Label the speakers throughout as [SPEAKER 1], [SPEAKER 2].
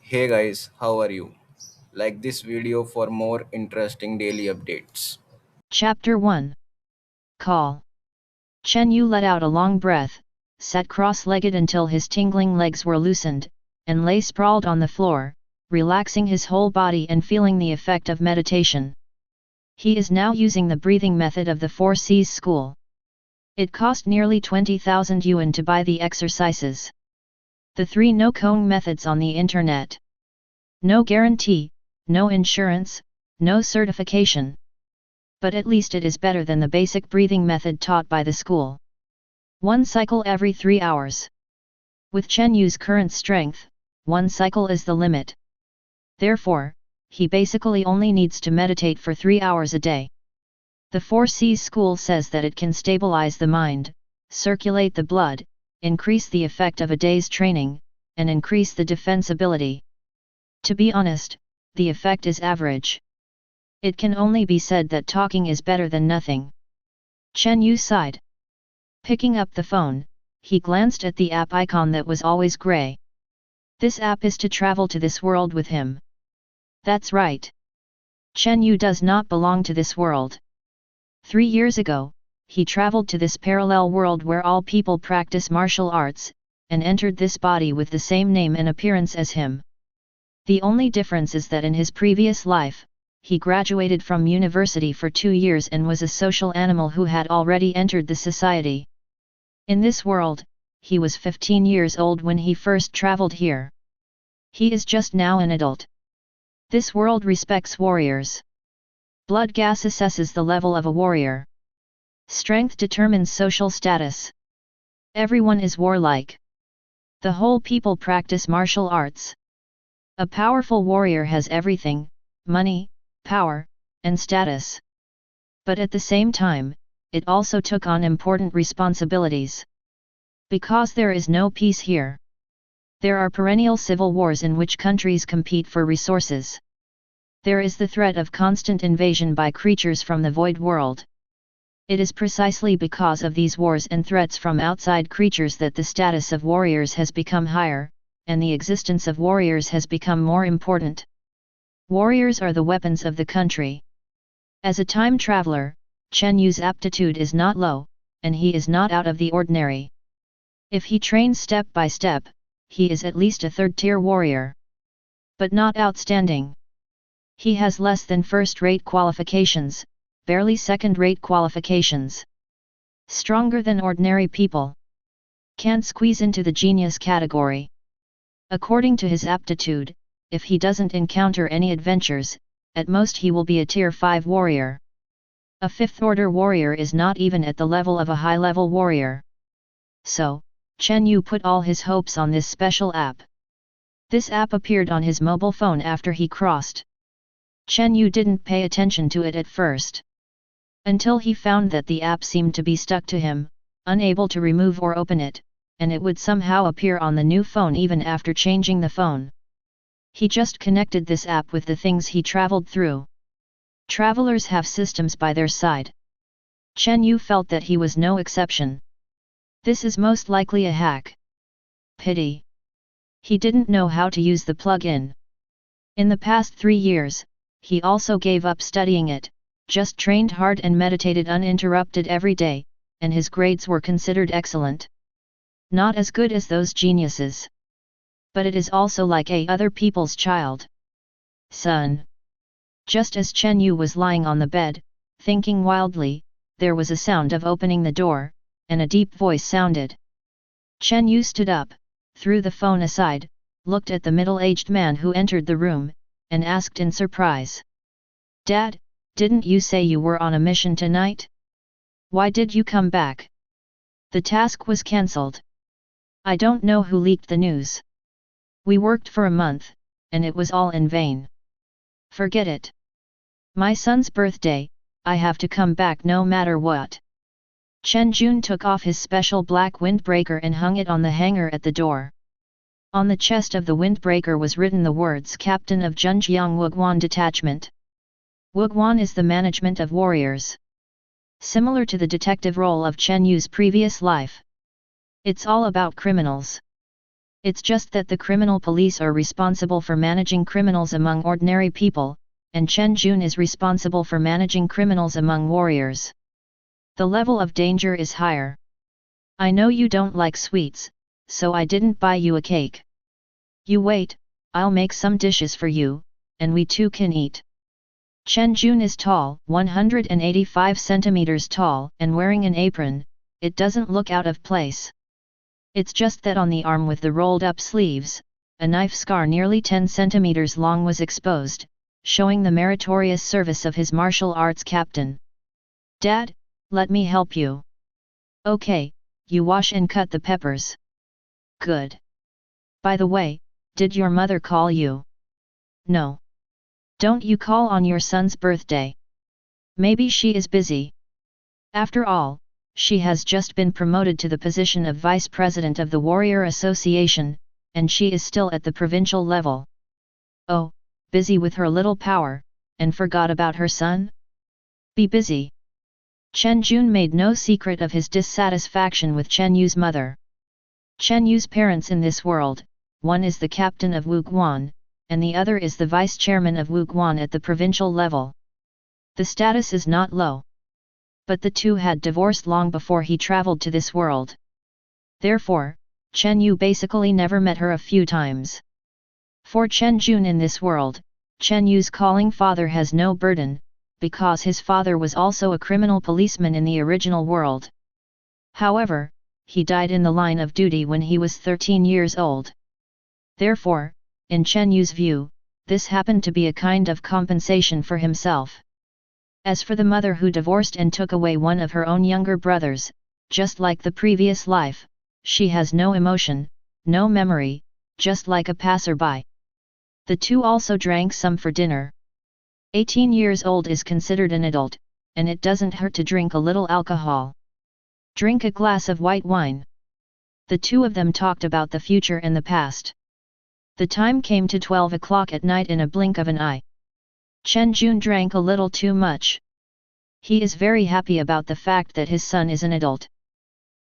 [SPEAKER 1] Hey guys, how are you? Like this video for more interesting daily updates.
[SPEAKER 2] Chapter 1. Call. Chen Yu let out a long breath, sat cross-legged until his tingling legs were loosened, and lay sprawled on the floor, relaxing his whole body and feeling the effect of meditation. He is now using the breathing method of the Four C's school. It cost nearly 20,000 yuan to buy the exercises. The three no-cone methods on the internet. No guarantee, no insurance, no certification. But at least it is better than the basic breathing method taught by the school. One cycle every 3 hours. With Chen Yu's current strength, one cycle is the limit. Therefore, he basically only needs to meditate for 3 hours a day. The 4C's school says that it can stabilize the mind, circulate the blood, increase the effect of a day's training, and increase the defensibility. To be honest, the effect is average. It can only be said that talking is better than nothing. Chen Yu sighed. Picking up the phone, he glanced at the app icon that was always grey. This app is to travel to this world with him. That's right. Chen Yu does not belong to this world. 3 years ago, he traveled to this parallel world where all people practice martial arts, and entered this body with the same name and appearance as him. The only difference is that in his previous life, he graduated from university for 2 years and was a social animal who had already entered the society. In this world, he was 15 years old when he first traveled here. He is just now an adult. This world respects warriors. Blood gas assesses the level of a warrior. Strength determines social status. Everyone is warlike. The whole people practice martial arts. A powerful warrior has everything: money, power, and status. But at the same time, it also took on important responsibilities. Because there is no peace here. There are perennial civil wars in which countries compete for resources. There is the threat of constant invasion by creatures from the void world. It is precisely because of these wars and threats from outside creatures that the status of warriors has become higher, and the existence of warriors has become more important. Warriors are the weapons of the country. As a time traveler, Chen Yu's aptitude is not low, and he is not out of the ordinary. If he trains step by step, he is at least a third-tier warrior. But not outstanding. He has less than first-rate qualifications, barely second-rate qualifications. Stronger than ordinary people. Can't squeeze into the genius category. According to his aptitude, if he doesn't encounter any adventures, at most he will be a tier 5 warrior. A 5th-order warrior is not even at the level of a high-level warrior. So, Chen Yu put all his hopes on this special app. This app appeared on his mobile phone after he crossed. Chen Yu didn't pay attention to it at first. Until he found that the app seemed to be stuck to him, unable to remove or open it, and it would somehow appear on the new phone even after changing the phone. He just connected this app with the things he traveled through. Travelers have systems by their side. Chen Yu felt that he was no exception. This is most likely a hack. Pity. He didn't know how to use the plug-in. In the past 3 years, he also gave up studying it, just trained hard and meditated uninterrupted every day, and his grades were considered excellent. Not as good as those geniuses. But it is also like other people's child. Son. Just as Chen Yu was lying on the bed, thinking wildly, there was a sound of opening the door, and a deep voice sounded. Chen Yu stood up, threw the phone aside, looked at the middle-aged man who entered the room, and asked in surprise. Dad, didn't you say you were on a mission tonight? Why did you come back? The task was cancelled. I don't know who leaked the news. We worked for a month, and it was all in vain. Forget it. My son's birthday, I have to come back no matter what. Chen Jun took off his special black windbreaker and hung it on the hanger at the door. On the chest of the windbreaker was written the words Captain of Zhenjiang Wuguan Detachment. Wuguan is the management of warriors. Similar to the detective role of Chen Yu's previous life. It's all about criminals. It's just that the criminal police are responsible for managing criminals among ordinary people, and Chen Jun is responsible for managing criminals among warriors. The level of danger is higher. I know you don't like sweets, so I didn't buy you a cake. You wait, I'll make some dishes for you, and we too can eat. Chen Jun is tall, 185 centimeters tall, and wearing an apron. It doesn't look out of place. It's just that on the arm with the rolled up sleeves, a knife scar nearly 10 centimeters long was exposed, showing the meritorious service of his martial arts captain. Dad, let me help you. Okay, you wash and cut the peppers. Good. By the way, did your mother call you? No. Don't you call on your son's birthday? Maybe she is busy. After all, she has just been promoted to the position of Vice President of the Warrior Association, and she is still at the provincial level. Oh, busy with her little power, and forgot about her son? Be busy. Chen Jun made no secret of his dissatisfaction with Chen Yu's mother. Chen Yu's parents in this world, one is the captain of Wu Guan, and the other is the vice chairman of Wu Guan at the provincial level. The status is not low. But the two had divorced long before he traveled to this world. Therefore, Chen Yu basically never met her a few times. For Chen Jun in this world, Chen Yu's calling father has no burden, because his father was also a criminal policeman in the original world. However, he died in the line of duty when he was 13 years old. Therefore, in Chen Yu's view, this happened to be a kind of compensation for himself. As for the mother who divorced and took away one of her own younger brothers, just like the previous life, she has no emotion, no memory, just like a passerby. The two also drank some for dinner. 18 years old is considered an adult, and it doesn't hurt to drink a little alcohol. Drink a glass of white wine. The two of them talked about the future and the past. The time came to 12 o'clock at night in a blink of an eye. Chen Jun drank a little too much. He is very happy about the fact that his son is an adult.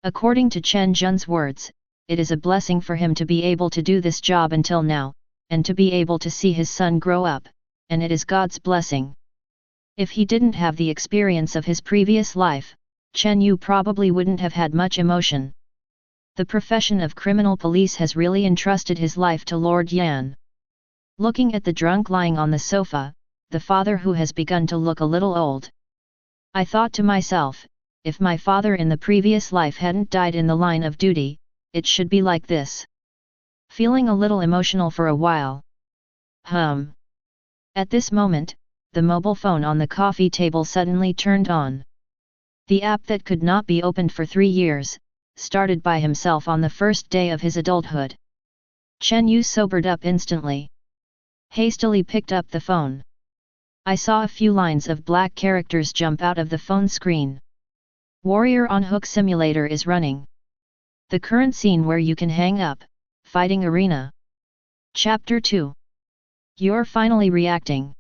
[SPEAKER 2] According to Chen Jun's words, it is a blessing for him to be able to do this job until now, and to be able to see his son grow up, and it is God's blessing. If he didn't have the experience of his previous life, Chen Yu probably wouldn't have had much emotion. The profession of criminal police has really entrusted his life to Lord Yan. Looking at the drunk lying on the sofa, the father who has begun to look a little old. I thought to myself, if my father in the previous life hadn't died in the line of duty, it should be like this. Feeling a little emotional for a while. At this moment, the mobile phone on the coffee table suddenly turned on. The app that could not be opened for 3 years, started by himself on the first day of his adulthood. Chen Yu sobered up instantly. Hastily picked up the phone. I saw a few lines of black characters jump out of the phone screen. Warrior on Hook Simulator is running. The current scene where you can hang up, Fighting Arena. Chapter 2. You're finally reacting.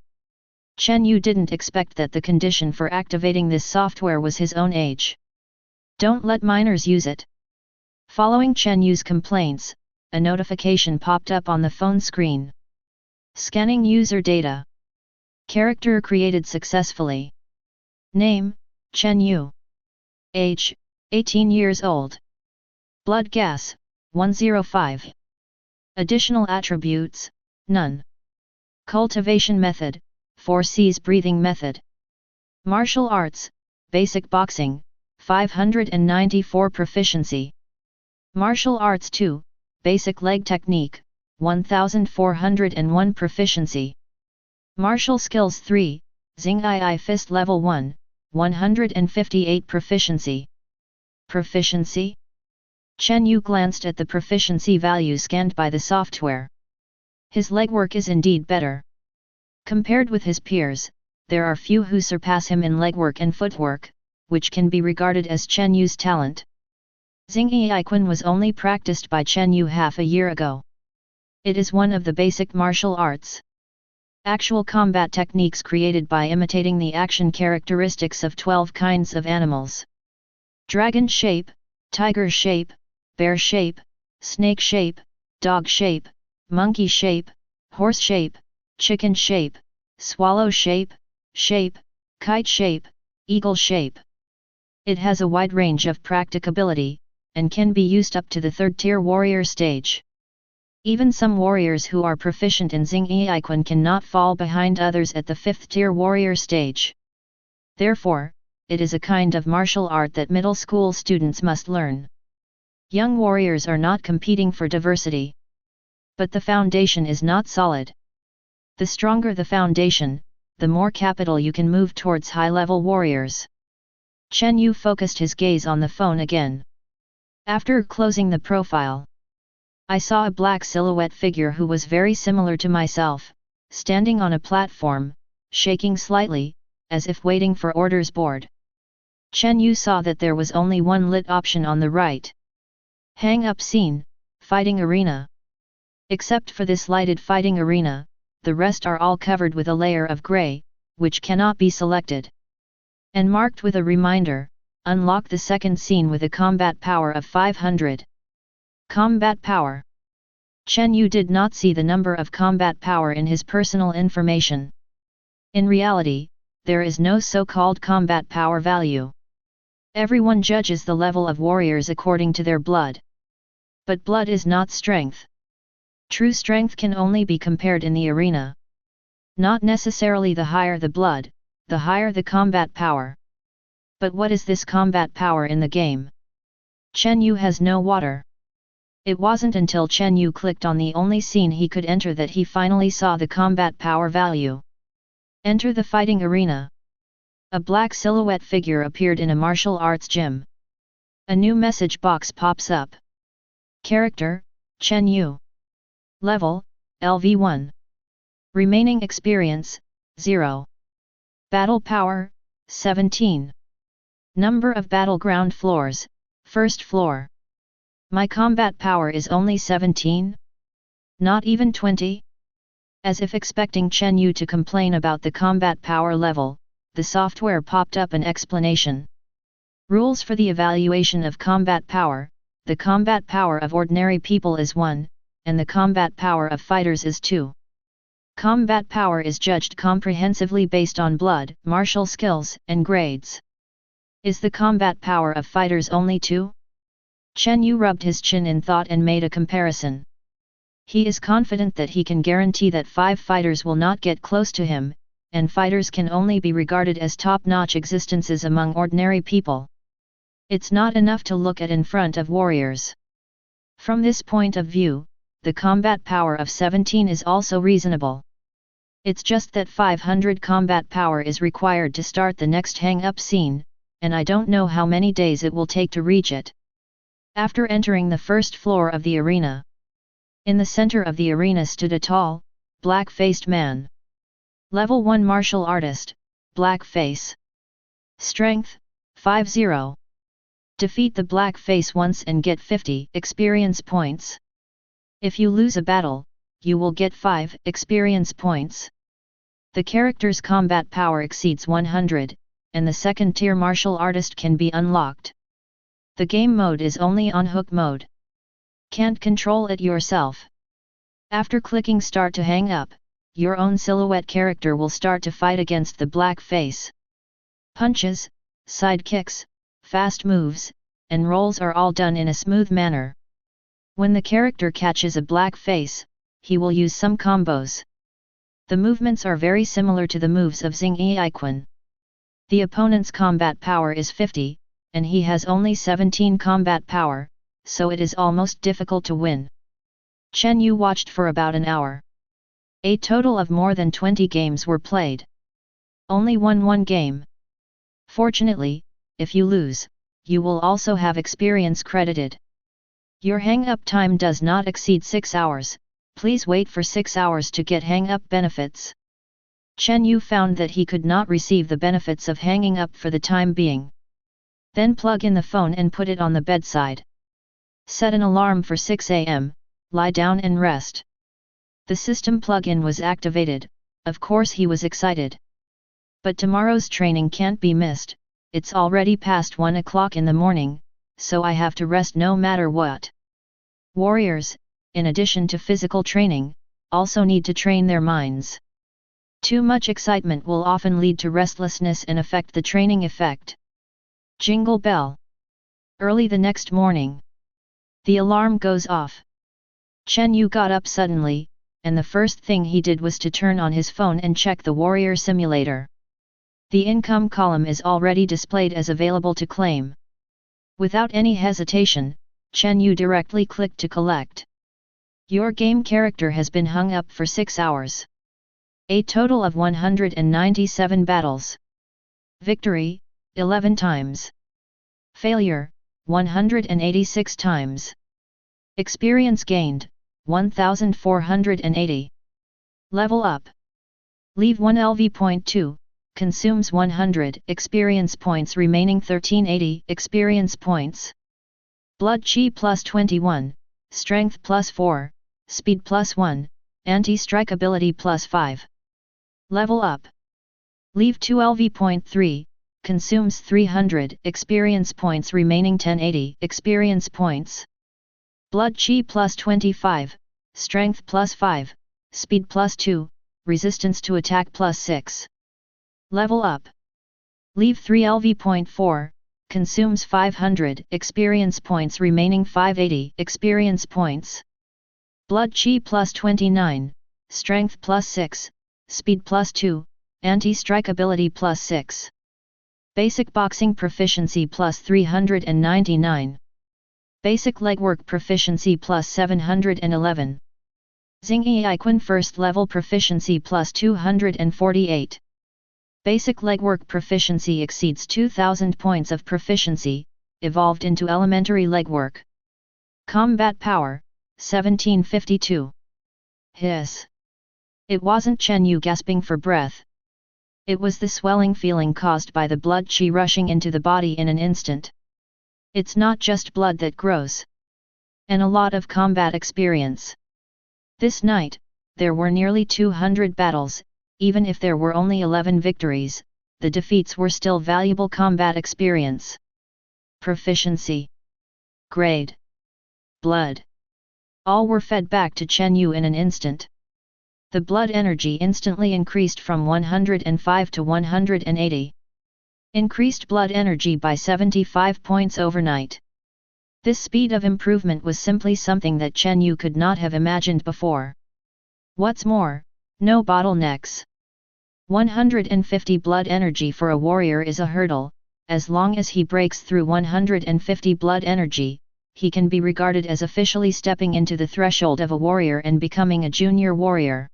[SPEAKER 2] Chen Yu didn't expect that the condition for activating this software was his own age. Don't let minors use it. Following Chen Yu's complaints, a notification popped up on the phone screen. Scanning user data. Character created successfully. Name, Chen Yu. Age, 18 years old. Blood gas, 105. Additional attributes, none. Cultivation method, 4C's breathing method. Martial arts, basic boxing, 594 proficiency. Martial arts 2, basic leg technique, 1401 proficiency. Martial skills 3, Xing Ai fist level 1, 158 proficiency. Proficiency? Chen Yu glanced at the proficiency value scanned by the software. His legwork is indeed better. Compared with his peers, there are few who surpass him in legwork and footwork, which can be regarded as Chen Yu's talent. Xing Ai Kun was only practiced by Chen Yu half a year ago. It is one of the basic martial arts. Actual combat techniques created by imitating the action characteristics of 12 kinds of animals. Dragon shape, tiger shape, bear shape, snake shape, dog shape, monkey shape, horse shape, chicken shape, swallow shape, kite shape, eagle shape. It has a wide range of practicability, and can be used up to the 3rd tier warrior stage. Even some warriors who are proficient in Xingyi Iquan cannot fall behind others at the 5th tier warrior stage. Therefore, it is a kind of martial art that middle school students must learn. Young warriors are not competing for diversity. But the foundation is not solid. The stronger the foundation, the more capital you can move towards high-level warriors. Chen Yu focused his gaze on the phone again. After closing the profile, I saw a black silhouette figure who was very similar to myself, standing on a platform, shaking slightly, as if waiting for orders board. Chen Yu saw that there was only one lit option on the right. Hang up scene, fighting arena. Except for this lighted fighting arena, the rest are all covered with a layer of grey, which cannot be selected. And marked with a reminder, unlock the second scene with a combat power of 500. Combat power. Chen Yu did not see the number of combat power in his personal information. In reality, there is no so-called combat power value. Everyone judges the level of warriors according to their blood. But blood is not strength. True strength can only be compared in the arena. Not necessarily the higher the blood, the higher the combat power. But what is this combat power in the game? Chen Yu has no water. It wasn't until Chen Yu clicked on the only scene he could enter that he finally saw the combat power value. Enter the fighting arena. A black silhouette figure appeared in a martial arts gym. A new message box pops up. Character, Chen Yu. Level, LV1. Remaining experience, 0. Battle power, 17. Number of battleground floors, 1st floor. My combat power is only 17? Not even 20? As if expecting Chen Yu to complain about the combat power level, the software popped up an explanation. Rules for the evaluation of combat power: the combat power of ordinary people is 1, and the combat power of fighters is 2. Combat power is judged comprehensively based on blood, martial skills, and grades. Is the combat power of fighters only 2? Chen Yu rubbed his chin in thought and made a comparison. He is confident that he can guarantee that 5 fighters will not get close to him, and fighters can only be regarded as top-notch existences among ordinary people. It's not enough to look at in front of warriors. From this point of view, the combat power of 17 is also reasonable. It's just that 500 combat power is required to start the next hang-up scene, and I don't know how many days it will take to reach it. After entering the 1st floor of the arena, in the center of the arena stood a tall, black-faced man. Level 1 martial artist, black face. Strength, 50. Defeat the black face once and get 50 experience points. If you lose a battle, you will get 5 experience points. The character's combat power exceeds 100, and the 2nd tier martial artist can be unlocked. The game mode is only on hook mode. Can't control it yourself. After clicking start to hang up, your own silhouette character will start to fight against the black face. Punches, side kicks, fast moves, and rolls are all done in a smooth manner. When the character catches a black face, he will use some combos. The movements are very similar to the moves of Xingyi Iquan. The opponent's combat power is 50, and he has only 17 combat power, so it is almost difficult to win. Chen Yu watched for about an hour. A total of more than 20 games were played. Only won one game. Fortunately, if you lose, you will also have experience credited. Your hang-up time does not exceed 6 hours, please wait for 6 hours to get hang-up benefits. Chen Yu found that he could not receive the benefits of hanging up for the time being. Then plug in the phone and put it on the bedside. Set an alarm for 6 a.m., lie down and rest. The system plug-in was activated. Of course he was excited. But tomorrow's training can't be missed, it's already past 1 o'clock in the morning, so I have to rest no matter what. Warriors, in addition to physical training, also need to train their minds. Too much excitement will often lead to restlessness and affect the training effect. Jingle bell. Early the next morning. The alarm goes off. Chen Yu got up suddenly, and the first thing he did was to turn on his phone and check the warrior simulator. The income column is already displayed as available to claim. Without any hesitation, Chen Yu directly clicked to collect. Your game character has been hung up for 6 hours. A total of 197 battles. Victory, 11 times. Failure, 186 times. Experience gained, 1480. Level up. Leave 1 LV.2, consumes 100 experience points, remaining 1380 experience points. Blood Chi plus 21, Strength plus 4, Speed plus 1, Anti-strike ability plus 5. Level up. Leave 2 LV.3, consumes 300 experience points, remaining 1080 experience points. Blood Chi plus 25, Strength plus 5, Speed plus 2, Resistance to attack plus 6. Level up. Leave 3 LV.4, consumes 500 experience points, remaining 580 experience points. Blood Chi plus 29, Strength plus 6, Speed plus 2, Anti-strike ability plus 6. Basic boxing proficiency plus 399. Basic legwork proficiency plus 711. Xingyi Iquan first level proficiency plus 248. Basic legwork proficiency exceeds 2000 points of proficiency, evolved into elementary legwork. Combat power, 1752. Hiss. It wasn't Chen Yu gasping for breath. It was the swelling feeling caused by the blood qi rushing into the body in an instant. It's not just blood that grows. And a lot of combat experience. This night, there were nearly 200 battles. Even if there were only 11 victories, the defeats were still valuable combat experience. Proficiency. Grade. Blood. All were fed back to Chen Yu in an instant. The blood energy instantly increased from 105 to 180. Increased blood energy by 75 points overnight. This speed of improvement was simply something that Chen Yu could not have imagined before. What's more, no bottlenecks. 150 blood energy for a warrior is a hurdle. As long as he breaks through 150 blood energy, he can be regarded as officially stepping into the threshold of a warrior and becoming a junior warrior.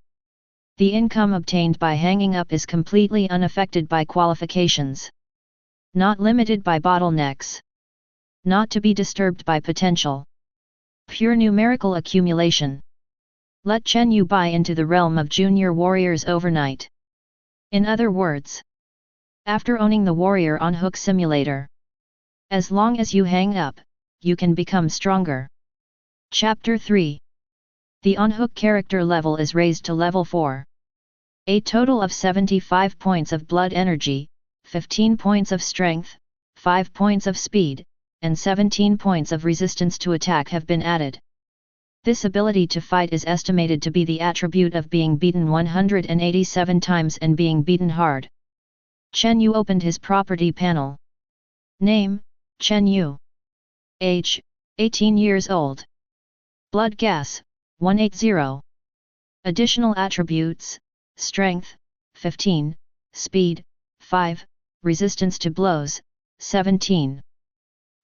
[SPEAKER 2] The income obtained by hanging up is completely unaffected by qualifications. Not limited by bottlenecks. Not to be disturbed by potential. Pure numerical accumulation. Let Chen Yu buy into the realm of junior warriors overnight. In other words, after owning the warrior on hook simulator, as long as you hang up, you can become stronger. Chapter 3. The on-hook character level is raised to level 4. A total of 75 points of blood energy, 15 points of strength, 5 points of speed, and 17 points of resistance to attack have been added. This ability to fight is estimated to be the attribute of being beaten 187 times and being beaten hard. Chen Yu opened his property panel. Name, Chen Yu. Age, 18 years old. Blood gas, 180. Additional attributes, strength, 15, speed, 5, resistance to blows, 17.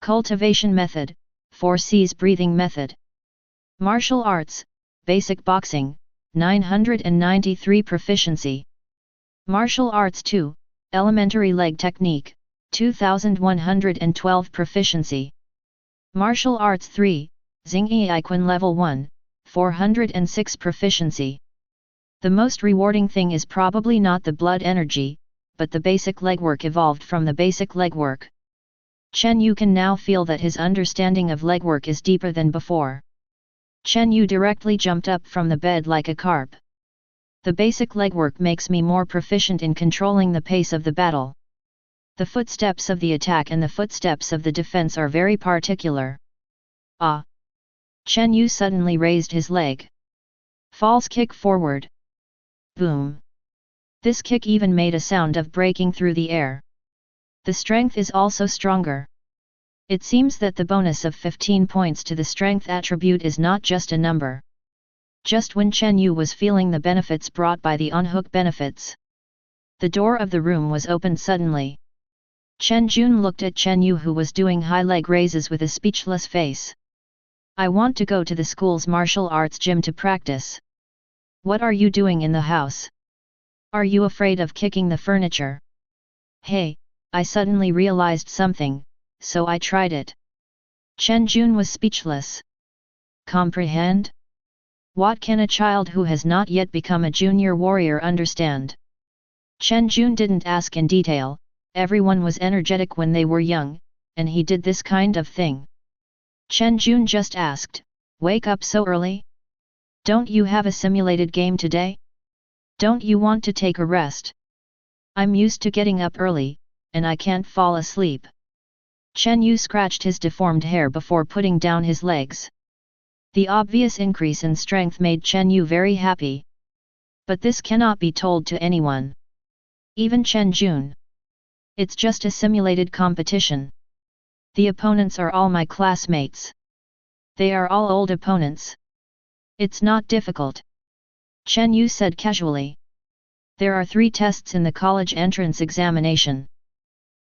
[SPEAKER 2] Cultivation method, 4C's breathing method. Martial arts, basic boxing, 993 proficiency. Martial arts 2, elementary leg technique, 2112 proficiency. Martial arts 3, Xingyi Iquan level 1, 406 proficiency. The most rewarding thing is probably not the blood energy, but the basic legwork evolved from the basic legwork. Chen Yu can now feel that his understanding of legwork is deeper than before. Chen Yu directly jumped up from the bed like a carp. The basic legwork makes me more proficient in controlling the pace of the battle. The footsteps of the attack and the footsteps of the defense are very particular. Ah! Chen Yu suddenly raised his leg. False kick forward. Boom. This kick even made a sound of breaking through the air. The strength is also stronger. It seems that the bonus of 15 points to the strength attribute is not just a number. Just when Chen Yu was feeling the benefits brought by the on-hook benefits, the door of the room was opened suddenly. Chen Jun looked at Chen Yu, who was doing high leg raises with a speechless face. I want to go to the school's martial arts gym to practice. What are you doing in the house? Are you afraid of kicking the furniture? Hey, I suddenly realized something, so I tried it. Chen Jun was speechless. Comprehend? What can a child who has not yet become a junior warrior understand? Chen Jun didn't ask in detail. Everyone was energetic when they were young, and he did this kind of thing. Chen Jun just asked, wake up so early? Don't you have a simulated game today? Don't you want to take a rest? I'm used to getting up early, and I can't fall asleep. Chen Yu scratched his deformed hair before putting down his legs. The obvious increase in strength made Chen Yu very happy. But this cannot be told to anyone. Even Chen Jun. It's just a simulated competition. The opponents are all my classmates. They are all old opponents. It's not difficult. Chen Yu said casually. There are 3 tests in the college entrance examination.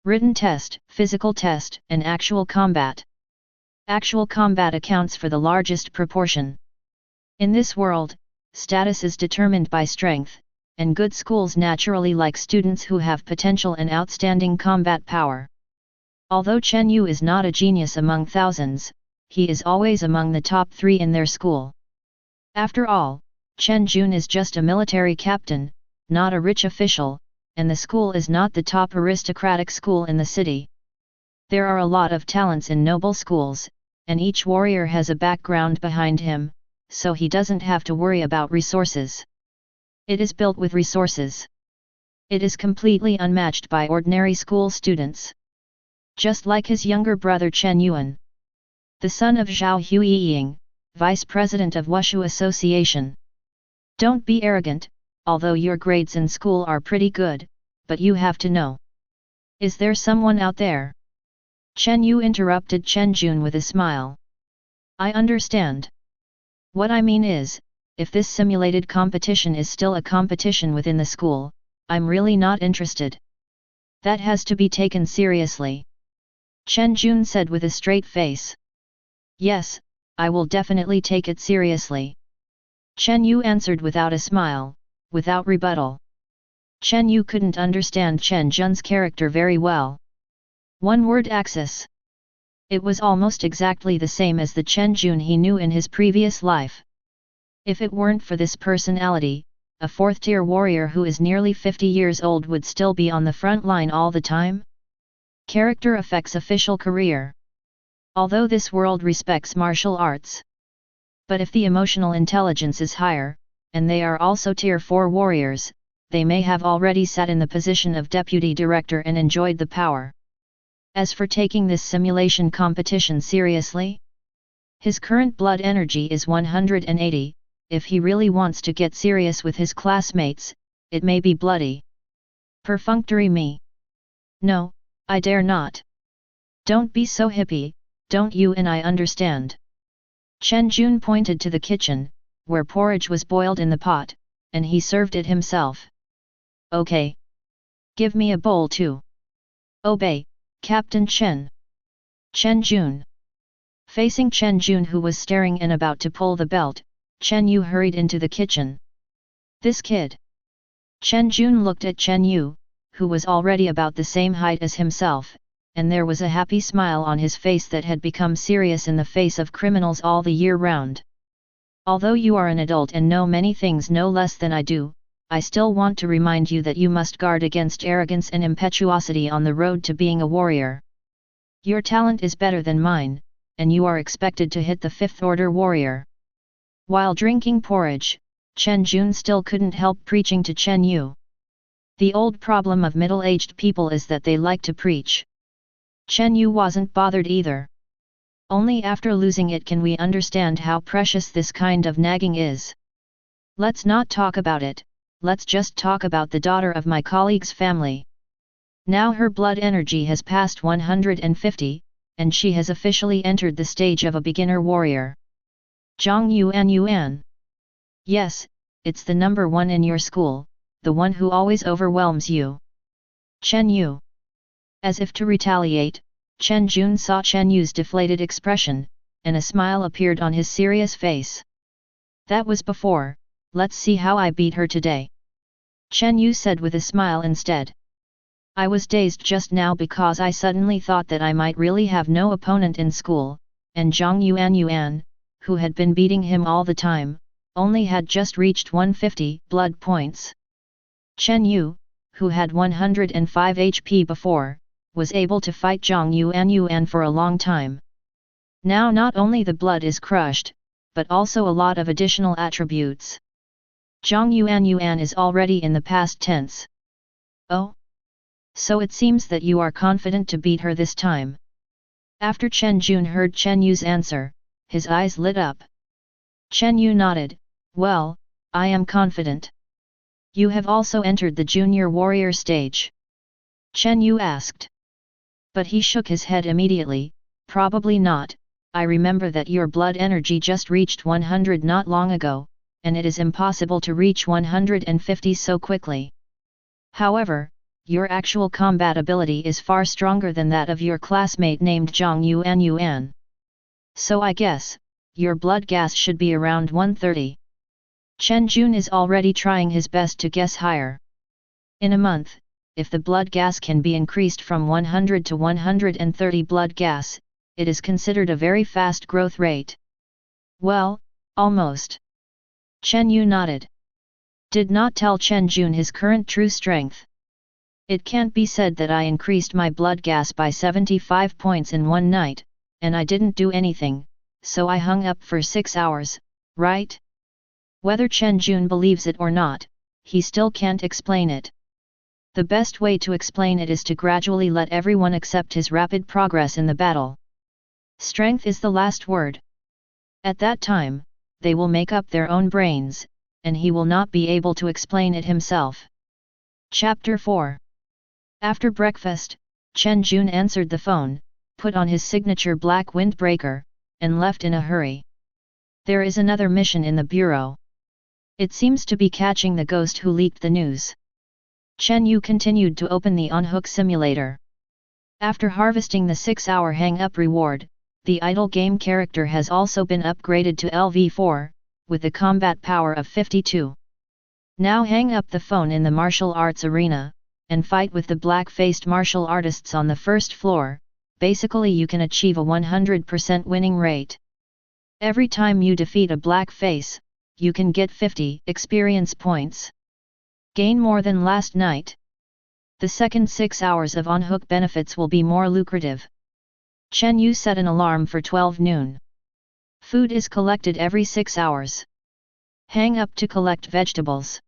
[SPEAKER 2] Written test, physical test, and actual combat. Actual combat accounts for the largest proportion. In this world, status is determined by strength, and good schools naturally like students who have potential and outstanding combat power. Although Chen Yu is not a genius among thousands, he is always among the top 3 in their school. After all, Chen Jun is just a military captain, not a rich official, and the school is not the top aristocratic school in the city. There are a lot of talents in noble schools, and each warrior has a background behind him, so he doesn't have to worry about resources. It is built with resources. It is completely unmatched by ordinary school students. Just like his younger brother Chen Yuan, the son of Zhao Huiying, vice president of Wushu Association. Don't be arrogant, although your grades in school are pretty good, but you have to know. Is there someone out there? Chen Yu interrupted Chen Jun with a smile. I understand. What I mean is, if this simulated competition is still a competition within the school, I'm really not interested. That has to be taken seriously. Chen Jun said with a straight face. Yes, I will definitely take it seriously. Chen Yu answered without a smile, without rebuttal. Chen Yu couldn't understand Chen Jun's character very well. One word axis. It was almost exactly the same as the Chen Jun he knew in his previous life. If it weren't for this personality, a 4th-tier warrior who is nearly 50 years old would still be on the front line all the time. Character affects official career. Although this world respects martial arts. But if the emotional intelligence is higher, and they are also tier 4 warriors, they may have already sat in the position of deputy director and enjoyed the power. As for taking this simulation competition seriously, his current blood energy is 180, if he really wants to get serious with his classmates, it may be bloody. Perfunctory me. No, I dare not. Don't be so hippie, don't you and I understand. Chen Jun pointed to the kitchen, where porridge was boiled in the pot, and he served it himself. Okay. Give me a bowl too. Obey, Captain Chen. Chen Jun. Facing Chen Jun, who was staring and about to pull the belt, Chen Yu hurried into the kitchen. This kid. Chen Jun looked at Chen Yu, who was already about the same height as himself, and there was a happy smile on his face that had become serious in the face of criminals all the year round. Although you are an adult and know many things no less than I do, I still want to remind you that you must guard against arrogance and impetuosity on the road to being a warrior. Your talent is better than mine, and you are expected to hit the 5th-order warrior. While drinking porridge, Chen Jun still couldn't help preaching to Chen Yu. The old problem of middle-aged people is that they like to preach. Chen Yu wasn't bothered either. Only after losing it can we understand how precious this kind of nagging is. Let's not talk about it, let's just talk about the daughter of my colleague's family. Now her blood energy has passed 150, and she has officially entered the stage of a beginner warrior. Zhang Yuan. Yes, it's the number one in your school, the one who always overwhelms you. Chen Yu. As if to retaliate, Chen Jun saw Chen Yu's deflated expression, and a smile appeared on his serious face. That was before, let's see how I beat her today. Chen Yu said with a smile instead. I was dazed just now because I suddenly thought that I might really have no opponent in school, and Zhang Yuan, who had been beating him all the time, only had just reached 150 blood points. Chen Yu, who had 105 HP before, was able to fight Zhang Yuan for a long time. Now not only the blood is crushed, but also a lot of additional attributes. Zhang Yuan is already in the past tense. Oh? So it seems that you are confident to beat her this time. After Chen Jun heard Chen Yu's answer, his eyes lit up. Chen Yu nodded, well, I am confident. You have also entered the junior warrior stage? Chen Yu asked. But he shook his head immediately, probably not, I remember that your blood energy just reached 100 not long ago, and it is impossible to reach 150 so quickly. However, your actual combat ability is far stronger than that of your classmate named Zhang Yuan. So I guess, your blood gas should be around 130. Chen Jun is already trying his best to guess higher. In a month, if the blood gas can be increased from 100 to 130 blood gas, it is considered a very fast growth rate. Well, almost. Chen Yu nodded. Did not tell Chen Jun his current true strength. It can't be said that I increased my blood gas by 75 points in one night, and I didn't do anything, so I hung up for 6 hours, right? Whether Chen Jun believes it or not, he still can't explain it. The best way to explain it is to gradually let everyone accept his rapid progress in the battle. Strength is the last word. At that time, they will make up their own brains, and he will not be able to explain it himself. Chapter 4. After breakfast, Chen Jun answered the phone, put on his signature black windbreaker, and left in a hurry. There is another mission in the bureau. It seems to be catching the ghost who leaked the news. Chen Yu continued to open the on-hook simulator. After harvesting the 6-hour hang-up reward, the idle game character has also been upgraded to LV4, with a combat power of 52. Now hang up the phone in the martial arts arena, and fight with the black-faced martial artists on the first floor. Basically you can achieve a 100% winning rate. Every time you defeat a black face, you can get 50 experience points. Gain more than last night. The second 6 hours of on-hook benefits will be more lucrative. Chen Yu set an alarm for 12 noon. Food is collected every 6 hours. Hang up to collect vegetables.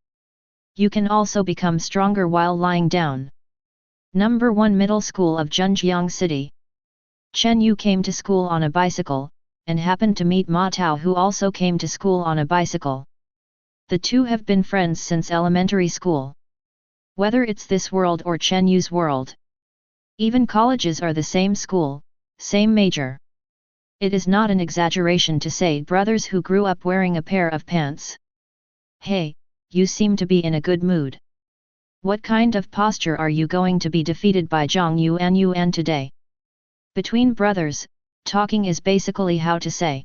[SPEAKER 2] You can also become stronger while lying down. Number 1 Middle School of Zhenjiang City. Chen Yu came to school on a bicycle, and happened to meet Ma Tao, who also came to school on a bicycle. The two have been friends since elementary school. Whether it's this world or Chen Yu's world. Even colleges are the same school, same major. It is not an exaggeration to say brothers who grew up wearing a pair of pants. Hey, you seem to be in a good mood. What kind of posture are you going to be defeated by Zhang Yuan today? Between brothers, talking is basically how to say.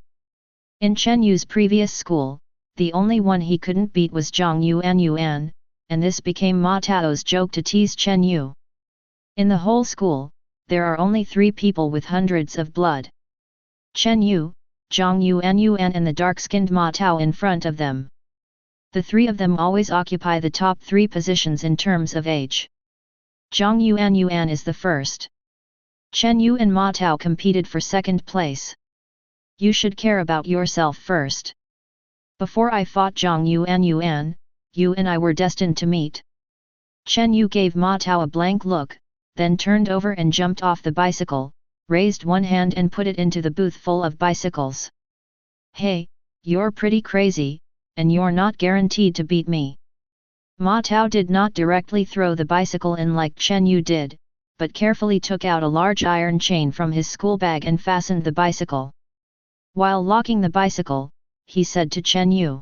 [SPEAKER 2] In Chen Yu's previous school, the only one he couldn't beat was Zhang Yuan, and this became Ma Tao's joke to tease Chen Yu. In the whole school, there are only 3 people with hundreds of blood. Chen Yu, Zhang Yuan and the dark-skinned Ma Tao in front of them. The 3 of them always occupy the top 3 positions in terms of age. Zhang Yuan is the first. Chen Yu and Ma Tao competed for second place. You should care about yourself first. Before I fought Zhang Yuan, you and I were destined to meet. Chen Yu gave Ma Tao a blank look, then turned over and jumped off the bicycle, raised one hand and put it into the booth full of bicycles. "Hey, you're pretty crazy, and you're not guaranteed to beat me." Ma Tao did not directly throw the bicycle in like Chen Yu did, but carefully took out a large iron chain from his school bag and fastened the bicycle. While locking the bicycle, he said to Chen Yu,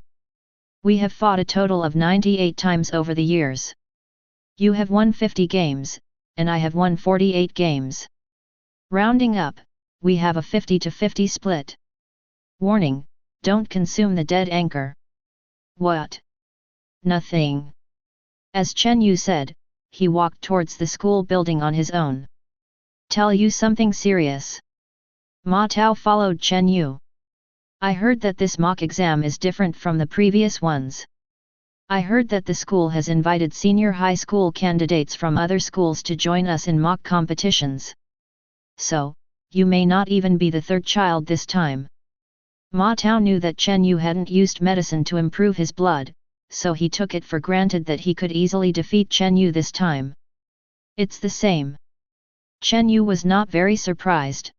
[SPEAKER 2] "We have fought a total of 98 times over the years. You have won 50 games, and I have won 48 games. Rounding up, we have a 50-50 split. Warning, don't consume the dead anchor." "What?" "Nothing." As Chen Yu said, he walked towards the school building on his own. "Tell you something serious." Ma Tao followed Chen Yu. "I heard that this mock exam is different from the previous ones. I heard that the school has invited senior high school candidates from other schools to join us in mock competitions. So, you may not even be the third child this time." Ma Tao knew that Chen Yu hadn't used medicine to improve his blood, so he took it for granted that he could easily defeat Chen Yu this time. "It's the same." Chen Yu was not very surprised.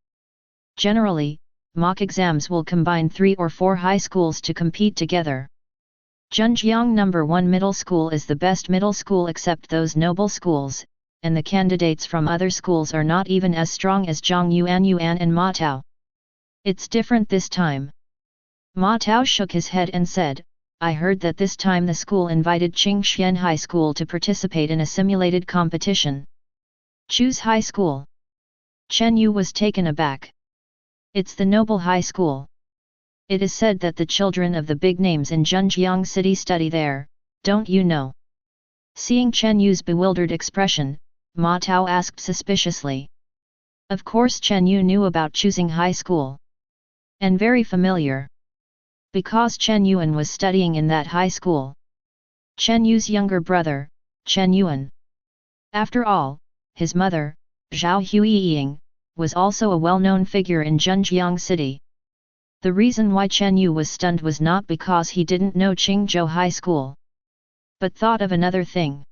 [SPEAKER 2] Generally, mock exams will combine 3 or 4 high schools to compete together. Zhenjiang No. 1 Middle School is the best middle school except those noble schools, and the candidates from other schools are not even as strong as Zhang Yuan and Ma Tao. "It's different this time." Ma Tao shook his head and said, "I heard that this time the school invited Qingxian High School to participate in a simulated competition." "Choose high school?" Chen Yu was taken aback. "It's the Noble High School. It is said that the children of the big names in Zhenjiang City study there, don't you know?" Seeing Chen Yu's bewildered expression, Ma Tao asked suspiciously. Of course Chen Yu knew about choosing high school. And very familiar. Because Chen Yuan was studying in that high school. Chen Yu's younger brother, Chen Yuan. After all, his mother, Zhao Huiying, was also a well-known figure in Zhenjiang City. The reason why Chen Yu was stunned was not because he didn't know Qingzhou High School, but thought of another thing.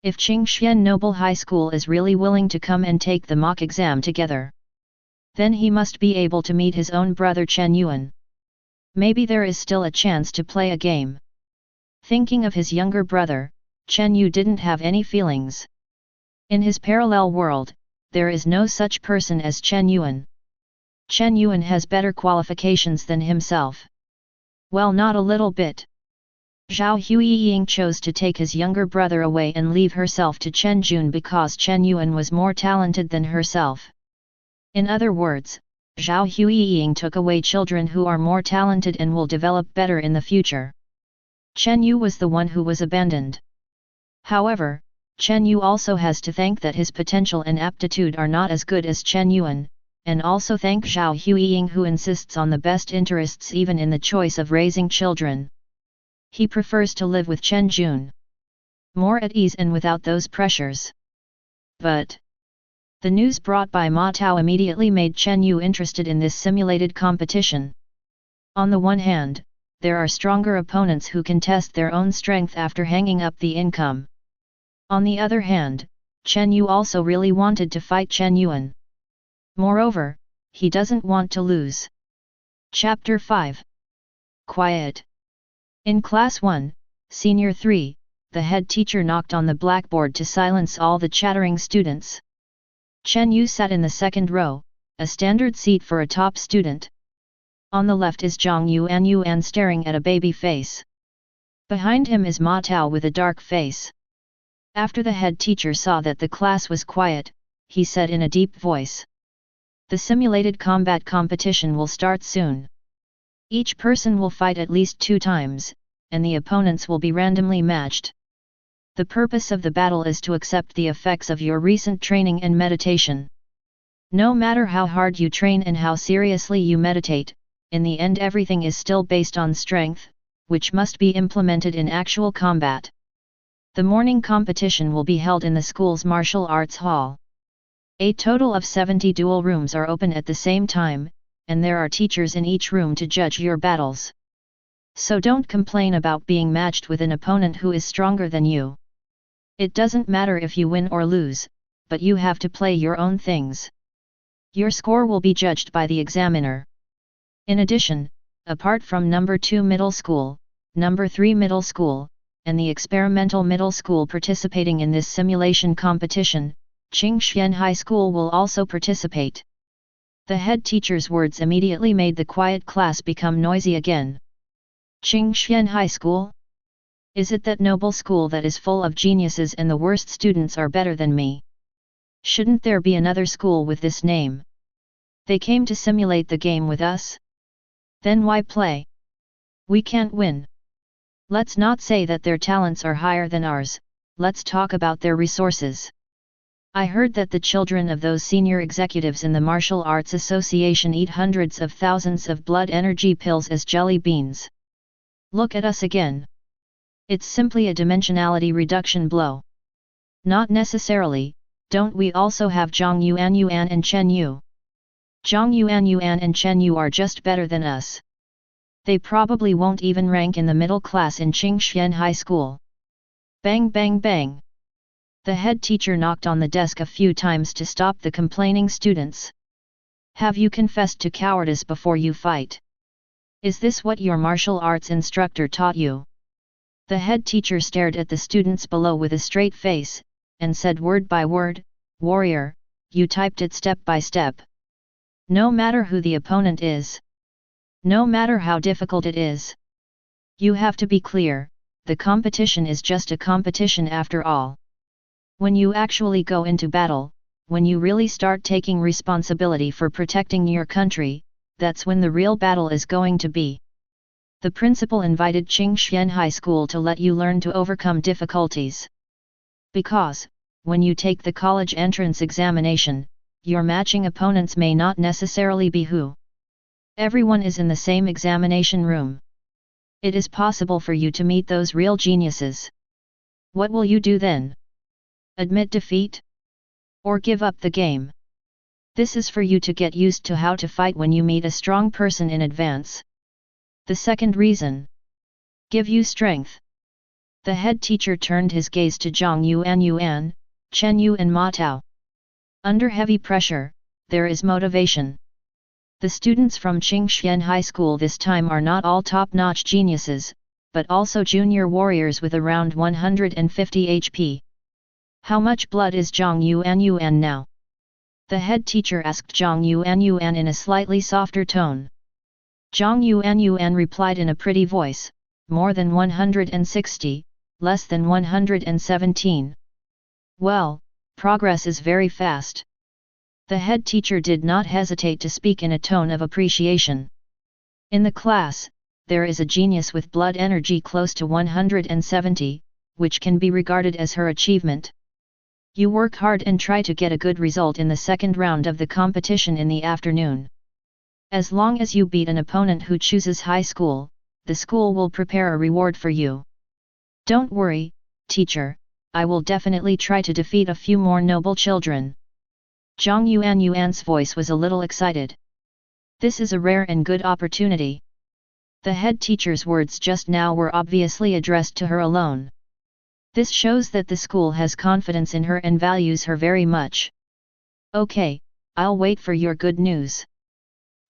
[SPEAKER 2] If Qingxian Noble High School is really willing to come and take the mock exam together, then he must be able to meet his own brother Chen Yuan. Maybe there is still a chance to play a game. Thinking of his younger brother, Chen Yu didn't have any feelings. In his parallel world, there is no such person as Chen Yuan. Chen Yuan has better qualifications than himself. Well, not a little bit. Zhao Huiying chose to take his younger brother away and leave herself to Chen Jun because Chen Yuan was more talented than herself. In other words, Zhao Huiying took away children who are more talented and will develop better in the future. Chen Yu was the one who was abandoned. However, Chen Yu also has to thank that his potential and aptitude are not as good as Chen Yuan, and also thank Zhao Huiying who insists on the best interests even in the choice of raising children. He prefers to live with Chen Jun. More at ease and without those pressures. But the news brought by Ma Tao immediately made Chen Yu interested in this simulated competition. On the one hand, there are stronger opponents who can test their own strength after hanging up the income. On the other hand, Chen Yu also really wanted to fight Chen Yuan. Moreover, he doesn't want to lose. Chapter 5. Quiet. In Class 1, Senior 3, the head teacher knocked on the blackboard to silence all the chattering students. Chen Yu sat in the second row, a standard seat for a top student. On the left is Zhang Yuan staring at a baby face. Behind him is Ma Tao with a dark face. After the head teacher saw that the class was quiet, he said in a deep voice. The simulated combat competition will start soon. Each person will fight at least 2 times, and the opponents will be randomly matched. The purpose of the battle is to accept the effects of your recent training and meditation. No matter how hard you train and how seriously you meditate, in the end everything is still based on strength, which must be implemented in actual combat. The morning competition will be held in the school's martial arts hall. A total of 70 duel rooms are open at the same time, and there are teachers in each room to judge your battles. So don't complain about being matched with an opponent who is stronger than you. It doesn't matter if you win or lose, but you have to play your own things. Your score will be judged by the examiner. In addition, apart from number 2 middle school, number 3 middle school, and the experimental middle school participating in this simulation competition, Qingxian High School will also participate. The head teacher's words immediately made the quiet class become noisy again. Qingxian High School? Is it that noble school that is full of geniuses and the worst students are better than me? Shouldn't there be another school with this name? They came to simulate the game with us? Then why play? We can't win. Let's not say that their talents are higher than ours, let's talk about their resources. I heard that the children of those senior executives in the Martial Arts Association eat hundreds of thousands of blood energy pills as jelly beans. Look at us again. It's simply a dimensionality reduction blow. Not necessarily, don't we also have Zhang Yuan and Chen Yu? Zhang Yuan and Chen Yu are just better than us. They probably won't even rank in the middle class in Qingxian High School. Bang bang bang. The head teacher knocked on the desk a few times to stop the complaining students. Have you confessed to cowardice before you fight? Is this what your martial arts instructor taught you? The head teacher stared at the students below with a straight face, and said word by word, "Warrior, you typed it step by step. No matter who the opponent is. No matter how difficult it is. You have to be clear, the competition is just a competition after all. When you actually go into battle, when you really start taking responsibility for protecting your country, that's when the real battle is going to be." The principal invited Qingxian High School to let you learn to overcome difficulties. Because, when you take the college entrance examination, your matching opponents may not necessarily be who. Everyone is in the same examination room. It is possible for you to meet those real geniuses. What will you do then? Admit defeat? Or give up the game? This is for you to get used to how to fight when you meet a strong person in advance. The second reason. Give you strength. The head teacher turned his gaze to Zhang Yuan, Chen Yu and Ma Tao. Under heavy pressure, there is motivation. The students from Qingxian High School this time are not all top-notch geniuses, but also junior warriors with around 150 HP. How much blood is Zhang Yuan now? The head teacher asked Zhang Yuan in a slightly softer tone. Zhang Yuan replied in a pretty voice, "More than 160, less than 117. Well, progress is very fast." The head teacher did not hesitate to speak in a tone of appreciation. In the class, there is a genius with blood energy close to 170, which can be regarded as her achievement. You work hard and try to get a good result in the second round of the competition in the afternoon. As long as you beat an opponent who chooses high school, the school will prepare a reward for you. Don't worry, teacher, I will definitely try to defeat a few more noble children. Zhang Yuan's voice was a little excited. This is a rare and good opportunity. The head teacher's words just now were obviously addressed to her alone. This shows that the school has confidence in her and values her very much. Okay, I'll wait for your good news.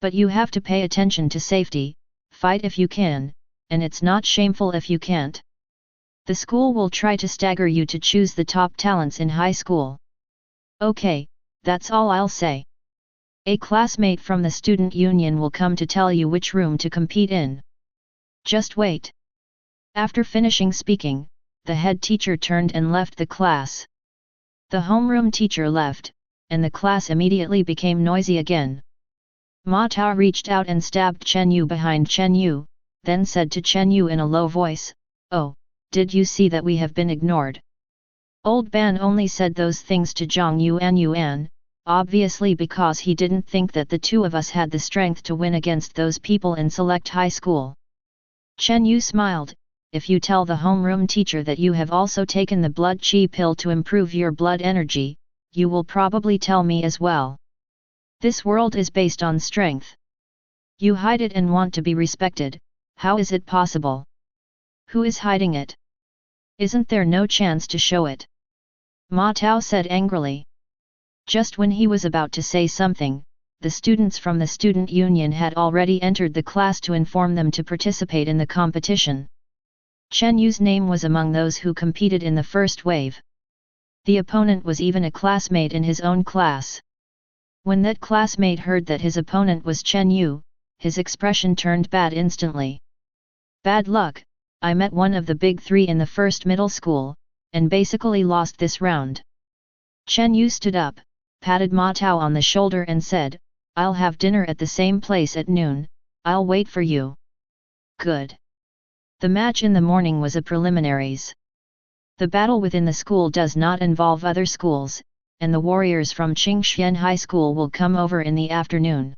[SPEAKER 2] But you have to pay attention to safety, fight if you can, and it's not shameful if you can't. The school will try to stagger you to choose the top talents in high school. Okay, that's all I'll say. A classmate from the student union will come to tell you which room to compete in. Just wait. After finishing speaking, the head teacher turned and left the class. The homeroom teacher left, and the class immediately became noisy again. Ma Tao reached out and stabbed Chen Yu behind Chen Yu, then said to Chen Yu in a low voice, "Oh, did you see that we have been ignored?" Old Ban only said those things to Zhang Yuan, obviously because he didn't think that the two of us had the strength to win against those people in select high school. Chen Yu smiled, "If you tell the homeroom teacher that you have also taken the blood chi pill to improve your blood energy, you will probably tell me as well. This world is based on strength. You hide it and want to be respected, how is it possible? Who is hiding it? Isn't there no chance to show it?" Ma Tao said angrily. Just when he was about to say something, the students from the student union had already entered the class to inform them to participate in the competition. Chen Yu's name was among those who competed in the first wave. The opponent was even a classmate in his own class. When that classmate heard that his opponent was Chen Yu, his expression turned bad instantly. Bad luck, I met one of the big three in the first middle school, and basically lost this round. Chen Yu stood up, patted Ma Tao on the shoulder and said, I'll have dinner at the same place at noon, I'll wait for you. Good. The match in the morning was a preliminaries. The battle within the school does not involve other schools, and the warriors from Qingxian High School will come over in the afternoon.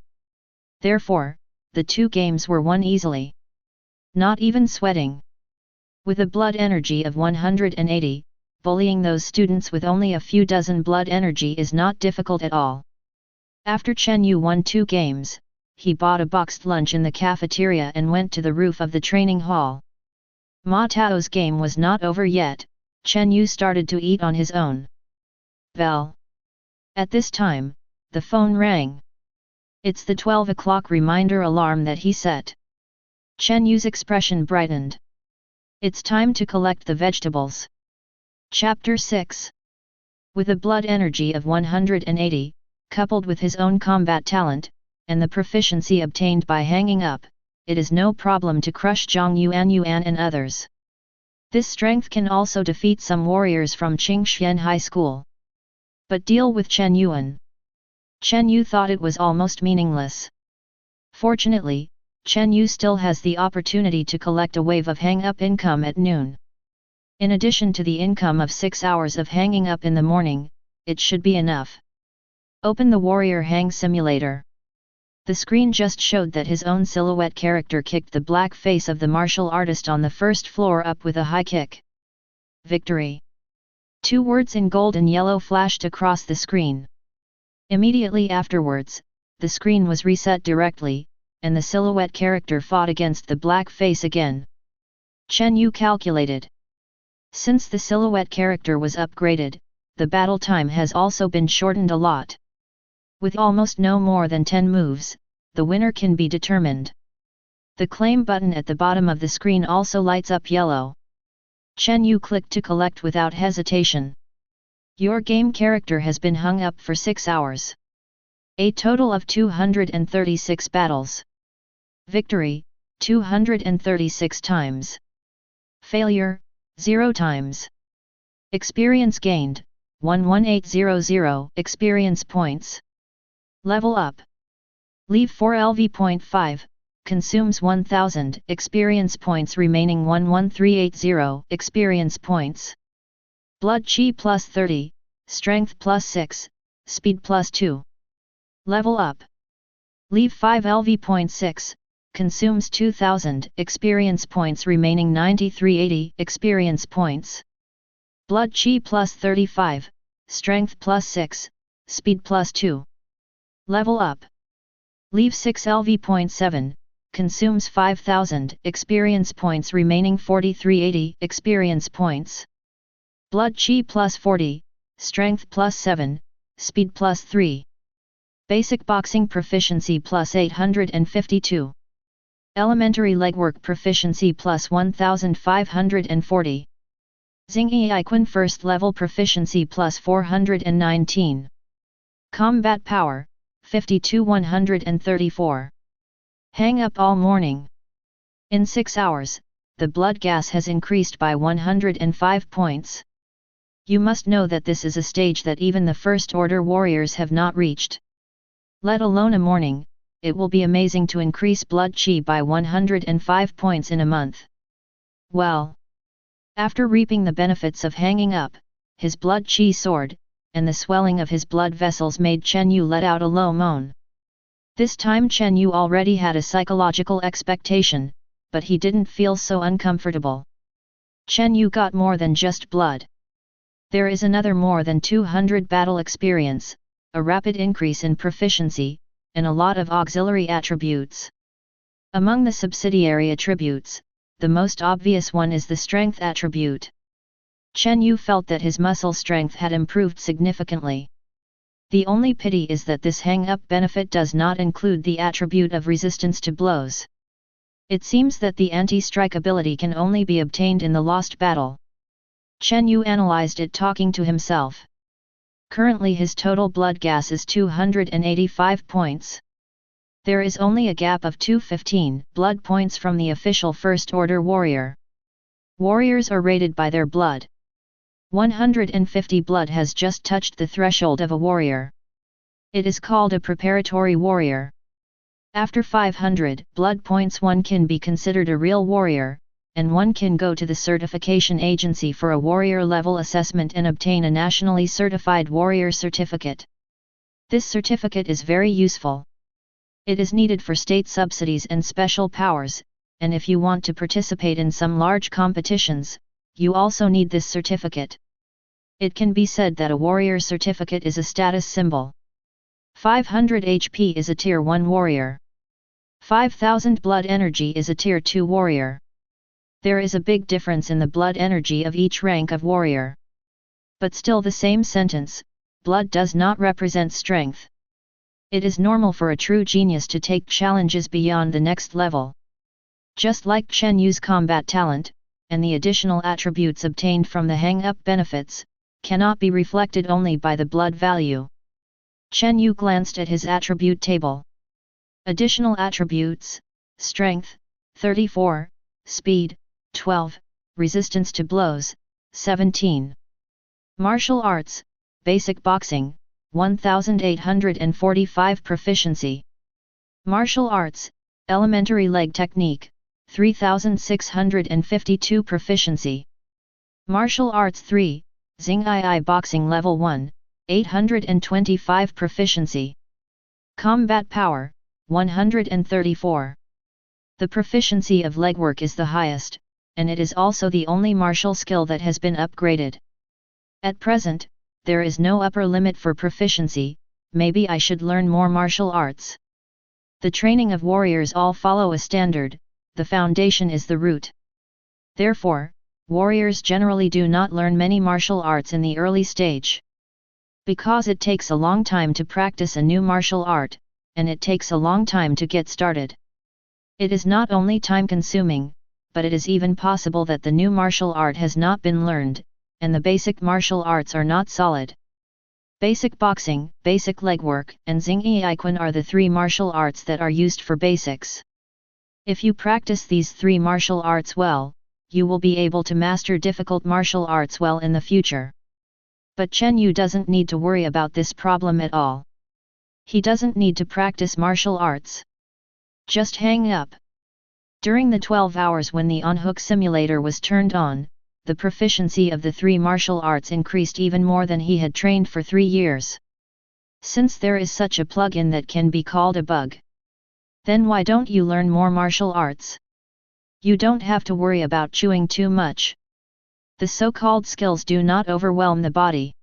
[SPEAKER 2] Therefore, the two games were won easily. Not even sweating. With a blood energy of 180, bullying those students with only a few dozen blood energy is not difficult at all. After Chen Yu won 2 games, he bought a boxed lunch in the cafeteria and went to the roof of the training hall. Ma Tao's game was not over yet. Chen Yu started to eat on his own. Bell. At this time, the phone rang. It's the 12 o'clock reminder alarm that he set. Chen Yu's expression brightened. It's time to collect the vegetables. Chapter 6. With a blood energy of 180, coupled with his own combat talent, and the proficiency obtained by hanging up, it is no problem to crush Zhang Yuan and others. This strength can also defeat some warriors from Qingxian High School. But deal with Chen Yuan. Chen Yu thought it was almost meaningless. Fortunately, Chen Yu still has the opportunity to collect a wave of hang-up income at noon. In addition to the income of 6 hours of hanging up in the morning, it should be enough. Open the Warrior Hang Simulator. The screen just showed that his own silhouette character kicked the black face of the martial artist on the first floor up with a high kick. Victory. 2 words in gold and yellow flashed across the screen. Immediately afterwards, the screen was reset directly, and the silhouette character fought against the black face again. Chen Yu calculated. Since the silhouette character was upgraded, the battle time has also been shortened a lot. With almost no more than 10 moves, the winner can be determined. The claim button at the bottom of the screen also lights up yellow. Chen Yu clicked to collect without hesitation. Your game character has been hung up for 6 hours. A total of 236 battles. Victory, 236 times. Failure, 0 times. Experience gained, 11800 experience points. Level up. Leave 4 LV.5, consumes 1000 experience points remaining 11380 experience points. Blood Chi plus 30, Strength plus 6, Speed plus 2. Level up. Leave 5 LV.6, consumes 2000 experience points remaining 9380 experience points. Blood Chi plus 35, Strength plus 6, Speed plus 2. Level up. Leave 6 LV.7, consumes 5000 experience points remaining 4380 experience points. Blood Chi plus 40, Strength plus 7, Speed plus 3. Basic Boxing Proficiency plus 852. Elementary Legwork Proficiency plus 1540. Xingyi Iquan First Level Proficiency plus 419. Combat Power, 52-134. Hang up all morning. In 6 hours, the blood gas has increased by 105 points. You must know that this is a stage that even the First Order warriors have not reached. Let alone a morning, it will be amazing to increase blood chi by 105 points in a month. Well, after reaping the benefits of hanging up, his blood chi soared, and the swelling of his blood vessels made Chen Yu let out a low moan. This time Chen Yu already had a psychological expectation, but he didn't feel so uncomfortable. Chen Yu got more than just blood. There is another more than 200 battle experience, a rapid increase in proficiency, and a lot of auxiliary attributes. Among the subsidiary attributes, the most obvious one is the strength attribute. Chen Yu felt that his muscle strength had improved significantly. The only pity is that this hang-up benefit does not include the attribute of resistance to blows. It seems that the anti-strike ability can only be obtained in the lost battle. Chen Yu analyzed it, talking to himself. Currently his total blood gas is 285 points. There is only a gap of 215 blood points from the official First Order warrior. Warriors are rated by their blood. 150 blood has just touched the threshold of a warrior. It is called a preparatory warrior. After 500 blood points one can be considered a real warrior, and one can go to the certification agency for a warrior level assessment and obtain a nationally certified warrior certificate. This certificate is very useful. It is needed for state subsidies and special powers, and if you want to participate in some large competitions, you also need this certificate. It can be said that a warrior certificate is a status symbol. 500 HP is a Tier 1 warrior. 5000 blood energy is a Tier 2 warrior. There is a big difference in the blood energy of each rank of warrior. But still the same sentence, blood does not represent strength. It is normal for a true genius to take challenges beyond the next level. Just like Chen Yu's combat talent, and the additional attributes obtained from the hang-up benefits, cannot be reflected only by the blood value. Chen Yu glanced at his attribute table. Additional attributes: strength, 34, speed, 12, resistance to blows, 17. Martial arts, basic boxing, 1845 proficiency. Martial arts, elementary leg technique, 3652 proficiency. Martial arts 3, Xing boxing level 1, 825 proficiency. Combat power, 134. The proficiency of legwork is the highest, and it is also the only martial skill that has been upgraded. At present, there is no upper limit for proficiency. Maybe I should learn more martial arts. The training of warriors all follow a standard, the foundation is the root. Therefore, warriors generally do not learn many martial arts in the early stage. Because it takes a long time to practice a new martial art, and it takes a long time to get started. It is not only time-consuming, but it is even possible that the new martial art has not been learned, and the basic martial arts are not solid. Basic boxing, basic legwork, and Xing are the three martial arts that are used for basics. If you practice these three martial arts well, you will be able to master difficult martial arts well in the future. But Chen Yu doesn't need to worry about this problem at all. He doesn't need to practice martial arts. Just hang up. During the 12 hours when the on-hook simulator was turned on, the proficiency of the three martial arts increased even more than he had trained for 3 years. Since there is such a plug-in that can be called a bug, then why don't you learn more martial arts? You don't have to worry about chewing too much. The so-called skills do not overwhelm the body.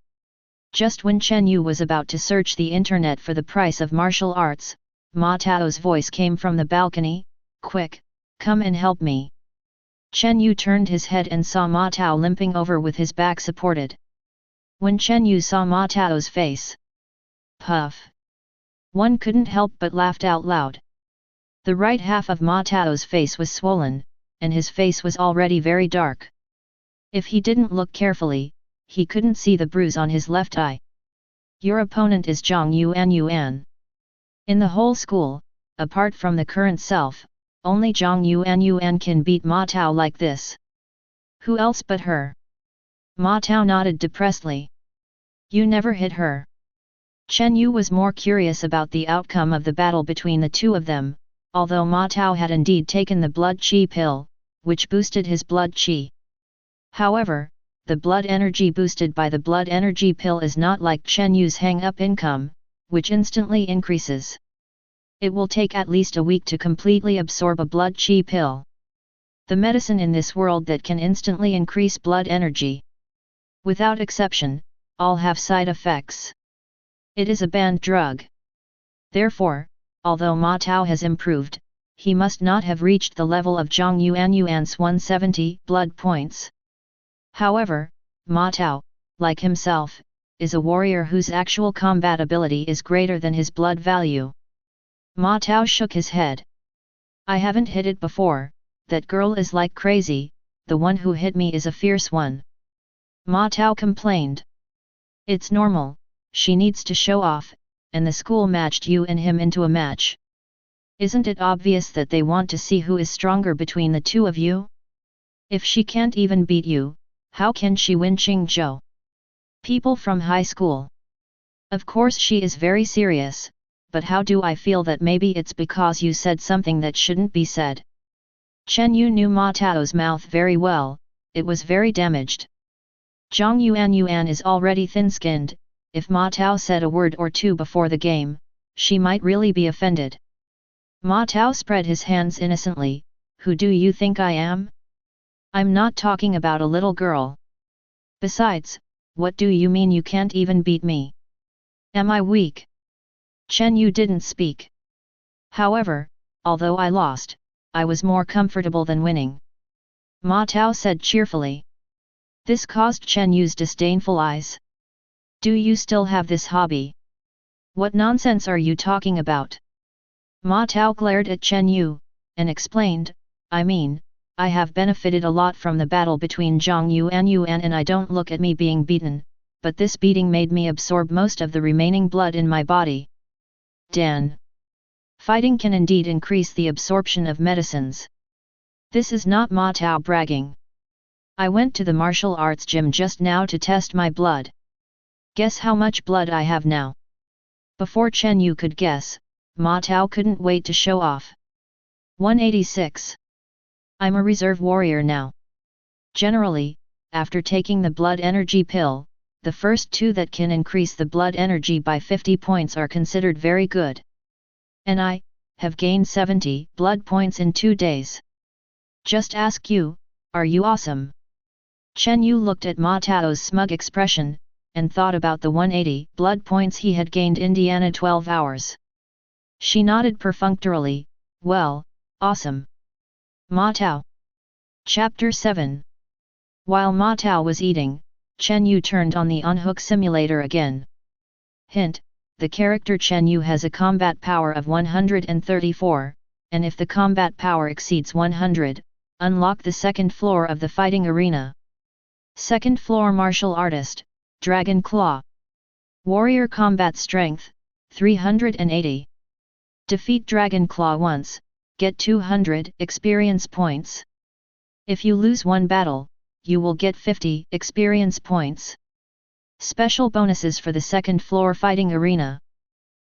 [SPEAKER 2] Just when Chen Yu was about to search the internet for the price of martial arts, Ma Tao's voice came from the balcony, "Quick, come and help me." Chen Yu turned his head and saw Ma Tao limping over with his back supported. When Chen Yu saw Ma Tao's face, puff! One couldn't help but laughed out loud. The right half of Ma Tao's face was swollen, and his face was already very dark. If he didn't look carefully, he couldn't see the bruise on his left eye. Your opponent is Zhang Yuan. In the whole school, apart from the current self, only Zhang Yuan can beat Ma Tao like this. Who else but her? Ma Tao nodded depressedly. You never hit her. Chen Yu was more curious about the outcome of the battle between the two of them, although Ma Tao had indeed taken the blood qi pill, which boosted his blood qi. However, the blood energy boosted by the blood energy pill is not like Chen Yu's hang-up income, which instantly increases. It will take at least a week to completely absorb a blood qi pill. The medicine in this world that can instantly increase blood energy. Without exception, all have side effects. It is a banned drug. Therefore, although Ma Tao has improved, he must not have reached the level of Zhang Yuan's 170 blood points. However, Ma Tao, like himself, is a warrior whose actual combat ability is greater than his blood value. Ma Tao shook his head. I haven't hit it before, that girl is like crazy, the one who hit me is a fierce one. Ma Tao complained. It's normal, she needs to show off, and the school matched you and him into a match. Isn't it obvious that they want to see who is stronger between the two of you? If she can't even beat you, how can she win Qingzhou? People from high school. Of course she is very serious, but how do I feel that maybe it's because you said something that shouldn't be said? Chen Yu knew Ma Tao's mouth very well, it was very damaged. Zhang Yuan is already thin-skinned, if Ma Tao said a word or two before the game, she might really be offended. Ma Tao spread his hands innocently, who do you think I am? I'm not talking about a little girl. Besides, what do you mean you can't even beat me? Am I weak? Chen Yu didn't speak. However, although I lost, I was more comfortable than winning. Ma Tao said cheerfully. This caused Chen Yu's disdainful eyes. Do you still have this hobby? What nonsense are you talking about? Ma Tao glared at Chen Yu, and explained, I mean, I have benefited a lot from the battle between Zhang Yuan and I don't look at me being beaten, but this beating made me absorb most of the remaining blood in my body. Dan. Fighting can indeed increase the absorption of medicines. This is not Ma Tao bragging. I went to the martial arts gym just now to test my blood. Guess how much blood I have now? Before Chen Yu could guess, Ma Tao couldn't wait to show off. 186. I'm a reserve warrior now. Generally, after taking the blood energy pill, the first two that can increase the blood energy by 50 points are considered very good. And I have gained 70 blood points in 2 days. Just ask you, are you awesome? Chen Yu looked at Ma Tao's smug expression, and thought about the 180 blood points he had gained in 12 hours. She nodded perfunctorily, well, awesome. Ma Tao. Chapter 7. While Ma Tao was eating, Chen Yu turned on the on-hook simulator again. Hint, the character Chen Yu has a combat power of 134, and if the combat power exceeds 100, unlock the second floor of the fighting arena. Second floor martial artist, Dragon Claw. Warrior combat strength, 380. Defeat Dragon Claw once, get 200 experience points. If you lose one battle, you will get 50 experience points. Special bonuses for the second floor fighting arena.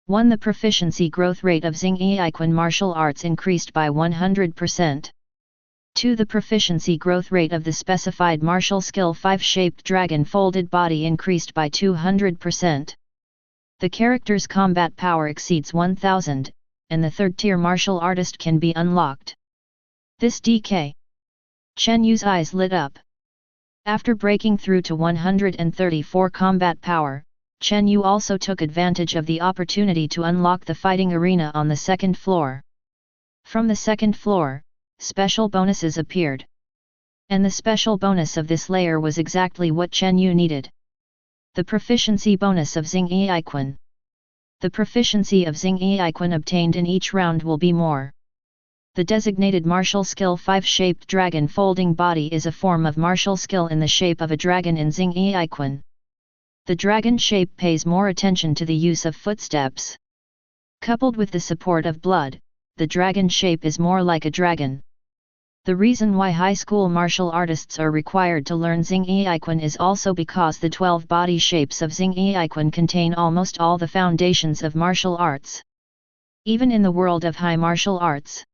[SPEAKER 2] 1. The proficiency growth rate of Xing Yiquan martial arts increased by 100%. 2. The proficiency growth rate of the specified martial skill 5-shaped dragon folded body increased by 200%. The character's combat power exceeds 1000, and the third-tier martial artist can be unlocked. This DK. Chen Yu's eyes lit up. After breaking through to 134 combat power, Chen Yu also took advantage of the opportunity to unlock the fighting arena on the second floor. From the second floor, special bonuses appeared. And the special bonus of this layer was exactly what Chen Yu needed. The proficiency bonus of Xing Yiquan. The proficiency of Xing Yiquan obtained in each round will be more. The designated martial skill 5-shaped dragon folding body is a form of martial skill in the shape of a dragon in Xing Yiquan. The dragon shape pays more attention to the use of footsteps. Coupled with the support of blood, the dragon shape is more like a dragon. The reason why high school martial artists are required to learn Xing Yiquan is also because the 12 body shapes of Xing Yiquan contain almost all the foundations of martial arts. Even in the world of high martial arts,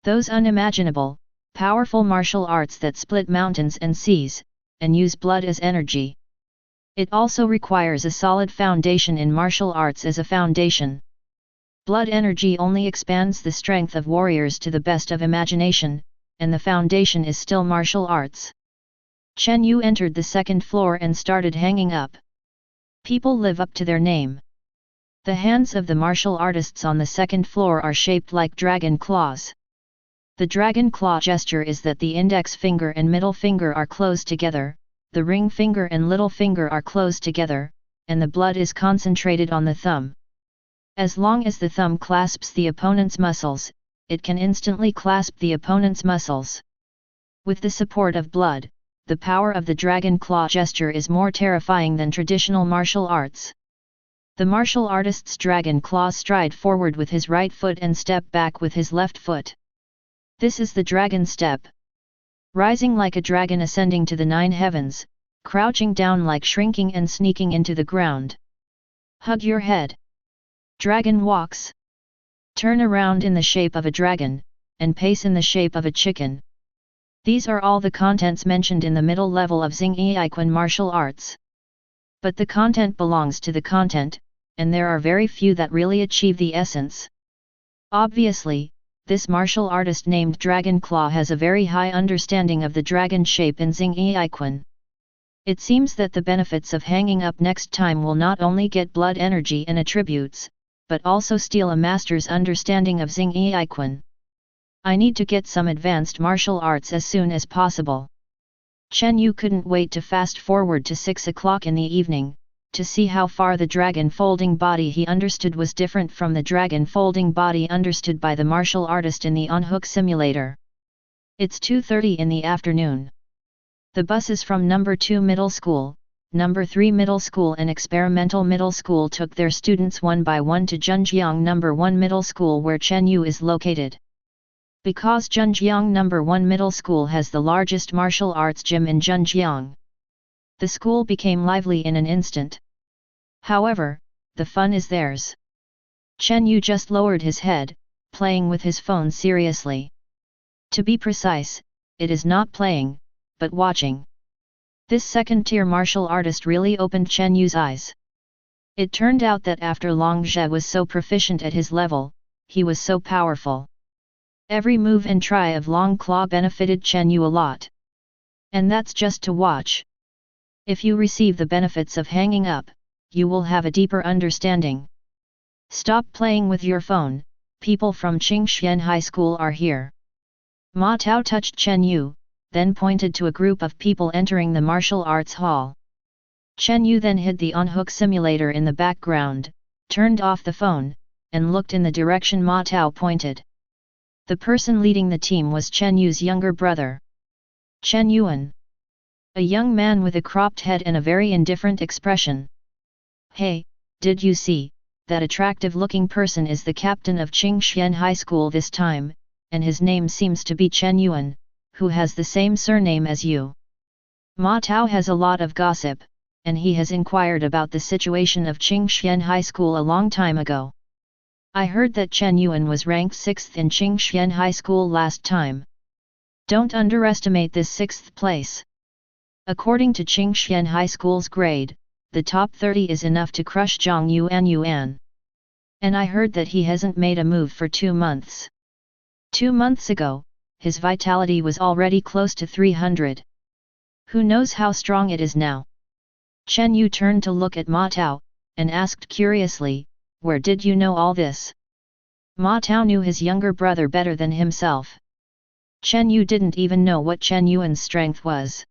[SPEAKER 2] those unimaginable, powerful martial arts that split mountains and seas, and use blood as energy. It also requires a solid foundation in martial arts as a foundation. Blood energy only expands the strength of warriors to the best of imagination, and the foundation is still martial arts. Chen Yu entered the second floor and started hanging up. People live up to their name. The hands of the martial artists on the second floor are shaped like dragon claws. The dragon claw gesture is that the index finger and middle finger are closed together, the ring finger and little finger are closed together, and the blood is concentrated on the thumb. As long as the thumb clasps the opponent's muscles, it can instantly clasp the opponent's muscles. With the support of blood, the power of the dragon claw gesture is more terrifying than traditional martial arts. The martial artist's dragon claws stride forward with his right foot and step back with his left foot. This is the dragon step. Rising like a dragon ascending to the 9 heavens, crouching down like shrinking and sneaking into the ground. Hug your head. Dragon walks. Turn around in the shape of a dragon, and pace in the shape of a chicken. These are all the contents mentioned in the middle level of Xing Yiquan martial arts. But the content belongs to the content, and there are very few that really achieve the essence. Obviously, this martial artist named Dragon Claw has a very high understanding of the dragon shape in Xing Yiquan. It seems that the benefits of hanging up next time will not only get blood energy and attributes, but also steal a master's understanding of Xing Yiquan. I need to get some advanced martial arts as soon as possible. Chen Yu couldn't wait to fast forward to 6 o'clock in the evening, to see how far the dragon folding body he understood was different from the dragon folding body understood by the martial artist in the on-hook simulator. It's 2:30 in the afternoon. The buses from number 2 middle school, number 3 middle school and experimental middle school took their students one by one to Zhenjiang number 1 middle school where Chen Yu is located. Because Zhenjiang number 1 middle school has the largest martial arts gym in Zhenjiang, the school became lively in an instant. However, the fun is theirs. Chen Yu just lowered his head, playing with his phone seriously. To be precise, it is not playing, but watching. This second-tier martial artist really opened Chen Yu's eyes. It turned out that after Long Zhe was so proficient at his level, he was so powerful. Every move and try of Long Claw benefited Chen Yu a lot. And that's just to watch. If you receive the benefits of hanging up, you will have a deeper understanding. Stop playing with your phone, people from Qingxian High School are here. Ma Tao touched Chen Yu, then pointed to a group of people entering the martial arts hall. Chen Yu then hid the on-hook simulator in the background, turned off the phone, and looked in the direction Ma Tao pointed. The person leading the team was Chen Yu's younger brother, Chen Yuan. A young man with a cropped head and a very indifferent expression. Hey, did you see, that attractive-looking person is the captain of Qingxian High School this time, and his name seems to be Chen Yuan, who has the same surname as you. Ma Tao has a lot of gossip, and he has inquired about the situation of Qingxian High School a long time ago. I heard that Chen Yuan was ranked 6th in Qingxian High School last time. Don't underestimate this 6th place. According to Qingxian High School's grade, the top 30 is enough to crush Zhang Yuan. And I heard that he hasn't made a move for 2 months. 2 months ago, his vitality was already close to 300. Who knows how strong it is now? Chen Yu turned to look at Ma Tao, and asked curiously, where did you know all this? Ma Tao knew his younger brother better than himself. Chen Yu didn't even know what Chen Yuan's strength was.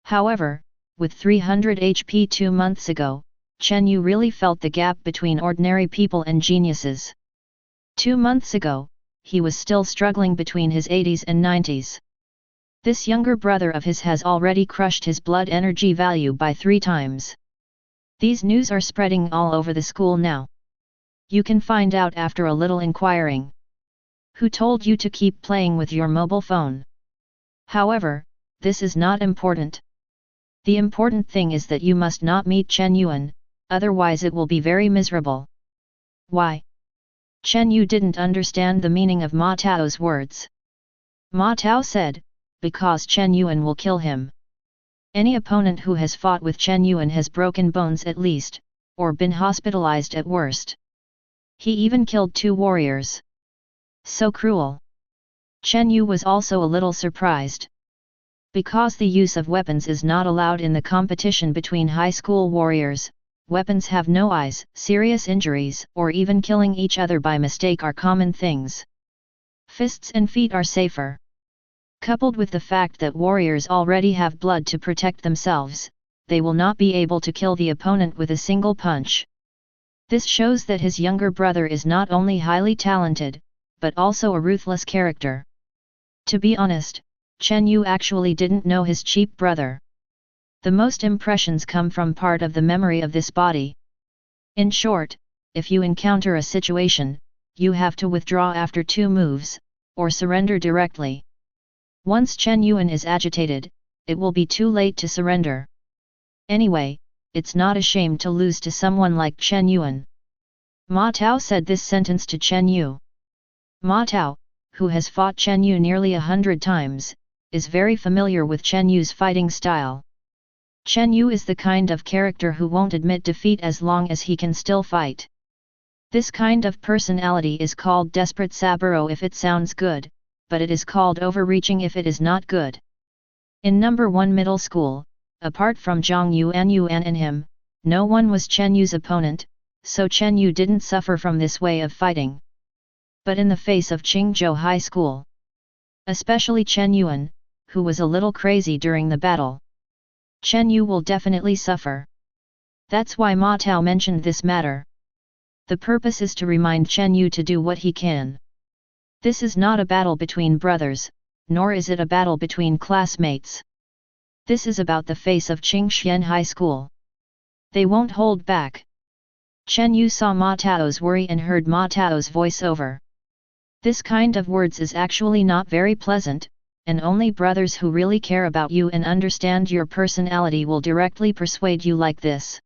[SPEAKER 2] However, with 300 HP 2 months ago, Chen Yu really felt the gap between ordinary people and geniuses. 2 months ago, he was still struggling between his 80s and 90s. This younger brother of his has already crushed his blood energy value by 3 times. These news are spreading all over the school now. You can find out after a little inquiring. Who told you to keep playing with your mobile phone? However, this is not important. The important thing is that you must not meet Chen Yuan, otherwise it will be very miserable. Why? Chen Yu didn't understand the meaning of Ma Tao's words. Ma Tao said, because Chen Yuan will kill him. Any opponent who has fought with Chen Yuan has broken bones at least, or been hospitalized at worst. He even killed 2 warriors. So cruel. Chen Yu was also a little surprised. Because the use of weapons is not allowed in the competition between high school warriors, weapons have no eyes, serious injuries, or even killing each other by mistake are common things. Fists and feet are safer. Coupled with the fact that warriors already have blood to protect themselves, they will not be able to kill the opponent with a single punch. This shows that his younger brother is not only highly talented, but also a ruthless character. To be honest, Chen Yu actually didn't know his cheap brother. The most impressions come from part of the memory of this body. In short, if you encounter a situation, you have to withdraw after 2 moves, or surrender directly. Once Chen Yuan is agitated, it will be too late to surrender. Anyway, it's not a shame to lose to someone like Chen Yuan. Ma Tao said this sentence to Chen Yu. Ma Tao, who has fought Chen Yu nearly 100 times, is very familiar with Chen Yu's fighting style. Chen Yu is the kind of character who won't admit defeat as long as he can still fight. This kind of personality is called desperate saburo if it sounds good, but it is called overreaching if it is not good. In number 1 middle school, apart from Zhang Yuan and him, no one was Chen Yu's opponent, so Chen Yu didn't suffer from this way of fighting. But in the face of Qingzhou High School, especially Chen Yuan, who was a little crazy during the battle, Chen Yu will definitely suffer. That's why Ma Tao mentioned this matter. The purpose is to remind Chen Yu to do what he can. This is not a battle between brothers, nor is it a battle between classmates. This is about the face of Qingxian High School. They won't hold back. Chen Yu saw Ma Tao's worry and heard Ma Tao's voice over. This kind of words is actually not very pleasant, and only brothers who really care about you and understand your personality will directly persuade you like this.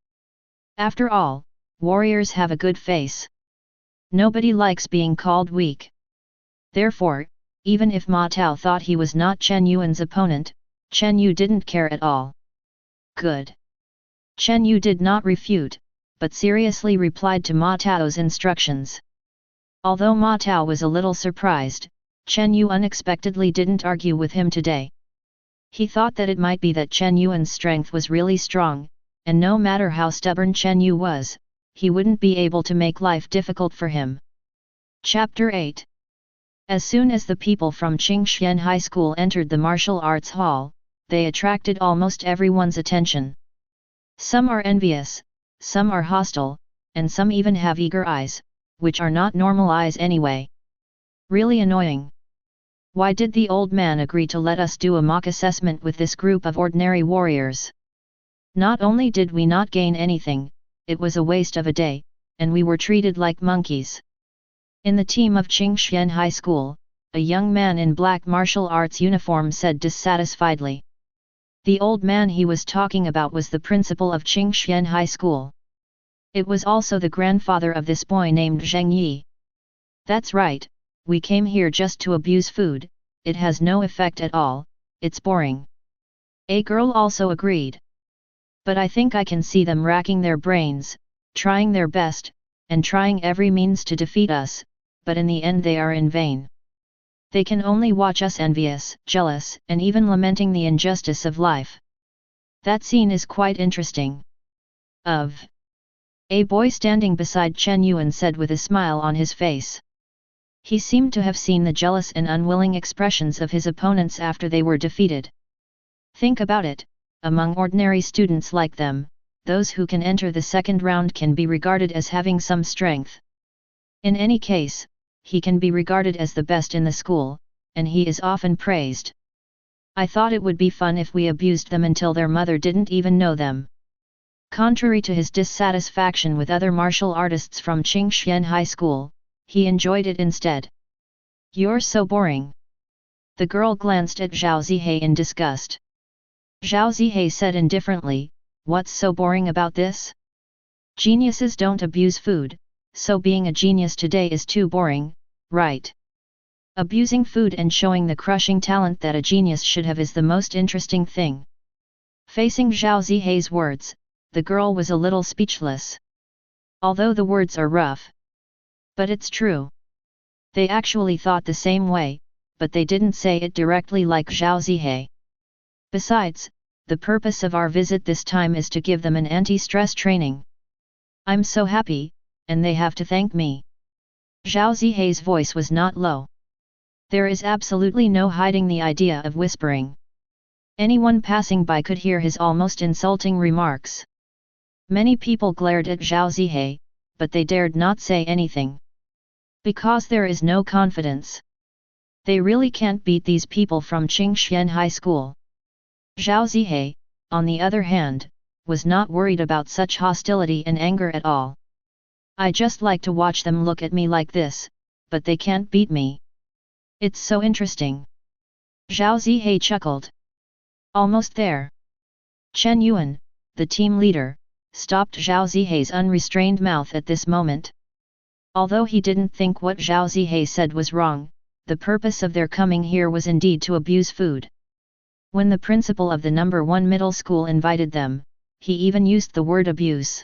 [SPEAKER 2] After all, warriors have a good face. Nobody likes being called weak. Therefore, even if Ma Tao thought he was not Chen Yuan's opponent, Chen Yu didn't care at all. Good. Chen Yu did not refute, but seriously replied to Ma Tao's instructions. Although Ma Tao was a little surprised, Chen Yu unexpectedly didn't argue with him today. He thought that it might be that Chen Yuan's strength was really strong, and no matter how stubborn Chen Yu was, he wouldn't be able to make life difficult for him. Chapter 8. As soon as the people from Qingxian High School entered the martial arts hall, they attracted almost everyone's attention. Some are envious, some are hostile, and some even have eager eyes, which are not normal eyes anyway. Really annoying. Why did the old man agree to let us do a mock assessment with this group of ordinary warriors? Not only did we not gain anything, it was a waste of a day, and we were treated like monkeys. In the team of Qingxian High School, a young man in black martial arts uniform said dissatisfiedly. The old man he was talking about was the principal of Qingxian High School. It was also the grandfather of this boy named Zheng Yi. That's right, we came here just to abuse food, it has no effect at all, it's boring. A girl also agreed. But I think I can see them racking their brains, trying their best, and trying every means to defeat us, but in the end they are in vain. They can only watch us envious, jealous, and even lamenting the injustice of life. That scene is quite interesting. A boy standing beside Chen Yuan said with a smile on his face. He seemed to have seen the jealous and unwilling expressions of his opponents after they were defeated. Think about it, among ordinary students like them, those who can enter the second round can be regarded as having some strength. In any case, he can be regarded as the best in the school, and he is often praised. I thought it would be fun if we abused them until their mother didn't even know them. Contrary to his dissatisfaction with other martial artists from Qingxian High School, he enjoyed it instead. You're so boring. The girl glanced at Zhao Zihei in disgust. Zhao Zihei said indifferently, what's so boring about this? Geniuses don't abuse food, so being a genius today is too boring, right? Abusing food and showing the crushing talent that a genius should have is the most interesting thing. Facing Zhao Zihei's words, the girl was a little speechless. Although the words are rough. But it's true. They actually thought the same way, but they didn't say it directly like Zhao Zihei. Besides, the purpose of our visit this time is to give them an anti-stress training. I'm so happy, and they have to thank me. Zhao Zihei's voice was not low. There is absolutely no hiding the idea of whispering. Anyone passing by could hear his almost insulting remarks. Many people glared at Zhao Zihei, but they dared not say anything. Because there is no confidence. They really can't beat these people from Qingxian High School. Zhao Zihei, on the other hand, was not worried about such hostility and anger at all. I just like to watch them look at me like this, but they can't beat me. It's so interesting. Zhao Zihei chuckled. Almost there. Chen Yuan, the team leader, stopped Zhao Zihei's unrestrained mouth at this moment. Although he didn't think what Zhao Zihei said was wrong, the purpose of their coming here was indeed to abuse food. When the principal of the number 1 middle school invited them, he even used the word abuse.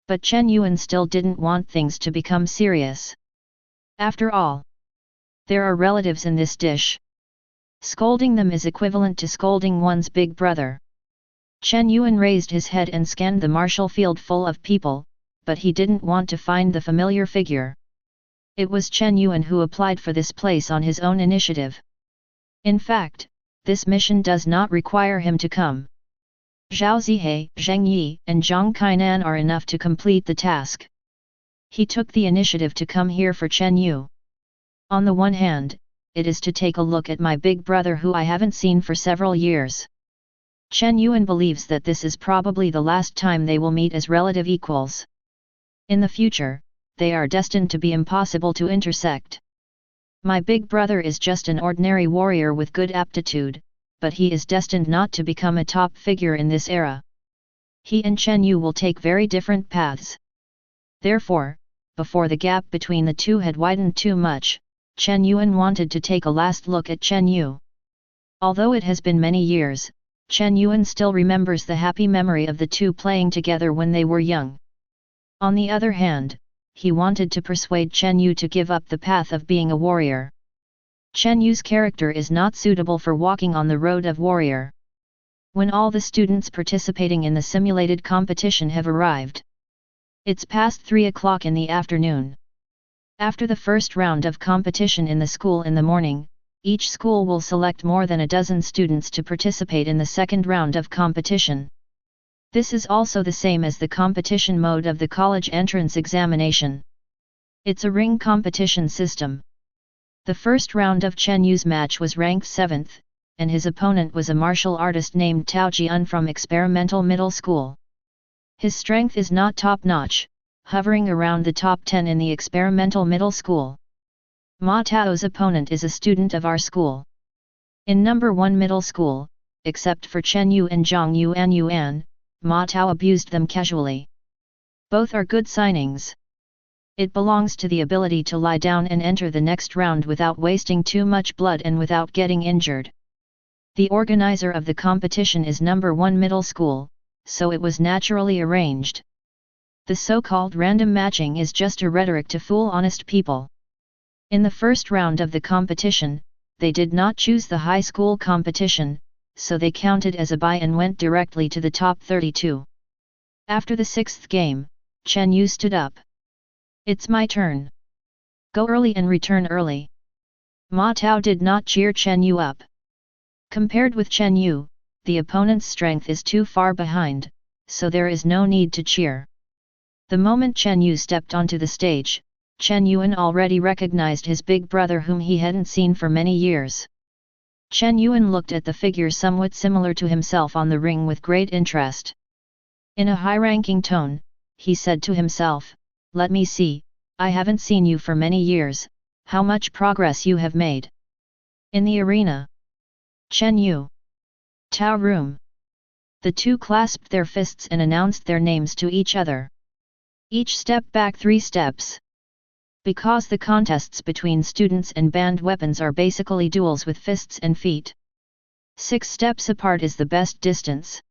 [SPEAKER 2] But Chen Yuan still didn't want things to become serious. After all, there are relatives in this dish. Scolding them is equivalent to scolding one's big brother. Chen Yuan raised his head and scanned the martial field full of people, but he didn't want to find the familiar figure. It was Chen Yuan who applied for this place on his own initiative. In fact, this mission does not require him to come. Zhao Zihei, Zheng Yi, and Zhang Kainan are enough to complete the task. He took the initiative to come here for Chen Yu. On the one hand, it is to take a look at my big brother who I haven't seen for several years. Chen Yuan believes that this is probably the last time they will meet as relative equals. In the future, they are destined to be impossible to intersect. My big brother is just an ordinary warrior with good aptitude, but he is destined not to become a top figure in this era. He and Chen Yu will take very different paths. Therefore, before the gap between the two had widened too much, Chen Yuan wanted to take a last look at Chen Yu. Although it has been many years, Chen Yuan still remembers the happy memory of the two playing together when they were young. On the other hand, he wanted to persuade Chen Yu to give up the path of being a warrior. Chen Yu's character is not suitable for walking on the road of warrior. When all the students participating in the simulated competition have arrived. It's past 3 o'clock in the afternoon. After the first round of competition in the school in the morning, each school will select more than a dozen students to participate in the second round of competition. This is also the same as the competition mode of the college entrance examination. It's a ring competition system. The first round of Chen Yu's match was ranked 7th, and his opponent was a martial artist named Tao Jian from Experimental Middle School. His strength is not top-notch, hovering around the top 10 in the Experimental Middle School. Ma Tao's opponent is a student of our school. In number 1 middle school, except for Chen Yu and Zhang Yuan, Ma Tao abused them casually. Both are good signings. It belongs to the ability to lie down and enter the next round without wasting too much blood and without getting injured. The organizer of the competition is number 1 middle school, so it was naturally arranged. The so-called random matching is just a rhetoric to fool honest people. In the first round of the competition, they did not choose the high school competition, so they counted as a bye and went directly to the top 32. After the 6th game, Chen Yu stood up. It's my turn. Go early and return early. Ma Tao did not cheer Chen Yu up. Compared with Chen Yu, the opponent's strength is too far behind, so there is no need to cheer. The moment Chen Yu stepped onto the stage, Chen Yuan already recognized his big brother whom he hadn't seen for many years. Chen Yuan looked at the figure somewhat similar to himself on the ring with great interest. In a high-ranking tone, he said to himself, "Let me see, I haven't seen you for many years, how much progress you have made." In the arena, Chen Yu, Tao Room. The two clasped their fists and announced their names to each other. Each step back 3 steps. Because the contests between students and banned weapons are basically duels with fists and feet. 6 steps apart is the best distance.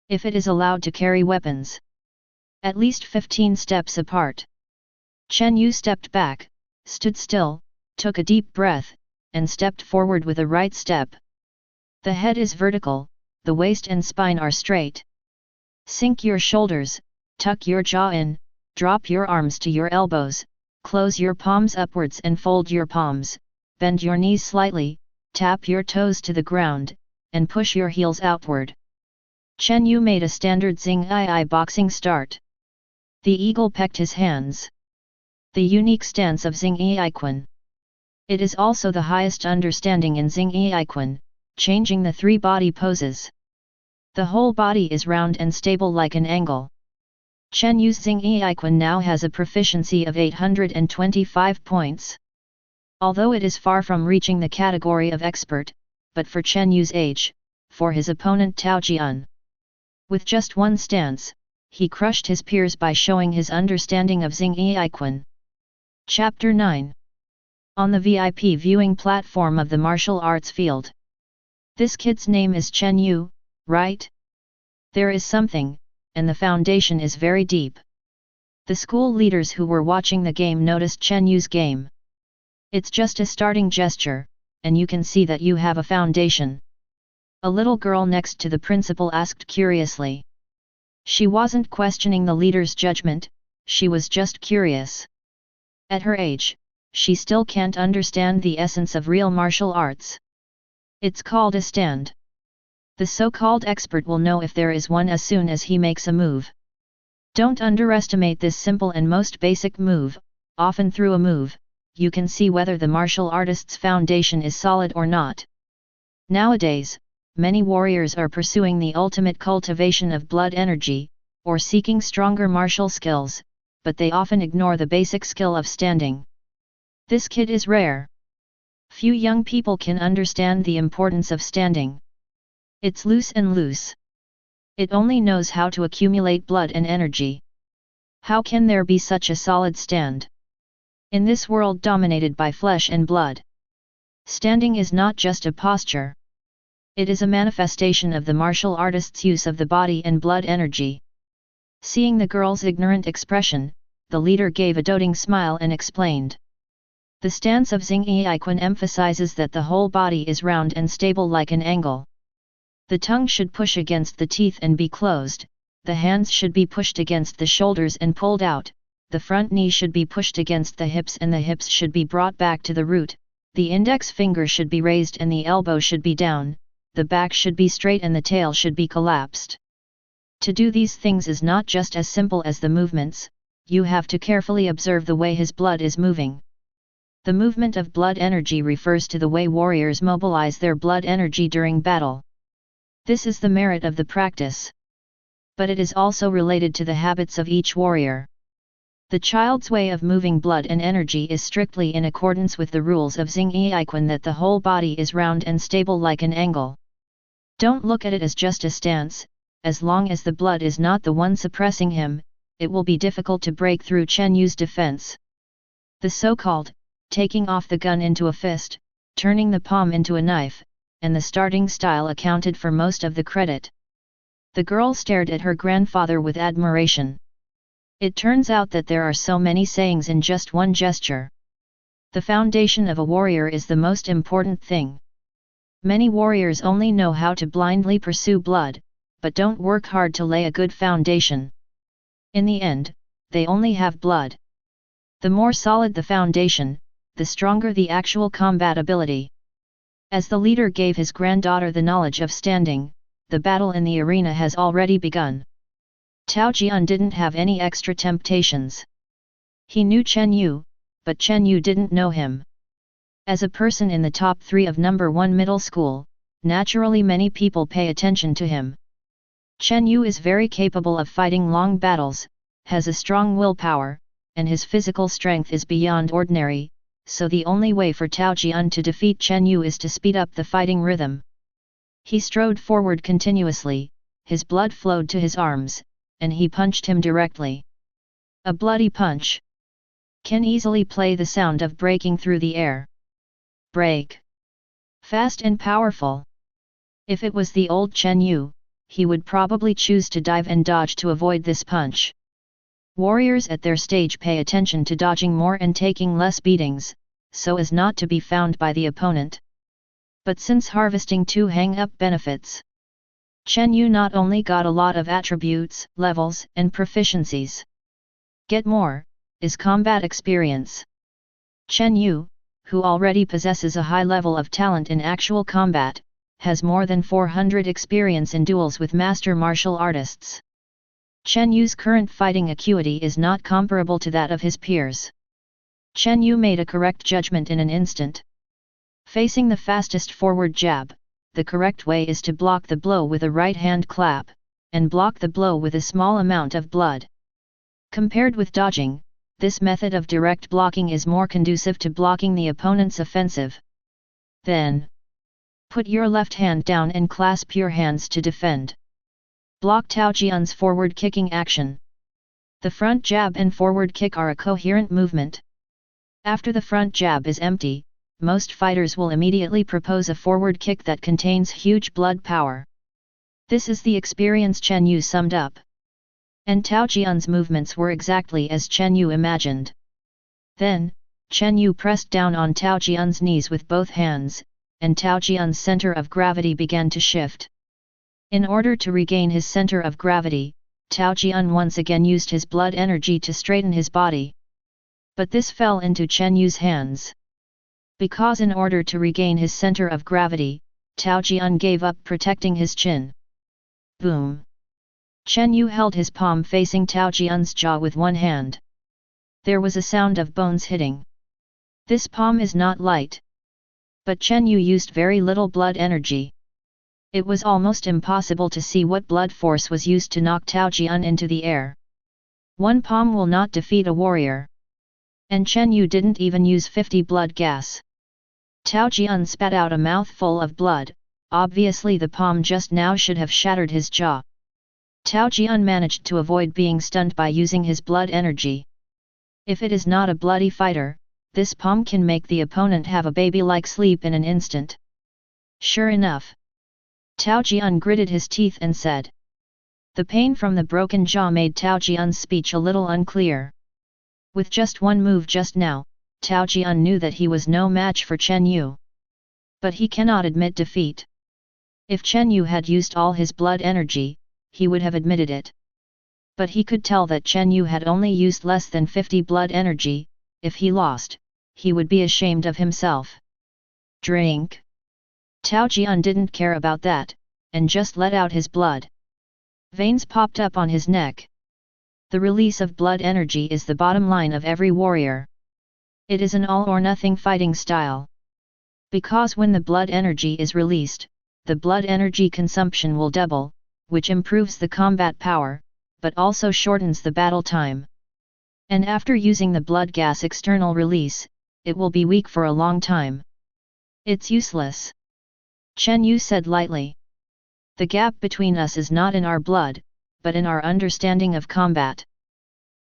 [SPEAKER 2] If it is allowed to carry weapons. At least 15 steps apart. Chen Yu stepped back, stood still, took a deep breath, and stepped forward with a right step. The head is vertical, the waist and spine are straight. Sink your shoulders, tuck your jaw in, drop your arms to your elbows, close your palms upwards and fold your palms, bend your knees slightly, tap your toes to the ground, and push your heels outward. Chen Yu made a standard Xing Yi boxing start. The eagle pecked his hands. The unique stance of Xing Yi Quan. It is also the highest understanding in Xing Yi Quan, changing the three body poses. The whole body is round and stable like an angle. Chen Yu's Xing Yi Quan now has a proficiency of 825 points. Although it is far from reaching the category of expert, but for Chen Yu's age, for his opponent Tao Jian. With just one stance, he crushed his peers by showing his understanding of Xing Yi Quan. Chapter 9. On the VIP viewing platform of the martial arts field. This kid's name is Chen Yu, right? There is something, and the foundation is very deep. The school leaders who were watching the game noticed Chen Yu's game. It's just a starting gesture, and you can see that you have a foundation. A little girl next to the principal asked curiously. She wasn't questioning the leader's judgment, she was just curious. At her age, she still can't understand the essence of real martial arts. It's called a stand. The so-called expert will know if there is one as soon as he makes a move. Don't underestimate this simple and most basic move. Often through a move, you can see whether the martial artist's foundation is solid or not. Nowadays, many warriors are pursuing the ultimate cultivation of blood energy, or seeking stronger martial skills, but they often ignore the basic skill of standing. This kid is rare. Few young people can understand the importance of standing. It's loose and loose. It only knows how to accumulate blood and energy. How can there be such a solid stand? In this world dominated by flesh and blood, standing is not just a posture. It is a manifestation of the martial artist's use of the body and blood energy. Seeing the girl's ignorant expression, the leader gave a doting smile and explained. The stance of Xing Yi Quan emphasizes that the whole body is round and stable like an angle. The tongue should push against the teeth and be closed, the hands should be pushed against the shoulders and pulled out, the front knee should be pushed against the hips and the hips should be brought back to the root, the index finger should be raised and the elbow should be down, the back should be straight and the tail should be collapsed. To do these things is not just as simple as the movements, you have to carefully observe the way his blood is moving. The movement of blood energy refers to the way warriors mobilize their blood energy during battle. This is the merit of the practice. But it is also related to the habits of each warrior. The child's way of moving blood and energy is strictly in accordance with the rules of Xing Yi Quan that the whole body is round and stable like an angle. Don't look at it as just a stance, as long as the blood is not the one suppressing him, it will be difficult to break through Chen Yu's defense. The so-called, taking off the gun into a fist, turning the palm into a knife, and the starting style accounted for most of the credit. The girl stared at her grandfather with admiration. It turns out that there are so many sayings in just one gesture. The foundation of a warrior is the most important thing. Many warriors only know how to blindly pursue blood, but don't work hard to lay a good foundation. In the end, they only have blood. The more solid the foundation, the stronger the actual combat ability. As the leader gave his granddaughter the knowledge of standing, the battle in the arena has already begun. Tao Jian didn't have any extra temptations. He knew Chen Yu, but Chen Yu didn't know him. As a person in the top 3 of number 1 middle school, naturally many people pay attention to him. Chen Yu is very capable of fighting long battles, has a strong willpower, and his physical strength is beyond ordinary, so the only way for Tao Jian to defeat Chen Yu is to speed up the fighting rhythm. He strode forward continuously, his blood flowed to his arms, and he punched him directly. A bloody punch can easily play the sound of breaking through the air. Break. Fast and powerful. If it was the old Chen Yu, he would probably choose to dive and dodge to avoid this punch. Warriors at their stage pay attention to dodging more and taking less beatings, so as not to be found by the opponent. But since harvesting 2 hang-up benefits, Chen Yu not only got a lot of attributes, levels, and proficiencies. Get more, is combat experience. Chen Yu, who already possesses a high level of talent in actual combat, has more than 400 experience in duels with master martial artists. Chen Yu's current fighting acuity is not comparable to that of his peers. Chen Yu made a correct judgment in an instant. Facing the fastest forward jab, the correct way is to block the blow with a right hand clap, and block the blow with a small amount of blood. Compared with dodging, this method of direct blocking is more conducive to blocking the opponent's offensive. Then, put your left hand down and clasp your hands to defend. Block Tao Jian's forward kicking action. The front jab and forward kick are a coherent movement. After the front jab is empty, most fighters will immediately propose a forward kick that contains huge blood power. This is the experience Chen Yu summed up. And Tao Jian's movements were exactly as Chen Yu imagined. Then, Chen Yu pressed down on Tao Jian's knees with both hands, and Tao Jian's center of gravity began to shift. In order to regain his center of gravity, Tao Jian once again used his blood energy to straighten his body. But this fell into Chen Yu's hands. Because in order to regain his center of gravity, Tao Jian gave up protecting his chin. Boom! Chen Yu held his palm facing Tao Jian's jaw with one hand. There was a sound of bones hitting. This palm is not light. But Chen Yu used very little blood energy. It was almost impossible to see what blood force was used to knock Tao Jian into the air. One palm will not defeat a warrior. And Chen Yu didn't even use 50 blood gas. Tao Jian spat out a mouthful of blood, obviously the palm just now should have shattered his jaw. Tao Jian managed to avoid being stunned by using his blood energy. If it is not a bloody fighter, this palm can make the opponent have a baby-like sleep in an instant. Sure enough. Tao Jian gritted his teeth and said. The pain from the broken jaw made Tao Jian's speech a little unclear. With just one move just now, Tao Jian knew that he was no match for Chen Yu. But he cannot admit defeat. If Chen Yu had used all his blood energy, he would have admitted it. But he could tell that Chen Yu had only used less than 50 blood energy. If he lost, he would be ashamed of himself. Drink. Tao Jian didn't care about that, and just let out his blood. Veins popped up on his neck. The release of blood energy is the bottom line of every warrior. It is an all-or-nothing fighting style. Because when the blood energy is released, the blood energy consumption will double, which improves the combat power, but also shortens the battle time. And after using the blood gas external release, it will be weak for a long time. It's useless. Chen Yu said lightly. The gap between us is not in our blood, but in our understanding of combat.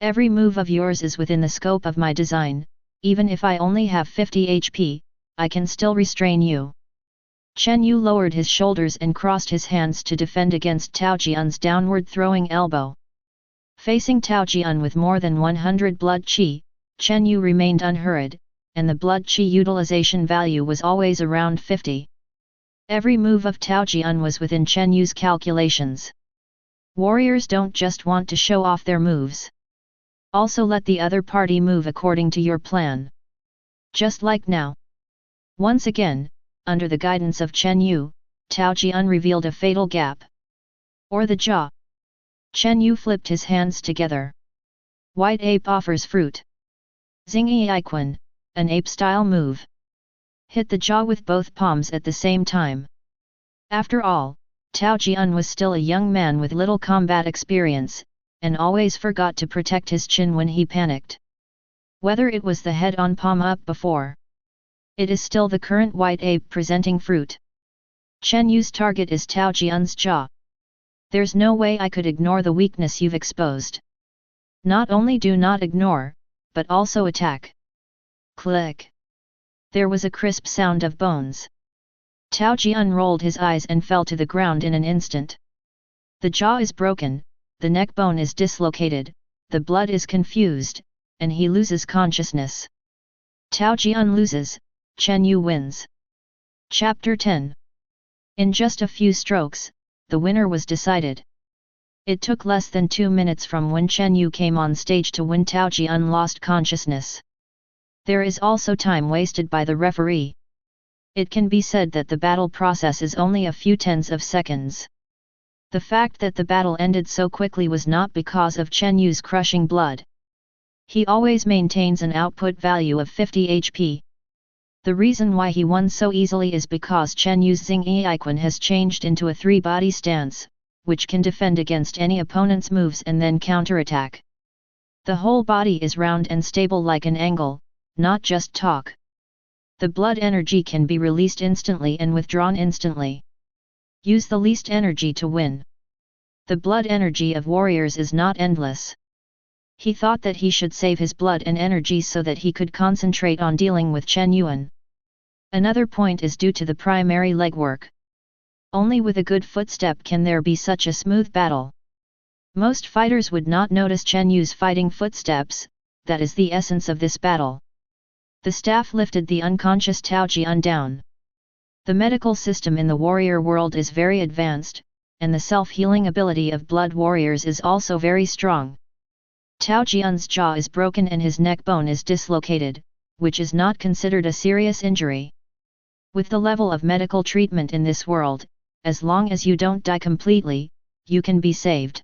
[SPEAKER 2] Every move of yours is within the scope of my design, even if I only have 50 HP, I can still restrain you. Chen Yu lowered his shoulders and crossed his hands to defend against Tao Jian's downward throwing elbow. Facing Tao Jian with more than 100 blood qi, Chen Yu remained unhurried, and the blood qi utilization value was always around 50. Every move of Tao Jian was within Chen Yu's calculations. Warriors don't just want to show off their moves. Also let the other party move according to your plan. Just like now. Once again, under the guidance of Chen Yu, Tao Jian revealed a fatal gap. Or the jaw. Chen Yu flipped his hands together. White ape offers fruit. Xingyi Iquan, an ape-style move. Hit the jaw with both palms at the same time. After all, Tao Jian was still a young man with little combat experience, and always forgot to protect his chin when he panicked. Whether it was the head-on palm up before. It is still the current white ape presenting fruit. Chen Yu's target is Tao Jian's jaw. There's no way I could ignore the weakness you've exposed. Not only do not ignore, but also attack. Click. There was a crisp sound of bones. Tao Jian rolled his eyes and fell to the ground in an instant. The jaw is broken, the neck bone is dislocated, the blood is confused, and he loses consciousness. Tao Jian loses, Chen Yu wins. Chapter 10. In just a few strokes, the winner was decided. It took less than 2 minutes from when Chen Yu came on stage to when Tao Jian lost consciousness. There is also time wasted by the referee. It can be said that the battle process is only a few tens of seconds. The fact that the battle ended so quickly was not because of Chen Yu's crushing blood. He always maintains an output value of 50 HP. The reason why he won so easily is because Chen Yu's Xing Yi icon has changed into a 3-body stance, which can defend against any opponent's moves and then counterattack. The whole body is round and stable like an angle, not just talk. The blood energy can be released instantly and withdrawn instantly. Use the least energy to win. The blood energy of warriors is not endless. He thought that he should save his blood and energy so that he could concentrate on dealing with Chen Yuan. Another point is due to the primary legwork. Only with a good footstep can there be such a smooth battle. Most fighters would not notice Chen Yu's fighting footsteps. That is the essence of this battle. The staff lifted the unconscious Tao Jian down. The medical system in the warrior world is very advanced, and the self-healing ability of blood warriors is also very strong. Tao Jian's jaw is broken and his neck bone is dislocated, which is not considered a serious injury. With the level of medical treatment in this world, as long as you don't die completely, you can be saved.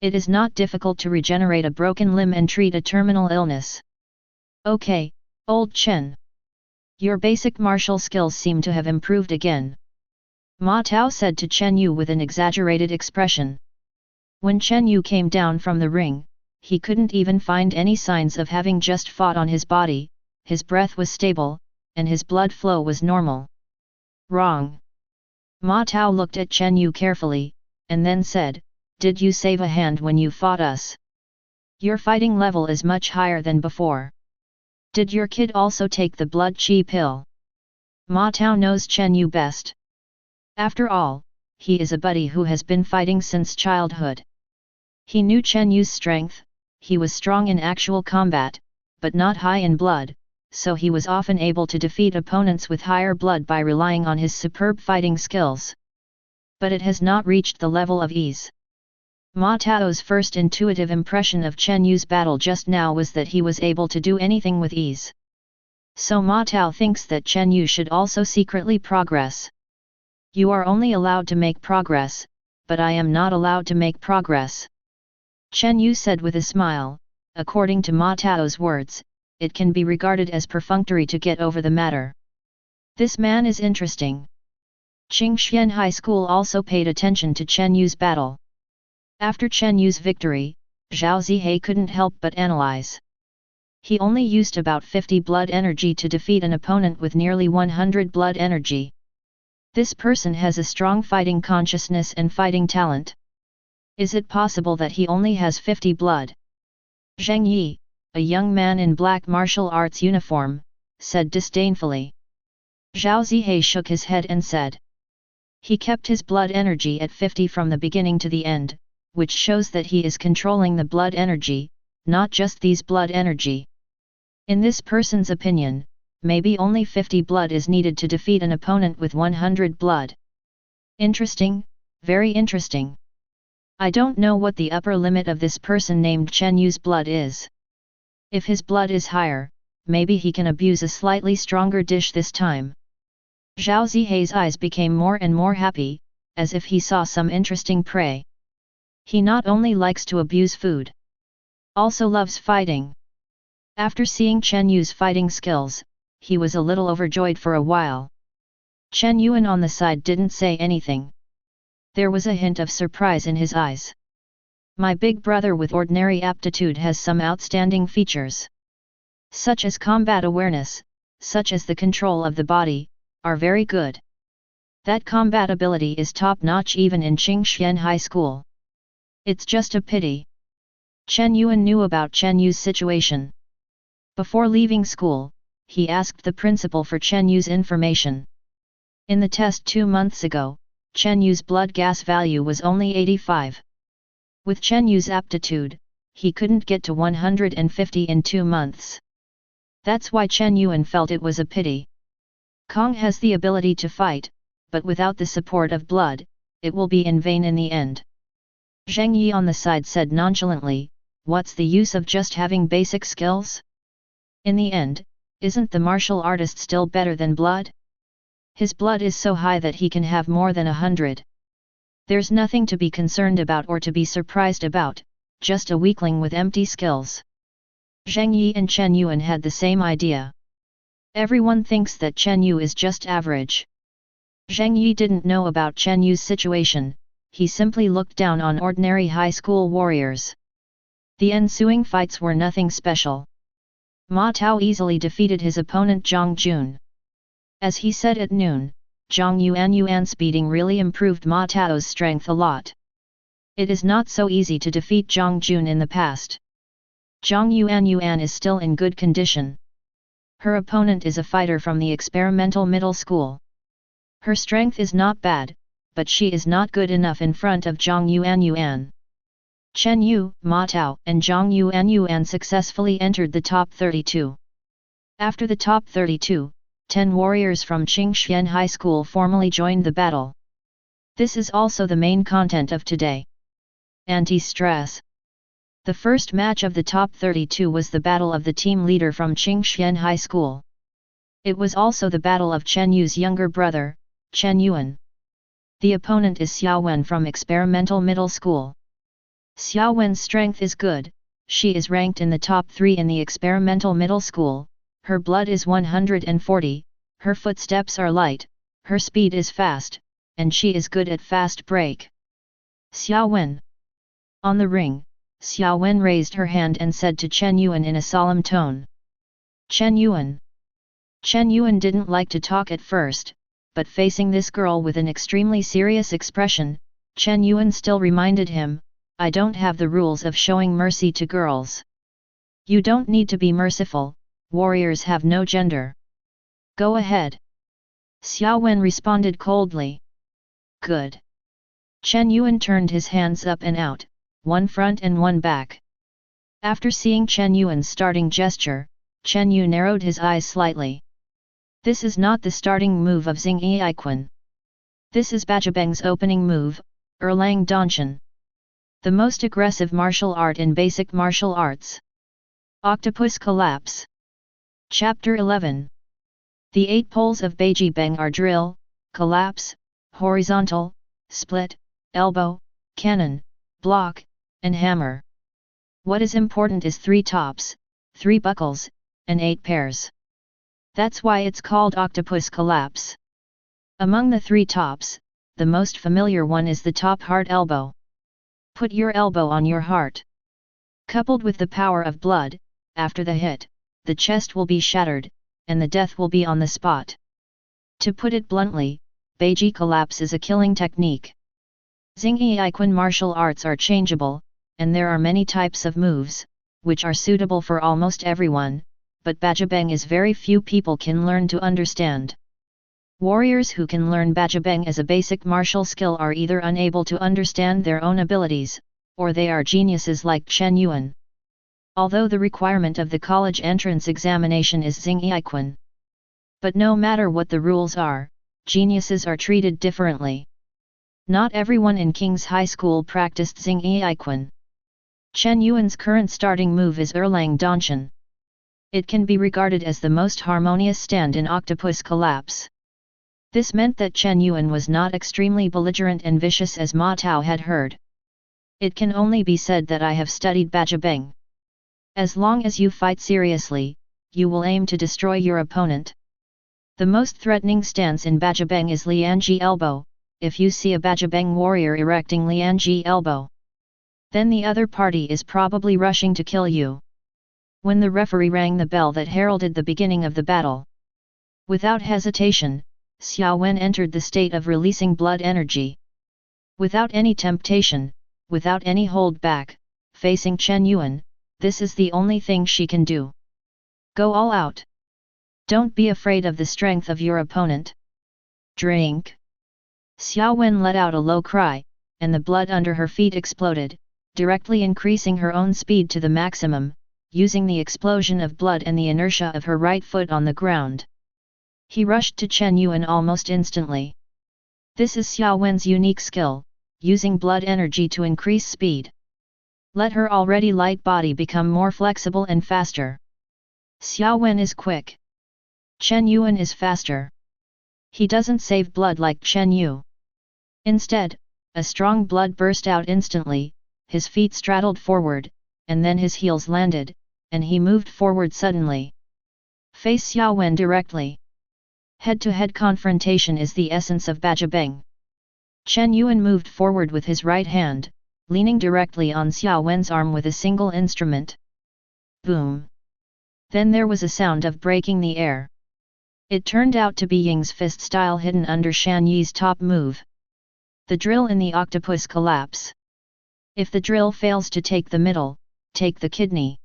[SPEAKER 2] It is not difficult to regenerate a broken limb and treat a terminal illness. Okay, old Chen. Your basic martial skills seem to have improved again. Ma Tao said to Chen Yu with an exaggerated expression. When Chen Yu came down from the ring, he couldn't even find any signs of having just fought on his body, his breath was stable, and his blood flow was normal. Wrong. Ma Tao looked at Chen Yu carefully, and then said, "Did you save a hand when you fought us? Your fighting level is much higher than before. Did your kid also take the blood chi pill?" Ma Tao knows Chen Yu best. After all, he is a buddy who has been fighting since childhood. He knew Chen Yu's strength, he was strong in actual combat, but not high in blood, so he was often able to defeat opponents with higher blood by relying on his superb fighting skills. But it has not reached the level of ease. Ma Tao's first intuitive impression of Chen Yu's battle just now was that he was able to do anything with ease. So Ma Tao thinks that Chen Yu should also secretly progress. You are only allowed to make progress, but I am not allowed to make progress. Chen Yu said with a smile, according to Ma Tao's words, it can be regarded as perfunctory to get over the matter. This man is interesting. Qingxian High School also paid attention to Chen Yu's battle. After Chen Yu's victory, Zhao Zihei couldn't help but analyze. He only used about 50 blood energy to defeat an opponent with nearly 100 blood energy. This person has a strong fighting consciousness and fighting talent. Is it possible that he only has 50 blood? Zheng Yi, a young man in black martial arts uniform, said disdainfully. Zhao Zihei shook his head and said. He kept his blood energy at 50 from the beginning to the end, which shows that he is controlling the blood energy, not just these blood energy. In this person's opinion, maybe only 50 blood is needed to defeat an opponent with 100 blood. Interesting, very interesting. I don't know what the upper limit of this person named Chen Yu's blood is. If his blood is higher, maybe he can abuse a slightly stronger dish this time. Zhao Zihei's eyes became more and more happy, as if he saw some interesting prey. He not only likes to abuse food, also loves fighting. After seeing Chen Yu's fighting skills, he was a little overjoyed for a while. Chen Yuan on the side didn't say anything. There was a hint of surprise in his eyes. My big brother with ordinary aptitude has some outstanding features. Such as combat awareness, such as the control of the body, are very good. That combat ability is top-notch even in Qingxian High School. It's just a pity. Chen Yuan knew about Chen Yu's situation. Before leaving school, he asked the principal for Chen Yu's information. In the test 2 months ago, Chen Yu's blood gas value was only 85. With Chen Yu's aptitude, he couldn't get to 150 in 2 months. That's why Chen Yuan felt it was a pity. Kong has the ability to fight, but without the support of blood, it will be in vain in the end. Zheng Yi on the side said nonchalantly, what's the use of just having basic skills? In the end, isn't the martial artist still better than blood? His blood is so high that he can have more than 100. There's nothing to be concerned about or to be surprised about, just a weakling with empty skills. Zheng Yi and Chen Yuan had the same idea. Everyone thinks that Chen Yu is just average. Zheng Yi didn't know about Chen Yu's situation, he simply looked down on ordinary high school warriors. The ensuing fights were nothing special. Ma Tao easily defeated his opponent Zhang Jun. As he said at noon, Zhang Yuan's beating really improved Ma Tao's strength a lot. It is not so easy to defeat Zhang Jun in the past. Zhang Yuan is still in good condition. Her opponent is a fighter from the experimental middle school. Her strength is not bad, but she is not good enough in front of Zhang Yuan. Chen Yu, Ma Tao, and Zhang Yuan successfully entered the top 32. After the top 32, 10 warriors from Qingxian High School formally joined the battle. This is also the main content of today. Anti-stress. The first match of the top 32 was the battle of the team leader from Qingxian High School. It was also the battle of Chen Yu's younger brother, Chen Yuan. The opponent is Xiao Wen from Experimental Middle School. Xiao Wen's strength is good, she is ranked in the top 3 in the Experimental Middle School, her blood is 140, her footsteps are light, her speed is fast, and she is good at fast break. Xiao Wen. On the ring, Xiao Wen raised her hand and said to Chen Yuan in a solemn tone. Chen Yuan. Chen Yuan didn't like to talk at first, but facing this girl with an extremely serious expression, Chen Yuan still reminded him, I don't have the rules of showing mercy to girls. You don't need to be merciful, warriors have no gender. Go ahead. Xiao Wen responded coldly. Good. Chen Yuan turned his hands up and out, one front and one back. After seeing Chen Yuan's starting gesture, Chen Yu narrowed his eyes slightly. This is not the starting move of Xing Yiquan. This is Bajabeng's opening move, Erlang Danshan. The most aggressive martial art in basic martial arts. Octopus Collapse. Chapter 11. The 8 poles of Beiji Beng are drill, collapse, horizontal, split, elbow, cannon, block, and hammer. What is important is 3 tops, 3 buckles, and 8 pairs. That's why it's called octopus collapse. Among the 3 tops, the most familiar one is the top heart elbow. Put your elbow on your heart. Coupled with the power of blood, after the hit, the chest will be shattered, and the death will be on the spot. To put it bluntly, Beiji collapse is a killing technique. Xing Yiquan martial arts are changeable, and there are many types of moves, which are suitable for almost everyone, but Bajabeng is very few people can learn to understand. Warriors who can learn Bajabeng as a basic martial skill are either unable to understand their own abilities, or they are geniuses like Chen Yuan. Although the requirement of the college entrance examination is Xing Yiquan. But no matter what the rules are, geniuses are treated differently. Not everyone in King's High School practiced Xing Yiquan. Chen Yuan's current starting move is Erlang Danshan. It can be regarded as the most harmonious stand in octopus collapse. This meant that Chen Yuan was not extremely belligerent and vicious as Ma Tao had heard. It can only be said that I have studied Bajabeng. As long as you fight seriously, you will aim to destroy your opponent. The most threatening stance in Bajabeng is Lianji elbow. If you see a Bajabeng warrior erecting Lianji elbow, then the other party is probably rushing to kill you. When the referee rang the bell that heralded the beginning of the battle, without hesitation, Xiao Wen entered the state of releasing blood energy. Without any temptation, without any hold back, facing Chen Yuan, this is the only thing she can do. Go all out. Don't be afraid of the strength of your opponent. Drink. Xiao Wen let out a low cry, and the blood under her feet exploded, directly increasing her own speed to the maximum, using the explosion of blood and the inertia of her right foot on the ground. He rushed to Chen Yuan almost instantly. This is Xiao Wen's unique skill, using blood energy to increase speed. Let her already light body become more flexible and faster. Xiao Wen is quick. Chen Yuan is faster. He doesn't save blood like Chen Yu. Instead, a strong blood burst out instantly, his feet straddled forward, and then his heels landed, and he moved forward suddenly. Face Xiao Wen directly. Head-to-head confrontation is the essence of Bajabeng. Chen Yuan moved forward with his right hand, leaning directly on Xiao Wen's arm with a single instrument. Boom! Then there was a sound of breaking the air. It turned out to be Ying's fist style hidden under Shan Yi's top move. The drill in the octopus collapse. If the drill fails to take the middle, take the kidney.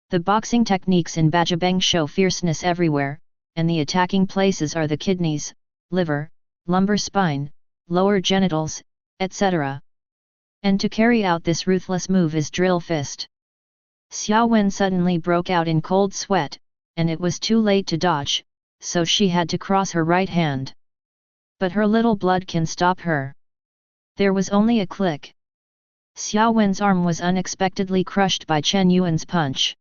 [SPEAKER 2] The boxing techniques in Bajabeng show fierceness everywhere, and the attacking places are the kidneys, liver, lumbar spine, lower genitals, etc. And to carry out this ruthless move is drill fist. Xiao Wen suddenly broke out in cold sweat, and it was too late to dodge, so she had to cross her right hand. But her little blood can stop her. There was only a click. Xiao Wen's arm was unexpectedly crushed by Chen Yuan's punch.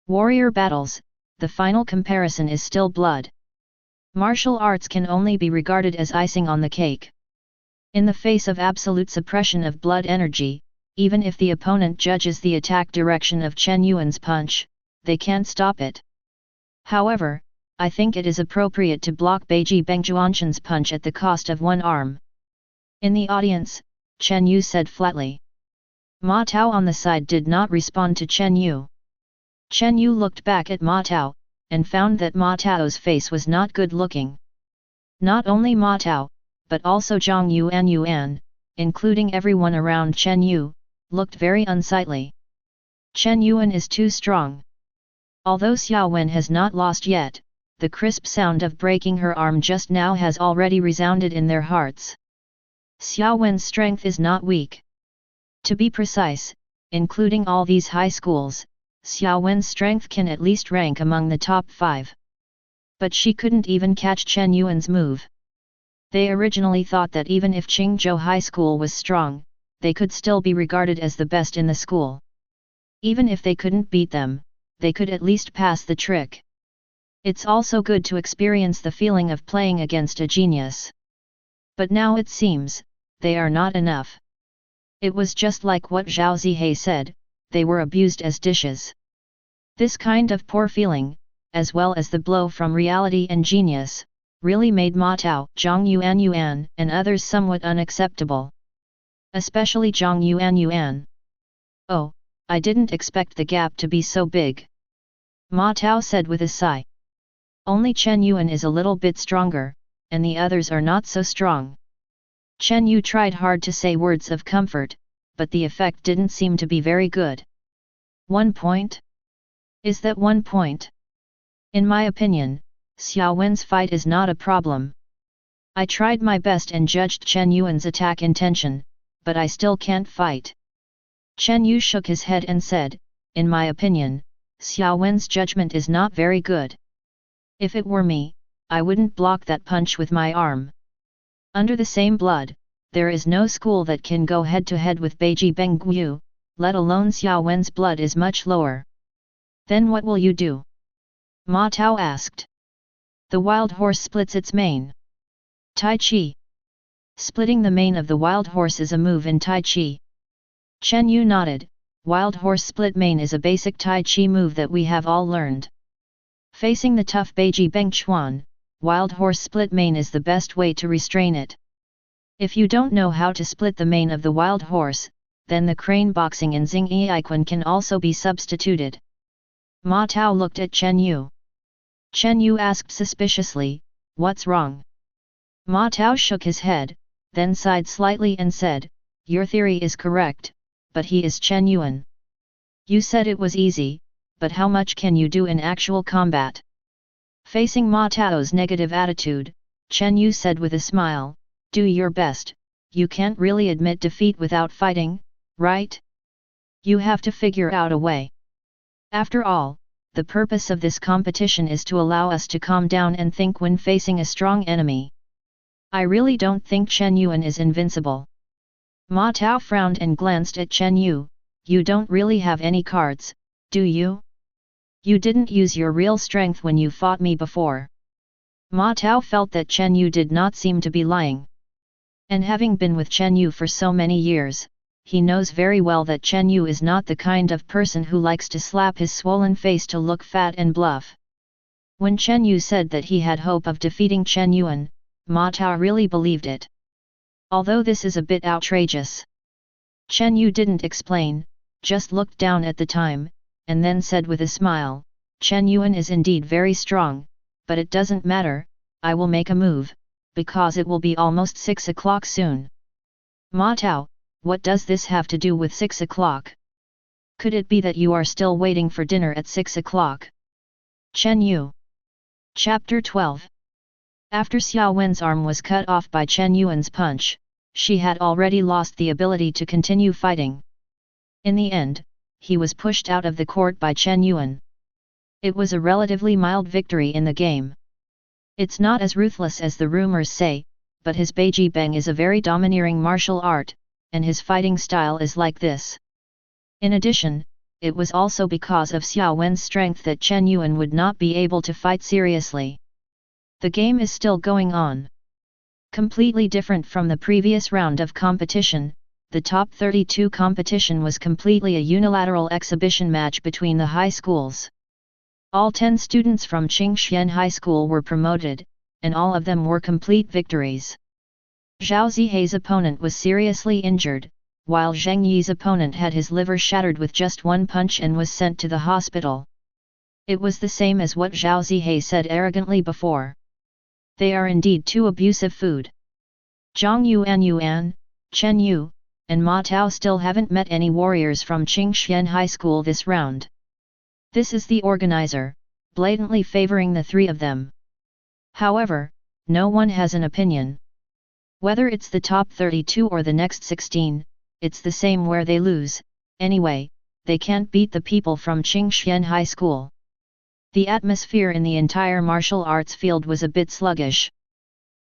[SPEAKER 2] Warrior battles, the final comparison is still blood. Martial arts can only be regarded as icing on the cake. In the face of absolute suppression of blood energy, even if the opponent judges the attack direction of Chen Yuan's punch, they can't stop it. However, I think it is appropriate to block Beiji Bengjuanshan's punch at the cost of one arm. In the audience, Chen Yu said flatly. Ma Tao on the side did not respond to Chen Yu. Chen Yu looked back at Ma Tao, and found that Ma Tao's face was not good looking. Not only Ma Tao, but also Zhang Yuan, including everyone around Chen Yu, looked very unsightly. Chen Yuan is too strong. Although Xiao Wen has not lost yet, the crisp sound of breaking her arm just now has already resounded in their hearts. Xiao Wen's strength is not weak. To be precise, including all these high schools, Xiao Wen's strength can at least rank among the top 5. But she couldn't even catch Chen Yuan's move. They originally thought that even if Qingzhou High School was strong, they could still be regarded as the best in the school. Even if they couldn't beat them, they could at least pass the trick. It's also good to experience the feeling of playing against a genius. But now it seems, they are not enough. It was just like what Zhao Zihei said, they were abused as dishes. This kind of poor feeling, as well as the blow from reality and genius, really made Ma Tao, Zhang Yuan, and others somewhat unacceptable. Especially Zhang Yuan. Oh, I didn't expect the gap to be so big. Ma Tao said with a sigh. Only Chen Yuan is a little bit stronger, and the others are not so strong. Chen Yu tried hard to say words of comfort, but the effect didn't seem to be very good. 1 point? Is that 1 point? In my opinion, Xiao Wen's fight is not a problem. I tried my best and judged Chen Yuan's attack intention, but I still can't fight. Chen Yu shook his head and said, in my opinion, Xiao Wen's judgment is not very good. If it were me, I wouldn't block that punch with my arm. Under the same blood, there is no school that can go head-to-head with Beiji Bengguyu, let alone Xiao Wen's blood is much lower. Then what will you do? Ma Tao asked. The wild horse splits its mane. Tai Chi. Splitting the mane of the wild horse is a move in Tai Chi. Chen Yu nodded. Wild horse split mane is a basic Tai Chi move that we have all learned. Facing the tough Beiji Bengchuan, wild horse split mane is the best way to restrain it. If you don't know how to split the mane of the wild horse, then the crane boxing in Xing Yiquan can also be substituted. Ma Tao looked at Chen Yu. Chen Yu asked suspiciously, what's wrong? Ma Tao shook his head, then sighed slightly and said, your theory is correct, but he is Chen Yuan. You said it was easy, but how much can you do in actual combat? Facing Ma Tao's negative attitude, Chen Yu said with a smile, do your best, you can't really admit defeat without fighting, right? You have to figure out a way. After all, the purpose of this competition is to allow us to calm down and think when facing a strong enemy. I really don't think Chen Yuan is invincible. Ma Tao frowned and glanced at Chen Yu, you don't really have any cards, do you? You didn't use your real strength when you fought me before. Ma Tao felt that Chen Yu did not seem to be lying. And having been with Chen Yu for so many years, he knows very well that Chen Yu is not the kind of person who likes to slap his swollen face to look fat and bluff. When Chen Yu said that he had hope of defeating Chen Yuan, Ma Tao really believed it. Although this is a bit outrageous. Chen Yu didn't explain, just looked down at the time, and then said with a smile, Chen Yuan is indeed very strong, but it doesn't matter, I will make a move, because it will be almost 6 o'clock soon. Ma Tao, what does this have to do with 6 o'clock? Could it be that you are still waiting for dinner at 6 o'clock? Chen Yu. Chapter 12. After Xiao Wen's arm was cut off by Chen Yuan's punch, she had already lost the ability to continue fighting. In the end, he was pushed out of the court by Chen Yuan. It was a relatively mild victory in the game. It's not as ruthless as the rumors say, but his Beiji Beng is a very domineering martial art, and his fighting style is like this. In addition, it was also because of Xiao Wen's strength that Chen Yuan would not be able to fight seriously. The game is still going on. Completely different from the previous round of competition, the top 32 competition was completely a unilateral exhibition match between the high schools. All 10 students from Qingxian High School were promoted, and all of them were complete victories. Zhao Zihei's opponent was seriously injured, while Zheng Yi's opponent had his liver shattered with just one punch and was sent to the hospital. It was the same as what Zhao Zihei said arrogantly before. They are indeed too abusive food. Zhang Yuan, Chen Yu, and Ma Tao still haven't met any warriors from Qingxian High School this round. This is the organizer, blatantly favoring the three of them. However, no one has an opinion. Whether it's the top 32 or the next 16, it's the same where they lose, anyway, they can't beat the people from Qingxian High School. The atmosphere in the entire martial arts field was a bit sluggish.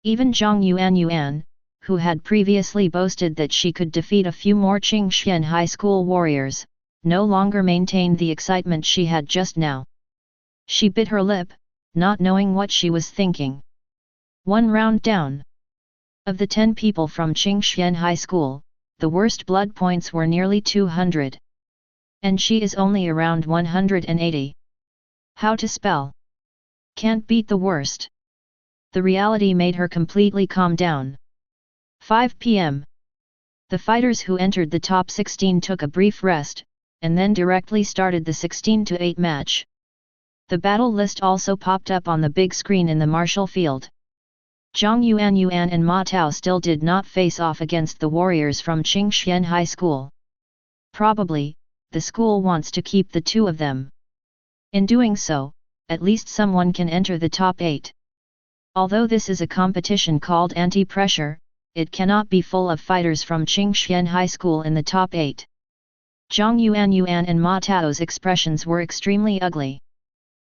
[SPEAKER 2] Even Zhang Yuan, who had previously boasted that she could defeat a few more Qingxian High School warriors, no longer maintained the excitement she had just now. She bit her lip, not knowing what she was thinking. One round down. Of the 10 people from Qingxian High School, the worst blood points were nearly 200. And she is only around 180. How to spell? Can't beat the worst. The reality made her completely calm down. 5 p.m. The fighters who entered the top 16 took a brief rest, and then directly started the 16-8 match. The battle list also popped up on the big screen in the martial field. Zhang Yuan and Ma Tao still did not face off against the warriors from Qingxian High School. Probably, the school wants to keep the two of them. In doing so, at least someone can enter the top 8. Although this is a competition called anti-pressure, it cannot be full of fighters from Qingxian High School in the top 8. Zhang Yuan and Ma Tao's expressions were extremely ugly.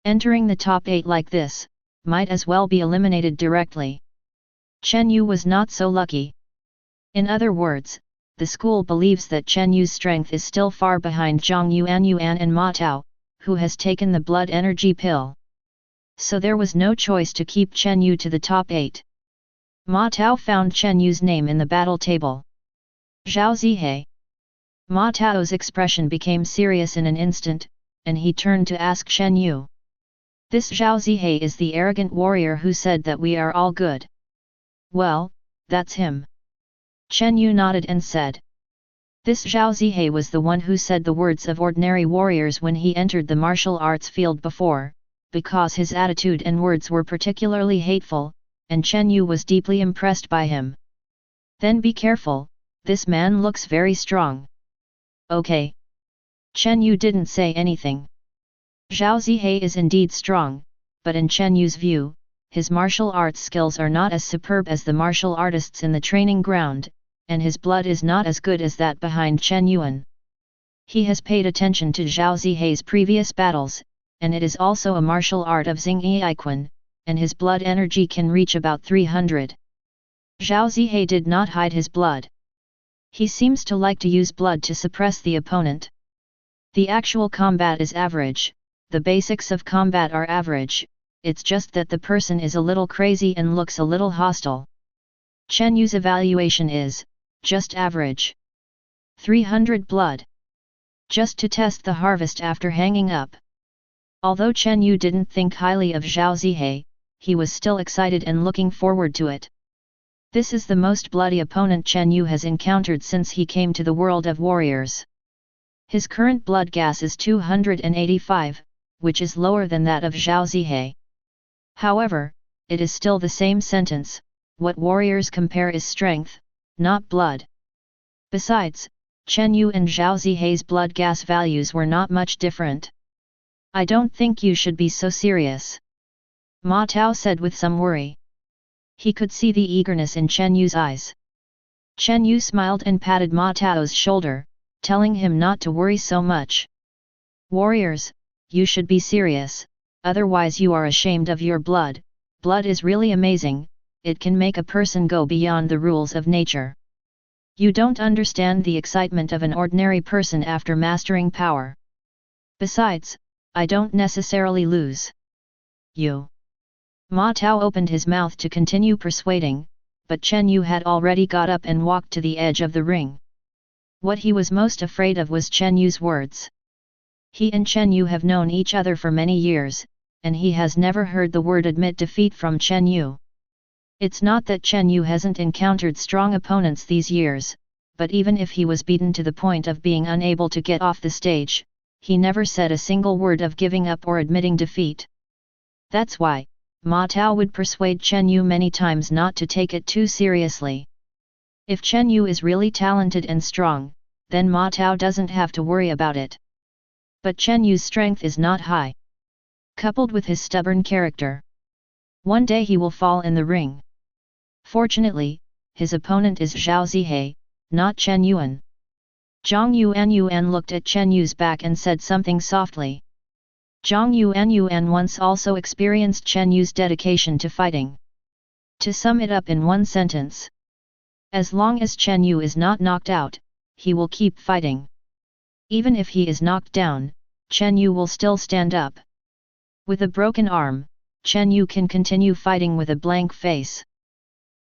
[SPEAKER 2] Entering the top 8 like this, might as well be eliminated directly. Chen Yu was not so lucky. In other words, the school believes that Chen Yu's strength is still far behind Zhang Yuan and Ma Tao, who has taken the blood energy pill. So there was no choice to keep Chen Yu to the top 8. Ma Tao found Chen Yu's name in the battle table. Zhao Zihei. Ma Tao's expression became serious in an instant, and he turned to ask Chen Yu. This Zhao Zihei is the arrogant warrior who said that we are all good. Well, that's him. Chen Yu nodded and said. This Zhao Zihei was the one who said the words of ordinary warriors when he entered the martial arts field before, because his attitude and words were particularly hateful, and Chen Yu was deeply impressed by him. Then be careful, this man looks very strong. Okay. Chen Yu didn't say anything. Zhao Zihei is indeed strong, but in Chen Yu's view, his martial arts skills are not as superb as the martial artists in the training ground, and his blood is not as good as that behind Chen Yuan. He has paid attention to Zhao Zihei's previous battles, and it is also a martial art of Xing Yiquan, and his blood energy can reach about 300. Zhao Zihei did not hide his blood. He seems to like to use blood to suppress the opponent. The actual combat is average, the basics of combat are average, it's just that the person is a little crazy and looks a little hostile. Chen Yu's evaluation is, just average. 300 blood. Just to test the harvest after hanging up. Although Chen Yu didn't think highly of Zhao Zihei, he was still excited and looking forward to it. This is the most bloody opponent Chen Yu has encountered since he came to the world of warriors. His current blood gas is 285, which is lower than that of Zhao Zihei. However, it is still the same sentence, what warriors compare is strength, not blood. Besides, Chen Yu and Zhao Zihei's blood gas values were not much different. I don't think you should be so serious, Ma Tao said with some worry. He could see the eagerness in Chen Yu's eyes. Chen Yu smiled and patted Ma Tao's shoulder, telling him not to worry so much. Warriors, you should be serious, otherwise you are ashamed of your blood. Blood is really amazing, it can make a person go beyond the rules of nature. You don't understand the excitement of an ordinary person after mastering power. Besides, I don't necessarily lose. You. Ma Tao opened his mouth to continue persuading, but Chen Yu had already got up and walked to the edge of the ring. What he was most afraid of was Chen Yu's words. He and Chen Yu have known each other for many years, and he has never heard the word admit defeat from Chen Yu. It's not that Chen Yu hasn't encountered strong opponents these years, but even if he was beaten to the point of being unable to get off the stage, he never said a single word of giving up or admitting defeat. That's why, Ma Tao would persuade Chen Yu many times not to take it too seriously. If Chen Yu is really talented and strong, then Ma Tao doesn't have to worry about it. But Chen Yu's strength is not high. Coupled with his stubborn character, one day he will fall in the ring. Fortunately, his opponent is Zhao Zihei, not Chen Yuan. Zhang Yuan looked at Chen Yu's back and said something softly. Zhang Yuan once also experienced Chen Yu's dedication to fighting. To sum it up in one sentence. As long as Chen Yu is not knocked out, he will keep fighting. Even if he is knocked down, Chen Yu will still stand up. With a broken arm, Chen Yu can continue fighting with a blank face.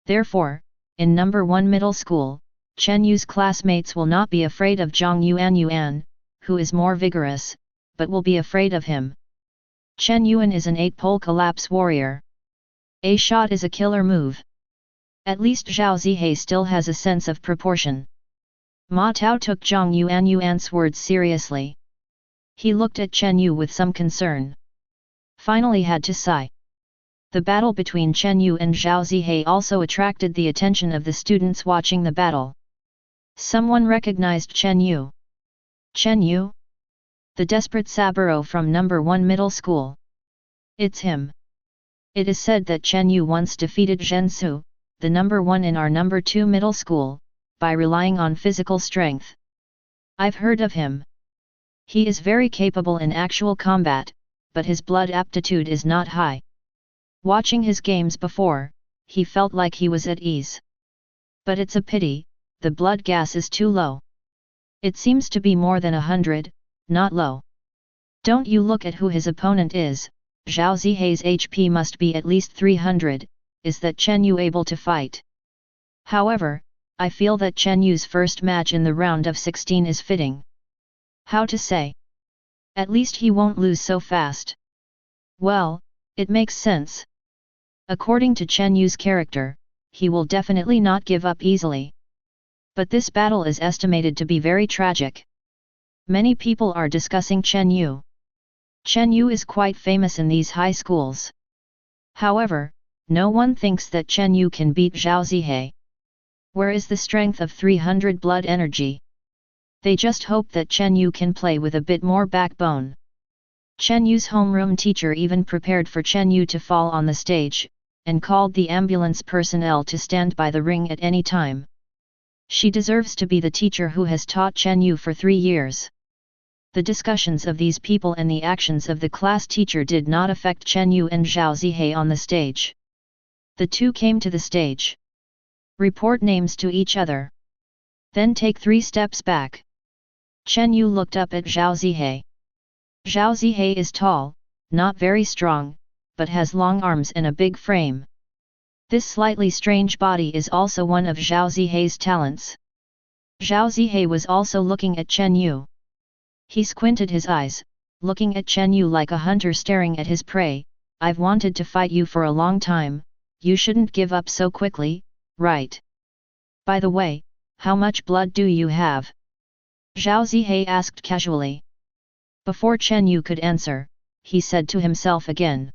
[SPEAKER 2] Therefore, in number 1 middle school, Chen Yu's classmates will not be afraid of Zhang Yuan, who is more vigorous, but will be afraid of him. Chen Yuan is an 8-pole collapse warrior. A shot is a killer move. At least Zhao Zihei still has a sense of proportion. Ma Tao took Zhang Yuan's words seriously. He looked at Chen Yu with some concern. Finally had to sigh. The battle between Chen Yu and Zhao Zihei also attracted the attention of the students watching the battle. Someone recognized Chen Yu. Chen Yu? The desperate Saburo from number 1 middle school. It's him. It is said that Chen Yu once defeated Zhen Su, the number 1 in our number 2 middle school, by relying on physical strength. I've heard of him. He is very capable in actual combat, but his blood aptitude is not high. Watching his games before, he felt like he was at ease. But it's a pity, the blood gas is too low. It seems to be more than 100, not low. Don't you look at who his opponent is, Zhao Zihei's HP must be at least 300, is that Chen Yu able to fight? However, I feel that Chen Yu's first match in the round of 16 is fitting. How to say? At least he won't lose so fast. Well, it makes sense. According to Chen Yu's character, he will definitely not give up easily. But this battle is estimated to be very tragic. Many people are discussing Chen Yu. Chen Yu is quite famous in these high schools. However, no one thinks that Chen Yu can beat Zhao Zihei. Where is the strength of 300 blood energy? They just hope that Chen Yu can play with a bit more backbone. Chen Yu's homeroom teacher even prepared for Chen Yu to fall on the stage, and called the ambulance personnel to stand by the ring at any time. She deserves to be the teacher who has taught Chen Yu for 3 years. The discussions of these people and the actions of the class teacher did not affect Chen Yu and Zhao Zihei on the stage. The two came to the stage. Report names to each other. Then take 3 steps back. Chen Yu looked up at Zhao Zihei. Zhao Zihei is tall, not very strong, but has long arms and a big frame. This slightly strange body is also one of Zhao Zihei's talents. Zhao Zihei was also looking at Chen Yu. He squinted his eyes, looking at Chen Yu like a hunter staring at his prey. I've wanted to fight you for a long time, you shouldn't give up so quickly, right? By the way, how much blood do you have? Zhao Zihei asked casually. Before Chen Yu could answer, he said to himself again.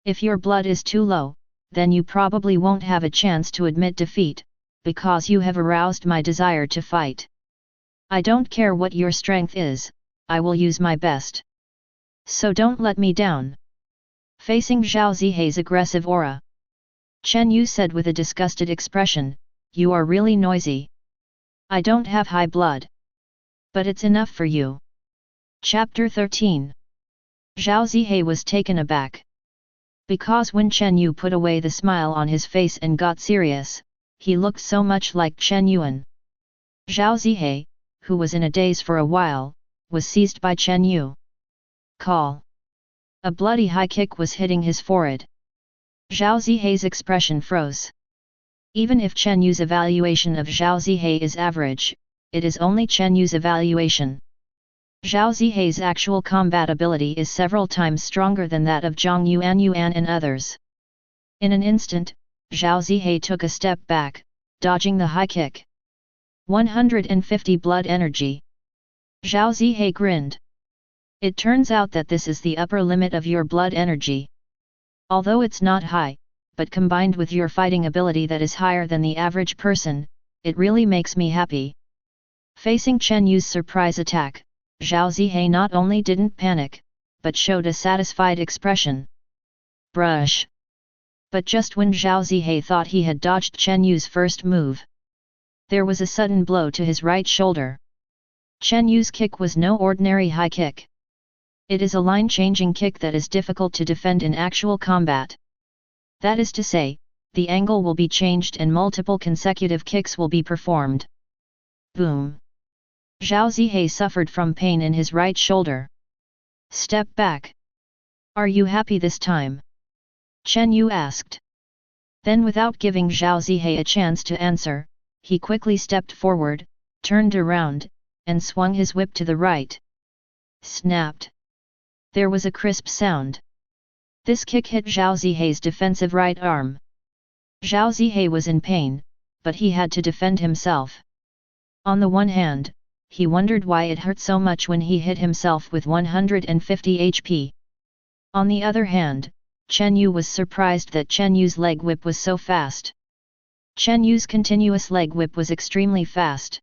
[SPEAKER 2] If your blood is too low, then you probably won't have a chance to admit defeat, because you have aroused my desire to fight. I don't care what your strength is, I will use my best. So don't let me down. Facing Zhao Zihei's aggressive aura, Chen Yu said with a disgusted expression, you are really noisy. I don't have high blood. But it's enough for you. Chapter 13. Zhao Zihei was taken aback. Because when Chen Yu put away the smile on his face and got serious, he looked so much like Chen Yuan. Zhao Zihei, who was in a daze for a while, was seized by Chen Yu. Call. A bloody high kick was hitting his forehead. Zhao Zihei's expression froze. Even if Chen Yu's evaluation of Zhao Zihei is average, it is only Chen Yu's evaluation. Zhao Zihei's actual combat ability is several times stronger than that of Zhang Yuan and others. In an instant, Zhao Zihei took a step back, dodging the high kick. 150 blood energy. Zhao Zihei grinned. It turns out that this is the upper limit of your blood energy. Although it's not high, but combined with your fighting ability that is higher than the average person, it really makes me happy. Facing Chen Yu's surprise attack, Zhao Zihei not only didn't panic, but showed a satisfied expression. Brush. But just when Zhao Zihei thought he had dodged Chen Yu's first move, there was a sudden blow to his right shoulder. Chen Yu's kick was no ordinary high kick. It is a line-changing kick that is difficult to defend in actual combat. That is to say, the angle will be changed and multiple consecutive kicks will be performed. Boom! Zhao Zihei suffered from pain in his right shoulder. Step back. Are you happy this time? Chen Yu asked. Then without giving Zhao Zihei a chance to answer, he quickly stepped forward, turned around, and swung his whip to the right. Snapped. There was a crisp sound. This kick hit Zhao Zihei's defensive right arm. Zhao Zihei was in pain, but he had to defend himself. On the one hand, he wondered why it hurt so much when he hit himself with 150 HP. On the other hand, Chen Yu was surprised that Chen Yu's leg whip was so fast. Chen Yu's continuous leg whip was extremely fast.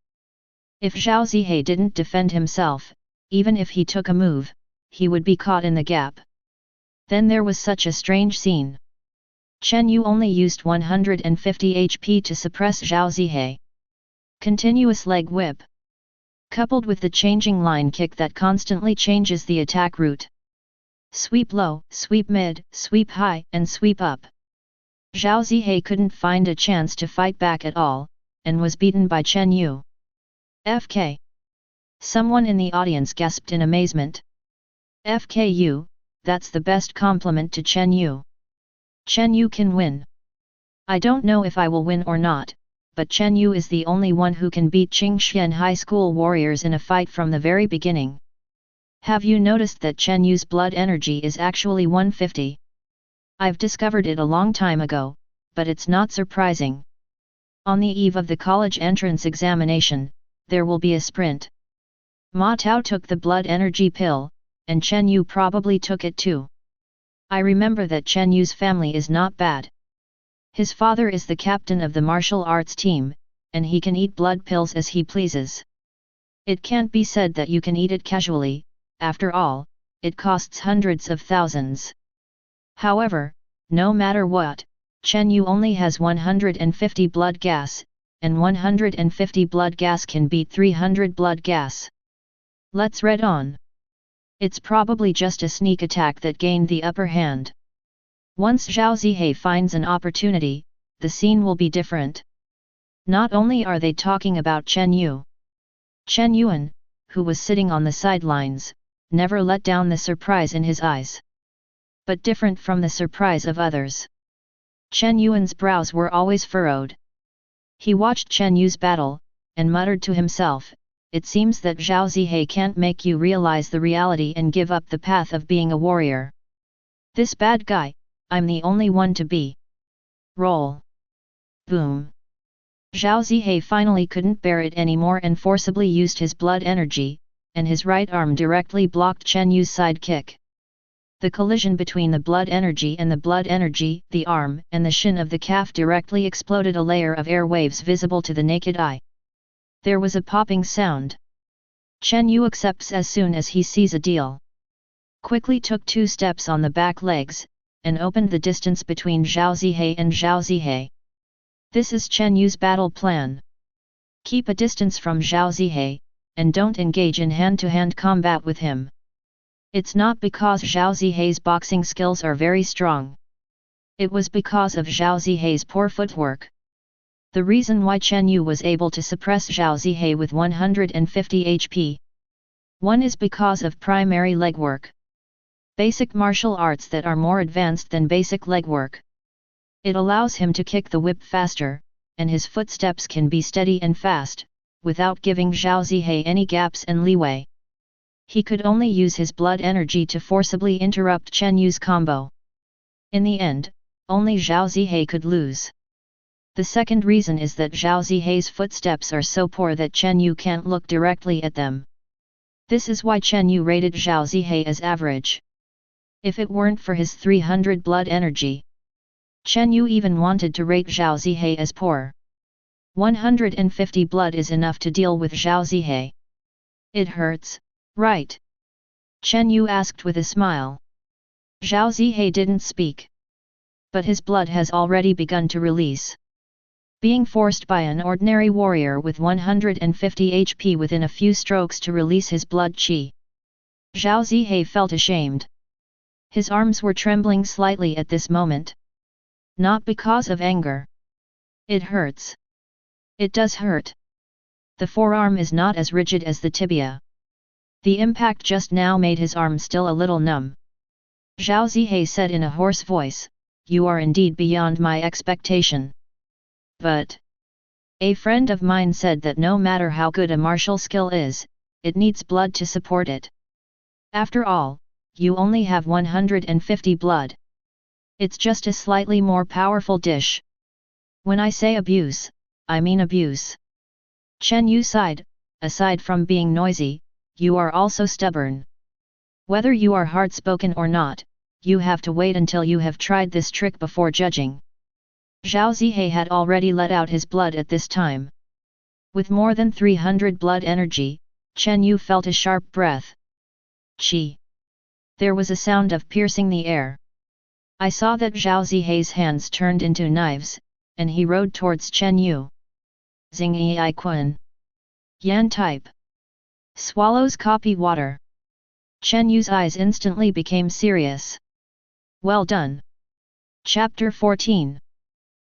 [SPEAKER 2] If Zhao Zihei didn't defend himself, even if he took a move, he would be caught in the gap. Then there was such a strange scene. Chen Yu only used 150 HP to suppress Zhao Zihei. Continuous leg whip, coupled with the changing line kick that constantly changes the attack route. Sweep low, sweep mid, sweep high, and sweep up. Zhao Zihei couldn't find a chance to fight back at all, and was beaten by Chen Yu. AFK. Someone in the audience gasped in amazement. FKU, that's the best compliment to Chen Yu. Chen Yu can win. I don't know if I will win or not, but Chen Yu is the only one who can beat Qingxian High School warriors in a fight from the very beginning. Have you noticed that Chen Yu's blood energy is actually 150? I've discovered it a long time ago, but it's not surprising. On the eve of the college entrance examination, there will be a sprint. Ma Tao took the blood energy pill, and Chen Yu probably took it too. I remember that Chen Yu's family is not bad. His father is the captain of the martial arts team, and he can eat blood pills as he pleases. It can't be said that you can eat it casually, after all, it costs hundreds of thousands. However, no matter what, Chen Yu only has 150 blood gas, and 150 blood gas can beat 300 blood gas. Let's read on. It's probably just a sneak attack that gained the upper hand. Once Zhao Zihei finds an opportunity, the scene will be different. Not only are they talking about Chen Yu. Chen Yuan, who was sitting on the sidelines, never let down the surprise in his eyes. but different from the surprise of others. Chen Yuan's brows were always furrowed. He watched Chen Yu's battle, and muttered to himself, "It seems that Zhao Zihei can't make you realize the reality and give up the path of being a warrior. This bad guy, I'm the only one to be." Roll. Boom. Zhao Zihei finally couldn't bear it anymore and forcibly used his blood energy, and his right arm directly blocked Chen Yu's side kick. The collision between the blood energy and the blood energy, the arm and the shin of the calf directly exploded a layer of air waves visible to the naked eye. There was a popping sound. Chen Yu accepts as soon as he sees a deal. Quickly took 2 steps on the back legs, and opened the distance between Zhao Zihei and Zhao Zihei. This is Chen Yu's battle plan. Keep a distance from Zhao Zihei, and don't engage in hand-to-hand combat with him. It's not because Zhao Zihei's boxing skills are very strong. It was because of Zhao Zihei's poor footwork. The reason why Chen Yu was able to suppress Zhao Zihei with 150 HP. 1 is because of primary legwork. Basic martial arts that are more advanced than basic legwork. It allows him to kick the whip faster, and his footsteps can be steady and fast, without giving Zhao Zihei any gaps and leeway. He could only use his blood energy to forcibly interrupt Chen Yu's combo. In the end, only Zhao Zihei could lose. The second reason is that Zhao Zihei's footsteps are so poor that Chen Yu can't look directly at them. This is why Chen Yu rated Zhao Zihei as average. If it weren't for his 300 blood energy, Chen Yu even wanted to rate Zhao Zihei as poor. 150 blood is enough to deal with Zhao Zihei. It hurts, right? Chen Yu asked with a smile. Zhao Zihei didn't speak. But his blood has already begun to release. Being forced by an ordinary warrior with 150 HP within a few strokes to release his blood qi. Zhao Zihei felt ashamed. His arms were trembling slightly at this moment. Not because of anger. It hurts. It does hurt. The forearm is not as rigid as the tibia. The impact just now made his arm still a little numb. Zhao Zihei said in a hoarse voice, "You are indeed beyond my expectation. But a friend of mine said that no matter how good a martial skill is, it needs blood to support it. After all, you only have 150 blood. It's just a slightly more powerful dish. When I say abuse, I mean abuse." Chen Yu sighed, "Aside from being noisy, you are also stubborn. Whether you are hard-spoken or not, you have to wait until you have tried this trick before judging." Zhao Zihei had already let out his blood at this time. With more than 300 blood energy, Chen Yu felt a sharp breath. Qi. There was a sound of piercing the air. I saw that Zhao Zihei's hands turned into knives, and he rode towards Chen Yu. Xingyi I Kun. Yan type. Swallows copy water. Chen Yu's eyes instantly became serious. Well done. Chapter 14.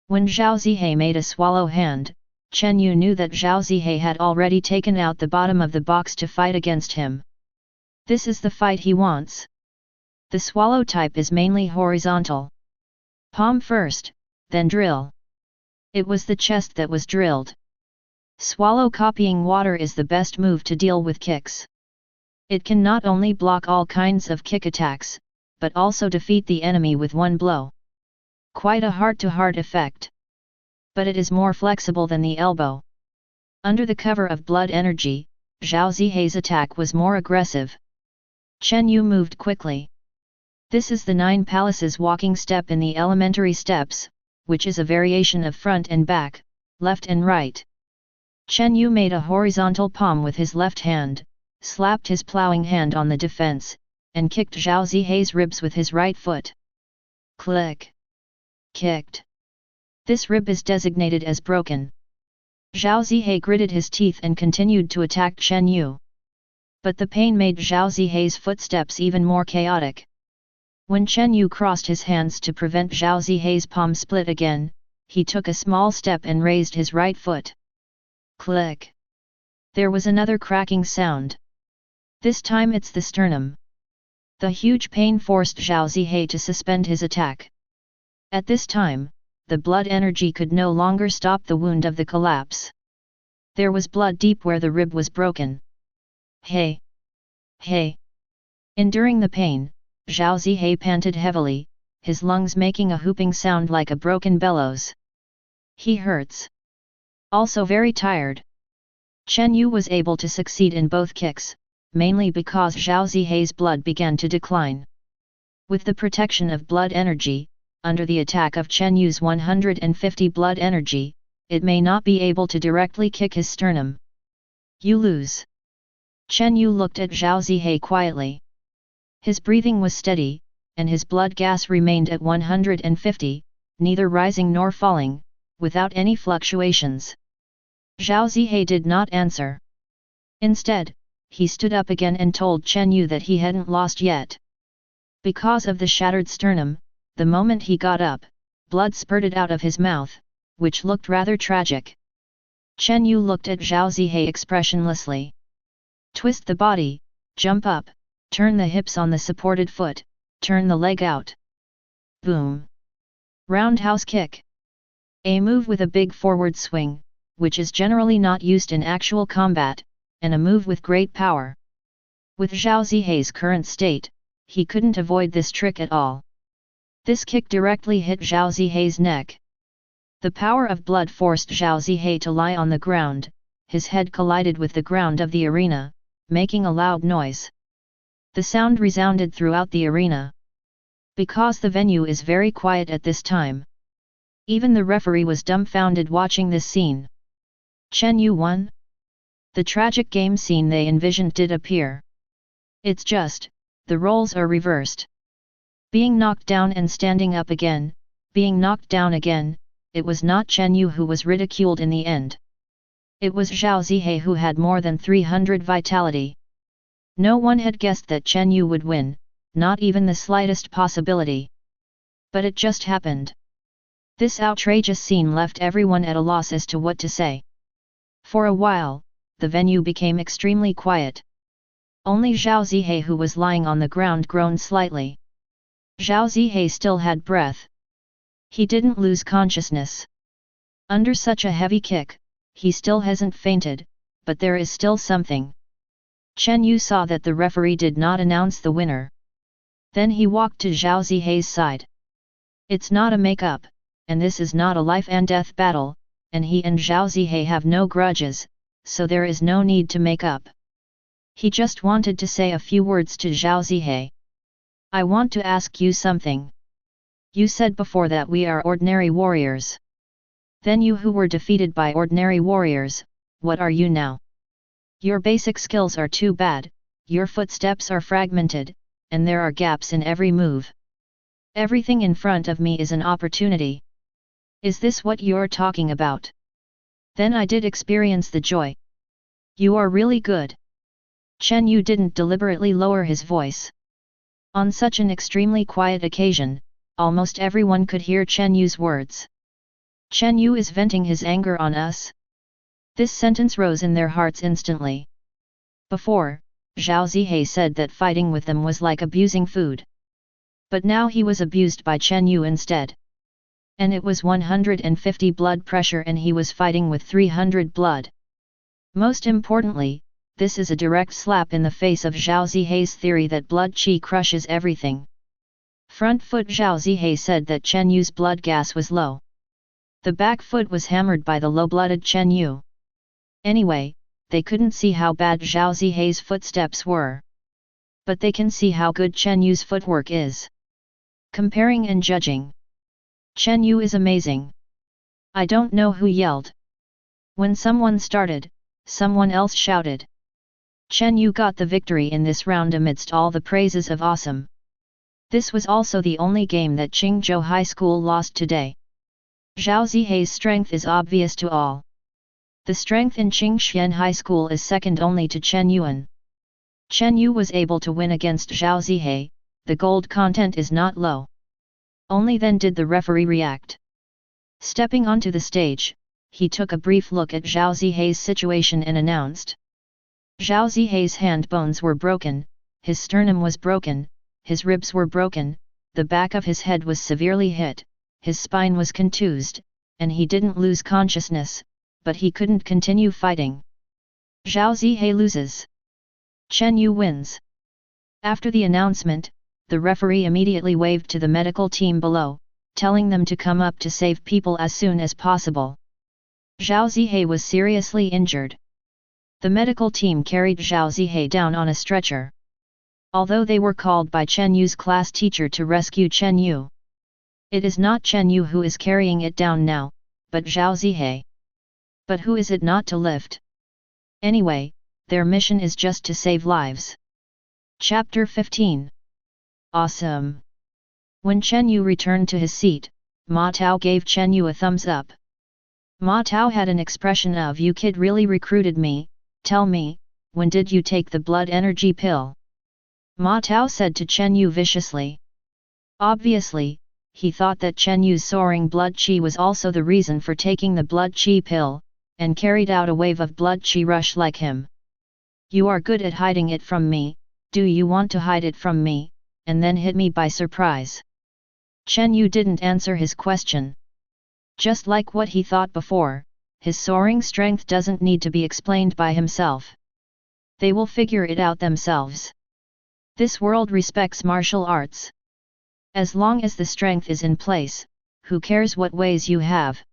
[SPEAKER 2] When Zhao Zihei made a swallow hand, Chen Yu knew that Zhao Zihei had already taken out the bottom of the box to fight against him. This is the fight he wants. The swallow type is mainly horizontal. Palm first, then drill. It was the chest that was drilled. Swallow copying water is the best move to deal with kicks. It can not only block all kinds of kick attacks, but also defeat the enemy with one blow. Quite a heart-to-heart effect. But it is more flexible than the elbow. Under the cover of blood energy, Zhao Zihei's attack was more aggressive. Chen Yu moved quickly. This is the 9 palaces walking step in the elementary steps, which is a variation of front and back, left and right. Chen Yu made a horizontal palm with his left hand, slapped his plowing hand on the defense, and kicked Zhao Zihei's ribs with his right foot. Click. Kicked. This rib is designated as broken. Zhao Zihei gritted his teeth and continued to attack Chen Yu. But the pain made Zhao Zihei's footsteps even more chaotic. When Chen Yu crossed his hands to prevent Zhao Zihei's palm split again, he took a small step and raised his right foot. Click. There was another cracking sound. This time it's the sternum. The huge pain forced Zhao Zihei to suspend his attack. At this time, the blood energy could no longer stop the wound of the collapse. There was blood deep where the rib was broken. Hey! Hey! Enduring the pain, Zhao Zihei panted heavily, his lungs making a whooping sound like a broken bellows. He hurts. Also very tired. Chen Yu was able to succeed in both kicks, mainly because Zhao Zihei's blood began to decline. With the protection of blood energy, under the attack of Chen Yu's 150 blood energy, it may not be able to directly kick his sternum. You lose. Chen Yu looked at Zhao Zihei quietly. His breathing was steady, and his blood gas remained at 150, neither rising nor falling, without any fluctuations. Zhao Zihei did not answer. Instead, he stood up again and told Chen Yu that he hadn't lost yet. Because of the shattered sternum, the moment he got up, blood spurted out of his mouth, which looked rather tragic. Chen Yu looked at Zhao Zihei expressionlessly. Twist the body, jump up, turn the hips on the supported foot, turn the leg out. Boom! Roundhouse kick. A move with a big forward swing, which is generally not used in actual combat, and a move with great power. With Zhao Zihei's current state, he couldn't avoid this trick at all. This kick directly hit Zhao Zihei's neck. The power of blood forced Zhao Zihei to lie on the ground, his head collided with the ground of the arena, making a loud noise. The sound resounded throughout the arena. Because the venue is very quiet at this time. Even the referee was dumbfounded watching this scene. Chen Yu won? The tragic game scene they envisioned did appear. It's just, the roles are reversed. Being knocked down and standing up again, being knocked down again, it was not Chen Yu who was ridiculed in the end. It was Zhao Zihei who had more than 300 vitality. No one had guessed that Chen Yu would win, not even the slightest possibility. But it just happened. This outrageous scene left everyone at a loss as to what to say. For a while, the venue became extremely quiet. Only Zhao Zihei who was lying on the ground groaned slightly. Zhao Zihei still had breath. He didn't lose consciousness. Under such a heavy kick, he still hasn't fainted, but there is still something. Chen Yu saw that the referee did not announce the winner. Then he walked to Zhao Zihei's side. It's not a make-up, and this is not a life and death battle, and he and Zhao Zihei have no grudges, so there is no need to make up. He just wanted to say a few words to Zhao Zihei. I want to ask you something. You said before that we are ordinary warriors. Then you who were defeated by ordinary warriors, what are you now? Your basic skills are too bad, your footsteps are fragmented, and there are gaps in every move. Everything in front of me is an opportunity. Is this what you're talking about? Then I did experience the joy. You are really good. Chen Yu didn't deliberately lower his voice. On such an extremely quiet occasion, almost everyone could hear Chen Yu's words. Chen Yu is venting his anger on us? This sentence rose in their hearts instantly. Before, Zhao Zihei said that fighting with them was like abusing food. But now he was abused by Chen Yu instead. And it was 150 blood pressure and he was fighting with 300 blood. Most importantly, this is a direct slap in the face of Zhao Zihei's theory that blood qi crushes everything. Front foot Zhao Zihei said that Chen Yu's blood gas was low. The back foot was hammered by the low-blooded Chen Yu. Anyway, they couldn't see how bad Zhao Zihei's footsteps were. But they can see how good Chen Yu's footwork is. Comparing and judging. Chen Yu is amazing. I don't know who yelled. When someone started, someone else shouted. Chen Yu got the victory in this round amidst all the praises of awesome. This was also the only game that Qingzhou High School lost today. Zhao Zihei's strength is obvious to all. The strength in Qingxian High School is second only to Chen Yuan. Chen Yu was able to win against Zhao Zihei, the gold content is not low. Only then did the referee react. Stepping onto the stage, he took a brief look at Zhao Zihei's situation and announced. Zhao Zihei's hand bones were broken, his sternum was broken, his ribs were broken, the back of his head was severely hit, his spine was contused, and he didn't lose consciousness, but he couldn't continue fighting. Zhao Zihei loses. Chen Yu wins. After the announcement, the referee immediately waved to the medical team below, telling them to come up to save people as soon as possible. Zhao Zihei was seriously injured. The medical team carried Zhao Zihei down on a stretcher. Although they were called by Chen Yu's class teacher to rescue Chen Yu, it is not Chen Yu who is carrying it down now, but Zhao Zihei. But who is it not to lift? Anyway, their mission is just to save lives. Chapter 15. Awesome! When Chen Yu returned to his seat, Ma Tao gave Chen Yu a thumbs up. Ma Tao had an expression of "You kid really recruited me, tell me, when did you take the blood energy pill?" Ma Tao said to Chen Yu viciously. Obviously, he thought that Chen Yu's soaring blood qi was also the reason for taking the blood qi pill, and carried out a wave of blood qi rush like him. "You are good at hiding it from me, do you want to hide it from me, and then hit me by surprise?" Chen Yu didn't answer his question. Just like what he thought before, his soaring strength doesn't need to be explained by himself. They will figure it out themselves. This world respects martial arts. As long as the strength is in place, who cares what ways you have?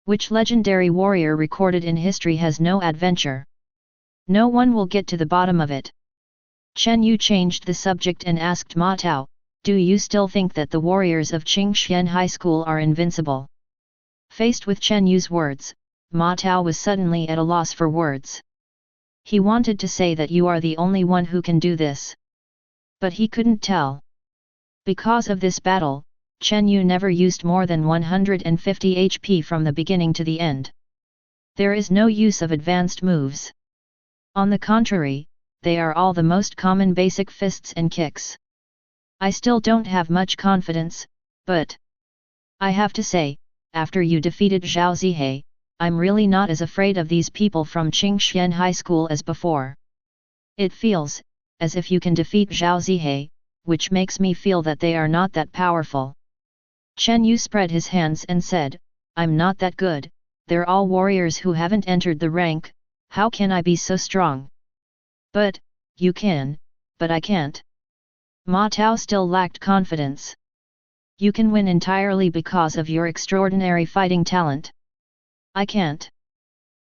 [SPEAKER 2] Which legendary warrior recorded in history has no adventure? No one will get to the bottom of it. Chen Yu changed the subject and asked Ma Tao, "Do you still think that the warriors of Qingxian High School are invincible?" Faced with Chen Yu's words, Ma Tao was suddenly at a loss for words. He wanted to say that you are the only one who can do this. But he couldn't tell. Because of this battle, Chen Yu never used more than 150 HP from the beginning to the end. There is no use of advanced moves. On the contrary, they are all the most common basic fists and kicks. I still don't have much confidence, but I have to say, after you defeated Zhao Zihei, I'm really not as afraid of these people from Qingxian High School as before. It feels as if you can defeat Zhao Zihei, which makes me feel that they are not that powerful. Chen Yu spread his hands and said, "I'm not that good, they're all warriors who haven't entered the rank, how can I be so strong?" "But, you can, but I can't." Ma Tao still lacked confidence. "You can win entirely because of your extraordinary fighting talent. I can't.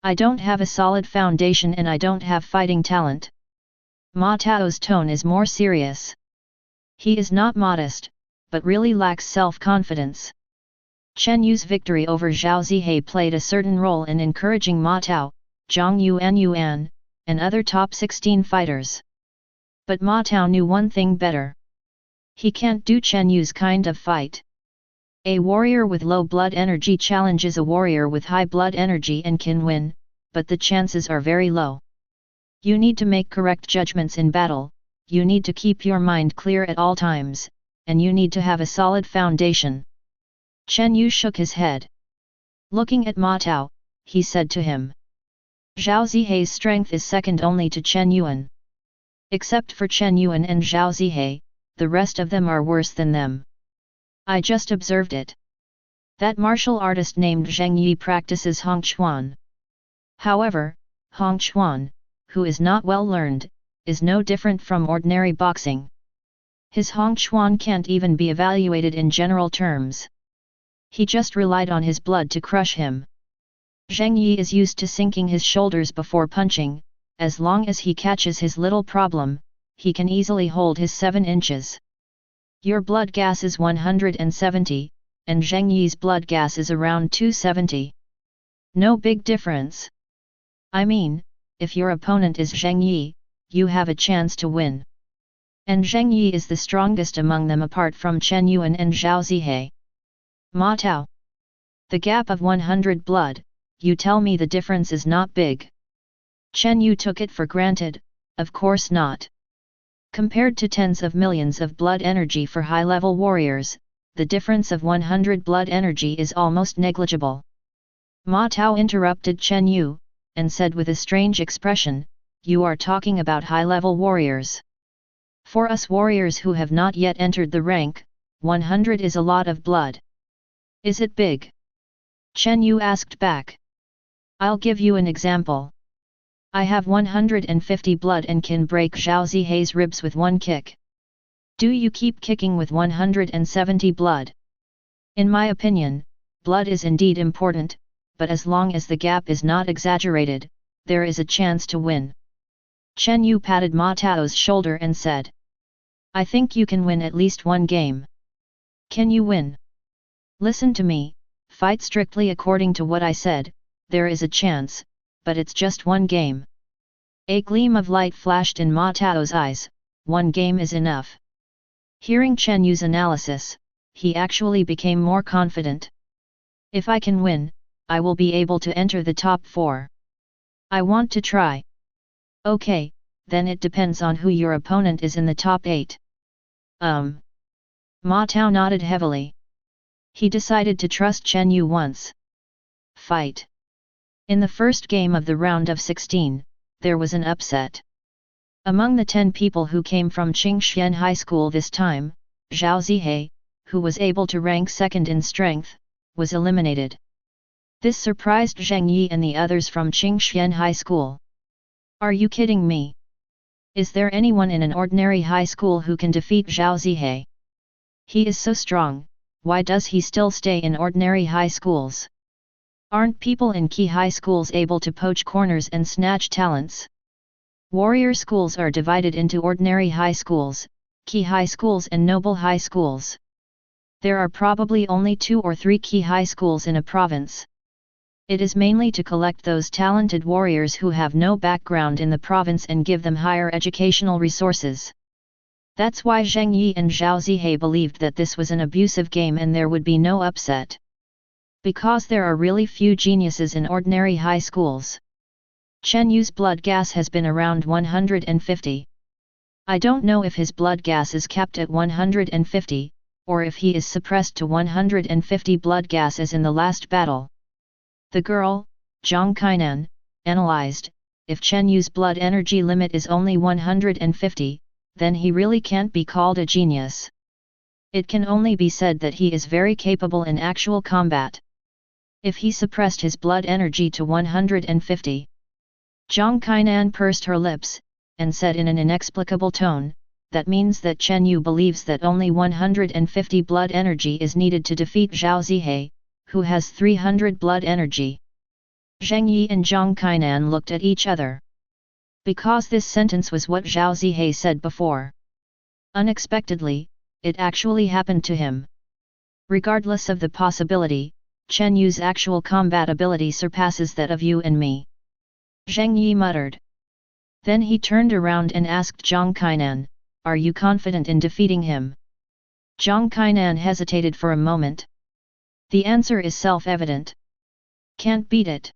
[SPEAKER 2] I don't have a solid foundation and I don't have fighting talent." Ma Tao's tone is more serious. He is not modest, but really lacks self-confidence. Chen Yu's victory over Zhao Zihei played a certain role in encouraging Ma Tao, Zhang Yuan, and other top 16 fighters. But Ma Tao knew one thing better. He can't do Chen Yu's kind of fight. A warrior with low blood energy challenges a warrior with high blood energy and can win, but the chances are very low. You need to make correct judgments in battle, you need to keep your mind clear at all times, and you need to have a solid foundation. Chen Yu shook his head. Looking at Ma Tao, he said to him, "Zhao Zihei's strength is second only to Chen Yuan. Except for Chen Yuan and Zhao Zihei, the rest of them are worse than them. I just observed it. That martial artist named Zheng Yi practices Hongquan. However, Hongquan, who is not well learned, is no different from ordinary boxing. His Hongquan can't even be evaluated in general terms. He just relied on his blood to crush him. Zheng Yi is used to sinking his shoulders before punching, as long as he catches his little problem, he can easily hold his 7 inches. Your blood gas is 170, and Zheng Yi's blood gas is around 270. No big difference. I mean, if your opponent is Zheng Yi, you have a chance to win. And Zheng Yi is the strongest among them apart from Chen Yuan and Zhao Zihei. Ma Tao. The gap of 100 blood, you tell me the difference is not big." Chen Yu took it for granted, of course not. Compared to tens of millions of blood energy for high-level warriors, the difference of 100 blood energy is almost negligible. Ma Tao interrupted Chen Yu, and said with a strange expression, "You are talking about high-level warriors. For us warriors who have not yet entered the rank, 100 is a lot of blood. Is it big? Chen Yu asked back. I'll give you an example. I have 150 blood and can break Zhao Zihei's ribs with one kick. Do you keep kicking with 170 blood? In my opinion, blood is indeed important, but as long as the gap is not exaggerated, there is a chance to win. Chen Yu patted Ma Tao's shoulder and said. I think you can win at least one game. Can you win? Listen to me, fight strictly according to what I said, there is a chance, but it's just one game. A gleam of light flashed in Ma Tao's eyes, one game is enough. Hearing Chen Yu's analysis, he actually became more confident. If I can win, I will be able to enter the top 4. I want to try. Okay, then it depends on who your opponent is in the top 8. Ma Tao nodded heavily. He decided to trust Chen Yu once. Fight. In the first game of the round of 16, there was an upset. Among the 10 people who came from Qingxian High School this time, Zhao Zihei, who was able to rank second in strength, was eliminated. This surprised Zheng Yi and the others from Qingxian High School. Are you kidding me? Is there anyone in an ordinary high school who can defeat Zhao Zihei? He is so strong, why does he still stay in ordinary high schools? Aren't people in key high schools able to poach corners and snatch talents? Warrior schools are divided into ordinary high schools, key high schools and noble high schools. There are probably only 2 or 3 key high schools in a province. It is mainly to collect those talented warriors who have no background in the province and give them higher educational resources. That's why Zheng Yi and Zhao Zihei believed that this was an abusive game and there would be no upset. Because there are really few geniuses in ordinary high schools. Chen Yu's blood gas has been around 150. I don't know if his blood gas is capped at 150, or if he is suppressed to 150 blood gas as in the last battle. The girl, Zhang Kainan, analyzed, if Chen Yu's blood energy limit is only 150, then he really can't be called a genius. It can only be said that he is very capable in actual combat. If he suppressed his blood energy to 150. Zhang Kainan pursed her lips, and said in an inexplicable tone, that means that Chen Yu believes that only 150 blood energy is needed to defeat Zhao Zihei, who has 300 blood energy. Zheng Yi and Zhang Kainan looked at each other. Because this sentence was what Zhao Zihei said before. Unexpectedly, it actually happened to him. Regardless of the possibility, Chen Yu's actual combat ability surpasses that of you and me. Zheng Yi muttered. Then he turned around and asked Zhang Kainan, are you confident in defeating him? Zhang Kainan hesitated for a moment. The answer is self-evident. Can't beat it.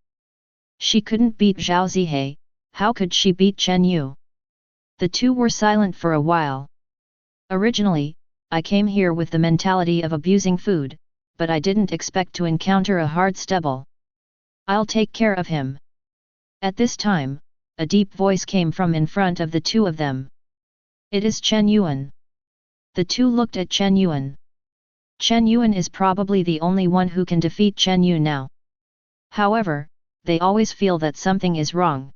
[SPEAKER 2] She couldn't beat Zhao Zihei, how could she beat Chen Yu? The two were silent for a while. Originally, I came here with the mentality of abusing food, but I didn't expect to encounter a hard stubble. I'll take care of him. At this time, a deep voice came from in front of the two of them. It is Chen Yuan. The two looked at Chen Yuan. Chen Yuan is probably the only one who can defeat Chen Yu now. However, they always feel that something is wrong.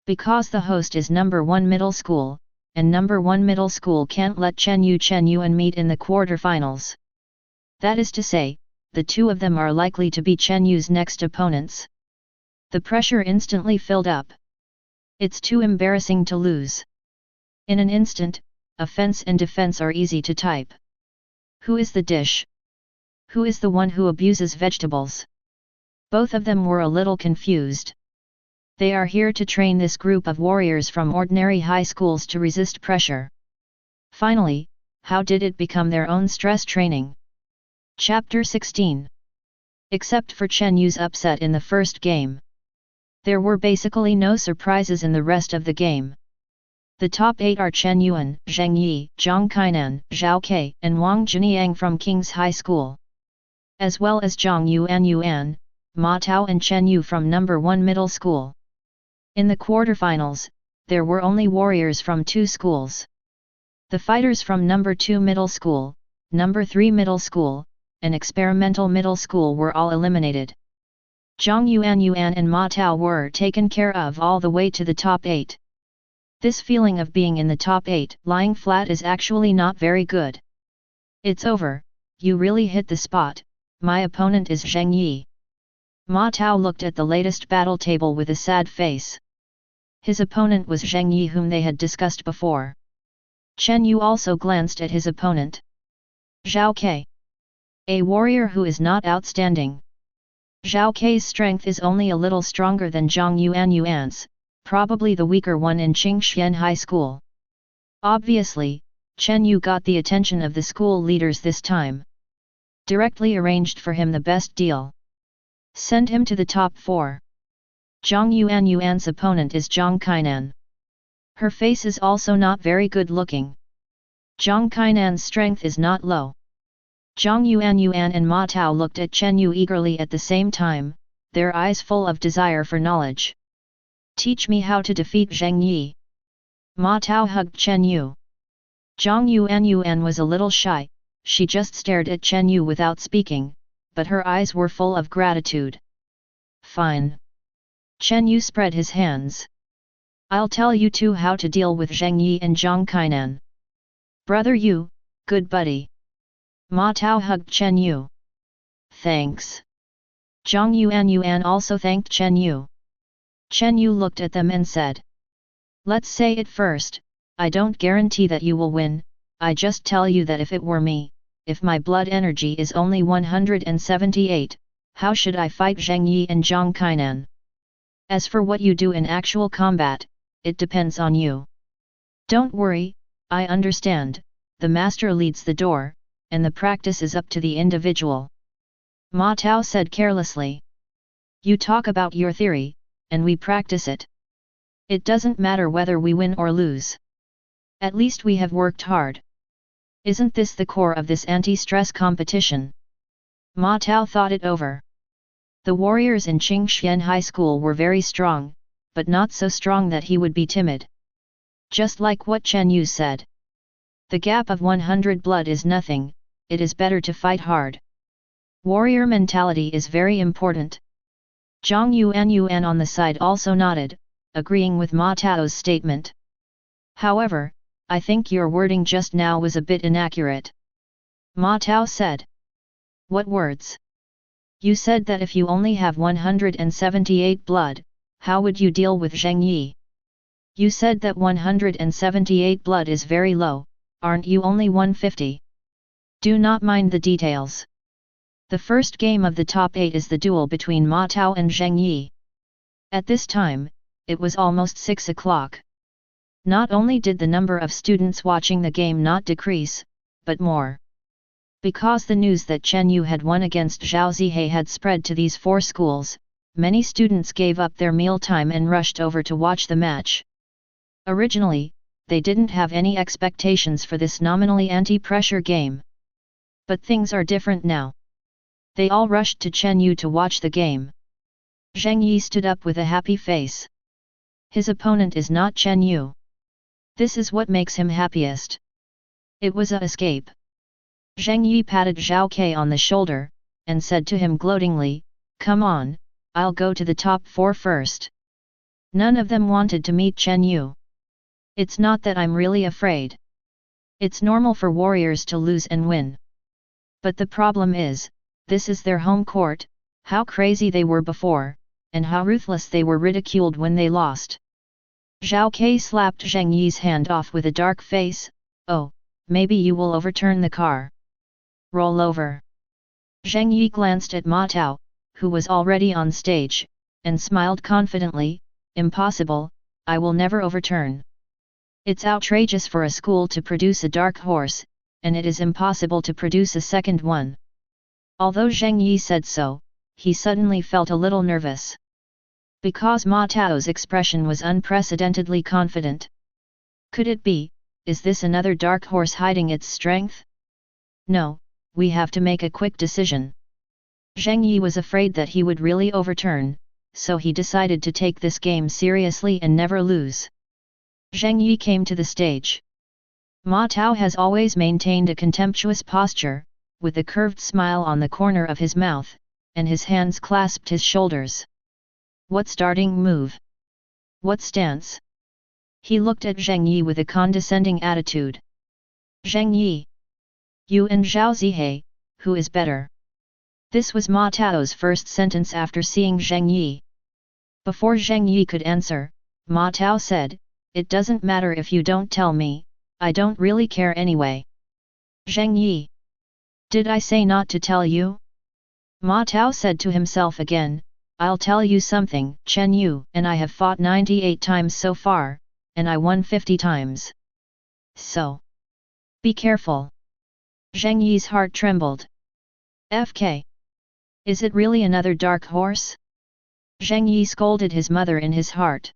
[SPEAKER 2] Because the host is number 1 middle school, and number 1 middle school can't let Chen Yuan meet in the quarterfinals. That is to say, the two of them are likely to be Chen Yu's next opponents. The pressure instantly filled up. It's too embarrassing to lose. In an instant, offense and defense are easy to type. Who is the dish? Who is the one who abuses vegetables? Both of them were a little confused. They are here to train this group of warriors from ordinary high schools to resist pressure. Finally, how did it become their own stress training? Chapter 16. Except for Chen Yu's upset in the first game. There were basically no surprises in the rest of the game. The top 8 are Chen Yuan, Zheng Yi, Zhang Kainan, Zhao Ke, and Wang Jinyang from King's High School. As well as Zhang Yuan, Ma Tao and Chen Yu from number 1 middle school. In the quarterfinals, there were only warriors from 2 schools. The fighters from number 2 middle school, number 3 middle school, and experimental middle school were all eliminated. Zhang Yuan and Ma Tao were taken care of all the way to the top 8. This feeling of being in the top 8 lying flat is actually not very good. It's over, you really hit the spot, my opponent is Zheng Yi. Ma Tao looked at the latest battle table with a sad face. His opponent was Zheng Yi, whom they had discussed before. Chen Yu also glanced at his opponent. Zhao Ke. A warrior who is not outstanding. Zhao Ke's strength is only a little stronger than Zhang Yuan's, probably the weaker one in Qingxian High School. Obviously, Chen Yu got the attention of the school leaders this time. Directly arranged for him the best deal. Send him to the top 4. Zhang Yuan's opponent is Zhang Kainan. Her face is also not very good looking. Zhang Kainan's strength is not low. Zhang Yuan and Ma Tao looked at Chen Yu eagerly at the same time, their eyes full of desire for knowledge. Teach me how to defeat Zheng Yi. Ma Tao hugged Chen Yu. Zhang Yuan was a little shy, she just stared at Chen Yu without speaking, but her eyes were full of gratitude. Fine. Chen Yu spread his hands. I'll tell you two how to deal with Zheng Yi and Zhang Kainan. Brother Yu, good buddy. Ma Tao hugged Chen Yu. Thanks. Zhang Yuan also thanked Chen Yu. Chen Yu looked at them and said. Let's say it first, I don't guarantee that you will win, I just tell you that if it were me, if my blood energy is only 178, how should I fight Zheng Yi and Zhang Kainan? As for what you do in actual combat, it depends on you. Don't worry, I understand, the master leads the door, and the practice is up to the individual. Ma Tao said carelessly. You talk about your theory, and we practice it. It doesn't matter whether we win or lose. At least we have worked hard. Isn't this the core of this anti-stress competition? Ma Tao thought it over. The warriors in Qingxian High School were very strong, but not so strong that he would be timid. Just like what Chen Yu said. The gap of 100 blood is nothing, it is better to fight hard. Warrior mentality is very important. Zhang Yuan on the side also nodded, agreeing with Ma Tao's statement. However, I think your wording just now was a bit inaccurate. Ma Tao said. What words? You said that if you only have 178 blood, how would you deal with Zheng Yi? You said that 178 blood is very low, aren't you only 150? Do not mind the details. The first game of the top 8 is the duel between Ma Tao and Zheng Yi. At this time, it was almost 6 o'clock. Not only did the number of students watching the game not decrease, but more. Because the news that Chen Yu had won against Zhao Zihei had spread to these 4 schools, many students gave up their mealtime and rushed over to watch the match. Originally, they didn't have any expectations for this nominally anti-pressure game. But things are different now. They all rushed to Chen Yu to watch the game. Zheng Yi stood up with a happy face. His opponent is not Chen Yu. This is what makes him happiest. It was a escape. Zheng Yi patted Zhao Ke on the shoulder, and said to him gloatingly, Come on, I'll go to the top 4 first. None of them wanted to meet Chen Yu. It's not that I'm really afraid. It's normal for warriors to lose and win. But the problem is, this is their home court, how crazy they were before, and how ruthless they were ridiculed when they lost. Zhao Ke slapped Zheng Yi's hand off with a dark face, Oh, maybe you will overturn the car. Roll over. Zheng Yi glanced at Ma Tao, who was already on stage, and smiled confidently, Impossible, I will never overturn. It's outrageous for a school to produce a dark horse, and it is impossible to produce a second one. Although Zheng Yi said so, he suddenly felt a little nervous. Because Ma Tao's expression was unprecedentedly confident. Could it be, is this another dark horse hiding its strength? No, we have to make a quick decision. Zheng Yi was afraid that he would really overturn, so he decided to take this game seriously and never lose. Zheng Yi came to the stage. Ma Tao has always maintained a contemptuous posture, with a curved smile on the corner of his mouth, and his hands clasped his shoulders. What starting move? What stance? He looked at Zheng Yi with a condescending attitude. Zheng Yi. You and Zhao Zihei, who is better? This was Ma Tao's first sentence after seeing Zheng Yi. Before Zheng Yi could answer, Ma Tao said, "It doesn't matter if you don't tell me, I don't really care anyway." Zheng Yi. Did I say not to tell you? Ma Tao said to himself again, I'll tell you something, Chen Yu and I have fought 98 times so far, and I won 50 times. So, be careful. Zheng Yi's heart trembled. FK. Is it really another dark horse? Zheng Yi scolded his mother in his heart.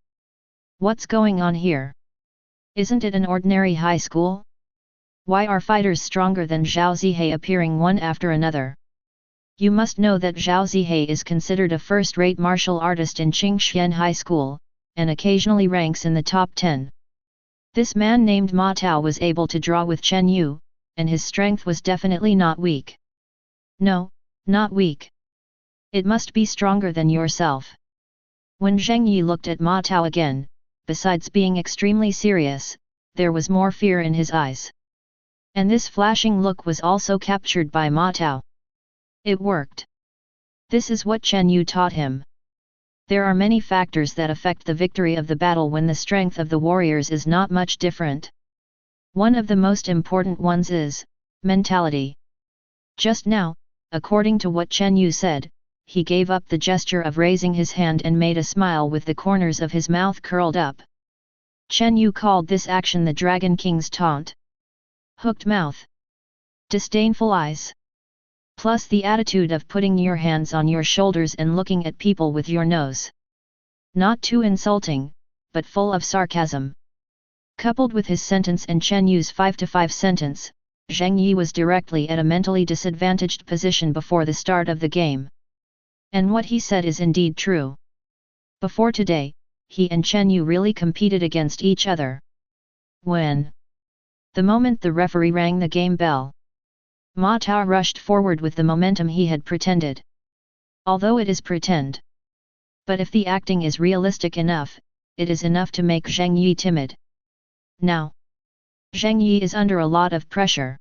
[SPEAKER 2] What's going on here? Isn't it an ordinary high school? Why are fighters stronger than Zhao Zihei appearing one after another? You must know that Zhao Zihei is considered a first-rate martial artist in Qingxian High School, and occasionally ranks in the top 10. This man named Ma Tao was able to draw with Chen Yu, and his strength was definitely not weak. No, not weak. It must be stronger than yourself. When Zheng Yi looked at Ma Tao again, besides being extremely serious, there was more fear in his eyes. And this flashing look was also captured by Ma Tao. It worked. This is what Chen Yu taught him. There are many factors that affect the victory of the battle when the strength of the warriors is not much different. One of the most important ones is mentality. Just now, according to what Chen Yu said, he gave up the gesture of raising his hand and made a smile with the corners of his mouth curled up. Chen Yu called this action the Dragon King's taunt. Hooked mouth. Disdainful eyes. Plus the attitude of putting your hands on your shoulders and looking at people with your nose. Not too insulting, but full of sarcasm. Coupled with his sentence and Chen Yu's 5-to-5 sentence, Zheng Yi was directly at a mentally disadvantaged position before the start of the game. And what he said is indeed true. Before today, he and Chen Yu really competed against each other. When? The moment the referee rang the game bell, Ma Tao rushed forward with the momentum he had pretended. Although it is pretend. But if the acting is realistic enough, it is enough to make Zheng Yi timid. Now, Zheng Yi is under a lot of pressure.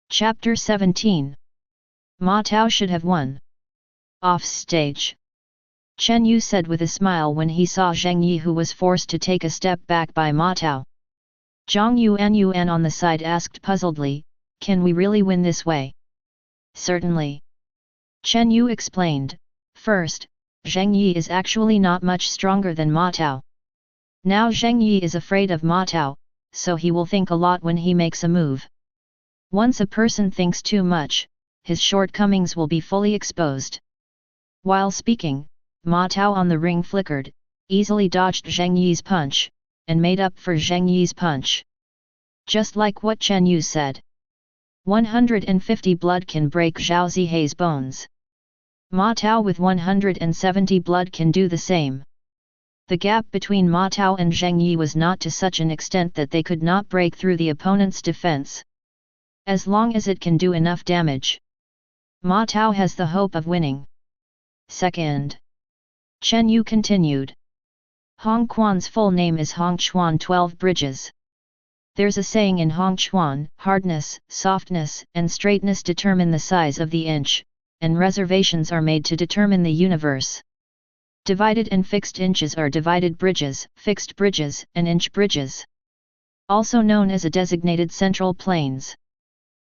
[SPEAKER 2] Chapter 17. Ma Tao should have won. Off stage. Chen Yu said with a smile when he saw Zheng Yi, who was forced to take a step back by Ma Tao. Zhang Yuan on the side asked puzzledly, can we really win this way? Certainly. Chen Yu explained. First, Zheng Yi is actually not much stronger than Ma Tao. Now Zheng Yi is afraid of Ma Tao, so he will think a lot when he makes a move. Once a person thinks too much, his shortcomings will be fully exposed. While speaking, Ma Tao on the ring flickered, easily dodged Zheng Yi's punch, and made up for Zheng Yi's punch. Just like what Chen Yu said. 150 blood can break Zhao Zihei's bones. Ma Tao with 170 blood can do the same. The gap between Ma Tao and Zheng Yi was not to such an extent that they could not break through the opponent's defense. As long as it can do enough damage, Ma Tao has the hope of winning. Second. Chen Yu continued. Hong Quan's full name is Hong Chuan 12 Bridges. There's a saying in Hong Chuan, hardness, softness, and straightness determine the size of the inch, and reservations are made to determine the universe. Divided and fixed inches are divided bridges, fixed bridges, and inch bridges. Also known as a designated central planes.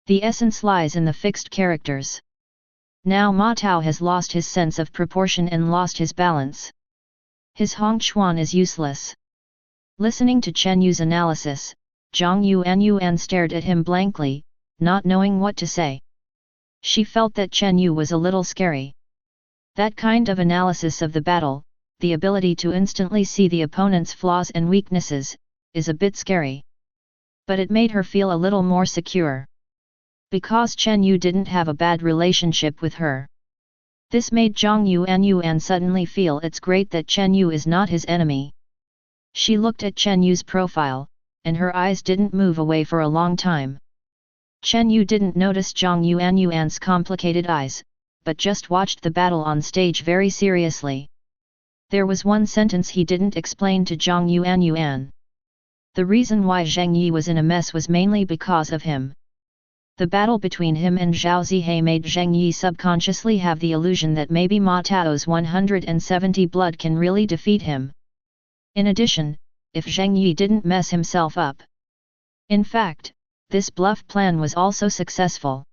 [SPEAKER 2] The essence lies in the fixed characters. Now Ma Tao has lost his sense of proportion and lost his balance. His Hong Chuan is useless. Listening to Chen Yu's analysis, Zhang Yuan stared at him blankly, not knowing what to say. She felt that Chen Yu was a little scary. That kind of analysis of the battle, the ability to instantly see the opponent's flaws and weaknesses, is a bit scary. But it made her feel a little more secure. Because Chen Yu didn't have a bad relationship with her. This made Zhang Yuan suddenly feel it's great that Chen Yu is not his enemy. She looked at Chen Yu's profile, and her eyes didn't move away for a long time. Chen Yu didn't notice Zhang Yuan's complicated eyes, but just watched the battle on stage very seriously. There was one sentence he didn't explain to Zhang Yuan. The reason why Zhang Yi was in a mess was mainly because of him. The battle between him and Zhao Zihei made Zhang Yi subconsciously have the illusion that maybe Ma Tao's 170 blood can really defeat him. In addition, if Zhang Yi didn't mess himself up. In fact, this bluff plan was also successful.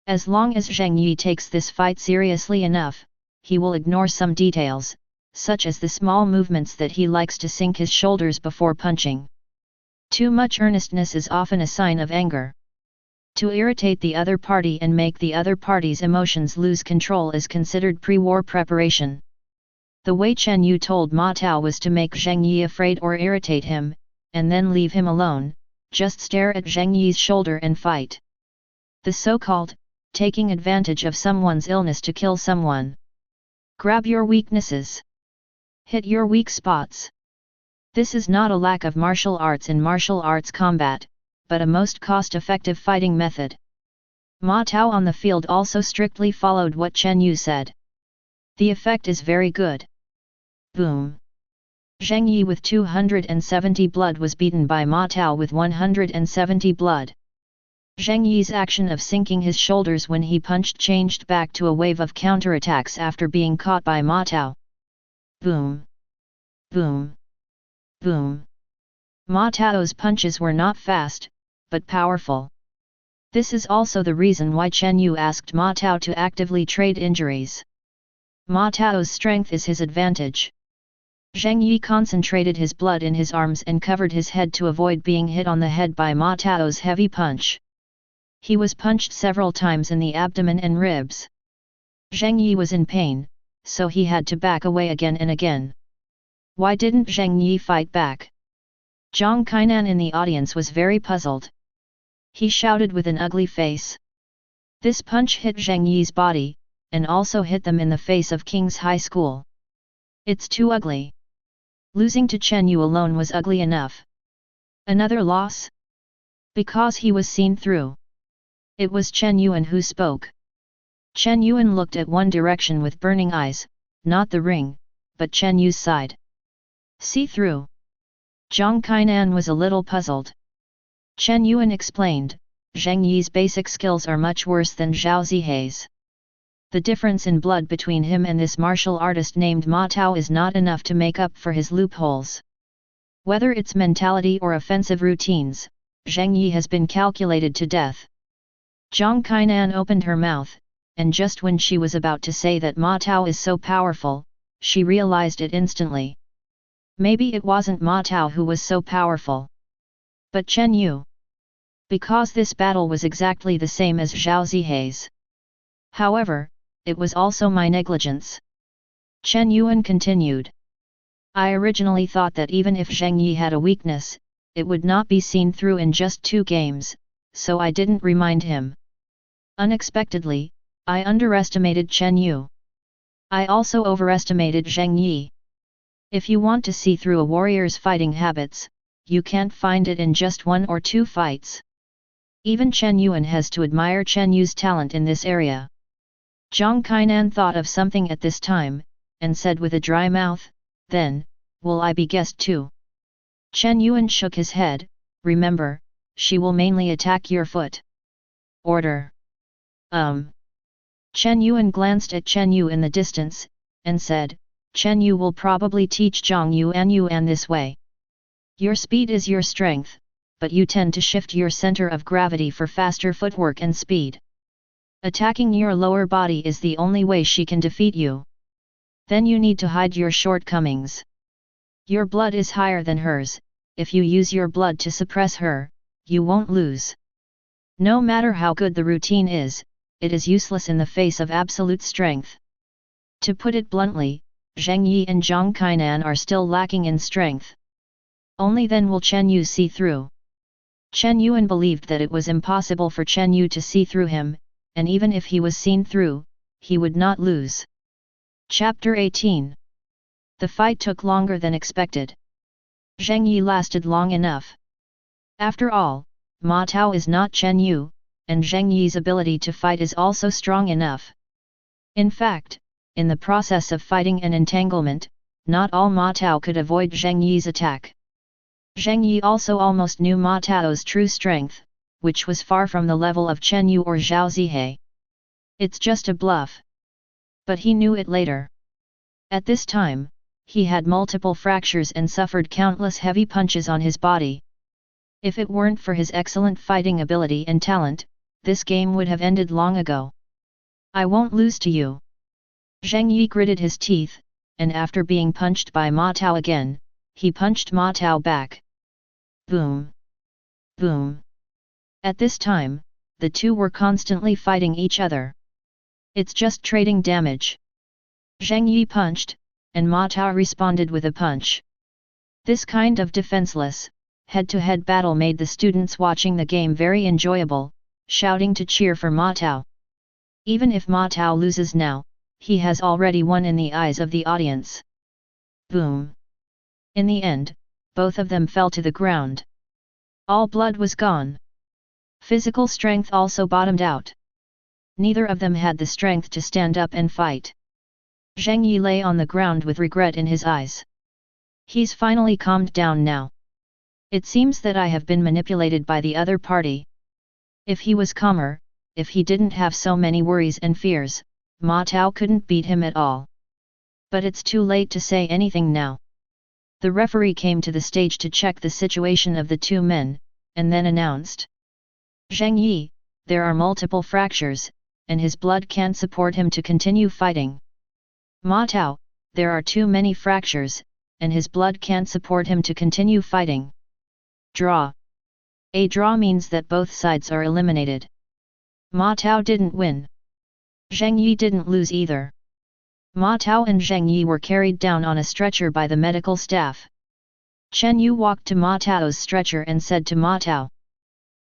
[SPEAKER 2] As long as Zhang Yi takes this fight seriously enough, he will ignore some details, such as the small movements that he likes to sink his shoulders before punching. Too much earnestness is often a sign of anger. To irritate the other party and make the other party's emotions lose control is considered pre-war preparation. The way Chen Yu told Ma Tao was to make Zhang Yi afraid or irritate him, and then leave him alone, just stare at Zhang Yi's shoulder and fight. The so-called, taking advantage of someone's illness to kill someone. Grab your weaknesses. Hit your weak spots. This is not a lack of martial arts in martial arts combat, but a most cost-effective fighting method. Ma Tao on the field also strictly followed what Chen Yu said. The effect is very good. Boom! Zhang Yi with 270 blood was beaten by Ma Tao with 170 blood. Zhang Yi's action of sinking his shoulders when he punched changed back to a wave of counterattacks after being caught by Ma Tao. Boom! Boom! Boom! Ma Tao's punches were not fast, but powerful. This is also the reason why Chen Yu asked Ma Tao to actively trade injuries. Ma Tao's strength is his advantage. Zhang Yi concentrated his blood in his arms and covered his head to avoid being hit on the head by Ma Tao's heavy punch. He was punched several times in the abdomen and ribs. Zhang Yi was in pain, so he had to back away again and again. Why didn't Zhang Yi fight back? Zhang Kainan in the audience was very puzzled. He shouted with an ugly face. This punch hit Zhang Yi's body, and also hit them in the face of King's High School. It's too ugly. Losing to Chen Yu alone was ugly enough. Another loss? Because he was seen through. It was Chen Yuan who spoke. Chen Yuan looked at one direction with burning eyes, not the ring, but Chen Yu's side. See through. Zhang Kainan was a little puzzled. Chen Yuan explained, Zhang Yi's basic skills are much worse than Zhao Zihei's. The difference in blood between him and this martial artist named Ma Tao is not enough to make up for his loopholes. Whether it's mentality or offensive routines, Zhang Yi has been calculated to death. Zhang Kainan opened her mouth, and just when she was about to say that Ma Tao is so powerful, she realized it instantly. Maybe it wasn't Ma Tao who was so powerful, but Chen Yu. Because this battle was exactly the same as Zhao Zihei's. However, it was also my negligence. Chen Yuan continued. I originally thought that even if Zhang Yi had a weakness, it would not be seen through in just 2 games, so I didn't remind him. Unexpectedly, I underestimated Chen Yu. I also overestimated Zhang Yi. If you want to see through a warrior's fighting habits, you can't find it in just 1 or 2 fights. Even Chen Yuan has to admire Chen Yu's talent in this area. Zhang Kainan thought of something at this time, and said with a dry mouth, then, will I be guessed too? Chen Yuan shook his head, remember, she will mainly attack your foot. Order. Chen Yuan glanced at Chen Yu in the distance, and said, Chen Yu will probably teach Zhang Yuan this way. Your speed is your strength, but you tend to shift your center of gravity for faster footwork and speed. Attacking your lower body is the only way she can defeat you. Then you need to hide your shortcomings. Your blood is higher than hers, if you use your blood to suppress her, you won't lose. No matter how good the routine is, it is useless in the face of absolute strength. To put it bluntly, Zhang Yi and Zhang Kainan are still lacking in strength. Only then will Chen Yu see through. Chen Yuan believed that it was impossible for Chen Yu to see through him, and even if he was seen through, he would not lose. Chapter 18. The fight took longer than expected. Zhang Yi lasted long enough. After all, Ma Tao is not Chen Yu, and Zheng Yi's ability to fight is also strong enough. In fact, in the process of fighting and entanglement, not all Ma Tao could avoid Zheng Yi's attack. Zheng Yi also almost knew Ma Tao's true strength, which was far from the level of Chen Yu or Zhao Zihei. It's just a bluff. But he knew it later. At this time, he had multiple fractures and suffered countless heavy punches on his body. If it weren't for his excellent fighting ability and talent, this game would have ended long ago. I won't lose to you. Zheng Yi gritted his teeth, and after being punched by Ma Tao again, he punched Ma Tao back. Boom! Boom! At this time, the two were constantly fighting each other. It's just trading damage. Zheng Yi punched, and Ma Tao responded with a punch. This kind of defenseless, head-to-head battle made the students watching the game very enjoyable, shouting to cheer for Ma Tao. Even if Ma Tao loses now, he has already won in the eyes of the audience. Boom! In the end, both of them fell to the ground. All blood was gone. Physical strength also bottomed out. Neither of them had the strength to stand up and fight. Zheng Yi lay on the ground with regret in his eyes. He's finally calmed down now. It seems that I have been manipulated by the other party. If he was calmer, if he didn't have so many worries and fears, Ma Tao couldn't beat him at all. But it's too late to say anything now. The referee came to the stage to check the situation of the two men, and then announced. Zheng Yi, there are multiple fractures, and his blood can't support him to continue fighting. Ma Tao, there are too many fractures, and his blood can't support him to continue fighting. Draw. A draw means that both sides are eliminated. Ma Tao didn't win. Zheng Yi didn't lose either. Ma Tao and Zheng Yi were carried down on a stretcher by the medical staff. Chen Yu walked to Ma Tao's stretcher and said to Ma Tao.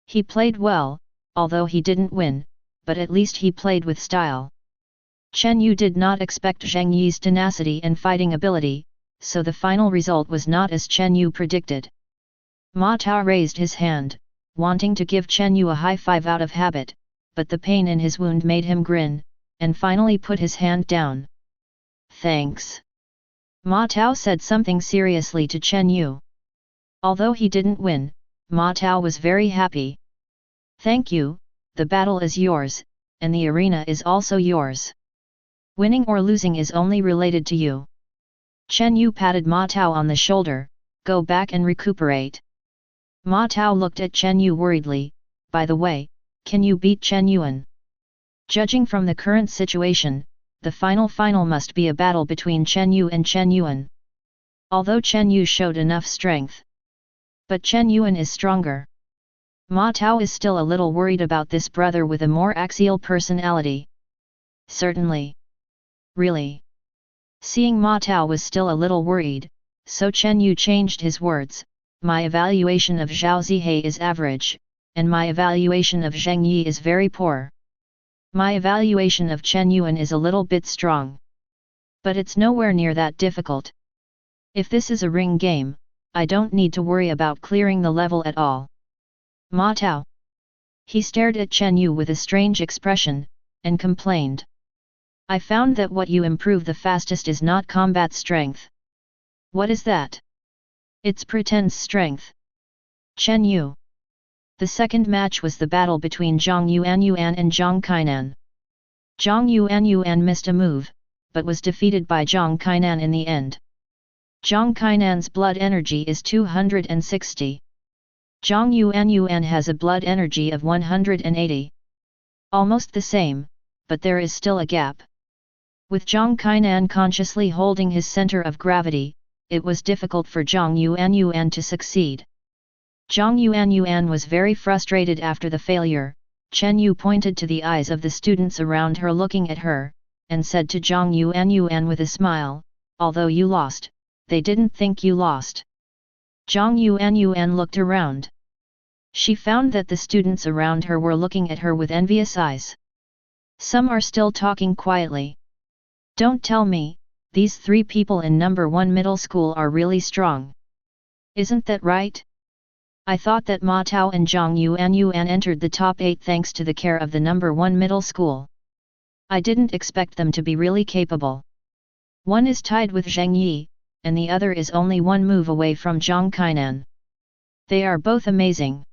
[SPEAKER 2] He played well, although he didn't win, but at least he played with style. Chen Yu did not expect Zheng Yi's tenacity and fighting ability, so the final result was not as Chen Yu predicted. Ma Tao raised his hand, wanting to give Chen Yu a high five out of habit, but the pain in his wound made him grin, and finally put his hand down. Thanks. Ma Tao said something seriously to Chen Yu. Although he didn't win, Ma Tao was very happy. Thank you, the battle is yours, and the arena is also yours. Winning or losing is only related to you. Chen Yu patted Ma Tao on the shoulder, go back and recuperate. Ma Tao looked at Chen Yu worriedly, by the way, can you beat Chen Yuan? Judging from the current situation, the final must be a battle between Chen Yu and Chen Yuan. Although Chen Yu showed enough strength. But Chen Yuan is stronger. Ma Tao is still a little worried about this brother with a more axial personality. Certainly. Really. Seeing Ma Tao was still a little worried, so Chen Yu changed his words, my evaluation of Zhao Zihei is average, and my evaluation of Zheng Yi is very poor. My evaluation of Chen Yuan is a little bit strong. But it's nowhere near that difficult. If this is a ring game, I don't need to worry about clearing the level at all. Ma Tao. He stared at Chen Yu with a strange expression, and complained. I found that what you improve the fastest is not combat strength. What is that? It's pretend strength. Chen Yu. The second match was the battle between Zhang Yuan and Zhang Kainan. Zhang Yuan missed a move, but was defeated by Zhang Kainan in the end. Zhang Kainan's blood energy is 260. Zhang Yuan has a blood energy of 180. Almost the same, but there is still a gap. With Zhang Kainan consciously holding his center of gravity, it was difficult for Zhang Yuan to succeed. Zhang Yuan was very frustrated after the failure. Chen Yu pointed to the eyes of the students around her looking at her, and said to Zhang Yuan with a smile, although you lost, they didn't think you lost. Zhang Yuan looked around. She found that the students around her were looking at her with envious eyes. Some are still talking quietly. Don't tell me, these three people in number 1 middle school are really strong. Isn't that right? I thought that Ma Tao and Zhang Yuan entered the top 8 thanks to the care of the number 1 middle school. I didn't expect them to be really capable. One is tied with Zheng Yi, and the other is only one move away from Zhang Kainan. They are both amazing.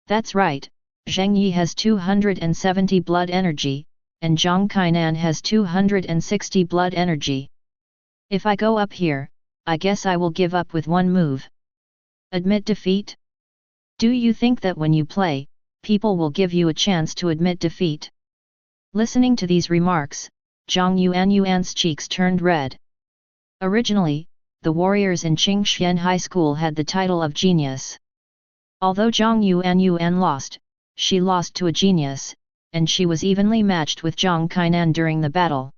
[SPEAKER 2] That's right, Zheng Yi has 270 blood energy, and Zhang Kainan has 260 blood energy. If I go up here, I guess I will give up with one move. Admit defeat? Do you think that when you play, people will give you a chance to admit defeat? Listening to these remarks, Zhang Yuan's cheeks turned red. Originally, the warriors in Qingxian High School had the title of genius. Although Zhang Yuan lost, she lost to a genius, and she was evenly matched with Zhang Kainan during the battle.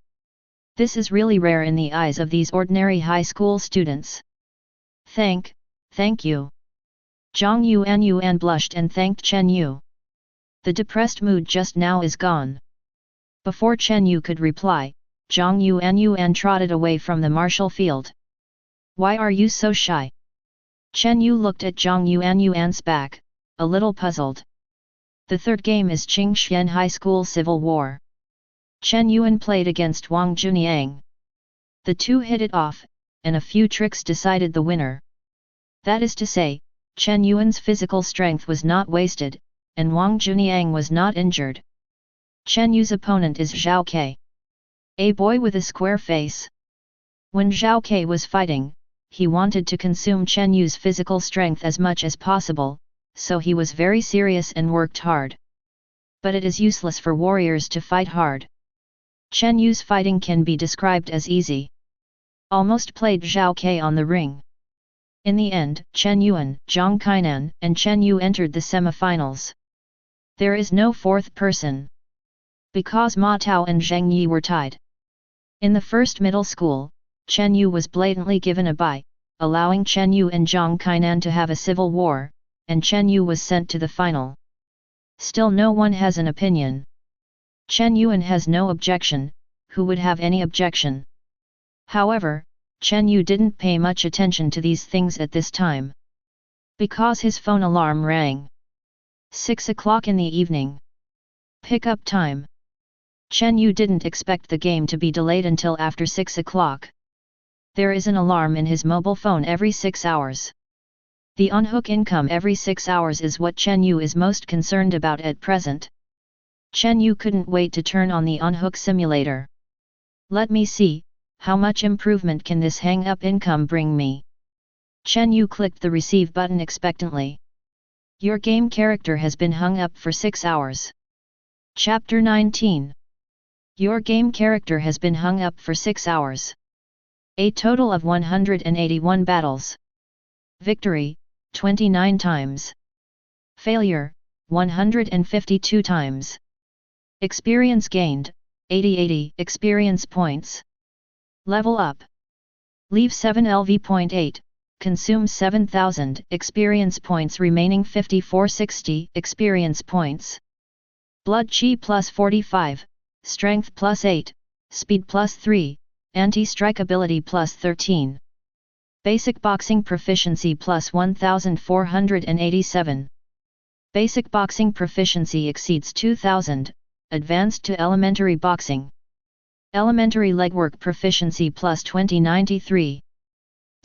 [SPEAKER 2] This is really rare in the eyes of these ordinary high school students. Thank you. Zhang Yuan blushed and thanked Chen Yu. The depressed mood just now is gone. Before Chen Yu could reply, Zhang Yuan trotted away from the martial field. Why are you so shy? Chen Yu looked at Zhang Yuan's back, a little puzzled. The third game is Qingxian High School Civil War. Chen Yuan played against Wang Juniang. The two hit it off, and a few tricks decided the winner. That is to say, Chen Yuan's physical strength was not wasted, and Wang Juniang was not injured. Chen Yu's opponent is Zhao Ke, a boy with a square face. When Zhao Ke was fighting, he wanted to consume Chen Yu's physical strength as much as possible, so he was very serious and worked hard. But it is useless for warriors to fight hard. Chen Yu's fighting can be described as easy. Almost played Zhao Ke on the ring. In the end, Chen Yuan, Zhang Kainan, and Chen Yu entered the semifinals. There is no fourth person. Because Ma Tao and Zheng Yi were tied. In the first middle school, Chen Yu was blatantly given a bye, allowing Chen Yu and Zhang Kainan to have a civil war, and Chen Yu was sent to the final. Still no one has an opinion. Chen Yuan has no objection, who would have any objection? However, Chen Yu didn't pay much attention to these things at this time. Because his phone alarm rang. 6 o'clock in the evening. Pick-up time. Chen Yu didn't expect the game to be delayed until after 6 o'clock. There is an alarm in his mobile phone every 6 hours. The on-hook income every 6 hours is what Chen Yu is most concerned about at present. Chen Yu couldn't wait to turn on the on-hook simulator. Let me see, how much improvement can this hang-up income bring me? Chen Yu clicked the receive button expectantly. Your game character has been hung up for 6 hours. Chapter 19. Your game character has been hung up for 6 hours. A total of 181 battles. Victory, 29 times. Failure, 152 times. Experience gained, 80 experience points. Level up. Leave 7 LV.8, consume 7000 experience points remaining 5460 experience points. Blood Chi plus 45, Strength plus 8, Speed plus 3, Anti-strike ability plus 13. Basic boxing proficiency plus 1487. Basic boxing proficiency exceeds 2000, advanced to elementary boxing. Elementary legwork proficiency plus 2093.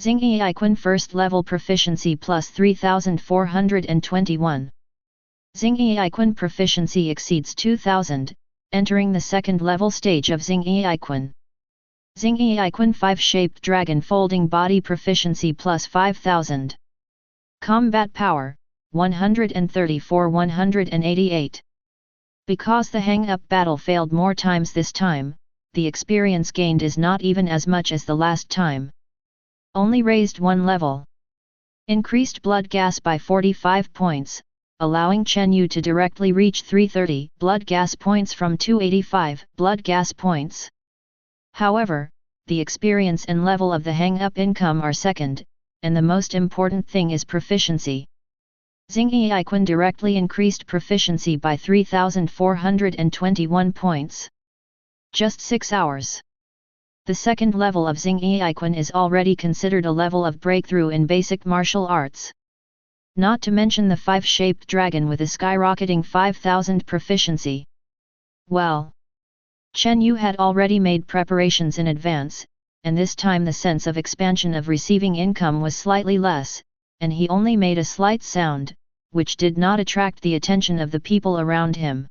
[SPEAKER 2] Xingyi Iquan first level proficiency plus 3421. Xingyi Iquan proficiency exceeds 2000, entering the second level stage of Xingyi Iquan. Xingyi Iquan 5-shaped dragon folding body proficiency plus 5000. Combat power, 134-188. Because the hang-up battle failed more times this time, the experience gained is not even as much as the last time. Only raised one level. Increased blood gas by 45 points, allowing Chen Yu to directly reach 330 blood gas points from 285 blood gas points. However, the experience and level of the hang-up income are second, and the most important thing is proficiency. Xingyi Iquan directly increased proficiency by 3421 points. Just 6 hours. The second level of Xingyi Iquan is already considered a level of breakthrough in basic martial arts. Not to mention the 5-shaped dragon with a skyrocketing 5000 proficiency. Well, Chen Yu had already made preparations in advance, and this time the sense of expansion of receiving income was slightly less, and he only made a slight sound, which did not attract the attention of the people around him.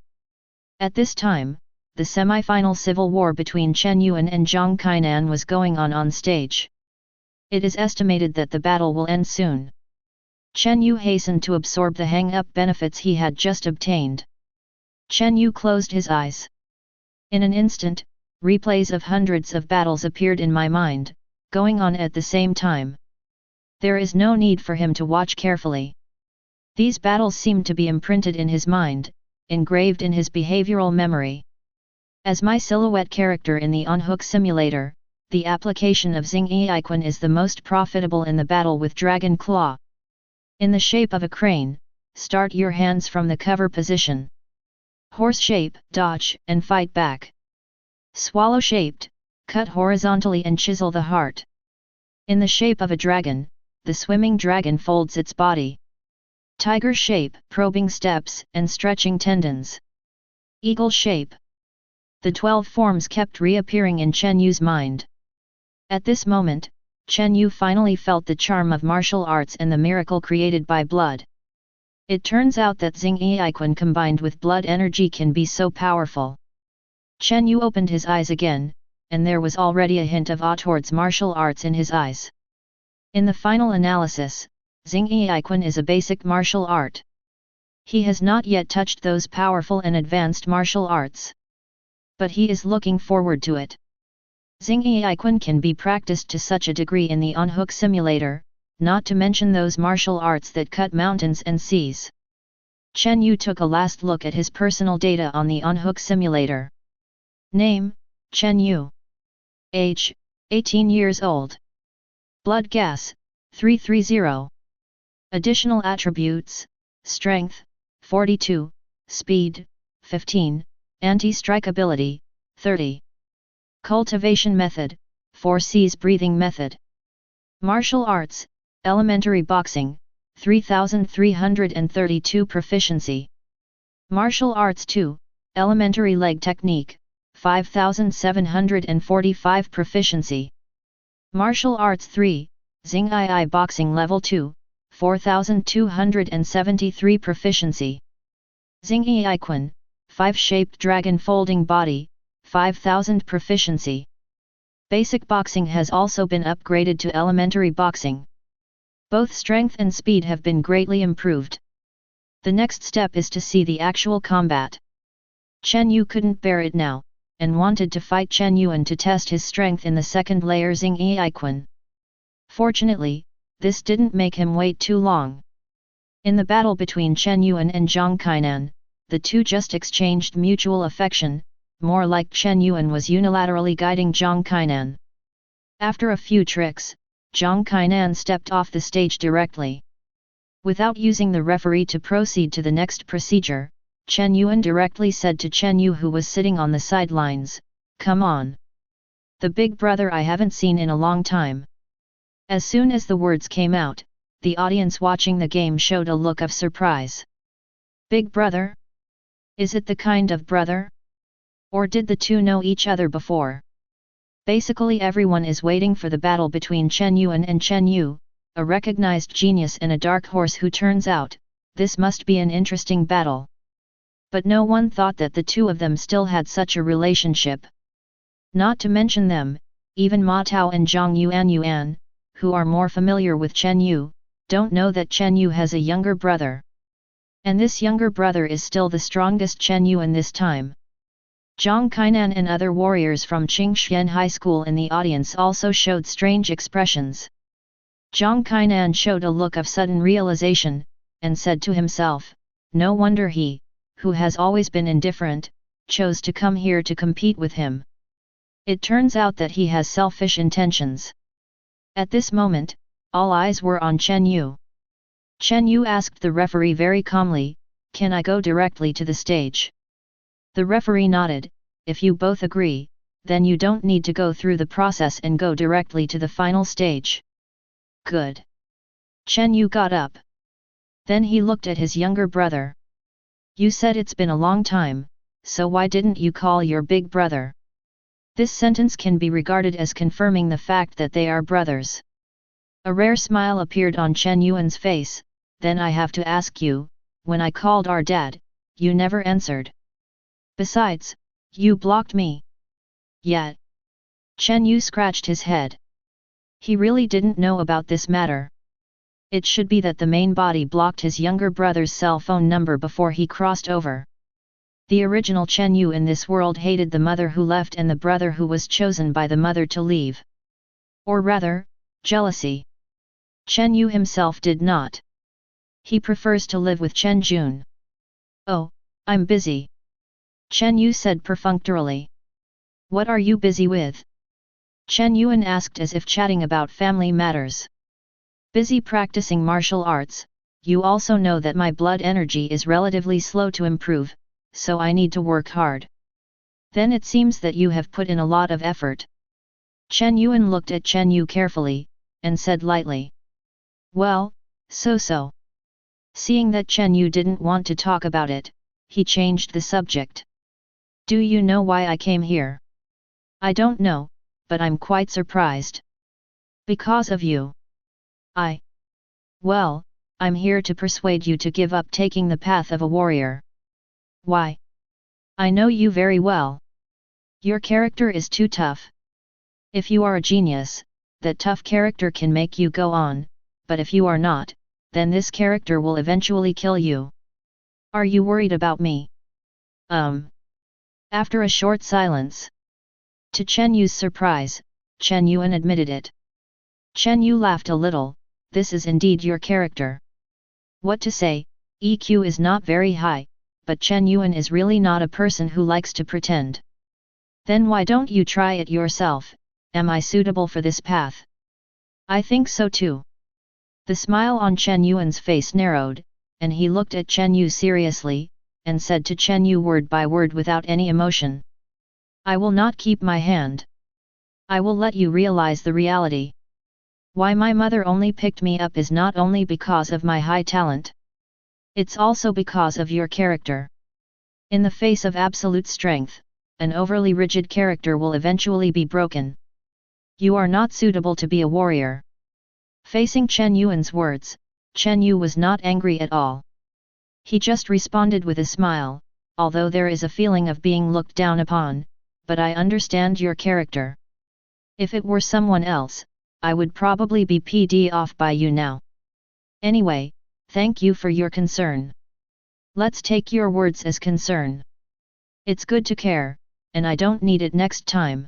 [SPEAKER 2] At this time, the semi-final civil war between Chen Yu and Zhang Kainan was going on stage. It is estimated that the battle will end soon. Chen Yu hastened to absorb the hang-up benefits he had just obtained. Chen Yu closed his eyes. In an instant, replays of hundreds of battles appeared in my mind, going on at the same time. There is no need for him to watch carefully. These battles seemed to be imprinted in his mind, engraved in his behavioral memory. As my silhouette character in the on-hook simulator, the application of Xing Yiquan is the most profitable in the battle with Dragon Claw. In the shape of a crane, start your hands from the cover position. Horse shape, dodge and fight back. Swallow shaped, cut horizontally and chisel the heart. In the shape of a dragon, the swimming dragon folds its body. Tiger shape, probing steps and stretching tendons. Eagle shape. The 12 forms kept reappearing in Chen Yu's mind. At this moment, Chen Yu finally felt the charm of martial arts and the miracle created by blood. It turns out that Xing Yiquan combined with blood energy can be so powerful. Chen Yu opened his eyes again, and there was already a hint of awe towards martial arts in his eyes. In the final analysis, Xing Yiquan is a basic martial art. He has not yet touched those powerful and advanced martial arts. But he is looking forward to it. Xing Yiquan can be practiced to such a degree in the on-hook simulator, not to mention those martial arts that cut mountains and seas. Chen Yu took a last look at his personal data on the on-hook simulator. Name, Chen Yu. Age, 18 years old. Blood gas, 330. Additional attributes, Strength, 42, Speed, 15, Anti-strike ability, 30. Cultivation method, 4Cs breathing method. Martial arts, elementary boxing, 3332 proficiency. Martial arts 2, elementary leg technique, 5745 proficiency. Martial arts 3, Xing Yi boxing level 2, 4273 proficiency. Xing Yiquan, 5-shaped dragon folding body, 5000 proficiency. Basic boxing has also been upgraded to elementary boxing. Both strength and speed have been greatly improved. The next step is to see the actual combat. Chen Yu couldn't bear it now, and wanted to fight Chen Yuan to test his strength in the second layer Xing Yiquan. Fortunately, this didn't make him wait too long. In the battle between Chen Yuan and Zhang Kainan, the two just exchanged mutual affection, more like Chen Yuan was unilaterally guiding Zhang Kainan. After a few tricks, Zhang Kainan stepped off the stage directly. Without using the referee to proceed to the next procedure, Chen Yuan directly said to Chen Yu, who was sitting on the sidelines, "Come on. The big brother I haven't seen in a long time." As soon as the words came out, the audience watching the game showed a look of surprise. Big brother? Is it the kind of brother? Or did the two know each other before? Basically everyone is waiting for the battle between Chen Yuan and Chen Yu, a recognized genius and a dark horse who turns out, this must be an interesting battle. But no one thought that the two of them still had such a relationship. Not to mention them, even Ma Tao and Zhang Yuan, who are more familiar with Chen Yu, don't know that Chen Yu has a younger brother. And this younger brother is still the strongest Chen Yuan this time. Zhang Kainan and other warriors from Qingxian High School in the audience also showed strange expressions. Zhang Kainan showed a look of sudden realization, and said to himself, no wonder he, who has always been indifferent, chose to come here to compete with him. It turns out that he has selfish intentions. At this moment, all eyes were on Chen Yu. Chen Yu asked the referee very calmly, "Can I go directly to the stage?" The referee nodded. "If you both agree, then you don't need to go through the process and go directly to the final stage." Good. Chen Yu got up. Then he looked at his younger brother. You said it's been a long time, so why didn't you call your big brother? This sentence can be regarded as confirming the fact that they are brothers. A rare smile appeared on Chen Yuan's face. Then I have to ask you, when I called our dad, you never answered. Besides, you blocked me. Yet. Chen Yu scratched his head. He really didn't know about this matter. It should be that the main body blocked his younger brother's cell phone number before he crossed over. The original Chen Yu in this world hated the mother who left and the brother who was chosen by the mother to leave. Or rather, jealousy. Chen Yu himself did not. He prefers to live with Chen Jun. Oh, I'm busy. Chen Yu said perfunctorily. What are you busy with? Chen Yuan asked as if chatting about family matters. Busy practicing martial arts. You also know that my blood energy is relatively slow to improve, so I need to work hard. Then it seems that you have put in a lot of effort. Chen Yuan looked at Chen Yu carefully, and said lightly. Well, so. Seeing that Chen Yu didn't want to talk about it, he changed the subject. Do you know why I came here? I don't know, but I'm quite surprised. Because of you. Well, I'm here to persuade you to give up taking the path of a warrior. Why? I know you very well. Your character is too tough. If you are a genius, that tough character can make you go on, but if you are not, then this character will eventually kill you. Are you worried about me? After a short silence. To Chen Yu's surprise, Chen Yuan admitted it. Chen Yu laughed a little. This is indeed your character. What to say, EQ is not very high, but Chen Yuan is really not a person who likes to pretend. Then why don't you try it yourself? Am I suitable for this path? I think so too. The smile on Chen Yuan's face narrowed, and he looked at Chen Yu seriously, and said to Chen Yu word by word without any emotion. I will not keep my hand. I will let you realize the reality. Why my mother only picked me up is not only because of my high talent. It's also because of your character. In the face of absolute strength, an overly rigid character will eventually be broken. You are not suitable to be a warrior. Facing Chen Yuan's words, Chen Yu was not angry at all. He just responded with a smile, although there is a feeling of being looked down upon, but I understand your character. If it were someone else, I would probably be pd off by you now. Anyway, thank you for your concern. Let's take your words as concern. It's good to care, and I don't need it next time.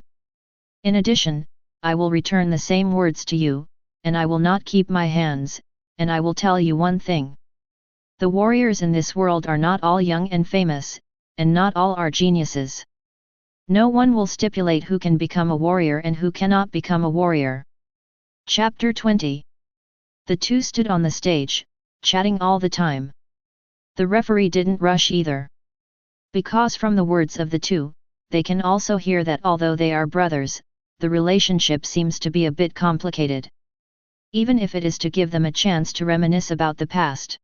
[SPEAKER 2] In addition, I will return the same words to you, and I will not keep my hands, and I will tell you one thing. The warriors in this world are not all young and famous, and not all are geniuses. No one will stipulate who can become a warrior and who cannot become a warrior. Chapter 20. The two stood on the stage, chatting all the time. The referee didn't rush either. Because from the words of the two, they can also hear that although they are brothers, the relationship seems to be a bit complicated. Even if it is to give them a chance to reminisce about the past.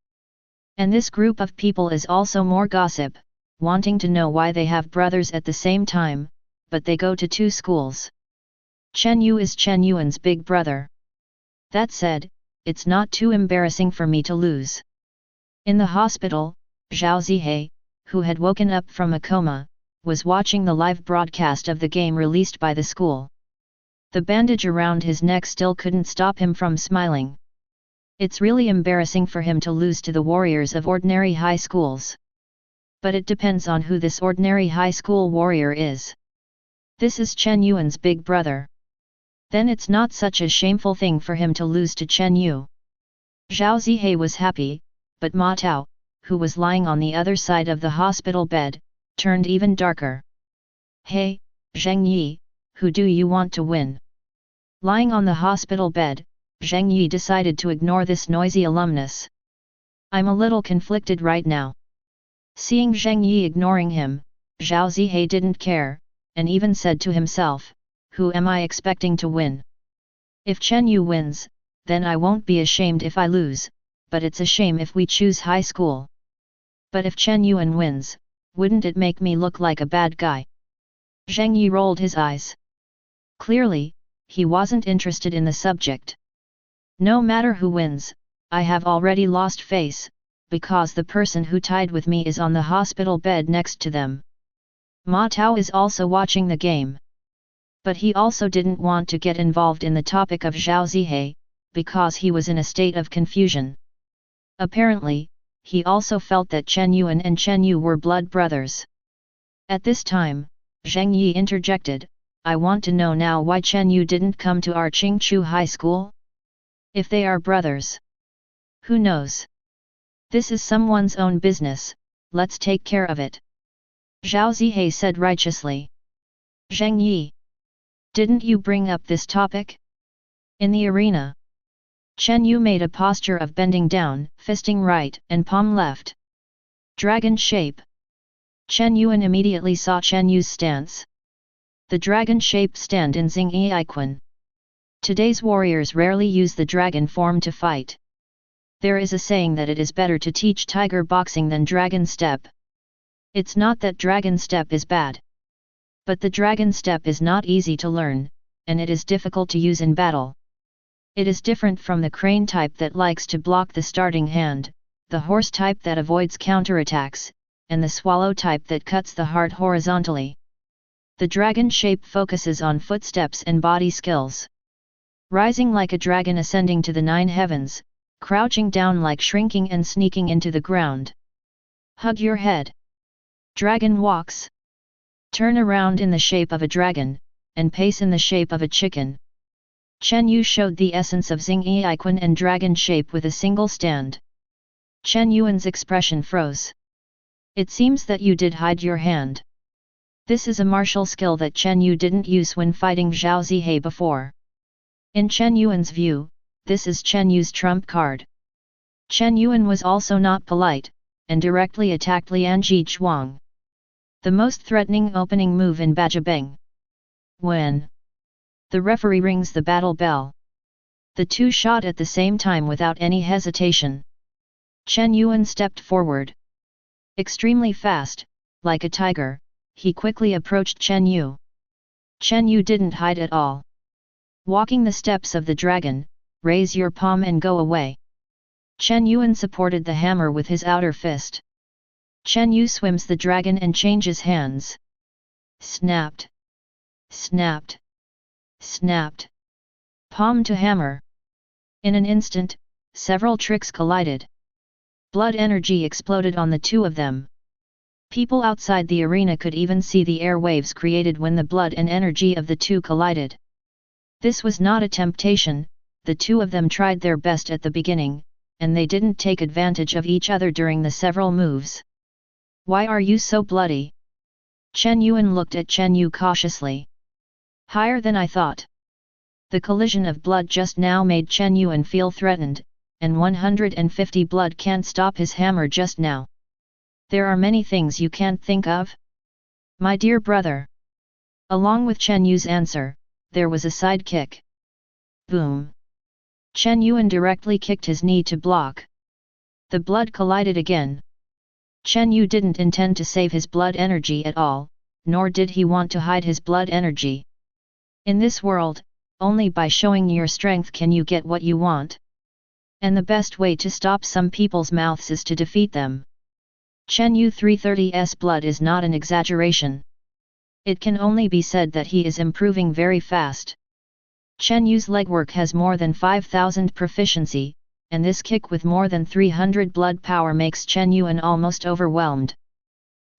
[SPEAKER 2] And this group of people is also more gossip, wanting to know why they have brothers at the same time, but they go to two schools. Chen Yu is Chen Yuan's big brother. That said, it's not too embarrassing for me to lose. In the hospital, Zhao Zihei, who had woken up from a coma, was watching the live broadcast of the game released by the school. The bandage around his neck still couldn't stop him from smiling. It's really embarrassing for him to lose to the warriors of ordinary high schools. But it depends on who this ordinary high school warrior is. This is Chen Yuan's big brother. Then it's not such a shameful thing for him to lose to Chen Yu. Zhao Zihei was happy, but Ma Tao, who was lying on the other side of the hospital bed, turned even darker. Hey, Zheng Yi, who do you want to win? Lying on the hospital bed, Zheng Yi decided to ignore this noisy alumnus. I'm a little conflicted right now. Seeing Zheng Yi ignoring him, Zhao Zihei didn't care, and even said to himself, who am I expecting to win? If Chen Yu wins, then I won't be ashamed if I lose, but it's a shame if we choose high school. But if Chen Yuan wins, wouldn't it make me look like a bad guy? Zheng Yi rolled his eyes. Clearly, he wasn't interested in the subject. No matter who wins, I have already lost face, because the person who tied with me is on the hospital bed next to them. Ma Tao is also watching the game. But he also didn't want to get involved in the topic of Zhao Zihei, because he was in a state of confusion. Apparently, he also felt that Chen Yuan and Chen Yu were blood brothers. At this time, Zheng Yi interjected, I want to know now why Chen Yu didn't come to our Qingchu High School? If they are brothers. Who knows? This is someone's own business, let's take care of it. Zhao Zihei said righteously. Zheng Yi. Didn't you bring up this topic? In the arena. Chen Yu made a posture of bending down, fisting right and palm left. Dragon shape. Chen Yuan immediately saw Chen Yu's stance. The dragon-shaped stand in Xingyi Iquan. Today's warriors rarely use the dragon form to fight. There is a saying that it is better to teach tiger boxing than dragon step. It's not that dragon step is bad. But the dragon step is not easy to learn, and it is difficult to use in battle. It is different from the crane type that likes to block the starting hand, the horse type that avoids counterattacks, and the swallow type that cuts the heart horizontally. The dragon shape focuses on footsteps and body skills. Rising like a dragon ascending to the 9 heavens, crouching down like shrinking and sneaking into the ground. Hug your head. Dragon walks. Turn around in the shape of a dragon, and pace in the shape of a chicken. Chen Yu showed the essence of Xingyi Iquan and dragon shape with a single stand. Chen Yuan's expression froze. It seems that you did hide your hand. This is a martial skill that Chen Yu didn't use when fighting Zhao Zihei before. In Chen Yuan's view, this is Chen Yu's trump card. Chen Yuan was also not polite, and directly attacked Lian Zhichuang. The most threatening opening move in Bajabeng. When the referee rings the battle bell, the two shot at the same time without any hesitation. Chen Yuan stepped forward. Extremely fast, like a tiger, he quickly approached Chen Yu. Chen Yu didn't hide at all. Walking the steps of the dragon, raise your palm and go away. Chen Yuan supported the hammer with his outer fist. Chen Yu swims the dragon and changes hands. Snapped. Snapped. Snapped. Palm to hammer. In an instant, several tricks collided. Blood energy exploded on the two of them. People outside the arena could even see the air waves created when the blood and energy of the two collided. This was not a temptation, the two of them tried their best at the beginning, and they didn't take advantage of each other during the several moves. Why are you so bloody? Chen Yuan looked at Chen Yu cautiously. Higher than I thought. The collision of blood just now made Chen Yuan feel threatened, and 150 blood can't stop his hammer just now. There are many things you can't think of? My dear brother. Along with Chen Yu's answer, there was a side kick. Boom. Chen Yuan directly kicked his knee to block. The blood collided again. Chen Yu didn't intend to save his blood energy at all, nor did he want to hide his blood energy. In this world, only by showing your strength can you get what you want. And the best way to stop some people's mouths is to defeat them. Chen Yu 330's blood is not an exaggeration. It can only be said that he is improving very fast. Chen Yu's legwork has more than 5,000 proficiency, and this kick with more than 300 blood power makes Chen Yuan almost overwhelmed.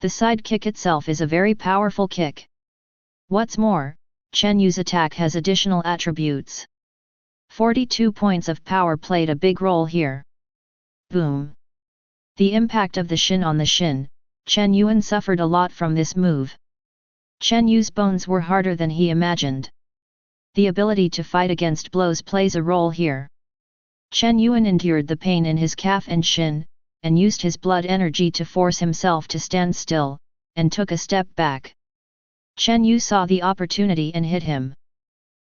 [SPEAKER 2] The side kick itself is a very powerful kick. What's more, Chen Yu's attack has additional attributes. 42 points of power played a big role here. Boom. The impact of the shin on the shin, Chen Yuan suffered a lot from this move. Chen Yu's bones were harder than he imagined. The ability to fight against blows plays a role here. Chen Yuan endured the pain in his calf and shin, and used his blood energy to force himself to stand still, and took a step back. Chen Yu saw the opportunity and hit him.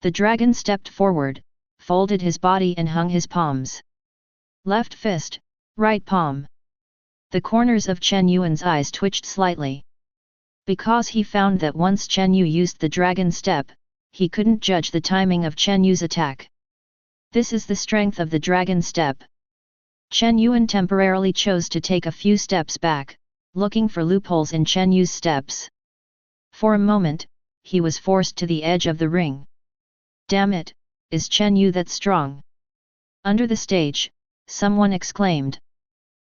[SPEAKER 2] The dragon stepped forward, folded his body and hung his palms. Left fist, right palm. The corners of Chen Yuan's eyes twitched slightly. Because he found that once Chen Yu used the dragon step, he couldn't judge the timing of Chen Yu's attack. This is the strength of the dragon step. Chen Yuan temporarily chose to take a few steps back, looking for loopholes in Chen Yu's steps. For a moment, he was forced to the edge of the ring. Damn it, is Chen Yu that strong? Under the stage, someone exclaimed.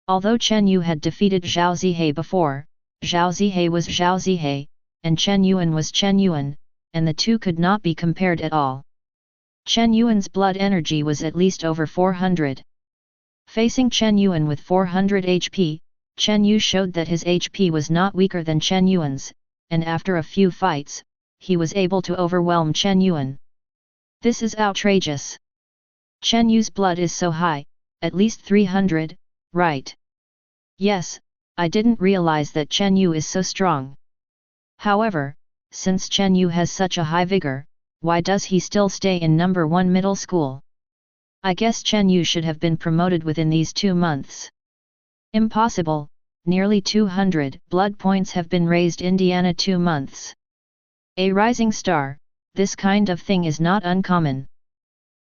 [SPEAKER 2] Although Chen Yu had defeated Zhao Zihei before, Zhao Zihei was Zhao Zihei, and Chen Yuan was Chen Yuan, and the two could not be compared at all. Chen Yuan's blood energy was at least over 400. Facing Chen Yuan with 400 HP, Chen Yu showed that his HP was not weaker than Chen Yuan's, and after a few fights, he was able to overwhelm Chen Yuan. This is outrageous. Chen Yu's blood is so high, at least 300, right? Yes, I didn't realize that Chen Yu is so strong. However, since Chen Yu has such a high vigor, why does he still stay in number 1 middle school? I guess Chen Yu should have been promoted within these 2 months. Impossible, nearly 200 blood points have been raised in 2 months. A rising star, this kind of thing is not uncommon.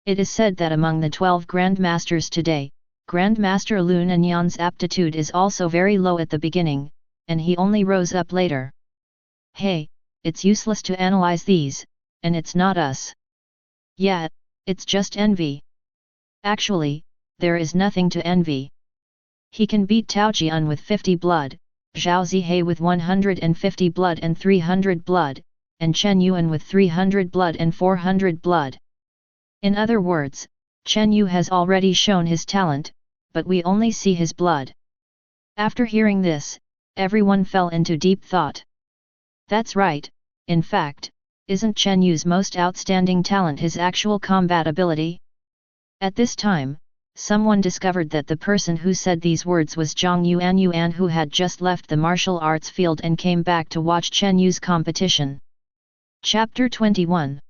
[SPEAKER 2] It is said that among the 12 Grandmasters today, Grandmaster Lun Anyan's aptitude is also very low at the beginning, and he only rose up later. Hey, it's useless to analyze these, and it's not us. Yeah, it's just envy. Actually, there is nothing to envy. He can beat Tao Jian with 50 blood, Zhao Zihei with 150 blood and 300 blood, and Chen Yuan with 300 blood and 400 blood. In other words, Chen Yu has already shown his talent, but we only see his blood. After hearing this, everyone fell into deep thought. That's right, in fact, isn't Chen Yu's most outstanding talent his actual combat ability? At this time, someone discovered that the person who said these words was Zhang Yuan who had just left the martial arts field and came back to watch Chen Yu's competition. Chapter 21.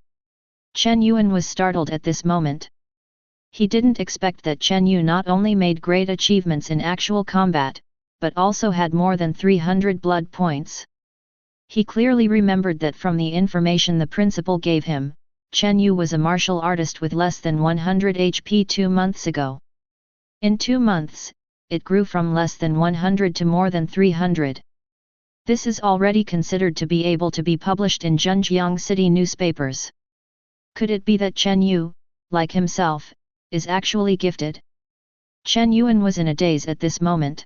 [SPEAKER 2] Chen Yuan was startled at this moment. He didn't expect that Chen Yu not only made great achievements in actual combat, but also had more than 300 blood points. He clearly remembered that from the information the principal gave him, Chen Yu was a martial artist with less than 100 HP 2 months ago. In 2 months, it grew from less than 100 to more than 300. This is already considered to be able to be published in Zhenjiang city newspapers. Could it be that Chen Yu, like himself, is actually gifted? Chen Yuan was in a daze at this moment.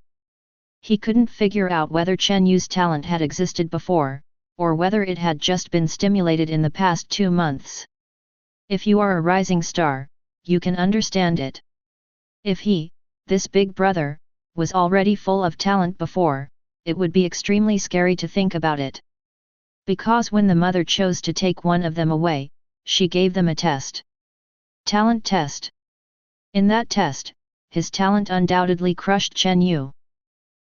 [SPEAKER 2] He couldn't figure out whether Chen Yu's talent had existed before, or whether it had just been stimulated in the past 2 months. If you are a rising star, you can understand it. If he, this big brother, was already full of talent before, it would be extremely scary to think about it. Because when the mother chose to take one of them away, she gave them a test. Talent test. In that test, his talent undoubtedly crushed Chen Yu.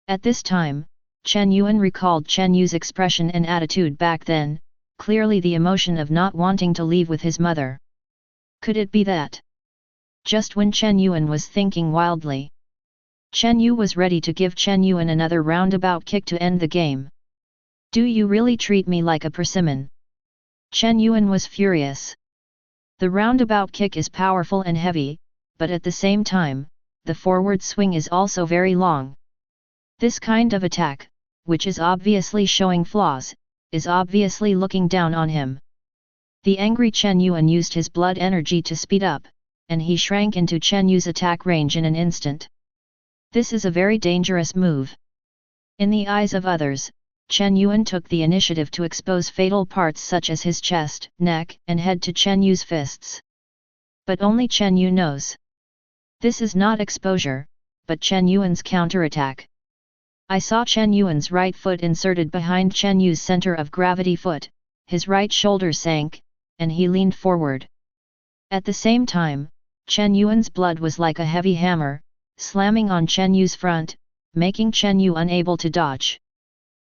[SPEAKER 2] At this time, Chen Yuan recalled Chen Yu's expression and attitude back then, clearly the emotion of not wanting to leave with his mother. Could it be that? Just when Chen Yuan was thinking wildly, Chen Yu was ready to give Chen Yuan another roundabout kick to end the game. Do you really treat me like a persimmon? Chen Yuan was furious. The roundabout kick is powerful and heavy, but at the same time, the forward swing is also very long. This kind of attack, which is obviously showing flaws, is obviously looking down on him. The angry Chen Yuan used his blood energy to speed up, and he shrank into Chen Yu's attack range in an instant. This is a very dangerous move. In the eyes of others, Chen Yuan took the initiative to expose fatal parts such as his chest, neck, and head to Chen Yu's fists. But only Chen Yu knows. This is not exposure, but Chen Yuan's counterattack. I saw Chen Yuan's right foot inserted behind Chen Yu's center of gravity foot, his right shoulder sank, and he leaned forward. At the same time, Chen Yuan's blood was like a heavy hammer, slamming on Chen Yu's front, making Chen Yu unable to dodge.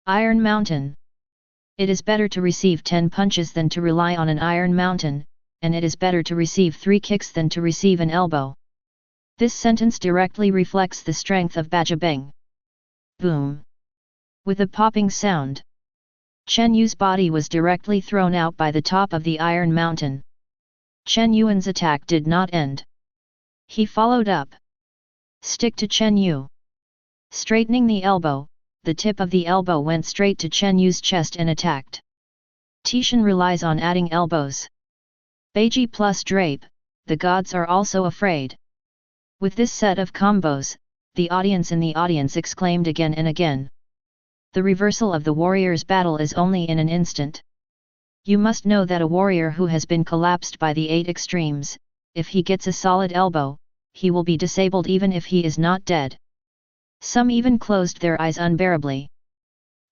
[SPEAKER 2] Iron Mountain. It is better to receive 10 punches than to rely on an Iron Mountain, and it is better to receive 3 kicks than to receive an elbow. This sentence directly reflects the strength of Bajabeng. Boom! With a popping sound, Chen Yu's body was directly thrown out by the top of the Iron Mountain. Chen Yuan's attack did not end. He followed up. Stick to Chen Yu. Straightening the elbow, the tip of the elbow went straight to Chen Yu's chest and attacked. Tishan relies on adding elbows. Beiji plus drape, the gods are also afraid. With this set of combos, the audience in the audience exclaimed again and again. The reversal of the warrior's battle is only in an instant. You must know that a warrior who has been collapsed by the 8 extremes, if he gets a solid elbow, he will be disabled even if he is not dead. Some even closed their eyes unbearably.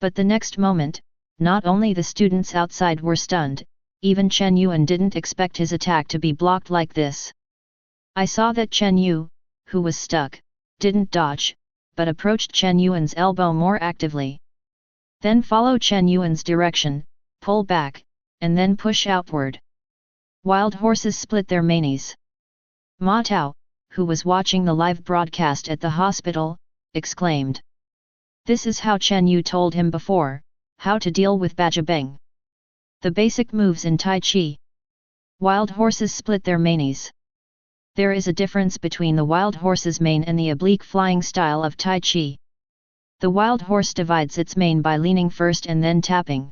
[SPEAKER 2] But the next moment, not only the students outside were stunned, even Chen Yuan didn't expect his attack to be blocked like this. I saw that Chen Yu, who was stuck, didn't dodge, but approached Chen Yuan's elbow more actively. Then follow Chen Yuan's direction, pull back, and then push outward. Wild horses split their manes. Ma Tao, who was watching the live broadcast at the hospital, exclaimed. This is how Chen Yu told him before, how to deal with Bajabeng. The basic moves in Tai Chi. Wild horses split their manes. There is a difference between the wild horse's mane and the oblique flying style of Tai Chi. The wild horse divides its mane by leaning first and then tapping.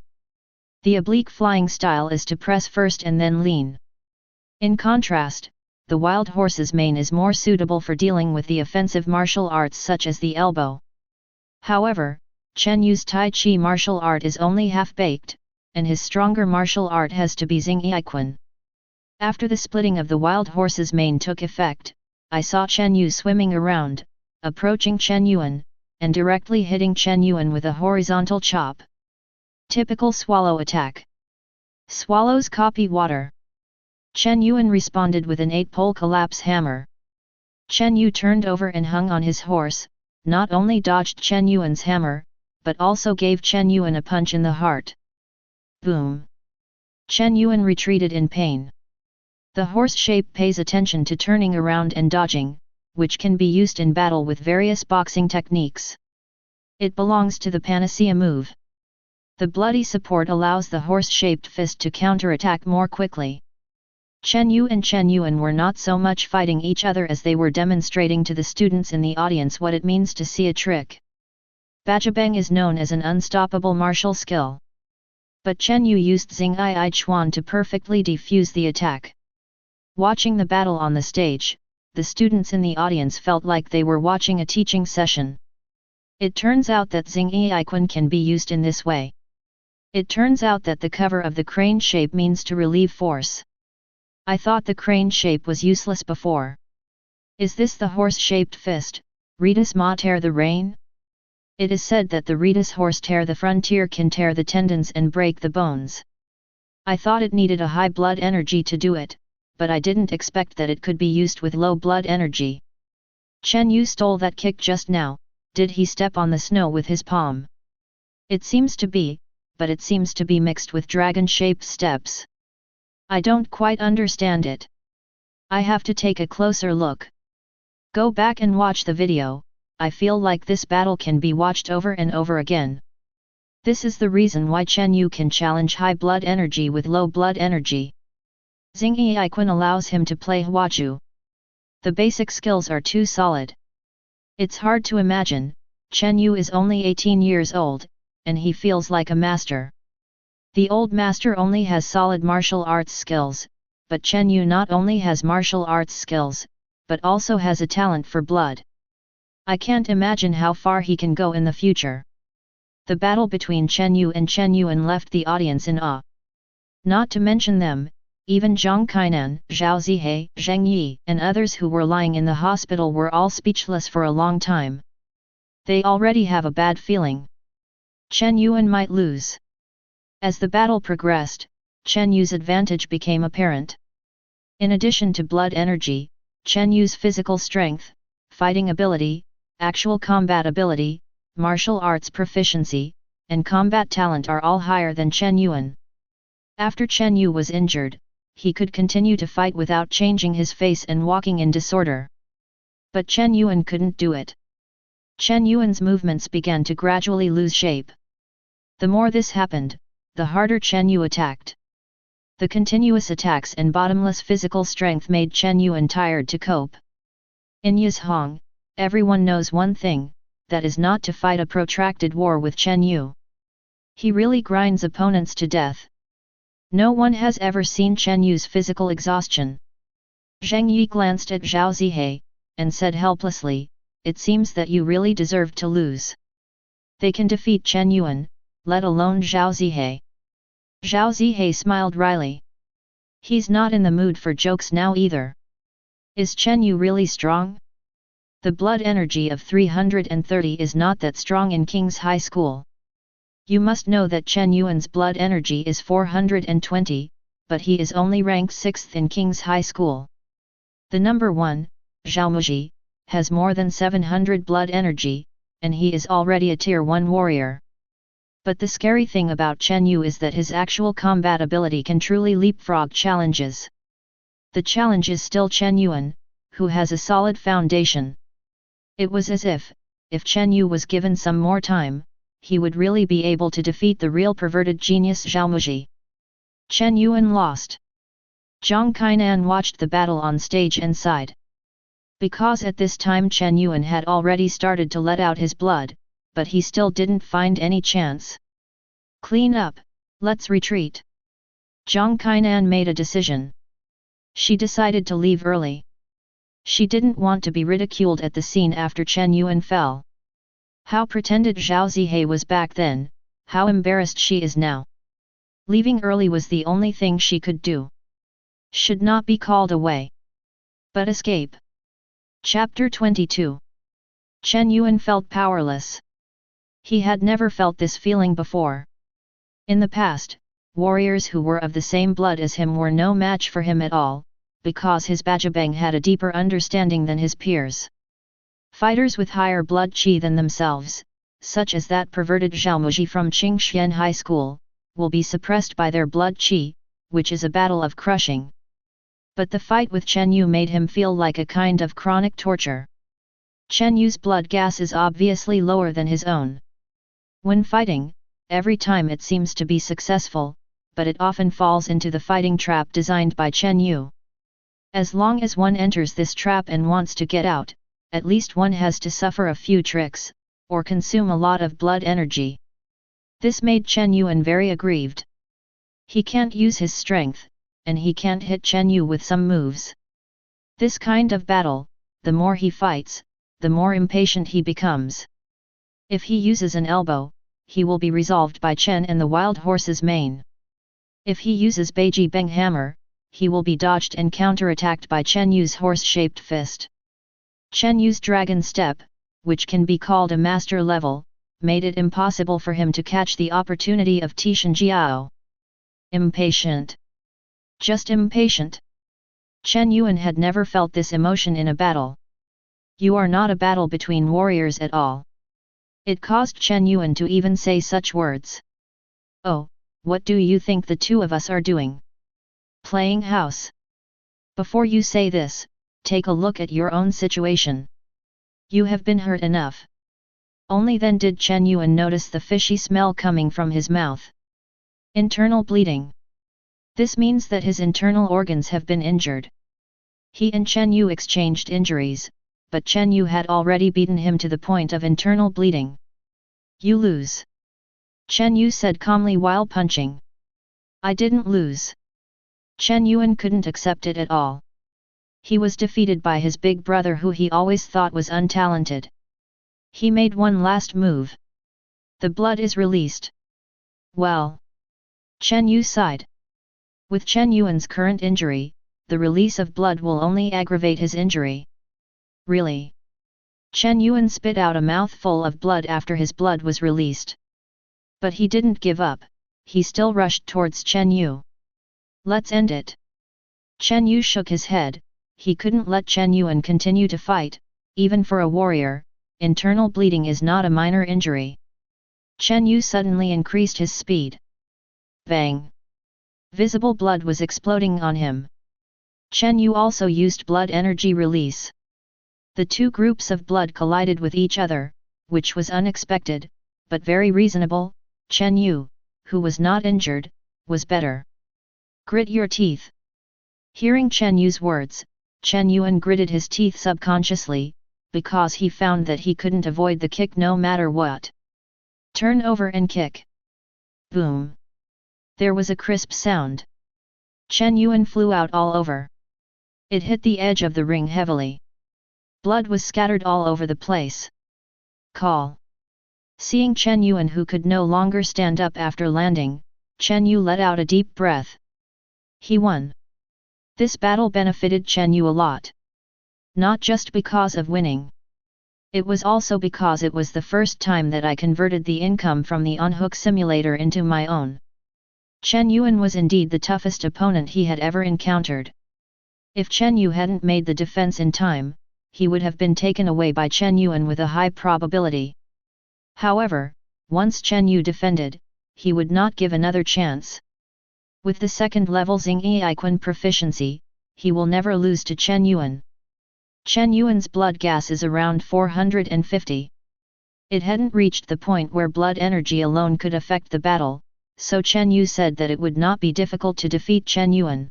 [SPEAKER 2] The oblique flying style is to press first and then lean. In contrast, the wild horse's mane is more suitable for dealing with the offensive martial arts such as the elbow. However, Chen Yu's Tai Chi martial art is only half-baked, and his stronger martial art has to be Xingyi. After the splitting of the wild horse's mane took effect, I saw Chen Yu swimming around, approaching Chen Yuan, and directly hitting Chen Yuan with a horizontal chop. Typical swallow attack. Swallows copy water. Chen Yuan responded with an 8-pole collapse hammer. Chen Yu turned over and hung on his horse, not only dodged Chen Yuan's hammer, but also gave Chen Yuan a punch in the heart. Boom! Chen Yuan retreated in pain. The horse shape pays attention to turning around and dodging, which can be used in battle with various boxing techniques. It belongs to the panacea move. The bloody support allows the horse-shaped fist to counterattack more quickly. Chen Yu and Chen Yuan were not so much fighting each other as they were demonstrating to the students in the audience what it means to see a trick. Bajabeng is known as an unstoppable martial skill. But Chen Yu used Xingyi Chuan to perfectly defuse the attack. Watching the battle on the stage, the students in the audience felt like they were watching a teaching session. It turns out that Xingyi can be used in this way. It turns out that the cover of the crane shape means to relieve force. I thought the crane shape was useless before. Is this the horse-shaped fist, Ritas ma tear the rein? It is said that the Ritas horse tear the frontier can tear the tendons and break the bones. I thought it needed a high blood energy to do it, but I didn't expect that it could be used with low blood energy. Chen Yu stole that kick just now. Did he step on the snow with his palm? It seems to be, but it seems to be mixed with dragon-shaped steps. I don't quite understand it. I have to take a closer look. Go back and watch the video. I feel like this battle can be watched over and over again. This is the reason why Chen Yu can challenge high blood energy with low blood energy. Xingyi allows him to play Huachu. The basic skills are too solid. It's hard to imagine, Chen Yu is only 18 years old, and he feels like a master. The old master only has solid martial arts skills, but Chen Yu not only has martial arts skills, but also has a talent for blood. I can't imagine how far he can go in the future. The battle between Chen Yu and Chen Yuan left the audience in awe. Not to mention them, even Zhang Kainan, Zhao Zihei, Zheng Yi, and others who were lying in the hospital were all speechless for a long time. They already have a bad feeling. Chen Yuan might lose. As the battle progressed, Chen Yu's advantage became apparent. In addition to blood energy, Chen Yu's physical strength, fighting ability, actual combat ability, martial arts proficiency, and combat talent are all higher than Chen Yuan. After Chen Yu was injured, he could continue to fight without changing his face and walking in disorder. But Chen Yuan couldn't do it. Chen Yuan's movements began to gradually lose shape. The more this happened, the harder Chen Yu attacked. The continuous attacks and bottomless physical strength made Chen Yuan tired to cope. In Yizhong, everyone knows one thing, that is not to fight a protracted war with Chen Yu. He really grinds opponents to death. No one has ever seen Chen Yu's physical exhaustion. Zhang Yi glanced at Zhao Zihei, and said helplessly, "It seems that you really deserved to lose. They can defeat Chen Yuan, let alone Zhao Zihei." Zhao Zihei smiled wryly. He's not in the mood for jokes now either. Is Chen Yu really strong? The blood energy of 330 is not that strong in King's High School. You must know that Chen Yuan's blood energy is 420, but he is only ranked 6th in King's High School. The number 1, Zhao Muji, has more than 700 blood energy, and he is already a tier 1 warrior. But the scary thing about Chen Yu is that his actual combat ability can truly leapfrog challenges. The challenge is still Chen Yuan, who has a solid foundation. It was as if Chen Yu was given some more time, he would really be able to defeat the real perverted genius Zhao Muji. Chen Yuan lost. Zhang Kainan watched the battle on stage and sighed. Because at this time Chen Yuan had already started to let out his blood, but he still didn't find any chance. Clean up, let's retreat. Zhang Kainan made a decision. She decided to leave early. She didn't want to be ridiculed at the scene after Chen Yuan fell. How pretended Zhao Zihei was back then, how embarrassed she is now. Leaving early was the only thing she could do. Should not be called away. But escape. Chapter 22. Chen Yuan felt powerless. He had never felt this feeling before. In the past, warriors who were of the same blood as him were no match for him at all, because his Bajabang had a deeper understanding than his peers. Fighters with higher blood qi than themselves, such as that perverted Zhao Muji from Qingxian High School, will be suppressed by their blood qi, which is a battle of crushing. But the fight with Chen Yu made him feel like a kind of chronic torture. Chen Yu's blood gas is obviously lower than his own. When fighting, every time it seems to be successful, but it often falls into the fighting trap designed by Chen Yu. As long as one enters this trap and wants to get out, at least one has to suffer a few tricks, or consume a lot of blood energy. This made Chen Yuan very aggrieved. He can't use his strength, and he can't hit Chen Yu with some moves. This kind of battle, the more he fights, the more impatient he becomes. If he uses an elbow, he will be resolved by Chen and the wild horse's mane. If he uses Beiji Beng hammer, he will be dodged and counterattacked by Chen Yu's horse-shaped fist. Chen Yu's dragon step, which can be called a master level, made it impossible for him to catch the opportunity of Tishan Jiao. Impatient. Just impatient. Chen Yuan had never felt this emotion in a battle. You are not a battle between warriors at all. It caused Chen Yuan to even say such words. Oh, what do you think the two of us are doing? Playing house. Before you say this, take a look at your own situation. You have been hurt enough. Only then did Chen Yuan notice the fishy smell coming from his mouth. Internal bleeding. This means that his internal organs have been injured. He and Chen Yu exchanged injuries, but Chen Yu had already beaten him to the point of internal bleeding. You lose. Chen Yu said calmly while punching. I didn't lose. Chen Yuan couldn't accept it at all. He was defeated by his big brother who he always thought was untalented. He made one last move. The blood is released. Well. Chen Yu sighed. With Chen Yuan's current injury, the release of blood will only aggravate his injury. Really? Chen Yuan spit out a mouthful of blood after his blood was released. But he didn't give up, he still rushed towards Chen Yu. Let's end it. Chen Yu shook his head, he couldn't let Chen Yuan continue to fight, even for a warrior, internal bleeding is not a minor injury. Chen Yu suddenly increased his speed. Bang! Visible blood was exploding on him. Chen Yu also used blood energy release. The two groups of blood collided with each other, which was unexpected, but very reasonable. Chen Yu, who was not injured, was better. Grit your teeth. Hearing Chen Yu's words, Chen Yuan gritted his teeth subconsciously, because he found that he couldn't avoid the kick no matter what. Turn over and kick. Boom. There was a crisp sound. Chen Yuan flew out all over. It hit the edge of the ring heavily. Blood was scattered all over the place. Call. Seeing Chen Yuan, who could no longer stand up after landing, Chen Yu let out a deep breath. He won. This battle benefited Chen Yu a lot. Not just because of winning. It was also because it was the first time that I converted the income from the on-hook simulator into my own. Chen Yuan was indeed the toughest opponent he had ever encountered. If Chen Yu hadn't made the defense in time, he would have been taken away by Chen Yuan with a high probability. However, once Chen Yu defended, he would not give another chance. With the second level Xingyi Iquan proficiency, he will never lose to Chen Yuan. Chen Yuan's blood gas is around 450. It hadn't reached the point where blood energy alone could affect the battle, so Chen Yu said that it would not be difficult to defeat Chen Yuan.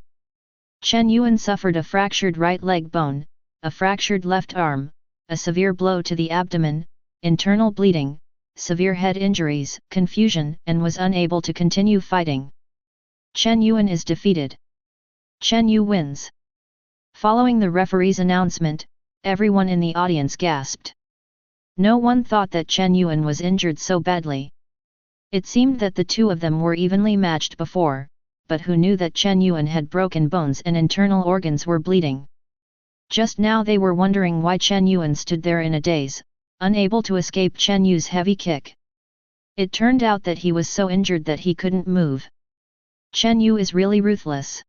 [SPEAKER 2] Chen Yuan suffered a fractured right leg bone, a fractured left arm, a severe blow to the abdomen, internal bleeding, severe head injuries, confusion, and was unable to continue fighting. Chen Yuan is defeated. Chen Yu wins. Following the referee's announcement, everyone in the audience gasped. No one thought that Chen Yuan was injured so badly. It seemed that the two of them were evenly matched before, but who knew that Chen Yuan had broken bones and internal organs were bleeding? Just now they were wondering why Chen Yuan stood there in a daze, unable to escape Chen Yu's heavy kick. It turned out that he was so injured that he couldn't move. Chen Yu is really ruthless.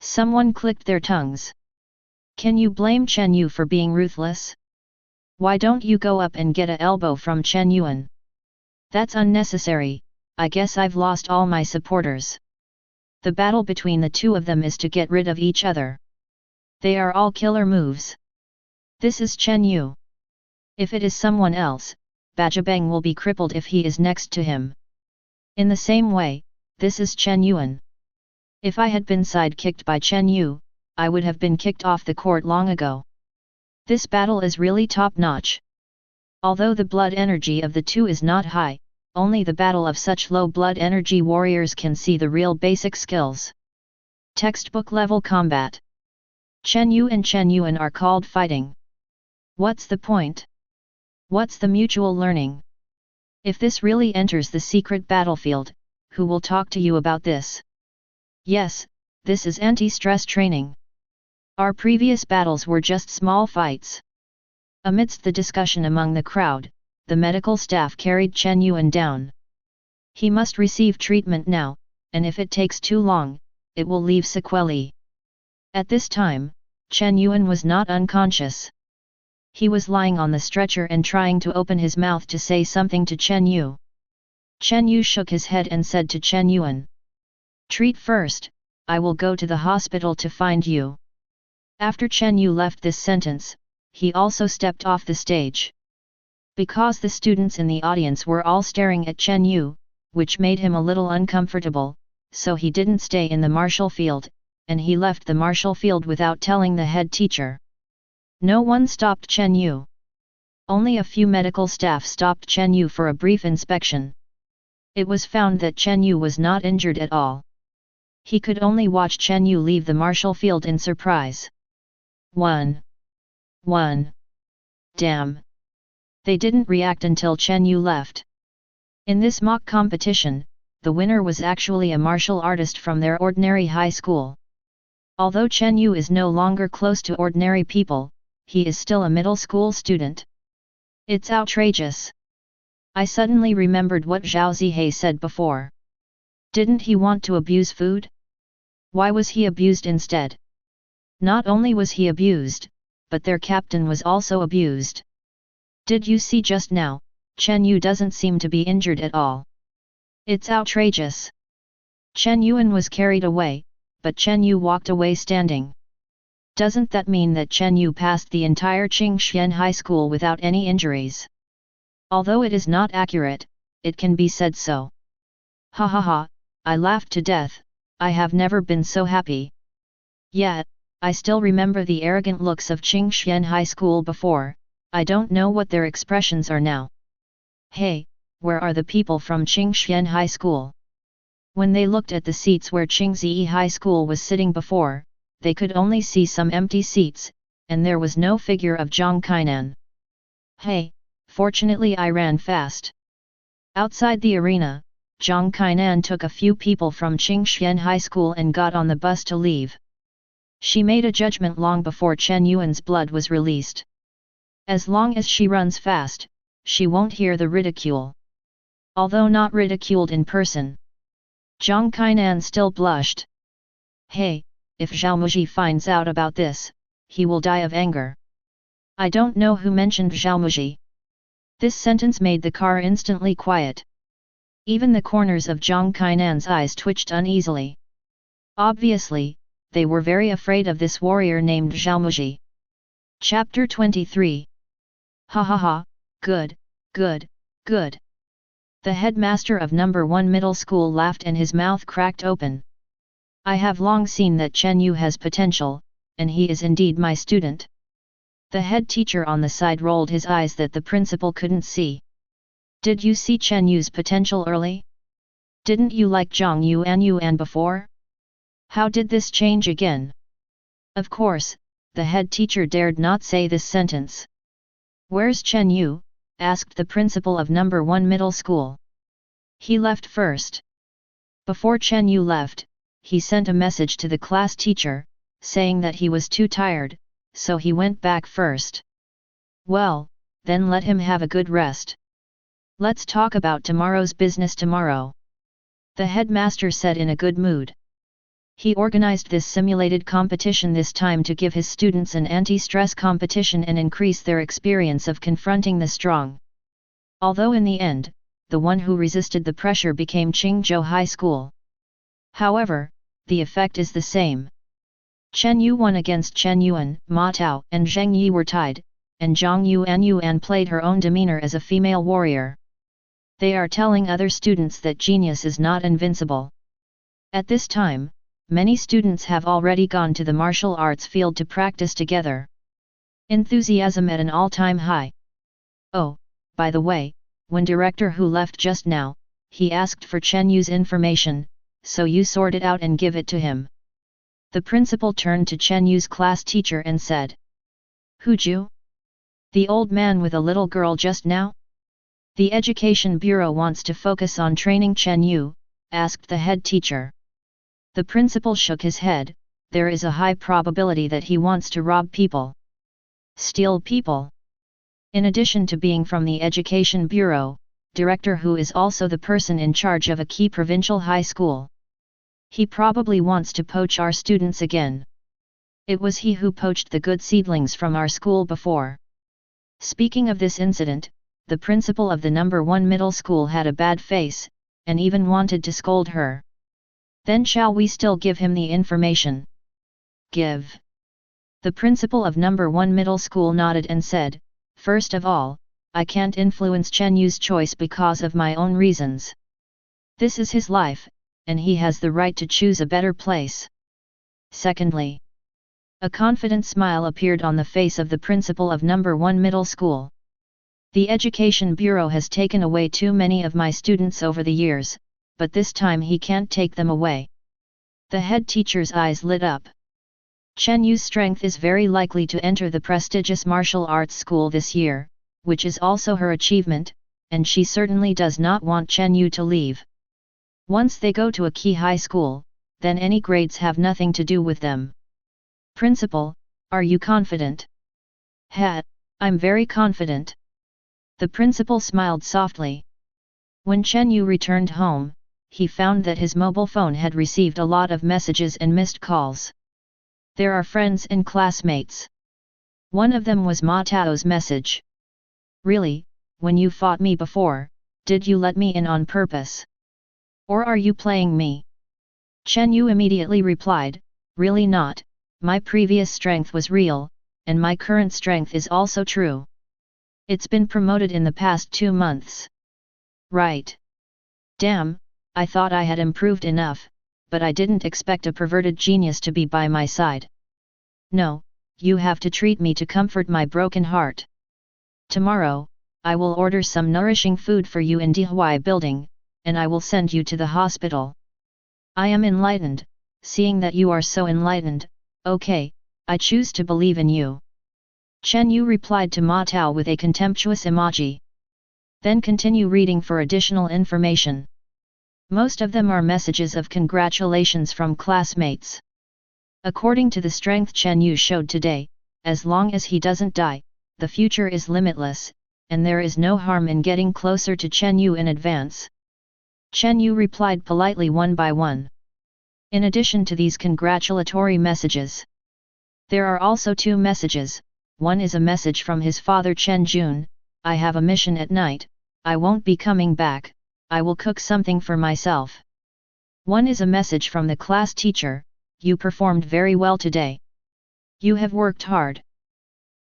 [SPEAKER 2] Someone clicked their tongues. Can you blame Chen Yu for being ruthless? Why don't you go up and get a elbow from Chen Yuan? That's unnecessary. I guess I've lost all my supporters. The battle between the two of them is to get rid of each other. They are all killer moves. This is Chen Yu. If it is someone else, Bajabang will be crippled if he is next to him. In the same way, this is Chen Yuan. If I had been side-kicked by Chen Yu, I would have been kicked off the court long ago. This battle is really top-notch. Although the blood energy of the two is not high, only the battle of such low blood energy warriors can see the real basic skills. Textbook level combat. Chen Yu and Chen Yuan are called fighting. What's the point? What's the mutual learning? If this really enters the secret battlefield, who will talk to you about this? Yes, this is anti-stress training. Our previous battles were just small fights. Amidst the discussion among the crowd, the medical staff carried Chen Yuan down. He must receive treatment now, and if it takes too long, it will leave sequelae. At this time, Chen Yuan was not unconscious. He was lying on the stretcher and trying to open his mouth to say something to Chen Yu. Chen Yu shook his head and said to Chen Yuan, "Treat first, I will go to the hospital to find you." After Chen Yu left this sentence, he also stepped off the stage. Because the students in the audience were all staring at Chen Yu, which made him a little uncomfortable, so he didn't stay in the martial field, and he left the martial field without telling the head teacher. No one stopped Chen Yu. Only a few medical staff stopped Chen Yu for a brief inspection. It was found that Chen Yu was not injured at all. He could only watch Chen Yu leave the martial field in surprise. 1. Damn! They didn't react until Chen Yu left. In this mock competition, the winner was actually a martial artist from their ordinary high school. Although Chen Yu is no longer close to ordinary people, he is still a middle school student. It's outrageous. I suddenly remembered what Zhao Zihei said before. Didn't he want to abuse food? Why was he abused instead? Not only was he abused, but their captain was also abused. Did you see just now, Chen Yu doesn't seem to be injured at all. It's outrageous. Chen Yuan was carried away, but Chen Yu walked away standing. Doesn't that mean that Chen Yu passed the entire Qingxian High School without any injuries? Although it is not accurate, it can be said so. Ha ha ha, I laughed to death. I have never been so happy. Yet, I still remember the arrogant looks of Qingxian High School before. I don't know what their expressions are now. Hey, where are the people from Qingxian High School? When they looked at the seats where Qingzi High School was sitting before, they could only see some empty seats, and there was no figure of Zhang Kainan. Hey, fortunately I ran fast. Outside the arena, Zhang Kainan took a few people from Qingxian High School and got on the bus to leave. She made a judgment long before Chen Yuan's blood was released. As long as she runs fast, she won't hear the ridicule. Although not ridiculed in person, Zhang Kainan still blushed. Hey, if Zhao Muji finds out about this, he will die of anger. I don't know who mentioned Zhao Muji. This sentence made the car instantly quiet. Even the corners of Zhang Kainan's eyes twitched uneasily. Obviously, they were very afraid of this warrior named Zhao Muji. Chapter 23. Ha ha ha, good, good, good. The headmaster of number 1 middle school laughed and his mouth cracked open. I have long seen that Chen Yu has potential, and he is indeed my student. The head teacher on the side rolled his eyes that the principal couldn't see. Did you see Chen Yu's potential early? Didn't you like Zhang Yuan before? How did this change again? Of course, the head teacher dared not say this sentence. Where's Chen Yu? Asked the principal of number 1 middle school. He left first. Before Chen Yu left, he sent a message to the class teacher, saying that he was too tired, so he went back first. Well, then let him have a good rest. Let's talk about tomorrow's business tomorrow. The headmaster said in a good mood. He organized this simulated competition this time to give his students an anti-stress competition and increase their experience of confronting the strong. Although in the end, the one who resisted the pressure became Qingzhou High School. However, the effect is the same. Chen Yu won against Chen Yuan, Ma Tao and Zheng Yi were tied, and Zhang Yuan played her own demeanor as a female warrior. They are telling other students that genius is not invincible. At this time, many students have already gone to the martial arts field to practice together. Enthusiasm at an all-time high. Oh, by the way, when director who left just now, he asked for Chen Yu's information, so you sort it out and give it to him. The principal turned to Chen Yu's class teacher and said. Huju? The old man with a little girl just now? The Education Bureau wants to focus on training Chen Yu, asked the head teacher. The principal shook his head. There is a high probability that he wants to rob people. Steal people. In addition to being from the Education Bureau, director who is also the person in charge of a key provincial high school. He probably wants to poach our students again. It was he who poached the good seedlings from our school before. Speaking of this incident, the principal of the number 1 middle school had a bad face, and even wanted to scold her. Then shall we still give him the information? Give. The principal of number 1 middle school nodded and said, first of all, I can't influence Chen Yu's choice because of my own reasons. This is his life, and he has the right to choose a better place. Secondly, a confident smile appeared on the face of the principal of number 1 middle school. The Education Bureau has taken away too many of my students over the years, but this time he can't take them away. The head teacher's eyes lit up. Chen Yu's strength is very likely to enter the prestigious martial arts school this year, which is also her achievement, and she certainly does not want Chen Yu to leave. Once they go to a key high school, then any grades have nothing to do with them. Principal, are you confident? I'm very confident. The principal smiled softly. When Chen Yu returned home, he found that his mobile phone had received a lot of messages and missed calls. There are friends and classmates. One of them was Ma Tao's message. Really, when you fought me before, did you let me in on purpose? Or are you playing me? Chen Yu immediately replied, really not, My previous strength was real, and my current strength is also true. It's been promoted in the past 2 months. Right. Damn, I thought I had improved enough, but I didn't expect a perverted genius to be by my side. No, you have to treat me to comfort my broken heart. Tomorrow, I will order some nourishing food for you in Dihuai building, and I will send you to the hospital. I am enlightened, seeing that you are so enlightened. Okay, I choose to believe in you. Chen Yu replied to Ma Tao with a contemptuous emoji. Then continue reading for additional information. Most of them are messages of congratulations from classmates. According to the strength Chen Yu showed today, as long as he doesn't die, the future is limitless, and there is no harm in getting closer to Chen Yu in advance. Chen Yu replied politely one by one. In addition to these congratulatory messages, there are also 2 messages. One is a message from his father Chen Jun. I have a mission at night, I won't be coming back, I will cook something for myself. One is a message from the class teacher. You performed very well today. You have worked hard.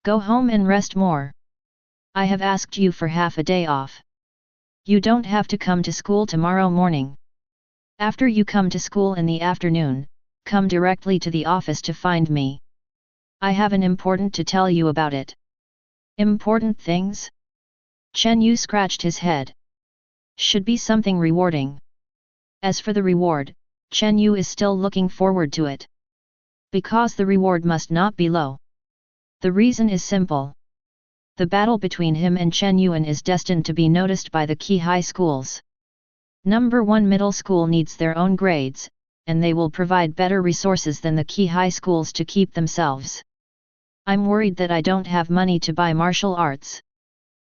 [SPEAKER 2] Go home and rest more. I have asked you for half a day off. You don't have to come to school tomorrow morning. After you come to school in the afternoon, come directly to the office to find me. I have an important to tell you about it. Important things? Chen Yu scratched his head. Should be something rewarding. As for the reward, Chen Yu is still looking forward to it. Because the reward must not be low. The reason is simple. The battle between him and Chen Yuan is destined to be noticed by the key high schools. Number 1 middle school needs their own grades, and they will provide better resources than the key high schools to keep themselves. I'm worried that I don't have money to buy martial arts.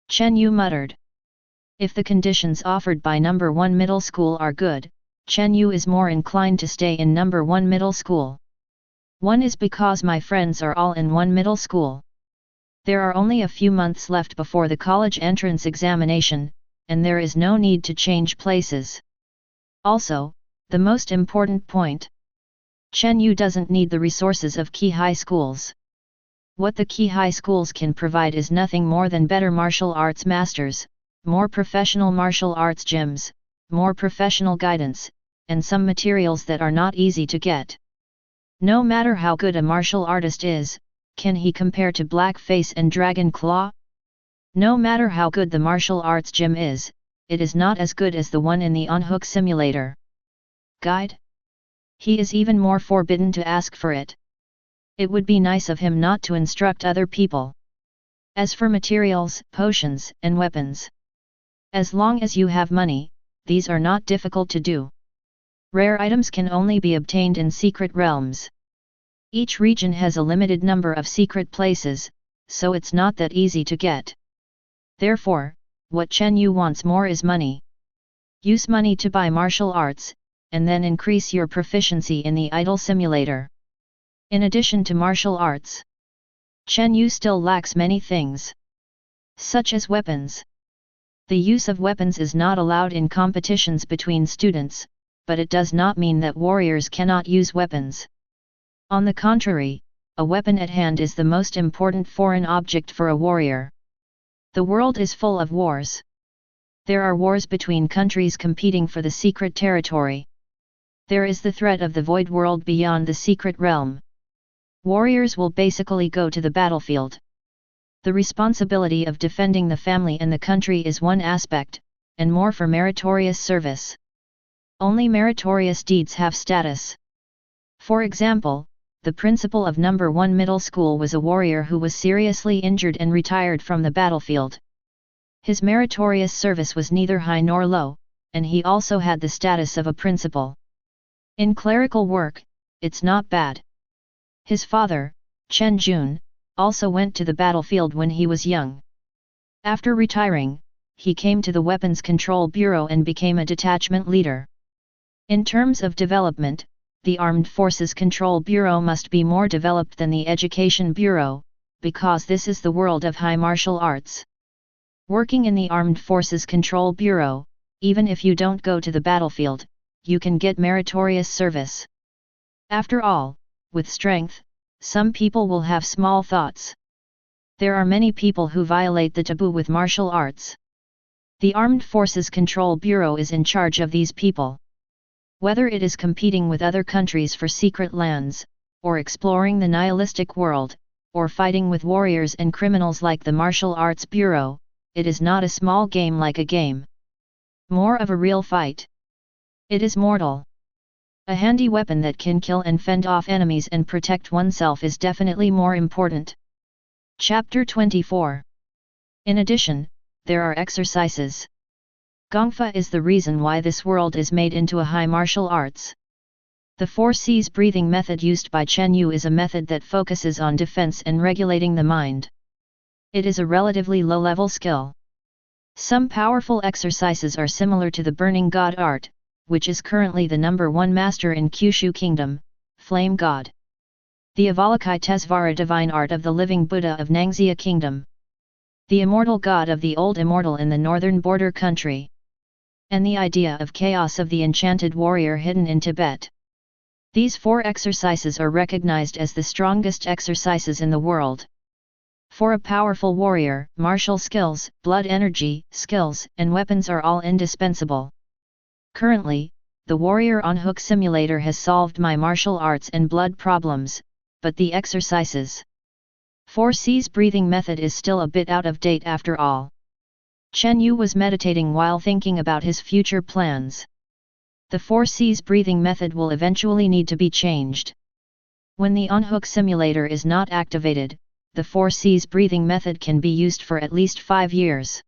[SPEAKER 2] Chen Yu muttered. If the conditions offered by number 1 middle school are good, Chen Yu is more inclined to stay in number 1 middle school. One is because my friends are all in 1 middle school. There are only a few months left before the college entrance examination, and there is no need to change places. Also, the most important point. Chen Yu doesn't need the resources of key high schools. What the key high schools can provide is nothing more than better martial arts masters, more professional martial arts gyms, more professional guidance, and some materials that are not easy to get. No matter how good a martial artist is, can he compare to Blackface and Dragon Claw? No matter how good the martial arts gym is, it is not as good as the one in the on-hook simulator. Guide? He is even more forbidden to ask for it. It would be nice of him not to instruct other people. As for materials, potions, and weapons, as long as you have money, these are not difficult to do. Rare items can only be obtained in secret realms. Each region has a limited number of secret places, so it's not that easy to get. Therefore, what Chen Yu wants more is money. Use money to buy martial arts, and then increase your proficiency in the idol simulator. In addition to martial arts, Chen Yu still lacks many things, such as weapons. The use of weapons is not allowed in competitions between students, but it does not mean that warriors cannot use weapons. On the contrary, a weapon at hand is the most important foreign object for a warrior. The world is full of wars. There are wars between countries competing for the secret territory. There is the threat of the void world beyond the secret realm. Warriors will basically go to the battlefield. The responsibility of defending the family and the country is one aspect, and more for meritorious service. Only meritorious deeds have status. For example, the principal of number 1 middle school was a warrior who was seriously injured and retired from the battlefield. His meritorious service was neither high nor low, and he also had the status of a principal. In clerical work, it's not bad. His father, Chen Jun, also went to the battlefield when he was young. After retiring, he came to the Weapons Control Bureau and became a detachment leader. In terms of development, the Armed Forces Control Bureau must be more developed than the Education Bureau, because this is the world of high martial arts. Working in the Armed Forces Control Bureau, even if you don't go to the battlefield, you can get meritorious service. After all, with strength, some people will have small thoughts. There are many people who violate the taboo with martial arts. The Armed Forces Control Bureau is in charge of these people. Whether it is competing with other countries for secret lands, or exploring the nihilistic world, or fighting with warriors and criminals like the Martial Arts Bureau, it is not a small game like a game. More of a real fight. It is mortal. A handy weapon that can kill and fend off enemies and protect oneself is definitely more important. Chapter 24. In addition, there are exercises. Gongfa is the reason why this world is made into a high martial arts. The 4 C's breathing method used by Chen Yu is a method that focuses on defense and regulating the mind. It is a relatively low-level skill. Some powerful exercises are similar to the Burning God art, which is currently the #1 master in Kyushu Kingdom, Flame God. The Avalokitesvara divine art of the living Buddha of Nangxia Kingdom. The immortal god of the old immortal in the northern border country. And the idea of chaos of the enchanted warrior hidden in Tibet. These 4 exercises are recognized as the strongest exercises in the world. For a powerful warrior, martial skills, blood energy, skills, and weapons are all indispensable. Currently, the Warrior on Hook simulator has solved my martial arts and blood problems, but the exercises 4 C's breathing method is still a bit out of date after all. Chen Yu was meditating while thinking about his future plans. The 4 C's breathing method will eventually need to be changed. When the on-hook simulator is not activated, the 4 C's breathing method can be used for at least 5 years.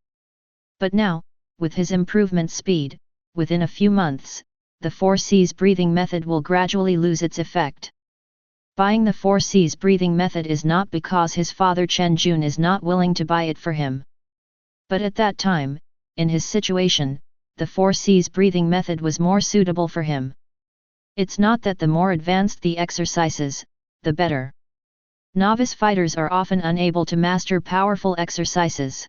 [SPEAKER 2] But now, with his improvement speed, within a few months, the 4 C's breathing method will gradually lose its effect. Buying the 4 C's breathing method is not because his father Chen Jun is not willing to buy it for him. But at that time, in his situation, the 4 C's breathing method was more suitable for him. It's not that the more advanced the exercises, the better. Novice fighters are often unable to master powerful exercises.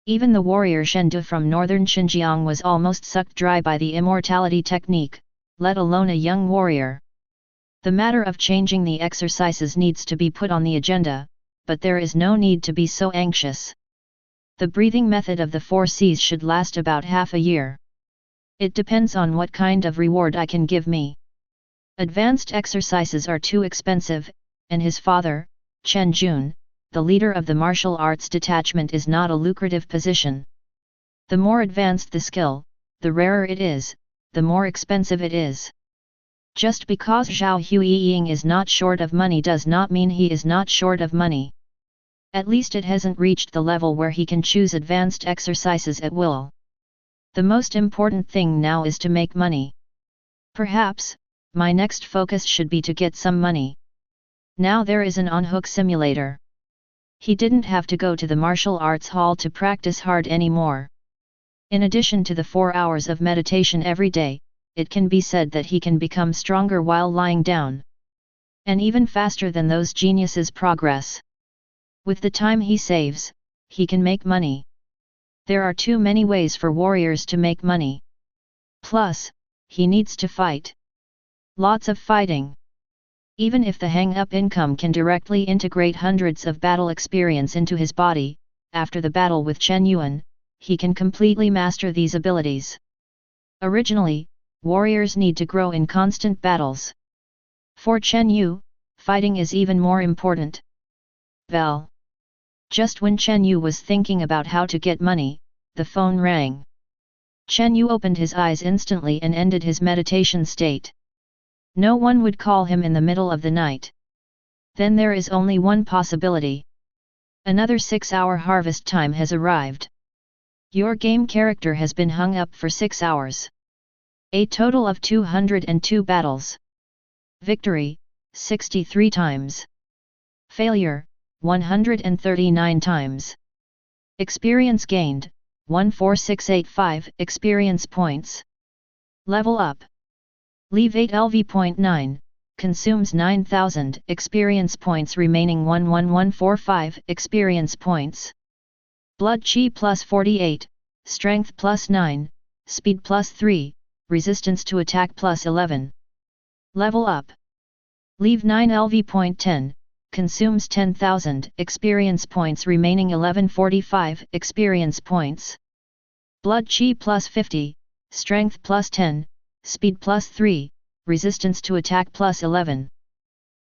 [SPEAKER 2] Even the warrior Shen Du from northern Xinjiang was almost sucked dry by the immortality technique, let alone a young warrior. The matter of changing the exercises needs to be put on the agenda, but there is no need to be so anxious. The breathing method of the 4 C's should last about half a year. It depends on what kind of reward I can give me. Advanced exercises are too expensive, and his father, Chen Jun, the leader of the martial arts detachment, is not a lucrative position. The more advanced the skill, the rarer it is, the more expensive it is. Just because Zhao Huiying is not short of money does not mean he is not short of money. At least it hasn't reached the level where he can choose advanced exercises at will. The most important thing now is to make money. Perhaps, my next focus should be to get some money. Now there is an on-hook simulator. He didn't have to go to the martial arts hall to practice hard anymore. In addition to the 4 hours of meditation every day, it can be said that he can become stronger while lying down. And even faster than those geniuses progress. With the time he saves, he can make money. There are too many ways for warriors to make money. Plus, he needs to fight. Lots of fighting. Even if the hang-up income can directly integrate hundreds of battle experience into his body, after the battle with Chen Yuan, he can completely master these abilities. Originally, warriors need to grow in constant battles. For Chen Yu, fighting is even more important. Bell. Just when Chen Yu was thinking about how to get money, the phone rang. Chen Yu opened his eyes instantly and ended his meditation state. No one would call him in the middle of the night. Then there is only one possibility. Another 6-hour harvest time has arrived. Your game character has been hung up for 6 hours. A total of 202 battles. Victory, 63 times. Failure, 139 times. Experience gained, 14685 experience points. Level up. Leave 8 LV.9, consumes 9000 experience points, remaining 11145 experience points. Blood Chi plus 48, Strength plus 9, Speed plus 3, Resistance to attack plus 11. Level up. Leave 9 LV.10, consumes 10,000 experience points, remaining 1145 experience points. Blood Chi plus 50, Strength plus 10, Speed plus 3, Resistance to attack plus 11.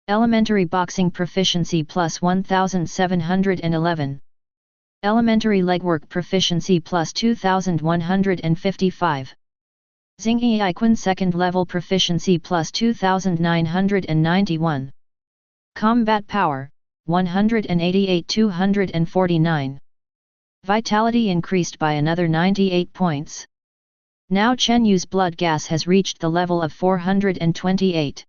[SPEAKER 2] Elementary Boxing Proficiency plus 1711. Elementary Legwork Proficiency plus 2155. Xingyi Iquan Second Level Proficiency plus 2991. Combat Power, 188 249. Vitality increased by another 98 points. Now Chen Yu's blood gas has reached the level of 428.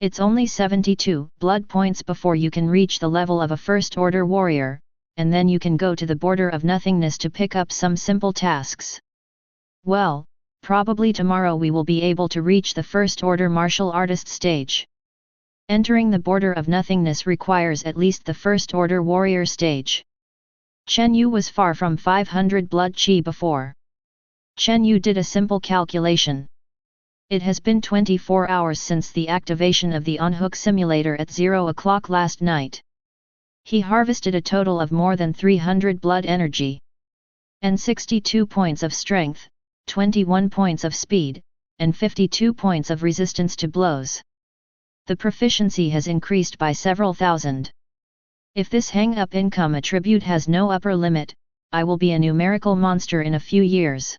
[SPEAKER 2] It's only 72 blood points before you can reach the level of a first order warrior, and then you can go to the border of nothingness to pick up some simple tasks. Well, probably tomorrow we will be able to reach the first order martial artist stage. Entering the border of nothingness requires at least the first order warrior stage. Chen Yu was far from 500 blood chi before. Chen Yu did a simple calculation. It has been 24 hours since the activation of the on-hook simulator at 0 o'clock last night. He harvested a total of more than 300 blood energy, and 62 points of strength, 21 points of speed, and 52 points of resistance to blows. The proficiency has increased by several thousand. If this hang-up income attribute has no upper limit, I will be a numerical monster in a few years.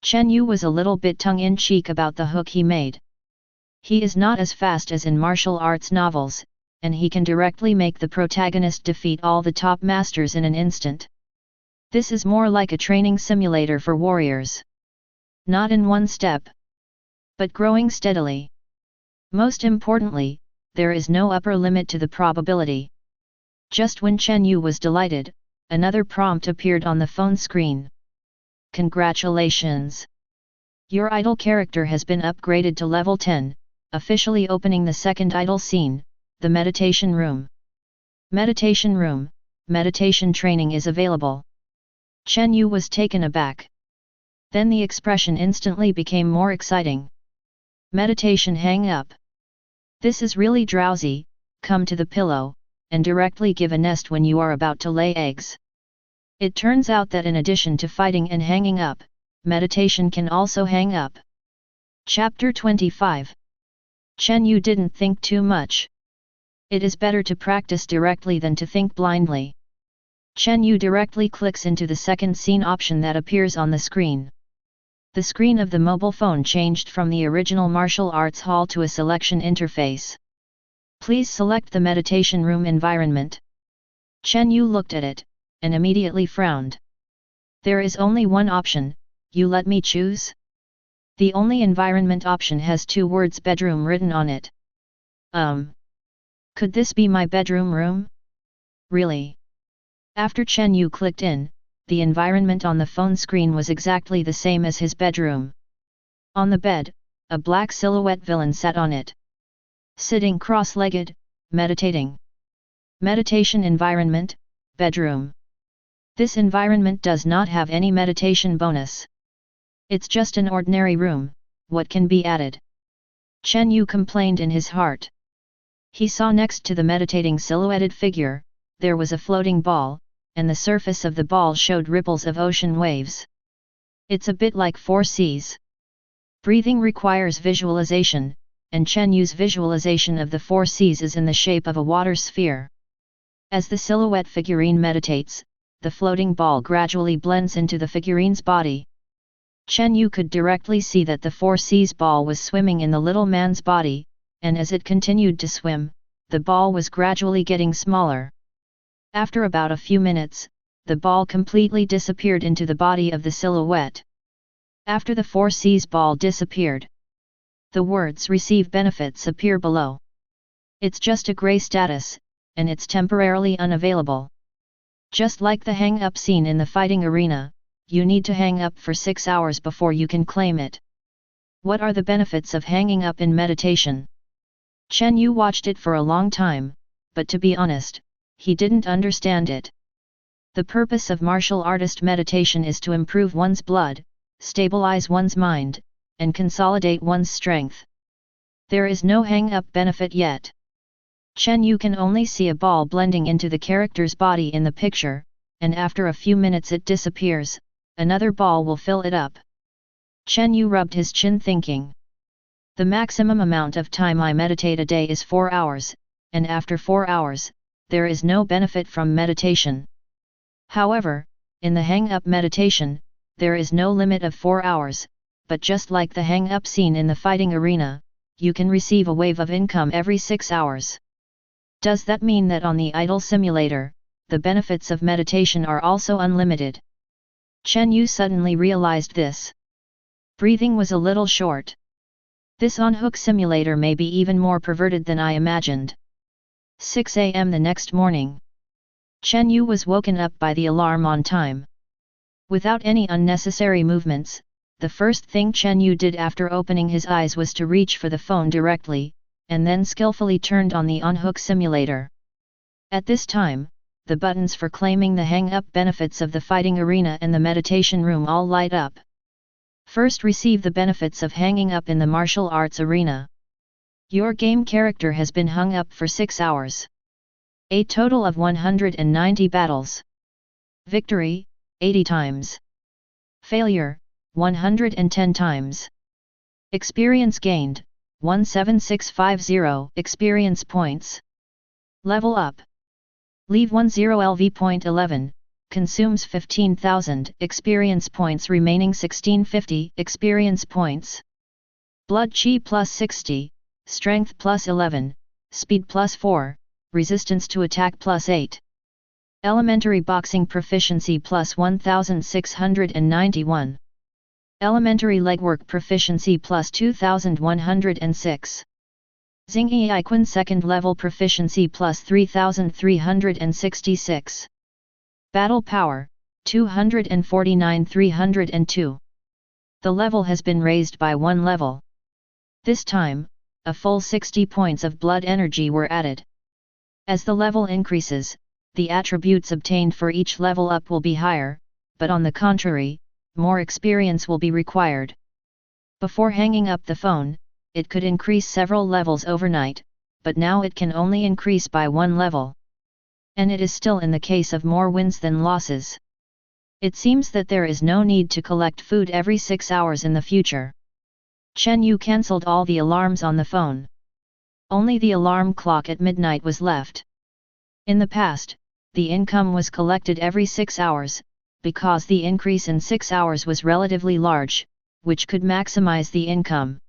[SPEAKER 2] Chen Yu was a little bit tongue-in-cheek about the hook he made. He is not as fast as in martial arts novels, and he can directly make the protagonist defeat all the top masters in an instant. This is more like a training simulator for warriors. Not in one step, but growing steadily. Most importantly, there is no upper limit to the probability. Just when Chen Yu was delighted, another prompt appeared on the phone screen. Congratulations! Your idol character has been upgraded to level 10, officially opening the second idol scene, the meditation room. Meditation room, meditation training is available. Chen Yu was taken aback. Then the expression instantly became more exciting. Meditation hang up. This is really drowsy, come to the pillow, and directly give a nest when you are about to lay eggs. It turns out that in addition to fighting and hanging up, meditation can also hang up. Chapter 25. Chen Yu didn't think too much. It is better to practice directly than to think blindly. Chen Yu directly clicks into the second scene option that appears on the screen. The screen of the mobile phone changed from the original martial arts hall to a selection interface. Please select the meditation room environment. Chen Yu looked at it, and immediately frowned. There is only one option, you let me choose? The only environment option has two words bedroom written on it. Could this be my bedroom room? Really? After Chen Yu clicked in, the environment on the phone screen was exactly the same as his bedroom. On the bed, a black silhouette villain sat on it. Sitting cross-legged, meditating. Meditation environment, bedroom. This environment does not have any meditation bonus. It's just an ordinary room, what can be added? Chen Yu complained in his heart. He saw next to the meditating silhouetted figure, there was a floating ball, and the surface of the ball showed ripples of ocean waves. It's a bit like 4 seas. Breathing requires visualization, and Chen Yu's visualization of the 4 seas is in the shape of a water sphere. As the silhouette figurine meditates, the floating ball gradually blends into the figurine's body. Chen Yu could directly see that the 4 seas ball was swimming in the little man's body, and as it continued to swim, the ball was gradually getting smaller. After about a few minutes, the ball completely disappeared into the body of the silhouette. After the 4 seas ball disappeared, the words "receive benefits" appear below. It's just a gray status, and it's temporarily unavailable. Just like the hang-up scene in the fighting arena, you need to hang up for 6 hours before you can claim it. What are the benefits of hanging up in meditation? Chen Yu watched it for a long time, but to be honest, he didn't understand it. The purpose of martial artist meditation is to improve one's blood, stabilize one's mind, and consolidate one's strength. There is no hang-up benefit yet. Chen Yu can only see a ball blending into the character's body in the picture, and after a few minutes it disappears, another ball will fill it up. Chen Yu rubbed his chin thinking. The maximum amount of time I meditate a day is 4 hours, and after 4 hours, there is no benefit from meditation. However, in the hang-up meditation, there is no limit of 4 hours, but just like the hang-up scene in the fighting arena, you can receive a wave of income every 6 hours. Does that mean that on the idle simulator, the benefits of meditation are also unlimited? Chen Yu suddenly realized this. Breathing was a little short. This on-hook simulator may be even more perverted than I imagined. 6 a.m. the next morning. Chen Yu was woken up by the alarm on time. Without any unnecessary movements, the first thing Chen Yu did after opening his eyes was to reach for the phone directly, and then skillfully turned on the on-hook simulator. At this time, the buttons for claiming the hang-up benefits of the fighting arena and the meditation room all light up. First, receive the benefits of hanging up in the martial arts arena. Your game character has been hung up for 6 hours. A total of 190 battles. Victory, 80 times. Failure, 110 times. Experience gained, 17650 experience points. Level up. Leave 10 LV.11, consumes 15,000 experience points, remaining 1650 experience points. Blood Chi plus 60, Strength plus 11, Speed plus 4, Resistance to attack plus 8. Elementary Boxing Proficiency plus 1691. Elementary Legwork Proficiency plus 2106. Xingyi Iquan Second Level Proficiency plus 3366. Battle Power, 249 302. The level has been raised by 1 level. This time, a full 60 points of blood energy were added. As the level increases, the attributes obtained for each level up will be higher, but on the contrary, more experience will be required. Before hanging up the phone, it could increase several levels overnight, but now it can only increase by 1 level. And it is still in the case of more wins than losses. It seems that there is no need to collect food every 6 hours in the future. Chen Yu cancelled all the alarms on the phone. Only the alarm clock at midnight was left. In the past, the income was collected every 6 hours, because the increase in 6 hours was relatively large, which could maximize the income.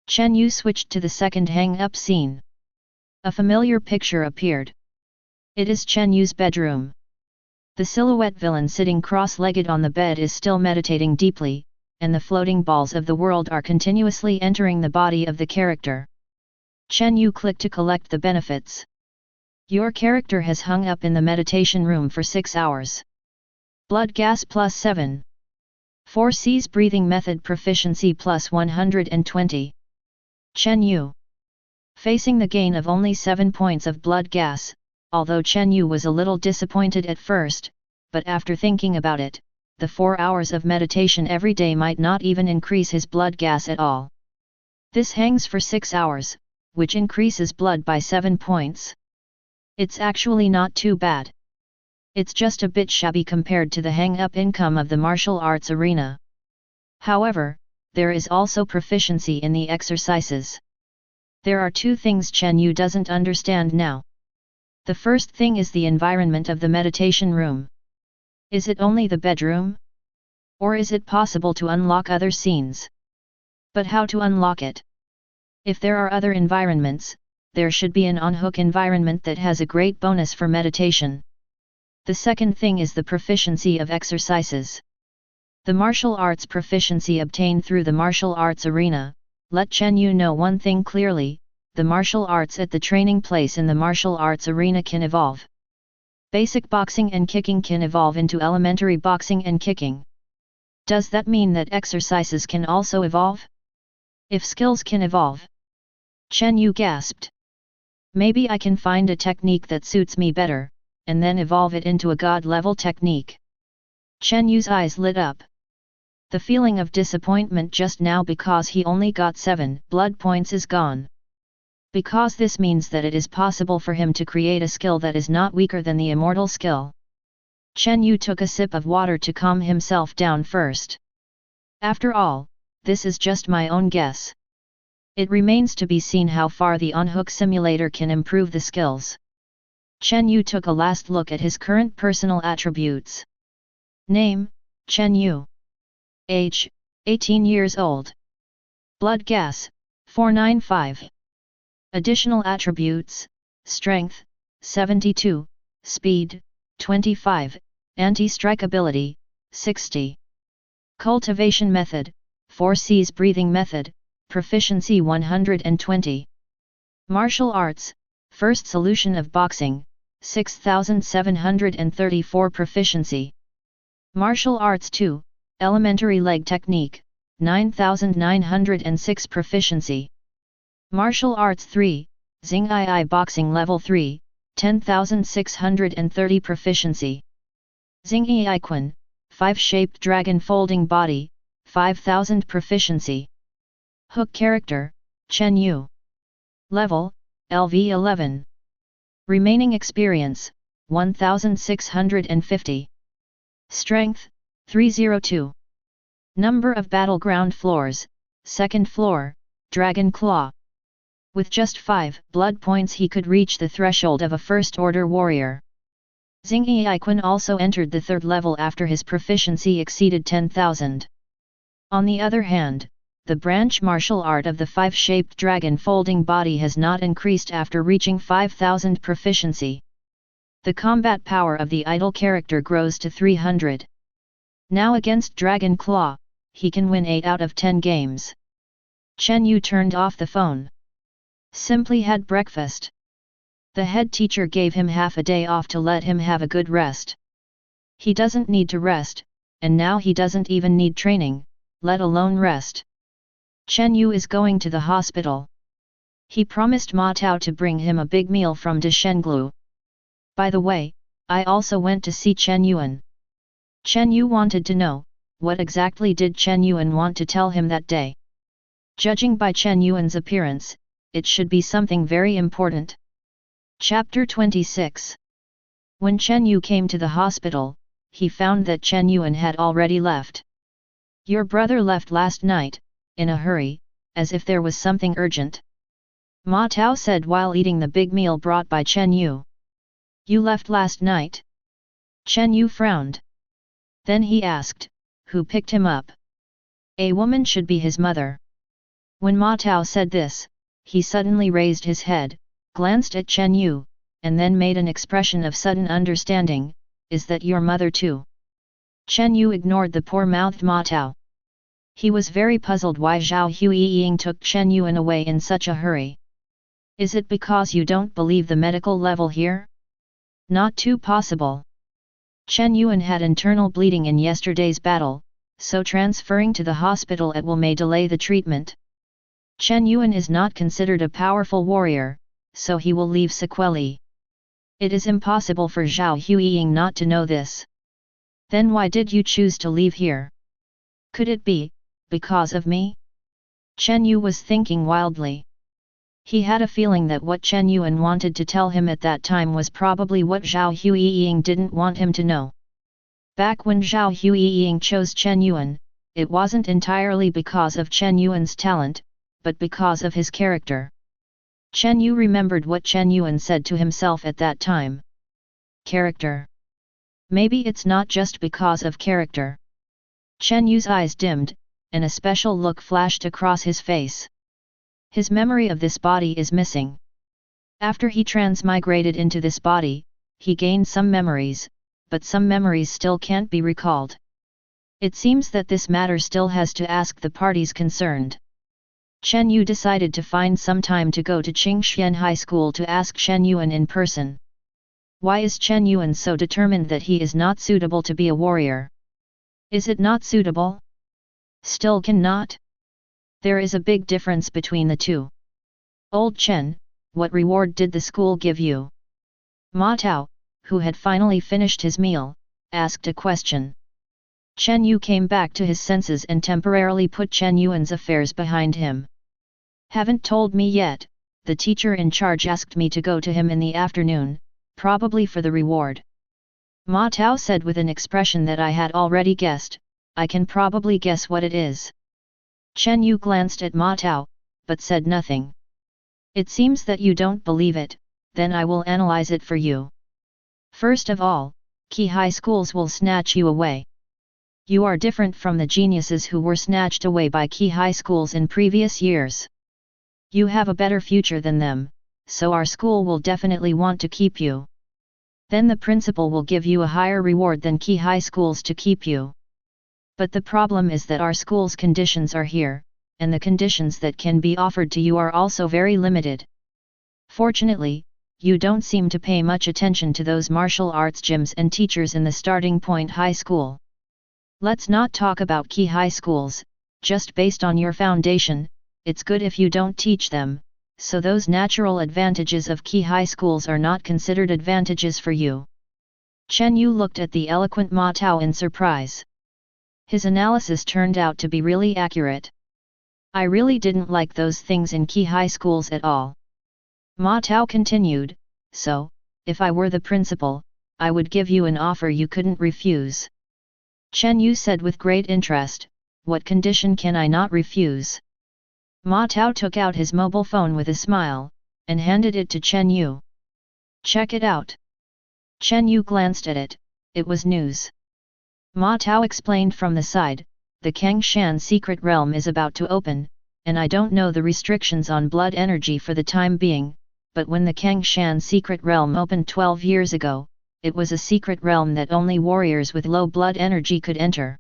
[SPEAKER 2] Chen Yu switched to the second hang-up scene. A familiar picture appeared. It is Chen Yu's bedroom. The silhouette villain sitting cross-legged on the bed is still meditating deeply, and the floating balls of the world are continuously entering the body of the character. Chen Yu clicked to collect the benefits. Your character has hung up in the meditation room for 6 hours. Blood gas plus 7. 4C's breathing method proficiency plus 120. Chen Yu. Facing the gain of only 7 points of blood gas, although Chen Yu was a little disappointed at first, but after thinking about it, the 4 hours of meditation every day might not even increase his blood gas at all. This hangs for 6 hours, which increases blood by 7 points. It's actually not too bad. It's just a bit shabby compared to the hang-up income of the martial arts arena. However, there is also proficiency in the exercises. There are 2 things Chen Yu doesn't understand now. The first thing is the environment of the meditation room. Is it only the bedroom? Or is it possible to unlock other scenes? But how to unlock it? If there are other environments, there should be an on-hook environment that has a great bonus for meditation. The second thing is the proficiency of exercises. The martial arts proficiency obtained through the martial arts arena. Let Chen Yu know one thing clearly: the martial arts at the training place in the martial arts arena can evolve. Basic boxing and kicking can evolve into elementary boxing and kicking. Does that mean that exercises can also evolve? If skills can evolve? Chen Yu gasped. Maybe I can find a technique that suits me better, and then evolve it into a god-level technique. Chen Yu's eyes lit up. The feeling of disappointment just now because he only got 7 blood points is gone. Because this means that it is possible for him to create a skill that is not weaker than the immortal skill. Chen Yu took a sip of water to calm himself down first. After all, this is just my own guess. It remains to be seen how far the on-hook simulator can improve the skills. Chen Yu took a last look at his current personal attributes. Name, Chen Yu. Age, 18 years old. Blood gas, 495. Additional attributes, Strength, 72, Speed, 25, Anti-strike ability, 60. Cultivation method, 4C's breathing method, proficiency 120. Martial arts, first solution of boxing, 6734 proficiency. Martial arts 2, elementary leg technique, 9906 proficiency. Martial arts 3, Xing II boxing level 3, 10630 proficiency. Xing II Quan, 5-shaped dragon folding body, 5000 proficiency. Hook character, Chen Yu. Level, LV11. Remaining experience, 1650. Strength, 302. Number of battleground floors, 2nd floor, Dragon Claw. With just 5 blood points he could reach the threshold of a first-order warrior. Xing Yi Quan also entered the 3rd level after his proficiency exceeded 10,000. On the other hand, the branch martial art of the 5-shaped dragon folding body has not increased after reaching 5,000 proficiency. The combat power of the idle character grows to 300. Now against Dragon Claw, he can win 8 out of 10 games. Chen Yu turned off the phone. Simply had breakfast. The head teacher gave him half a day off to let him have a good rest. He doesn't need to rest, and now he doesn't even need training, let alone rest. Chen Yu is going to the hospital. He promised Ma Tao to bring him a big meal from De Shenglu. By the way, I also went to see Chen Yuan. Chen Yu wanted to know, what exactly did Chen Yuan want to tell him that day? Judging by Chen Yuan's appearance, it should be something very important. Chapter 26. When Chen Yu came to the hospital, he found that Chen Yuan had already left. Your brother left last night, in a hurry, as if there was something urgent. Ma Tao said while eating the big meal brought by Chen Yu. You left last night? Chen Yu frowned. Then he asked, who picked him up? A woman should be his mother. When Ma Tao said this, he suddenly raised his head, glanced at Chen Yu, and then made an expression of sudden understanding, is that your mother too? Chen Yu ignored the poor-mouthed Ma Tao. He was very puzzled why Zhao Huiying took Chen Yuan away in such a hurry. Is it because you don't believe the medical level here? Not too possible. Chen Yuan had internal bleeding in yesterday's battle, so transferring to the hospital at will may delay the treatment. Chen Yuan is not considered a powerful warrior, so he will leave sequelae. It is impossible for Zhao Huiying not to know this. Then why did you choose to leave here? Could it be, because of me? Chen Yu was thinking wildly. He had a feeling that what Chen Yuan wanted to tell him at that time was probably what Zhao Huiying didn't want him to know. Back when Zhao Huiying chose Chen Yuan, it wasn't entirely because of Chen Yuan's talent, but because of his character. Chen Yu remembered what Chen Yuan said to himself at that time. Character. Maybe it's not just because of character. Chen Yu's eyes dimmed, and a special look flashed across his face. His memory of this body is missing. After he transmigrated into this body, he gained some memories, but some memories still can't be recalled. It seems that this matter still has to ask the parties concerned. Chen Yu decided to find some time to go to Qingxian High School to ask Chen Yuan in person. Why is Chen Yuan so determined that he is not suitable to be a warrior? Is it not suitable? Still cannot? There is a big difference between the two. Old Chen, what reward did the school give you? Ma Tao, who had finally finished his meal, asked a question. Chen Yu came back to his senses and temporarily put Chen Yuan's affairs behind him. Haven't told me yet, the teacher in charge asked me to go to him in the afternoon, probably for the reward. Ma Tao said with an expression that I had already guessed. I can probably guess what it is. Chen Yu glanced at Ma Tao, but said nothing. It seems that you don't believe it, then I will analyze it for you. First of all, Qi High schools will snatch you away. You are different from the geniuses who were snatched away by Qi High schools in previous years. You have a better future than them, so our school will definitely want to keep you. Then the principal will give you a higher reward than Qi High schools to keep you. But the problem is that our school's conditions are here, and the conditions that can be offered to you are also very limited. Fortunately, you don't seem to pay much attention to those martial arts gyms and teachers in the starting point high school. Let's not talk about Qi High schools, just based on your foundation, it's good if you don't teach them, so those natural advantages of Qi High schools are not considered advantages for you. Chen Yu looked at the eloquent Ma Tao in surprise. His analysis turned out to be really accurate. I really didn't like those things in Qi High schools at all. Ma Tao continued, so, if I were the principal, I would give you an offer you couldn't refuse. Chen Yu said with great interest, what condition can I not refuse? Ma Tao took out his mobile phone with a smile, and handed it to Chen Yu. Check it out. Chen Yu glanced at it, it was news. Ma Tao explained from the side, the Kangshan secret realm is about to open, and I don't know the restrictions on blood energy for the time being, but when the Kangshan secret realm opened 12 years ago, it was a secret realm that only warriors with low blood energy could enter.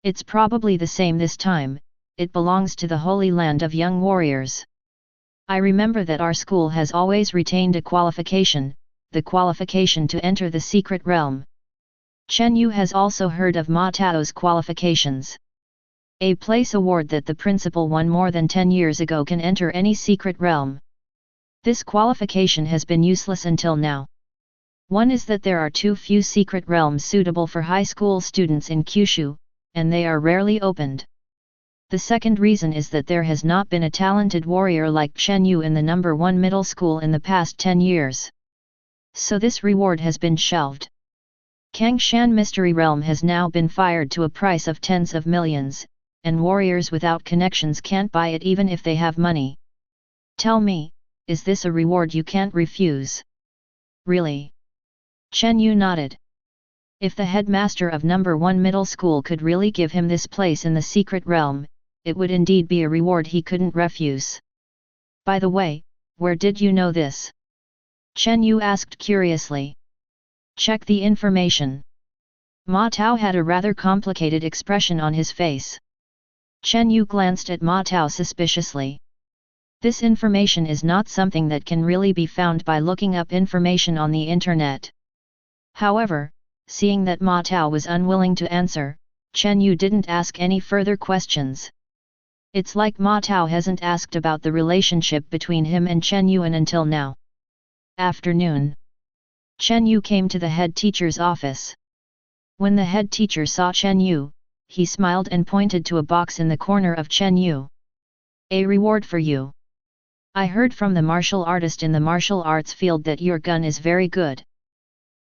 [SPEAKER 2] It's probably the same this time, it belongs to the Holy Land of Young Warriors. I remember that our school has always retained a qualification, the qualification to enter the secret realm. Chen Yu has also heard of Ma Tao's qualifications. A place award that the principal won more than 10 years ago can enter any secret realm. This qualification has been useless until now. One is that there are too few secret realms suitable for high school students in Kyushu, and they are rarely opened. The second reason is that there has not been a talented warrior like Chen Yu in the number 1 middle school in the past 10 years. So this reward has been shelved. Kangshan Mystery Realm has now been fired to a price of tens of millions, and warriors without connections can't buy it even if they have money. Tell me, is this a reward you can't refuse? Really? Chen Yu nodded. If the headmaster of number 1 middle school could really give him this place in the secret realm, it would indeed be a reward he couldn't refuse. By the way, where did you know this? Chen Yu asked curiously. Check the information. Ma Tao had a rather complicated expression on his face. Chen Yu glanced at Ma Tao suspiciously. This information is not something that can really be found by looking up information on the internet. However, seeing that Ma Tao was unwilling to answer, Chen Yu didn't ask any further questions. It's like Ma Tao hasn't asked about the relationship between him and Chen Yuan until now. Afternoon. Chen Yu came to the head teacher's office. When the head teacher saw Chen Yu, he smiled and pointed to a box in the corner of Chen Yu. A reward for you. I heard from the martial artist in the martial arts field that your gun is very good.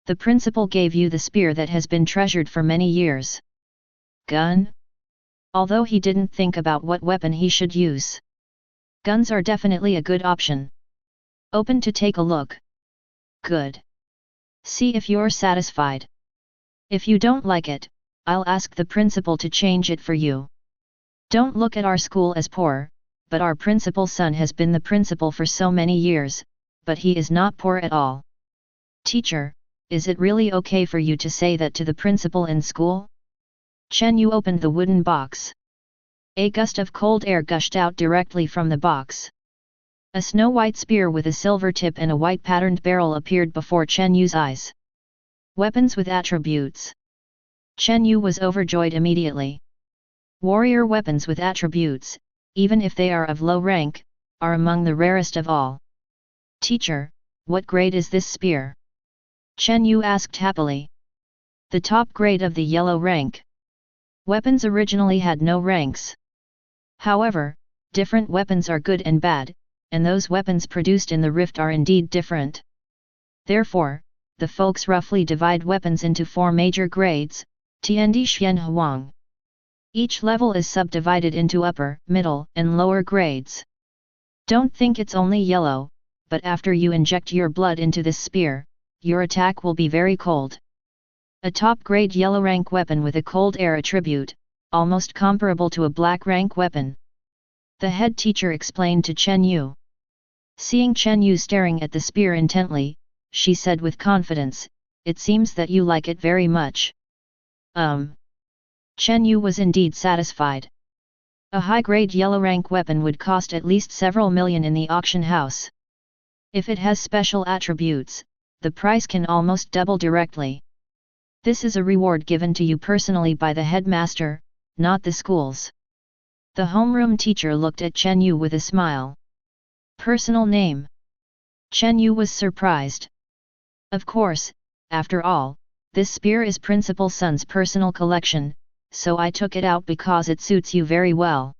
[SPEAKER 2] The principal gave you the spear that has been treasured for many years. Gun? Although he didn't think about what weapon he should use. Guns are definitely a good option. Open to take a look. Good. See if you're satisfied. If you don't like it, I'll ask the principal to change it for you. Don't look at our school as poor, but our principal's son has been the principal for so many years, but he is not poor at all. Teacher, is it really okay for you to say that to the principal in school? Chen Yu opened the wooden box. A gust of cold air gushed out directly from the box. A snow-white spear with a silver tip and a white patterned barrel appeared before Chen Yu's eyes. Weapons with attributes. Chen Yu was overjoyed immediately. Warrior weapons with attributes, even if they are of low rank, are among the rarest of all. Teacher, what grade is this spear? Chen Yu asked happily. The top grade of the yellow rank. Weapons originally had no ranks. However, different weapons are good and bad, and those weapons produced in the rift are indeed different. Therefore, the folks roughly divide weapons into 4 major grades, Tiandi Xian Huang. Each level is subdivided into upper, middle, and lower grades. Don't think it's only yellow, but after you inject your blood into this spear, your attack will be very cold. A top-grade yellow rank weapon with a cold air attribute, almost comparable to a black rank weapon. The head teacher explained to Chen Yu. Seeing Chen Yu staring at the spear intently, she said with confidence, "It seems that you like it very much." Chen Yu was indeed satisfied. A high-grade yellow rank weapon would cost at least several million in the auction house. If it has special attributes, the price can almost double directly. This is a reward given to you personally by the headmaster, not the schools. The homeroom teacher looked at Chen Yu with a smile. Personal name. Chen Yu was surprised. Of course, after all, this spear is Principal Sun's personal collection, so I took it out because it suits you very well.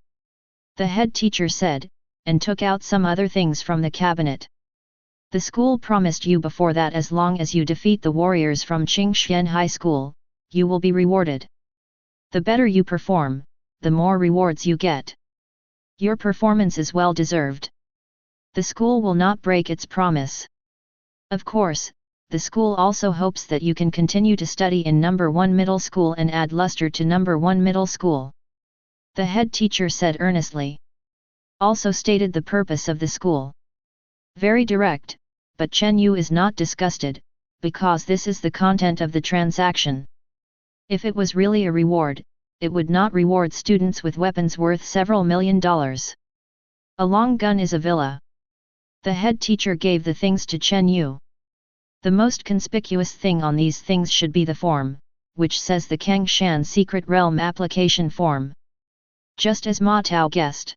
[SPEAKER 2] The head teacher said, and took out some other things from the cabinet. The school promised you before that as long as you defeat the warriors from Qingxian High School, you will be rewarded. The better you perform, the more rewards you get. Your performance is well deserved. The school will not break its promise. Of course, the school also hopes that you can continue to study in number 1 middle school and add luster to number 1 middle school. The head teacher said earnestly. Also stated the purpose of the school. Very direct, but Chen Yu is not disgusted, because this is the content of the transaction. If it was really a reward, it would not reward students with weapons worth several $1,000,000. A long gun is a villa. The head teacher gave the things to Chen Yu. The most conspicuous thing on these things should be the form, which says the Kangshan Secret Realm application form. Just as Ma Tao guessed.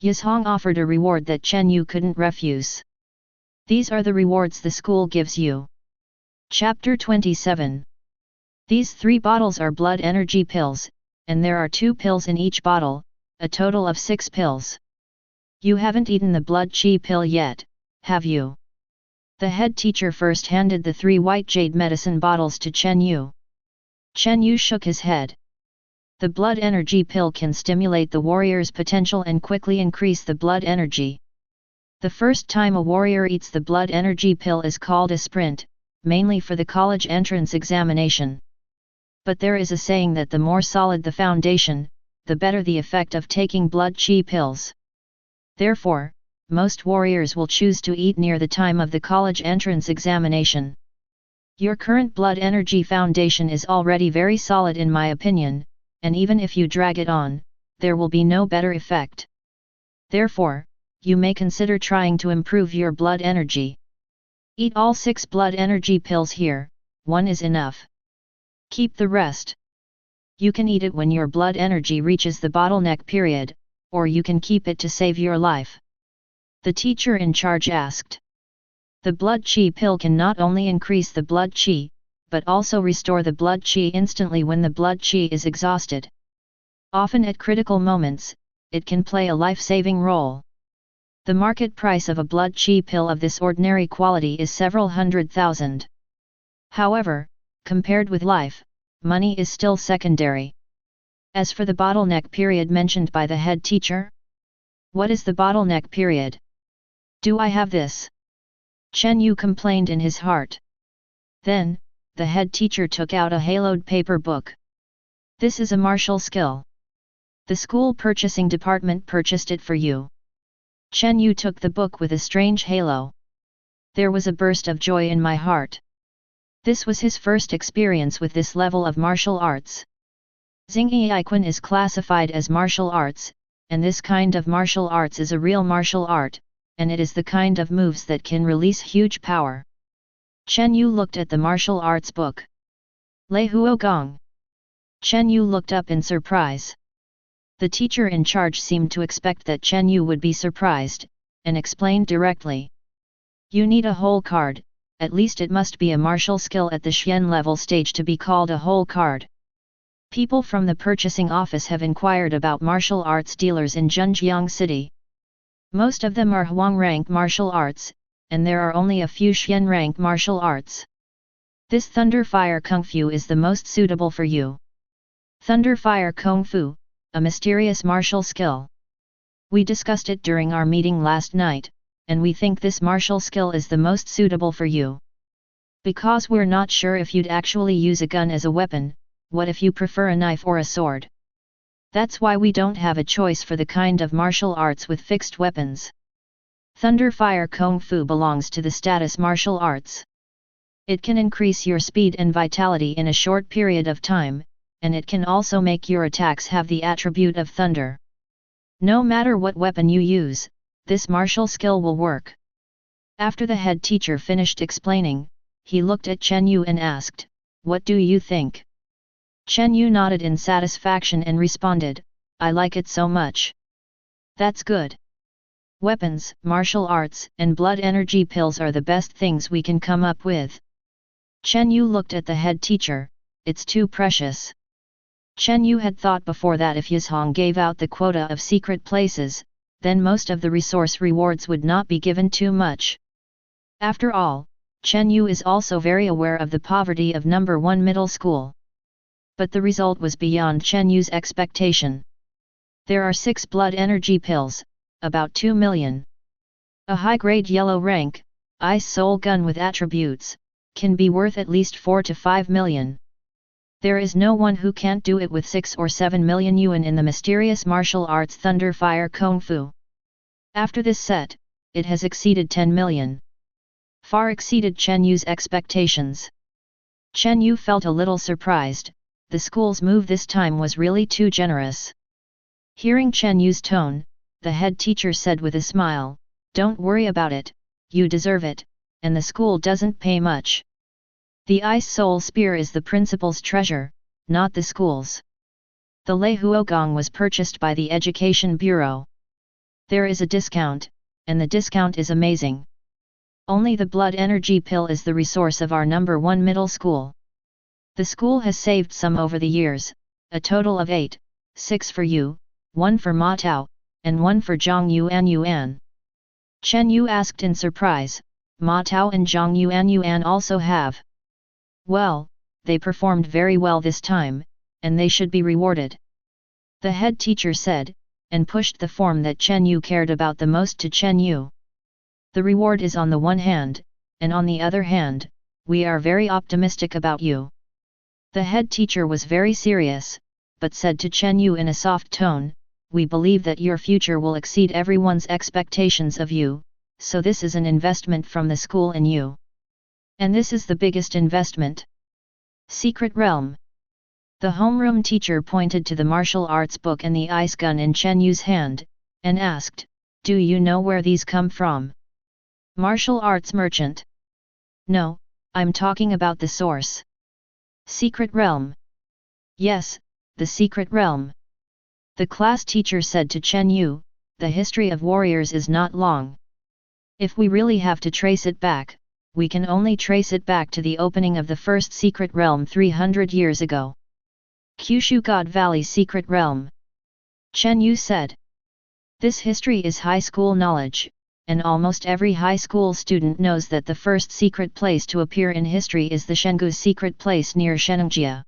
[SPEAKER 2] Yizhong offered a reward that Chen Yu couldn't refuse. These are the rewards the school gives you. Chapter 27. These 3 bottles are blood energy pills, and there are 2 pills in each bottle, a total of 6 pills. You haven't eaten the blood chi pill yet, have you? The head teacher first handed the 3 white jade medicine bottles to Chen Yu. Chen Yu shook his head. The blood energy pill can stimulate the warrior's potential and quickly increase the blood energy. The first time a warrior eats the blood energy pill is called a sprint, mainly for the college entrance examination. But there is a saying that the more solid the foundation, the better the effect of taking blood chi pills. Therefore, most warriors will choose to eat near the time of the college entrance examination. Your current blood energy foundation is already very solid in my opinion, and even if you drag it on, there will be no better effect. Therefore, you may consider trying to improve your blood energy. Eat all 6 blood energy pills here, 1 is enough. Keep the rest. You can eat it when your blood energy reaches the bottleneck period, or you can keep it to save your life. The teacher in charge asked. The blood chi pill can not only increase the blood chi, but also restore the blood chi instantly when the blood chi is exhausted. Often at critical moments, it can play a life-saving role. The market price of a blood chi pill of this ordinary quality is several $100,000. However, compared with life, money is still secondary. As for the bottleneck period mentioned by the head teacher? What is the bottleneck period? Do I have this? Chen Yu complained in his heart. Then, the head teacher took out a haloed paper book. This is a martial skill. The school purchasing department purchased it for you. Chen Yu took the book with a strange halo. There was a burst of joy in my heart. This was his first experience with this level of martial arts. Xingyi Iquan is classified as martial arts, and this kind of martial arts is a real martial art, and it is the kind of moves that can release huge power. Chen Yu looked at the martial arts book. Lei Huo Gong. Chen Yu looked up in surprise. The teacher in charge seemed to expect that Chen Yu would be surprised, and explained directly. You need a whole card, at least it must be a martial skill at the Xian level stage to be called a whole card. People from the purchasing office have inquired about martial arts dealers in Zhenjiang City. Most of them are Huang rank martial arts, and there are only a few Xian rank martial arts. This Thunder Fire Kung Fu is the most suitable for you. Thunder Fire Kung Fu, a mysterious martial skill. We discussed it during our meeting last night, and we think this martial skill is the most suitable for you. Because we're not sure if you'd actually use a gun as a weapon, what if you prefer a knife or a sword? That's why we don't have a choice for the kind of martial arts with fixed weapons. Thunder Fire Kung Fu belongs to the status martial arts. It can increase your speed and vitality in a short period of time, and it can also make your attacks have the attribute of thunder. No matter what weapon you use, this martial skill will work. After the head teacher finished explaining, he looked at Chen Yu and asked, "What do you think?" Chen Yu nodded in satisfaction and responded, "I like it so much." "That's good. Weapons, martial arts, and blood energy pills are the best things we can come up with." Chen Yu looked at the head teacher, "It's too precious." Chen Yu had thought before that if Yizhong gave out the quota of secret places, then most of the resource rewards would not be given too much. After all, Chen Yu is also very aware of the poverty of number 1 middle school. But the result was beyond Chen Yu's expectation. There are 6 blood energy pills, about 2 million. A high-grade yellow rank, ice soul gun with attributes, can be worth at least 4 to 5 million. There is no one who can't do it with 6 or 7 million yuan in the mysterious martial arts Thunder Fire Kung Fu. After this set, it has exceeded 10 million. Far exceeded Chen Yu's expectations. Chen Yu felt a little surprised, the school's move this time was really too generous. Hearing Chen Yu's tone, the head teacher said with a smile, "Don't worry about it, you deserve it, and the school doesn't pay much. The Ice Soul Spear is the principal's treasure, not the school's. The Lei Huogong was purchased by the Education Bureau. There is a discount, and the discount is amazing. Only the blood energy pill is the resource of our number 1 middle school. The school has saved some over the years, a total of 8, 6 for you, 1 for Ma Tao, and 1 for Zhang Yuan. Chen Yu asked in surprise, "Ma Tao and Zhang Yuan also have?" "Well, they performed very well this time, and they should be rewarded," the head teacher said, and pushed the form that Chen Yu cared about the most to Chen Yu. "The reward is on the one hand, and on the other hand, we are very optimistic about you." The head teacher was very serious, but said to Chen Yu in a soft tone, "We believe that your future will exceed everyone's expectations of you, so this is an investment from the school in you. And this is the biggest investment." Secret Realm. The homeroom teacher pointed to the martial arts book and the ice gun in Chen Yu's hand, and asked, "Do you know where these come from?" "Martial arts merchant." "No, I'm talking about the source." "Secret Realm." "Yes, the Secret Realm." The class teacher said to Chen Yu, "The history of warriors is not long. If we really have to trace it back, we can only trace it back to the opening of the first Secret Realm 300 years ago. Kyushu God Valley's Secret Realm." Chen Yu said. This history is high school knowledge, and almost every high school student knows that the first secret place to appear in history is the Shengu's secret place near Shenangjia.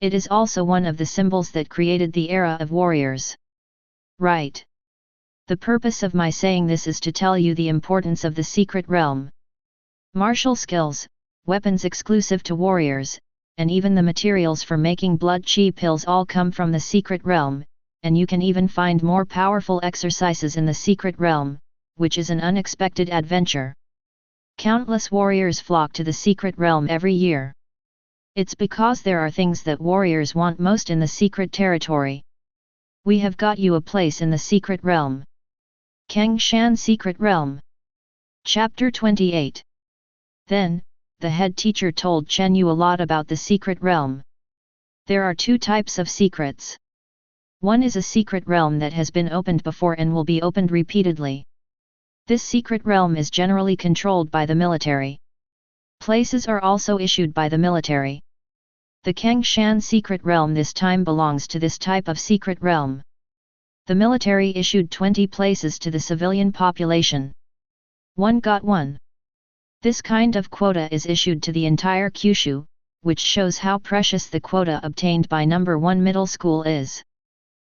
[SPEAKER 2] It is also one of the symbols that created the era of warriors. Right. The purpose of my saying this is to tell you the importance of the Secret Realm. Martial skills, weapons exclusive to warriors, and even the materials for making blood chi pills all come from the Secret Realm, and you can even find more powerful exercises in the Secret Realm, which is an unexpected adventure. Countless warriors flock to the Secret Realm every year. It's because there are things that warriors want most in the secret territory. We have got you a place in the Secret Realm. Kangshan Secret Realm. Chapter 28. Then, the head teacher told Chen Yu a lot about the Secret Realm. There are 2 types of secrets. One is a secret realm that has been opened before and will be opened repeatedly. This secret realm is generally controlled by the military. Places are also issued by the military. The Kangshan secret realm this time belongs to this type of secret realm. The military issued 20 places to the civilian population. One got one. This kind of quota is issued to the entire Kyushu, which shows how precious the quota obtained by number 1 middle school is.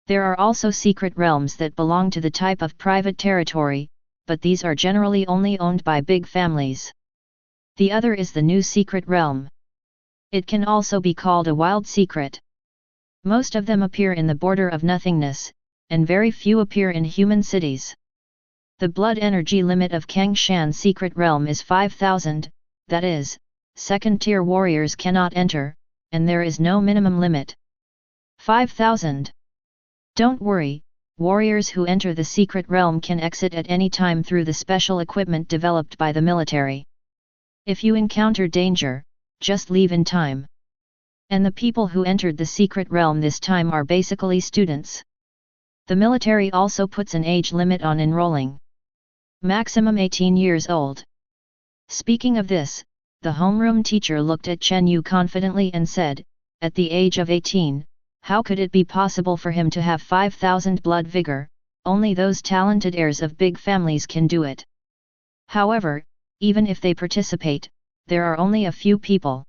[SPEAKER 2] There are also secret realms that belong to the type of private territory, but these are generally only owned by big families. The other is the new secret realm. It can also be called a wild secret. Most of them appear in the border of nothingness, and very few appear in human cities. The blood energy limit of Kangshan secret realm is 5,000, that is, second-tier warriors cannot enter, and there is no minimum limit. 5,000. Don't worry, warriors who enter the secret realm can exit at any time through the special equipment developed by the military. If you encounter danger, just leave in time. And the people who entered the secret realm this time are basically students. The military also puts an age limit on enrolling. Maximum 18 years old. Speaking of this, the homeroom teacher looked at Chen Yu confidently and said, at the age of 18, how could it be possible for him to have 5,000 blood vigor? Only those talented heirs of big families can do it. However, even if they participate, there are only a few people.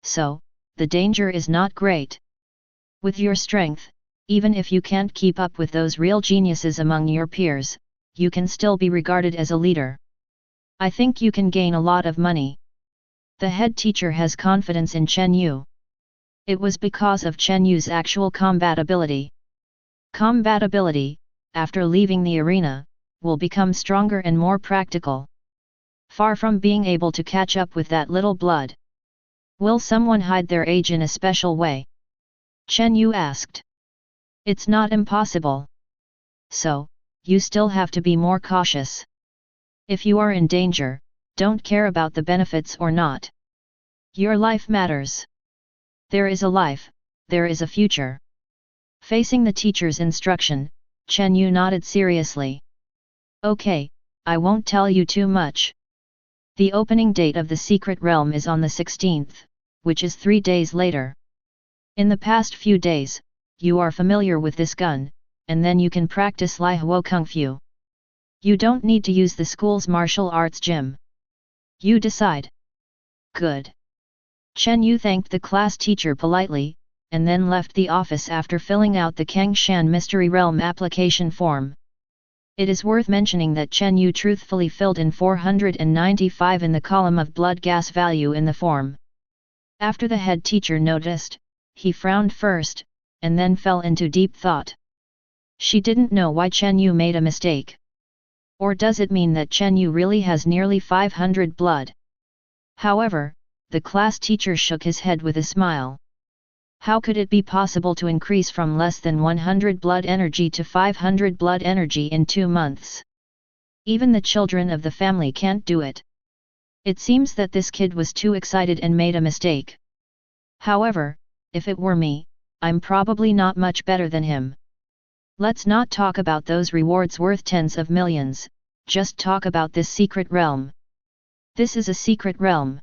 [SPEAKER 2] So, the danger is not great. With your strength, even if you can't keep up with those real geniuses among your peers, you can still be regarded as a leader. I think you can gain a lot of money. The head teacher has confidence in Chen Yu. It was because of Chen Yu's actual combat ability. Combat ability, after leaving the arena, will become stronger and more practical. Far from being able to catch up with that little blood. Will someone hide their age in a special way? Chen Yu asked. It's not impossible. So, you still have to be more cautious. If you are in danger, don't care about the benefits or not. Your life matters. There is a life, there is a future. Facing the teacher's instruction, Chen Yu nodded seriously. Okay, I won't tell you too much. The opening date of the secret realm is on the 16th, which is 3 days later. In the past few days, you are familiar with this gun, and then you can practice Lai Huo Kung Fu. You don't need to use the school's martial arts gym. You decide. Good. Chen Yu thanked the class teacher politely, and then left the office after filling out the Kangshan Mystery Realm application form. It is worth mentioning that Chen Yu truthfully filled in 495 in the column of blood gas value in the form. After the head teacher noticed, he frowned first, and then fell into deep thought. She didn't know why Chen Yu made a mistake. Or does it mean that Chen Yu really has nearly 500 blood? However, the class teacher shook his head with a smile. How could it be possible to increase from less than 100 blood energy to 500 blood energy in 2 months? Even the children of the family can't do it. It seems that this kid was too excited and made a mistake. However, if it were me, I'm probably not much better than him. Let's not talk about those rewards worth tens of millions, just talk about this secret realm. This is a secret realm.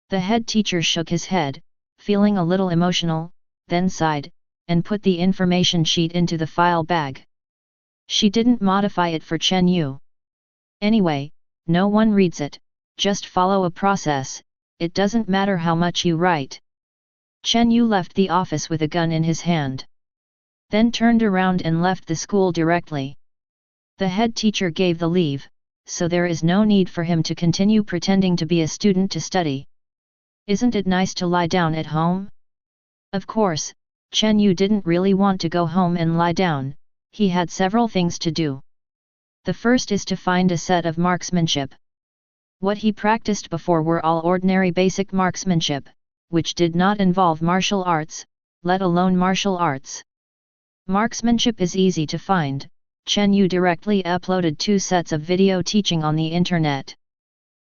[SPEAKER 2] The head teacher shook his head, feeling a little emotional, then sighed, and put the information sheet into the file bag. She didn't modify it for Chen Yu. Anyway, no one reads it, just follow a process, it doesn't matter how much you write. Chen Yu left the office with a gun in his hand. Then turned around and left the school directly. The head teacher gave the leave, so there is no need for him to continue pretending to be a student to study. Isn't it nice to lie down at home? Of course, Chen Yu didn't really want to go home and lie down, he had several things to do. The first is to find a set of marksmanship. What he practiced before were all ordinary basic marksmanship, which did not involve martial arts, let alone martial arts. Marksmanship is easy to find. Chen Yu directly uploaded 2 sets of video teaching on the internet.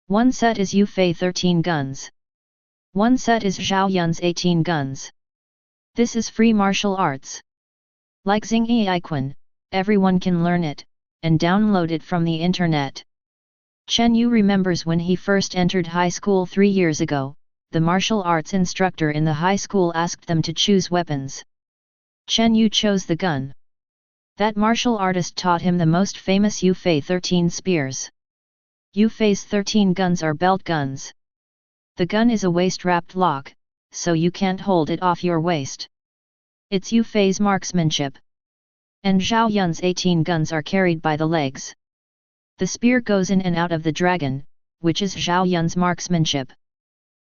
[SPEAKER 2] One set is Yu Fei 13 guns. One set is Zhao Yun's 18 guns. This is free martial arts. Like Xingyi Iquan, everyone can learn it, and download it from the internet. Chen Yu remembers when he first entered high school 3 years ago, the martial arts instructor in the high school asked them to choose weapons. Chen Yu chose the gun. That martial artist taught him the most famous Yu Fei 13 spears. Yu Fei's 13 guns are belt guns. The gun is a waist-wrapped lock, so you can't hold it off your waist. It's Yu Fei's marksmanship. And Zhao Yun's 18 guns are carried by the legs. The spear goes in and out of the dragon, which is Zhao Yun's marksmanship.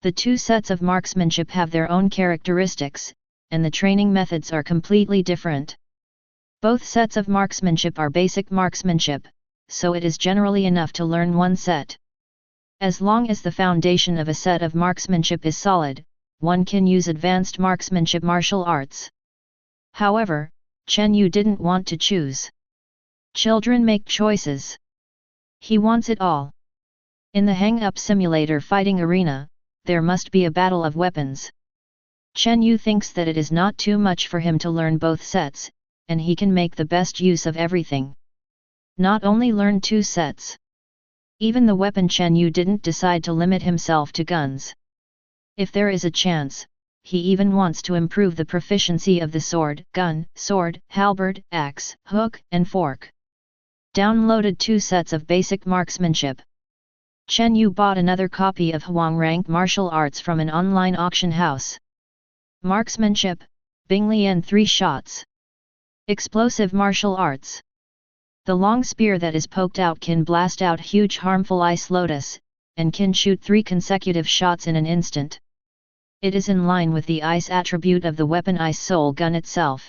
[SPEAKER 2] The two sets of marksmanship have their own characteristics, and the training methods are completely different. Both sets of marksmanship are basic marksmanship, so it is generally enough to learn one set. As long as the foundation of a set of marksmanship is solid, one can use advanced marksmanship martial arts. However, Chen Yu didn't want to choose. Children make choices. He wants it all. In the hang-up simulator fighting arena, there must be a battle of weapons. Chen Yu thinks that it is not too much for him to learn both sets, and he can make the best use of everything. Not only learn two sets. Even the weapon, Chen Yu didn't decide to limit himself to guns. If there is a chance, he even wants to improve the proficiency of the sword, gun, sword, halberd, axe, hook, and fork. Downloaded 2 sets of basic marksmanship. Chen Yu bought another copy of Huang Rank Martial Arts from an online auction house. Marksmanship, Binglian 3 shots. Explosive martial arts. The long spear that is poked out can blast out huge harmful ice lotus, and can shoot 3 consecutive shots in an instant. It is in line with the ice attribute of the weapon Ice Soul gun itself.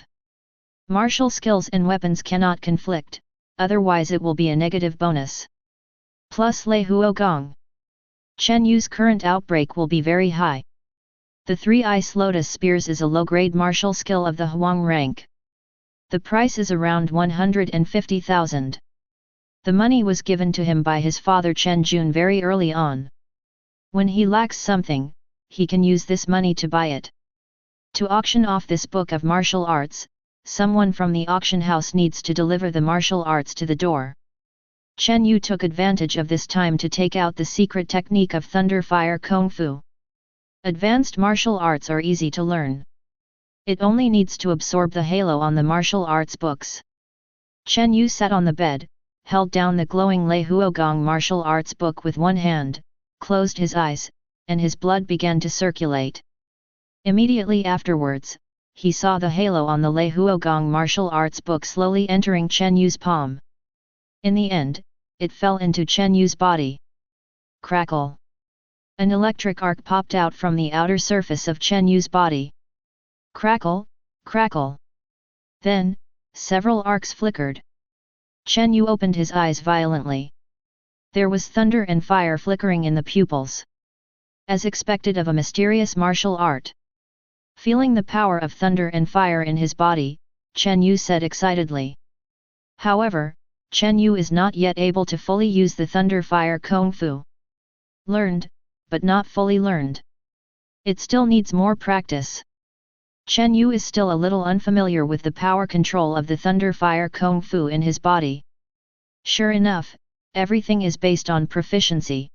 [SPEAKER 2] Martial skills and weapons cannot conflict, otherwise it will be a negative bonus. Plus Lei Huo Gong. Chen Yu's current outbreak will be very high. The 3 Ice Lotus Spears is a low-grade martial skill of the Huang rank. The price is around 150,000. The money was given to him by his father Chen Jun very early on. When he lacks something, he can use this money to buy it. To auction off this book of martial arts, someone from the auction house needs to deliver the martial arts to the door. Chen Yu took advantage of this time to take out the secret technique of Thunder Fire Kung Fu. Advanced martial arts are easy to learn. It only needs to absorb the halo on the martial arts books. Chen Yu sat on the bed, held down the glowing Lei Huogong martial arts book with one hand, closed his eyes, and his blood began to circulate. Immediately afterwards, he saw the halo on the Lei Huogong martial arts book slowly entering Chen Yu's palm. In the end, it fell into Chen Yu's body. Crackle! An electric arc popped out from the outer surface of Chen Yu's body. Crackle, crackle! Then, several arcs flickered. Chen Yu opened his eyes violently. There was thunder and fire flickering in the pupils. As expected of a mysterious martial art. Feeling the power of thunder and fire in his body, Chen Yu said excitedly. However, Chen Yu is not yet able to fully use the Thunder Fire Kung Fu. Learned, but not fully learned. It still needs more practice. Chen Yu is still a little unfamiliar with the power control of the Thunder Fire Kung Fu in his body. Sure enough, everything is based on proficiency.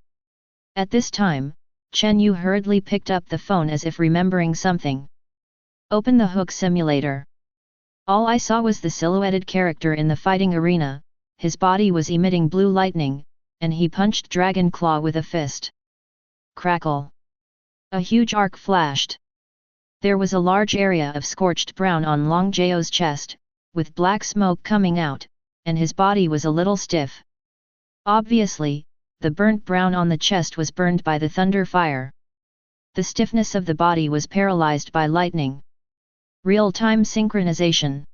[SPEAKER 2] At this time, Chen Yu hurriedly picked up the phone as if remembering something. Open the hook simulator. All I saw was the silhouetted character in the fighting arena. His body was emitting blue lightning, and he punched Dragon Claw with a fist. Crackle! A huge arc flashed. There was a large area of scorched brown on Long Jao's chest, with black smoke coming out, and his body was a little stiff. Obviously, the burnt brown on the chest was burned by the thunder fire. The stiffness of the body was paralyzed by lightning. Real-time synchronization.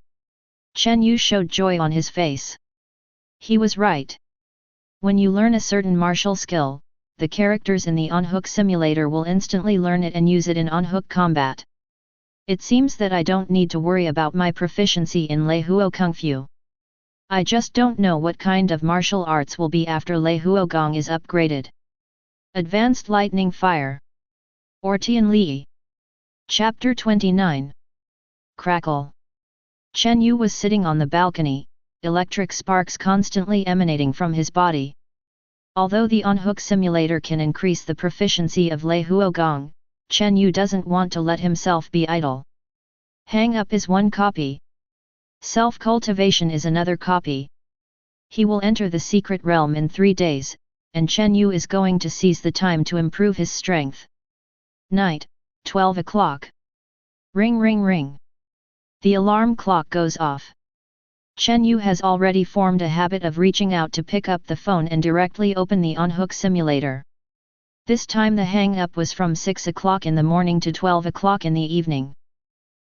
[SPEAKER 2] Chen Yu showed joy on his face. He was right. When you learn a certain martial skill, the characters in the on-hook simulator will instantly learn it and use it in on-hook combat. It seems that I don't need to worry about my proficiency in Lei Huo Kung Fu. I just don't know what kind of martial arts will be after Lei Huo Gong is upgraded. Advanced Lightning Fire. Or Tian Li. Chapter 29. Crackle. Chen Yu was sitting on the balcony, electric sparks constantly emanating from his body. Although the on-hook simulator can increase the proficiency of Lei Huo Gong, Chen Yu doesn't want to let himself be idle. Hang up is one copy. Self-cultivation is another copy. He will enter the secret realm in 3 days, and Chen Yu is going to seize the time to improve his strength. Night, 12 o'clock. Ring ring ring. The alarm clock goes off. Chen Yu has already formed a habit of reaching out to pick up the phone and directly open the on-hook simulator. This time the hang-up was from 6 o'clock in the morning to 12 o'clock in the evening.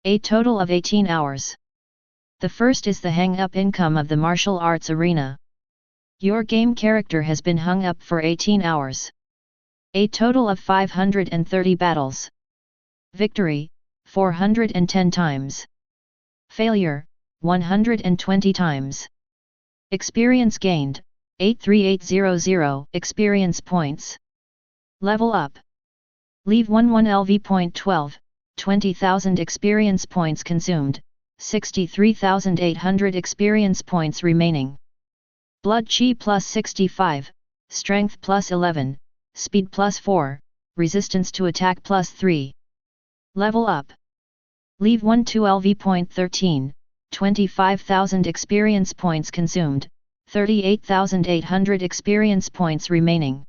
[SPEAKER 2] A total of 18 hours. The first is the hang-up income of the martial arts arena. Your game character has been hung up for 18 hours. A total of 530 battles. Victory, 410 times. Failure, 120 times. Experience gained, 83800 experience points. Level up. Leave 11 LV.12, 20,000 experience points consumed, 63,800 experience points remaining. Blood Chi plus 65, Strength plus 11, Speed plus 4, Resistance to attack plus 3. Level up. Leave 12 LV.13, 25,000 experience points consumed, 38,800 experience points remaining.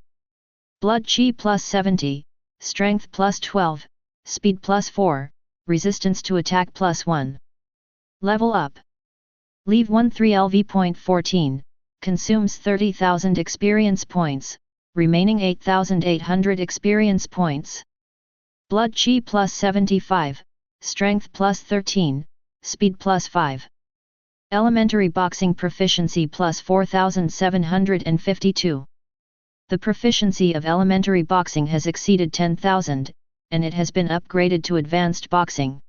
[SPEAKER 2] Blood Chi plus 70, Strength plus 12, Speed plus 4, Resistance to attack plus 1. Level up. Leave 13 LV.14, consumes 30,000 experience points, remaining 8,800 experience points. Blood Chi plus 75, Strength plus 13, Speed plus 5. Elementary Boxing Proficiency plus 4,752. The proficiency of elementary boxing has exceeded 10,000, and it has been upgraded to advanced boxing.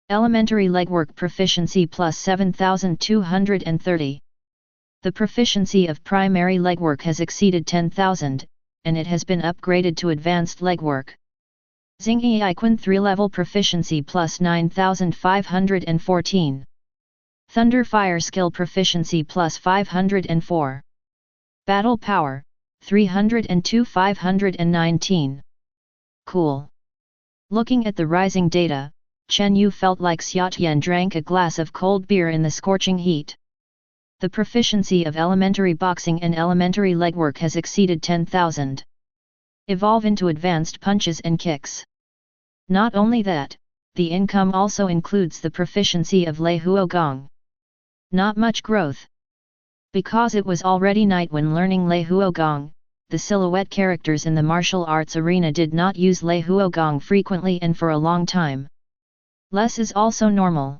[SPEAKER 2] Elementary legwork proficiency plus 7,230. The proficiency of primary legwork has exceeded 10,000, and it has been upgraded to advanced legwork. Xingyi Iquan 3 level proficiency plus 9,514. Thunder Fire skill proficiency plus 504. Battle power, 302 519. Cool. Looking at the rising data, Chen Yu felt like Xiaotian drank a glass of cold beer in the scorching heat. The proficiency of elementary boxing and elementary legwork has exceeded 10,000. Evolve into advanced punches and kicks. Not only that, the income also includes the proficiency of Lei Huo Gong. Not much growth. Because it was already night when learning Lei Huo Gong, the silhouette characters in the martial arts arena did not use Lei Huo Gong frequently and for a long time. Less is also normal.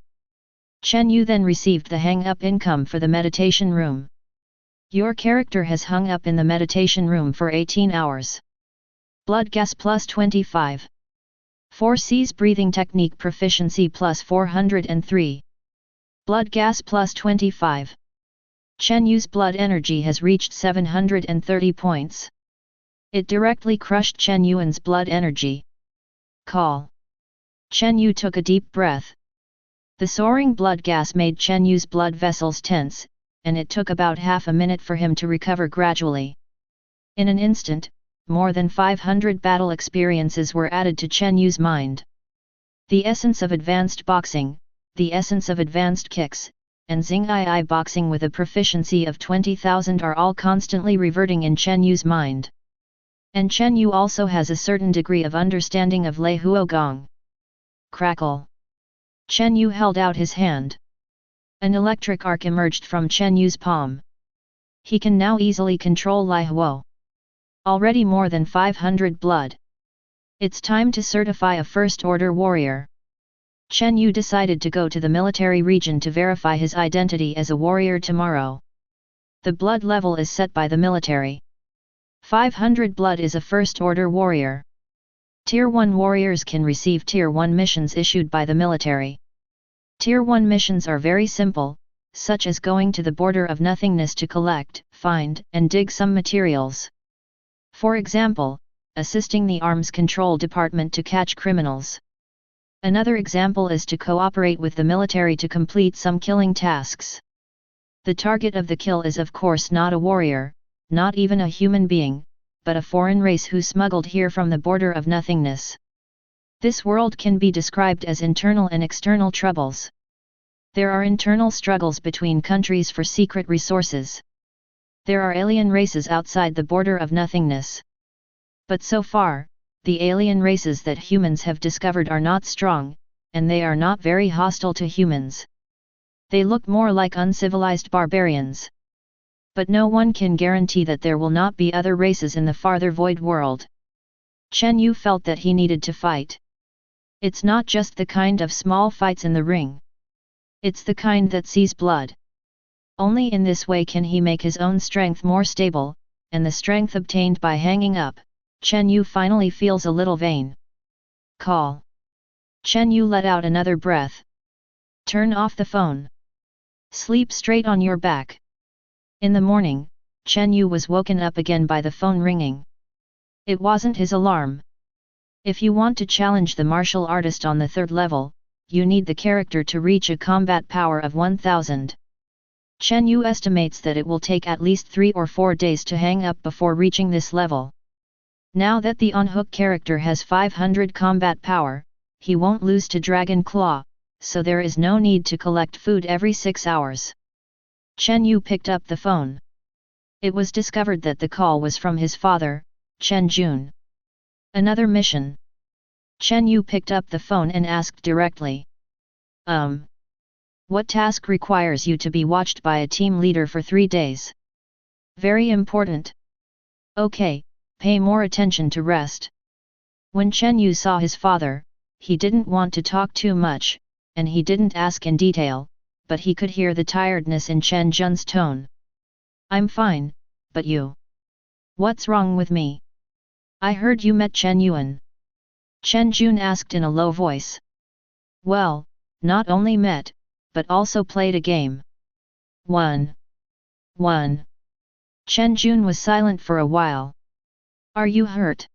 [SPEAKER 2] Chen Yu then received the hang-up income for the meditation room. Your character has hung up in the meditation room for 18 hours. Blood gas plus 25. 4C's breathing technique proficiency plus 403. Blood gas plus 25. Chen Yu's blood energy has reached 730 points. It directly crushed Chen Yuan's blood energy. Call. Chen Yu took a deep breath. The soaring blood gas made Chen Yu's blood vessels tense, and it took about half a minute for him to recover gradually. In an instant, more than 500 battle experiences were added to Chen Yu's mind. The essence of advanced boxing, the essence of advanced kicks, and Xingyi boxing with a proficiency of 20,000 are all constantly reverting in Chen Yu's mind. And Chen Yu also has a certain degree of understanding of Lei Huo Gong. Crackle. Chen Yu held out his hand. An electric arc emerged from Chen Yu's palm. He can now easily control Lei Huo. Already more than 500 blood. It's time to certify a first-order warrior. Chen Yu decided to go to the military region to verify his identity as a warrior tomorrow. The blood level is set by the military. 500 blood is a first-order warrior. Tier 1 warriors can receive Tier 1 missions issued by the military. Tier 1 missions are very simple, such as going to the border of nothingness to collect, find, and dig some materials. For example, assisting the arms control department to catch criminals. Another example is to cooperate with the military to complete some killing tasks. The target of the kill is of course not a warrior, not even a human being, but a foreign race who smuggled here from the border of nothingness. This world can be described as internal and external troubles. There are internal struggles between countries for secret resources. There are alien races outside the border of nothingness. But so far, the alien races that humans have discovered are not strong, and they are not very hostile to humans. They look more like uncivilized barbarians. But no one can guarantee that there will not be other races in the farther void world. Chen Yu felt that he needed to fight. It's not just the kind of small fights in the ring. It's the kind that sees blood. Only in this way can he make his own strength more stable, and the strength obtained by hanging up, Chen Yu finally feels a little vain. Call. Chen Yu let out another breath. Turn off the phone. Sleep straight on your back. In the morning, Chen Yu was woken up again by the phone ringing. It wasn't his alarm. If you want to challenge the martial artist on the 3rd level, you need the character to reach a combat power of 1000. Chen Yu estimates that it will take at least 3 or 4 days to hang up before reaching this level. Now that the on-hook character has 500 combat power, he won't lose to Dragon Claw, so there is no need to collect food every 6 hours. Chen Yu picked up the phone. It was discovered that the call was from his father, Chen Jun. Another mission. Chen Yu picked up the phone and asked directly. What task requires you to be watched by a team leader for 3 days? Very important. Okay, pay more attention to rest. When Chen Yu saw his father, he didn't want to talk too much, and he didn't ask in detail, but he could hear the tiredness in Chen Jun's tone. I'm fine, but you? What's wrong with me? I heard you met Chen Yuan. Chen Jun asked in a low voice. Well, not only met, but also played a game. 1. Chen Jun was silent for a while. Are you hurt?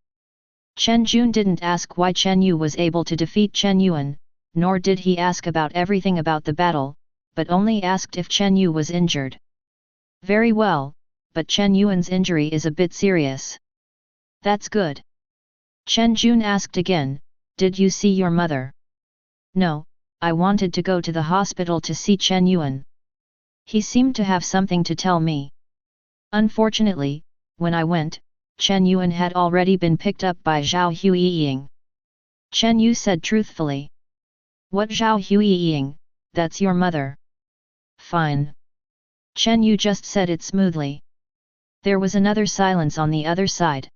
[SPEAKER 2] Chen Jun didn't ask why Chen Yu was able to defeat Chen Yuan, nor did he ask about everything about the battle, but only asked if Chen Yu was injured. Very well, but Chen Yuan's injury is a bit serious. That's good. Chen Jun asked again, did you see your mother? No, I wanted to go to the hospital to see Chen Yuan. He seemed to have something to tell me. Unfortunately, when I went, Chen Yuan had already been picked up by Zhao Huiying. Chen Yu said truthfully. What Zhao Huiying? That's your mother. Fine. Chen Yu just said it smoothly. There was another silence on the other side.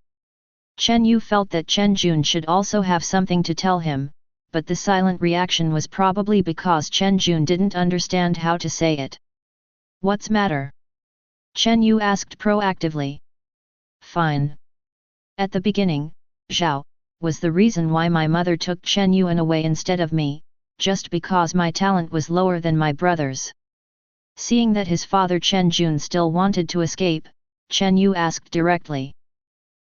[SPEAKER 2] Chen Yu felt that Chen Jun should also have something to tell him, but the silent reaction was probably because Chen Jun didn't understand how to say it. What's matter? Chen Yu asked proactively. Fine. At the beginning, Zhao was the reason why my mother took Chen Yuan away instead of me, just because my talent was lower than my brother's. Seeing that his father Chen Jun still wanted to escape, Chen Yu asked directly.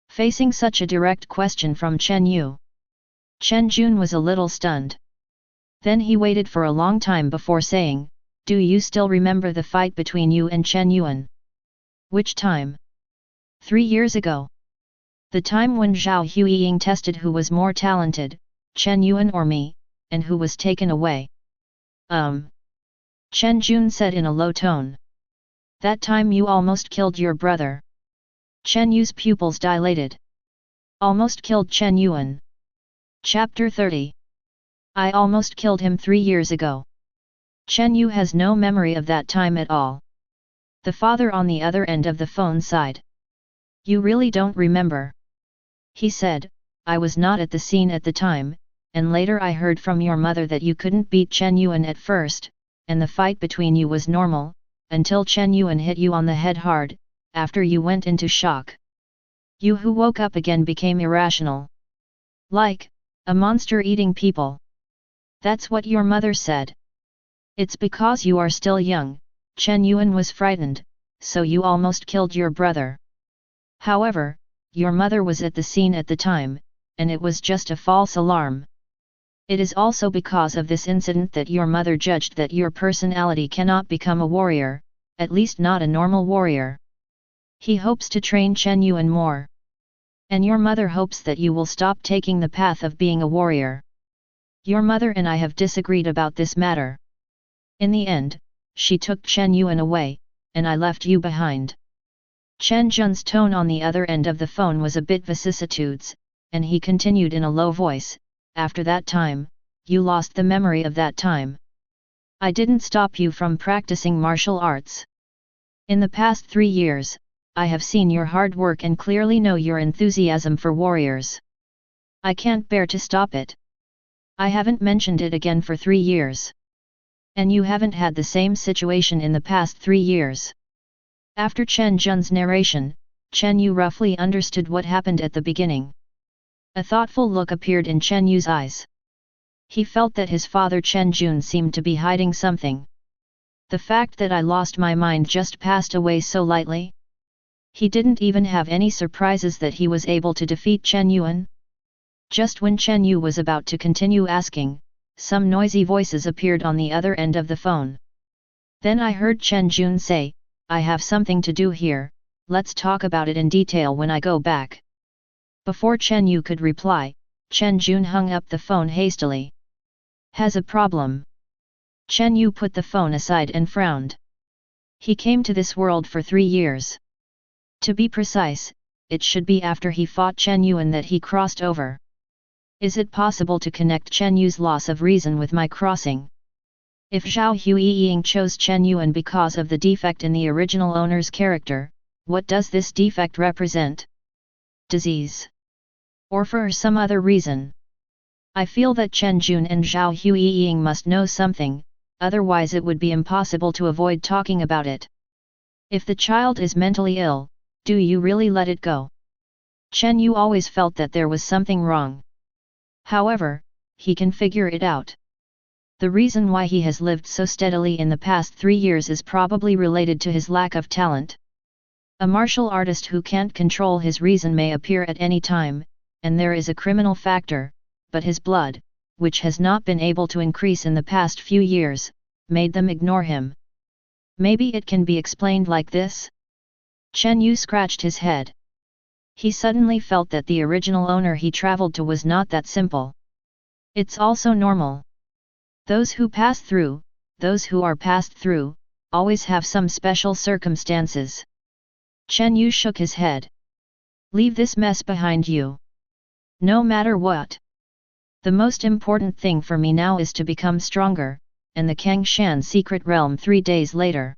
[SPEAKER 2] Facing such a direct question from Chen Yu, Chen Jun was a little stunned. Then he waited for a long time before saying, do you still remember the fight between you and Chen Yuan? Which time? 3 years ago. The time when Zhao Huiying tested who was more talented, Chen Yuan or me, and who was taken away. Chen Jun said in a low tone. That time you almost killed your brother. Chen Yu's pupils dilated. Almost killed Chen Yuan. Chapter 30. I almost killed him 3 years ago. Chen Yu has no memory of that time at all. The father on the other end of the phone sighed. You really don't remember? He said, I was not at the scene at the time, and later I heard from your mother that you couldn't beat Chen Yuan at first, and the fight between you was normal, until Chen Yuan hit you on the head hard, after you went into shock. You who woke up again became irrational. Like a monster eating people. That's what your mother said. It's because you are still young, Chen Yuan was frightened, so you almost killed your brother. However, your mother was at the scene at the time, and it was just a false alarm. It is also because of this incident that your mother judged that your personality cannot become a warrior, at least not a normal warrior. He hopes to train Chen Yuan more. And your mother hopes that you will stop taking the path of being a warrior. Your mother and I have disagreed about this matter. In the end, she took Chen Yuan away, and I left you behind. Chen Jun's tone on the other end of the phone was a bit vicissitudes, and he continued in a low voice, after that time, you lost the memory of that time. I didn't stop you from practicing martial arts. In the past 3 years, I have seen your hard work and clearly know your enthusiasm for warriors. I can't bear to stop it. I haven't mentioned it again for 3 years. And you haven't had the same situation in the past 3 years. After Chen Jun's narration, Chen Yu roughly understood what happened at the beginning. A thoughtful look appeared in Chen Yu's eyes. He felt that his father Chen Jun seemed to be hiding something. The fact that I lost my mind just passed away so lightly. He didn't even have any surprises that he was able to defeat Chen Yuan. Just when Chen Yu was about to continue asking, some noisy voices appeared on the other end of the phone. Then I heard Chen Jun say, I have something to do here, let's talk about it in detail when I go back. Before Chen Yu could reply, Chen Jun hung up the phone hastily. Has a problem? Chen Yu put the phone aside and frowned. He came to this world for 3 years. To be precise, it should be after he fought Chen Yuan that he crossed over. Is it possible to connect Chen Yu's loss of reason with my crossing? If Zhao Huiying chose Chen Yuan because of the defect in the original owner's character, what does this defect represent? Disease? Or for some other reason? I feel that Chen Jun and Zhao Huiying must know something, otherwise it would be impossible to avoid talking about it. If the child is mentally ill, do you really let it go? Chen Yu always felt that there was something wrong. However, he can figure it out. The reason why he has lived so steadily in the past 3 years is probably related to his lack of talent. A martial artist who can't control his reason may appear at any time, and there is a criminal factor, but his blood, which has not been able to increase in the past few years, made them ignore him. Maybe it can be explained like this? Chen Yu scratched his head. He suddenly felt that the original owner he traveled to was not that simple. It's also normal. Those who pass through, those who are passed through, always have some special circumstances. Chen Yu shook his head. Leave this mess behind you. No matter what. The most important thing for me now is to become stronger, and the Kangshan secret realm 3 days later.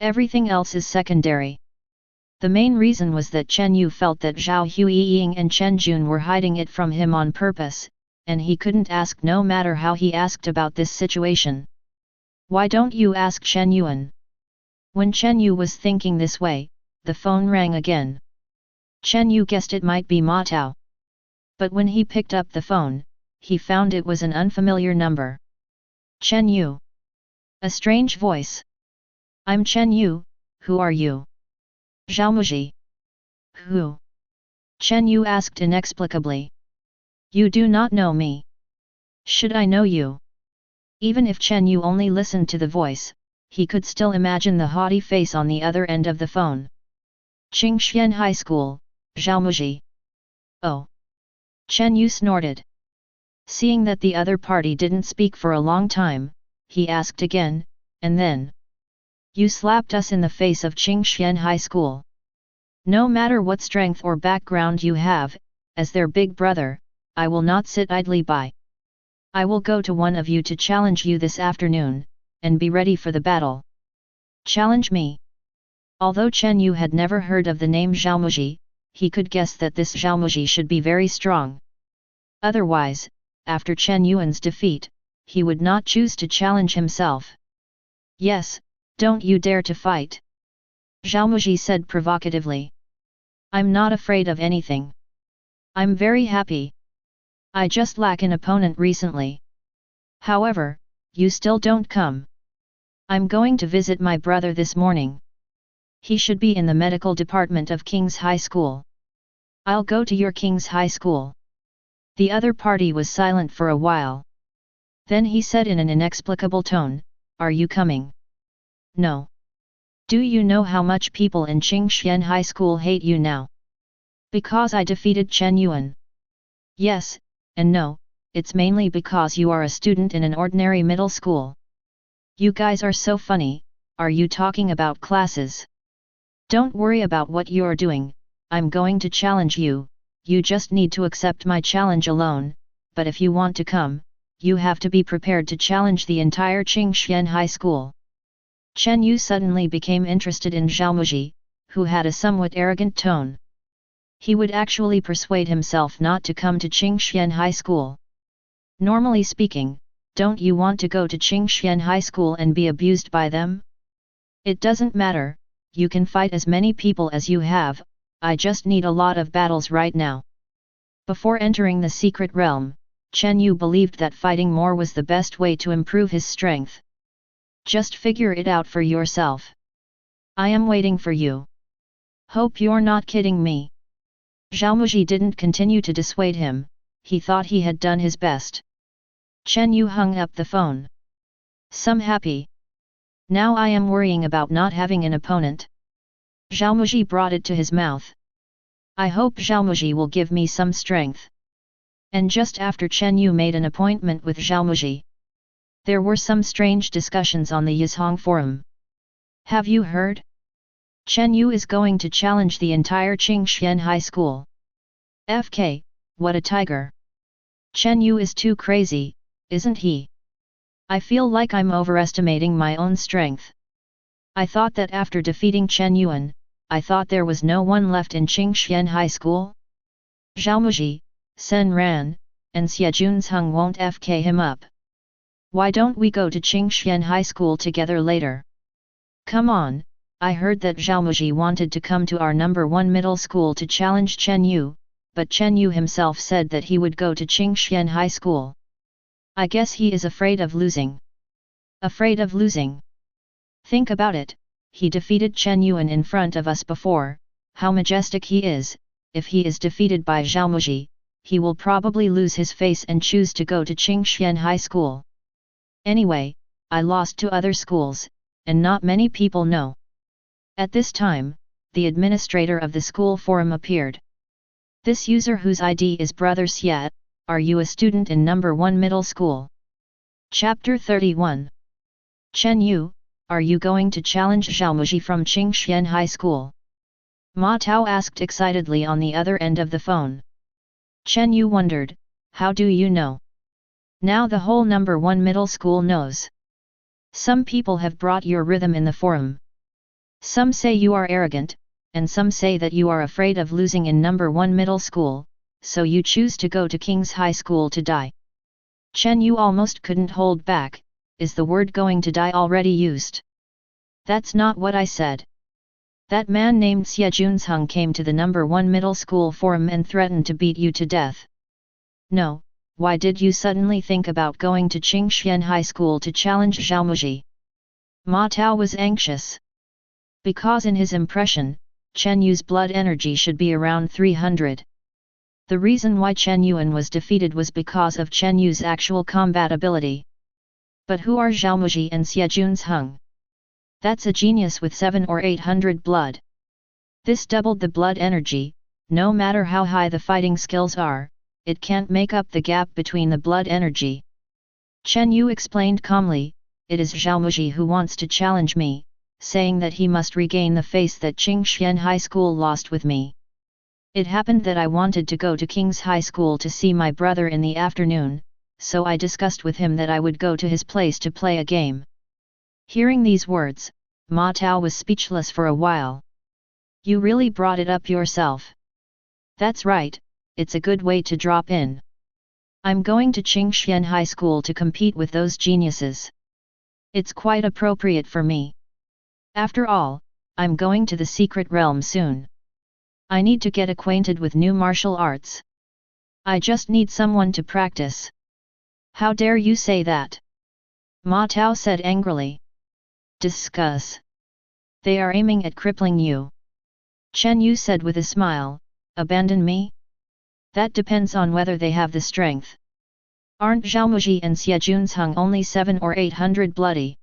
[SPEAKER 2] Everything else is secondary. The main reason was that Chen Yu felt that Zhao Huiying and Chen Jun were hiding it from him on purpose, and he couldn't ask no matter how he asked about this situation. Why don't you ask Chen Yuan? When Chen Yu was thinking this way, the phone rang again. Chen Yu guessed it might be Ma Tao. But when he picked up the phone, he found it was an unfamiliar number. Chen Yu. A strange voice. I'm Chen Yu, who are you? Zhaomuji. Who? Chen Yu asked inexplicably. You do not know me. Should I know you? Even if Chen Yu only listened to the voice, he could still imagine the haughty face on the other end of the phone. Qingxian High School, Zhaomuji. Oh. Chen Yu snorted. Seeing that the other party didn't speak for a long time, he asked again, and then. You slapped us in the face of Qingxian High School. No matter what strength or background you have, as their big brother, I will not sit idly by. I will go to one of you to challenge you this afternoon, and be ready for the battle. Challenge me. Although Chen Yu had never heard of the name Zhaomuji, he could guess that this Zhaomuji should be very strong. Otherwise, after Chen Yuan's defeat, he would not choose to challenge himself. Yes, don't you dare to fight. Zhaomuji said provocatively. I'm not afraid of anything. I'm very happy. I just lack an opponent recently. However, you still don't come. I'm going to visit my brother this morning. He should be in the medical department of King's High School. I'll go to your King's High School. The other party was silent for a while. Then he said in an inexplicable tone, Are you coming? No. Do you know how much people in Qingxian High School hate you now? Because I defeated Chen Yuan. Yes, and no, it's mainly because you are a student in an ordinary middle school. You guys are so funny, are you talking about classes? Don't worry about what you're doing, I'm going to challenge you, you just need to accept my challenge alone, but if you want to come, you have to be prepared to challenge the entire Qingxian High School. Chen Yu suddenly became interested in Zhaomuji, who had a somewhat arrogant tone. He would actually persuade himself not to come to Qingxian High School. Normally speaking, don't you want to go to Qingxian High School and be abused by them? It doesn't matter, you can fight as many people as you have, I just need a lot of battles right now. Before entering the secret realm, Chen Yu believed that fighting more was the best way to improve his strength. Just figure it out for yourself. I am waiting for you. Hope you're not kidding me. Zhaomuji didn't continue to dissuade him, he thought he had done his best. Chen Yu hung up the phone. Some happy. Now I am worrying about not having an opponent. Zhaomuji brought it to his mouth. I hope Zhaomuji will give me some strength. And just after Chen Yu made an appointment with Zhaomuji, there were some strange discussions on the Yizhong forum. Have you heard? Chen Yu is going to challenge the entire Qingxian High School. AFK, what a tiger. Chen Yu is too crazy, isn't he? I feel like I'm overestimating my own strength. I thought that after defeating Chen Yuan, I thought there was no one left in Qingxian High School. Zhaomuji, Sen Ran, and Xie Junzheng won't FK him up. Why don't we go to Qingxian High School together later? Come on, I heard that Zhaomuji wanted to come to our number 1 middle school to challenge Chen Yu, but Chen Yu himself said that he would go to Qingxian High School. I guess he is afraid of losing. Afraid of losing? Think about it, he defeated Chen Yuan in front of us before, how majestic he is, if he is defeated by Zhaomuji, he will probably lose his face and choose to go to Qingxian High School. Anyway, I lost to other schools, and not many people know. At this time, the administrator of the school forum appeared. This user whose ID is Brother Xie, are you a student in number 1 middle school? Chapter 31. Chen Yu, are you going to challenge Zhaomuji from Qingxian High School? Ma Tao asked excitedly on the other end of the phone. Chen Yu wondered, how do you know? Now the whole number 1 middle school knows. Some people have brought your rhythm in the forum. Some say you are arrogant, and some say that you are afraid of losing in number 1 middle school, so you choose to go to King's High School to die. Chen Yu almost couldn't hold back, is the word going to die already used? That's not what I said. That man named Xie Junzheng came to the number 1 middle school forum and threatened to beat you to death. No, why did you suddenly think about going to Qingxian High School to challenge Zhaomuji? Ma Tao was anxious. Because in his impression, Chen Yu's blood energy should be around 300. The reason why Chen Yuan was defeated was because of Chen Yu's actual combat ability. But who are Zhaomuji and Xie Junzheng? That's a genius with 7 or 800 blood. This doubled the blood energy, no matter how high the fighting skills are, it can't make up the gap between the blood energy. Chen Yu explained calmly, it is Zhaomuji who wants to challenge me, saying that he must regain the face that Qingxian High School lost with me. It happened that I wanted to go to King's High School to see my brother in the afternoon, so I discussed with him that I would go to his place to play a game. Hearing these words, Ma Tao was speechless for a while. You really brought it up yourself. That's right, it's a good way to drop in. I'm going to Qingxian High School to compete with those geniuses. It's quite appropriate for me. After all, I'm going to the secret realm soon. I need to get acquainted with new martial arts. I just need someone to practice. How dare you say that? Ma Tao said angrily. Discuss. They are aiming at crippling you. Chen Yu said with a smile, abandon me? That depends on whether they have the strength. Aren't Zhaomuji and Xie Junzheng only 7 or 800 bloody?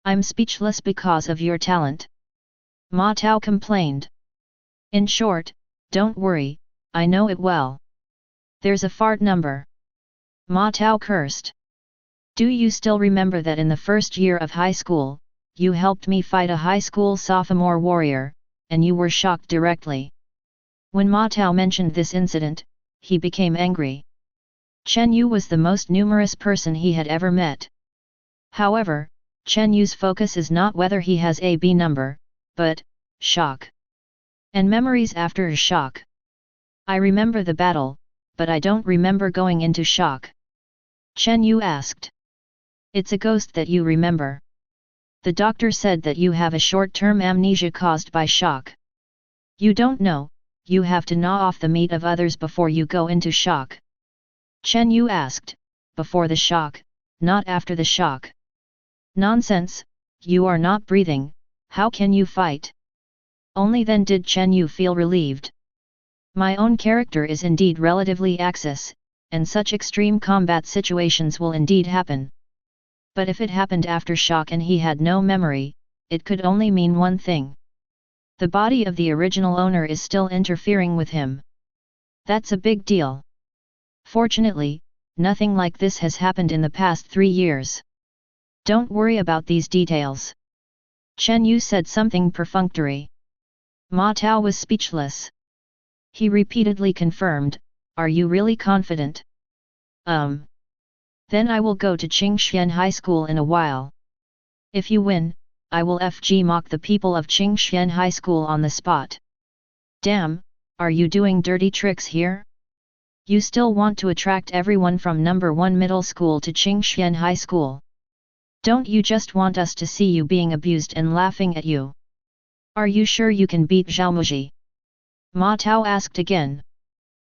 [SPEAKER 2] I'm speechless because of your talent. Ma Tao complained. In short, don't worry, I know it well. There's a fart number. Ma Tao cursed. Do you still remember that in the first year of high school, you helped me fight a high school sophomore warrior, and you were shocked directly? When Ma Tao mentioned this incident, he became angry. Chen Yu was the most numerous person he had ever met. However, Chen Yu's focus is not whether he has a B number, but shock. And memories after shock. I remember the battle, but I don't remember going into shock. Chen Yu asked. It's a ghost that you remember. The doctor said that you have a short-term amnesia caused by shock. You don't know, you have to gnaw off the meat of others before you go into shock. Chen Yu asked, before the shock, not after the shock. Nonsense, you are not breathing, how can you fight? Only then did Chen Yu feel relieved. My own character is indeed relatively access, and such extreme combat situations will indeed happen. But if it happened after shock and he had no memory, it could only mean one thing. The body of the original owner is still interfering with him. That's a big deal. Fortunately, nothing like this has happened in the past 3 years. Don't worry about these details. Chen Yu said something perfunctory. Ma Tao was speechless. He repeatedly confirmed, are you really confident? Then I will go to Qingxuan High School in a while. If you win, I will FG mock the people of Qingxuan High School on the spot. Damn, are you doing dirty tricks here? You still want to attract everyone from number 1 middle school to Qingxuan High School. Don't you just want us to see you being abused and laughing at you? Are you sure you can beat Zhaomuji? Ma Tao asked again.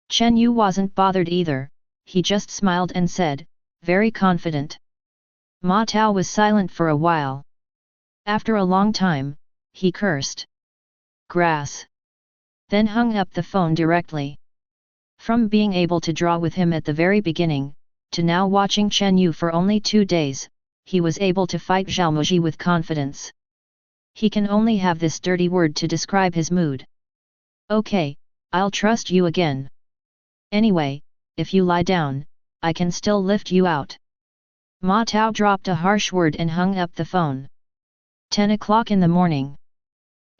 [SPEAKER 2] Chen Yu wasn't bothered either, he just smiled and said, very confident. Ma Tao was silent for a while. After a long time, he cursed. Grass. Then hung up the phone directly. From being able to draw with him at the very beginning, to now watching Chen Yu for only 2 days, he was able to fight Zhaomuji with confidence. He can only have this dirty word to describe his mood. Okay, I'll trust you again. Anyway, if you lie down, I can still lift you out. Ma Tao dropped a harsh word and hung up the phone. 10 o'clock in the morning.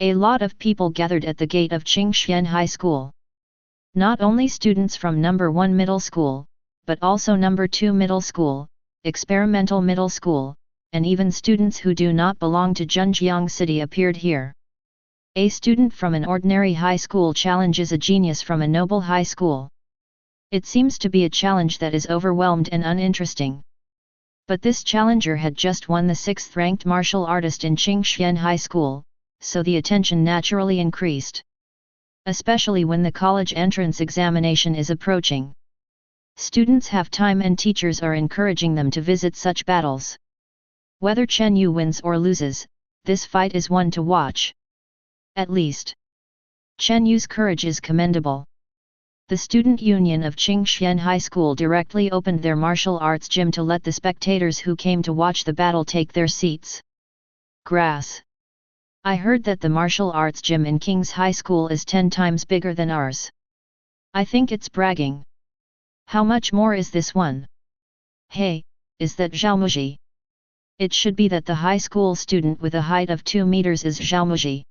[SPEAKER 2] A lot of people gathered at the gate of Qingxuan High School. Not only students from number 1 middle school, but also number 2 middle school, experimental middle school, and even students who do not belong to Zhenjiang City appeared here. A student from an ordinary high school challenges a genius from a noble high school. It seems to be a challenge that is overwhelmed and uninteresting. But this challenger had just won the 6th-ranked martial artist in Qingxuan High School, so the attention naturally increased. Especially when the college entrance examination is approaching. Students have time and teachers are encouraging them to visit such battles. Whether Chen Yu wins or loses, this fight is one to watch. At least, Chen Yu's courage is commendable. The student union of Qingxuan High School directly opened their martial arts gym to let the spectators who came to watch the battle take their seats. Grass. I heard that the martial arts gym in King's High School is 10 times bigger than ours. I think it's bragging. How much more is this one? Hey, is that Zhaomuji? It should be that the high school student with a height of 2 meters is Zhaomuji.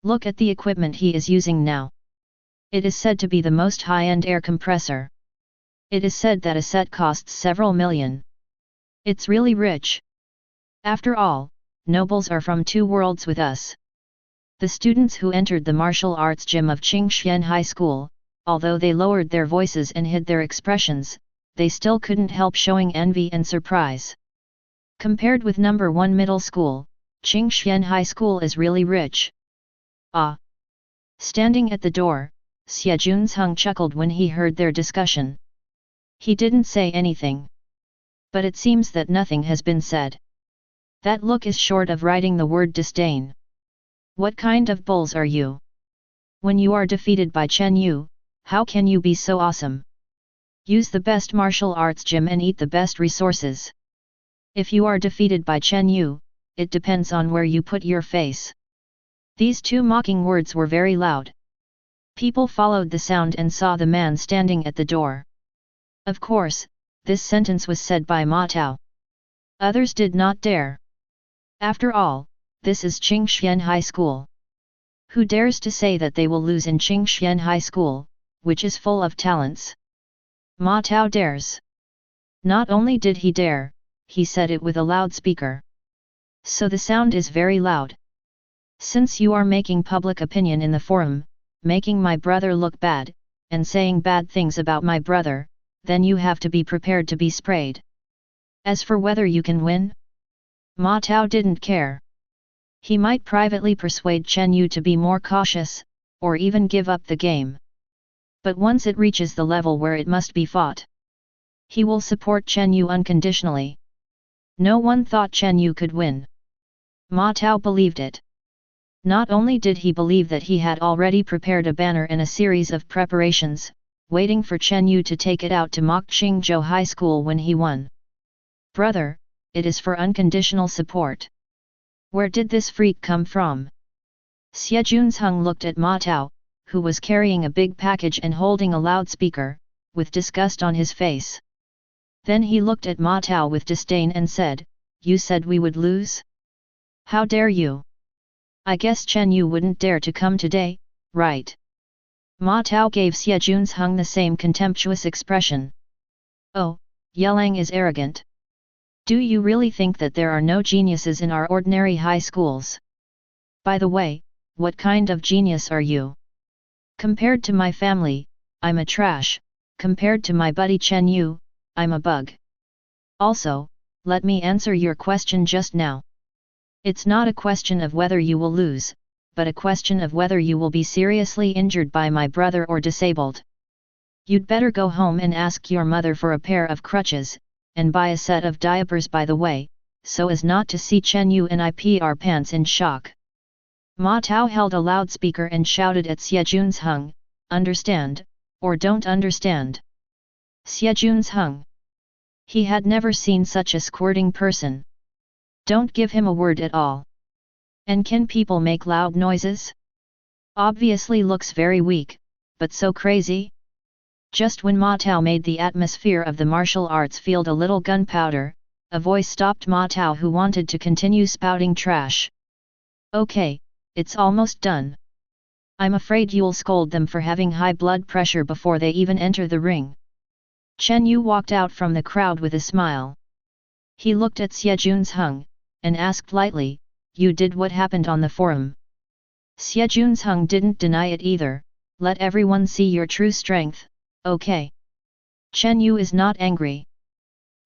[SPEAKER 2] Look at the equipment he is using now. It is said to be the most high-end air compressor. It is said that a set costs several million. It's really rich. After all, nobles are from 2 worlds with us. The students who entered the martial arts gym of Qingxuan High School, although they lowered their voices and hid their expressions, they still couldn't help showing envy and surprise. Compared with number 1 middle school, Qingxuan High School is really rich. Ah! Standing at the door, Xie Junzheng chuckled when he heard their discussion. He didn't say anything. But it seems that nothing has been said. That look is short of writing the word disdain. What kind of bulls are you? When you are defeated by Chen Yu, how can you be so awesome? Use the best martial arts gym and eat the best resources. If you are defeated by Chen Yu, it depends on where you put your face. These 2 mocking words were very loud. People followed the sound and saw the man standing at the door. Of course, This sentence was said by Ma Tao. Others did not dare. After all, this is Qingxian High School. Who dares to say that they will lose in Qingxian High School, which is full of talents? Ma Tao dares. Not only did he dare, he said it with a loudspeaker. So the sound is very loud. Since you are making public opinion in the forum, making my brother look bad, and saying bad things about my brother, then you have to be prepared to be sprayed. As for whether you can win, Ma Tao didn't care. He might privately persuade Chen Yu to be more cautious, or even give up the game. But once it reaches the level where it must be fought, he will support Chen Yu unconditionally. No one thought Chen Yu could win. Ma Tao believed it. Not only did he believe that he had already prepared a banner and a series of preparations, waiting for Chen Yu to take it out to mock Qingzhou High School when he won. Brother, it is for unconditional support. Where did this freak come from? Xie Junzheng looked at Ma Tao, who was carrying a big package and holding a loudspeaker, with disgust on his face. Then he looked at Ma Tao with disdain and said, "You said we would lose? How dare you? I guess Chen Yu wouldn't dare to come today, right?" Ma Tao gave Xie Junzheng the same contemptuous expression. "Oh, Yelang is arrogant. Do you really think that there are no geniuses in our ordinary high schools? By the way, what kind of genius are you? Compared to my family, I'm a trash. Compared to my buddy Chen Yu, I'm a bug. Also, let me answer your question just now. It's not a question of whether you will lose, but a question of whether you will be seriously injured by my brother or disabled. You'd better go home and ask your mother for a pair of crutches, and buy a set of diapers by the way, so as not to see Chen Yu and IPR pants in shock." Ma Tao held a loudspeaker and shouted at Xie Junzheng, "Understand, or don't understand?" Xie Junzheng. He had never seen such a squirting person. Don't give him a word at all. And can people make loud noises? Obviously looks very weak, but so crazy? Just when Ma Tao made the atmosphere of the martial arts field a little gunpowder, a voice stopped Ma Tao who wanted to continue spouting trash. "Okay, it's almost done. I'm afraid you'll scold them for having high blood pressure before they even enter the ring." Chen Yu walked out from the crowd with a smile. He looked at Xie Junzheng, and asked lightly, "You did what happened on the forum?" Xie Junzheng didn't deny it either. "Let everyone see your true strength, okay?" Chen Yu is not angry.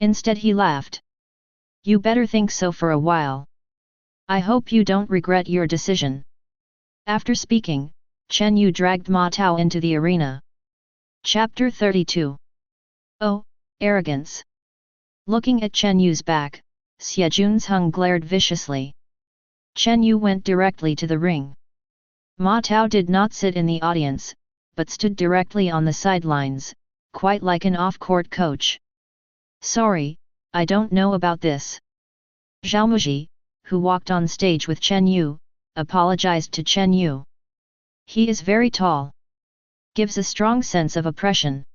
[SPEAKER 2] Instead he laughed. "You better think so for a while. I hope you don't regret your decision." After speaking, Chen Yu dragged Ma Tao into the arena. Chapter 32. Oh, arrogance. Looking at Chen Yu's back, Xie Junzheng glared viciously. Chen Yu went directly to the ring. Ma Tao did not sit in the audience, but stood directly on the sidelines, quite like an off-court coach. "Sorry, I don't know about this." Zhao Muji, who walked on stage with Chen Yu, apologized to Chen Yu. He is very tall. Gives a strong sense of oppression.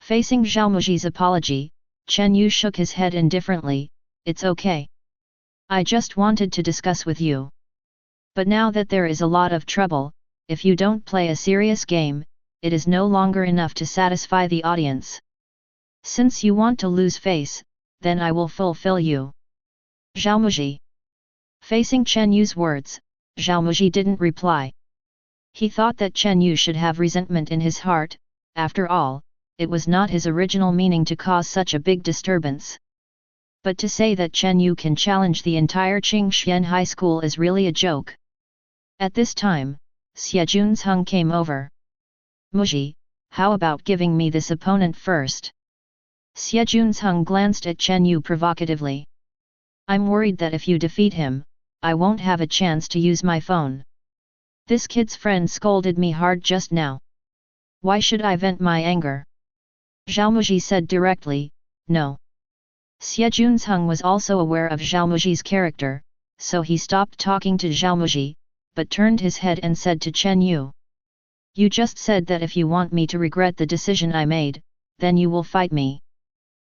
[SPEAKER 2] Facing Zhao Muji's apology, Chen Yu shook his head indifferently. "It's okay. I just wanted to discuss with you. But now that there is a lot of trouble, if you don't play a serious game, it is no longer enough to satisfy the audience. Since you want to lose face, then I will fulfill you." Zhao Muji. Facing Chen Yu's words, Zhao Muji didn't reply. He thought that Chen Yu should have resentment in his heart. After all, it was not his original meaning to cause such a big disturbance. But to say that Chen Yu can challenge the entire Qingxian High School is really a joke. At this time, Xie Junzheng came over. "Muji, how about giving me this opponent first?" Xie Junzheng glanced at Chen Yu provocatively. "I'm worried that if you defeat him, I won't have a chance to use my phone. This kid's friend scolded me hard just now. Why should I vent my anger?" Zhao Muji said directly, "No." Xie Junzheng was also aware of Zhao Muji's character, so he stopped talking to Zhao Muji, but turned his head and said to Chen Yu, "You just said that if you want me to regret the decision I made, then you will fight me.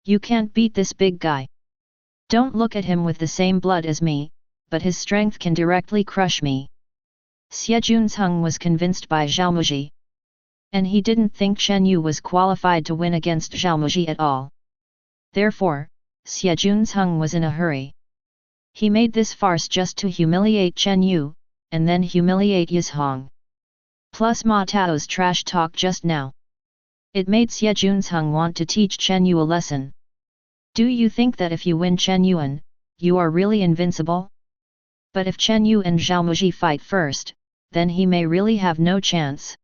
[SPEAKER 2] You can't beat this big guy. Don't look at him with the same blood as me, but his strength can directly crush me. Xie Junzheng was convinced by Zhao and he didn't think Chen Yu was qualified to win against Zhao at all. Therefore, Xie Junzheng was in a hurry. He made this farce just to humiliate Chen Yu, and then humiliate Yizhong. Plus Ma Tao's trash talk just now. It made Xie Junzheng want to teach Chen Yu a lesson. Do you think that if you win Chen Yuan, you are really invincible? But if Chen Yu and Zhao fight first, then he may really have no chance.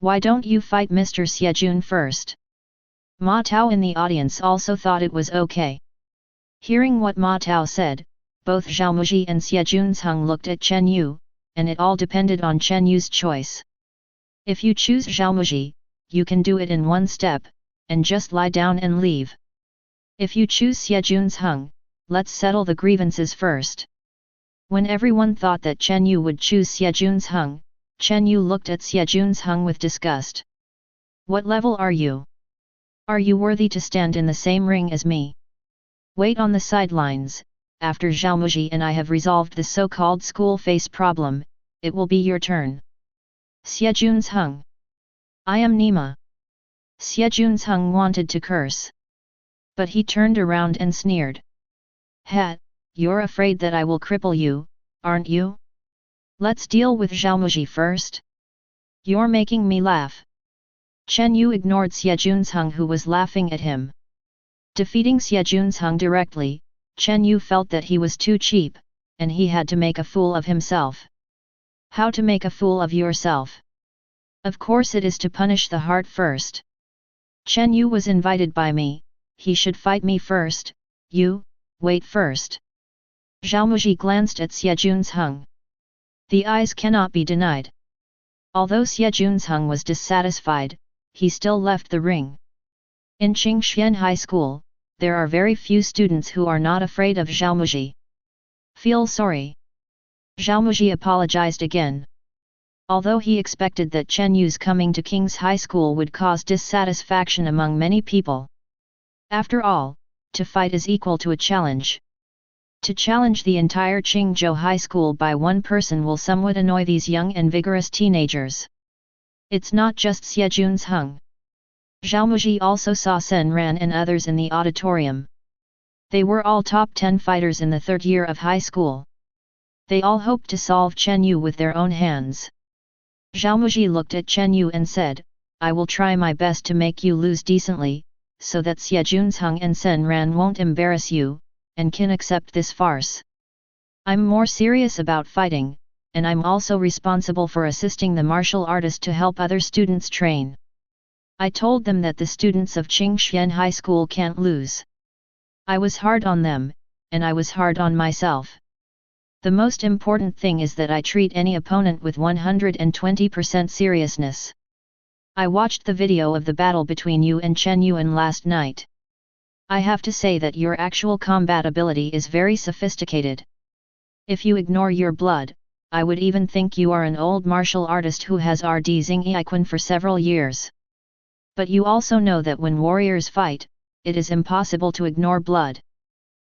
[SPEAKER 2] Why don't you fight Mr. Xie Jun first? Ma Tao in the audience also thought it was okay. Hearing what Ma Tao said, both Zhao and Xie Junzheng looked at Chen Yu, and it all depended on Chen Yu's choice. If you choose Zhao you can do it in one step, and just lie down and leave. If you choose Xie Junzheng, let's settle the grievances first. When everyone thought that Chen Yu would choose Xie Junzheng, Chen Yu looked at Xie Junzheng with disgust. What level are you? Are you worthy to stand in the same ring as me? Wait on the sidelines, after Zhao and I have resolved the so-called school face problem, it will be your turn. Xie Junzheng. I am Nima. Xie Junzheng wanted to curse. But he turned around and sneered. Ha, you're afraid that I will cripple you, aren't you? Let's deal with Zhao first. You're making me laugh. Chen Yu ignored Xie Junzheng who was laughing at him. Defeating Xie Junzheng directly, Chen Yu felt that he was too cheap, and he had to make a fool of himself. How to make a fool of yourself? Of course it is to punish the heart first. Chen Yu was invited by me, he should fight me first, you, wait first. Zhao glanced at Xie Junzheng. The eyes cannot be denied. Although Xie Junzheng was dissatisfied, he still left the ring. In Qingxian High School, there are very few students who are not afraid of Zhao. Feel sorry. Zhao apologized again. Although he expected that Chen Yu's coming to King's High School would cause dissatisfaction among many people. After all, to fight is equal to a challenge. To challenge the entire Qingzhou High School by one person will somewhat annoy these young and vigorous teenagers. It's not just Xie Junzheng. Zhao also saw Sen Ran and others in the auditorium. They were all top 10 fighters in the third year of high school. They all hoped to solve Chen Yu with their own hands. Zhao looked at Chen Yu and said, I will try my best to make you lose decently, so that Xie Junzheng and Sen Ran won't embarrass you, and can accept this farce. I'm more serious about fighting, and I'm also responsible for assisting the martial artist to help other students train. I told them that the students of Qingxian High School can't lose. I was hard on them, and I was hard on myself. The most important thing is that I treat any opponent with 120% seriousness. I watched the video of the battle between you and Chen Yuan last night. I have to say that your actual combat ability is very sophisticated. If you ignore your blood, I would even think you are an old martial artist who has RD Xingyiquan for several years. But you also know that when warriors fight, it is impossible to ignore blood.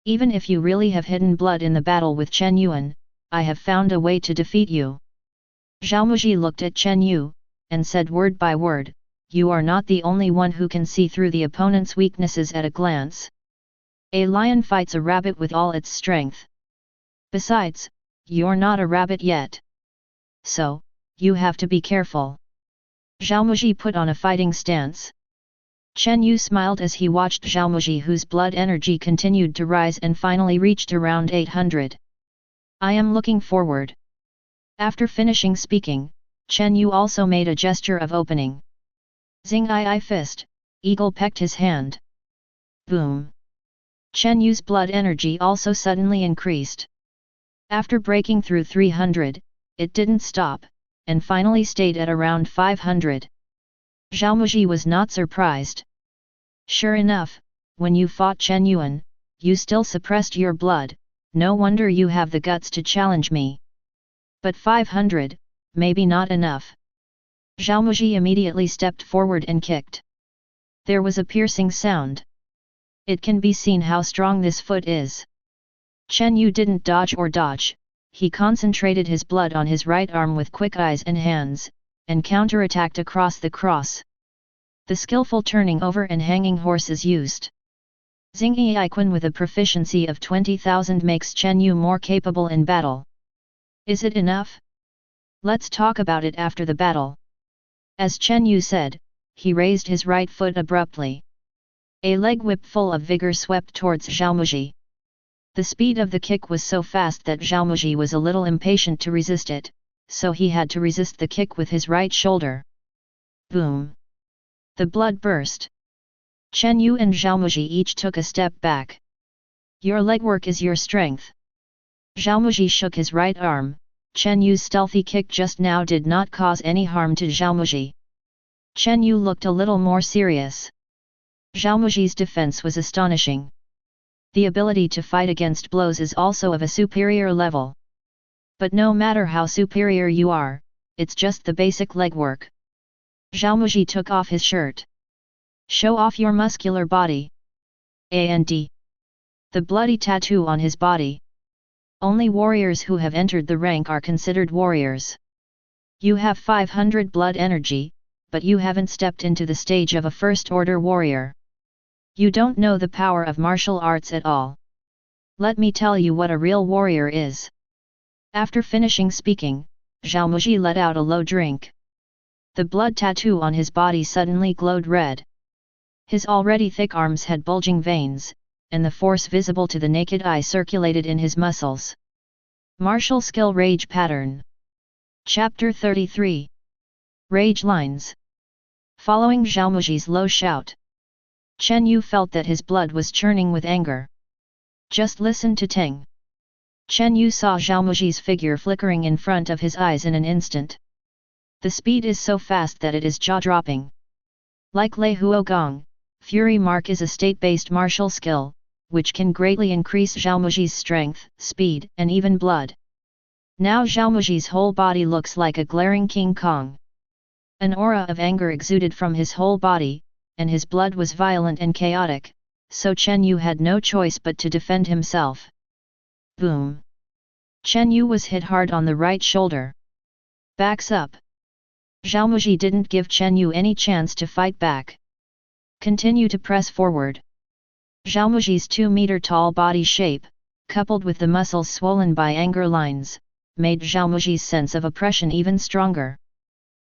[SPEAKER 2] Even if you really have hidden blood in the battle with Chen Yuan, I have found a way to defeat you. Zhao looked at Chen Yu, and said word by word, you are not the only one who can see through the opponent's weaknesses at a glance. A lion fights a rabbit with all its strength. Besides, you're not a rabbit yet. So, you have to be careful. Zhao put on a fighting stance. Chen Yu smiled as he watched Zhao whose blood energy continued to rise and finally reached around 800. I am looking forward. After finishing speaking, Chen Yu also made a gesture of opening. Zing I fist, eagle pecked his hand. Boom. Chen Yu's blood energy also suddenly increased. After breaking through 300, it didn't stop, and finally stayed at around 500. Zhao was not surprised. Sure enough, when you fought Chen Yuan, you still suppressed your blood, no wonder you have the guts to challenge me. But 500, maybe not enough. Zhao immediately stepped forward and kicked. There was a piercing sound. It can be seen how strong this foot is. Chen Yu didn't dodge, he concentrated his blood on his right arm with quick eyes and hands, and counterattacked across the cross. The skillful turning over and hanging horse is used. Xing Yiquan with a proficiency of 20,000 makes Chen Yu more capable in battle. Is it enough? Let's talk about it after the battle. As Chen Yu said, he raised his right foot abruptly. A leg whip full of vigor swept towards Zhaomuji. The speed of the kick was so fast that Zhaomuji was a little impatient to resist it, so he had to resist the kick with his right shoulder. Boom! The blood burst. Chen Yu and Zhaomuji each took a step back. Your legwork is your strength. Zhaomuji shook his right arm. Chen Yu's stealthy kick just now did not cause any harm to Zhaomuji. Chen Yu looked a little more serious. Zhaomuji's defense was astonishing. The ability to fight against blows is also of a superior level. But no matter how superior you are, it's just the basic legwork. Zhaomuji took off his shirt. Show off your muscular body. And the bloody tattoo on his body. Only warriors who have entered the rank are considered warriors. You have 500 blood energy, but you haven't stepped into the stage of a first-order warrior. You don't know the power of martial arts at all. Let me tell you what a real warrior is. After finishing speaking, Zhaomuji let out a low drink. The blood tattoo on his body suddenly glowed red. His already thick arms had bulging veins, and the force visible to the naked eye circulated in his muscles. Martial Skill Rage Pattern. Chapter 33. Rage Lines. Following Zhaomuji's low shout, Chen Yu felt that his blood was churning with anger. Just listen to Teng. Chen Yu saw Zhaomuji's figure flickering in front of his eyes in an instant. The speed is so fast that it is jaw-dropping. Like Lei Huo Gong, Fury Mark is a state-based martial skill, which can greatly increase Zhaomuji's strength, speed, and even blood. Now Zhaomuji's whole body looks like a glaring King Kong. An aura of anger exuded from his whole body, and his blood was violent and chaotic, so Chen Yu had no choice but to defend himself. Boom! Chen Yu was hit hard on the right shoulder. Backs up. Zhaomuji didn't give Chen Yu any chance to fight back. Continue to press forward. Zhaomuji's 2-meter-tall body shape, coupled with the muscles swollen by anger lines, made Zhaomuji's sense of oppression even stronger.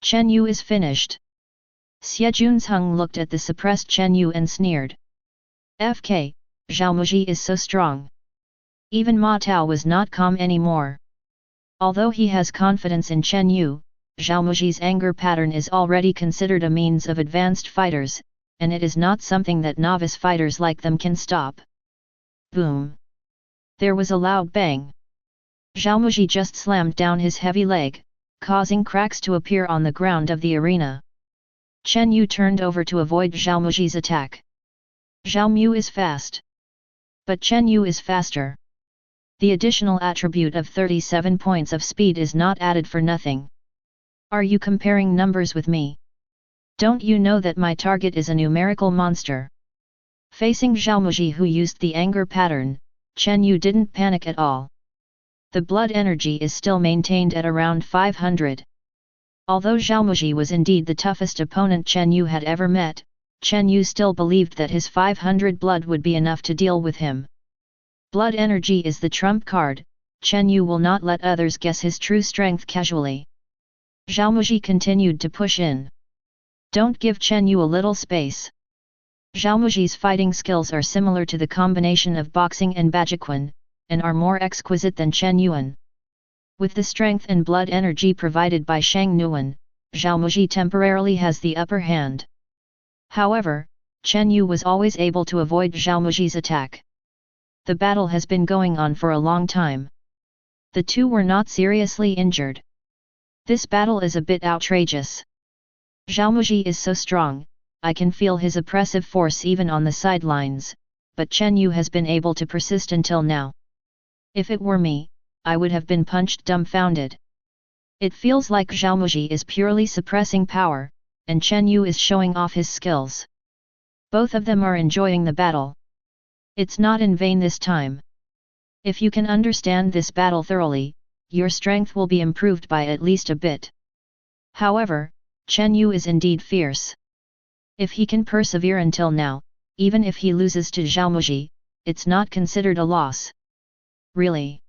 [SPEAKER 2] Chen Yu is finished. Xie Junzheng looked at the suppressed Chen Yu and sneered. FK, Zhaomuji is so strong. Even Ma Tao was not calm anymore. Although he has confidence in Chen Yu, Zhaomuji's anger pattern is already considered a means of advanced fighters, and it is not something that novice fighters like them can stop. Boom! There was a loud bang. Zhaomuji just slammed down his heavy leg, causing cracks to appear on the ground of the arena. Chen Yu turned over to avoid Zhaomuji's attack. Zhaomu is fast. But Chen Yu is faster. The additional attribute of 37 points of speed is not added for nothing. Are you comparing numbers with me? Don't you know that my target is a numerical monster? Facing Zhaomuji who used the anger pattern, Chen Yu didn't panic at all. The blood energy is still maintained at around 500. Although Zhaomuji was indeed the toughest opponent Chen Yu had ever met, Chen Yu still believed that his 500 blood would be enough to deal with him. Blood energy is the trump card. Chen Yu will not let others guess his true strength casually. Zhaomuji continued to push in. Don't give Chen Yu a little space. Zhaomuji's fighting skills are similar to the combination of boxing and Bajiquan, and are more exquisite than Chen Yuan. With the strength and blood energy provided by Shang Nuan, Zhaomuji temporarily has the upper hand. However, Chen Yu was always able to avoid Zhaomuji's attack. The battle has been going on for a long time. The two were not seriously injured. This battle is a bit outrageous. Zhaomuji is so strong, I can feel his oppressive force even on the sidelines, but Chen Yu has been able to persist until now. If it were me, I would have been punched dumbfounded. It feels like Zhaomuji is purely suppressing power, and Chen Yu is showing off his skills. Both of them are enjoying the battle. It's not in vain this time. If you can understand this battle thoroughly, your strength will be improved by at least a bit. However, Chen Yu is indeed fierce. If he can persevere until now, even if he loses to Zhaomuji, it's not considered a loss. Really.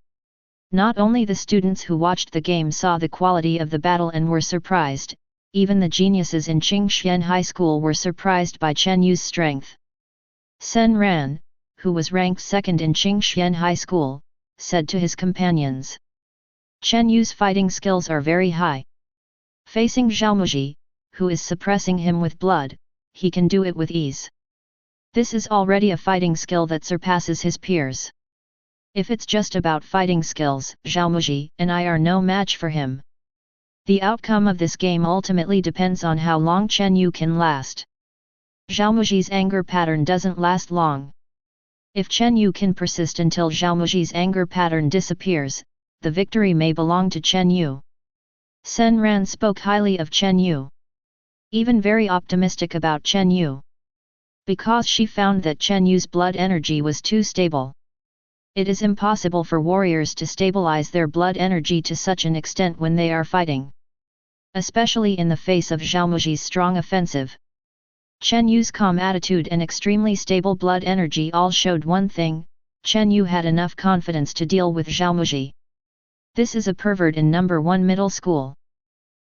[SPEAKER 2] Not only the students who watched the game saw the quality of the battle and were surprised, even the geniuses in Qingxian High School were surprised by Chen Yu's strength. Sen Ran, who was ranked second in Qingxian High School, said to his companions. Chen Yu's fighting skills are very high. Facing Zhaomuji, who is suppressing him with blood, he can do it with ease. This is already a fighting skill that surpasses his peers. If it's just about fighting skills, Zhaomuji and I are no match for him. The outcome of this game ultimately depends on how long Chen Yu can last. Zhaomuji's anger pattern doesn't last long. If Chen Yu can persist until Zhaomuji's anger pattern disappears, the victory may belong to Chen Yu. Sen Ran spoke highly of Chen Yu. Even very optimistic about Chen Yu. Because she found that Chen Yu's blood energy was too stable. It is impossible for warriors to stabilize their blood energy to such an extent when they are fighting. Especially in the face of Zhaomuji's strong offensive. Chen Yu's calm attitude and extremely stable blood energy all showed one thing: Chen Yu had enough confidence to deal with Zhaomuji. This is a pervert in number 1 middle school.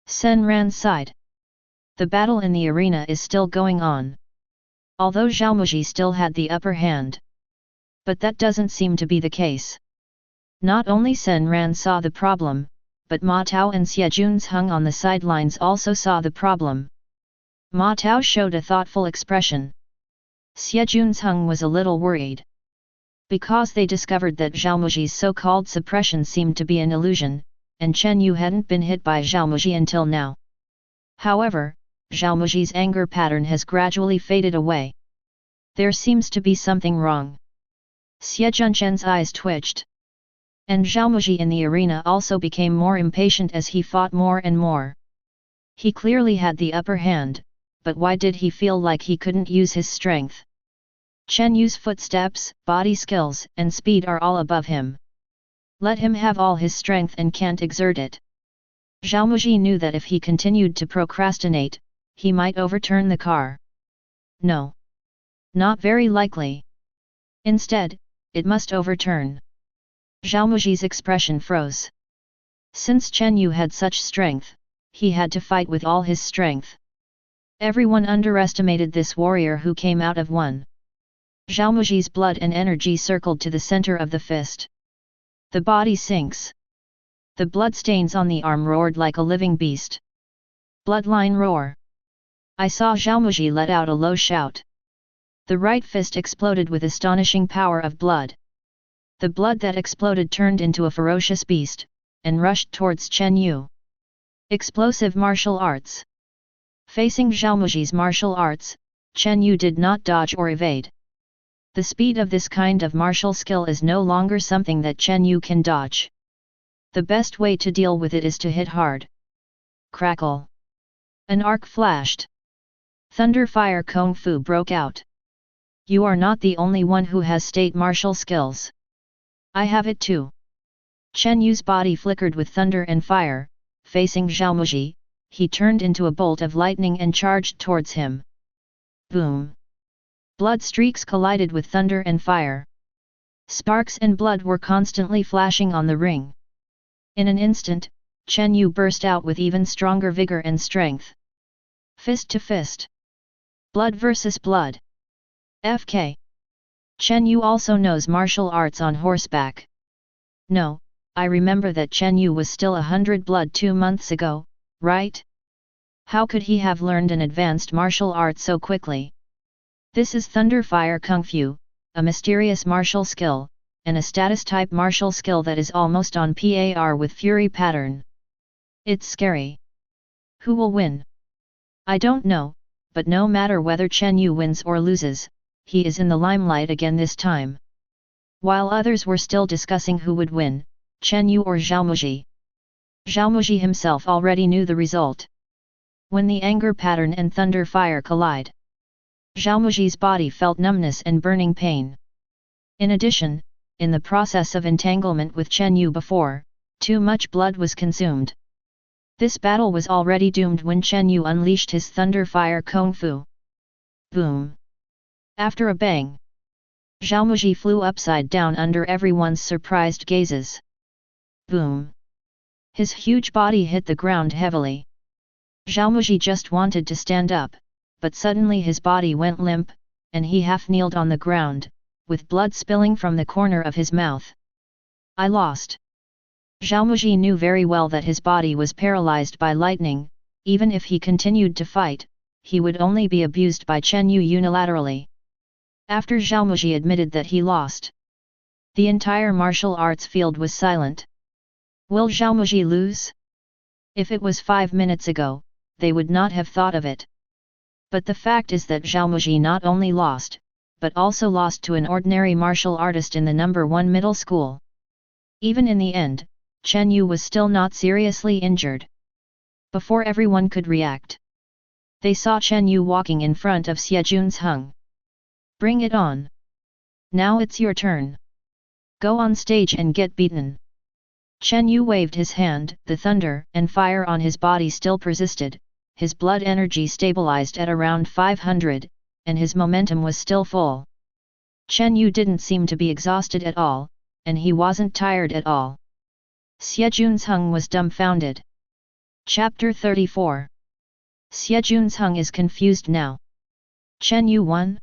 [SPEAKER 2] Sen Ran sighed. The battle in the arena is still going on. Although Zhaomuji still had the upper hand. But that doesn't seem to be the case. Not only Sen Ran saw the problem, but Ma Tao and Xie Jun's hung on the sidelines also saw the problem. Ma Tao showed a thoughtful expression. Xie Jun's hung was a little worried. Because they discovered that Zhaomuji's so-called suppression seemed to be an illusion, and Chen Yu hadn't been hit by Zhaomuji until now. However, Zhaomuji's anger pattern has gradually faded away. There seems to be something wrong. Xie Junchen's eyes twitched. And Zhaomuji in the arena also became more impatient as he fought more and more. He clearly had the upper hand, but why did he feel like he couldn't use his strength? Chen Yu's footsteps, body skills, and speed are all above him. Let him have all his strength and can't exert it. Zhaomuji knew that if he continued to procrastinate, he might overturn the car. No. Not very likely. Instead, it must overturn. Zhaomuji's expression froze. Since Chen Yu had such strength, he had to fight with all his strength. Everyone underestimated this warrior who came out of one. Zhaomuji's blood and energy circled to the center of the fist. The body sinks. The bloodstains on the arm roared like a living beast. Bloodline roar. I saw Zhaomuji let out a low shout. The right fist exploded with astonishing power of blood. The blood that exploded turned into a ferocious beast, and rushed towards Chen Yu. Explosive martial arts. Facing Zhaomuji's martial arts, Chen Yu did not dodge or evade. The speed of this kind of martial skill is no longer something that Chen Yu can dodge. The best way to deal with it is to hit hard. Crackle. An arc flashed. Thunder fire kung fu broke out. You are not the only one who has state martial skills. I have it too. Chen Yu's body flickered with thunder and fire. Facing Zhaomuji, he turned into a bolt of lightning and charged towards him. Boom! Blood streaks collided with thunder and fire. Sparks and blood were constantly flashing on the ring. In an instant, Chen Yu burst out with even stronger vigor and strength. Fist to fist. Blood versus blood. AFK. Chen Yu also knows martial arts on horseback. No, I remember that Chen Yu was still 100 blood 2 months ago, right? How could he have learned an advanced martial art so quickly? This is Thunder Fire Kung Fu, a mysterious martial skill, and a status-type martial skill that is almost on par with Fury pattern. It's scary. Who will win? I don't know, but no matter whether Chen Yu wins or loses, he is in the limelight again this time. While others were still discussing who would win, Chen Yu or Zhaomuji. Zhaomuji himself already knew the result. When the anger pattern and thunder fire collide, Zhaomuji's body felt numbness and burning pain. In addition, in the process of entanglement with Chen Yu before, too much blood was consumed. This battle was already doomed when Chen Yu unleashed his thunder fire kung fu. Boom! After a bang, Zhaomuji flew upside down under everyone's surprised gazes. Boom! His huge body hit the ground heavily. Zhaomuji just wanted to stand up, but suddenly his body went limp, and he half-kneeled on the ground, with blood spilling from the corner of his mouth. I lost. Zhaomuji knew very well that his body was paralyzed by lightning. Even if he continued to fight, he would only be abused by Chen Yu unilaterally. After Zhaomuji admitted that he lost, the entire martial arts field was silent. Will Zhaomuji lose? If it was 5 minutes ago, they would not have thought of it. But the fact is that Zhaomuji not only lost, but also lost to an ordinary martial artist in the number 1 middle school. Even in the end, Chen Yu was still not seriously injured. Before everyone could react, they saw Chen Yu walking in front of Xie Jun's Hung. Bring it on! Now it's your turn. Go on stage and get beaten. Chen Yu waved his hand. The thunder and fire on his body still persisted, his blood energy stabilized at around 500, and his momentum was still full. Chen Yu didn't seem to be exhausted at all, and he wasn't tired at all. Xie Jun's Hung was dumbfounded. Chapter 34. Xie Jun's Hung is confused now. Chen Yu won?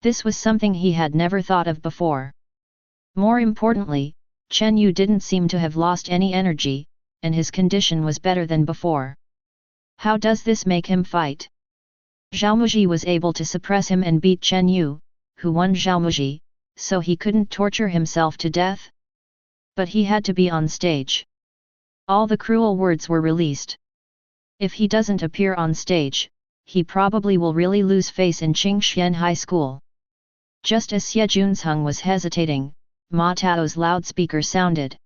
[SPEAKER 2] This was something he had never thought of before. More importantly, Chen Yu didn't seem to have lost any energy, and his condition was better than before. How does this make him fight? Zhaomuji was able to suppress him and beat Chen Yu, who won Zhaomuji, so he couldn't torture himself to death? But he had to be on stage. All the cruel words were released. If he doesn't appear on stage, he probably will really lose face in Qingxian High School. Just as Xie Jun's Hung was hesitating, Ma Tao's loudspeaker sounded.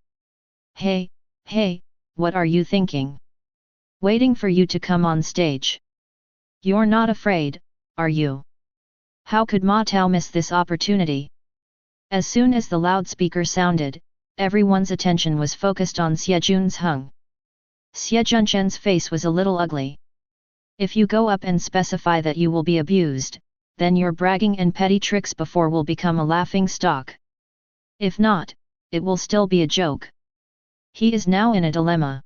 [SPEAKER 2] Hey, hey, what are you thinking? Waiting for you to come on stage. You're not afraid, are you? How could Ma Tao miss this opportunity? As soon as the loudspeaker sounded, everyone's attention was focused on Xie Jun's Hung. Xie Junchen's face was a little ugly. If you go up and specify that you will be abused, then your bragging and petty tricks before will become a laughing stock. If not, it will still be a joke. He is now in a dilemma.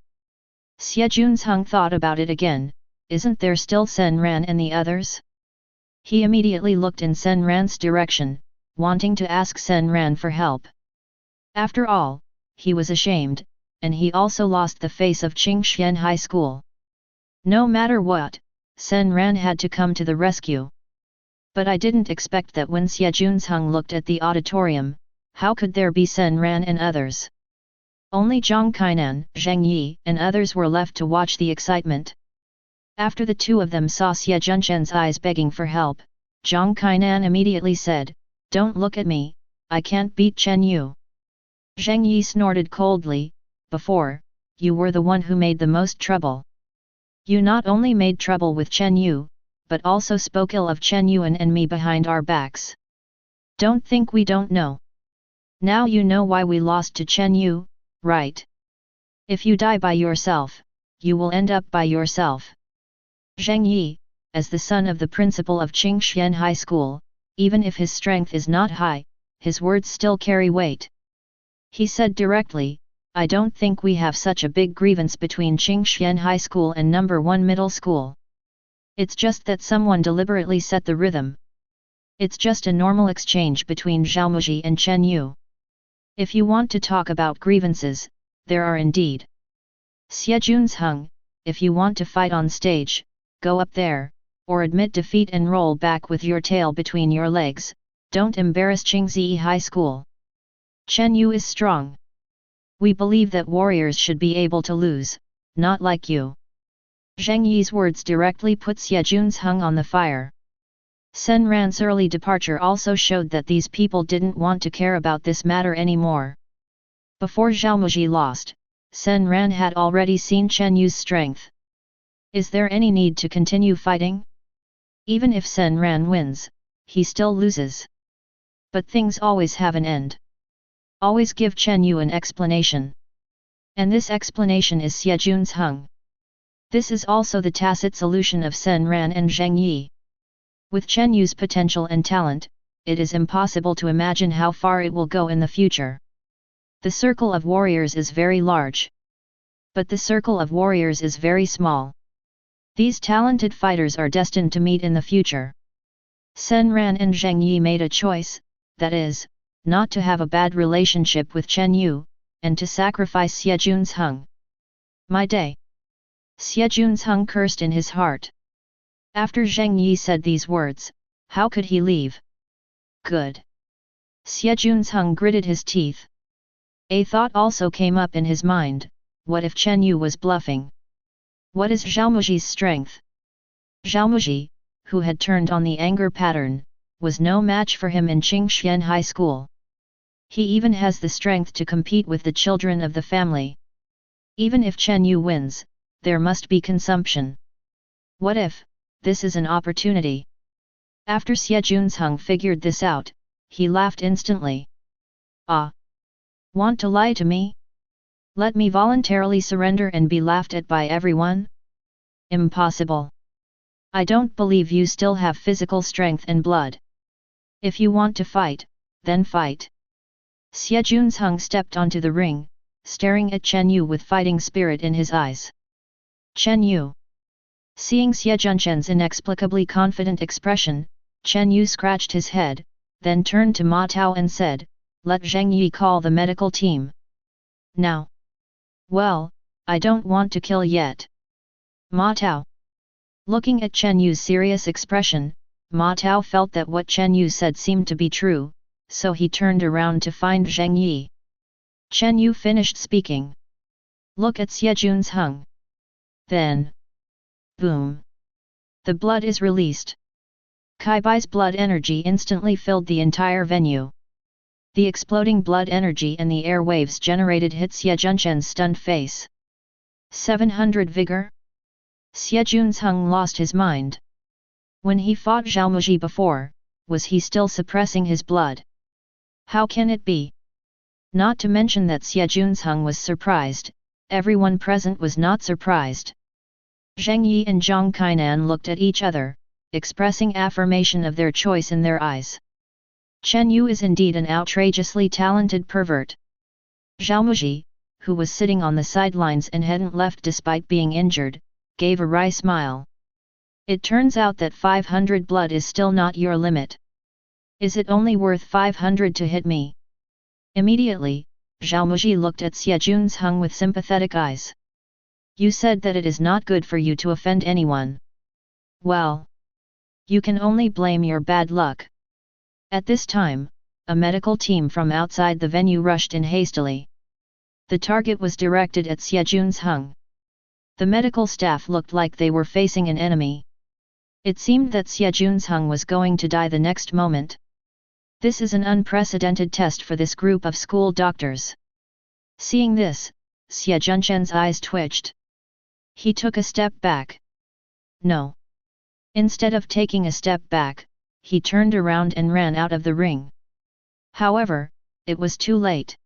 [SPEAKER 2] Xie Jun's Hung thought about it again. Isn't there still Sen Ran and the others? He immediately looked in Sen Ran's direction, wanting to ask Sen Ran for help. After all, he was ashamed, and he also lost the face of Qingxian High School. No matter what, Sen Ran had to come to the rescue. But I didn't expect that when Xie Jun's Hung looked at the auditorium. How could there be Sen Ran and others? Only Zhang Kainan, Zhang Yi, and others were left to watch the excitement. After the two of them saw Xie Junchen's eyes begging for help, Zhang Kainan immediately said, "Don't look at me, I can't beat Chen Yu." Zhang Yi snorted coldly, "Before, you were the one who made the most trouble. You not only made trouble with Chen Yu, but also spoke ill of Chen Yuan and me behind our backs. Don't think we don't know. Now you know why we lost to Chen Yu, right? If you die by yourself, you will end up by yourself." Zhang Yi, as the son of the principal of Qingxian High School, even if his strength is not high, his words still carry weight. He said directly, "I don't think we have such a big grievance between Qingxian High School and number 1 middle school. It's just that someone deliberately set the rhythm. It's just a normal exchange between Zhaomuji and Chen Yu. If you want to talk about grievances, there are indeed. Xie Jun's Hung, if you want to fight on stage, go up there, or admit defeat and roll back with your tail between your legs, don't embarrass Qingzi High School. Chen Yu is strong. We believe that warriors should be able to lose, not like you." Zhang Yi's words directly put Xie Jun's Hung on the fire. Sen Ran's early departure also showed that these people didn't want to care about this matter anymore. Before Zhaomuji lost, Sen Ran had already seen Chen Yu's strength. Is there any need to continue fighting? Even if Sen Ran wins, he still loses. But things always have an end. Always give Chen Yu an explanation. And this explanation is Xie Jun's hung. This is also the tacit solution of Sen Ran and Zheng Yi. With Chen Yu's potential and talent, it is impossible to imagine how far it will go in the future. The circle of warriors is very large. But the circle of warriors is very small. These talented fighters are destined to meet in the future. Sen Ran and Zheng Yi made a choice, that is, not to have a bad relationship with Chen Yu, and to sacrifice Xie Jun's hung. My day! Xie Jun's hung cursed in his heart. After Zheng Yi said these words, how could he leave? Good. Xie Jun's hung gritted his teeth. A thought also came up in his mind, what if Chen Yu was bluffing? What is Zhaomuji's strength? Zhaomuji, who had turned on the anger pattern, was no match for him in Qingxian High School. He even has the strength to compete with the children of the family. Even if Chen Yu wins, there must be consumption. What if this is an opportunity? After Xie Jun's hung figured this out, he laughed instantly. Ah! Want to lie to me? Let me voluntarily surrender and be laughed at by everyone? Impossible. I don't believe you still have physical strength and blood. If you want to fight, then fight. Xie Jun's hung stepped onto the ring, staring at Chen Yu with fighting spirit in his eyes. Chen Yu. Seeing Xie Junchen's inexplicably confident expression, Chen Yu scratched his head, then turned to Ma Tao and said, "Let Zheng Yi call the medical team. Now." "Well, I don't want to kill yet." Ma Tao. Looking at Chen Yu's serious expression, Ma Tao felt that what Chen Yu said seemed to be true, so he turned around to find Zheng Yi. Chen Yu finished speaking. "Look at Xie Jun's hung." Then, boom! The blood is released. Kai Bai's blood energy instantly filled the entire venue. The exploding blood energy and the air waves generated hit Xie Junchen's stunned face. 700 vigor? Xie Jun's hung lost his mind. When he fought Zhaomuji before, was he still suppressing his blood? How can it be? Not to mention that Xie Jun's hung was surprised, everyone present was not surprised. Zheng Yi and Zhang Kainan looked at each other, expressing affirmation of their choice in their eyes. Chen Yu is indeed an outrageously talented pervert. Zhaomuji, who was sitting on the sidelines and hadn't left despite being injured, gave a wry smile. It turns out that 500 blood is still not your limit. Is it only worth 500 to hit me? Immediately, Zhaomuji looked at Xie Jun's hung with sympathetic eyes. You said that it is not good for you to offend anyone. Well, you can only blame your bad luck. At this time, a medical team from outside the venue rushed in hastily. The target was directed at Xie Jun's hung. The medical staff looked like they were facing an enemy. It seemed that Xie Jun's hung was going to die the next moment. This is an unprecedented test for this group of school doctors. Seeing this, Xie Junchen's eyes twitched. He took a step back. No. Instead of taking a step back, he turned around and ran out of the ring. However, it was too late.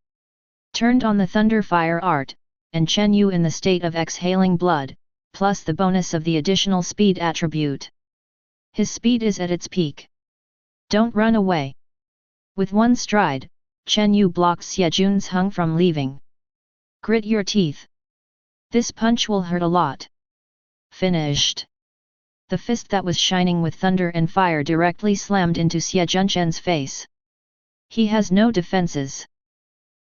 [SPEAKER 2] Turned on the thunder fire art, and Chen Yu in the state of exhaling blood, plus the bonus of the additional speed attribute. His speed is at its peak. Don't run away. With one stride, Chen Yu blocked Xie Jun's hung from leaving. Grit your teeth. This punch will hurt a lot. Finished. The fist that was shining with thunder and fire directly slammed into Xie Junchen's face. He has no defenses.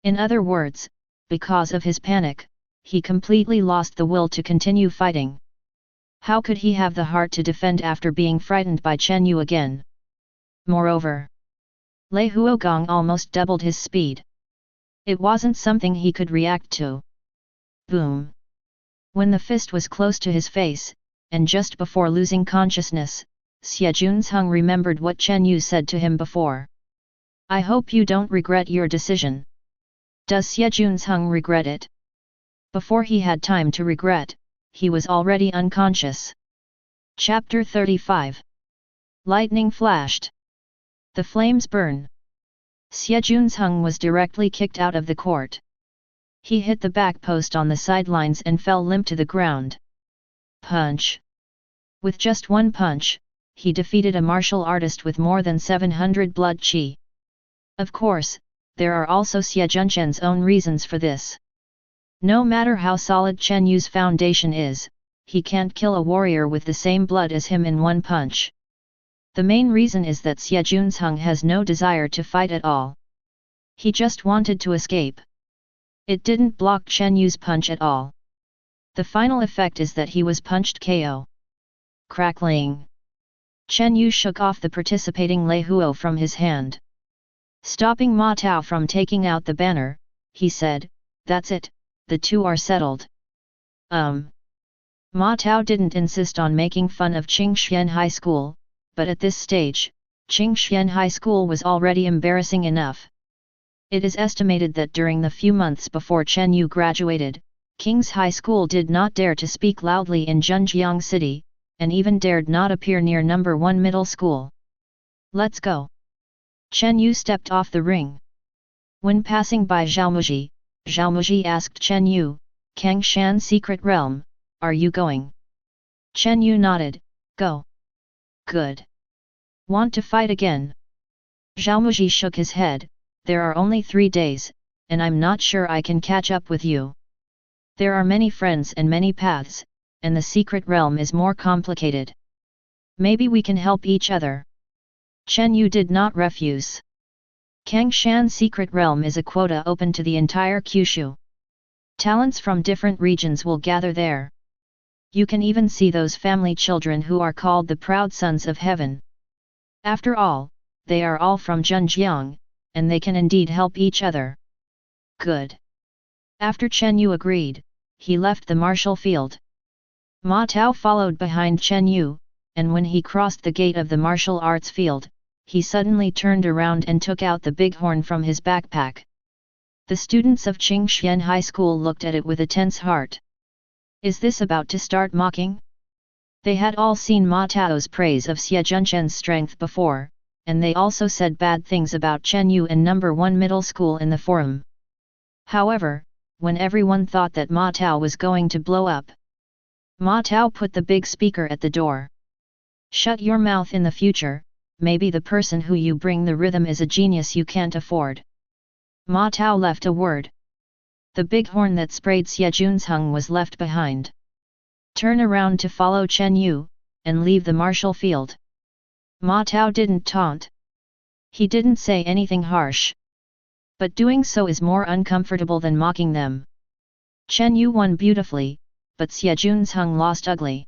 [SPEAKER 2] In other words, because of his panic, he completely lost the will to continue fighting. How could he have the heart to defend after being frightened by Chen Yu again? Moreover, Lei Huogong almost doubled his speed. It wasn't something he could react to. Boom! When the fist was close to his face, and just before losing consciousness, Xie Jun's hung remembered what Chen Yu said to him before. I hope you don't regret your decision. Does Xie Jun's hung regret it? Before he had time to regret, he was already unconscious. Chapter 35. Lightning flashed. The flames burn. Xie Junzheng was directly kicked out of the court. He hit the back post on the sidelines and fell limp to the ground. Punch! With just one punch, he defeated a martial artist with more than 700 blood qi. Of course, there are also Xie Junzhen's own reasons for this. No matter how solid Chen Yu's foundation is, he can't kill a warrior with the same blood as him in one punch. The main reason is that Xie Junzheng has no desire to fight at all. He just wanted to escape. It didn't block Chen Yu's punch at all. The final effect is that he was punched KO. Crackling. Chen Yu shook off the participating Lei Huo from his hand. Stopping Ma Tao from taking out the banner, he said, "That's it, the two are settled." Ma Tao didn't insist on making fun of Qingxian High School, but at this stage, Qingxian High School was already embarrassing enough. It is estimated that during the few months before Chen Yu graduated, King's High School did not dare to speak loudly in Zhenjiang City, and even dared not appear near number 1 middle school. "Let's go." Chen Yu stepped off the ring. When passing by Zhao Muji asked Chen Yu, "Kangshan Secret Realm, are you going?" Chen Yu nodded, "Go." "Good. Want to fight again?" Zhao Muji shook his head, "There are only 3 days, and I'm not sure I can catch up with you. There are many friends and many paths, and the secret realm is more complicated. Maybe we can help each other." Chen Yu did not refuse. Kangshan Secret Realm is a quota open to the entire Kyushu. Talents from different regions will gather there. You can even see those family children who are called the proud sons of heaven. After all, they are all from Zhenjiang, and they can indeed help each other. Good. After Chen Yu agreed, he left the martial field. Ma Tao followed behind Chen Yu, and when he crossed the gate of the martial arts field, he suddenly turned around and took out the bighorn from his backpack. The students of Qingxian High School looked at it with a tense heart. Is this about to start mocking? They had all seen Ma Tao's praise of Xie Junzhen's strength before, and they also said bad things about Chen Yu and number 1 middle school in the forum. However, when everyone thought that Ma Tao was going to blow up, Ma Tao put the big speaker at the door. "Shut your mouth in the future, maybe the person who you bring the rhythm is a genius you can't afford." Ma Tao left a word. The bighorn that sprayed Xie Junzheng was left behind. "Turn around to follow Chen Yu, and leave the martial field." Ma Tao didn't taunt. He didn't say anything harsh. But doing so is more uncomfortable than mocking them. Chen Yu won beautifully, but Xie Junzheng lost ugly.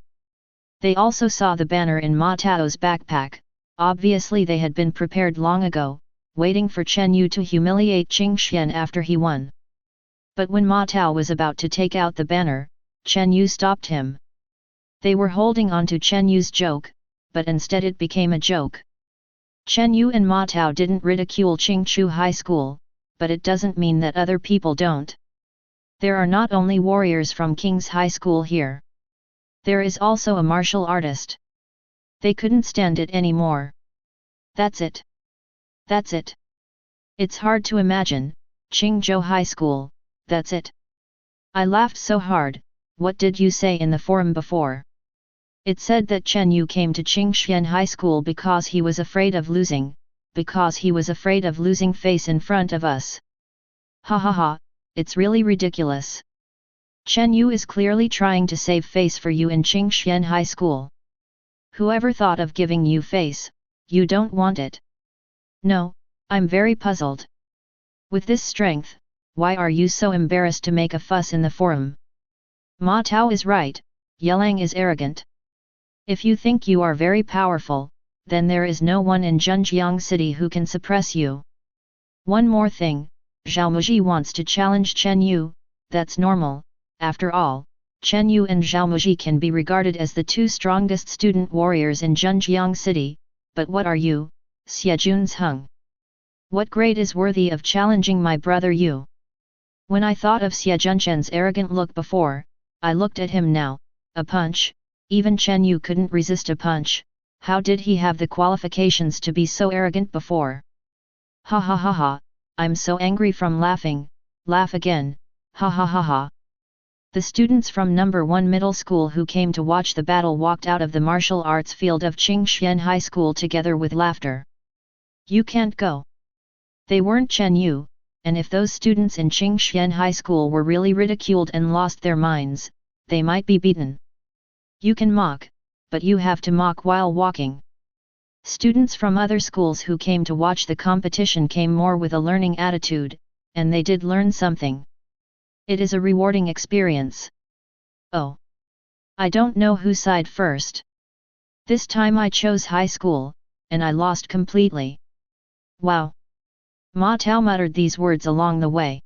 [SPEAKER 2] They also saw the banner in Ma Tao's backpack. Obviously they had been prepared long ago, waiting for Chen Yu to humiliate Qingxian after he won. But when Ma Tao was about to take out the banner, Chen Yu stopped him. They were holding on to Chen Yu's joke, but instead it became a joke. Chen Yu and Ma Tao didn't ridicule Qingchu High School, but it doesn't mean that other people don't. There are not only warriors from King's High School here. There is also a martial artist. They couldn't stand it anymore. That's it. That's it. It's hard to imagine, Qingzhou High School, that's it. I laughed so hard. What did you say in the forum before? It said that Chen Yu came to Qingxian High School because he was afraid of losing, face in front of us. Ha ha ha, it's really ridiculous. Chen Yu is clearly trying to save face for you in Qingxian High School. Whoever thought of giving you face, you don't want it. No, I'm very puzzled. With this strength, why are you so embarrassed to make a fuss in the forum? Ma Tao is right, Yelang is arrogant. If you think you are very powerful, then there is no one in Zhenjiang City who can suppress you. One more thing, Zhao Muji wants to challenge Chen Yu, that's normal, after all, Chen Yu and Zhao Muji can be regarded as the two strongest student warriors in Zhenjiang City, but what are you, Xie Junzheng? What grade is worthy of challenging my brother Yu? When I thought of Xie Junzhen's arrogant look before, I looked at him now, a punch, even Chen Yu couldn't resist a punch, how did he have the qualifications to be so arrogant before? Ha ha ha ha, I'm so angry from laughing, laugh again, ha ha ha ha. The students from number 1 middle school who came to watch the battle walked out of the martial arts field of Qingxian High School together with laughter. You can't go. They weren't Chen Yu, and if those students in Qingxian High School were really ridiculed and lost their minds, they might be beaten. You can mock, but you have to mock while walking. Students from other schools who came to watch the competition came more with a learning attitude, and they did learn something. It is a rewarding experience. Oh. I don't know who sighed first. This time I chose high school, and I lost completely. Wow. Ma Tao muttered these words along the way.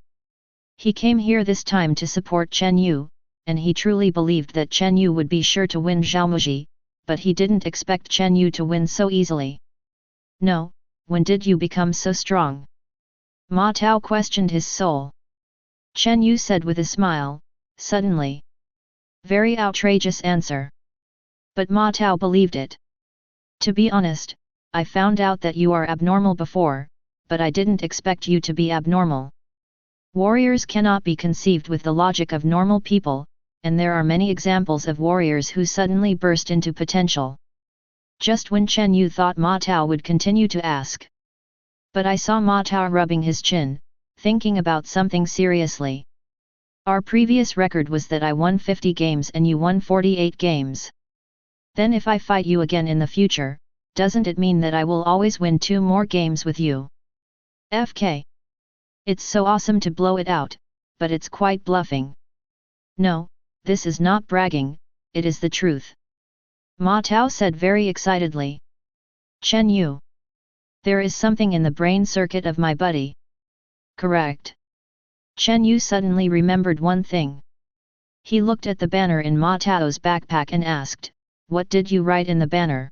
[SPEAKER 2] He came here this time to support Chen Yu, and he truly believed that Chen Yu would be sure to win Zhaomuji, but he didn't expect Chen Yu to win so easily. No, when did you become so strong? Ma Tao questioned his soul. Chen Yu said with a smile, suddenly. Very outrageous answer. But Ma Tao believed it. To be honest, I found out that you are abnormal before, but I didn't expect you to be abnormal. Warriors cannot be conceived with the logic of normal people, and there are many examples of warriors who suddenly burst into potential. Just when Chen Yu thought Ma Tao would continue to ask. But I saw Ma Tao rubbing his chin, thinking about something seriously. Our previous record was that I won 50 games and you won 48 games. Then if I fight you again in the future, doesn't it mean that I will always win 2 more games with you? AFK. It's so awesome to blow it out, but it's quite bluffing. No, this is not bragging, it is the truth. Ma Tao said very excitedly. Chen Yu. There is something in the brain circuit of my buddy. Correct. Chen Yu suddenly remembered one thing. He looked at the banner in Ma Tao's backpack and asked, what did you write in the banner?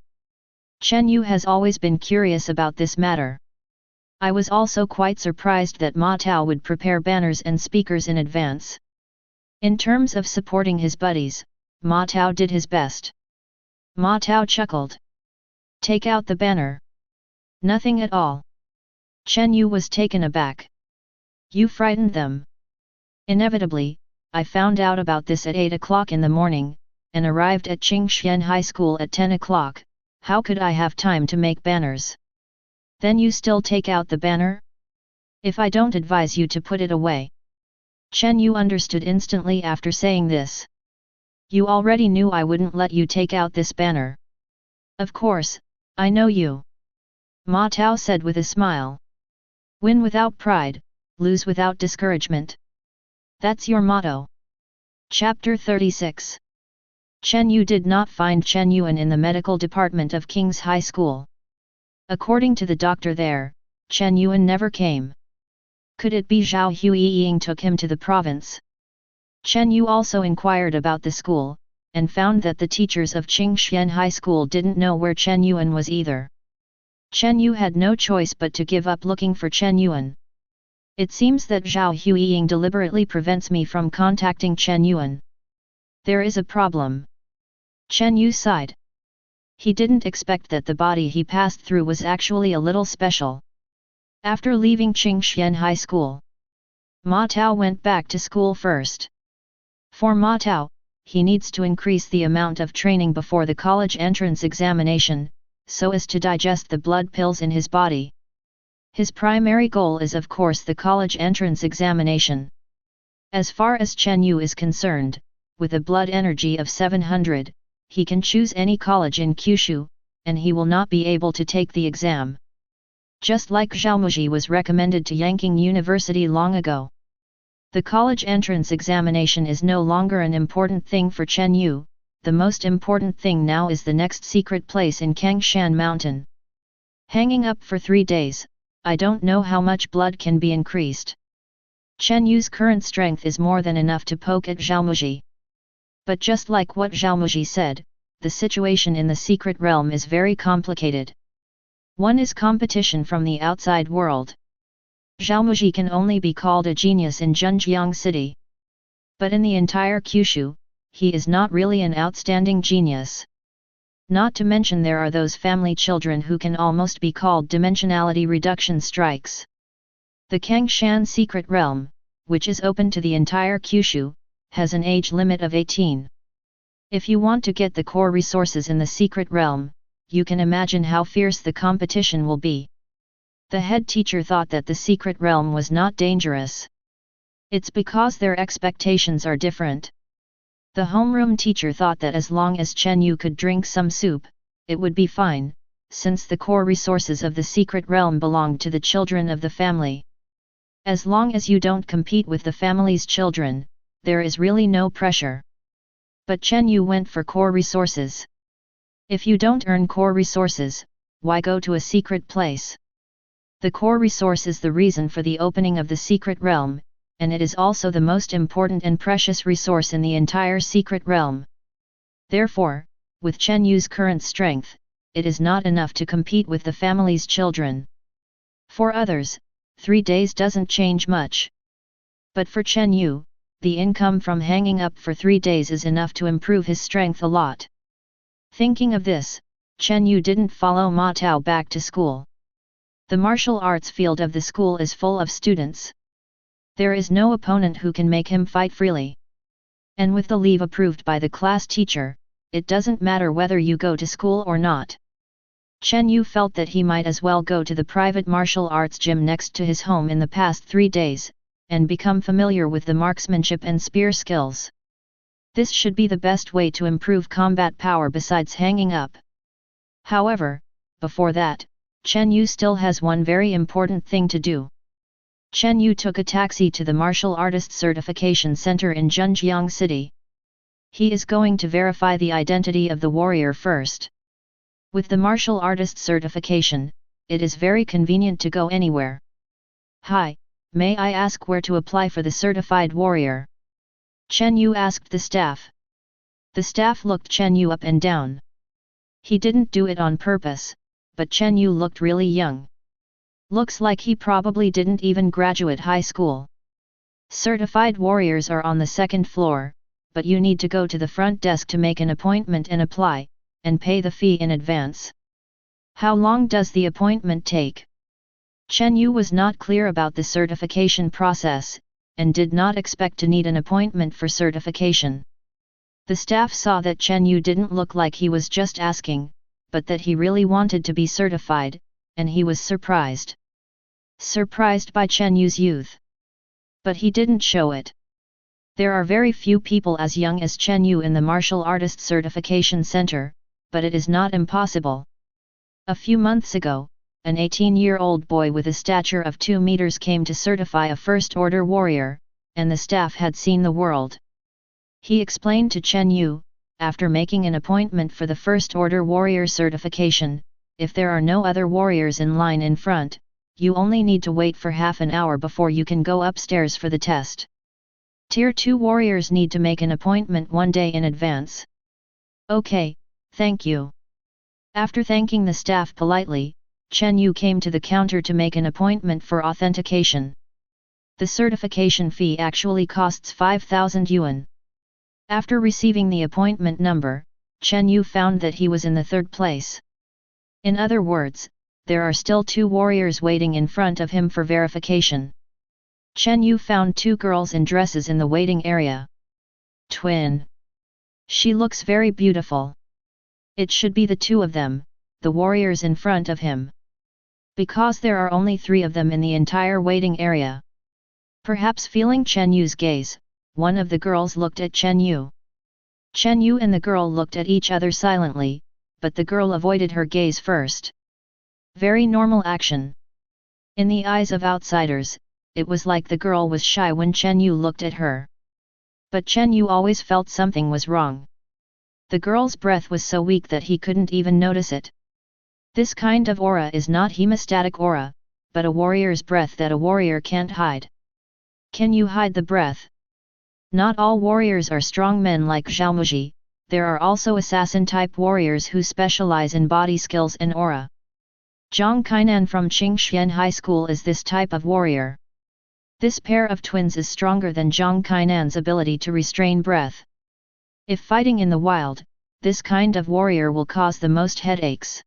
[SPEAKER 2] Chen Yu has always been curious about this matter. I was also quite surprised that Ma Tao would prepare banners and speakers in advance. In terms of supporting his buddies, Ma Tao did his best. Ma Tao chuckled. Take out the banner. Nothing at all. Chen Yu was taken aback. You frightened them. Inevitably, I found out about this at 8 o'clock in the morning, and arrived at Qingxian High School at 10 o'clock, how could I have time to make banners? Then you still take out the banner? If I don't advise you to put it away. Chen Yu understood instantly after saying this. You already knew I wouldn't let you take out this banner. Of course, I know you. Ma Tao said with a smile. Win without pride, lose without discouragement. That's your motto. Chapter 36. Chen Yu did not find Chen Yuan in the medical department of King's High School. According to the doctor there, Chen Yuan never came. Could it be Zhao Huiying took him to the province? Chen Yu also inquired about the school, and found that the teachers of Qingxian High School didn't know where Chen Yuan was either. Chen Yu had no choice but to give up looking for Chen Yuan. It seems that Zhao Huiying deliberately prevents me from contacting Chen Yuan. There is a problem. Chen Yu sighed. He didn't expect that the body he passed through was actually a little special. After leaving Qingxian High School, Ma Tao went back to school first. For Ma Tao, he needs to increase the amount of training before the college entrance examination, so as to digest the blood pills in his body. His primary goal is of course the college entrance examination. As far as Chen Yu is concerned, with a blood energy of 700, he can choose any college in Kyushu, and he will not be able to take the exam. Just like Zhaomuji was recommended to Yanqing University long ago. The college entrance examination is no longer an important thing for Chen Yu, the most important thing now is the next secret place in Kangshan Mountain. Hanging up for 3 days, I don't know how much blood can be increased. Chen Yu's current strength is more than enough to poke at Zhaomuji. But just like what Zhaomuji said, the situation in the secret realm is very complicated. One is competition from the outside world. Zhaomuji can only be called a genius in Zhenjiang City. But in the entire Kyushu, he is not really an outstanding genius. Not to mention there are those family children who can almost be called dimensionality reduction strikes. The Kangshan Secret Realm, which is open to the entire Kyushu, has an age limit of 18. If you want to get the core resources in the Secret Realm, you can imagine how fierce the competition will be. The head teacher thought that the Secret Realm was not dangerous. It's because their expectations are different. The homeroom teacher thought that as long as Chen Yu could drink some soup, it would be fine, since the core resources of the Secret Realm belonged to the children of the family. As long as you don't compete with the family's children, there is really no pressure. But Chen Yu went for core resources. If you don't earn core resources, why go to a secret place? The core resource is the reason for the opening of the Secret Realm, and it is also the most important and precious resource in the entire Secret Realm. Therefore, with Chen Yu's current strength, it is not enough to compete with the family's children. For others, 3 days doesn't change much. But for Chen Yu, the income from hanging up for 3 days is enough to improve his strength a lot. Thinking of this, Chen Yu didn't follow Ma Tao back to school. The martial arts field of the school is full of students. There is no opponent who can make him fight freely. And with the leave approved by the class teacher, it doesn't matter whether you go to school or not. Chen Yu felt that he might as well go to the private martial arts gym next to his home in the past 3 days, and become familiar with the marksmanship and spear skills. This should be the best way to improve combat power besides hanging up. However, before that, Chen Yu still has one very important thing to do. Chen Yu took a taxi to the Martial Artist Certification Center in Zhenjiang City. He is going to verify the identity of the warrior first. With the Martial Artist Certification, it is very convenient to go anywhere. Hi, may I ask where to apply for the certified warrior? Chen Yu asked the staff. The staff looked Chen Yu up and down. He didn't do it on purpose, but Chen Yu looked really young. Looks like he probably didn't even graduate high school. Certified warriors are on the 2nd floor, but you need to go to the front desk to make an appointment and apply, and pay the fee in advance. How long does the appointment take? Chen Yu was not clear about the certification process, and did not expect to need an appointment for certification. The staff saw that Chen Yu didn't look like he was just asking, but that he really wanted to be certified, and he was surprised. Surprised by Chen Yu's youth. But he didn't show it. There are very few people as young as Chen Yu in the Martial Artist Certification Center, but it is not impossible. A few months ago, an 18-year-old boy with a stature of 2 meters came to certify a first-order warrior, and the staff had seen the world. He explained to Chen Yu, after making an appointment for the first-order warrior certification, if there are no other warriors in line in front, you only need to wait for half an hour before you can go upstairs for the test. Tier 2 warriors need to make an appointment 1 day in advance. Okay, thank you. After thanking the staff politely, Chen Yu came to the counter to make an appointment for authentication. The certification fee actually costs 5,000 yuan. After receiving the appointment number, Chen Yu found that he was in the 3rd place. In other words, there are still 2 warriors waiting in front of him for verification. Chen Yu found 2 girls in dresses in the waiting area. Twin. She looks very beautiful. It should be the 2 of them, the warriors in front of him. Because there are only 3 of them in the entire waiting area. Perhaps feeling Chen Yu's gaze, one of the girls looked at Chen Yu. Chen Yu and the girl looked at each other silently, but the girl avoided her gaze first. Very normal action. In the eyes of outsiders, it was like the girl was shy when Chen Yu looked at her. But Chen Yu always felt something was wrong. The girl's breath was so weak that he couldn't even notice it. This kind of aura is not hemostatic aura, but a warrior's breath that a warrior can't hide. Can you hide the breath? Not all warriors are strong men like Xiaomuji, there are also assassin-type warriors who specialize in body skills and aura. Zhang Kainan from Qingxian High School is this type of warrior. This pair of twins is stronger than Zhang Kainan's ability to restrain breath. If fighting in the wild, this kind of warrior will cause the most headaches.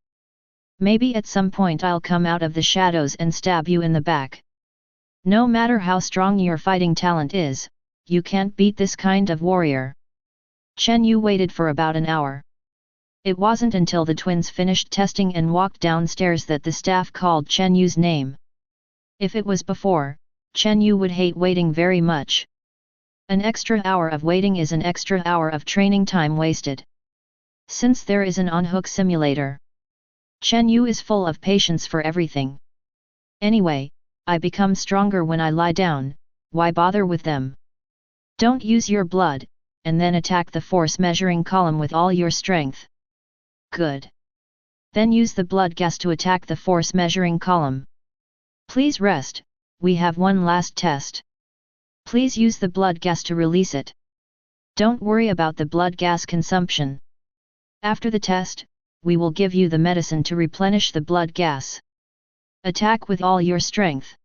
[SPEAKER 2] Maybe at some point I'll come out of the shadows and stab you in the back. No matter how strong your fighting talent is, you can't beat this kind of warrior. Chen Yu waited for about an hour. It wasn't until the twins finished testing and walked downstairs that the staff called Chen Yu's name. If it was before, Chen Yu would hate waiting very much. An extra hour of waiting is an extra hour of training time wasted. Since there is an on-hook simulator, Chen Yu is full of patience for everything. Anyway, I become stronger when I lie down, why bother with them? Don't use your blood, and then attack the force measuring column with all your strength. Good. Then use the blood gas to attack the force measuring column. Please rest, we have one last test. Please use the blood gas to release it. Don't worry about the blood gas consumption. After the test, we will give you the medicine to replenish the blood gas. Attack with all your strength.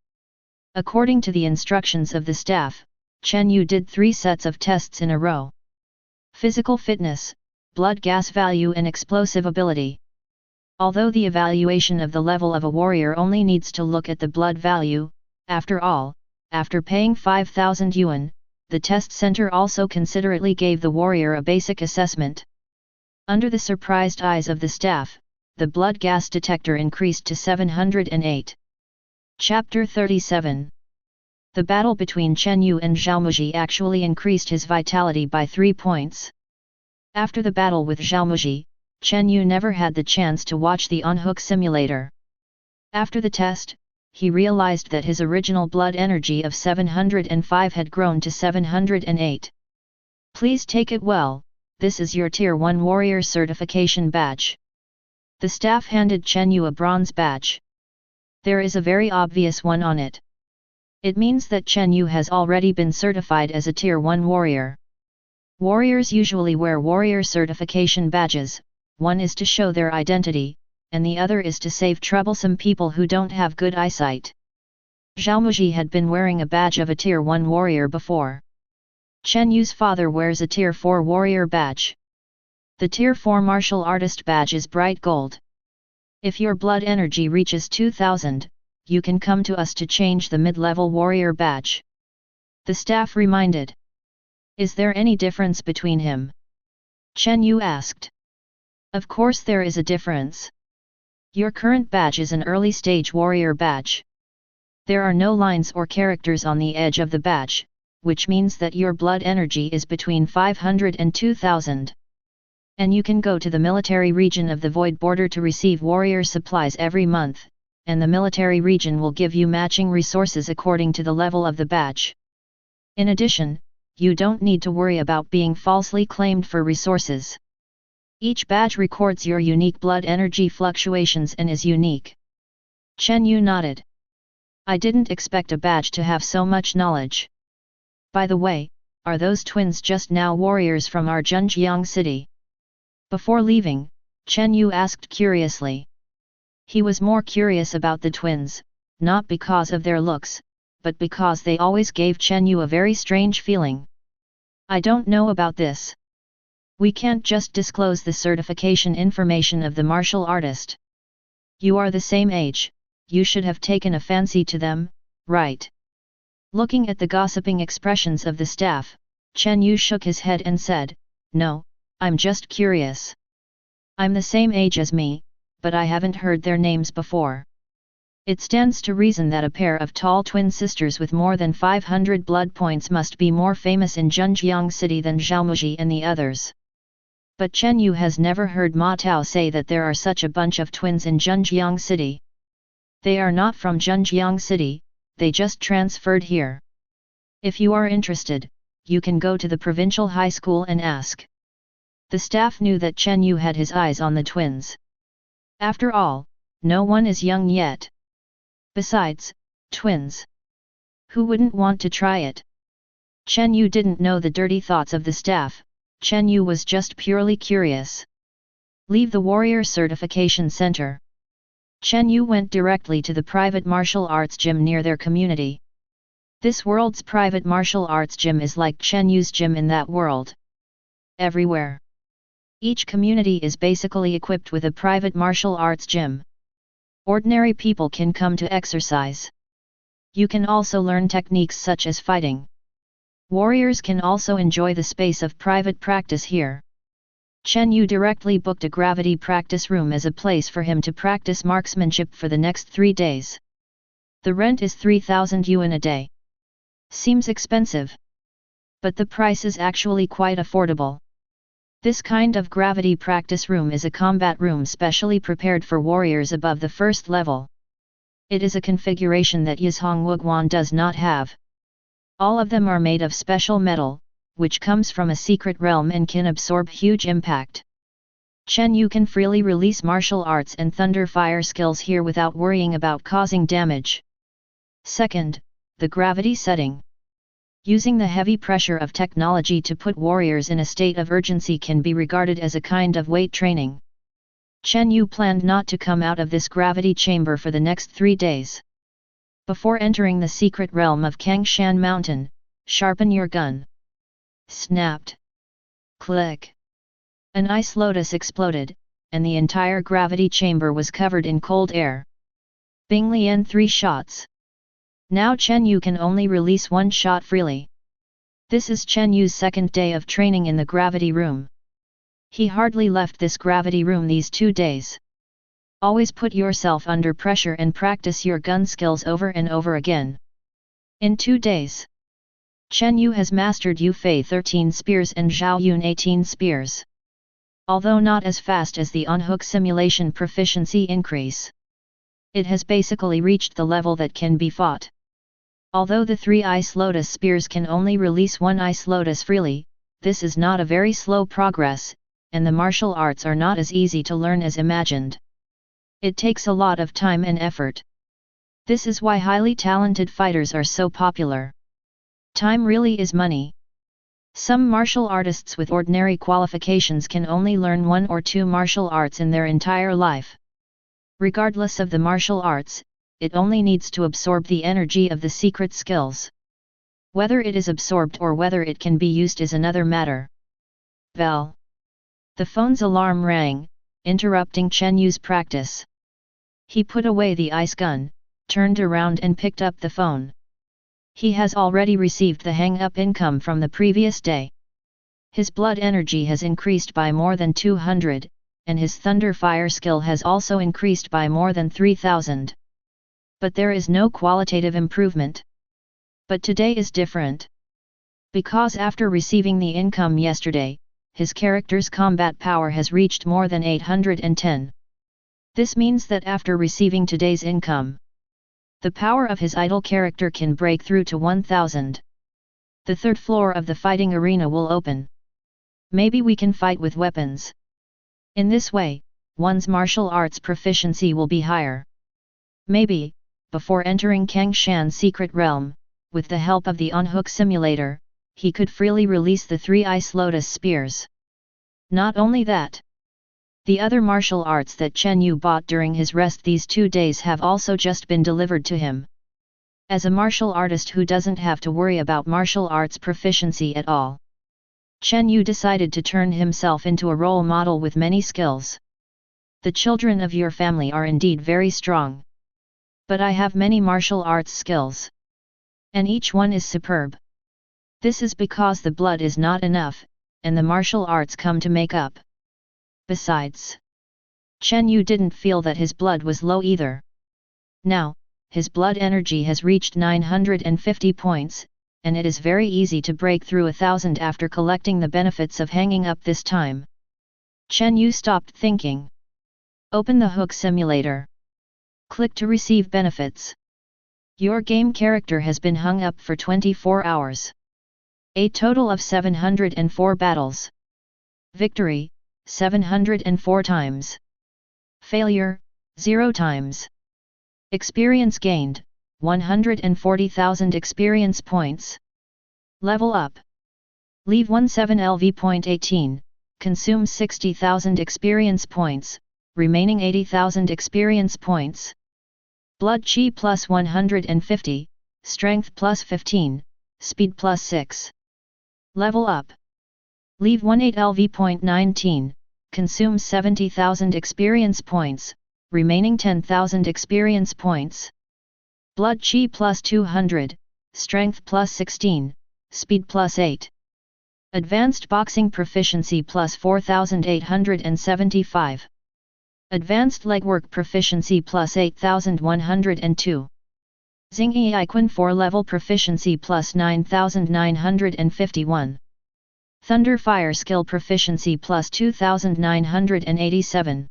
[SPEAKER 2] According to the instructions of the staff, Chen Yu did 3 sets of tests in a row. Physical fitness, blood gas value and explosive ability. Although the evaluation of the level of a warrior only needs to look at the blood value, after all, after paying 5,000 yuan, the test center also considerately gave the warrior a basic assessment. Under the surprised eyes of the staff, the blood gas detector increased to 708. Chapter 37. The battle between Chen Yu and Zhaomuji actually increased his vitality by 3 points. After the battle with Zhaomuji, Chen Yu never had the chance to watch the on-hook simulator. After the test, he realized that his original blood energy of 705 had grown to 708. Please take it well, this is your Tier 1 Warrior Certification Badge. The staff handed Chen Yu a bronze badge. There is a very obvious one on it. It means that Chen Yu has already been certified as a Tier 1 warrior. Warriors usually wear warrior certification badges, one is to show their identity, and the other is to save troublesome people who don't have good eyesight. Zhaomuji had been wearing a badge of a Tier 1 warrior before. Chen Yu's father wears a Tier 4 warrior badge. The Tier 4 martial artist badge is bright gold. If your blood energy reaches 2000, you can come to us to change the mid-level warrior badge. The staff reminded. Is there any difference between him? Chen Yu asked. Of course there is a difference. Your current badge is an early stage warrior badge. There are no lines or characters on the edge of the badge, which means that your blood energy is between 500 and 2000. And you can go to the military region of the Void Border to receive warrior supplies every month, and the military region will give you matching resources according to the level of the badge. In addition, you don't need to worry about being falsely claimed for resources. Each badge records your unique blood energy fluctuations and is unique. Chen Yu nodded. I didn't expect a badge to have so much knowledge. By the way, are those twins just now warriors from our Zhenjiang city? Before leaving, Chen Yu asked curiously. He was more curious about the twins, not because of their looks, but because they always gave Chen Yu a very strange feeling. I don't know about this. We can't just disclose the certification information of the martial artist. You are the same age, you should have taken a fancy to them, right? Looking at the gossiping expressions of the staff, Chen Yu shook his head and said, No, I'm just curious. I'm the same age as me, but I haven't heard their names before. It stands to reason that a pair of tall twin sisters with more than 500 blood points must be more famous in Zhenjiang city than Zhaomuji and the others. But Chen Yu has never heard Ma Tao say that there are such a bunch of twins in Zhenjiang city. They are not from Zhenjiang city, they just transferred here. If you are interested, you can go to the provincial high school and ask. The staff knew that Chen Yu had his eyes on the twins. After all, no one is young yet. Besides, twins. Who wouldn't want to try it? Chen Yu didn't know the dirty thoughts of the staff, Chen Yu was just purely curious. Leave the warrior certification center. Chen Yu went directly to the private martial arts gym near their community. This world's private martial arts gym is like Chen Yu's gym in that world. Everywhere. Each community is basically equipped with a private martial arts gym. Ordinary people can come to exercise. You can also learn techniques such as fighting. Warriors can also enjoy the space of private practice here. Chen Yu directly booked a gravity practice room as a place for him to practice marksmanship for the next 3 days. The rent is 3,000 yuan a day. Seems expensive. But the price is actually quite affordable. This kind of gravity practice room is a combat room specially prepared for warriors above the first level. It is a configuration that Yizhong Wuguan does not have. All of them are made of special metal, which comes from a secret realm and can absorb huge impact. Chen Yu can freely release martial arts and thunder fire skills here without worrying about causing damage. Second, the gravity setting. Using the heavy pressure of technology to put warriors in a state of urgency can be regarded as a kind of weight training. Chen Yu planned not to come out of this gravity chamber for the next 3 days. Before entering the secret realm of Kangshan Mountain, sharpen your gun. Snapped. Click. An ice lotus exploded, and the entire gravity chamber was covered in cold air. Bing Lian 3 shots. Now Chen Yu can only release 1 shot freely. This is Chen Yu's second day of training in the gravity room. He hardly left this gravity room these 2 days. Always put yourself under pressure and practice your gun skills over and over again. In 2 days, Chen Yu has mastered Yu Fei 13 spears and Zhao Yun 18 spears. Although not as fast as the on-hook simulation proficiency increase, it has basically reached the level that can be fought. Although the 3 Ice Lotus spears can only release 1 Ice Lotus freely, this is not a very slow progress, and the martial arts are not as easy to learn as imagined. It takes a lot of time and effort. This is why highly talented fighters are so popular. Time really is money. Some martial artists with ordinary qualifications can only learn 1 or 2 martial arts in their entire life. Regardless of the martial arts, it only needs to absorb the energy of the secret skills. Whether it is absorbed or whether it can be used is another matter. Bell. The phone's alarm rang, interrupting Chen Yu's practice. He put away the ice gun, turned around and picked up the phone. He has already received the hang-up income from the previous day. His blood energy has increased by more than 200, and his thunder fire skill has also increased by more than 3,000. But there is no qualitative improvement. But today is different. Because after receiving the income yesterday, his character's combat power has reached more than 810. This means that after receiving today's income, the power of his idle character can break through to 1000. The 3rd floor of the fighting arena will open. Maybe we can fight with weapons. In this way, one's martial arts proficiency will be higher. Maybe, before entering Kangshan's secret realm, with the help of the on-hook simulator, he could freely release the 3 Ice Lotus spears. Not only that, the other martial arts that Chen Yu bought during his rest these 2 days have also just been delivered to him. As a martial artist who doesn't have to worry about martial arts proficiency at all, Chen Yu decided to turn himself into a role model with many skills. The children of your family are indeed very strong. But I have many martial arts skills. And each one is superb. This is because the blood is not enough, and the martial arts come to make up. Besides, Chen Yu didn't feel that his blood was low either. Now, his blood energy has reached 950 points, and it is very easy to break through 1000 after collecting the benefits of hanging up this time. Chen Yu stopped thinking. Open the hook simulator. Click to receive benefits. Your game character has been hung up for 24 hours. A total of 704 battles. Victory, 704 times. Failure, 0 times. Experience gained, 140,000 experience points. Level up. Leave 17 LV.18, consume 60,000 experience points, remaining 80,000 experience points. Blood Chi plus 150, Strength plus 15, Speed plus 6. Level up. Leave 18 LV.19, consumes 70,000 experience points, remaining 10,000 experience points. Blood Chi plus 200, Strength plus 16, Speed plus 8. Advanced Boxing Proficiency plus 4,875. Advanced Legwork Proficiency plus 8,102. Xingyi Iquan 4 Level Proficiency plus 9,951. Thunder Fire Skill Proficiency plus 2,987.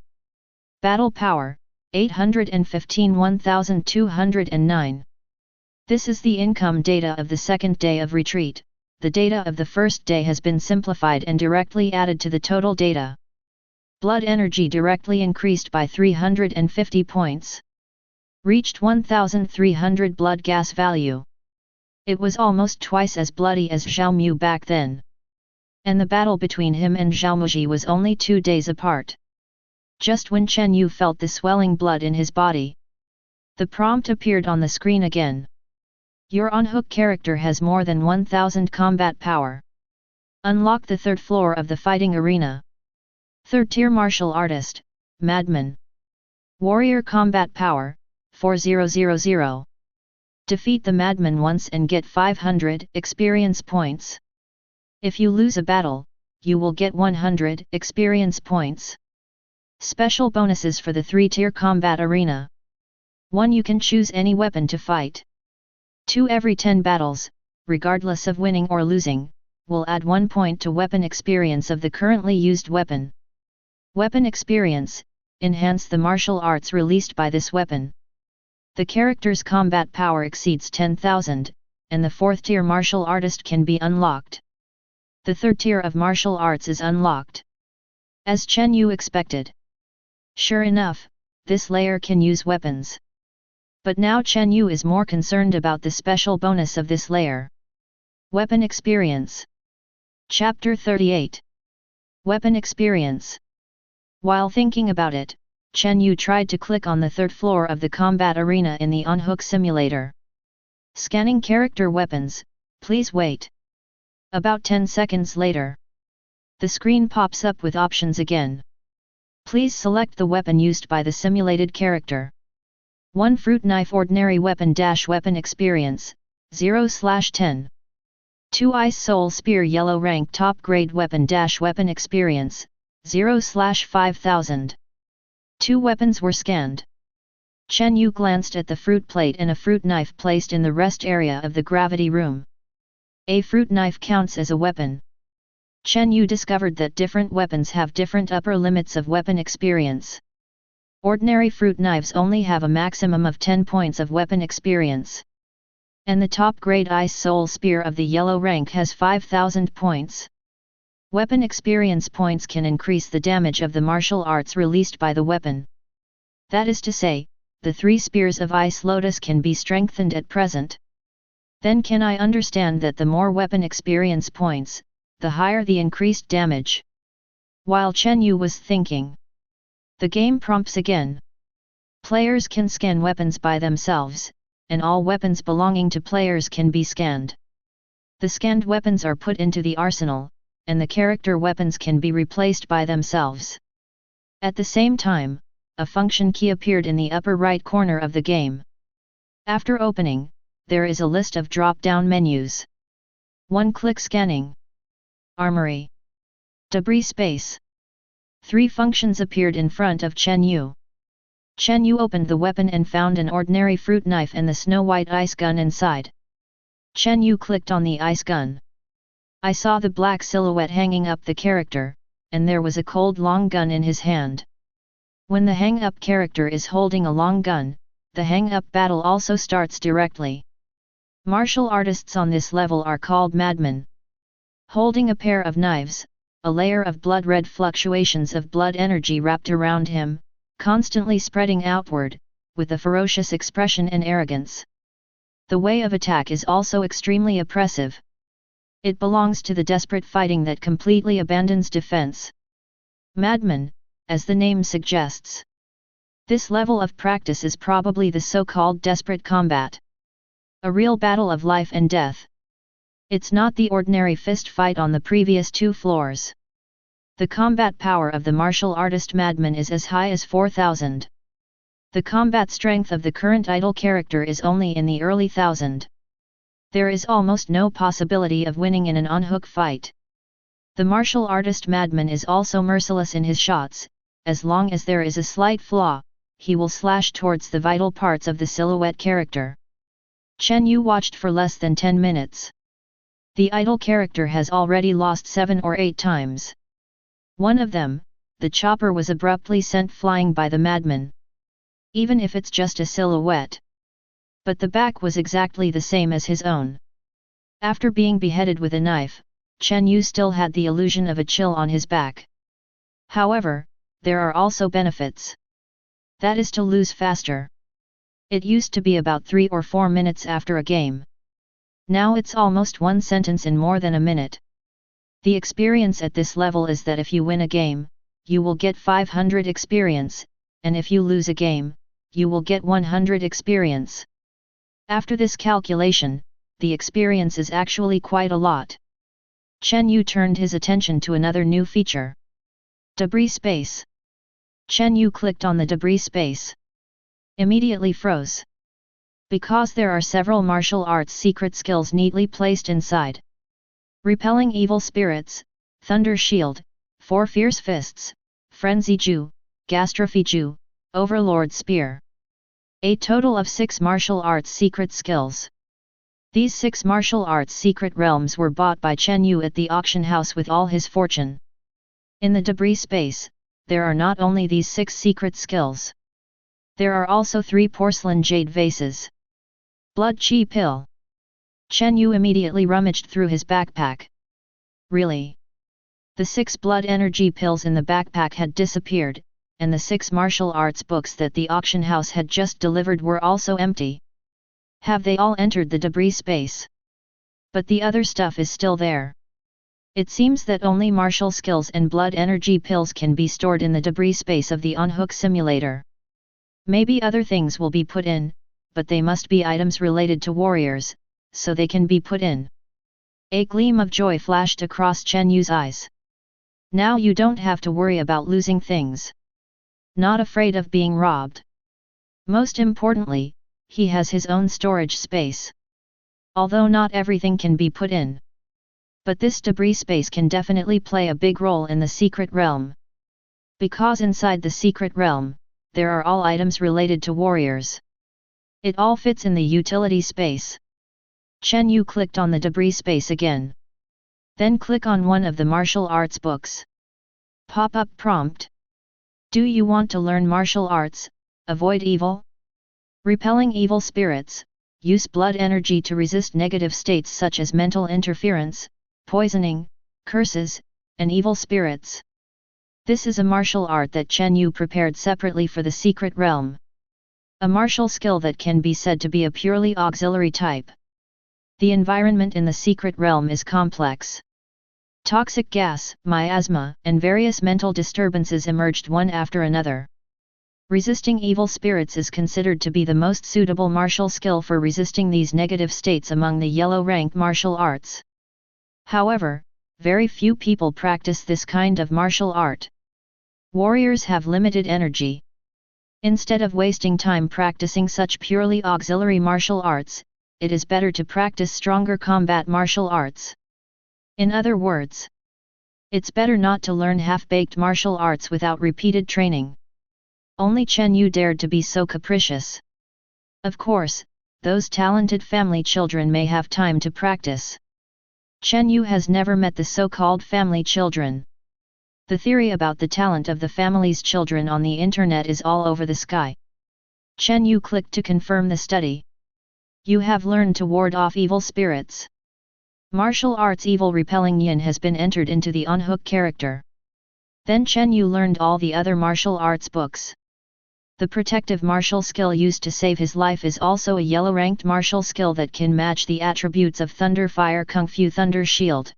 [SPEAKER 2] Battle Power, 815 1,209. This is the income data of the second day of retreat. The data of the first day has been simplified and directly added to the total data. Blood energy directly increased by 350 points. Reached 1,300 blood gas value. It was almost twice as bloody as Zhao Mu back then. And the battle between him and Zhao Muji was only 2 days apart. Just when Chen Yu felt the swelling blood in his body, the prompt appeared on the screen again. Your on-hook character has more than 1000 combat power. Unlock the third floor of the fighting arena. Third tier martial artist, Madman. Warrior combat power, 4000. Defeat the Madman once and get 500 experience points. If you lose a battle, you will get 100 experience points. Special bonuses for the 3-tier combat arena. 1. You can choose any weapon to fight. 2. Every 10 battles, regardless of winning or losing, will add 1 point to weapon experience of the currently used weapon. Weapon experience, enhance the martial arts released by this weapon. The character's combat power exceeds 10,000, and the 4th tier martial artist can be unlocked. The 3rd tier of martial arts is unlocked. As Chen Yu expected. Sure enough, this layer can use weapons. But now Chen Yu is more concerned about the special bonus of this layer. Weapon experience. Chapter 38. Weapon experience. While thinking about it, Chen Yu tried to click on the 3rd floor of the combat arena in the on-hook simulator. Scanning character weapons, please wait. About 10 seconds later, the screen pops up with options again. Please select the weapon used by the simulated character. 1 Fruit Knife Ordinary Weapon - Weapon Experience, 0/10. 2 Ice Soul Spear Yellow Rank Top Grade Weapon - Weapon Experience, 0/5000. 2 weapons were scanned. Chen Yu glanced at the fruit plate and a fruit knife placed in the rest area of the gravity room. A fruit knife counts as a weapon. Chen Yu discovered that different weapons have different upper limits of weapon experience. Ordinary fruit knives only have a maximum of 10 points of weapon experience. And the top grade Ice Soul Spear of the yellow rank has 5,000 points. Weapon experience points can increase the damage of the martial arts released by the weapon. That is to say, the 3 spears of Ice Lotus can be strengthened at present. Then can I understand that the more weapon experience points, the higher the increased damage? While Chen Yu was thinking, the game prompts again. Players can scan weapons by themselves, and all weapons belonging to players can be scanned. The scanned weapons are put into the arsenal, and the character weapons can be replaced by themselves. At the same time, a function key appeared in the upper right corner of the game. After opening, there is a list of drop-down menus. 1-click scanning. Armory. Debris space. 3 functions appeared in front of Chen Yu. Chen Yu opened the weapon and found an ordinary fruit knife and the snow-white ice gun inside. Chen Yu clicked on the ice gun. I saw the black silhouette hanging up the character, and there was a cold long gun in his hand. When the hang-up character is holding a long gun, the hang-up battle also starts directly. Martial artists on this level are called madmen. Holding a pair of knives, a layer of blood-red fluctuations of blood energy wrapped around him, constantly spreading outward, with a ferocious expression and arrogance. The way of attack is also extremely oppressive. It belongs to the desperate fighting that completely abandons defense. Madman, as the name suggests. This level of practice is probably the so-called desperate combat. A real battle of life and death. It's not the ordinary fist fight on the previous 2 floors. The combat power of the martial artist madman is as high as 4000. The combat strength of the current idol character is only in the early 1000. There is almost no possibility of winning in an on-hook fight. The martial artist madman is also merciless in his shots. As long as there is a slight flaw, he will slash towards the vital parts of the silhouette character. Chen Yu watched for less than 10 minutes. The idol character has already lost 7 or 8 times. One of them, the chopper, was abruptly sent flying by the madman. Even if it's just a silhouette. But the back was exactly the same as his own. After being beheaded with a knife, Chen Yu still had the illusion of a chill on his back. However, there are also benefits. That is to lose faster. It used to be about 3 or 4 minutes after a game. Now it's almost one sentence in more than a minute. The experience at this level is that if you win a game, you will get 500 experience, and if you lose a game, you will get 100 experience. After this calculation, the experience is actually quite a lot. Chen Yu turned his attention to another new feature. Debris space. Chen Yu clicked on the debris space. Immediately froze. Because there are several martial arts secret skills neatly placed inside. Repelling evil spirits, Thunder Shield, 4 Fierce Fists, Frenzy Ju, Gastrophe Ju, Overlord Spear. A total of 6 martial arts secret skills. These 6 martial arts secret realms were bought by Chen Yu at the auction house with all his fortune. In the debris space, there are not only these 6 secret skills. There are also 3 porcelain jade vases. Blood Chi Pill. Chen Yu immediately rummaged through his backpack. Really? The 6 blood energy pills in the backpack had disappeared, and the 6 martial arts books that the auction house had just delivered were also empty. Have they all entered the debris space? But the other stuff is still there. It seems that only martial skills and blood energy pills can be stored in the debris space of the on-hook simulator. Maybe other things will be put in, but they must be items related to warriors, so they can be put in. A gleam of joy flashed across Chen Yu's eyes. Now you don't have to worry about losing things. Not afraid of being robbed. Most importantly, he has his own storage space. Although not everything can be put in. But this debris space can definitely play a big role in the secret realm. Because inside the secret realm, there are all items related to warriors. It all fits in the utility space. Chen Yu clicked on the debris space again. Then click on one of the martial arts books. Pop-up prompt. Do you want to learn martial arts, avoid evil? Repelling evil spirits, use blood energy to resist negative states such as mental interference, poisoning, curses, and evil spirits. This is a martial art that Chen Yu prepared separately for the secret realm. A martial skill that can be said to be a purely auxiliary type. The environment in the secret realm is complex. Toxic gas, miasma, and various mental disturbances emerged one after another. Resisting evil spirits is considered to be the most suitable martial skill for resisting these negative states among the yellow rank martial arts. However, very few people practice this kind of martial art. Warriors have limited energy. Instead of wasting time practicing such purely auxiliary martial arts, it is better to practice stronger combat martial arts. In other words, it's better not to learn half-baked martial arts without repeated training. Only Chen Yu dared to be so capricious. Of course, those talented family children may have time to practice. Chen Yu has never met the so-called family children. The theory about the talent of the family's children on the internet is all over the sky. Chen Yu clicked to confirm the study. You have learned to ward off evil spirits. Martial arts evil repelling yin has been entered into the on-hook character. Then Chen Yu learned all the other martial arts books. The protective martial skill used to save his life is also a yellow-ranked martial skill that can match the attributes of Thunder Fire Kung Fu Thunder Shield.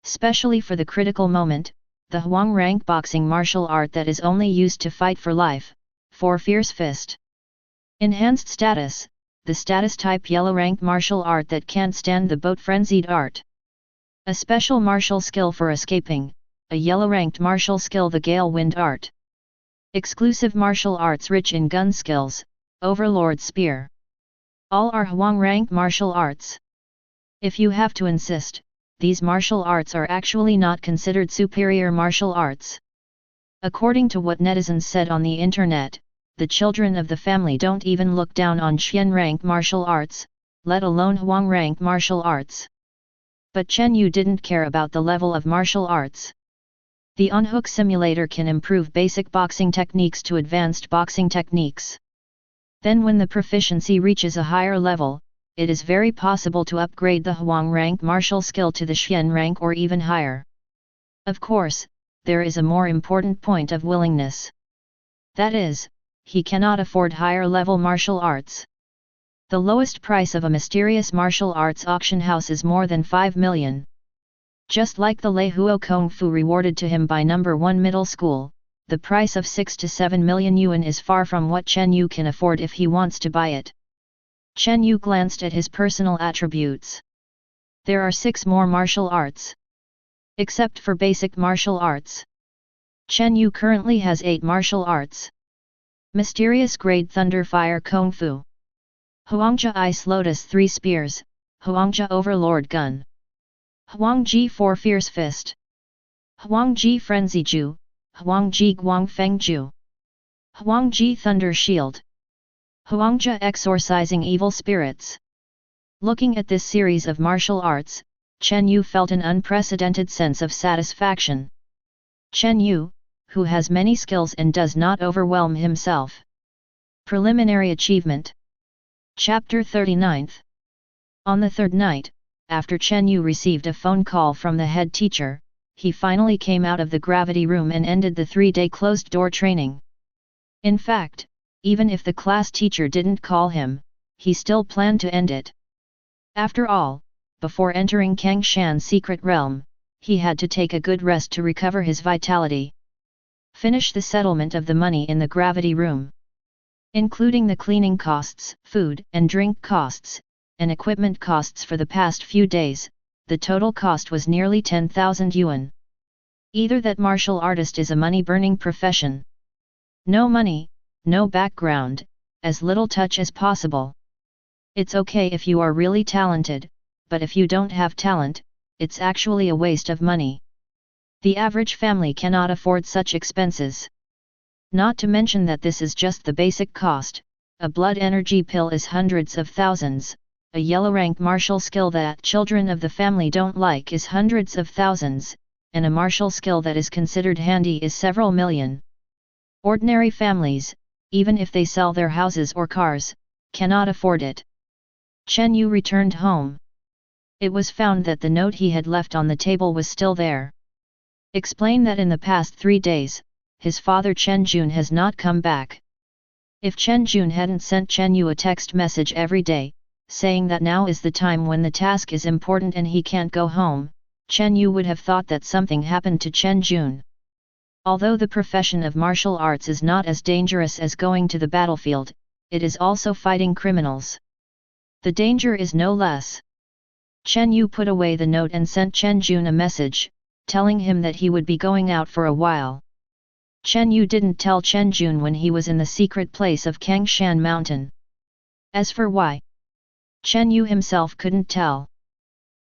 [SPEAKER 2] Specially for the critical moment, the Huang rank boxing martial art that is only used to fight for life, 4 Fierce Fist. Enhanced status, the status type yellow rank martial art that can't stand the boat frenzied art. A special martial skill for escaping, a yellow-ranked martial skill, the Gale Wind Art. Exclusive martial arts rich in gun skills, Overlord Spear. All are Huang rank martial arts. If you have to insist, these martial arts are actually not considered superior martial arts. According to what netizens said on the internet, the children of the family don't even look down on Chen rank martial arts, let alone Huang rank martial arts. But Chen Yu didn't care about the level of martial arts. The on-hook simulator can improve basic boxing techniques to advanced boxing techniques. Then when the proficiency reaches a higher level, it is very possible to upgrade the Huang rank martial skill to the Xian rank or even higher. Of course, there is a more important point of willingness. That is, he cannot afford higher level martial arts. The lowest price of a mysterious martial arts auction house is more than 5 million. Just like the Lei Huo Kung Fu rewarded to him by number 1 middle school, the price of 6 to 7 million yuan is far from what Chen Yu can afford if he wants to buy it. Chen Yu glanced at his personal attributes. There are 6 more martial arts. Except for basic martial arts, Chen Yu currently has 8 martial arts. Mysterious Grade Thunder Fire Kung Fu, Huangjia Ice Lotus 3 Spears, Huangjia Overlord Gun, Huangji 4 Fierce Fist, Huangji Frenzy Ju, Huangji Guang Feng Ju, Huangji Thunder Shield, Huangjia Exorcising Evil Spirits. Looking at this series of martial arts, Chen Yu felt an unprecedented sense of satisfaction. Chen Yu, who has many skills and does not overwhelm himself. Preliminary Achievement. Chapter 39th. On the third night, after Chen Yu received a phone call from the head teacher, he finally came out of the gravity room and ended the 3-day closed-door training. In fact, even if the class teacher didn't call him, he still planned to end it. After all, before entering Kangshan's secret realm, he had to take a good rest to recover his vitality. Finish the settlement of the money in the gravity room, including the cleaning costs, food and drink costs, and equipment costs for the past few days. The total cost was nearly 10,000 yuan. Either that martial artist is a money-burning profession. No money, no background, as little touch as possible. It's okay if you are really talented, but if you don't have talent, it's actually a waste of money. The average family cannot afford such expenses. Not to mention that this is just the basic cost. A blood energy pill is hundreds of thousands, a yellow rank martial skill that children of the family don't like is hundreds of thousands, and a martial skill that is considered handy is several million. Ordinary families, even if they sell their houses or cars, cannot afford it. Chen Yu returned home. It was found that the note he had left on the table was still there. Explain that in the past 3 days, his father Chen Jun has not come back. If Chen Jun hadn't sent Chen Yu a text message every day, saying that now is the time when the task is important and he can't go home, Chen Yu would have thought that something happened to Chen Jun. Although the profession of martial arts is not as dangerous as going to the battlefield, it is also fighting criminals. The danger is no less. Chen Yu put away the note and sent Chen Jun a message, telling him that he would be going out for a while. Chen Yu didn't tell Chen Jun when he was in the secret place of Kangshan Mountain. As for why, Chen Yu himself couldn't tell.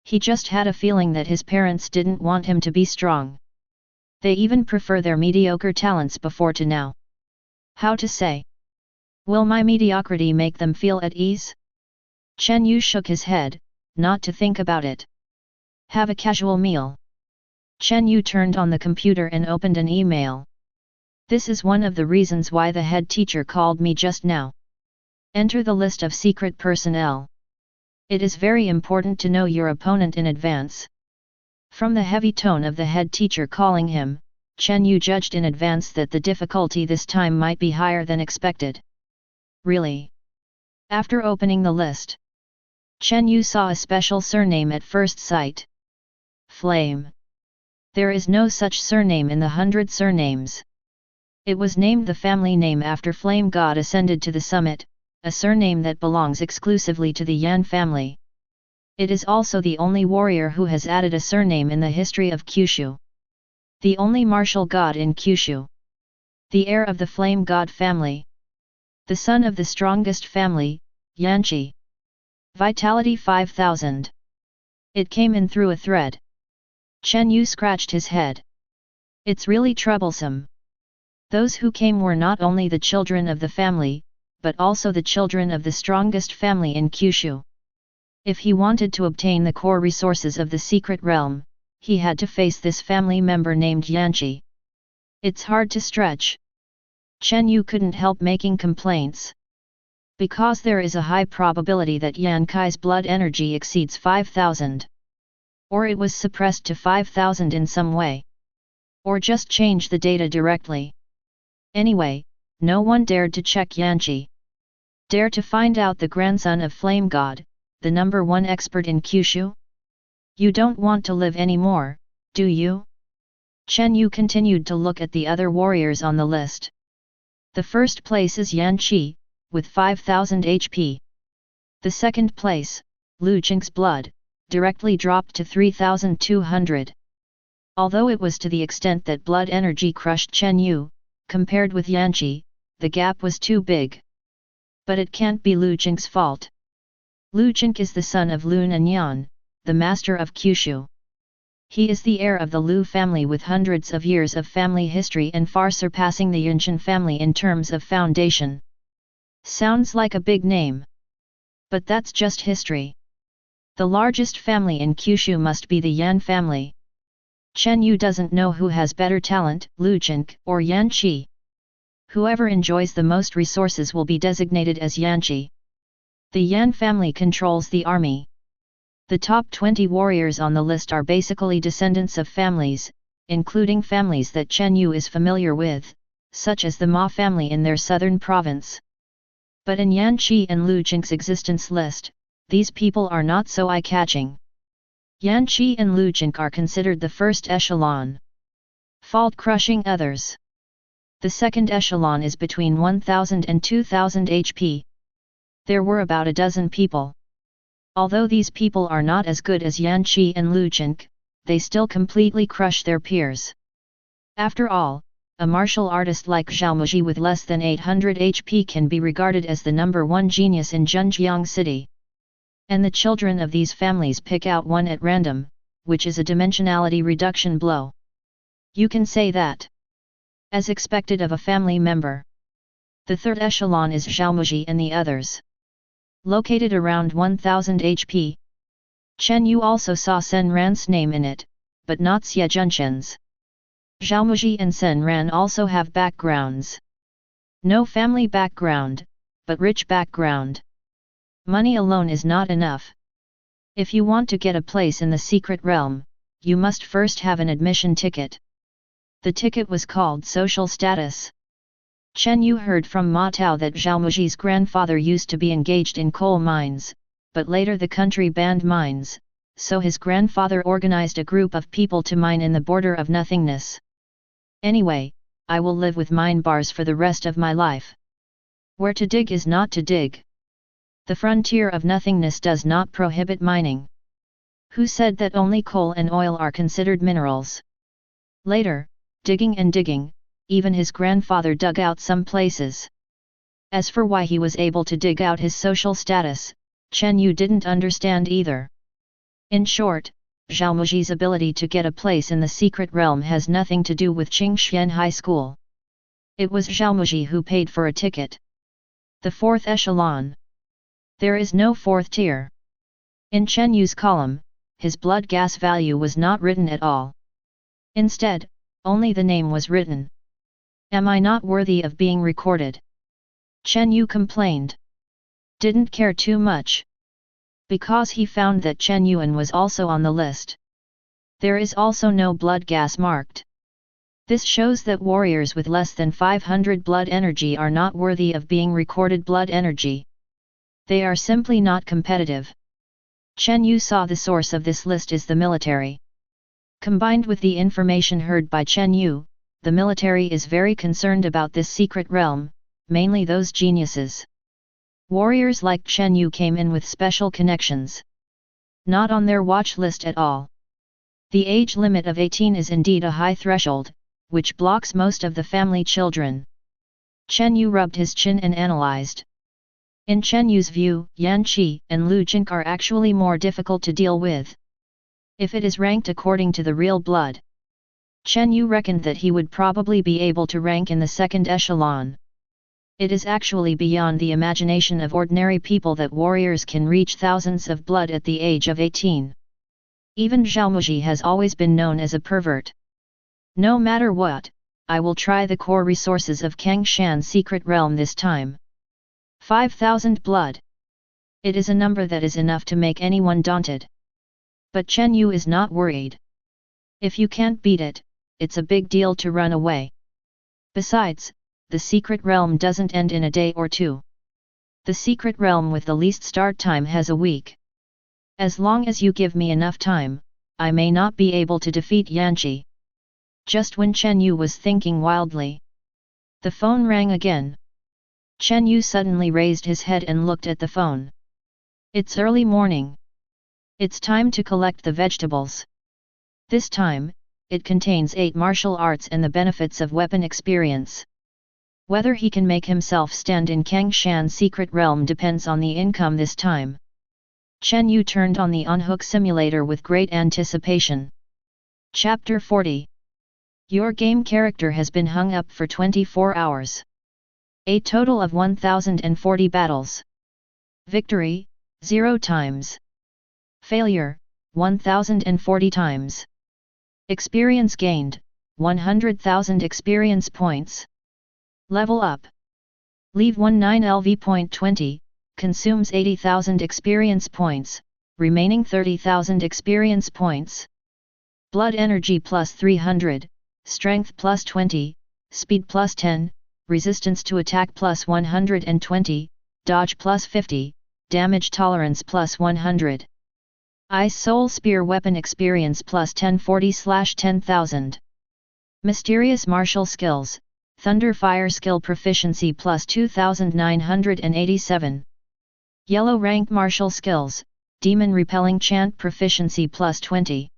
[SPEAKER 2] He just had a feeling that his parents didn't want him to be strong. They even prefer their mediocre talents before to now. How to say? Will my mediocrity make them feel at ease? Chen Yu shook his head, not to think about it. Have a casual meal. Chen Yu turned on the computer and opened an email. This is one of the reasons why the head teacher called me just now. Enter the list of secret personnel. It is very important to know your opponent in advance. From the heavy tone of the head teacher calling him, Chen Yu judged in advance that the difficulty this time might be higher than expected. Really? After opening the list, Chen Yu saw a special surname at first sight. Flame. There is no such surname in the 100 surnames. It was named the family name after Flame God ascended to the summit, a surname that belongs exclusively to the Yan family. It is also the only warrior who has added a surname in the history of Kyushu. The only martial god in Kyushu. The heir of the flame god family. The son of the strongest family, Yanchi. Vitality 5000. It came in through a thread. Chen Yu scratched his head. It's really troublesome. Those who came were not only the children of the family, but also the children of the strongest family in Kyushu. If he wanted to obtain the core resources of the secret realm, he had to face this family member named Yanchi. It's hard to stretch. Chen Yu couldn't help making complaints. Because there is a high probability that Yan Kai's blood energy exceeds 5000. Or it was suppressed to 5000 in some way. Or just change the data directly. Anyway, no one dared to check Yanchi. Dare to find out the grandson of Flame God, the number one expert in Kyushu? You don't want to live anymore, do you? Chen Yu continued to look at the other warriors on the list. The first place is Yan Qi, with 5000 HP. The second place, Lu Jing's blood, directly dropped to 3200. Although it was to the extent that blood energy crushed Chen Yu, compared with Yan Qi, the gap was too big. But it can't be Lu Jing's fault. Lu Jing is the son of Lun and Yan, the master of Kyushu. He is the heir of the Lu family with hundreds of years of family history and far surpassing the Yunshan family in terms of foundation. Sounds like a big name. But that's just history. The largest family in Kyushu must be the Yan family. Chen Yu doesn't know who has better talent, Lu Jing or Yan Qi. Whoever enjoys the most resources will be designated as Yan Qi. The Yan family controls the army. The top 20 warriors on the list are basically descendants of families, including families that Chen Yu is familiar with, such as the Ma family in their southern province. But in Yan Qi and Lu Jing's existence list, these people are not so eye-catching. Yan Qi and Lu Jing are considered the first echelon, fault crushing others. The second echelon is between 1000 and 2000 HP. There were about a dozen people. Although these people are not as good as Yan Qi and Lu Jing, they still completely crush their peers. After all, a martial artist like Zhao Muji with less than 800 HP can be regarded as the number one genius in Zhenjiang City. And the children of these families pick out one at random, which is a dimensionality reduction blow. You can say that. As expected of a family member. The third echelon is Zhao Muji and the others. Located around 1000 HP. Chen Yu also saw Sen Ran's name in it, but not Xie Junshen's. Zhao Muji and Sen Ran also have backgrounds. No family background, but rich background. Money alone is not enough. If you want to get a place in the secret realm, you must first have an admission ticket. The ticket was called social status. Chen Yu heard from Ma Tao that Zhao Muji's grandfather used to be engaged in coal mines, but later the country banned mines, so his grandfather organized a group of people to mine in the border of nothingness. Anyway, I will live with mine bars for the rest of my life. Where to dig is not to dig. The frontier of nothingness does not prohibit mining. Who said that only coal and oil are considered minerals? Later, digging and digging, even his grandfather dug out some places. As for why he was able to dig out his social status, Chen Yu didn't understand either. In short, Zhao Muji's ability to get a place in the secret realm has nothing to do with Qingxian High School. It was Zhao Muji who paid for a ticket. The fourth echelon. There is no fourth tier. In Chen Yu's column, his blood gas value was not written at all. Instead, only the name was written. Am I not worthy of being recorded? Chen Yu complained. Didn't care too much. Because he found that Chen Yuan was also on the list. There is also no blood gas marked. This shows that warriors with less than 500 blood energy are not worthy of being recorded blood energy. They are simply not competitive. Chen Yu saw the source of this list is the military. Combined with the information heard by Chen Yu, the military is very concerned about this secret realm, mainly those geniuses. Warriors like Chen Yu came in with special connections. Not on their watch list at all. The age limit of 18 is indeed a high threshold, which blocks most of the family children. Chen Yu rubbed his chin and analyzed. In Chen Yu's view, Yan Qi and Lu Jink are actually more difficult to deal with. If it is ranked according to the real blood, Chen Yu reckoned that he would probably be able to rank in the second echelon. It is actually beyond the imagination of ordinary people that warriors can reach thousands of blood at the age of 18. Even Zhao Muji has always been known as a pervert. No matter what, I will try the core resources of Kangshan's secret realm this time. 5,000 blood. It is a number that is enough to make anyone daunted. But Chen Yu is not worried. If you can't beat it, it's a big deal to run away. Besides, the secret realm doesn't end in a day or two. The secret realm with the least start time has a week. As long as you give me enough time, I may not be able to defeat Yanqi. Just when Chen Yu was thinking wildly, the phone rang again. Chen Yu suddenly raised his head and looked at the phone. It's early morning. It's time to collect the vegetables. This time, it contains 8 martial arts and the benefits of weapon experience. Whether he can make himself stand in Kangshan's secret realm depends on the income this time. Chen Yu turned on the on-hook simulator with great anticipation. Chapter 40. Your game character has been hung up for 24 hours. A total of 1040 battles. Victory, 0 times. Failure, 1040 times. Experience gained, 100,000 experience points. Level up. Leave 19 LV.20, consumes 80,000 experience points, remaining 30,000 experience points. Blood energy plus 300, strength plus 20, speed plus 10, resistance to attack plus 120, dodge plus 50, damage tolerance plus 100. Ice Soul Spear weapon experience plus 1040/10,000. Mysterious martial skills, Thunder Fire skill proficiency plus 2987. Yellow rank martial skills, Demon Repelling Chant proficiency plus 20.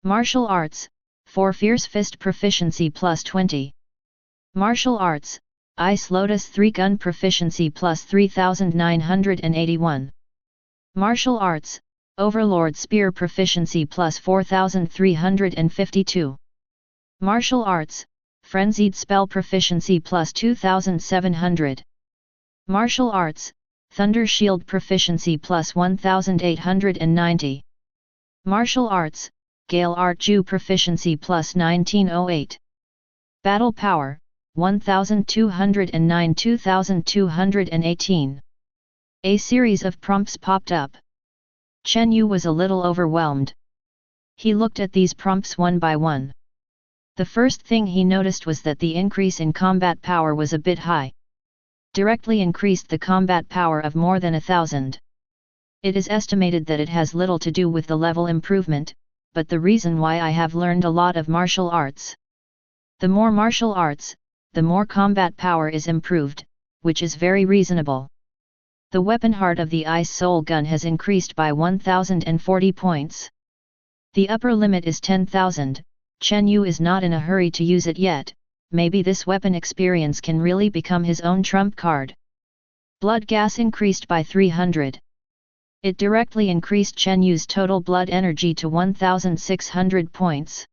[SPEAKER 2] Martial arts, 4 Fierce Fist proficiency plus 20. Martial arts, Ice Lotus 3 Gun proficiency plus 3981. Martial arts, Overlord Spear proficiency plus 4352. Martial arts, Frenzied Spell proficiency plus 2700. Martial arts, Thunder Shield proficiency plus 1890. Martial arts, Gale Art Ju proficiency plus 1908. Battle power, 1209 2218. A series of prompts popped up. Chen Yu was a little overwhelmed. He looked at these prompts one by one. The first thing he noticed was that the increase in combat power was a bit high. Directly increased the combat power of more than 1,000. It is estimated that it has little to do with the level improvement, but the reason why I have learned a lot of martial arts. The more martial arts, the more combat power is improved, which is very reasonable. The weapon heart of the Ice Soul gun has increased by 1040 points. The upper limit is 10,000, Chen Yu is not in a hurry to use it yet, maybe this weapon experience can really become his own trump card. Blood gas increased by 300. It directly increased Chen Yu's total blood energy to 1600 points.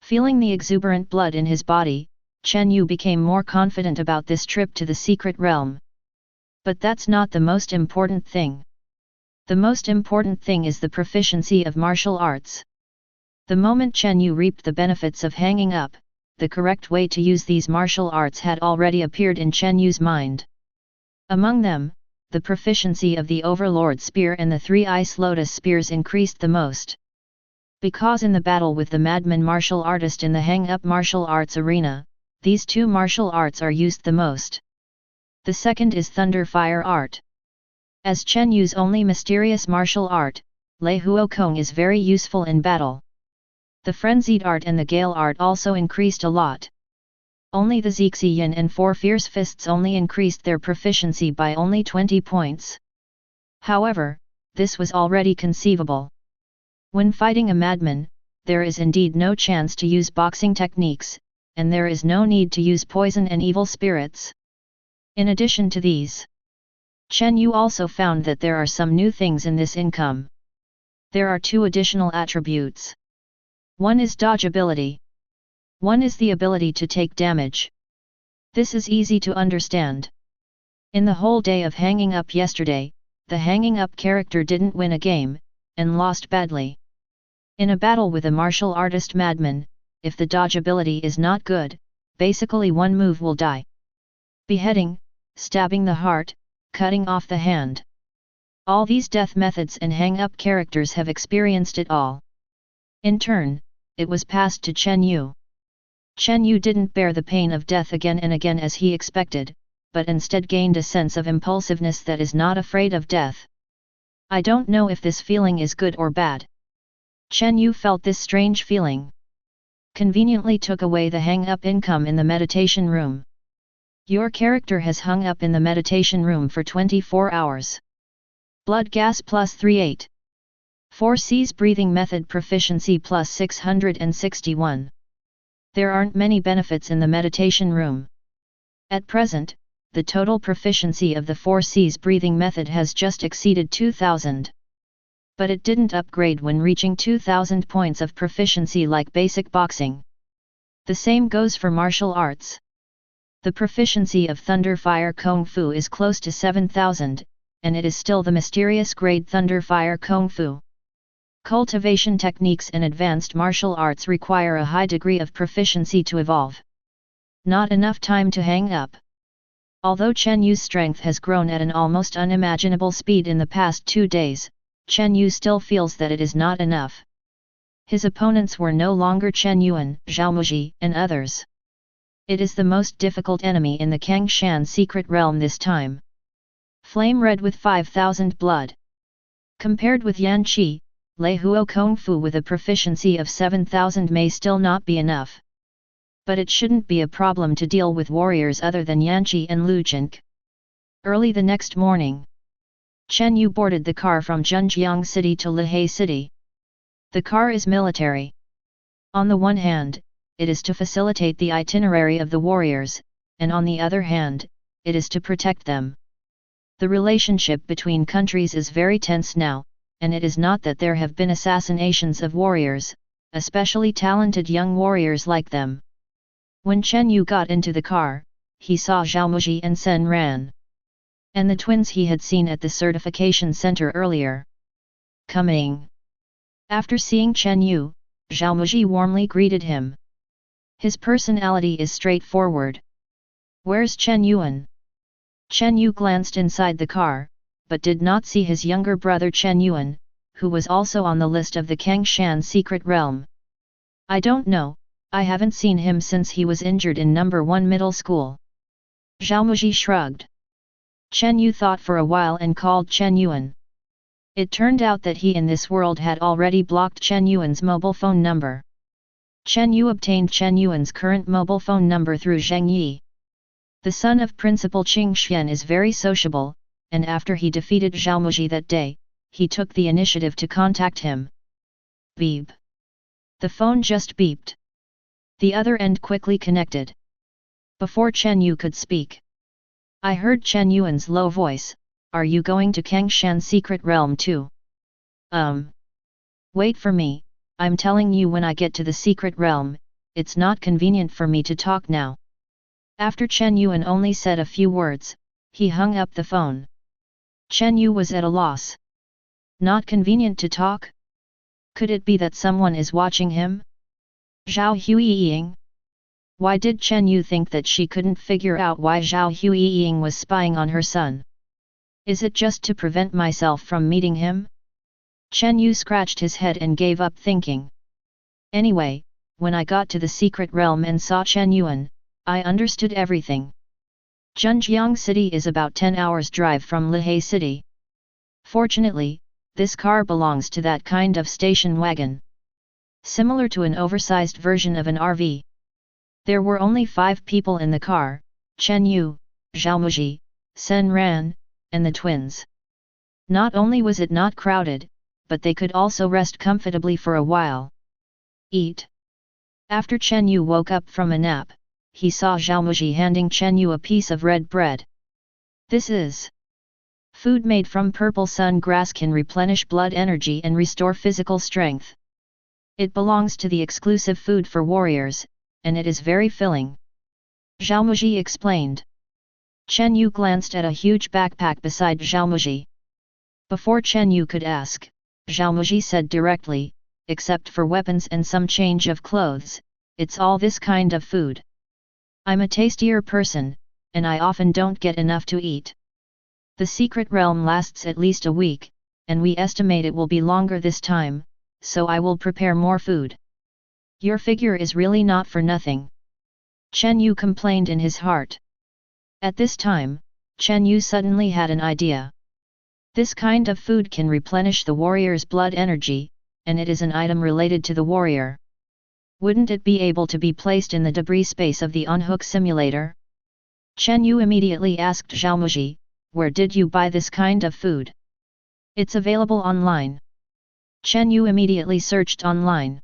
[SPEAKER 2] Feeling the exuberant blood in his body, Chen Yu became more confident about this trip to the secret realm. But that's not the most important thing. The most important thing is the proficiency of martial arts. The moment Chen Yu reaped the benefits of hanging up, the correct way to use these martial arts had already appeared in Chen Yu's mind. Among them, the proficiency of the Overlord Spear and the 3 Ice Lotus Spears increased the most. Because in the battle with the madman martial artist in the hang-up martial arts arena, these 2 martial arts are used the most. The second is Thunder Fire art. As Chen Yu's only mysterious martial art, Lei Huokong is very useful in battle. The Frenzied art and the Gale art also increased a lot. Only the Zixian and 4 Fierce Fists only increased their proficiency by only 20 points. However, this was already conceivable. When fighting a madman, there is indeed no chance to use boxing techniques, and there is no need to use poison and evil spirits. In addition to these, Chen Yu also found that there are some new things in this income. There are two additional attributes. One is dodge ability. One is the ability to take damage. This is easy to understand. In the whole day of hanging up yesterday, the hanging up character didn't win a game, and lost badly. In a battle with a martial artist madman, if the dodge ability is not good, basically one move will die. Beheading, stabbing the heart, cutting off the hand. All these death methods and hang-up characters have experienced it all. In turn, it was passed to Chen Yu. Chen Yu didn't bear the pain of death again and again as he expected, but instead gained a sense of impulsiveness that is not afraid of death. I don't know if this feeling is good or bad. Chen Yu felt this strange feeling. Conveniently took away the hang-up income in the meditation room. Your character has hung up in the meditation room for 24 hours. Blood gas plus 38. 4C's breathing method proficiency plus 661. There aren't many benefits in the meditation room. At present, the total proficiency of the 4C's breathing method has just exceeded 2000. But it didn't upgrade when reaching 2000 points of proficiency like basic boxing. The same goes for martial arts. The proficiency of Thunder Fire Kung Fu is close to 7000, and it is still the mysterious grade Thunder Fire Kung Fu. Cultivation techniques and advanced martial arts require a high degree of proficiency to evolve. Not enough time to hang up. Although Chen Yu's strength has grown at an almost unimaginable speed in the past 2 days, Chen Yu still feels that it is not enough. His opponents were no longer Chen Yuan, Zhao Muji, and others. It is the most difficult enemy in the Kangshan secret realm this time. Flame red with 5000 blood. Compared with Yan Qi, Lei Huo Kung Fu with a proficiency of 7000 may still not be enough. But it shouldn't be a problem to deal with warriors other than Yanqi and Lu Jinke. Early the next morning, Chen Yu boarded the car from Zhenjiang City to Lehei City. The car is military. On the one hand, it is to facilitate the itinerary of the warriors, and on the other hand, it is to protect them. The relationship between countries is very tense now, and it is not that there have been assassinations of warriors, especially talented young warriors like them. When Chen Yu got into the car, he saw Zhao Muji and Sen Ran. And the twins he had seen at the certification center earlier. Coming. After seeing Chen Yu, Zhao Muji warmly greeted him. His personality is straightforward. Where's Chen Yuan? Chen Yu glanced inside the car, but did not see his younger brother Chen Yuan, who was also on the list of the Kangshan secret realm. I don't know. I haven't seen him since he was injured in number 1 middle school. Zhao Muji shrugged. Chen Yu thought for a while and called Chen Yuan. It turned out that he in this world had already blocked Chen Yuan's mobile phone number. Chen Yu obtained Chen Yuan's current mobile phone number through Zheng Yi. The son of Principal Qing Xian is very sociable, and after he defeated Zhao Muji that day, he took the initiative to contact him. Beep. The phone just beeped. The other end quickly connected. Before Chen Yu could speak, I heard Chen Yuan's low voice, "Are you going to Kangshan secret realm too?" Wait for me, I'm telling you when I get to the secret realm, it's not convenient for me to talk now. After Chen Yuan only said a few words, he hung up the phone. Chen Yu was at a loss. Not convenient to talk? Could it be that someone is watching him? Zhao Huiying? Why did Chen Yu think that she couldn't figure out why Zhao Huiying was spying on her son? Is it just to prevent myself from meeting him? Chen Yu scratched his head and gave up thinking. Anyway, when I got to the secret realm and saw Chen Yuan, I understood everything. Zhenjiang City is about 10 hours drive from Lehei City. Fortunately, this car belongs to that kind of station wagon. Similar to an oversized version of an RV. There were only 5 people in the car, Chen Yu, Zhao Muji, Sen Ran, and the twins. Not only was it not crowded, but they could also rest comfortably for a while. Eat. After Chen Yu woke up from a nap, he saw Zhao Muji handing Chen Yu a piece of red bread. This is food made from purple sun grass, can replenish blood energy and restore physical strength. It belongs to the exclusive food for warriors, and it is very filling. Zhao Muji explained. Chen Yu glanced at a huge backpack beside Zhao Muji. Before Chen Yu could ask, Zhao Muji said directly, except for weapons and some change of clothes, it's all this kind of food. I'm a tastier person, and I often don't get enough to eat. The secret realm lasts at least a week, and we estimate it will be longer this time, so I will prepare more food. Your figure is really not for nothing. Chen Yu complained in his heart. At this time, Chen Yu suddenly had an idea. This kind of food can replenish the warrior's blood energy, and it is an item related to the warrior. Wouldn't it be able to be placed in the debris space of the on-hook simulator? Chen Yu immediately asked Zhao Muji, where did you buy this kind of food? It's available online. Chen Yu immediately searched online.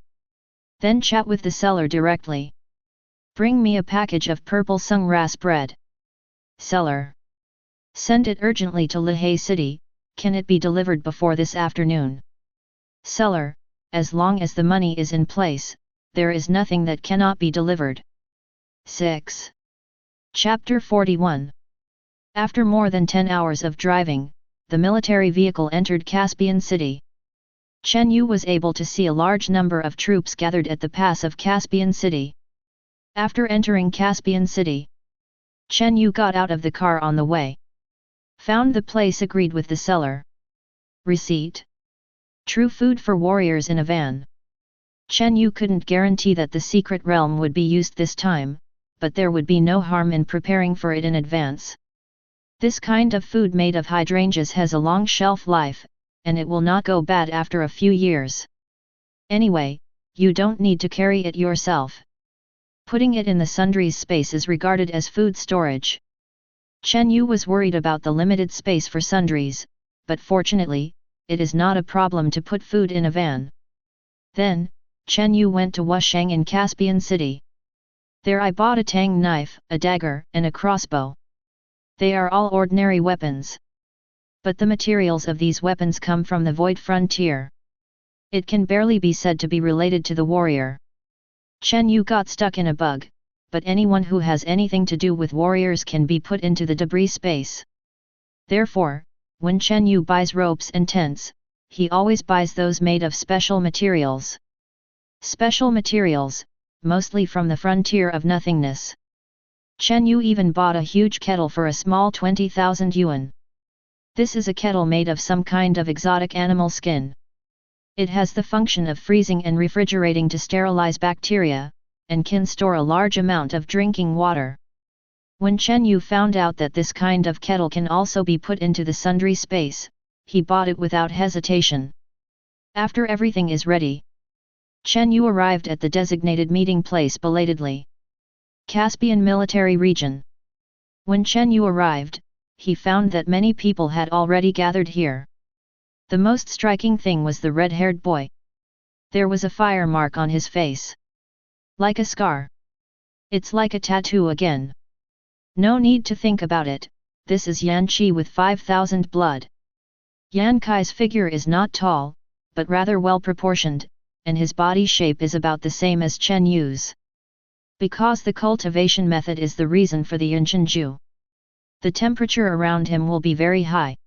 [SPEAKER 2] Then chat with the seller directly. Bring me a package of purple sung ras bread. Seller. Send it urgently to Lehei City, can it be delivered before this afternoon? Seller, as long as the money is in place, there is nothing that cannot be delivered. 6. Chapter 41. After more than 10 hours of driving, the military vehicle entered Caspian City. Chen Yu was able to see a large number of troops gathered at the pass of Caspian City. After entering Caspian City, Chen Yu got out of the car on the way. Found the place agreed with the seller. Receipt. True food for warriors in a van. Chen Yu couldn't guarantee that the secret realm would be used this time, but there would be no harm in preparing for it in advance. This kind of food made of hydrangeas has a long shelf life, and it will not go bad after a few years. Anyway, you don't need to carry it yourself. Putting it in the sundries space is regarded as food storage. Chen Yu was worried about the limited space for sundries, but fortunately, it is not a problem to put food in a van. Then, Chen Yu went to Wushang in Caspian City. There I bought a tang knife, a dagger, and a crossbow. They are all ordinary weapons. But the materials of these weapons come from the Void Frontier. It can barely be said to be related to the warrior. Chen Yu got stuck in a bug, but anyone who has anything to do with warriors can be put into the debris space. Therefore, when Chen Yu buys ropes and tents, he always buys those made of special materials. Special materials, mostly from the frontier of nothingness. Chen Yu even bought a huge kettle for a small 20,000 yuan. This is a kettle made of some kind of exotic animal skin. It has the function of freezing and refrigerating to sterilize bacteria, and can store a large amount of drinking water. When Chen Yu found out that this kind of kettle can also be put into the sundry space, he bought it without hesitation. After everything is ready, Chen Yu arrived at the designated meeting place belatedly. Caspian Military Region. When Chen Yu arrived, he found that many people had already gathered here. The most striking thing was the red-haired boy. There was a fire mark on his face. Like a scar. It's like a tattoo again. No need to think about it, this is Yan Qi with 5,000 blood. Yan Kai's figure is not tall, but rather well proportioned, and his body shape is about the same as Chen Yu's. Because the cultivation method is the reason for the Yinchenju. The temperature around him will be very high.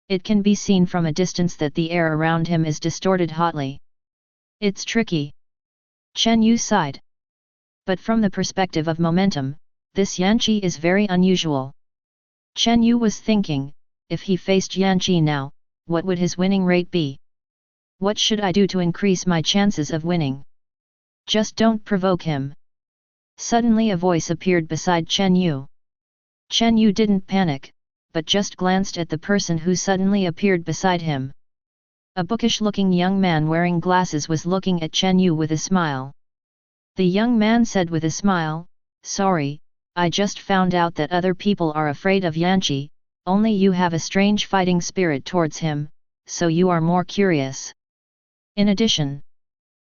[SPEAKER 2] It can be seen from a distance that the air around him is distorted hotly. It's tricky. Chen Yu sighed. But from the perspective of momentum, this Yanqi is very unusual. Chen Yu was thinking, if he faced Yanqi now, what would his winning rate be? What should I do to increase my chances of winning? Just don't provoke him. Suddenly a voice appeared beside Chen Yu. Chen Yu didn't panic, but just glanced at the person who suddenly appeared beside him. A bookish-looking young man wearing glasses was looking at Chen Yu with a smile. The young man said with a smile, "Sorry, I just found out that other people are afraid of Yanqi, only you have a strange fighting spirit towards him, so you are more curious. In addition,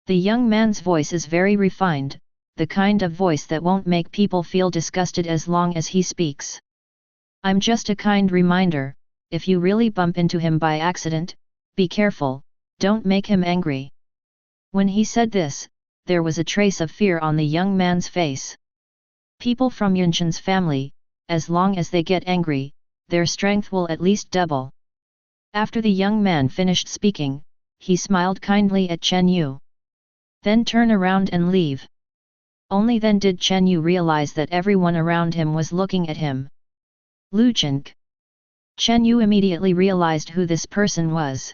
[SPEAKER 2] The young man's voice is very refined, the kind of voice that won't make people feel disgusted as long as he speaks. I'm just a kind reminder, if you really bump into him by accident, be careful, don't make him angry. When he said this, there was a trace of fear on the young man's face. People from Yunshan's family, as long as they get angry, their strength will at least double. After the young man finished speaking, he smiled kindly at Chen Yu. Then turn around and leave. Only then did Chen Yu realize that everyone around him was looking at him. Lu Chink. Chen Yu immediately realized who this person was.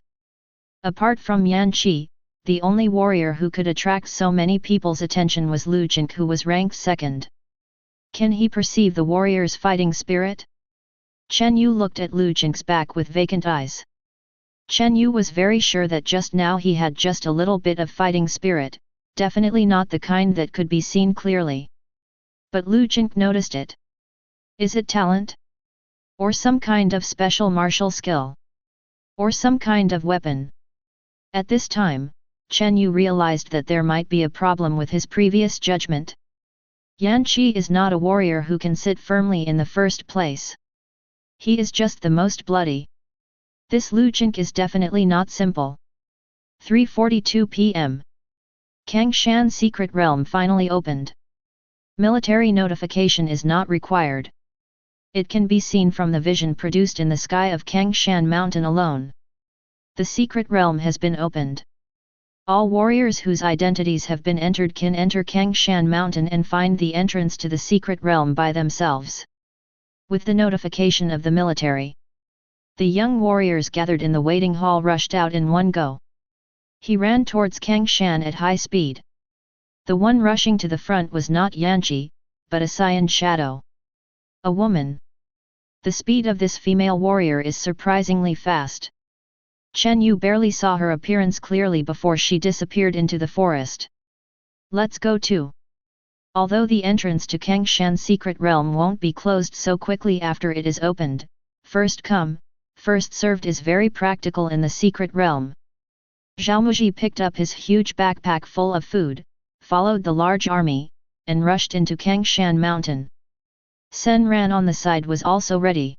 [SPEAKER 2] Apart from Yan Qi, the only warrior who could attract so many people's attention was Lu Chink, who was ranked second. Can he perceive the warrior's fighting spirit? Chen Yu looked at Lu Chink's back with vacant eyes. Chen Yu was very sure that just now he had just a little bit of fighting spirit, definitely not the kind that could be seen clearly. But Lu Chink noticed it. Is it talent? Or some kind of special martial skill? Or some kind of weapon? At this time, Chen Yu realized that there might be a problem with his previous judgment. Yan Qi is not a warrior who can sit firmly in the first place. He is just the most bloody. This Lu Chink is definitely not simple. 3:42 p.m. Kangshan Secret Realm finally opened. Military notification is not required. It can be seen from the vision produced in the sky of Kangshan Mountain alone. The secret realm has been opened. All warriors whose identities have been entered can enter Kangshan Mountain and find the entrance to the secret realm by themselves. With the notification of the military, the young warriors gathered in the waiting hall rushed out in one go. He ran towards Kangshan at high speed. The one rushing to the front was not Yanqi, but a cyan shadow. A woman. The speed of this female warrior is surprisingly fast. Chen Yu barely saw her appearance clearly before she disappeared into the forest. Let's go too. Although the entrance to Kangshan Secret Realm won't be closed so quickly after it is opened, first come, first served is very practical in the secret realm. Zhaomuji picked up his huge backpack full of food, followed the large army, and rushed into Kangshan Mountain. Sen Ran on the side was also ready.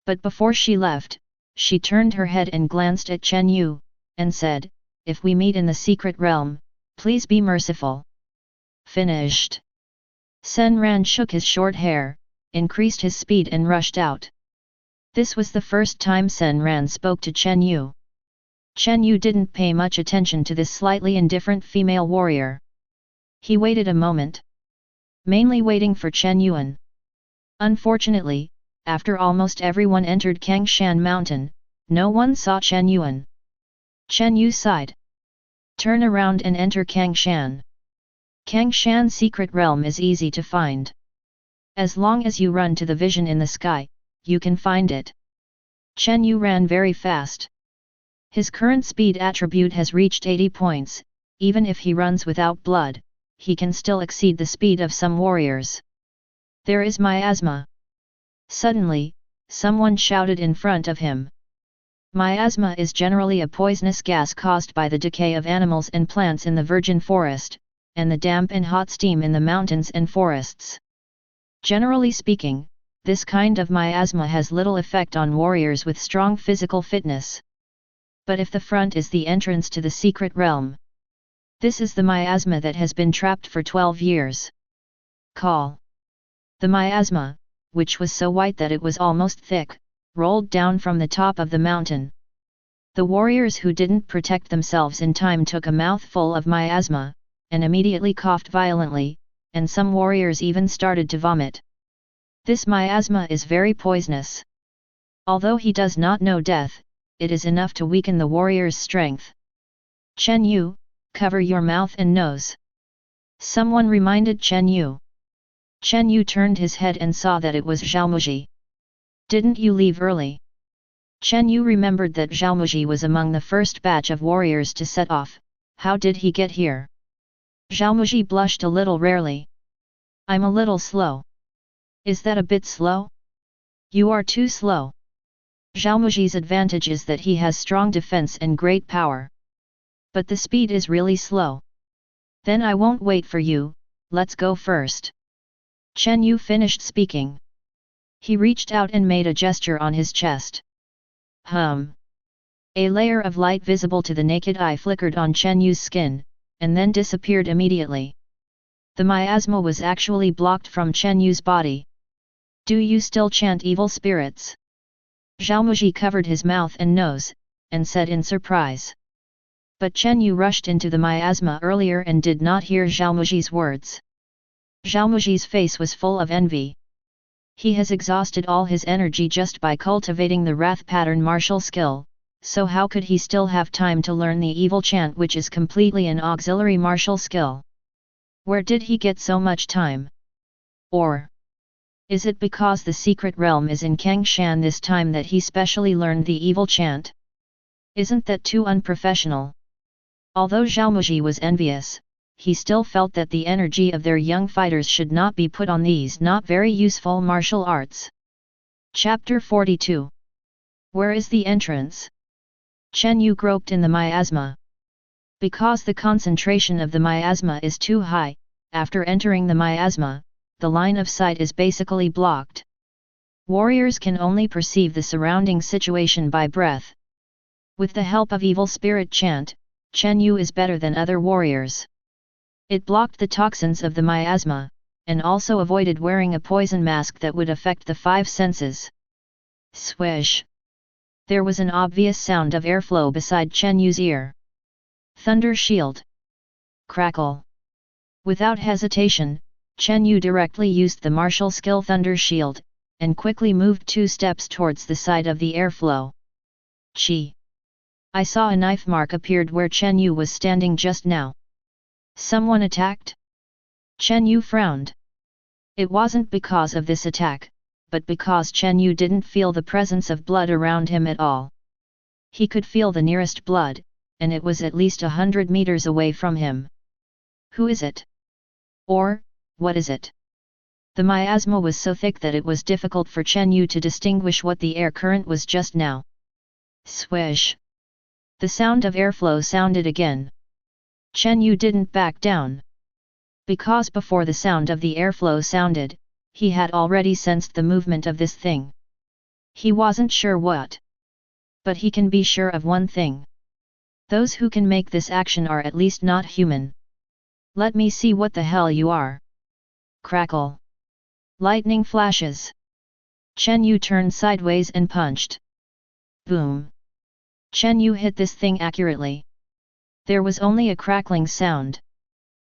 [SPEAKER 2] But before she left, she turned her head and glanced at Chen Yu, and said, "If we meet in the secret realm, please be merciful." Finished. Sen Ran shook his short hair, increased his speed and rushed out. This was the first time Sen Ran spoke to Chen Yu. Chen Yu didn't pay much attention to this slightly indifferent female warrior. He waited a moment. Mainly waiting for Chen Yuan. Unfortunately, after almost everyone entered Kangshan Mountain, no one saw Chen Yuan. Chen Yu sighed. Turn around and enter Kangshan. Kangshan Secret Realm is easy to find. As long as you run to the vision in the sky, you can find it. Chen Yu ran very fast. His current speed attribute has reached 80 points, even if he runs without blood, he can still exceed the speed of some warriors. There is miasma. Suddenly, someone shouted in front of him. Miasma is generally a poisonous gas caused by the decay of animals and plants in the virgin forest, and the damp and hot steam in the mountains and forests. Generally speaking, this kind of miasma has little effect on warriors with strong physical fitness. But if the front is the entrance to the secret realm, this is the miasma that has been trapped for 12 years. Call. The miasma, which was so white that it was almost thick, rolled down from the top of the mountain. The warriors who didn't protect themselves in time took a mouthful of miasma, and immediately coughed violently, and some warriors even started to vomit. This miasma is very poisonous. Although he does not know death, it is enough to weaken the warrior's strength. Chen Yu, cover your mouth and nose. Someone reminded Chen Yu. Chen Yu turned his head and saw that it was Zhaomuji. Didn't you leave early? Chen Yu remembered that Zhaomuji was among the first batch of warriors to set off. How did he get here? Zhaomuji blushed a little rarely. I'm a little slow. Is that a bit slow? You are too slow. Zhaomuji's advantage is that he has strong defense and great power. But the speed is really slow. Then I won't wait for you, let's go first. Chen Yu finished speaking. He reached out and made a gesture on his chest. A layer of light visible to the naked eye flickered on Chen Yu's skin, and then disappeared immediately. The miasma was actually blocked from Chen Yu's body. Do you still chant evil spirits? Zhaomuji covered his mouth and nose, and said in surprise. But Chen Yu rushed into the miasma earlier and did not hear Zhaomuji's words. Zhaomuji's face was full of envy. He has exhausted all his energy just by cultivating the wrath pattern martial skill, so how could he still have time to learn the evil chant, which is completely an auxiliary martial skill? Where did he get so much time? Or is it because the secret realm is in Kangshan this time that he specially learned the evil chant? Isn't that too unprofessional? Although Zhaomuji was envious, he still felt that the energy of their young fighters should not be put on these not very useful martial arts. Chapter 42. Where is the entrance? Chen Yu groped in the miasma. Because the concentration of the miasma is too high, after entering the miasma, the line of sight is basically blocked. Warriors can only perceive the surrounding situation by breath. With the help of evil spirit chant, Chen Yu is better than other warriors. It blocked the toxins of the miasma, and also avoided wearing a poison mask that would affect the five senses. Swish! There was an obvious sound of airflow beside Chen Yu's ear. Thunder shield. Crackle. Without hesitation, Chen Yu directly used the martial skill Thunder Shield, and quickly moved 2 steps towards the side of the airflow. Chi! I saw a knife mark appeared where Chen Yu was standing just now. Someone attacked? Chen Yu frowned. It wasn't because of this attack, but because Chen Yu didn't feel the presence of blood around him at all. He could feel the nearest blood, and it was at least 100 meters away from him. Who is it? Or, what is it? The miasma was so thick that it was difficult for Chen Yu to distinguish what the air current was just now. Swish! The sound of airflow sounded again. Chen Yu didn't back down. Because before the sound of the airflow sounded, he had already sensed the movement of this thing. He wasn't sure what. But he can be sure of one thing. Those who can make this action are at least not human. Let me see what the hell you are. Crackle. Lightning flashes. Chen Yu turned sideways and punched. Boom. Chen Yu hit this thing accurately. There was only a crackling sound.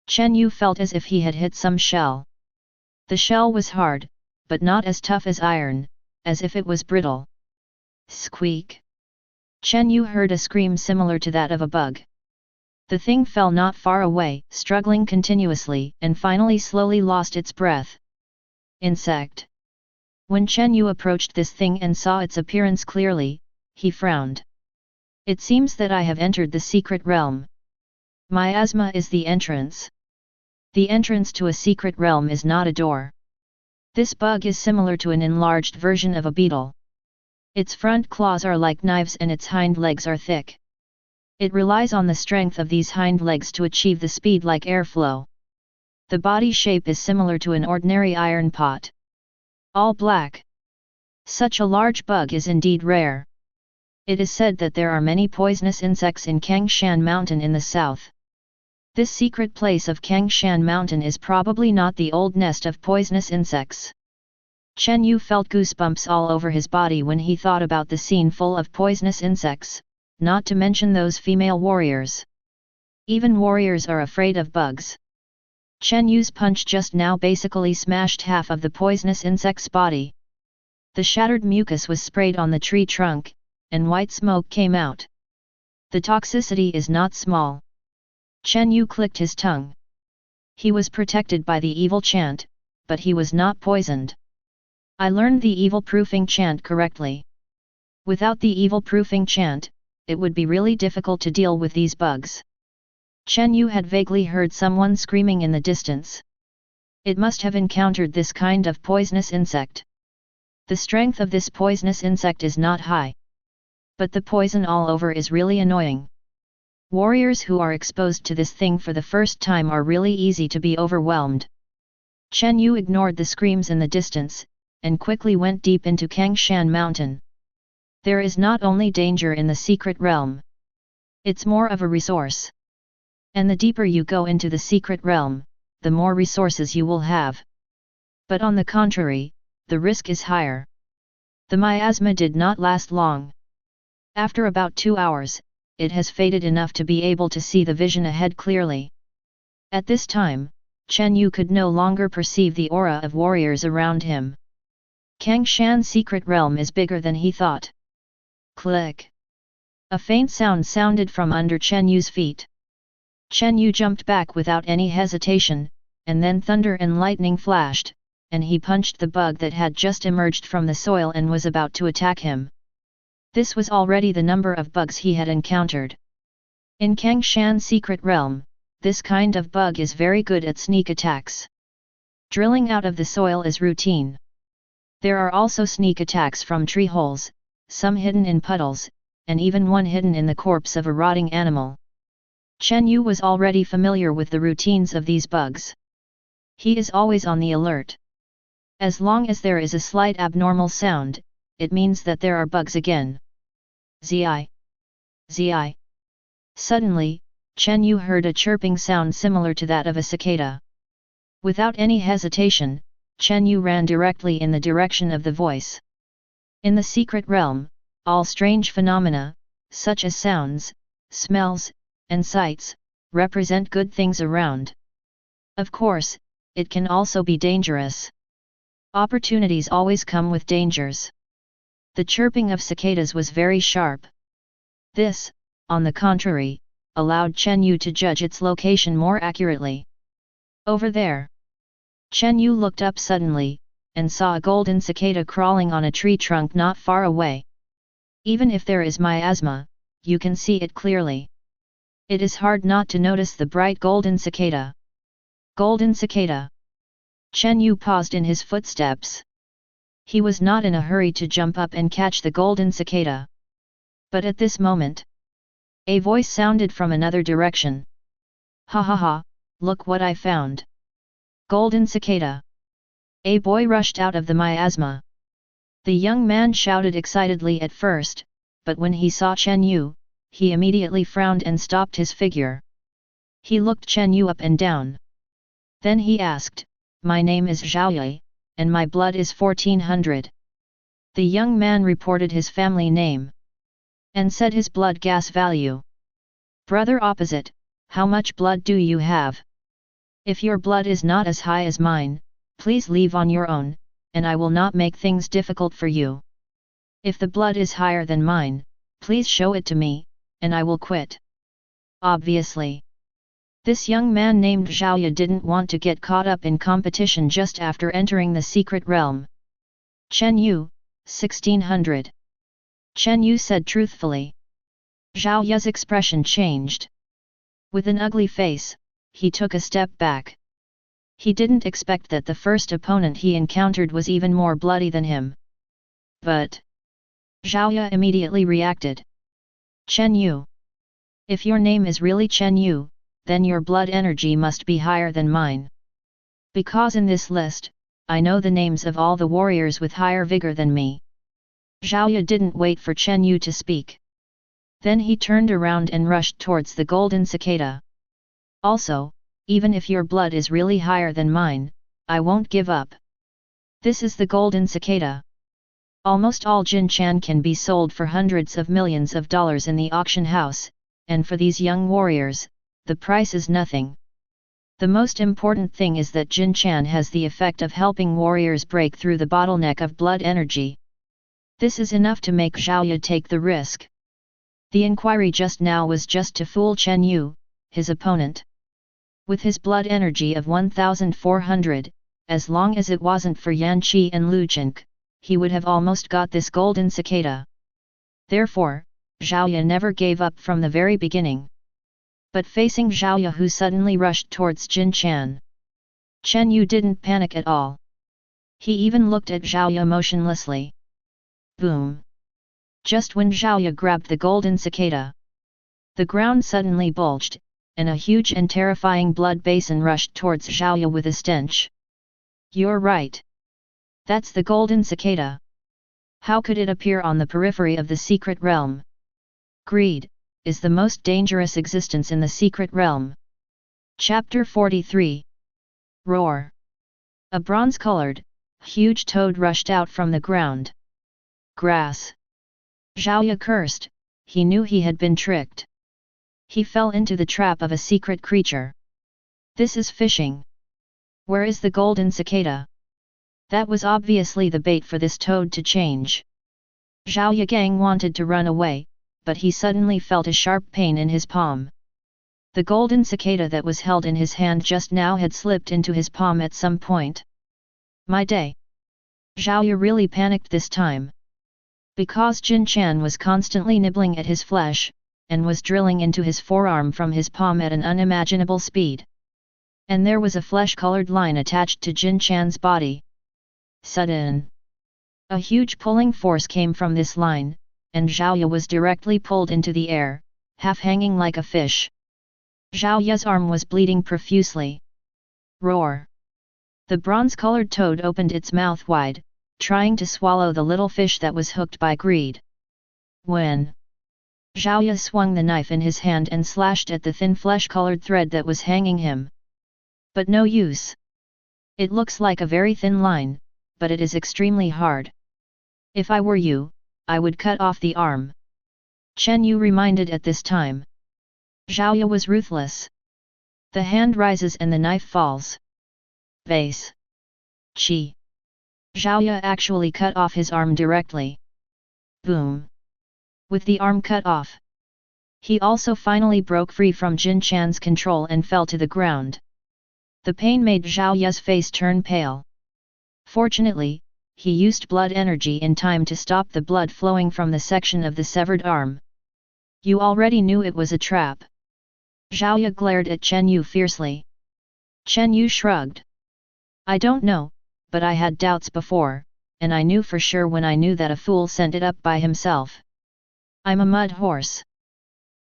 [SPEAKER 2] Chen Yu felt as if he had hit some shell. The shell was hard, but not as tough as iron, as if it was brittle. Squeak. Chen Yu heard a scream similar to that of a bug. The thing fell not far away, struggling continuously, and finally slowly lost its breath. Insect. When Chen Yu approached this thing and saw its appearance clearly, he frowned. It seems that I have entered the secret realm. Miasma is the entrance. The entrance to a secret realm is not a door. This bug is similar to an enlarged version of a beetle. Its front claws are like knives and its hind legs are thick. It relies on the strength of these hind legs to achieve the speed like airflow. The body shape is similar to an ordinary iron pot. All black. Such a large bug is indeed rare. It is said that there are many poisonous insects in Kangshan Mountain in the south. This secret place of Kangshan Mountain is probably not the old nest of poisonous insects. Chen Yu felt goosebumps all over his body when he thought about the scene full of poisonous insects, not to mention those female warriors. Even warriors are afraid of bugs. Chen Yu's punch just now basically smashed half of the poisonous insect's body. The shattered mucus was sprayed on the tree trunk, and white smoke came out. The toxicity is not small. Chen Yu clicked his tongue. He was protected by the evil chant, but he was not poisoned. I learned the evil proofing chant correctly. Without the evil proofing chant, it would be really difficult to deal with these bugs. Chen Yu had vaguely heard someone screaming in the distance. It must have encountered this kind of poisonous insect. The strength of this poisonous insect is not high. But the poison all over is really annoying. Warriors who are exposed to this thing for the first time are really easy to be overwhelmed. Chen Yu ignored the screams in the distance, and quickly went deep into Kangshan Mountain. There is not only danger in the secret realm. It's more of a resource. And the deeper you go into the secret realm, the more resources you will have. But on the contrary, the risk is higher. The miasma did not last long. After about 2 hours, it has faded enough to be able to see the vision ahead clearly. At this time, Chen Yu could no longer perceive the aura of warriors around him. Kangshan's secret realm is bigger than he thought. Click! A faint sound sounded from under Chen Yu's feet. Chen Yu jumped back without any hesitation, and then thunder and lightning flashed, and he punched the bug that had just emerged from the soil and was about to attack him. This was already the number of bugs he had encountered. In Kangshan's secret realm, this kind of bug is very good at sneak attacks. Drilling out of the soil is routine. There are also sneak attacks from tree holes, some hidden in puddles, and even one hidden in the corpse of a rotting animal. Chen Yu was already familiar with the routines of these bugs. He is always on the alert. As long as there is a slight abnormal sound, it means that there are bugs again. Zi. Zi. Suddenly, Chen Yu heard a chirping sound similar to that of a cicada. Without any hesitation, Chen Yu ran directly in the direction of the voice. In the secret realm, all strange phenomena, such as sounds, smells, and sights, represent good things around. Of course, it can also be dangerous. Opportunities always come with dangers. The chirping of cicadas was very sharp. This, on the contrary, allowed Chen Yu to judge its location more accurately. Over there. Chen Yu looked up suddenly, and saw a golden cicada crawling on a tree trunk not far away. Even if there is miasma, you can see it clearly. It is hard not to notice the bright golden cicada. Golden cicada. Chen Yu paused in his footsteps. He was not in a hurry to jump up and catch the golden cicada. But at this moment, a voice sounded from another direction. Ha ha ha, look what I found. Golden cicada. A boy rushed out of the miasma. The young man shouted excitedly at first, but when he saw Chen Yu, he immediately frowned and stopped his figure. He looked Chen Yu up and down. Then he asked, "My name is Zhao Yi, and my blood is 1400. The young man reported his family name. And said his blood gas value. Brother opposite, how much blood do you have? If your blood is not as high as mine, please leave on your own, and I will not make things difficult for you. If the blood is higher than mine, please show it to me, and I will quit." Obviously. This young man named Zhao Yi didn't want to get caught up in competition just after entering the secret realm. Chen Yu, 1600. Chen Yu said truthfully. Zhao Yi's expression changed. With an ugly face, he took a step back. He didn't expect that the first opponent he encountered was even more bloody than him. But Zhao Yi immediately reacted. Chen Yu. If your name is really Chen Yu, then your blood energy must be higher than mine. Because in this list, I know the names of all the warriors with higher vigor than me. Zhao Yi didn't wait for Chen Yu to speak. Then he turned around and rushed towards the golden cicada. Also, even if your blood is really higher than mine, I won't give up. This is the golden cicada. Almost all Jin Chan can be sold for hundreds of millions of dollars in the auction house, and for these young warriors, the price is nothing. The most important thing is that Jin Chan has the effect of helping warriors break through the bottleneck of blood energy. This is enough to make Zhao Yi take the risk. The inquiry just now was just to fool Chen Yu, his opponent. With his blood energy of 1400, as long as it wasn't for Yan Qi and Lu Chenk, he would have almost got this golden cicada. Therefore, Zhao Yi never gave up from the very beginning. But facing Zhao Yi who suddenly rushed towards Jin Chan, Chen Yu didn't panic at all. He even looked at Zhao Yi motionlessly. Boom! Just when Zhao Yi grabbed the golden cicada, The ground suddenly bulged, and a huge and terrifying blood basin rushed towards Xiaoya with a stench. You're right. That's the golden cicada. How could it appear on the periphery of the secret realm? Greed is the most dangerous existence in the secret realm. Chapter 43. Roar. A bronze-colored, huge toad rushed out from the ground. Grass. Xiaoya cursed, he knew he had been tricked. He fell into the trap of a secret creature. This is fishing. Where is the golden cicada? That was obviously the bait for this toad to change. Zhao Yagang wanted to run away, but he suddenly felt a sharp pain in his palm. The golden cicada that was held in his hand just now had slipped into his palm at some point. My day! Zhao Ya really panicked this time. Because Jin Chan was constantly nibbling at his flesh, and was drilling into his forearm from his palm at an unimaginable speed. And there was a flesh-colored line attached to Jin Chan's body. Sudden! A huge pulling force came from this line, and Zhaoya was directly pulled into the air, half hanging like a fish. Zhaoya's arm was bleeding profusely. Roar! The bronze-colored toad opened its mouth wide, trying to swallow the little fish that was hooked by greed. When Zhaoya swung the knife in his hand and slashed at the thin flesh-colored thread that was hanging him. But no use. It looks like a very thin line, but it is extremely hard. If I were you, I would cut off the arm. Chen Yu reminded at this time. Zhaoya was ruthless. The hand rises and the knife falls. Base. Chi. Zhaoya actually cut off his arm directly. Boom. With the arm cut off, he also finally broke free from Jin Chan's control and fell to the ground. The pain made Zhao Ya's face turn pale. Fortunately, he used blood energy in time to stop the blood flowing from the section of the severed arm. You already knew it was a trap. Zhao Ya glared at Chen Yu fiercely. Chen Yu shrugged. I don't know, but I had doubts before, and I knew for sure when I knew that a fool sent it up by himself. I'm a mud horse.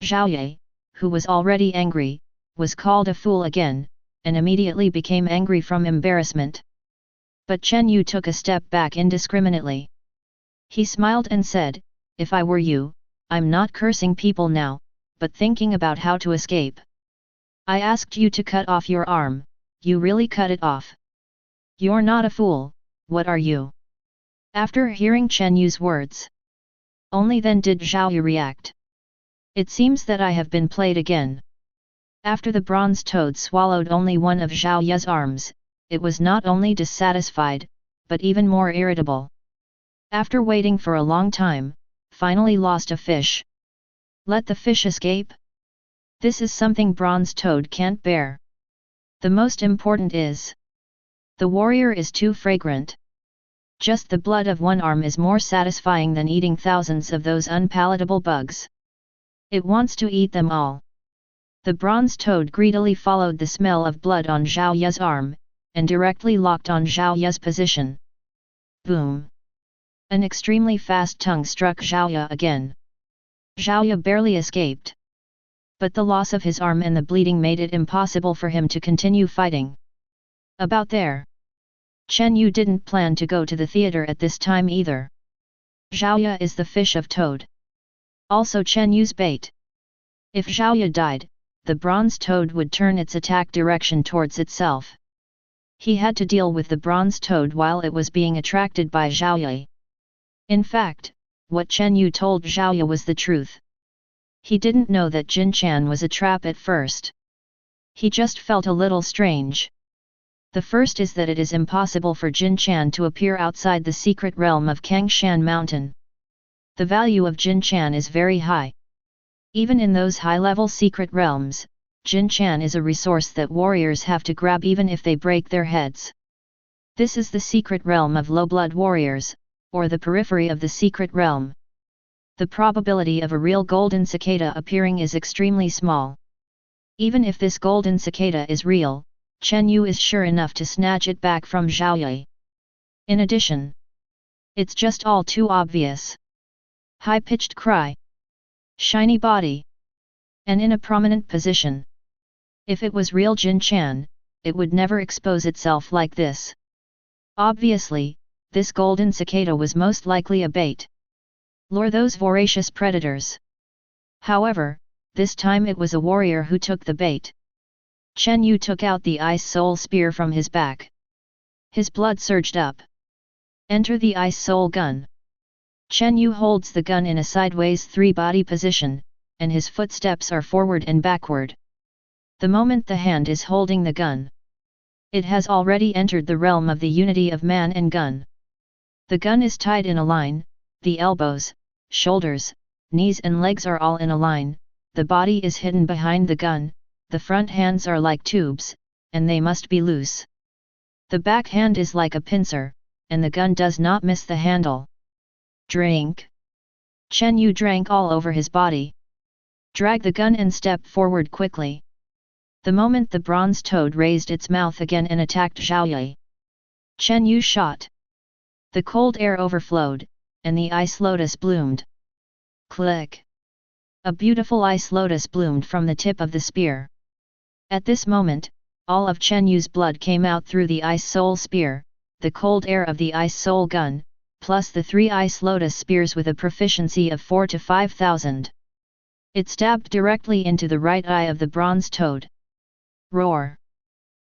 [SPEAKER 2] Zhao Ye, who was already angry, was called a fool again, and immediately became angry from embarrassment. But Chen Yu took a step back indiscriminately. He smiled and said, if I were you, I'm not cursing people now, but thinking about how to escape. I asked you to cut off your arm, you really cut it off. You're not a fool, what are you? After hearing Chen Yu's words, only then did Zhao Yu react. It seems that I have been played again. After the bronze toad swallowed only one of Zhao Ya's arms, it was not only dissatisfied, but even more irritable. After waiting for a long time, finally lost a fish. Let the fish escape? This is something bronze toad can't bear. The most important is, the warrior is too fragrant. Just the blood of one arm is more satisfying than eating thousands of those unpalatable bugs. It wants to eat them all. The bronze toad greedily followed the smell of blood on Zhao Ya's arm, and directly locked on Zhao Ya's position. Boom! An extremely fast tongue struck Zhao Ya again. Zhao Ya barely escaped. But the loss of his arm and the bleeding made it impossible for him to continue fighting. About there. Chen Yu didn't plan to go to the theater at this time either. Zhao Ya is the fish of toad. Also Chen Yu's bait. If Zhao Ya died, the bronze toad would turn its attack direction towards itself. He had to deal with the bronze toad while it was being attracted by Zhao Ya. In fact, what Chen Yu told Zhao Ya was the truth. He didn't know that Jin Chan was a trap at first. He just felt a little strange. The first is that it is impossible for Jin Chan to appear outside the secret realm of Kangshan Mountain. The value of Jin Chan is very high. Even in those high-level secret realms, Jin Chan is a resource that warriors have to grab even if they break their heads. This is the secret realm of low-blood warriors, or the periphery of the secret realm. The probability of a real golden cicada appearing is extremely small. Even if this golden cicada is real, Chen Yu is sure enough to snatch it back from Zhao Ya. In addition, it's just all too obvious. High-pitched cry. Shiny body. and in a prominent position. If it was real Jin Chan, it would never expose itself like this. Obviously, this golden cicada was most likely a bait. Lure those voracious predators. However, this time it was a warrior who took the bait. Chen Yu took out the Ice Soul Spear from his back. His blood surged up. Enter the Ice Soul Gun. Chen Yu holds the gun in a sideways three-body position, and his footsteps are forward and backward. The moment the hand is holding the gun, it has already entered the realm of the unity of man and gun. The gun is tied in a line, the elbows, shoulders, knees and legs are all in a line, the body is hidden behind the gun, the front hands are like tubes, and they must be loose. The back hand is like a pincer, and the gun does not miss the handle. Drink. Chen Yu drank all over his body. Drag the gun and step forward quickly. The moment the bronze toad raised its mouth again and attacked Zhao Yi, Chen Yu shot. The cold air overflowed, and the ice lotus bloomed. Click! A beautiful ice lotus bloomed from the tip of the spear. At this moment, all of Chen Yu's blood came out through the ice soul spear, the cold air of the ice soul gun, plus the 3 ice lotus spears with a proficiency of 4 to 5,000. It stabbed directly into the right eye of the bronze toad. Roar!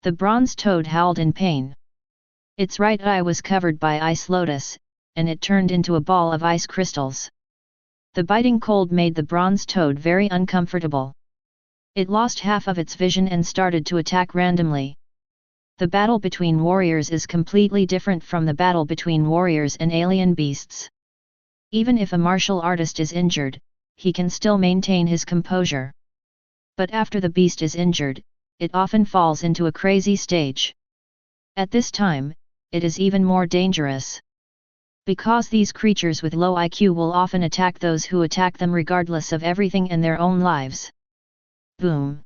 [SPEAKER 2] The bronze toad howled in pain. Its right eye was covered by ice lotus, and it turned into a ball of ice crystals. The biting cold made the bronze toad very uncomfortable. It lost half of its vision and started to attack randomly. The battle between warriors is completely different from the battle between warriors and alien beasts. Even if a martial artist is injured, he can still maintain his composure. But after the beast is injured, it often falls into a crazy stage. At this time, it is even more dangerous. Because these creatures with low IQ will often attack those who attack them regardless of everything in their own lives. Boom!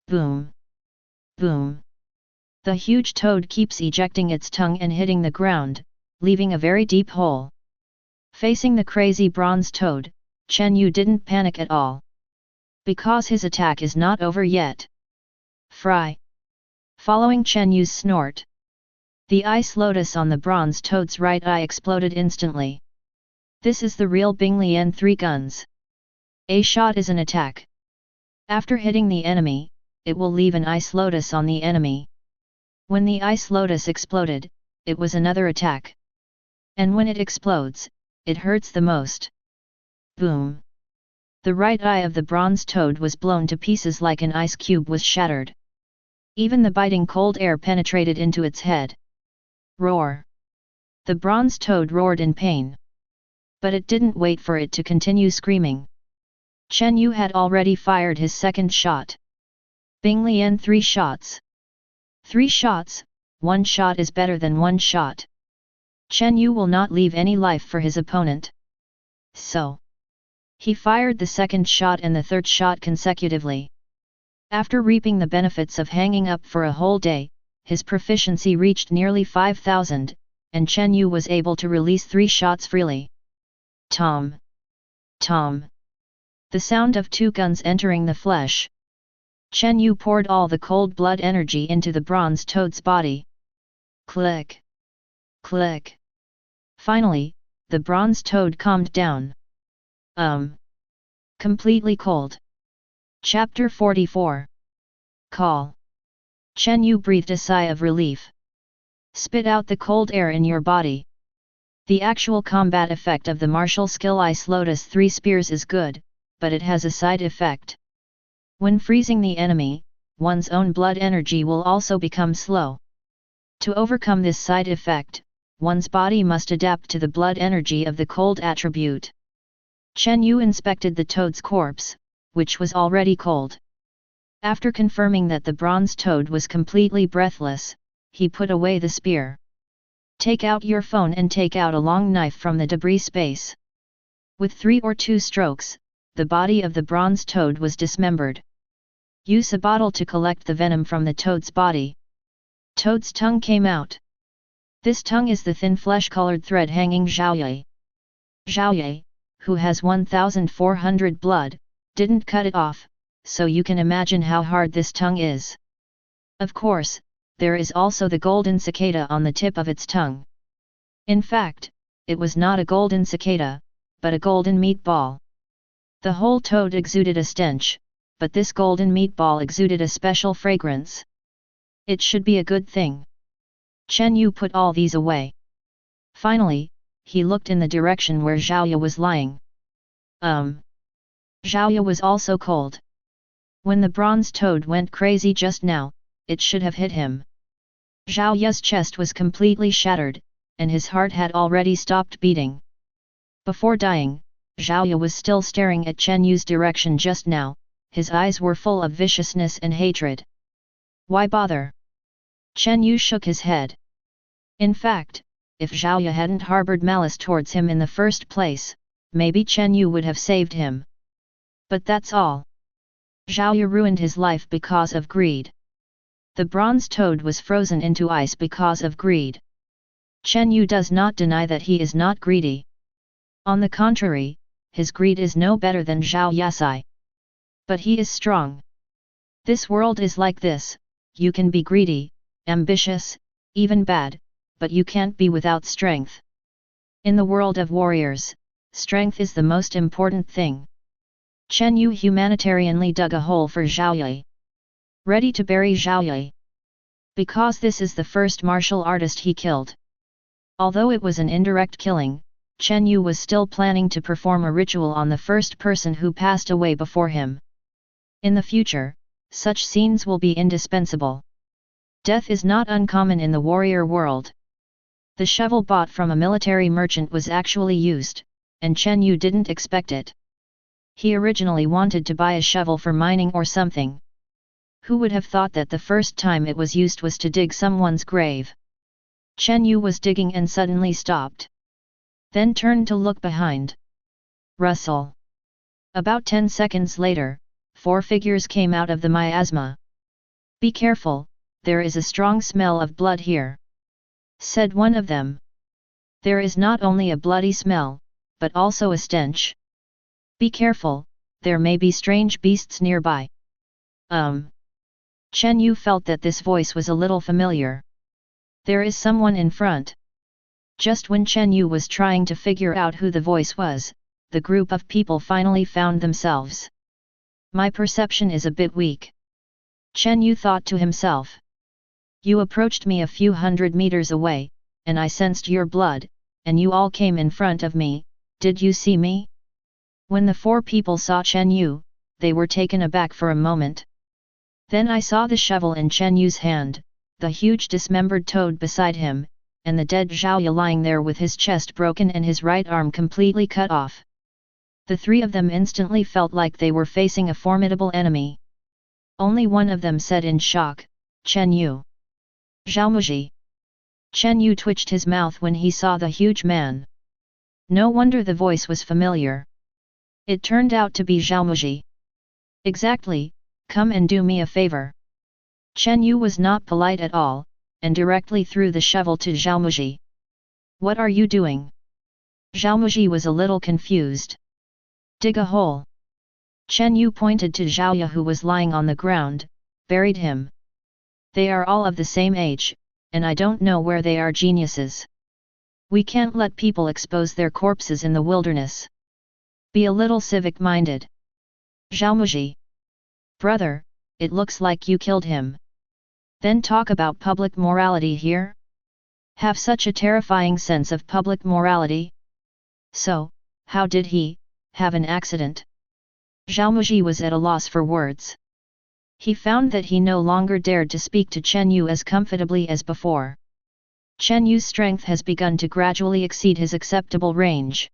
[SPEAKER 2] Boom! Boom! The huge toad keeps ejecting its tongue and hitting the ground, leaving a very deep hole. Facing the crazy bronze toad, Chen Yu didn't panic at all. Because his attack is not over yet. Fry! Following Chen Yu's snort, the ice lotus on the bronze toad's right eye exploded instantly. This is the real Binglian 3 guns. A shot is an attack. After hitting the enemy, it will leave an ice lotus on the enemy. When the ice lotus exploded, it was another attack. And when it explodes, it hurts the most. Boom! The right eye of the bronze toad was blown to pieces like an ice cube was shattered. Even the biting cold air penetrated into its head. Roar! The bronze toad roared in pain. But it didn't wait for it to continue screaming. Chen Yu had already fired his second shot. Binglian 3 shots. 3 shots, 1 shot is better than 1 shot. Chen Yu will not leave any life for his opponent. So, he fired the second shot and the third shot consecutively. After reaping the benefits of hanging up for a whole day, his proficiency reached nearly 5,000, and Chen Yu was able to release 3 shots freely. Tom! Tom! The sound of 2 guns entering the flesh. Chen Yu poured all the cold blood energy into the bronze toad's body. Click! Click! Finally, the bronze toad calmed down. Completely cold. Chapter 44. Call. Chen Yu breathed a sigh of relief. Spit out the cold air in your body. The actual combat effect of the martial skill Ice Lotus 3 Spears is good, but it has a side effect. When freezing the enemy, one's own blood energy will also become slow. To overcome this side effect, one's body must adapt to the blood energy of the cold attribute. Chen Yu inspected the toad's corpse, which was already cold. After confirming that the bronze toad was completely breathless, he put away the spear. Take out your phone and take out a long knife from the debris space. With 3 or 2 strokes, the body of the bronze toad was dismembered. Use a bottle to collect the venom from the toad's body. Toad's tongue came out. This tongue is the thin flesh-colored thread hanging Zhao Yi. Zhao Yi, who has 1,400 blood, didn't cut it off, so you can imagine how hard this tongue is. Of course, there is also the golden cicada on the tip of its tongue. In fact, it was not a golden cicada, but a golden meatball. The whole toad exuded a stench, but this golden meatball exuded a special fragrance. It should be a good thing. Chen Yu put all these away. Finally, he looked in the direction where Zhao Ye was lying. Zhao Ye was also cold. When the bronze toad went crazy just now, it should have hit him. Zhao Ye's chest was completely shattered, and his heart had already stopped beating. Before dying, Zhao Ye was still staring at Chen Yu's direction just now, his eyes were full of viciousness and hatred. Why bother? Chen Yu shook his head. In fact, if Zhao Ye hadn't harbored malice towards him in the first place, maybe Chen Yu would have saved him. But that's all. Zhao Ye ruined his life because of greed. The bronze toad was frozen into ice because of greed. Chen Yu does not deny that he is not greedy. On the contrary, his greed is no better than Zhao Yasai. But he is strong. This world is like this, you can be greedy, ambitious, even bad, but you can't be without strength. In the world of warriors, strength is the most important thing. Chen Yu humanitarianly dug a hole for Zhao Ye. Ready to bury Zhao Ye. Because this is the first martial artist he killed. Although it was an indirect killing, Chen Yu was still planning to perform a ritual on the first person who passed away before him. In the future, such scenes will be indispensable. Death is not uncommon in the warrior world. The shovel bought from a military merchant was actually used, and Chen Yu didn't expect it. He originally wanted to buy a shovel for mining or something. Who would have thought that the first time it was used was to dig someone's grave? Chen Yu was digging and suddenly stopped. Then turned to look behind. Rustle. About 10 seconds later, 4 figures came out of the miasma. Be careful, there is a strong smell of blood here, said one of them. There is not only a bloody smell, but also a stench. Be careful, there may be strange beasts nearby. Chen Yu felt that this voice was a little familiar. There is someone in front. Just when Chen Yu was trying to figure out who the voice was, the group of people finally found themselves. My perception is a bit weak. Chen Yu thought to himself. You approached me a few hundred meters away, and I sensed your blood, and you all came in front of me, did you see me? When the 4 people saw Chen Yu, they were taken aback for a moment. Then I saw the shovel in Chen Yu's hand, the huge dismembered toad beside him, and the dead Zhao Ye lying there with his chest broken and his right arm completely cut off. The 3 of them instantly felt like they were facing a formidable enemy. Only one of them said in shock, Chen Yu. Zhao Muji. Chen Yu twitched his mouth when he saw the huge man. No wonder the voice was familiar. It turned out to be Zhao Muji. Exactly, come and do me a favor. Chen Yu was not polite at all, and directly threw the shovel to Zhao Muji. What are you doing? Zhao Muji was a little confused. Dig a hole. Chen Yu pointed to Zhao Ye who was lying on the ground, buried him. They are all of the same age, and I don't know where they are geniuses. We can't let people expose their corpses in the wilderness. Be a little civic-minded. Zhao Muji. Brother, it looks like you killed him. Then talk about public morality here? Have such a terrifying sense of public morality? So, how did he have an accident? Zhao Muji was at a loss for words. He found that he no longer dared to speak to Chen Yu as comfortably as before. Chen Yu's strength has begun to gradually exceed his acceptable range.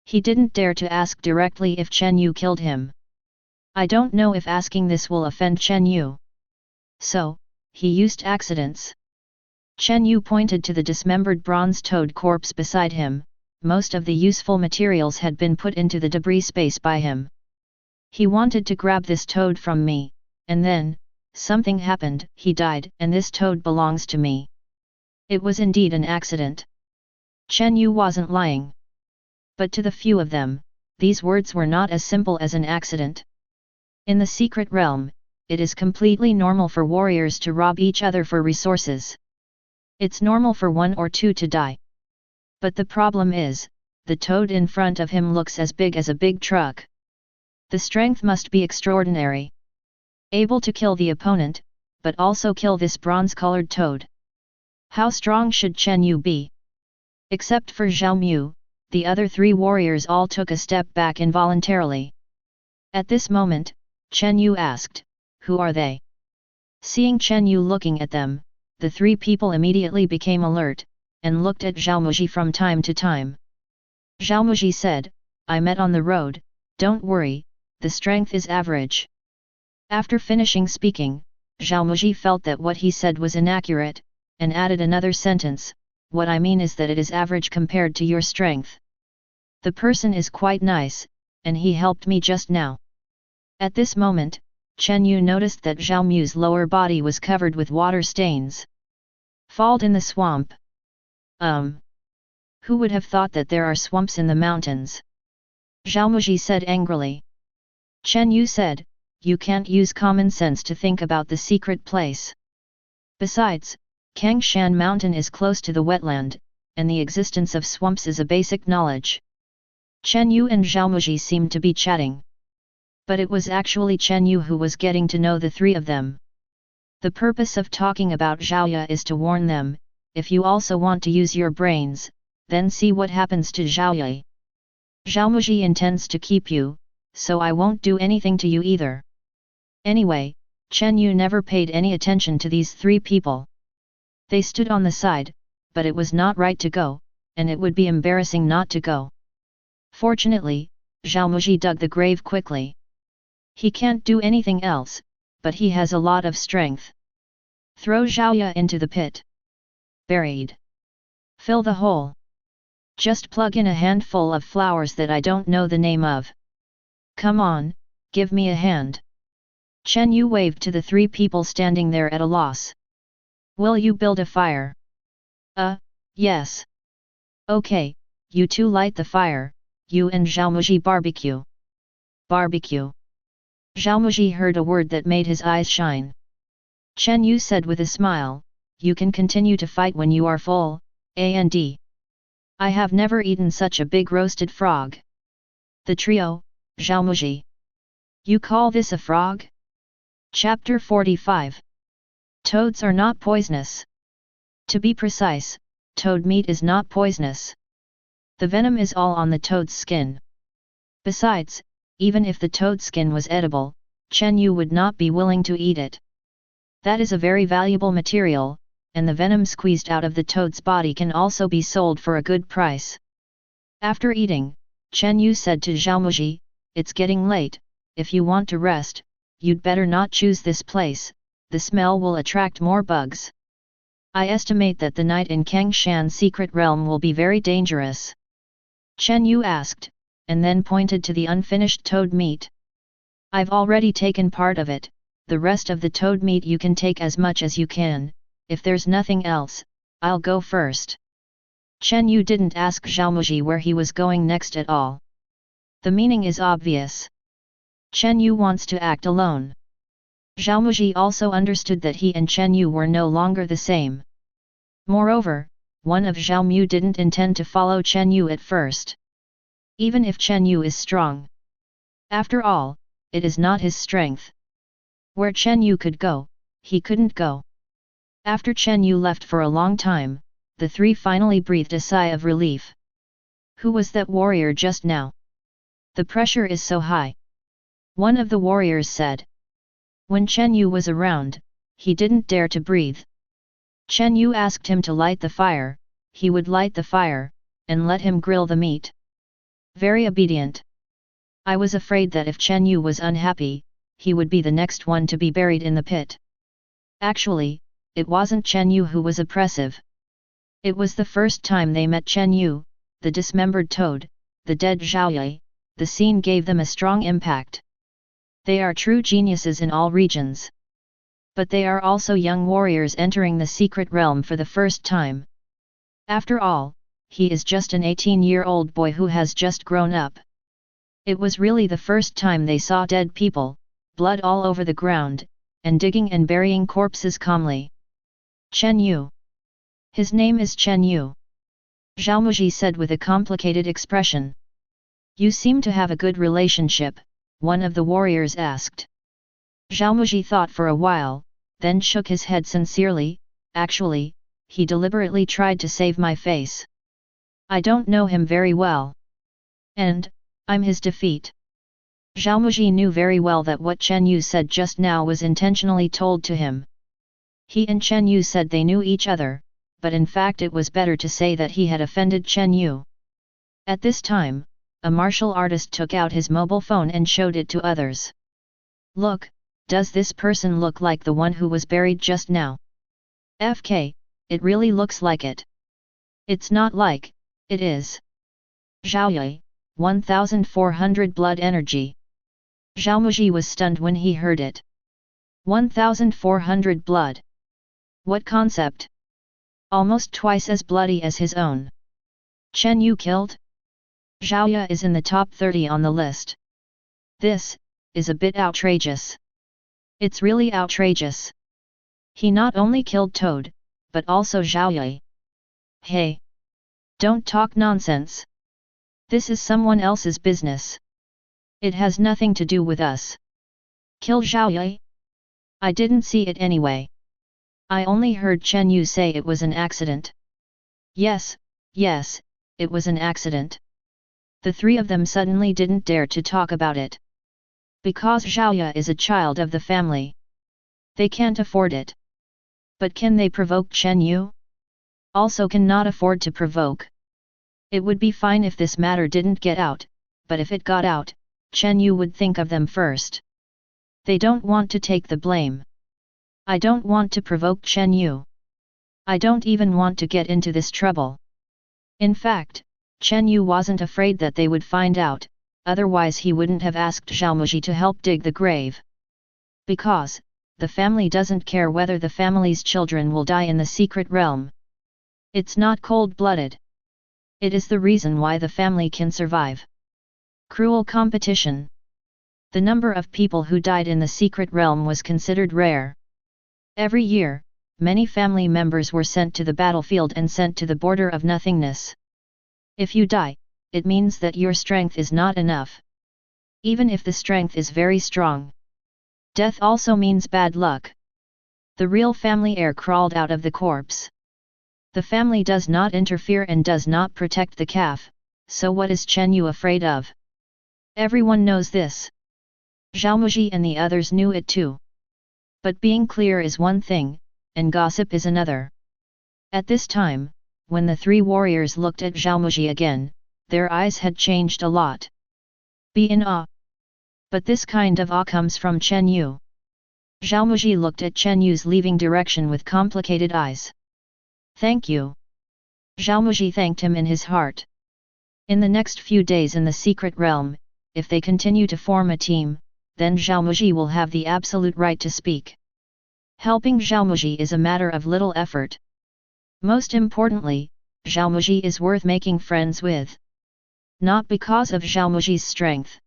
[SPEAKER 2] He didn't dare to ask directly if Chen Yu killed him. I don't know if asking this will offend Chen Yu. So, he used accidents. Chen Yu pointed to the dismembered bronze toad corpse beside him. Most of the useful materials had been put into the debris space by him. He wanted to grab this toad from me, and then, something happened, he died, and this toad belongs to me. It was indeed an accident. Chen Yu wasn't lying. But to the few of them, these words were not as simple as an accident. In the secret realm, it is completely normal for warriors to rob each other for resources. It's normal for one or two to die. But the problem is, the toad in front of him looks as big as a big truck. The strength must be extraordinary. Able to kill the opponent, but also kill this bronze-colored toad. How strong should Chen Yu be? Except for Xiao Mu, the other three warriors all took a step back involuntarily. At this moment, Chen Yu asked, "Who are they?" Seeing Chen Yu looking at them, the three people immediately became alert, and looked at Zhao Muji from time to time. Zhao Muji said, "I met on the road, don't worry, the strength is average." After finishing speaking, Zhao Muji felt that what he said was inaccurate, and added another sentence, "What I mean is that it is average compared to your strength. The person is quite nice, and he helped me just now." At this moment, Chen Yu noticed that Zhao Mu's lower body was covered with water stains. Falled in the swamp. Who would have thought that there are swamps in the mountains? Zhao Muji said angrily. Chen Yu said, "You can't use common sense to think about the secret place. Besides, Kangshan Mountain is close to the wetland, and the existence of swamps is a basic knowledge." Chen Yu and Zhao Muji seemed to be chatting. But it was actually Chen Yu who was getting to know the three of them. The purpose of talking about Zhaoya is to warn them, if you also want to use your brains, then see what happens to Zhaoya. Zhao Muji intends to keep you, so I won't do anything to you either. Anyway, Chen Yu never paid any attention to these three people. They stood on the side, but it was not right to go, and it would be embarrassing not to go. Fortunately, Zhao Muji dug the grave quickly. He can't do anything else, but he has a lot of strength. Throw Zhaoya into the pit. Buried. Fill the hole. Just plug in a handful of flowers that I don't know the name of. Come on, give me a hand. Chen Yu waved to the three people standing there at a loss. Will you build a fire? Yes. Okay, you two light the fire, you and Zhao Muji barbecue. Barbecue. Zhao Muji heard a word that made his eyes shine. Chen Yu said with a smile, "You can continue to fight when you are full, and I have never eaten such a big roasted frog." The trio, Zhao Muji. You call this a frog? Chapter 45. Toads are not poisonous. To be precise, toad meat is not poisonous. The venom is all on the toad's skin. Besides, even if the toad skin was edible, Chen Yu would not be willing to eat it. That is a very valuable material, and the venom squeezed out of the toad's body can also be sold for a good price. After eating, Chen Yu said to Zhao Muji, "It's getting late, if you want to rest, you'd better not choose this place, the smell will attract more bugs. I estimate that the night in Kangshan secret realm will be very dangerous." Chen Yu asked, and then pointed to the unfinished toad meat. "I've already taken part of it, the rest of the toad meat you can take as much as you can, if there's nothing else, I'll go first." Chen Yu didn't ask Zhao Muji where he was going next at all. The meaning is obvious. Chen Yu wants to act alone. Zhao Muji also understood that he and Chen Yu were no longer the same. Moreover, one of Zhao Mu didn't intend to follow Chen Yu at first. Even if Chen Yu is strong. After all, it is not his strength. Where Chen Yu could go, he couldn't go. After Chen Yu left for a long time, the three finally breathed a sigh of relief. Who was that warrior just now? The pressure is so high. One of the warriors said. When Chen Yu was around, he didn't dare to breathe. Chen Yu asked him to light the fire, he would light the fire, and let him grill the meat. Very obedient. I was afraid that if Chen Yu was unhappy, he would be the next one to be buried in the pit. Actually, it wasn't Chen Yu who was oppressive. It was the first time they met Chen Yu, the dismembered toad, the dead Zhaoye, the scene gave them a strong impact. They are true geniuses in all regions. But they are also young warriors entering the secret realm for the first time. After all, he is just an 18-year-old boy who has just grown up. It was really the first time they saw dead people, blood all over the ground, and digging and burying corpses calmly. Chen Yu. His name is Chen Yu. Zhaomuji said with a complicated expression. You seem to have a good relationship, one of the warriors asked. Zhaomuji thought for a while, then shook his head sincerely. Actually, he deliberately tried to save my face. I don't know him very well. And, I'm his defeat. Zhaomuji knew very well that what Chen Yu said just now was intentionally told to him. He and Chen Yu said they knew each other, but in fact it was better to say that he had offended Chen Yu. At this time, a martial artist took out his mobile phone and showed it to others. Look, does this person look like the one who was buried just now? AFK, it really looks like it. It's not like, it is. Zhaoye, 1400 blood energy. Zhaomuji was stunned when he heard it. 1400 blood. What concept? Almost twice as bloody as his own. Chen Yu killed? Zhaoye is in the top 30 on the list. This is a bit outrageous. It's really outrageous. He not only killed Toad, but also Zhaoye. Hey! Don't talk nonsense. This is someone else's business. It has nothing to do with us. Kill Zhaoye? I didn't see it anyway. I only heard Chen Yu say it was an accident. Yes, it was an accident. The three of them suddenly didn't dare to talk about it. Because Zhaoye is a child of the family. They can't afford it. But can they provoke Chen Yu? Also cannot afford to provoke. It would be fine if this matter didn't get out, but if it got out, Chen Yu would think of them first. They don't want to take the blame. I don't want to provoke Chen Yu. I don't even want to get into this trouble. In fact, Chen Yu wasn't afraid that they would find out, otherwise he wouldn't have asked Zhaomuji to help dig the grave. Because, the family doesn't care whether the family's children will die in the secret realm. It's not cold-blooded. It is the reason why the family can survive. Cruel competition. The number of people who died in the secret realm was considered rare. Every year, many family members were sent to the battlefield and sent to the border of nothingness. If you die, it means that your strength is not enough. Even if the strength is very strong. Death also means bad luck. The real family heir crawled out of the corpse. The family does not interfere and does not protect the calf, so what is Chen Yu afraid of? Everyone knows this. Zhaomuji and the others knew it too. But being clear is one thing, and gossip is another. At this time, when the three warriors looked at Zhaomuji again, their eyes had changed a lot. Be in awe. But this kind of awe comes from Chen Yu. Zhaomuji looked at Chen Yu's leaving direction with complicated eyes. Thank you. Zhaomuji thanked him in his heart. In the next few days in the secret realm, if they continue to form a team, then Zhaomuji will have the absolute right to speak. Helping Zhaomuji is a matter of little effort. Most importantly, Zhaomuji is worth making friends with. Not because of Zhaomuji's strength.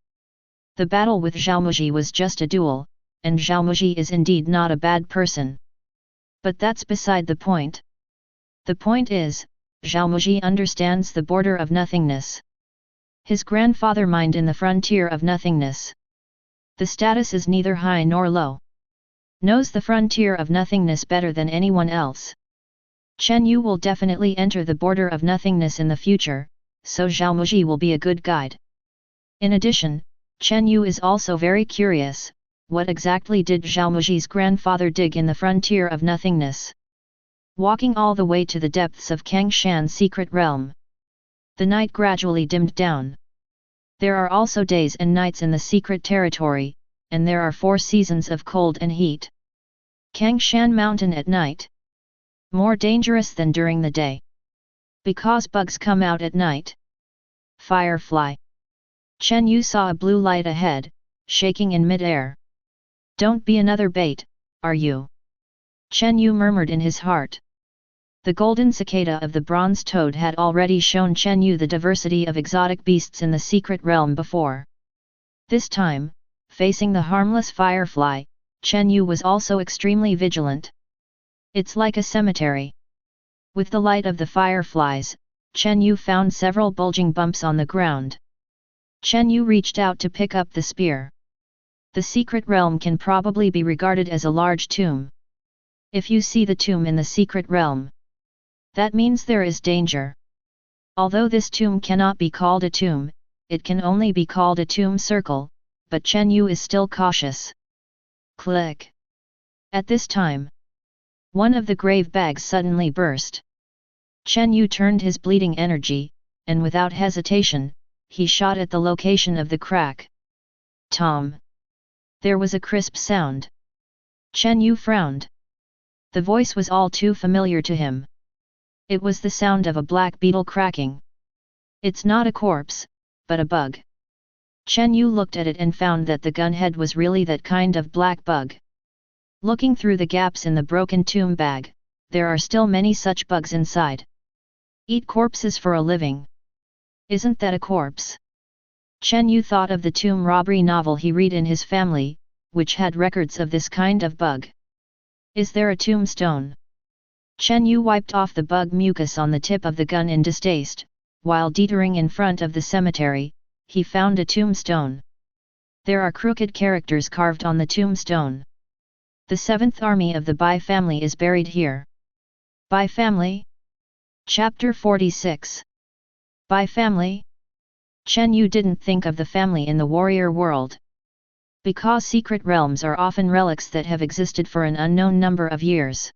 [SPEAKER 2] The battle with Zhaomuji was just a duel, and Zhaomuji is indeed not a bad person. But that's beside the point. The point is, Zhaomuji understands the border of nothingness. His grandfather mined in the frontier of nothingness. The status is neither high nor low. Knows the frontier of nothingness better than anyone else. Chen Yu will definitely enter the border of nothingness in the future, so Zhaomuji will be a good guide. In addition, Chen Yu is also very curious, what exactly did Zhaomuji's grandfather dig in the frontier of nothingness? Walking all the way to the depths of Kangshan's secret realm. The night gradually dimmed down. There are also days and nights in the secret territory, and there are 4 seasons of cold and heat. Kangshan Mountain at night. More dangerous than during the day. Because bugs come out at night. Firefly. Chen Yu saw a blue light ahead, shaking in mid-air. Don't be another bait, are you? Chen Yu murmured in his heart. The golden cicada of the bronze toad had already shown Chen Yu the diversity of exotic beasts in the secret realm before. This time, Facing the harmless firefly, Chen Yu was also extremely vigilant. It's like a cemetery. With the light of the fireflies, Chen Yu found several bulging bumps on the ground. Chen Yu reached out to pick up the spear. The secret realm can probably be regarded as a large tomb. If you see the tomb in the secret realm, that means there is danger. Although this tomb cannot be called a tomb, it can only be called a tomb circle, but Chen Yu is still cautious. Click. At this time, one of the grave bags suddenly burst. Chen Yu turned his bleeding energy, and without hesitation, he shot at the location of the crack. Tom. There was a crisp sound. Chen Yu frowned. The voice was all too familiar to him. It was the sound of a black beetle cracking. It's not a corpse, but a bug. Chen Yu looked at it and found that the gun head was really that kind of black bug. Looking through the gaps in the broken tomb bag, there are still many such bugs inside. Eat corpses for a living. Isn't that a corpse? Chen Yu thought of the tomb robbery novel he read in his family, which had records of this kind of bug. Is there a tombstone? Chen Yu wiped off the bug mucus on the tip of the gun in distaste. While teetering in front of the cemetery, he found a tombstone. There are crooked characters carved on the tombstone. The 7th army of the Bai family is buried here. Bai family? Chapter 46. Bai family? Chen Yu didn't think of the family in the warrior world. Because secret realms are often relics that have existed for an unknown number of years.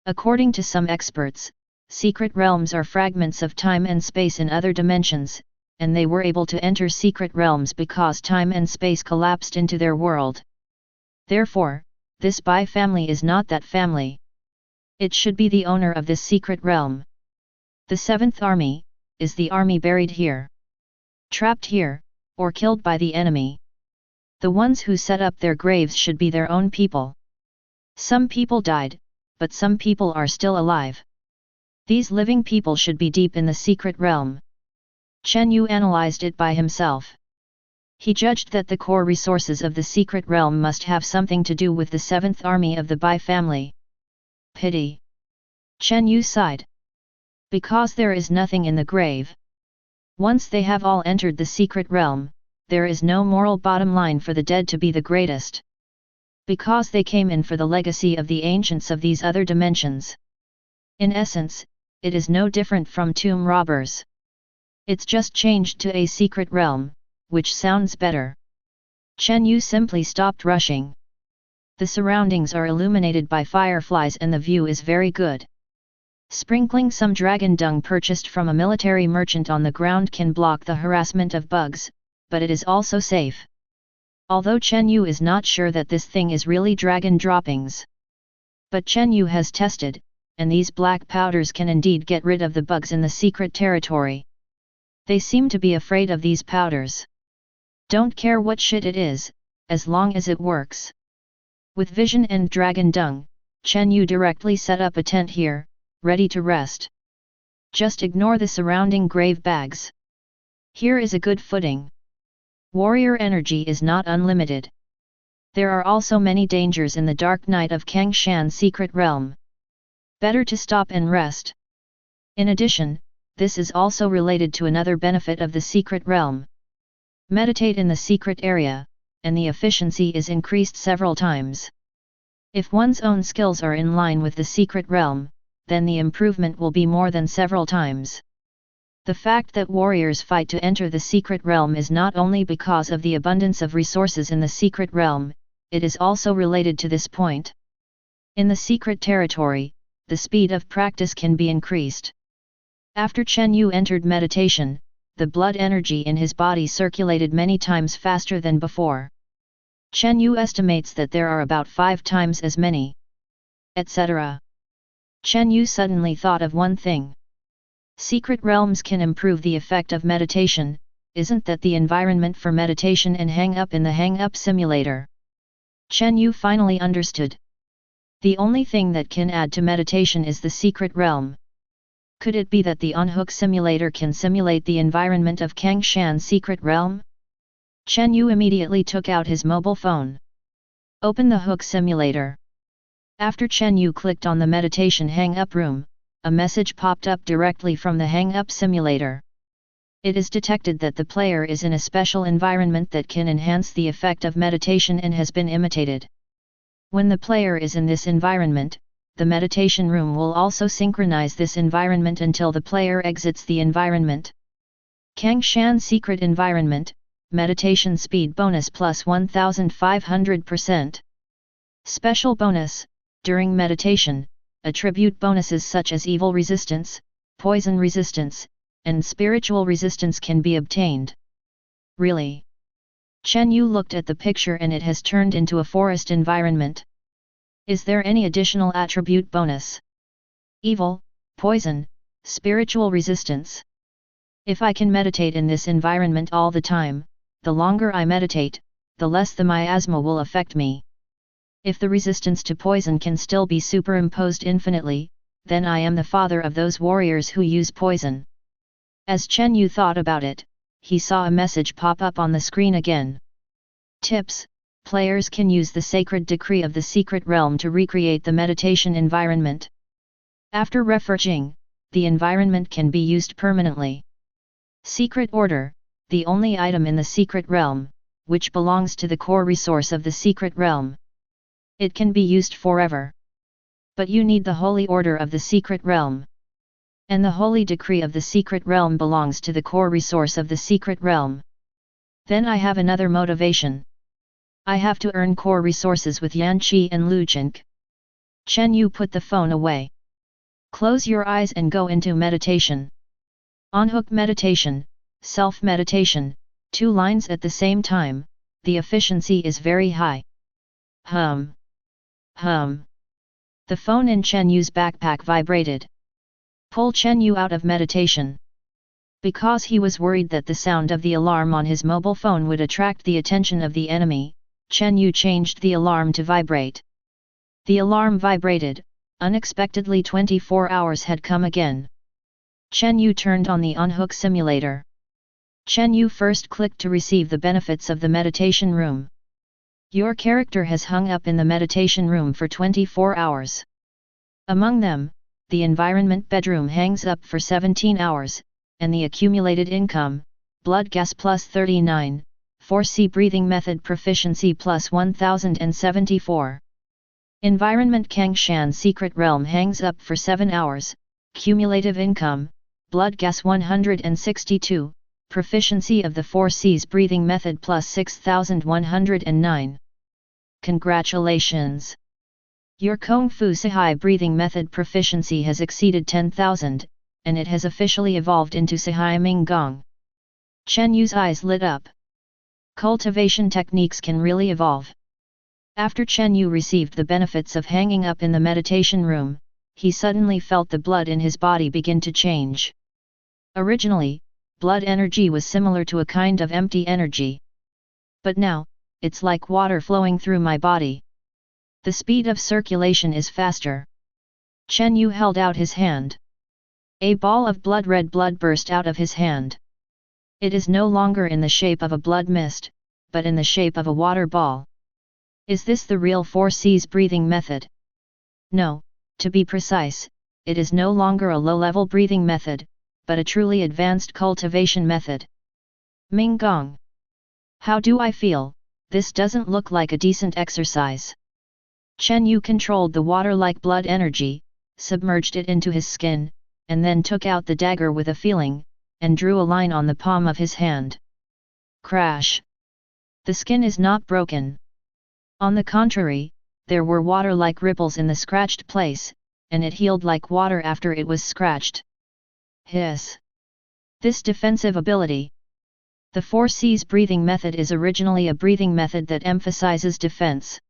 [SPEAKER 2] According to some experts, secret realms are fragments of time and space in other dimensions, and they were able to enter secret realms because time and space collapsed into their world. Therefore, this Bai family is not that family. It should be the owner of this secret realm. The 7th army, is the army buried here. Trapped here, or killed by the enemy. The ones who set up their graves should be their own people. Some people died, but some people are still alive. These living people should be deep in the secret realm. Chen Yu analyzed it by himself. He judged that the core resources of the secret realm must have something to do with the 7th army of the Bai family. Pity. Chen Yu sighed. Because there is nothing in the grave. Once they have all entered the secret realm, there is no moral bottom line for the dead to be the greatest. Because they came in for the legacy of the ancients of these other dimensions. In essence, it is no different from tomb robbers. It's just changed to a secret realm, which sounds better. Chen Yu simply stopped rushing. The surroundings are illuminated by fireflies and the view is very good. Sprinkling some dragon dung purchased from a military merchant on the ground can block the harassment of bugs, but it is also safe. Although Chen Yu is not sure that this thing is really dragon droppings. But Chen Yu has tested, and these black powders can indeed get rid of the bugs in the secret territory. They seem to be afraid of these powders. Don't care what shit it is, as long as it works. With vision and dragon dung, Chen Yu directly set up a tent here, ready to rest. Just ignore the surrounding grave bags. Here is a good footing. Warrior energy is not unlimited. There are also many dangers in the dark night of Kangshan secret realm. Better to stop and rest. In addition, this is also related to another benefit of the secret realm. Meditate in the secret area, and the efficiency is increased several times. If one's own skills are in line with the secret realm, then the improvement will be more than several times. The fact that warriors fight to enter the secret realm is not only because of the abundance of resources in the secret realm, it is also related to this point. In the secret territory, the speed of practice can be increased. After Chen Yu entered meditation, the blood energy in his body circulated many times faster than before. Chen Yu estimates that there are about 5 times as many, etc. Chen Yu suddenly thought of one thing. Secret realms can improve the effect of meditation, isn't that the environment for meditation and hang up in the hang up simulator? Chen Yu finally understood. The only thing that can add to meditation is the secret realm. Could it be that the on-hook simulator can simulate the environment of Kangshan secret realm? Chen Yu immediately took out his mobile phone. Open the hook simulator. After Chen Yu clicked on the meditation hang-up room, a message popped up directly from the hang-up simulator. It is detected that the player is in a special environment that can enhance the effect of meditation and has been imitated. When the player is in this environment, the meditation room will also synchronize this environment until the player exits the environment. Kangshan Secret Environment, Meditation Speed Bonus plus 1500%. Special bonus, during meditation, attribute bonuses such as evil resistance, poison resistance, and spiritual resistance can be obtained. Really? Chen Yu looked at the picture and it has turned into a forest environment. Is there any additional attribute bonus? Evil, poison, spiritual resistance. If I can meditate in this environment all the time, the longer I meditate, the less the miasma will affect me. If the resistance to poison can still be superimposed infinitely, then I am the father of those warriors who use poison. As Chen Yu thought about it, he saw a message pop up on the screen again. Tips: players can use the sacred decree of the secret realm to recreate the meditation environment. After refreshing, the environment can be used permanently. Secret order: the only item in the secret realm, which belongs to the core resource of the secret realm. It can be used forever. But you need the holy order of the secret realm. And the holy decree of the secret realm belongs to the core resource of the secret realm. Then I have another motivation. I have to earn core resources with Yanqi and Luchink. Chen Yu put the phone away. Close your eyes and go into meditation. On-hook meditation, self-meditation, 2 lines at the same time, the efficiency is very high. Hum. The phone in Chen Yu's backpack vibrated. Pull Chen Yu out of meditation. Because he was worried that the sound of the alarm on his mobile phone would attract the attention of the enemy, Chen Yu changed the alarm to vibrate. The alarm vibrated, unexpectedly 24 hours had come again. Chen Yu turned on the on-hook simulator. Chen Yu first clicked to receive the benefits of the meditation room. Your character has hung up in the meditation room for 24 hours. Among them, the environment bedroom hangs up for 17 hours, and the accumulated income, blood gas plus 39, 4C breathing method proficiency plus 1074. Environment Kangshan Secret Realm hangs up for 7 hours, cumulative income, blood gas 162, proficiency of the 4C's breathing method plus 6109. Congratulations! Your Kung Fu Sihai breathing method proficiency has exceeded 10,000, and it has officially evolved into Sihai Ming Gong. Chen Yu's eyes lit up. Cultivation techniques can really evolve. After Chen Yu received the benefits of hanging up in the meditation room, he suddenly felt the blood in his body begin to change. Originally, blood energy was similar to a kind of empty energy. But now, it's like water flowing through my body. The speed of circulation is faster. Chen Yu held out his hand. A ball of red blood burst out of his hand. It is no longer in the shape of a blood mist, but in the shape of a water ball. Is this the real 4C's breathing method? No, to be precise, it is no longer a low-level breathing method, but a truly advanced cultivation method. Ming Gong. How do I feel? This doesn't look like a decent exercise. Chen Yu controlled the water-like blood energy, submerged it into his skin, and then took out the dagger with a feeling, and drew a line on the palm of his hand. Crash! The skin is not broken. On the contrary, there were water-like ripples in the scratched place, and it healed like water after it was scratched. Hiss! This defensive ability. The 4C's breathing method is originally a breathing method that emphasizes defense.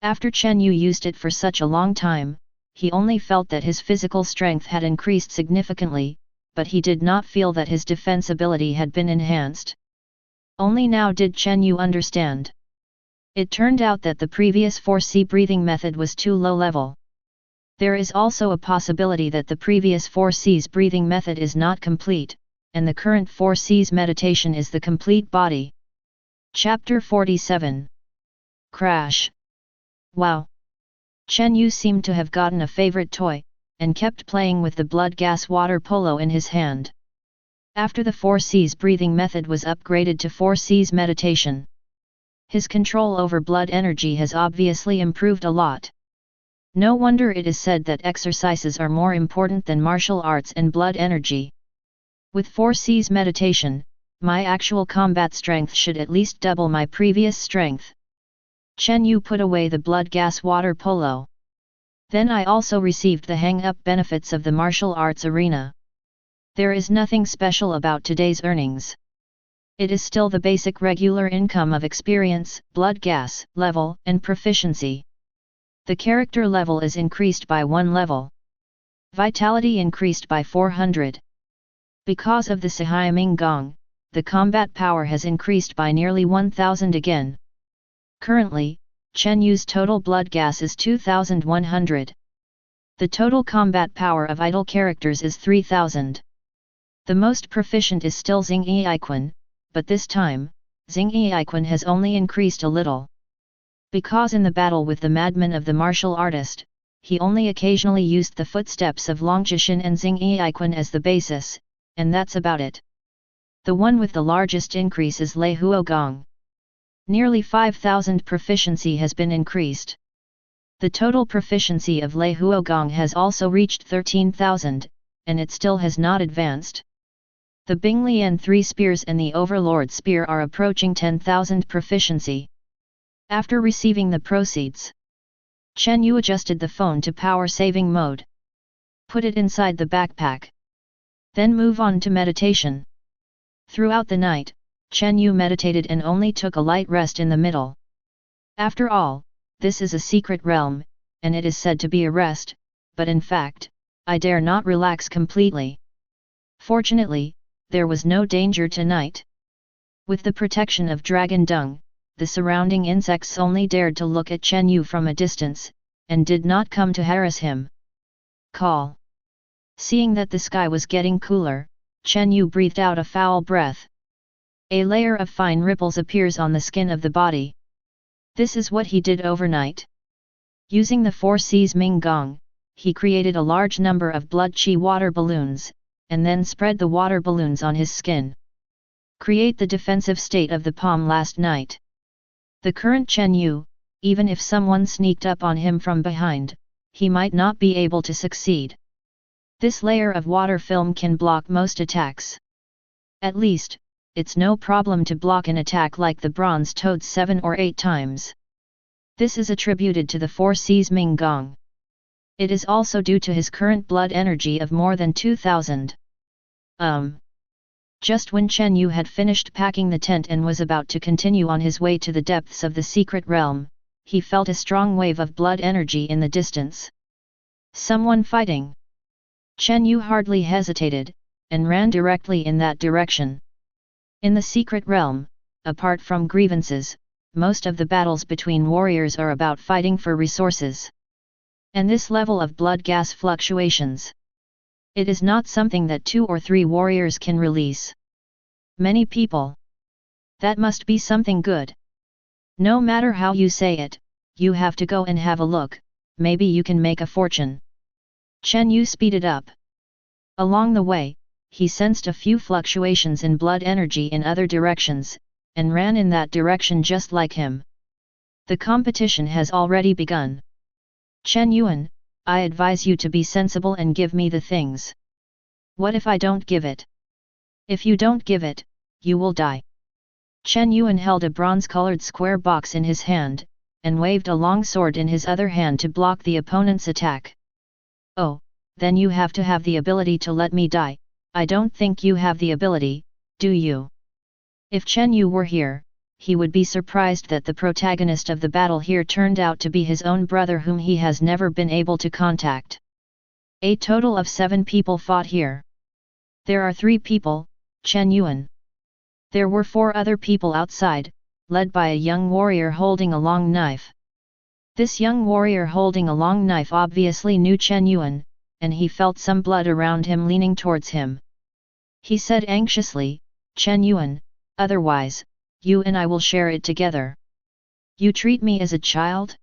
[SPEAKER 2] After Chen Yu used it for such a long time, he only felt that his physical strength had increased significantly, but he did not feel that his defense ability had been enhanced. Only now did Chen Yu understand. It turned out that the previous 4C breathing method was too low level. There is also a possibility that the previous 4C's breathing method is not complete, and the current 4C's meditation is the complete body. Chapter 47. Crash. Wow! Chen Yu seemed to have gotten a favorite toy, and kept playing with the blood gas water polo in his hand. After the 4C's breathing method was upgraded to 4C's meditation, his control over blood energy has obviously improved a lot. No wonder it is said that exercises are more important than martial arts and blood energy. With 4C's meditation, my actual combat strength should at least double my previous strength. Chen Yu put away the blood gas water polo. Then I also received the hang-up benefits of the martial arts arena. There is nothing special about today's earnings. It is still the basic regular income of experience, blood gas, level, and proficiency. The character level is increased by 1 level. Vitality increased by 400. Because of the Sihai Ming Gong, the combat power has increased by nearly 1000 again. Currently, Chen Yu's total blood gas is 2100. The total combat power of idle characters is 3000. The most proficient is still Xing Yiquan, but this time, Xing Yiquan has only increased a little. Because in the battle with the madman of the martial artist, he only occasionally used the footsteps of Longjishan and Xing Yiquan as the basis, and that's about it. The one with the largest increase is Lei Huogong. Nearly 5000 proficiency has been increased. The total proficiency of Lei Huogong has also reached 13,000, and it still has not advanced. The Binglian 3 spears and the Overlord spear are approaching 10,000 proficiency. After receiving the proceeds, Chen Yu adjusted the phone to power saving mode. Put it inside the backpack. Then move on to meditation. Throughout the night, Chen Yu meditated and only took a light rest in the middle. After all, this is a secret realm, and it is said to be a rest, but in fact, I dare not relax completely. Fortunately, there was no danger tonight. With the protection of dragon dung, the surrounding insects only dared to look at Chen Yu from a distance, and did not come to harass him. Call. Seeing that the sky was getting cooler, Chen Yu breathed out a foul breath. A layer of fine ripples appears on the skin of the body. This is what he did overnight. Using the 4C's Ming Gong, he created a large number of blood chi water balloons, and then spread the water balloons on his skin. Create the defensive state of the palm last night. The current Chen Yu, even if someone sneaked up on him from behind, he might not be able to succeed. This layer of water film can block most attacks. At least, it's no problem to block an attack like the bronze toad 7 or 8 times. This is attributed to the 4C's Ming Gong. It is also due to his current blood energy of more than 2000. Just when Chen Yu had finished packing the tent and was about to continue on his way to the depths of the secret realm, he felt a strong wave of blood energy in the distance. Someone fighting. Chen Yu hardly hesitated, and ran directly in that direction. In the secret realm, apart from grievances, most of the battles between warriors are about fighting for resources. And this level of blood gas fluctuations. It is not something that 2 or 3 warriors can release. Many people. That must be something good. No matter how you say it, you have to go and have a look, maybe you can make a fortune. Chen Yu speeded up. Along the way, he sensed a few fluctuations in blood energy in other directions, and ran in that direction just like him. The competition has already begun. Chen Yuan, I advise you to be sensible and give me the things. What if I don't give it? If you don't give it, you will die. Chen Yuan held a bronze-colored square box in his hand, and waved a long sword in his other hand to block the opponent's attack. Oh, then you have to have the ability to let me die. I don't think you have the ability, do you? If Chen Yu were here, he would be surprised that the protagonist of the battle here turned out to be his own brother whom he has never been able to contact. A total of 7 people fought here. There are 3 people, Chen Yuan. There were 4 other people outside, led by a young warrior holding a long knife. This young warrior holding a long knife obviously knew Chen Yuan, and he felt some blood around him leaning towards him. He said anxiously, Chen Yuan, otherwise, you and I will share it together. You treat me as a child?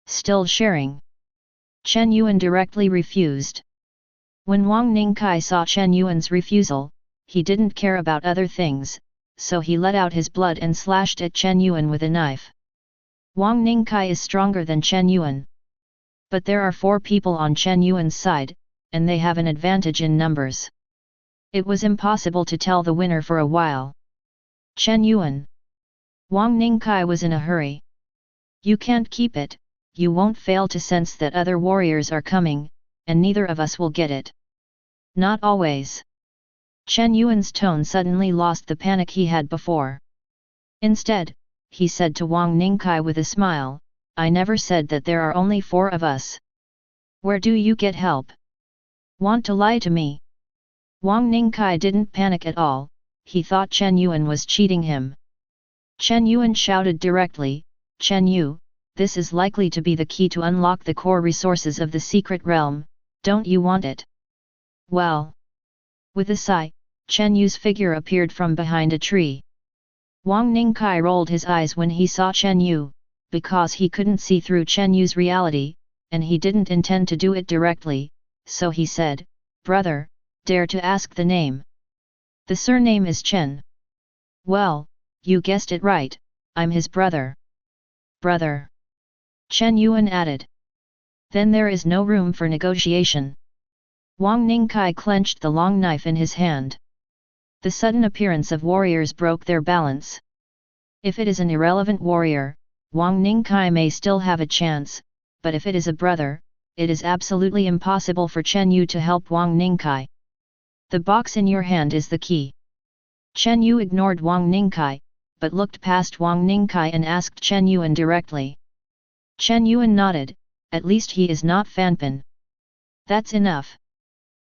[SPEAKER 2] Still sharing? Chen Yuan directly refused. When Wang Ningkai saw Chen Yuan's refusal, he didn't care about other things, so he let out his blood and slashed at Chen Yuan with a knife. Wang Ningkai is stronger than Chen Yuan. But there are 4 people on Chen Yuan's side, and they have an advantage in numbers. It was impossible to tell the winner for a while. Chen Yuan. Wang Ningkai was in a hurry. You can't keep it, you won't fail to sense that other warriors are coming, and neither of us will get it. Not always. Chen Yuan's tone suddenly lost the panic he had before. Instead, he said to Wang Ningkai with a smile, I never said that there are only 4 of us. Where do you get help? Want to lie to me? Wang Ningkai didn't panic at all, he thought Chen Yuan was cheating him. Chen Yuan shouted directly, Chen Yu, this is likely to be the key to unlock the core resources of the secret realm, don't you want it? Well. With a sigh, Chen Yu's figure appeared from behind a tree. Wang Ningkai rolled his eyes when he saw Chen Yu, because he couldn't see through Chen Yu's reality, and he didn't intend to do it directly, so he said, Brother, dare to ask the name. The surname is Chen. Well, you guessed it right, I'm his brother. Brother. Chen Yuan added. Then there is no room for negotiation. Wang Ningkai clenched the long knife in his hand. The sudden appearance of warriors broke their balance. If it is an irrelevant warrior, Wang Ningkai may still have a chance, but if it is a brother, it is absolutely impossible for Chen Yu to help Wang Ningkai. The box in your hand is the key. Chen Yu ignored Wang Ningkai, but looked past Wang Ningkai and asked Chen Yuan directly. Chen Yuan nodded, at least he is not Fanpin. That's enough.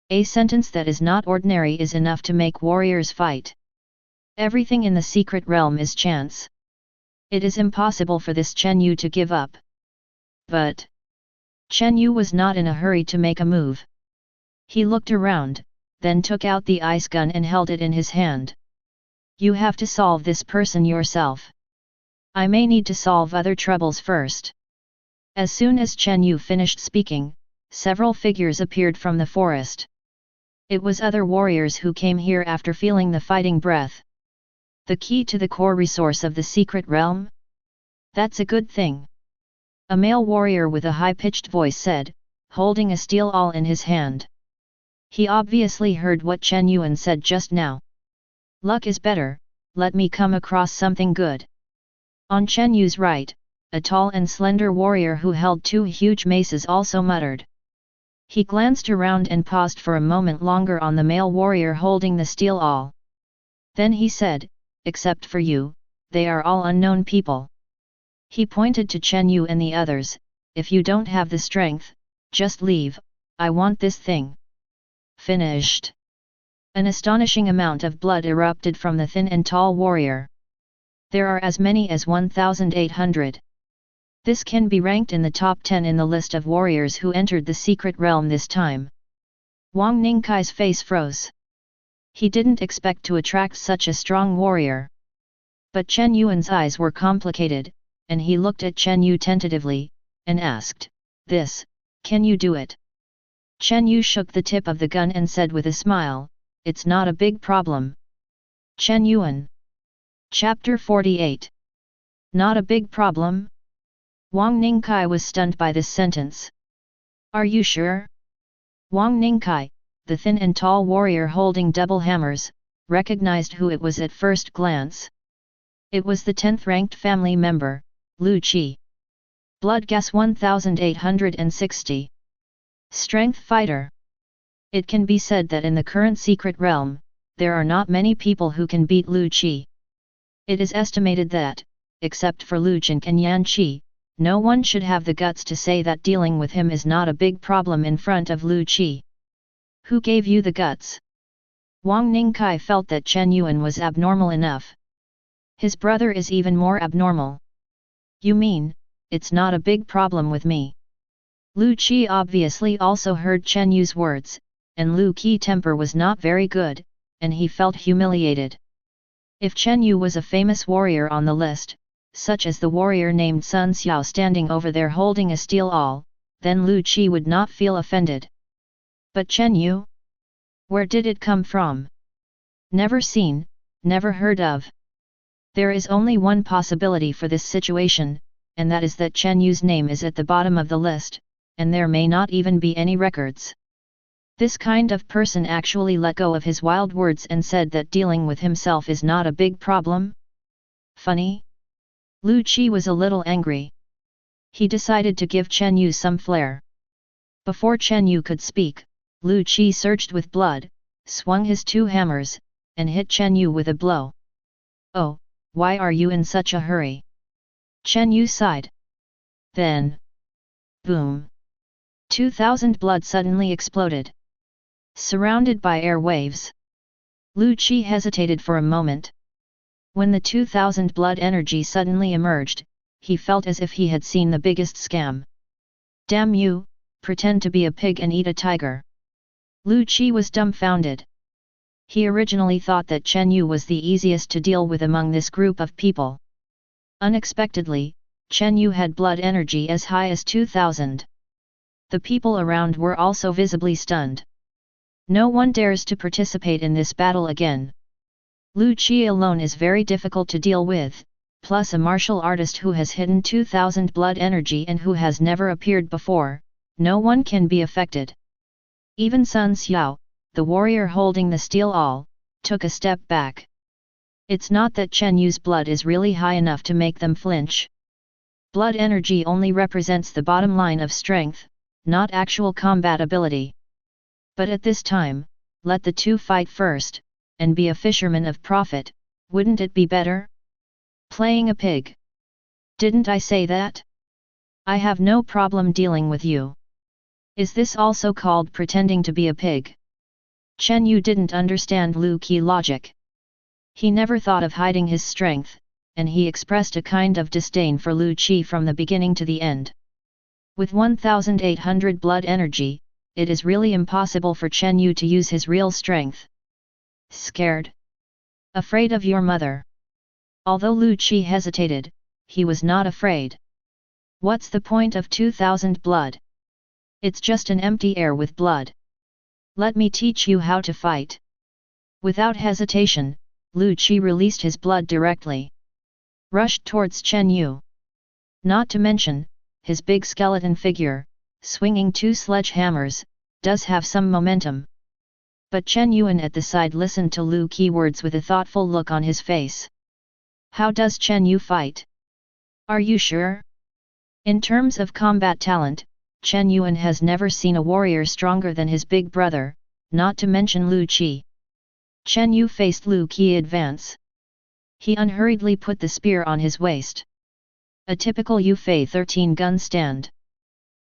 [SPEAKER 2] A sentence that is not ordinary is enough to make warriors fight. Everything in the secret realm is chance. It is impossible for this Chen Yu to give up. But Chen Yu was not in a hurry to make a move. He looked around, then took out the ice gun and held it in his hand. You have to solve this person yourself. I may need to solve other troubles first. As soon as Chen Yu finished speaking, several figures appeared from the forest. It was other warriors who came here after feeling the fighting breath. The key to the core resource of the secret realm? That's a good thing. A male warrior with a high-pitched voice said, holding a steel awl in his hand. He obviously heard what Chen Yuan said just now. Luck is better, let me come across something good. On Chen Yu's right, a tall and slender warrior who held 2 huge maces also muttered. He glanced around and paused for a moment longer on the male warrior holding the steel awl. Then he said, except for you, they are all unknown people. He pointed to Chen Yu and the others, if you don't have the strength, just leave, I want this thing. Finished. An astonishing amount of blood erupted from the thin and tall warrior. There are as many as 1,800. This can be ranked in the top 10 in the list of warriors who entered the secret realm this time. Wang Ningkai's face froze. He didn't expect to attract such a strong warrior. But Chen Yuan's eyes were complicated, and he looked at Chen Yu tentatively, and asked, can you do it? Chen Yu shook the tip of the gun and said with a smile, it's not a big problem. Chen Yuan. Chapter 48. Not a big problem? Wang Ningkai was stunned by this sentence. Are you sure? Wang Ningkai, the thin and tall warrior holding double hammers, recognized who it was at first glance. It was the 10th ranked family member, Lu Qi. Blood gas 1860. Strength fighter. It can be said that in the current secret realm, there are not many people who can beat Lu Qi. It is estimated that, except for Lu Jing and Yan Qi, no one should have the guts to say that dealing with him is not a big problem in front of Lu Qi. Who gave you the guts? Wang Ningkai felt that Chen Yuan was abnormal enough. His brother is even more abnormal. You mean, it's not a big problem with me? Lu Qi obviously also heard Chen Yu's words, and Lu Qi's temper was not very good, and he felt humiliated. If Chen Yu was a famous warrior on the list, such as the warrior named Sun Xiao standing over there holding a steel awl, then Lu Qi would not feel offended. But Chen Yu? Where did it come from? Never seen, never heard of. There is only one possibility for this situation, and that is that Chen Yu's name is at the bottom of the list, and there may not even be any records. This kind of person actually let go of his wild words and said that dealing with himself is not a big problem? Funny? Lu Qi was a little angry. He decided to give Chen Yu some flair. Before Chen Yu could speak, Lu Qi surged with blood, swung his two hammers, and hit Chen Yu with a blow. Oh, why are you in such a hurry? Chen Yu sighed. Then, boom! 2,000 blood suddenly exploded. Surrounded by air waves. Lu Qi hesitated for a moment. When the 2,000 blood energy suddenly emerged, he felt as if he had seen the biggest scam. Damn you, pretend to be a pig and eat a tiger. Lu Qi was dumbfounded. He originally thought that Chen Yu was the easiest to deal with among this group of people. Unexpectedly, Chen Yu had blood energy as high as 2,000. The people around were also visibly stunned. No one dares to participate in this battle again. Lu Qi alone is very difficult to deal with, plus a martial artist who has hidden 2,000 blood energy and who has never appeared before, no one can be affected. Even Sun Xiao, the warrior holding the steel awl, took a step back. It's not that Chen Yu's blood is really high enough to make them flinch. Blood energy only represents the bottom line of strength, not actual combat ability. But at this time, let the two fight first, and be a fisherman of profit, wouldn't it be better? Playing a pig. Didn't I say that? I have no problem dealing with you. Is this also called pretending to be a pig? Chen Yu didn't understand Lu Qi logic. He never thought of hiding his strength, and he expressed a kind of disdain for Lu Qi from the beginning to the end. With 1,800 blood energy, it is really impossible for Chen Yu to use his real strength. Scared? Afraid of your mother? Although Lu Qi hesitated, he was not afraid. What's the point of 2,000 blood? It's just an empty air with blood. Let me teach you how to fight. Without hesitation, Lu Qi released his blood directly. Rushed towards Chen Yu. Not to mention, his big skeleton figure, swinging two sledgehammers, does have some momentum. But Chen Yuan at the side listened to Lu Qi words with a thoughtful look on his face. How does Chen Yu fight? Are you sure? In terms of combat talent, Chen Yuan has never seen a warrior stronger than his big brother, not to mention Lu Qi. Chen Yu faced Lu Qi advance. He unhurriedly put the spear on his waist. A typical Yufei 13 gun stand.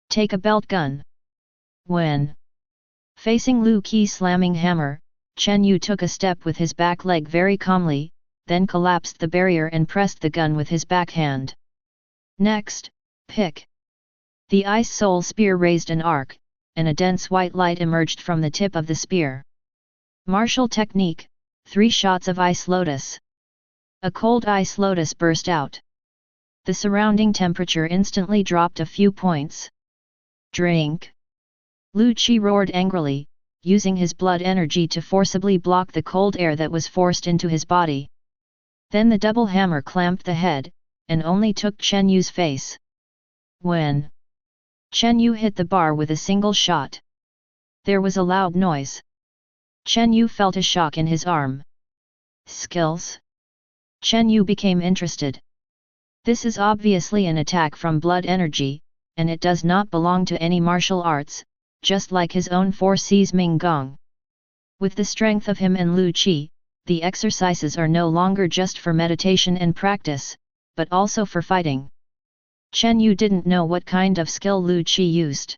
[SPEAKER 2] Take a belt gun. When facing Lu Qi's slamming hammer, Chen Yu took a step with his back leg very calmly, then collapsed the barrier and pressed the gun with his backhand. Next, pick. The ice soul spear raised an arc, and a dense white light emerged from the tip of the spear. Martial technique, 3 shots of ice lotus. A cold ice lotus burst out. The surrounding temperature instantly dropped a few points. Drink! Lu Qi roared angrily, using his blood energy to forcibly block the cold air that was forced into his body. Then the double hammer clamped the head, and only took Chen Yu's face. When Chen Yu hit the bar with a single shot, there was a loud noise. Chen Yu felt a shock in his arm. Skills? Chen Yu became interested. This is obviously an attack from blood energy, and it does not belong to any martial arts, just like his own 4C's Ming Gong. With the strength of him and Lu Qi, the exercises are no longer just for meditation and practice, but also for fighting. Chen Yu didn't know what kind of skill Lu Qi used.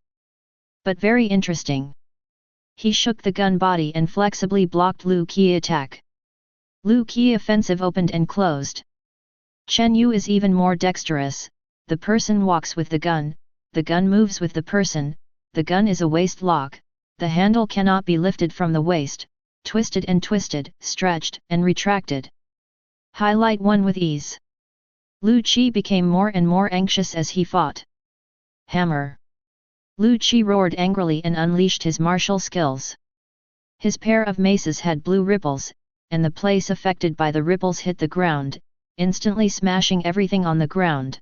[SPEAKER 2] But very interesting. He shook the gun body and flexibly blocked Lu Qi attack. Lu Qi offensive opened and closed. Chen Yu is even more dexterous. The person walks with the gun moves with the person, the gun is a waist lock, the handle cannot be lifted from the waist, twisted and twisted, stretched and retracted. Highlight 1 with ease. Lu Qi became more and more anxious as he fought. Hammer. Lu Qi roared angrily and unleashed his martial skills. His pair of maces had blue ripples, and the place affected by the ripples hit the ground, instantly smashing everything on the ground.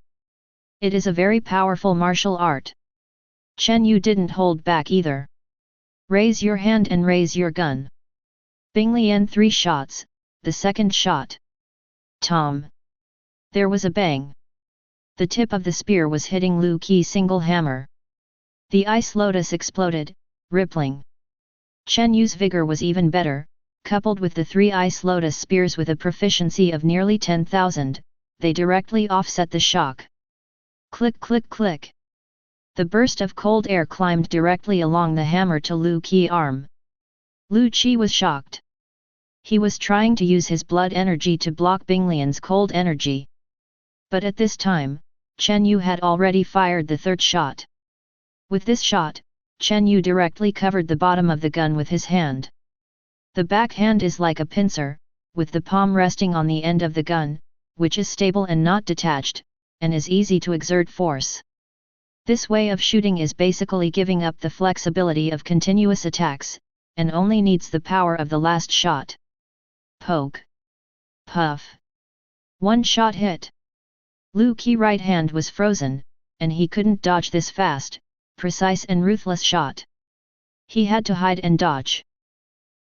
[SPEAKER 2] It is a very powerful martial art. Chen Yu didn't hold back either. Raise your hand and raise your gun. Bing Lian 3 shots, the second shot. Tom. There was a bang. The tip of the spear was hitting Lu Qi's single hammer. The ice lotus exploded, rippling. Chen Yu's vigor was even better, coupled with the 3 ice lotus spears with a proficiency of nearly 10,000, they directly offset the shock. Click click click. The burst of cold air climbed directly along the hammer to Lu Qi's arm. Lu Qi was shocked. He was trying to use his blood energy to block Bing Lian's cold energy. But at this time, Chen Yu had already fired the third shot. With this shot, Chen Yu directly covered the bottom of the gun with his hand. The back hand is like a pincer, with the palm resting on the end of the gun, which is stable and not detached, and is easy to exert force. This way of shooting is basically giving up the flexibility of continuous attacks, and only needs the power of the last shot. Poke. Puff. One shot hit. Lu Qi's right hand was frozen, and he couldn't dodge this fast, precise and ruthless shot. He had to hide and dodge.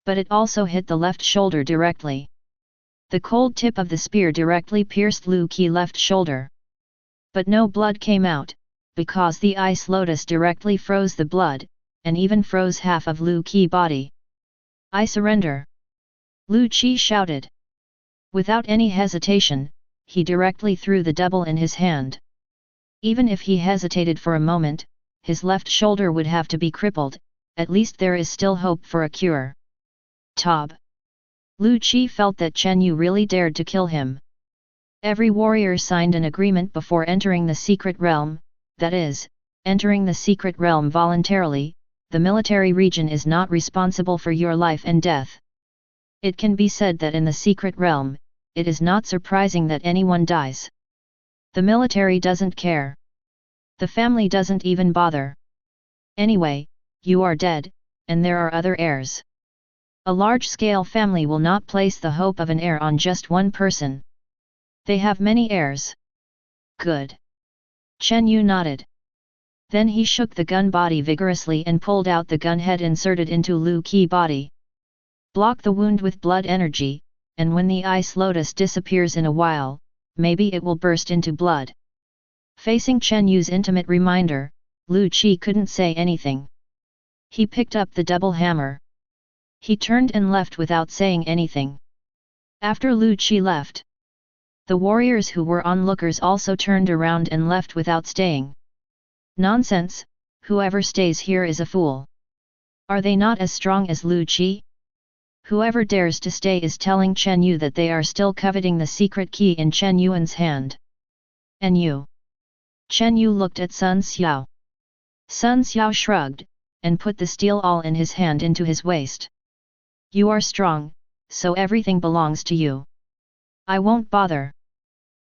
[SPEAKER 2] But it also hit the left shoulder directly. The cold tip of the spear directly pierced Lu Qi's left shoulder. But no blood came out, because the ice lotus directly froze the blood, and even froze half of Lu Qi's body. I surrender! Lu Qi shouted. Without any hesitation, he directly threw the double in his hand. Even if he hesitated for a moment, his left shoulder would have to be crippled, at least there is still hope for a cure. Tob. Lu Qi felt that Chen Yu really dared to kill him. Every warrior signed an agreement before entering the secret realm, that is, entering the secret realm voluntarily. The military region is not responsible for your life and death. It can be said that in the secret realm, it is not surprising that anyone dies. The military doesn't care. The family doesn't even bother. Anyway, you are dead, and there are other heirs. A large-scale family will not place the hope of an heir on just one person. They have many heirs. Good. Chen Yu nodded. Then he shook the gun body vigorously and pulled out the gun head inserted into Lu Qi's body. Block the wound with blood energy, and when the ice lotus disappears in a while, maybe it will burst into blood. Facing Chen Yu's intimate reminder, Lu Qi couldn't say anything. He picked up the double hammer. He turned and left without saying anything. After Lu Qi left, the warriors who were onlookers also turned around and left without staying. Nonsense, whoever stays here is a fool. Are they not as strong as Lu Qi? Whoever dares to stay is telling Chen Yu that they are still coveting the secret key in Chen Yuan's hand. And you? Chen Yu looked at Sun Xiao. Sun Xiao shrugged, and put the steel awl in his hand into his waist. You are strong, so everything belongs to you. I won't bother.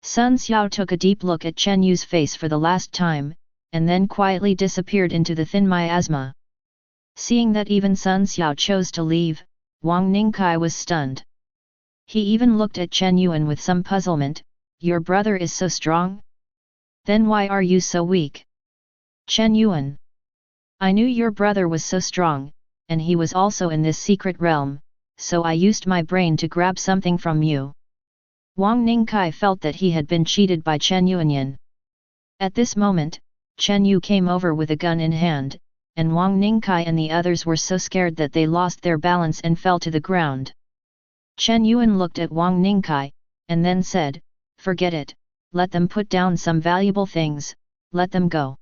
[SPEAKER 2] Sun Xiao took a deep look at Chen Yu's face for the last time, and then quietly disappeared into the thin miasma. Seeing that even Sun Xiao chose to leave, Wang Ningkai was stunned. He even looked at Chen Yuan with some puzzlement. Your brother is so strong? Then why are you so weak? Chen Yuan. I knew your brother was so strong, and he was also in this secret realm, so I used my brain to grab something from you. Wang Ningkai felt that he had been cheated by Chen Yuanyan. At this moment, Chen Yu came over with a gun in hand, and Wang Ningkai and the others were so scared that they lost their balance and fell to the ground. Chen Yuan looked at Wang Ningkai, and then said, "Forget it, let them put down some valuable things, let them go."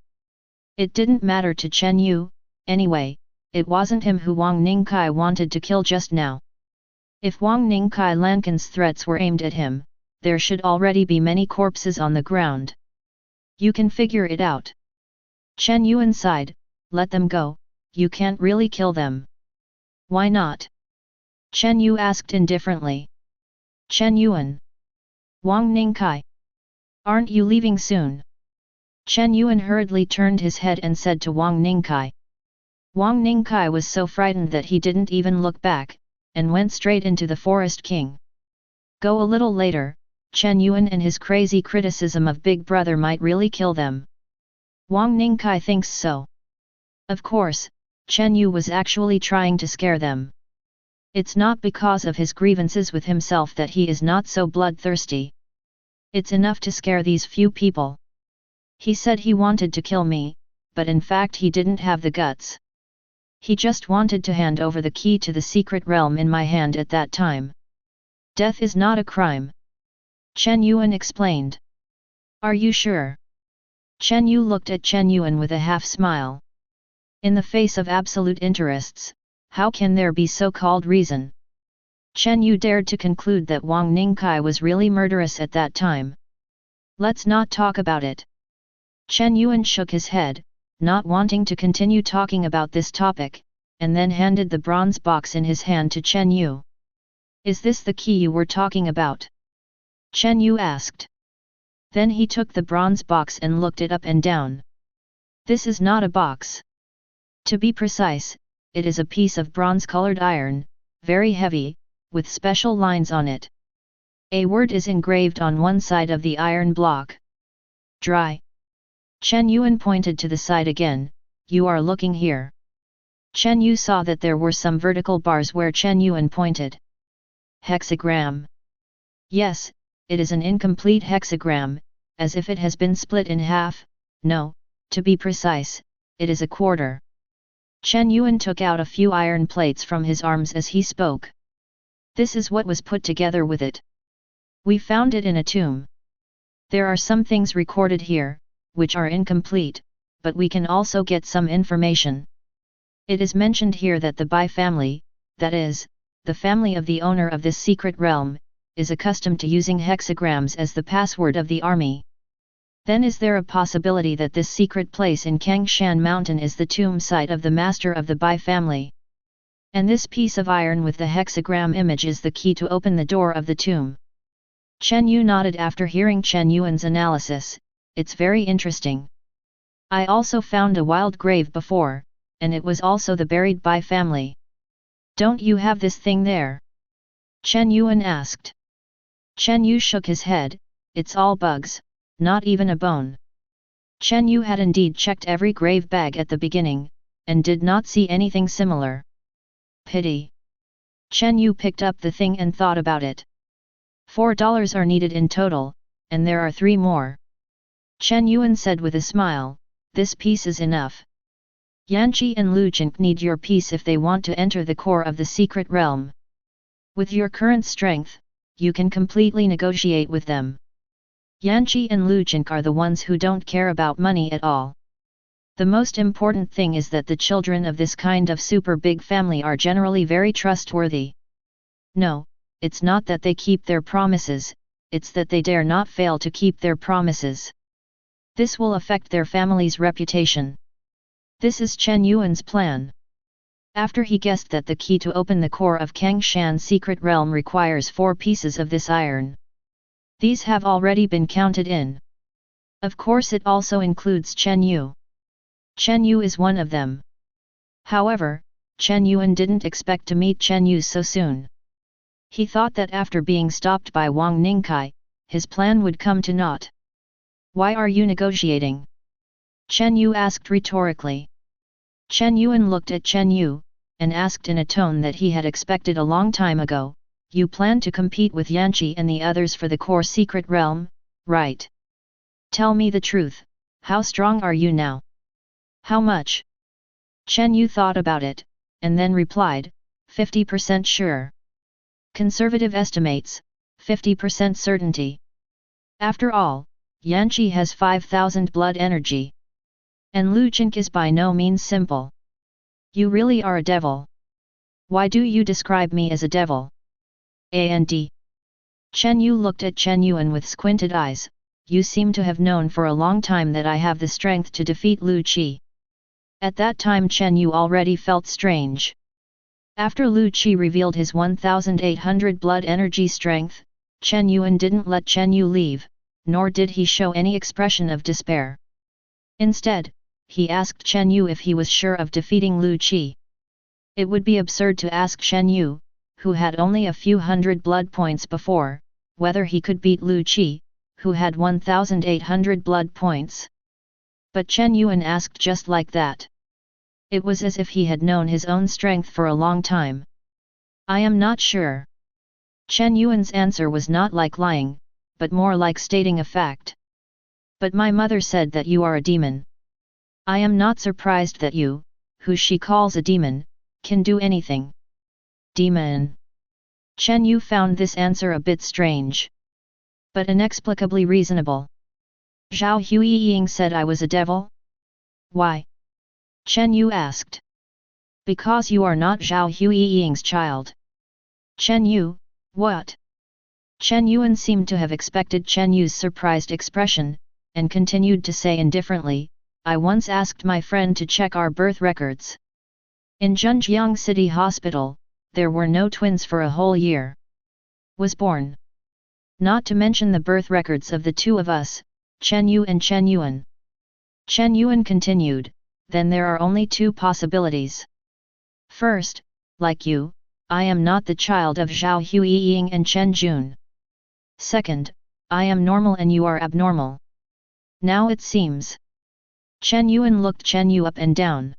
[SPEAKER 2] It didn't matter to Chen Yu, anyway, it wasn't him who Wang Ningkai wanted to kill just now. If Wang Ningkai Lankan's threats were aimed at him, there should already be many corpses on the ground. You can figure it out. Chen Yuan sighed, let them go, you can't really kill them. Why not? Chen Yu asked indifferently. Chen Yuan. Wang Ningkai. Aren't you leaving soon? Chen Yuan hurriedly turned his head and said to Wang Ningkai. Wang Ningkai was so frightened that he didn't even look back, and went straight into the Forest King. Go a little later, Chen Yuan and his crazy criticism of Big Brother might really kill them. Wang Ningkai thinks so. Of course, Chen Yu was actually trying to scare them. It's not because of his grievances with himself that he is not so bloodthirsty. It's enough to scare these few people. He said he wanted to kill me, but in fact he didn't have the guts. He just wanted to hand over the key to the secret realm in my hand at that time. Death is not a crime. Chen Yuan explained. Are you sure? Chen Yu looked at Chen Yuan with a half smile. In the face of absolute interests, how can there be so-called reason? Chen Yu dared to conclude that Wang Ningkai was really murderous at that time. Let's not talk about it. Chen Yuan shook his head, not wanting to continue talking about this topic, and then handed the bronze box in his hand to Chen Yu. Is this the key you were talking about? Chen Yu asked. Then he took the bronze box and looked it up and down. This is not a box. To be precise, it is a piece of bronze-colored iron, very heavy, with special lines on it. A word is engraved on one side of the iron block. Dry. Chen Yuan pointed to the side again. You are looking here. Chen Yu saw that there were some vertical bars where Chen Yuan pointed. Hexagram. Yes, it is an incomplete hexagram, as if it has been split in half. No, to be precise, it is a quarter. Chen Yuan took out a few iron plates from his arms as he spoke. This is what was put together with it. We found it in a tomb. There are some things recorded here, which are incomplete, but we can also get some information. It is mentioned here that the Bai family, that is, the family of the owner of this secret realm, is accustomed to using hexagrams as the password of the army. Then is there a possibility that this secret place in Kangshan Mountain is the tomb site of the master of the Bai family? And this piece of iron with the hexagram image is the key to open the door of the tomb. Chen Yu nodded after hearing Chen Yuan's analysis. It's very interesting. I also found a wild grave before, and it was also the buried Bai family. Don't you have this thing there? Chen Yuan asked. Chen Yu shook his head. It's all bugs, not even a bone. Chen Yu had indeed checked every grave bag at the beginning, and did not see anything similar. Pity. Chen Yu picked up the thing and thought about it. $4 are needed in total, and there are 3 more. Chen Yuan said with a smile, this piece is enough. Yanqi and Lu Jink need your piece if they want to enter the core of the secret realm. With your current strength, you can completely negotiate with them. Yanqi and Lu Jink are the ones who don't care about money at all. The most important thing is that the children of this kind of super big family are generally very trustworthy. No, it's not that they keep their promises, it's that they dare not fail to keep their promises. This will affect their family's reputation. This is Chen Yuan's plan. After he guessed that the key to open the core of Kangshan's secret realm requires 4 pieces of this iron. These have already been counted in. Of course it also includes Chen Yu. Chen Yu is one of them. However, Chen Yuan didn't expect to meet Chen Yu so soon. He thought that after being stopped by Wang Ningkai, his plan would come to naught. Why are you negotiating? Chen Yu asked rhetorically. Chen Yuan looked at Chen Yu, and asked in a tone that he had expected a long time ago, you plan to compete with Yanqi and the others for the core secret realm, right? Tell me the truth, how strong are you now? How much? Chen Yu thought about it, and then replied, 50% sure. Conservative estimates, 50% certainty. After all, Yanqi has 5,000 blood energy. And Lu Jink is by no means simple. You really are a devil. Why do you describe me as a devil? And Chen Yu looked at Chen Yuan with squinted eyes. You seem to have known for a long time that I have the strength to defeat Lu Qi. At that time Chen Yu already felt strange. After Lu Qi revealed his 1,800 blood energy strength, Chen Yuan didn't let Chen Yu leave, nor did he show any expression of despair. Instead, he asked Chen Yu if he was sure of defeating Lu Qi. It would be absurd to ask Chen Yu, who had only a few hundred blood points before, whether he could beat Lu Qi, who had 1,800 blood points. But Chen Yuan asked just like that. It was as if he had known his own strength for a long time. I am not sure. Chen Yuan's answer was not like lying, but more like stating a fact. But my mother said that you are a demon. I am not surprised that you, who she calls a demon, can do anything. Demon. Chen Yu found this answer a bit strange, but inexplicably reasonable. Zhao Huiying said I was a devil? Why? Chen Yu asked. Because you are not Zhao Huiying's child. Chen Yu, what? Chen Yuan seemed to have expected Chen Yu's surprised expression, and continued to say indifferently, I once asked my friend to check our birth records. In Zhenjiang City Hospital, there were no twins for a whole year. Was born. Not to mention the birth records of the two of us, Chen Yu and Chen Yuan. Chen Yuan continued, then there are only two possibilities. First, like you, I am not the child of Zhao Huiying and Chen Jun. Second, I am normal and you are abnormal. Now it seems. Chen Yuan looked Chen Yu up and down.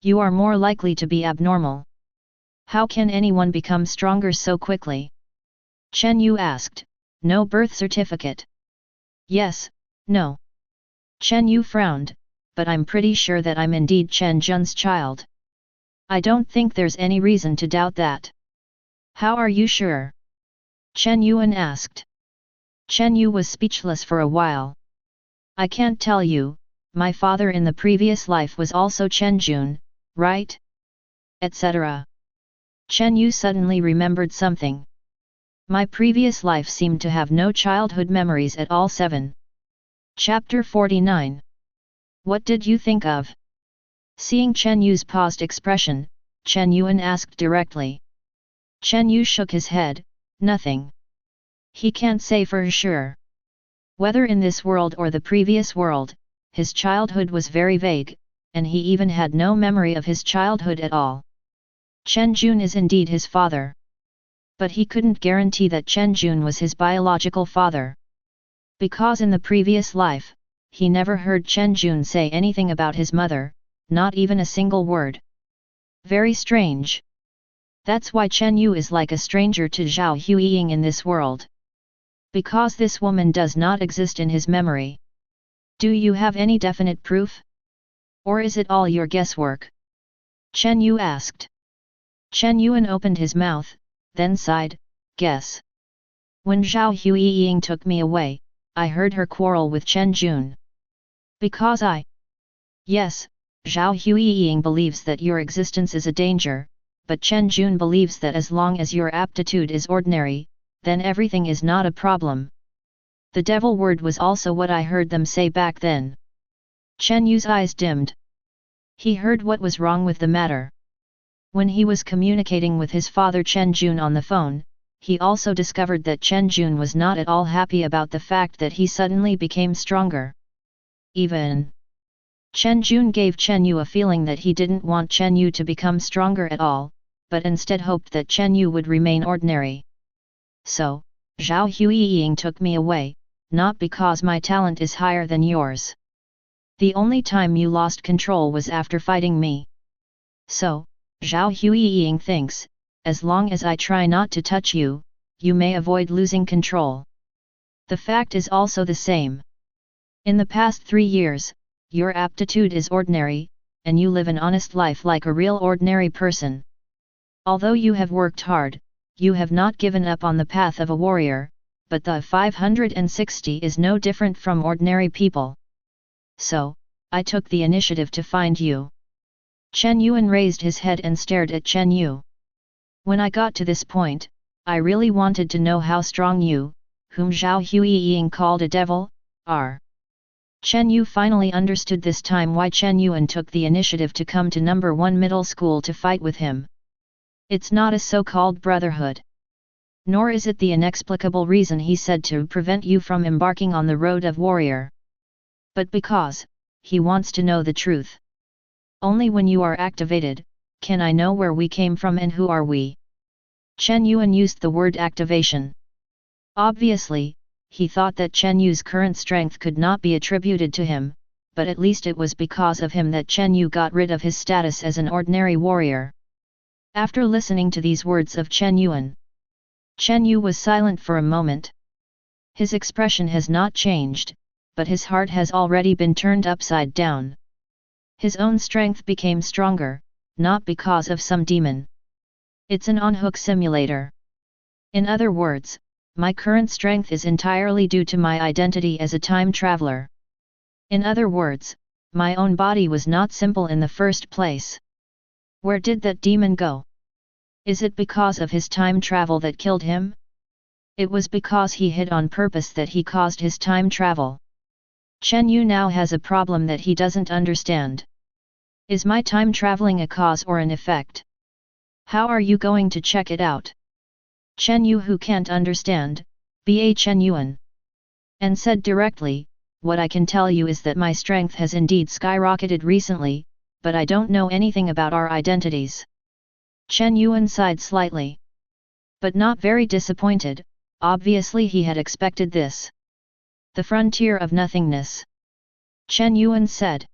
[SPEAKER 2] You are more likely to be abnormal. How can anyone become stronger so quickly? Chen Yu asked, no birth certificate. Yes, no. Chen Yu frowned, but I'm pretty sure that I'm indeed Chen Jun's child. I don't think there's any reason to doubt that. How are you sure? Chen Yuan asked. Chen Yu was speechless for a while. I can't tell you, my father in the previous life was also Chen Jun, right? Etc. Chen Yu suddenly remembered something. My previous life seemed to have no childhood memories at all. 7. Chapter 49. What did you think of? Seeing Chen Yu's paused expression, Chen Yuan asked directly. Chen Yu shook his head, nothing. He can't say for sure. Whether in this world or the previous world, his childhood was very vague, and he even had no memory of his childhood at all. Chen Jun is indeed his father. But he couldn't guarantee that Chen Jun was his biological father. Because in the previous life, he never heard Chen Jun say anything about his mother, not even a single word. Very strange. That's why Chen Yu is like a stranger to Zhao Huiying in this world. Because this woman does not exist in his memory. Do you have any definite proof? Or is it all your guesswork? Chen Yu asked. Chen Yuan opened his mouth, then sighed, guess. When Zhao Huiying took me away, I heard her quarrel with Chen Jun. Because Yes, Zhao Huiying believes that your existence is a danger, but Chen Jun believes that as long as your aptitude is ordinary, then everything is not a problem. The devil word was also what I heard them say back then. Chen Yu's eyes dimmed. He heard what was wrong with the matter. When he was communicating with his father Chen Jun on the phone, he also discovered that Chen Jun was not at all happy about the fact that he suddenly became stronger. Even Chen Jun gave Chen Yu a feeling that he didn't want Chen Yu to become stronger at all, but instead hoped that Chen Yu would remain ordinary. So, Zhao Huiying took me away, not because my talent is higher than yours. The only time you lost control was after fighting me. So, Zhao Huiying thinks, as long as I try not to touch you, you may avoid losing control. The fact is also the same. In the past 3 years, your aptitude is ordinary, and you live an honest life like a real ordinary person. Although you have worked hard, you have not given up on the path of a warrior, but the 560 is no different from ordinary people. So, I took the initiative to find you. Chen Yuan raised his head and stared at Chen Yu. When I got to this point, I really wanted to know how strong you, whom Zhao Huiying called a devil, are. Chen Yu finally understood this time why Chen Yuan took the initiative to come to number 1 middle school to fight with him. It's not a so-called brotherhood. Nor is it the inexplicable reason he said to prevent you from embarking on the road of warrior. But because, he wants to know the truth. Only when you are activated, can I know where we came from and who are we. Chen Yuan used the word activation. Obviously, he thought that Chen Yu's current strength could not be attributed to him, but at least it was because of him that Chen Yu got rid of his status as an ordinary warrior. After listening to these words of Chen Yuan, Chen Yu was silent for a moment. His expression has not changed, but his heart has already been turned upside down. His own strength became stronger, not because of some demon. It's an on-hook simulator. In other words, my current strength is entirely due to my identity as a time traveler. In other words, my own body was not simple in the first place. Where did that demon go? Is it because of his time travel that killed him? It was because he hid on purpose that he caused his time travel. Chen Yu now has a problem that he doesn't understand. Is my time traveling a cause or an effect? How are you going to check it out? Chen Yu, who can't understand, ba Chen Yuan, and said directly, what I can tell you is that my strength has indeed skyrocketed recently, but I don't know anything about our identities. Chen Yuan sighed slightly. But not very disappointed, obviously he had expected this. The frontier of nothingness. Chen Yuan said.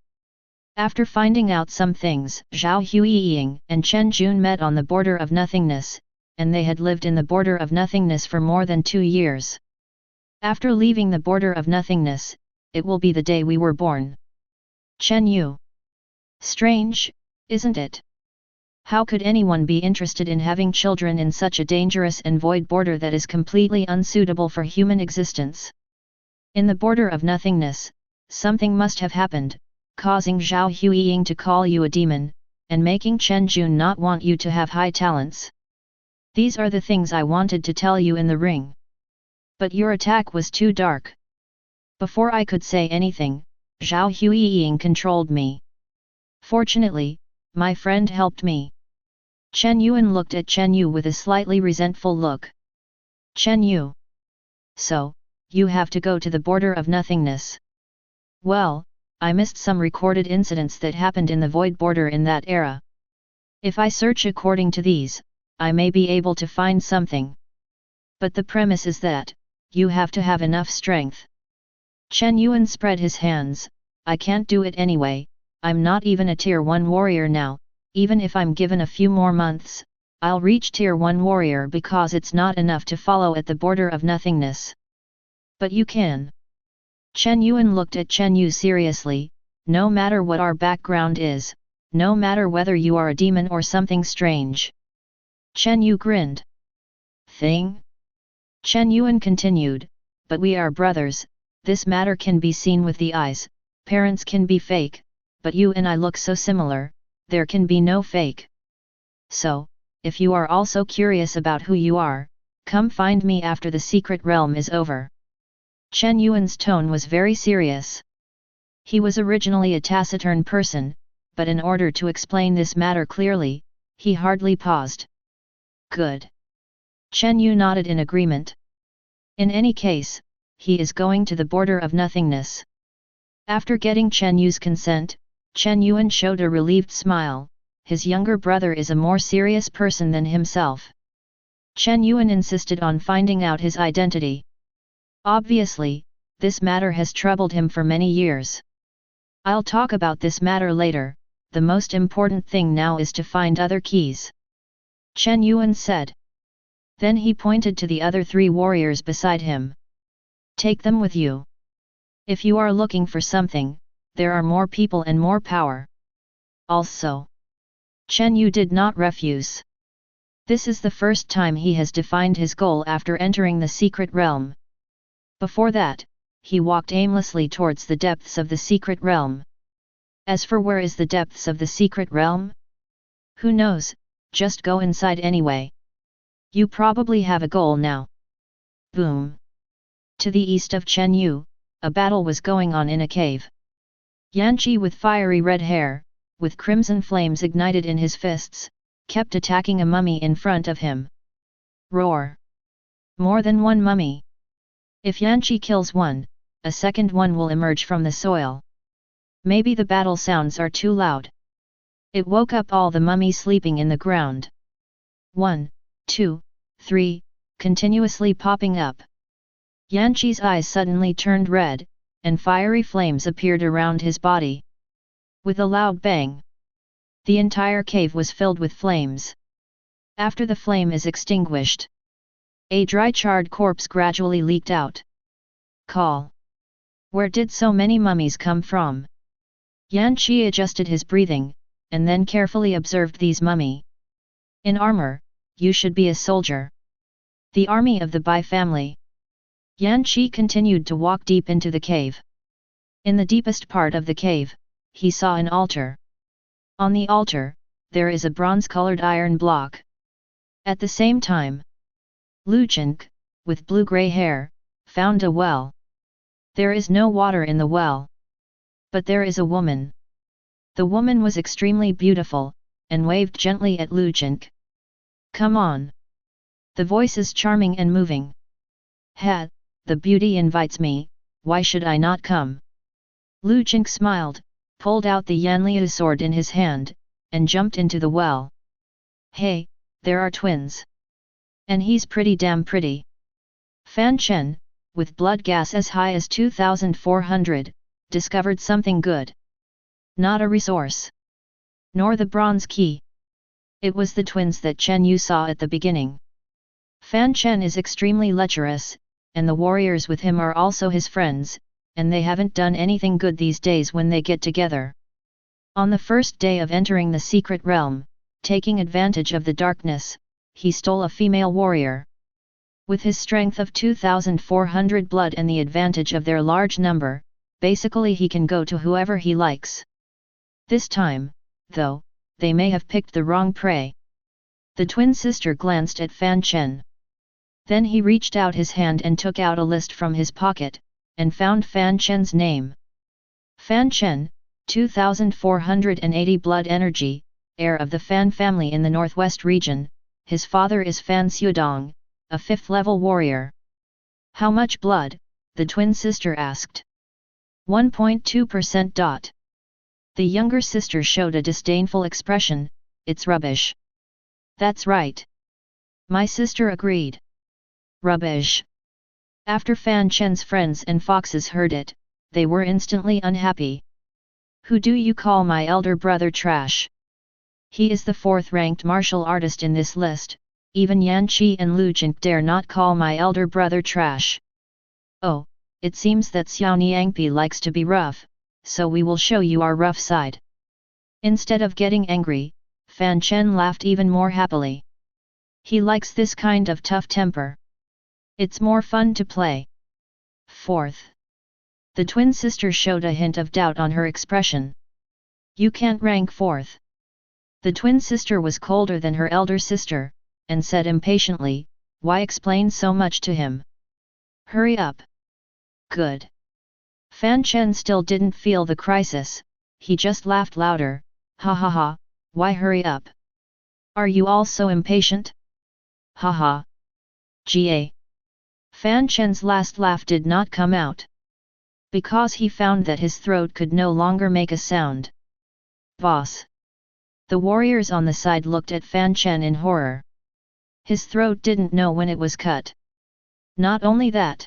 [SPEAKER 2] After finding out some things, Zhao Huiying and Chen Jun met on the border of nothingness, and they had lived in the border of nothingness for more than 2 years. After leaving the border of nothingness, it will be the day we were born. Chen Yu. Strange, isn't it? How could anyone be interested in having children in such a dangerous and void border that is completely unsuitable for human existence? In the border of nothingness, something must have happened, causing Zhao Huiying to call you a demon, and making Chen Jun not want you to have high talents. These are the things I wanted to tell you in the ring. But your attack was too dark. Before I could say anything, Zhao Huiying controlled me. Fortunately, my friend helped me. Chen Yuan looked at Chen Yu with a slightly resentful look. Chen Yu. So, you have to go to the border of nothingness. Well, I missed some recorded incidents that happened in the void border in that era. If I search according to these, I may be able to find something. But the premise is that, you have to have enough strength. Chen Yuan spread his hands. I can't do it anyway, I'm not even a tier 1 warrior now, even if I'm given a few more months, I'll reach tier 1 warrior because it's not enough to follow at the border of nothingness. But you can. Chen Yuan looked at Chen Yu seriously, no matter what our background is, no matter whether you are a demon or something strange. Chen Yu grinned. Thing? Chen Yuan continued, but we are brothers, this matter can be seen with the eyes, parents can be fake, but you and I look so similar, there can be no fake. So, if you are also curious about who you are, come find me after the secret realm is over. Chen Yuan's tone was very serious. He was originally a taciturn person, but in order to explain this matter clearly, he hardly paused. Good. Chen Yu nodded in agreement. In any case, he is going to the border of nothingness. After getting Chen Yu's consent, Chen Yuan showed a relieved smile. His younger brother is a more serious person than himself. Chen Yuan insisted on finding out his identity. Obviously, this matter has troubled him for many years. I'll talk about this matter later, the most important thing now is to find other keys. Chen Yuan said. Then he pointed to the other 3 warriors beside him. Take them with you. If you are looking for something, there are more people and more power. Also, Chen Yu did not refuse. This is the first time he has defined his goal after entering the secret realm. Before that, he walked aimlessly towards the depths of the secret realm. As for where is the depths of the secret realm? Who knows, just go inside anyway. You probably have a goal now. Boom. To the east of Chen Yu, a battle was going on in a cave. Yanqi with fiery red hair, with crimson flames ignited in his fists, kept attacking a mummy in front of him. Roar! More than one mummy. If Yanqi kills one, a second one will emerge from the soil. Maybe the battle sounds are too loud. It woke up all the mummies sleeping in the ground. 1, 2, 3, continuously popping up. Yanqi's eyes suddenly turned red, and fiery flames appeared around his body. With a loud bang, the entire cave was filled with flames. After the flame is extinguished, a dry charred corpse gradually leaked out. Call. Where did so many mummies come from? Yanqi adjusted his breathing, and then carefully observed these mummy. In armor, you should be a soldier. The army of the Bai family. Yanqi continued to walk deep into the cave. In the deepest part of the cave, he saw an altar. On the altar, there is a bronze-colored iron block. At the same time, Lu Chink, with blue-gray hair, found a well. There is no water in the well. But there is a woman. The woman was extremely beautiful, and waved gently at Lu Chink. Come on. The voice is charming and moving. Ha, the beauty invites me, why should I not come? Lu Chink smiled, pulled out the Yanliu sword in his hand, and jumped into the well. Hey, there are twins. And he's pretty damn pretty. Fan Chen, with blood gas as high as 2400, discovered something good. Not a resource. Nor the bronze key. It was the twins that Chen Yu saw at the beginning. Fan Chen is extremely lecherous, and the warriors with him are also his friends, and they haven't done anything good these days when they get together. On the first day of entering the secret realm, taking advantage of the darkness, he stole a female warrior. With his strength of 2400 blood and the advantage of their large number, basically he can go to whoever he likes. This time, though, they may have picked the wrong prey. The twin sister glanced at Fan Chen. Then he reached out his hand and took out a list from his pocket, and found Fan Chen's name. Fan Chen, 2480 blood energy, heir of the Fan family in the northwest region. His father is Fan Xiudong, a 5th level warrior. How much blood? The twin sister asked. 1.2%. The younger sister showed a disdainful expression. It's rubbish. That's right. My sister agreed. Rubbish. After Fan Chen's friends and foxes heard it, they were instantly unhappy. Who do you call my elder brother trash? He is the 4th-ranked martial artist in this list. Even Yanqi and Lu Chink dare not call my elder brother trash. Oh, it seems that Xiao Niangpi likes to be rough, so we will show you our rough side. Instead of getting angry, Fan Chen laughed even more happily. He likes this kind of tough temper. It's more fun to play. 4th. The twin sister showed a hint of doubt on her expression. You can't rank 4th. The twin sister was colder than her elder sister, and said impatiently, why explain so much to him? Hurry up. Good. Fan Chen still didn't feel the crisis, he just laughed louder, ha ha ha, why hurry up? Are you all so impatient? Ha ha. Ga. Fan Chen's last laugh did not come out. Because he found that his throat could no longer make a sound. Boss. The warriors on the side looked at Fan Chen in horror. His throat didn't know when it was cut. Not only that.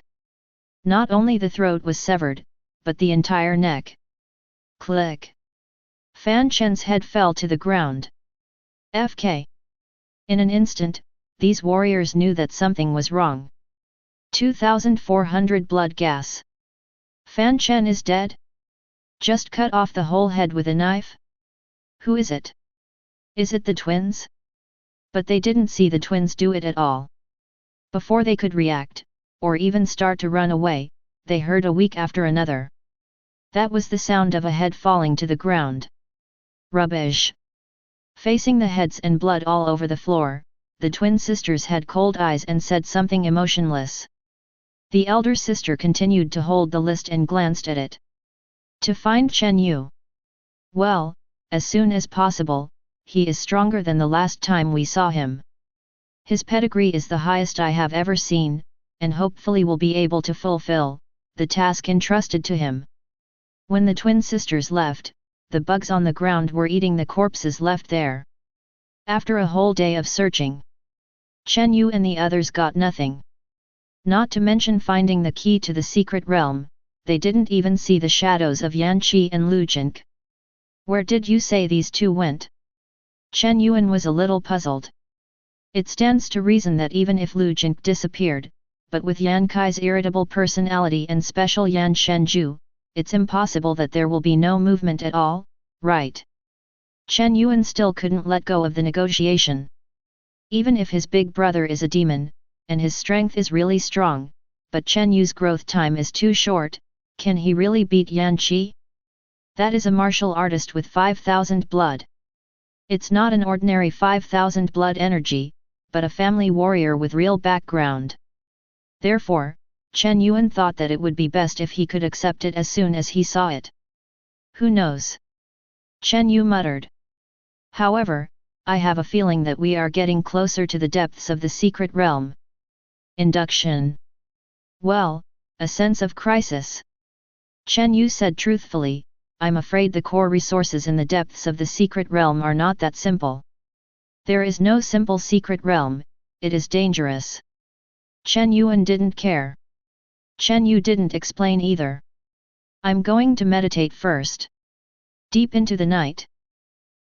[SPEAKER 2] Not only the throat was severed, but the entire neck. Click. Fan Chen's head fell to the ground. AFK. In an instant, these warriors knew that something was wrong. 2400 blood gas. Fan Chen is dead? Just cut off the whole head with a knife? Who is it? Is it the twins? But they didn't see the twins do it at all. Before they could react, or even start to run away, they heard a week after another. That was the sound of a head falling to the ground. Rubbish. Facing the heads and blood all over the floor, the twin sisters had cold eyes and said something emotionless. The elder sister continued to hold the list and glanced at it. To find Chen Yu. Well, as soon as possible, he is stronger than the last time we saw him. His pedigree is the highest I have ever seen, and hopefully will be able to fulfill the task entrusted to him. When the twin sisters left, the bugs on the ground were eating the corpses left there. After a whole day of searching, Chen Yu and the others got nothing. Not to mention finding the key to the secret realm, they didn't even see the shadows of Yan Qi and Lu Jinke. Where did you say these two went? Chen Yuan was a little puzzled. It stands to reason that even if Lu Jinke disappeared, but with Yan Kai's irritable personality and special Yan Shenju, it's impossible that there will be no movement at all, right? Chen Yuan still couldn't let go of the negotiation. Even if his big brother is a demon, and his strength is really strong, but Chen Yu's growth time is too short, can he really beat Yan Qi? That is a martial artist with 5,000 blood. It's not an ordinary 5,000 blood energy, but a family warrior with real background. Therefore, Chen Yuan thought that it would be best if he could accept it as soon as he saw it. Who knows? Chen Yu muttered. However, I have a feeling that we are getting closer to the depths of the secret realm. Induction. Well, a sense of crisis. Chen Yu said truthfully, I'm afraid the core resources in the depths of the secret realm are not that simple. There is no simple secret realm, it is dangerous. Chen Yuan didn't care. Chen Yu didn't explain either. I'm going to meditate first. Deep into the night,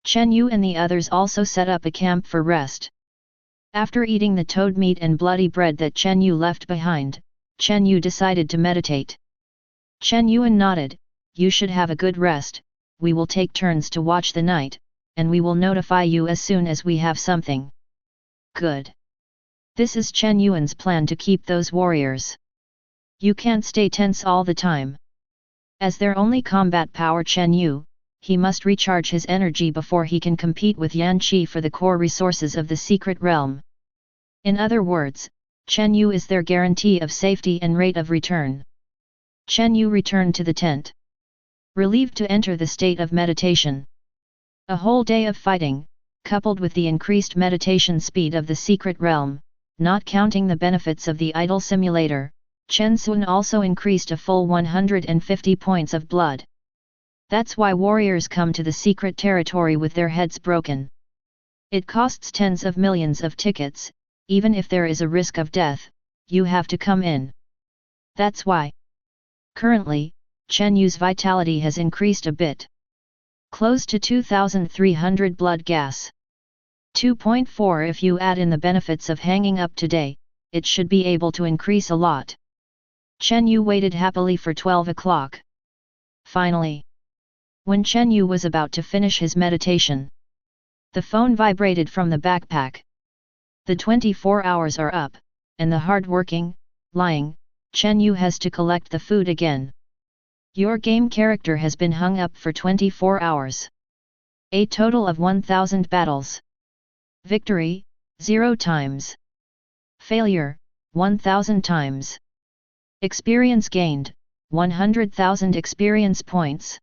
[SPEAKER 2] Chen Yu and the others also set up a camp for rest. After eating the toad meat and bloody bread that Chen Yu left behind, Chen Yu decided to meditate. Chen Yuan nodded, you should have a good rest, we will take turns to watch the night, and we will notify you as soon as we have something. Good. This is Chen Yuan's plan to keep those warriors. You can't stay tense all the time. As their only combat power Chen Yu, he must recharge his energy before he can compete with Yan Qi for the core resources of the secret realm. In other words, Chen Yu is their guarantee of safety and rate of return. Chen Yu returned to the tent, relieved to enter the state of meditation. A whole day of fighting, coupled with the increased meditation speed of the secret realm, not counting the benefits of the idol simulator, Chen Sun also increased a full 150 points of blood. That's why warriors come to the secret territory with their heads broken. It costs tens of millions of tickets, even if there is a risk of death, you have to come in. That's why. Currently, Chen Yu's vitality has increased a bit. Close to 2,300 blood gas. 2.4 if you add in the benefits of hanging up today, it should be able to increase a lot. Chen Yu waited happily for 12 o'clock. Finally, when Chen Yu was about to finish his meditation, the phone vibrated from the backpack. The 24 hours are up, and the hard-working, lying, Chen Yu has to collect the food again. Your game character has been hung up for 24 hours. A total of 1,000 battles. Victory, 0 times. Failure, 1,000 times. Experience gained, 100,000 experience points.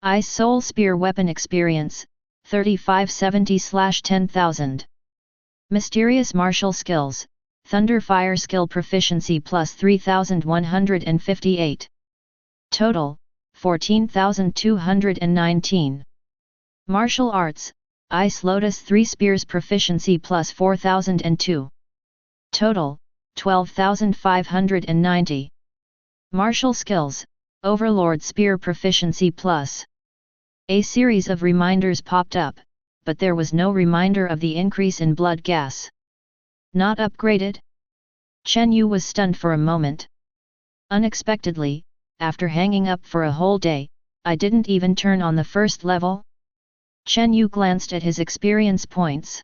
[SPEAKER 2] Ice Soul Spear Weapon Experience, 3570/10,000. Mysterious Martial Skills, Thunder Fire Skill Proficiency plus 3,158. Total, 14,219. Martial Arts, Ice Lotus 3 Spears Proficiency plus 4,002. Total, 12,590. Martial Skills, Overlord Spear Proficiency plus. A series of reminders popped up, but there was no reminder of the increase in blood gas. Not upgraded? Chen Yu was stunned for a moment. Unexpectedly, after hanging up for a whole day, I didn't even turn on the first level? Chen Yu glanced at his experience points.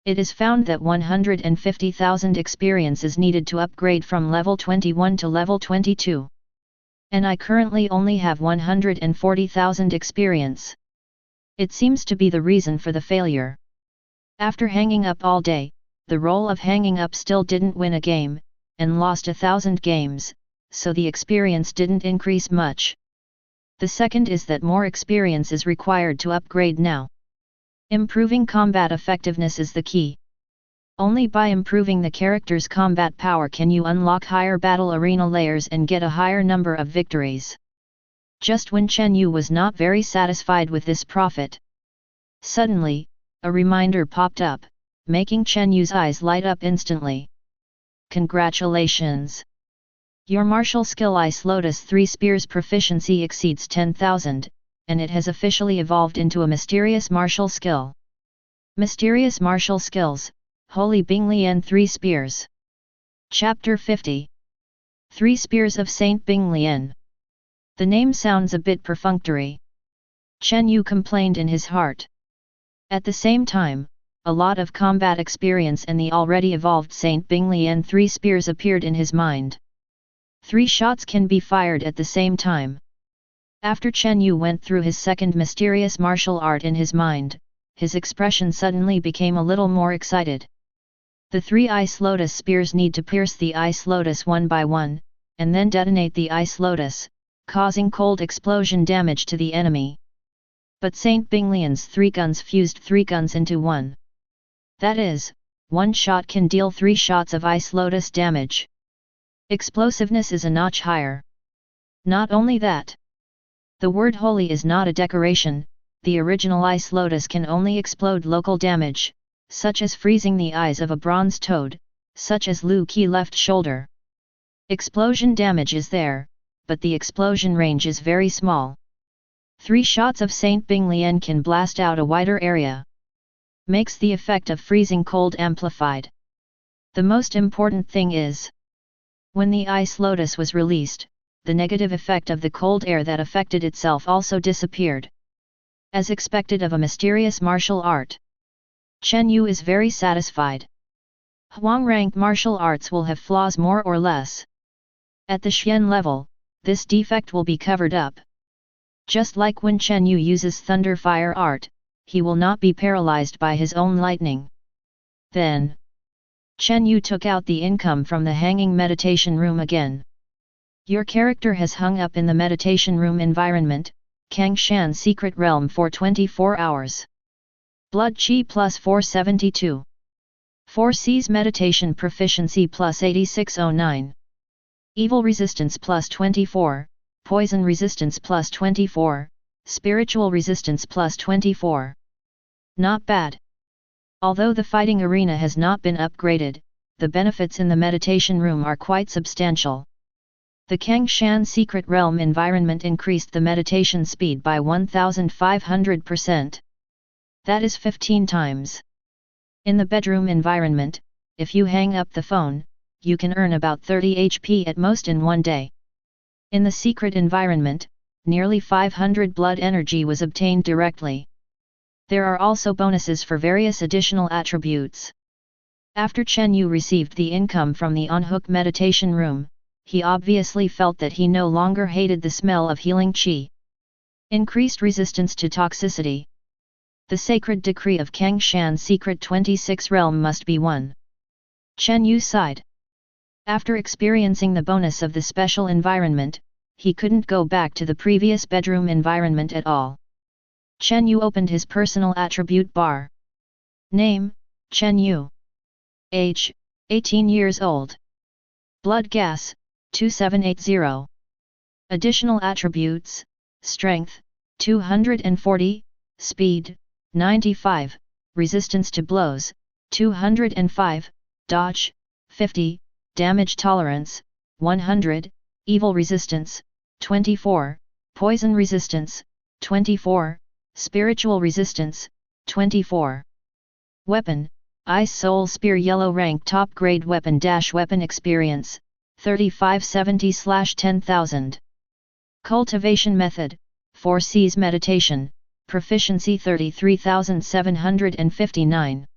[SPEAKER 2] It is found that 150,000 experience is needed to upgrade from level 21 to level 22. And I currently only have 140,000 experience. It seems to be the reason for the failure. After hanging up all day, the role of hanging up still didn't win a game, and lost 1,000 games, so the experience didn't increase much. The second is that more experience is required to upgrade now. Improving combat effectiveness is the key. Only by improving the character's combat power can you unlock higher battle arena layers and get a higher number of victories. Just when Chen Yu was not very satisfied with this profit, suddenly, a reminder popped up, making Chen Yu's eyes light up instantly. Congratulations! Your martial skill Ice Lotus 3 Spears proficiency exceeds 10,000, and it has officially evolved into a mysterious martial skill. Mysterious martial skills, Holy Binglian 3 Spears. Chapter 50. 3 Spears of Saint Binglian. The name sounds a bit perfunctory. Chen Yu complained in his heart. At the same time, a lot of combat experience and the already evolved Saint Binglian 3 Spears appeared in his mind. 3 shots can be fired at the same time. After Chen Yu went through his second mysterious martial art in his mind, his expression suddenly became a little more excited. The 3 Ice Lotus spears need to pierce the Ice Lotus one by one, and then detonate the Ice Lotus, causing cold explosion damage to the enemy. But Saint Binglian's 3 guns fused 3 guns into one. That is, one shot can deal 3 shots of Ice Lotus damage. Explosiveness is a notch higher. Not only that. The word holy is not a decoration, the original Ice Lotus can only explode local damage, such as freezing the eyes of a bronze toad, such as Lu Qi left shoulder. Explosion damage is there, but the explosion range is very small. 3 shots of Saint Binglian can blast out a wider area. Makes the effect of freezing cold amplified. The most important thing is, when the Ice Lotus was released, the negative effect of the cold air that affected itself also disappeared. As expected of a mysterious martial art, Chen Yu is very satisfied. Huang rank martial arts will have flaws more or less. At the Xian level, this defect will be covered up. Just like when Chen Yu uses Thunder Fire art, he will not be paralyzed by his own lightning. Then, Chen Yu took out the income from the hanging meditation room again. Your character has hung up in the meditation room environment, Kangshan Secret Realm for 24 hours. Blood Chi plus 472. 4 C's Meditation Proficiency plus 8609. Evil Resistance plus 24, Poison Resistance plus 24, Spiritual Resistance plus 24. Not bad. Although the fighting arena has not been upgraded, the benefits in the meditation room are quite substantial. The Kangshan Secret Realm environment increased the meditation speed by 1500%. That is 15 times. In the bedroom environment, if you hang up the phone, you can earn about 30 HP at most in one day. In the secret environment, nearly 500 blood energy was obtained directly. There are also bonuses for various additional attributes. After Chen Yu received the income from the on-hook meditation room, he obviously felt that he no longer hated the smell of healing qi. Increased resistance to toxicity. The sacred decree of Kangshan Secret 26 Realm must be won. Chen Yu sighed. After experiencing the bonus of the special environment, he couldn't go back to the previous bedroom environment at all. Chen Yu opened his personal attribute bar. Name, Chen Yu. Age, 18 years old. Blood gas, 2780. Additional attributes, Strength, 240, Speed, 95, Resistance to blows, 205, Dodge, 50, Damage tolerance, 100, Evil resistance, 24, Poison resistance, 24, Spiritual resistance, 24. Weapon, Ice Soul Spear Yellow rank top grade weapon weapon experience, 3570/10,000. Cultivation method, 4 C's meditation, proficiency 33,759.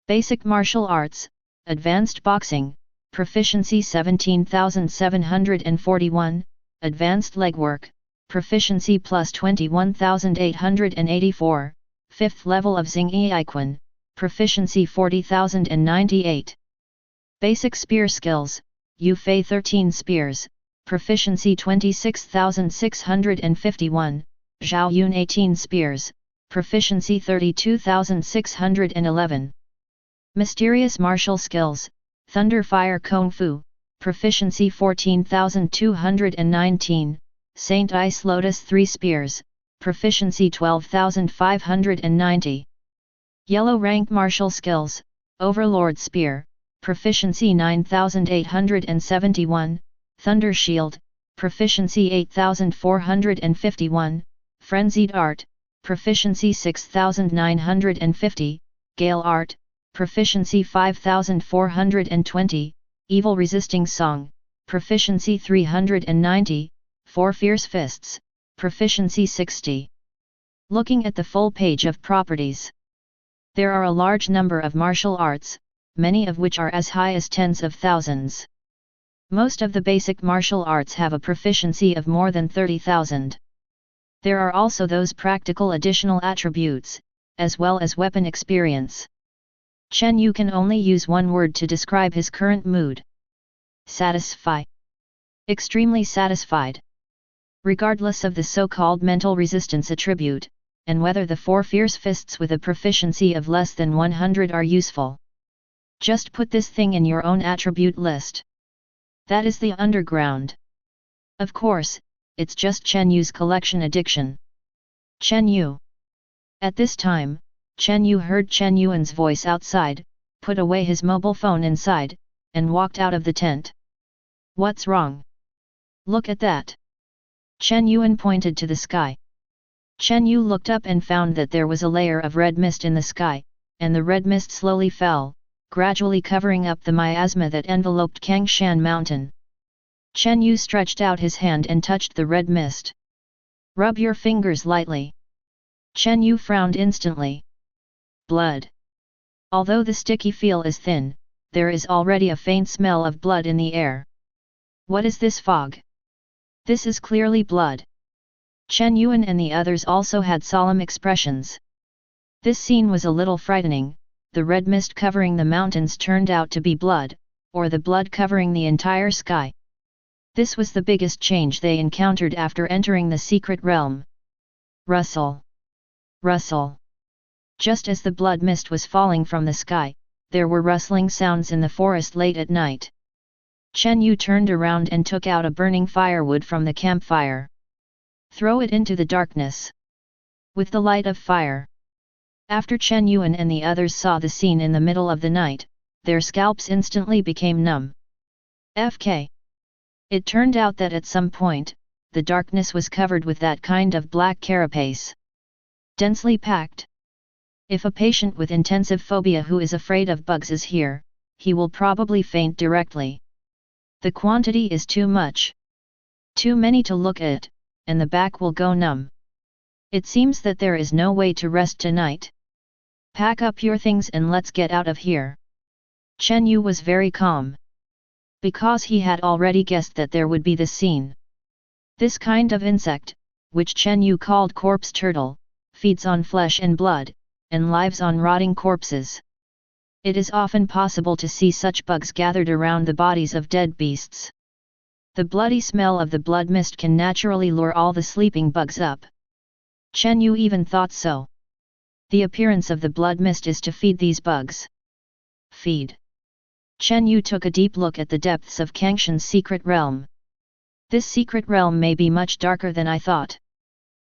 [SPEAKER 2] Basic martial arts, advanced boxing, proficiency 17,741, advanced legwork, proficiency plus 21,884, 5th level of Xingyi Iquan, proficiency 40,098. Basic spear skills, Yu Fei 13 spears, proficiency 26,651, Zhao Yun 18 spears, proficiency 32,611. Mysterious martial skills, Thunder Fire Kung Fu, proficiency 14,219, Saint Ice Lotus 3 Spears, proficiency 12,590. Yellow rank martial skills, Overlord Spear, proficiency 9,871, Thunder Shield, proficiency 8,451, Frenzied Art, proficiency 6,950, Gale Art, proficiency 5,420, Evil Resisting Song, proficiency 390, Four Fierce Fists, proficiency 60. Looking at the full page of properties, there are a large number of martial arts, many of which are as high as tens of thousands. Most of the basic martial arts have a proficiency of more than 30,000. There are also those practical additional attributes, as well as weapon experience. Chen Yu can only use one word to describe his current mood. Satisfy. Extremely satisfied. Regardless of the so-called mental resistance attribute, and whether the four fierce fists with a proficiency of less than 100 are useful. Just put this thing in your own attribute list. That is the underground. Of course, it's just Chen Yu's collection addiction. Chen Yu. At this time, Chen Yu heard Chen Yuan's voice outside, put away his mobile phone inside, and walked out of the tent. What's wrong? Look at that. Chen Yuan pointed to the sky. Chen Yu looked up and found that there was a layer of red mist in the sky, and the red mist slowly fell, gradually covering up the miasma that enveloped Kangshan Mountain. Chen Yu stretched out his hand and touched the red mist. Rub your fingers lightly. Chen Yu frowned instantly. Blood. Although the sticky feel is thin, there is already a faint smell of blood in the air. What is this fog? This is clearly blood. Chen Yuan and the others also had solemn expressions. This scene was a little frightening. The red mist covering the mountains turned out to be blood, or the blood covering the entire sky. This was the biggest change they encountered after entering the secret realm. Rustle. Rustle. Just as the blood mist was falling from the sky, there were rustling sounds in the forest late at night. Chen Yu turned around and took out a burning firewood from the campfire. Throw it into the darkness. With the light of fire. After Chen Yuan and the others saw the scene in the middle of the night, their scalps instantly became numb. AFK. It turned out that at some point, the darkness was covered with that kind of black carapace. Densely packed. If a patient with intensive phobia who is afraid of bugs is here, he will probably faint directly. The quantity is too much. Too many to look at, and the back will go numb. It seems that there is no way to rest tonight. Pack up your things and let's get out of here. Chen Yu was very calm. Because he had already guessed that there would be this scene. This kind of insect, which Chen Yu called corpse turtle, feeds on flesh and blood, and lives on rotting corpses. It is often possible to see such bugs gathered around the bodies of dead beasts. The bloody smell of the blood mist can naturally lure all the sleeping bugs up. Chen Yu even thought so. The appearance of the blood mist is to feed these bugs. Feed. Chen Yu took a deep look at the depths of Kangshan's secret realm. This secret realm may be much darker than I thought.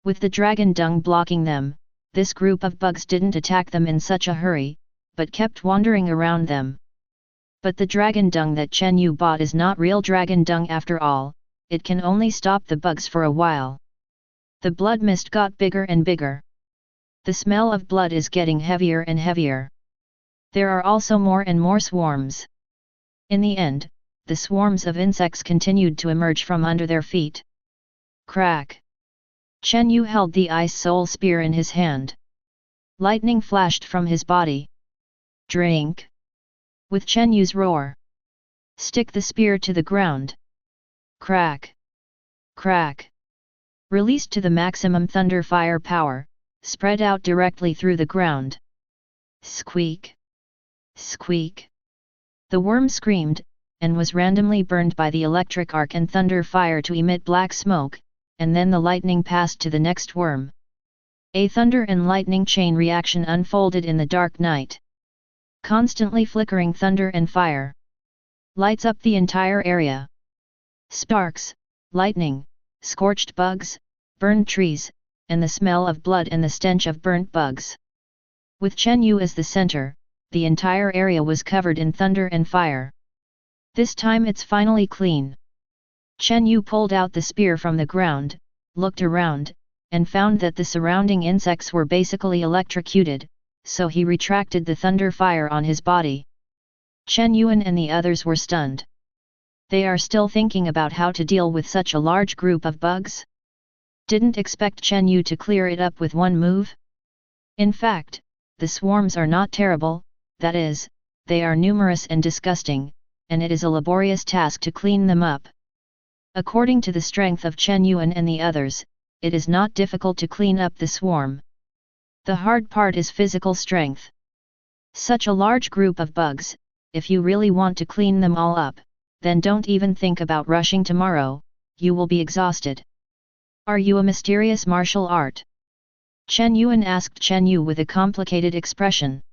[SPEAKER 2] With the dragon dung blocking them, this group of bugs didn't attack them in such a hurry, but kept wandering around them. But the dragon dung that Chen Yu bought is not real dragon dung after all, it can only stop the bugs for a while. The blood mist got bigger and bigger. The smell of blood is getting heavier and heavier. There are also more and more swarms. In the end, the swarms of insects continued to emerge from under their feet. Crack! Chen Yu held the ice soul spear in his hand. Lightning flashed from his body. Drink! With Chen Yu's roar. Stick the spear to the ground. Crack! Crack! Released to the maximum thunder fire power, spread out directly through the ground. Squeak! Squeak! The worm screamed, and was randomly burned by the electric arc and thunder fire to emit black smoke, and then the lightning passed to the next worm. A thunder and lightning chain reaction unfolded in the dark night. constantly flickering thunder and fire. Lights up the entire area. Sparks, lightning, scorched bugs, burned trees, and the smell of blood and the stench of burnt bugs. With Chen Yu as the center, the entire area was covered in thunder and fire. This time it's finally clean. Chen Yu pulled out the spear from the ground, looked around, and found that the surrounding insects were basically electrocuted, so he retracted the thunder fire on his body. Chen Yuan and the others were stunned. They are still thinking about how to deal with such a large group of bugs? Didn't expect Chen Yu to clear it up with one move? In fact, the swarms are not terrible, that is, they are numerous and disgusting, and it is a laborious task to clean them up. According to the strength of Chen Yuan and the others, it is not difficult to clean up the swarm. The hard part is physical strength. Such a large group of bugs, if you really want to clean them all up, then don't even think about rushing tomorrow, you will be exhausted. Are you a mysterious martial art? Chen Yuan asked Chen Yu with a complicated expression.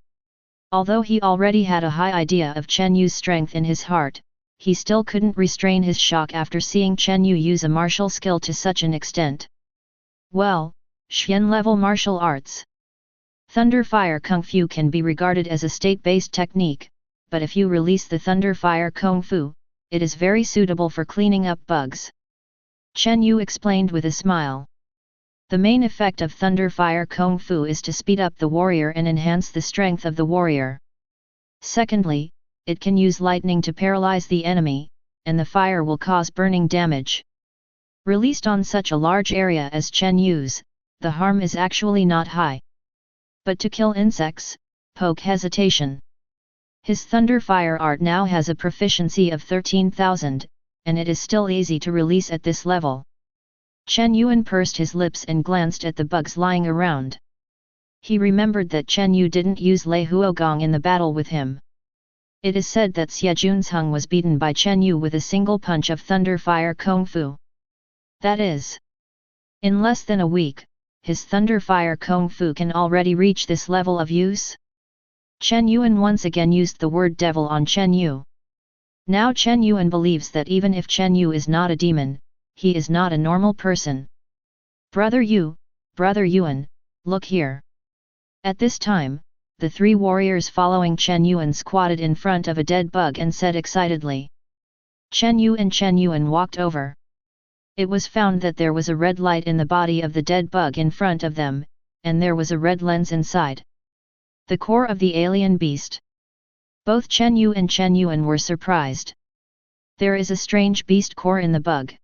[SPEAKER 2] Although he already had a high idea of Chen Yu's strength in his heart, he still couldn't restrain his shock after seeing Chen Yu use a martial skill to such an extent. Well, Xian-level martial arts. Thunder Fire Kung Fu can be regarded as a state-based technique, but if you release the Thunder Fire Kung Fu, it is very suitable for cleaning up bugs. Chen Yu explained with a smile. The main effect of Thunder Fire Kung Fu is to speed up the warrior and enhance the strength of the warrior. Secondly, it can use lightning to paralyze the enemy, and the fire will cause burning damage. Released on such a large area as Chen Yu's, the harm is actually not high. But to kill insects, poke hesitation. His Thunder Fire art now has a proficiency of 13,000, and it is still easy to release at this level. Chen Yuan pursed his lips and glanced at the bugs lying around. He remembered that Chen Yu didn't use Lei Huogong in the battle with him. It is said that Xie Junzheng was beaten by Chen Yu with a single punch of Thunder Fire Kung Fu. That is, in less than a week, his Thunder Fire Kung Fu can already reach this level of use? Chen Yuan once again used the word devil on Chen Yu. Now Chen Yuan believes that even if Chen Yu is not a demon, he is not a normal person. Brother Yuan, look here. At this time, the three warriors following Chen Yuan squatted in front of a dead bug and said excitedly. Chen Yuan walked over. It was found that there was a red light in the body of the dead bug in front of them, and there was a red lens inside. The core of the alien beast. Both Chen Yu and Chen Yuan were surprised. There is a strange beast core in the bug.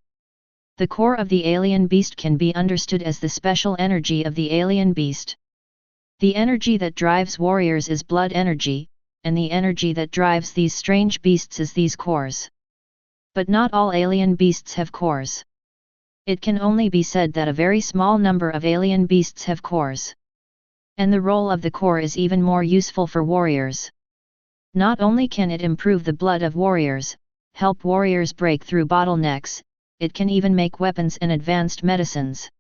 [SPEAKER 2] The core of the alien beast can be understood as the special energy of the alien beast. The energy that drives warriors is blood energy, and the energy that drives these strange beasts is these cores. But not all alien beasts have cores. It can only be said that a very small number of alien beasts have cores. And the role of the core is even more useful for warriors. Not only can it improve the blood of warriors, help warriors break through bottlenecks, it can even make weapons and advanced medicines.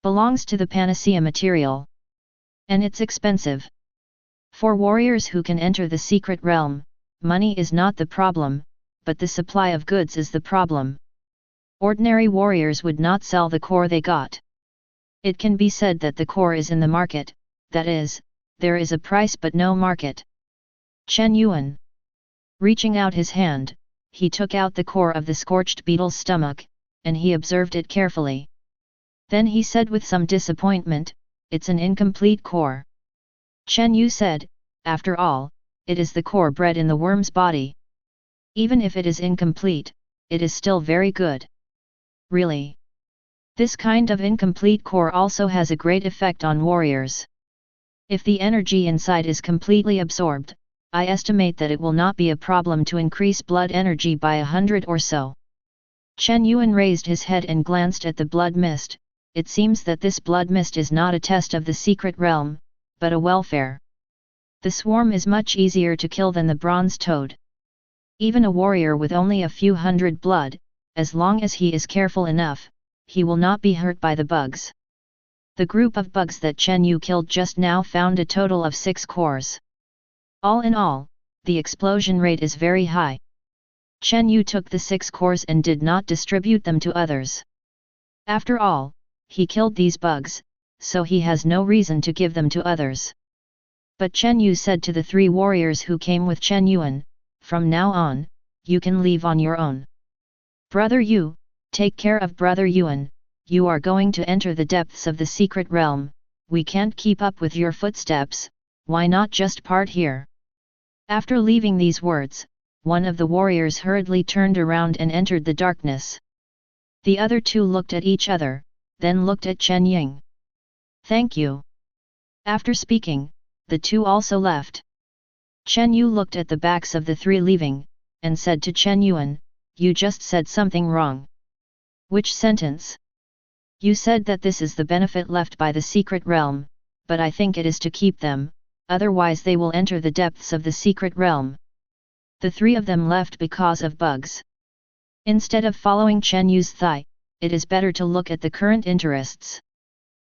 [SPEAKER 2] Belongs to the panacea material. And it's expensive. For warriors who can enter the secret realm, money is not the problem, but the supply of goods is the problem. Ordinary warriors would not sell the core they got. It can be said that the core is in the market, that is, there is a price but no market. Chen Yuan. Reaching out his hand, he took out the core of the scorched beetle's stomach, and he observed it carefully. Then he said with some disappointment, "It's an incomplete core." Chen Yu said, "After all, it is the core bred in the worm's body. Even if it is incomplete, it is still very good." Really? This kind of incomplete core also has a great effect on warriors. If the energy inside is completely absorbed, I estimate that it will not be a problem to increase blood energy by 100 or so. Chen Yuan raised his head and glanced at the blood mist. It seems that this blood mist is not a test of the secret realm, but a welfare. The swarm is much easier to kill than the bronze toad. Even a warrior with only a few hundred blood, as long as he is careful enough, he will not be hurt by the bugs. The group of bugs that Chen Yu killed just now found a total of 6 cores. All in all, the explosion rate is very high. Chen Yu took the 6 cores and did not distribute them to others. After all, he killed these bugs, so he has no reason to give them to others. But Chen Yu said to the 3 warriors who came with Chen Yuan, "From now on, you can leave on your own. Brother Yu, take care of Brother Yuan, you are going to enter the depths of the secret realm, we can't keep up with your footsteps, why not just part here?" After leaving these words, one of the warriors hurriedly turned around and entered the darkness. The other 2 looked at each other, then looked at Chen Ying. "Thank you." After speaking, the 2 also left. Chen Yu looked at the backs of the 3 leaving, and said to Chen Yuan, "You just said something wrong." "Which sentence?" "You said that this is the benefit left by the secret realm, but I think it is to keep them, otherwise they will enter the depths of the secret realm." The 3 of them left because of bugs. Instead of following Chen Yu's thigh, it is better to look at the current interests.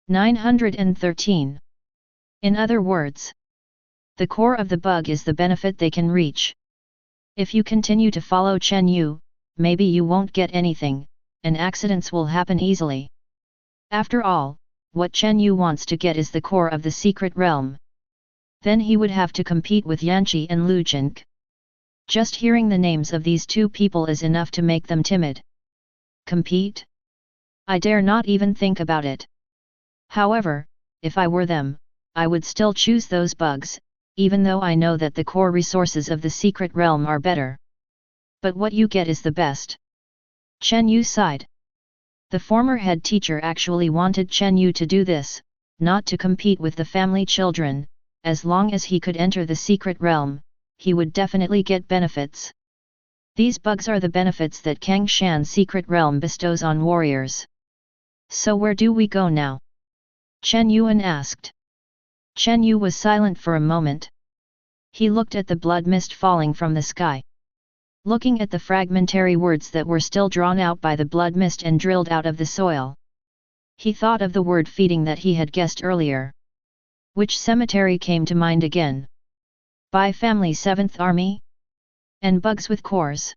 [SPEAKER 2] 913. In other words, the core of the bug is the benefit they can reach. If you continue to follow Chen Yu, maybe you won't get anything, and accidents will happen easily. After all, what Chen Yu wants to get is the core of the secret realm. Then he would have to compete with Yanqi and Lu Jinke. Just hearing the names of these 2 people is enough to make them timid. Compete? I dare not even think about it. However, if I were them, I would still choose those bugs, even though I know that the core resources of the secret realm are better. But what you get is the best. Chen Yu sighed. The former head teacher actually wanted Chen Yu to do this, not to compete with the family children. As long as he could enter the secret realm, he would definitely get benefits. These bugs are the benefits that Kangshan secret realm bestows on warriors. So where do we go now? Chen Yuan asked. Chen Yu was silent for a moment. He looked at the blood mist falling from the sky. Looking at the fragmentary words that were still drawn out by the blood mist and drilled out of the soil. He thought of the word feeding that he had guessed earlier. Which cemetery came to mind again? Bai family 7th army? And bugs with cores?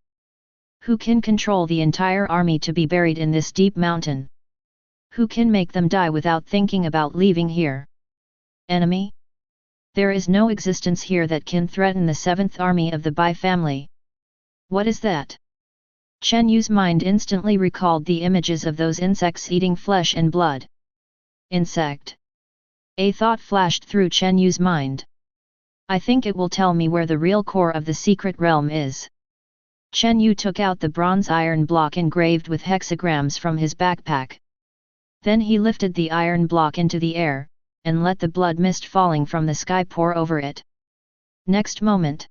[SPEAKER 2] Who can control the entire army to be buried in this deep mountain? Who can make them die without thinking about leaving here? Enemy? There is no existence here that can threaten the 7th army of the Bai family. What is that? Chen Yu's mind instantly recalled the images of those insects eating flesh and blood. Insect? A thought flashed through Chen Yu's mind. I think it will tell me where the real core of the secret realm is. Chen Yu took out the bronze iron block engraved with hexagrams from his backpack. Then he lifted the iron block into the air, and let the blood mist falling from the sky pour over it. Next moment,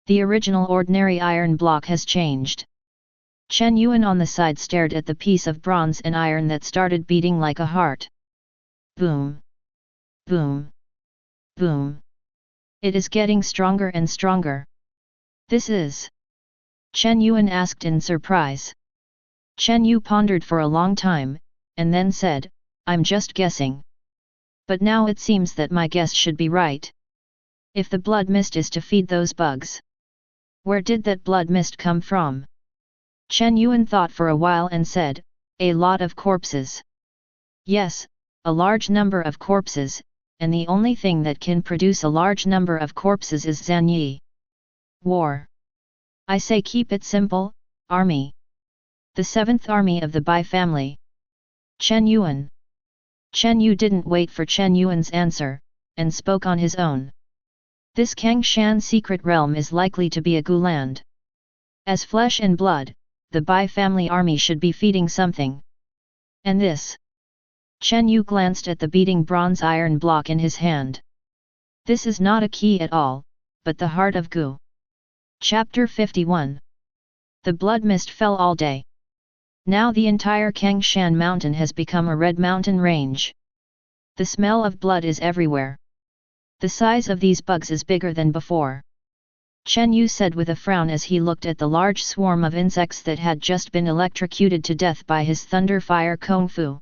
[SPEAKER 2] the original ordinary iron block has changed. Chen Yuan on the side stared at the piece of bronze and iron that started beating like a heart. Boom! Boom! Boom! It is getting stronger and stronger. This is... Chen Yuan asked in surprise. Chen Yu pondered for a long time, and then said, I'm just guessing. But now it seems that my guess should be right. If the blood mist is to feed those bugs. Where did that blood mist come from? Chen Yuan thought for a while and said, a lot of corpses. Yes, a large number of corpses, and the only thing that can produce a large number of corpses is Zanyi. War. I say keep it simple, army. The 7th army of the Bai family. Chen Yuan. Chen Yu didn't wait for Chen Yuan's answer, and spoke on his own. This Kangshan secret realm is likely to be a Guland. As flesh and blood, the Bai family army should be feeding something. And this? Chen Yu glanced at the beating bronze iron block in his hand. This is not a key at all, but the heart of Gu. Chapter 51. The blood mist fell all day. Now the entire Kangshan mountain has become a red mountain range. The smell of blood is everywhere. The size of these bugs is bigger than before. Chen Yu said with a frown as he looked at the large swarm of insects that had just been electrocuted to death by his thunder fire kung fu.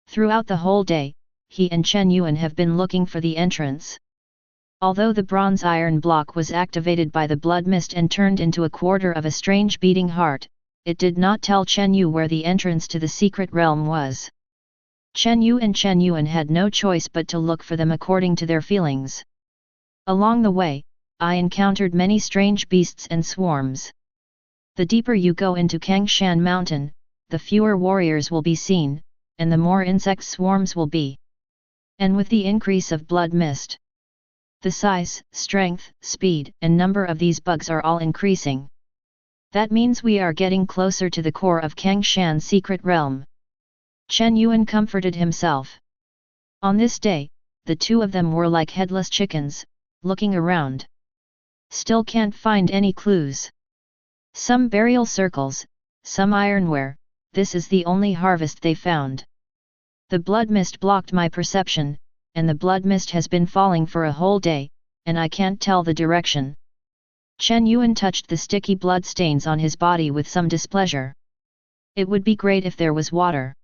[SPEAKER 2] Throughout the whole day, he and Chen Yuan have been looking for the entrance. Although the bronze iron block was activated by the blood mist and turned into a quarter of a strange beating heart, it did not tell Chen Yu where the entrance to the secret realm was. Chen Yu and Chen Yuan had no choice but to look for them according to their feelings. Along the way, I encountered many strange beasts and swarms. The deeper you go into Kangshan Mountain, the fewer warriors will be seen, and the more insect swarms will be. And with the increase of blood mist, the size, strength, speed, and number of these bugs are all increasing. That means we are getting closer to the core of Kangshan's secret realm. Chen Yuan comforted himself. On this day, the two of them were like headless chickens, looking around. Still can't find any clues. Some burial circles, some ironware, this is the only harvest they found. The blood mist blocked my perception, and the blood mist has been falling for a whole day, and I can't tell the direction. Chen Yuan touched the sticky blood stains on his body with some displeasure. It would be great if there was water.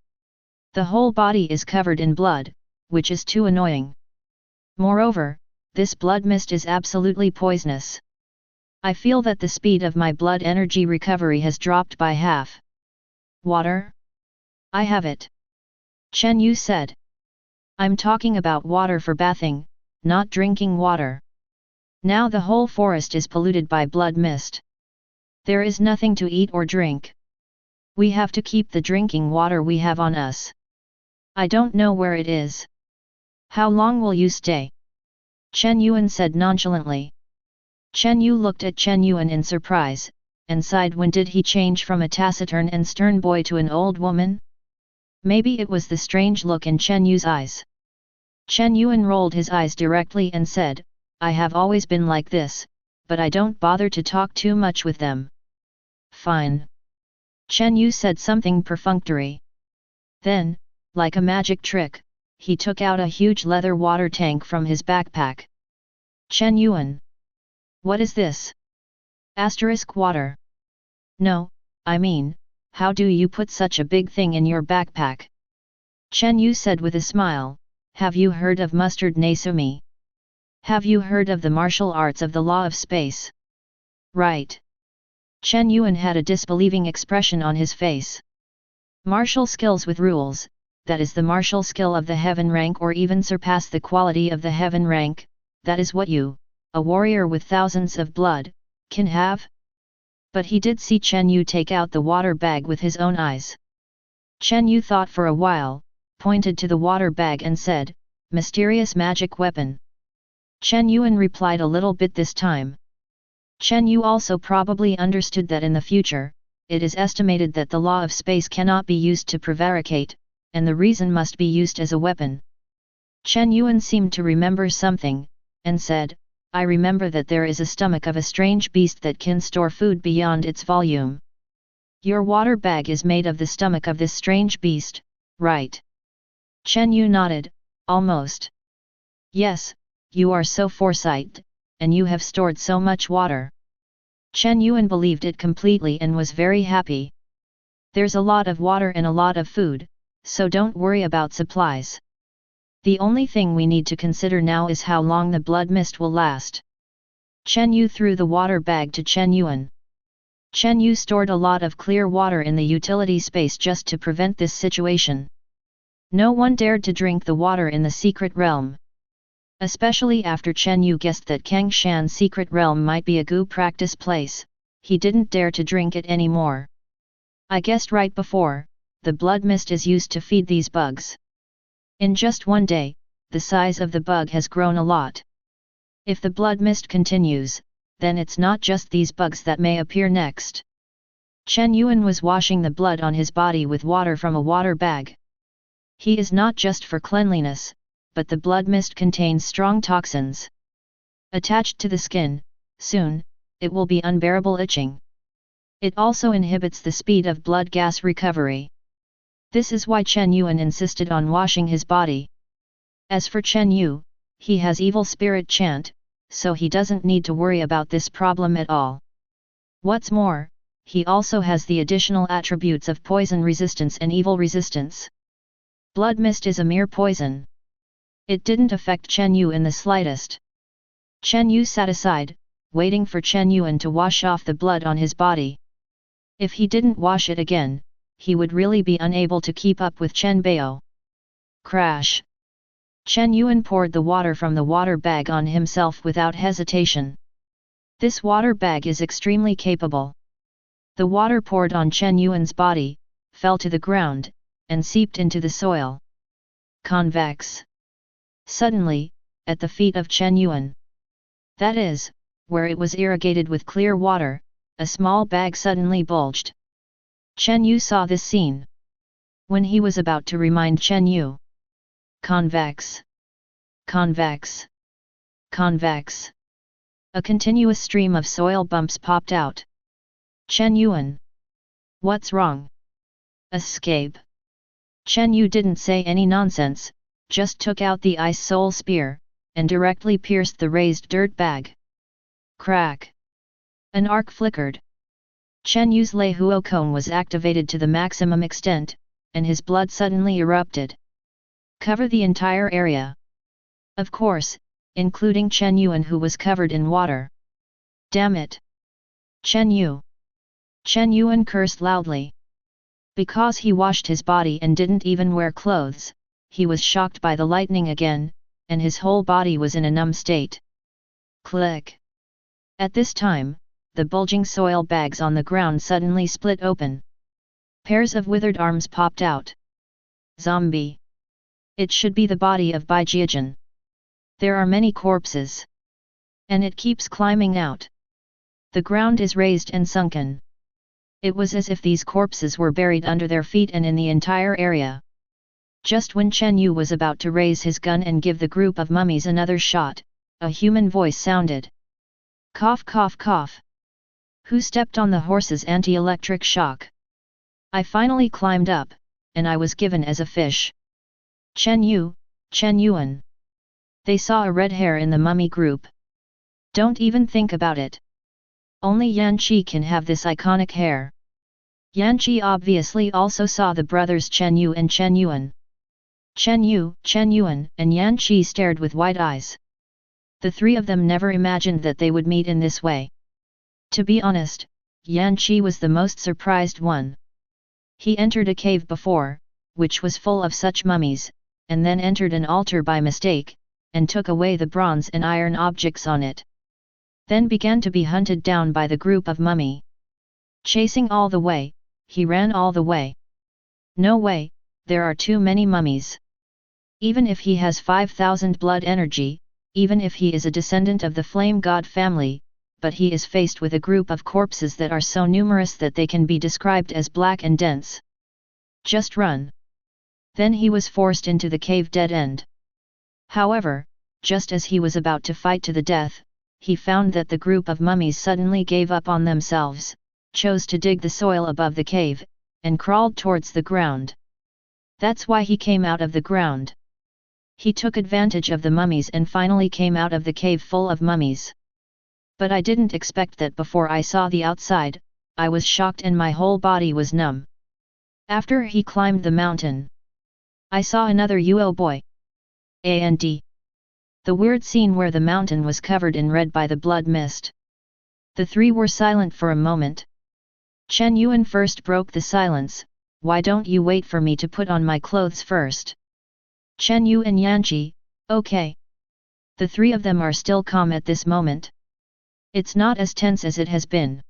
[SPEAKER 2] The whole body is covered in blood, which is too annoying. Moreover, this blood mist is absolutely poisonous. I feel that the speed of my blood energy recovery has dropped by half. Water? I have it. Chen Yu said. I'm talking about water for bathing, not drinking water. Now the whole forest is polluted by blood mist. There is nothing to eat or drink. We have to keep the drinking water we have on us. I don't know where it is. How long will you stay? Chen Yuan said nonchalantly. Chen Yu looked at Chen Yuan in surprise, and sighed. When did he change from a taciturn and stern boy to an old woman? Maybe it was the strange look in Chen Yu's eyes. Chen Yuan rolled his eyes directly and said, I have always been like this, but I don't bother to talk too much with them. Fine. Chen Yu said something perfunctory. Then, like a magic trick, he took out a huge leather water tank from his backpack. Chen Yuan. What is this? Asterisk water. No, I mean, how do you put such a big thing in your backpack? Chen Yu said with a smile, have you heard of mustard nasumi? Have you heard of the martial arts of the law of space? Right. Chen Yuan had a disbelieving expression on his face. Martial skills with rules, that is the martial skill of the heaven rank or even surpass the quality of the heaven rank, that is what you, a warrior with thousands of blood, can have? But he did see Chen Yu take out the water bag with his own eyes. Chen Yu thought for a while, pointed to the water bag and said, mysterious magic weapon. Chen Yuan replied a little bit this time. Chen Yu also probably understood that in the future, it is estimated that the law of space cannot be used to prevaricate, and the reason must be used as a weapon. Chen Yuan seemed to remember something, and said, I remember that there is a stomach of a strange beast that can store food beyond its volume. Your water bag is made of the stomach of this strange beast, right? Chen Yu nodded, almost. Yes, you are so foresight, and you have stored so much water. Chen Yuan believed it completely and was very happy. There's a lot of water and a lot of food, so don't worry about supplies. The only thing we need to consider now is how long the blood mist will last. Chen Yu threw the water bag to Chen Yuan. Chen Yu stored a lot of clear water in the utility space just to prevent this situation. No one dared to drink the water in the secret realm. Especially after Chen Yu guessed that Kangshan's secret realm might be a goo practice place, he didn't dare to drink it anymore. I guessed right before, the blood mist is used to feed these bugs. In just one day, the size of the bug has grown a lot. If the blood mist continues, then it's not just these bugs that may appear next. Chen Yuan was washing the blood on his body with water from a water bag. He is not just for cleanliness, but the blood mist contains strong toxins. Attached to the skin, soon, it will be unbearable itching. It also inhibits the speed of blood gas recovery. This is why Chen Yuan insisted on washing his body. As for Chen Yu, he has evil spirit chant, so he doesn't need to worry about this problem at all. What's more, he also has the additional attributes of poison resistance and evil resistance. Blood mist is a mere poison. It didn't affect Chen Yu in the slightest. Chen Yu sat aside, waiting for Chen Yuan to wash off the blood on his body. If he didn't wash it again, he would really be unable to keep up with Chen Bao. Crash! Chen Yuan poured the water from the water bag on himself without hesitation. This water bag is extremely capable. The water poured on Chen Yuan's body, fell to the ground, and seeped into the soil. Convex. Suddenly, at the feet of Chen Yuan, that is, where it was irrigated with clear water, a small bag suddenly bulged. Chen Yu saw this scene. When he was about to remind Chen Yu, convex, convex, convex, a continuous stream of soil bumps popped out. Chen Yuan. What's wrong? Escape. Chen Yu didn't say any nonsense, just took out the ice soul spear, and directly pierced the raised dirt bag. Crack! An arc flickered. Chen Yu's Lei Huo cone was activated to the maximum extent, and his blood suddenly erupted. Cover the entire area. Of course, including Chen Yuan, who was covered in water. Damn it! Chen Yu! Chen Yuan cursed loudly. Because he washed his body and didn't even wear clothes, he was shocked by the lightning again, and his whole body was in a numb state. Click! At this time, the bulging soil bags on the ground suddenly split open. Pairs of withered arms popped out. Zombie! It should be the body of Bai Jiajun. There are many corpses. And it keeps climbing out. The ground is raised and sunken. It was as if these corpses were buried under their feet and in the entire area. Just when Chen Yu was about to raise his gun and give the group of mummies another shot, a human voice sounded. Cough cough cough. Who stepped on the horse's anti-electric shock? I finally climbed up, and I was given as a fish. Chen Yu, Chen Yuan. They saw a red hair in the mummy group. Don't even think about it. Only Yan Qi can have this iconic hair. Yan Qi obviously also saw the brothers Chen Yu and Chen Yuan. Chen Yu, Chen Yuan, and Yan Qi stared with wide eyes. The three of them never imagined that they would meet in this way. To be honest, Yan Qi was the most surprised one. He entered a cave before, which was full of such mummies, and then entered an altar by mistake, and took away the bronze and iron objects on it. Then began to be hunted down by the group of mummy. Chasing all the way, he ran all the way. No way, there are too many mummies. Even if he has 5,000 blood energy, even if he is a descendant of the flame god family, but he is faced with a group of corpses that are so numerous that they can be described as black and dense. Just run. Then he was forced into the cave dead end. However, just as he was about to fight to the death, he found that the group of mummies suddenly gave up on themselves, chose to dig the soil above the cave, and crawled towards the ground. That's why he came out of the ground. He took advantage of the mummies and finally came out of the cave full of mummies. But I didn't expect that. Before I saw the outside, I was shocked and my whole body was numb. After he climbed the mountain, I saw another Yuo boy. And the weird scene where the mountain was covered in red by the blood mist. The three were silent for a moment. Chen Yuan first broke the silence. Why don't you wait for me to put on my clothes first? Chen Yu and Yanqi, okay. The three of them are still calm at this moment. It's not as tense as it has been.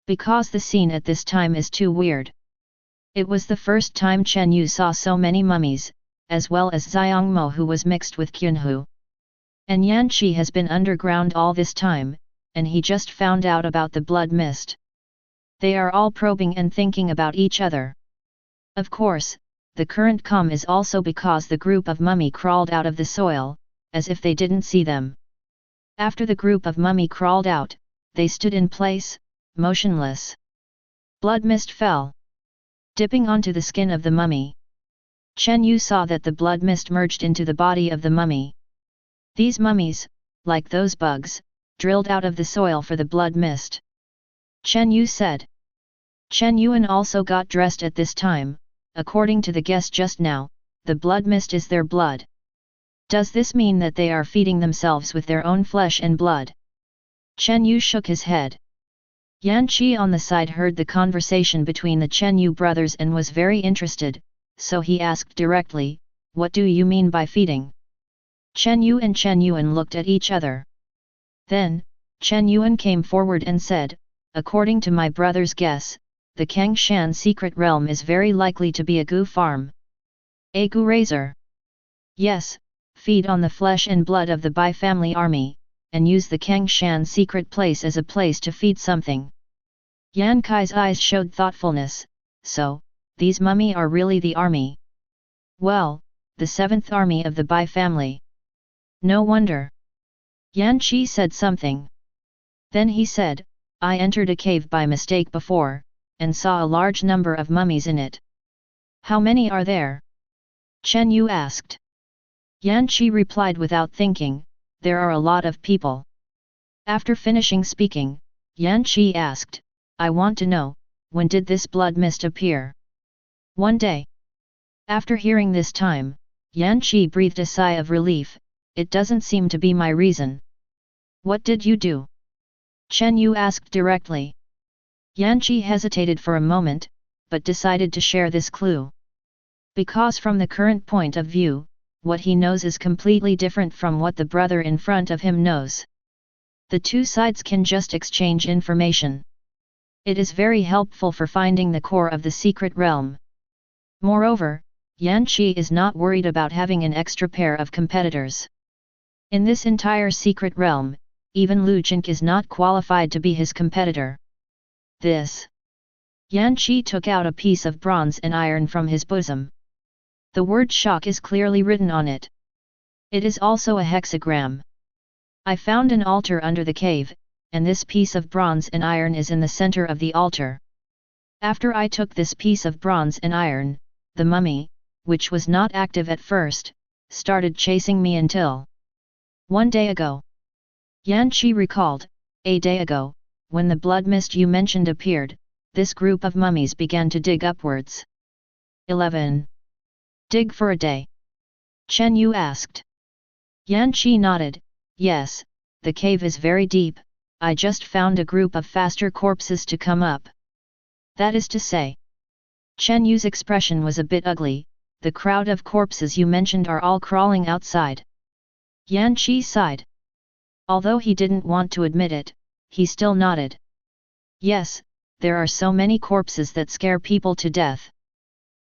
[SPEAKER 2] Because the scene at this time is too weird. It was the first time Chen Yu saw so many mummies, as well as Xiangmo, who was mixed with Qunhu. And Yanqi has been underground all this time, and he just found out about the blood mist. They are all probing and thinking about each other. Of course, the current calm is also because the group of mummy crawled out of the soil, as if they didn't see them. After the group of mummy crawled out, they stood in place, motionless. Blood mist fell, dipping onto the skin of the mummy. Chen Yu saw that the blood mist merged into the body of the mummy. These mummies, like those bugs, drilled out of the soil for the blood mist. Chen Yu said. Chen Yuan also got dressed at this time. According to the guest just now, the blood mist is their blood. Does this mean that they are feeding themselves with their own flesh and blood? Chen Yu shook his head. Yan Qi on the side heard the conversation between the Chen Yu brothers and was very interested, so he asked directly, "What do you mean by feeding?" Chen Yu and Chen Yuan looked at each other. Then, Chen Yuan came forward and said, "According to my brother's guess, the Kangshan secret realm is very likely to be a gu farm." A gu raiser? Yes, feed on the flesh and blood of the Bai family army, and use the Kangshan secret place as a place to feed something. Yan Kai's eyes showed thoughtfulness, so, these mummy are really the army. Well, the 7th army of the Bai family. No wonder. Yan Qi said something. Then he said, "I entered a cave by mistake before, and saw a large number of mummies in it." "How many are there?" Chen Yu asked. Yan Qi replied without thinking, "There are a lot of people." After finishing speaking, Yan Qi asked, "I want to know, when did this blood mist appear?" "One day." After hearing this time, Yan Qi breathed a sigh of relief. "It doesn't seem to be my reason." "What did you do?" Chen Yu asked directly. Yan Qi hesitated for a moment, but decided to share this clue. Because from the current point of view, what he knows is completely different from what the brother in front of him knows. The two sides can just exchange information. It is very helpful for finding the core of the secret realm. Moreover, Yan Qi is not worried about having an extra pair of competitors. In this entire secret realm, even Lu Jink is not qualified to be his competitor. This. Yan Qi took out a piece of bronze and iron from his bosom. The word shock is clearly written on it. It is also a hexagram. I found an altar under the cave, and this piece of bronze and iron is in the center of the altar. After I took this piece of bronze and iron, the mummy, which was not active at first, started chasing me until 1 day ago. Yan Qi recalled, "A day ago, when the blood mist you mentioned appeared, this group of mummies began to dig upwards." 11. Dig for a day? Chen Yu asked. Yan Qi nodded, "Yes, the cave is very deep, I just found a group of faster corpses to come up." That is to say. Chen Yu's expression was a bit ugly. "The crowd of corpses you mentioned are all crawling outside." Yan Qi sighed. Although he didn't want to admit it, he still nodded. "Yes, there are so many corpses that scare people to death."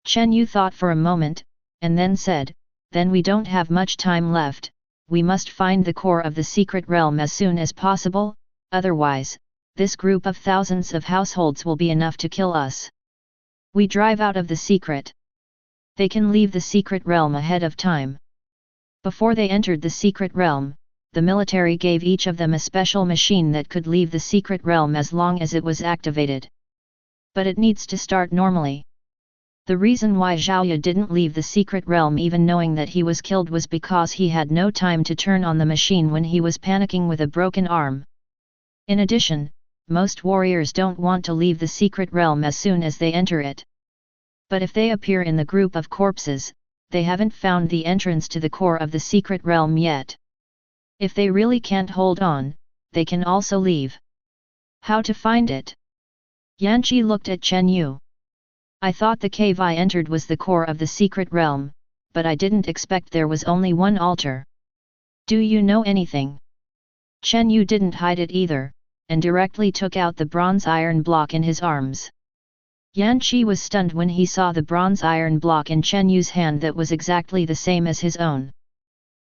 [SPEAKER 2] Chen Yu thought for a moment, and then said, "Then we don't have much time left, we must find the core of the secret realm as soon as possible, otherwise, this group of thousands of households will be enough to kill us. We drive out of the secret. They can leave the secret realm ahead of time." Before they entered the secret realm, the military gave each of them a special machine that could leave the secret realm as long as it was activated. But it needs to start normally. The reason why Zhaoye didn't leave the secret realm even knowing that he was killed was because he had no time to turn on the machine when he was panicking with a broken arm. In addition, most warriors don't want to leave the secret realm as soon as they enter it. But if they appear in the group of corpses, they haven't found the entrance to the core of the secret realm yet. If they really can't hold on, they can also leave. How to find it? Yan Qi looked at Chen Yu. "I thought the cave I entered was the core of the secret realm, but I didn't expect there was only one altar. Do you know anything?" Chen Yu didn't hide it either, and directly took out the bronze iron block in his arms. Yan Qi was stunned when he saw the bronze iron block in Chen Yu's hand that was exactly the same as his own.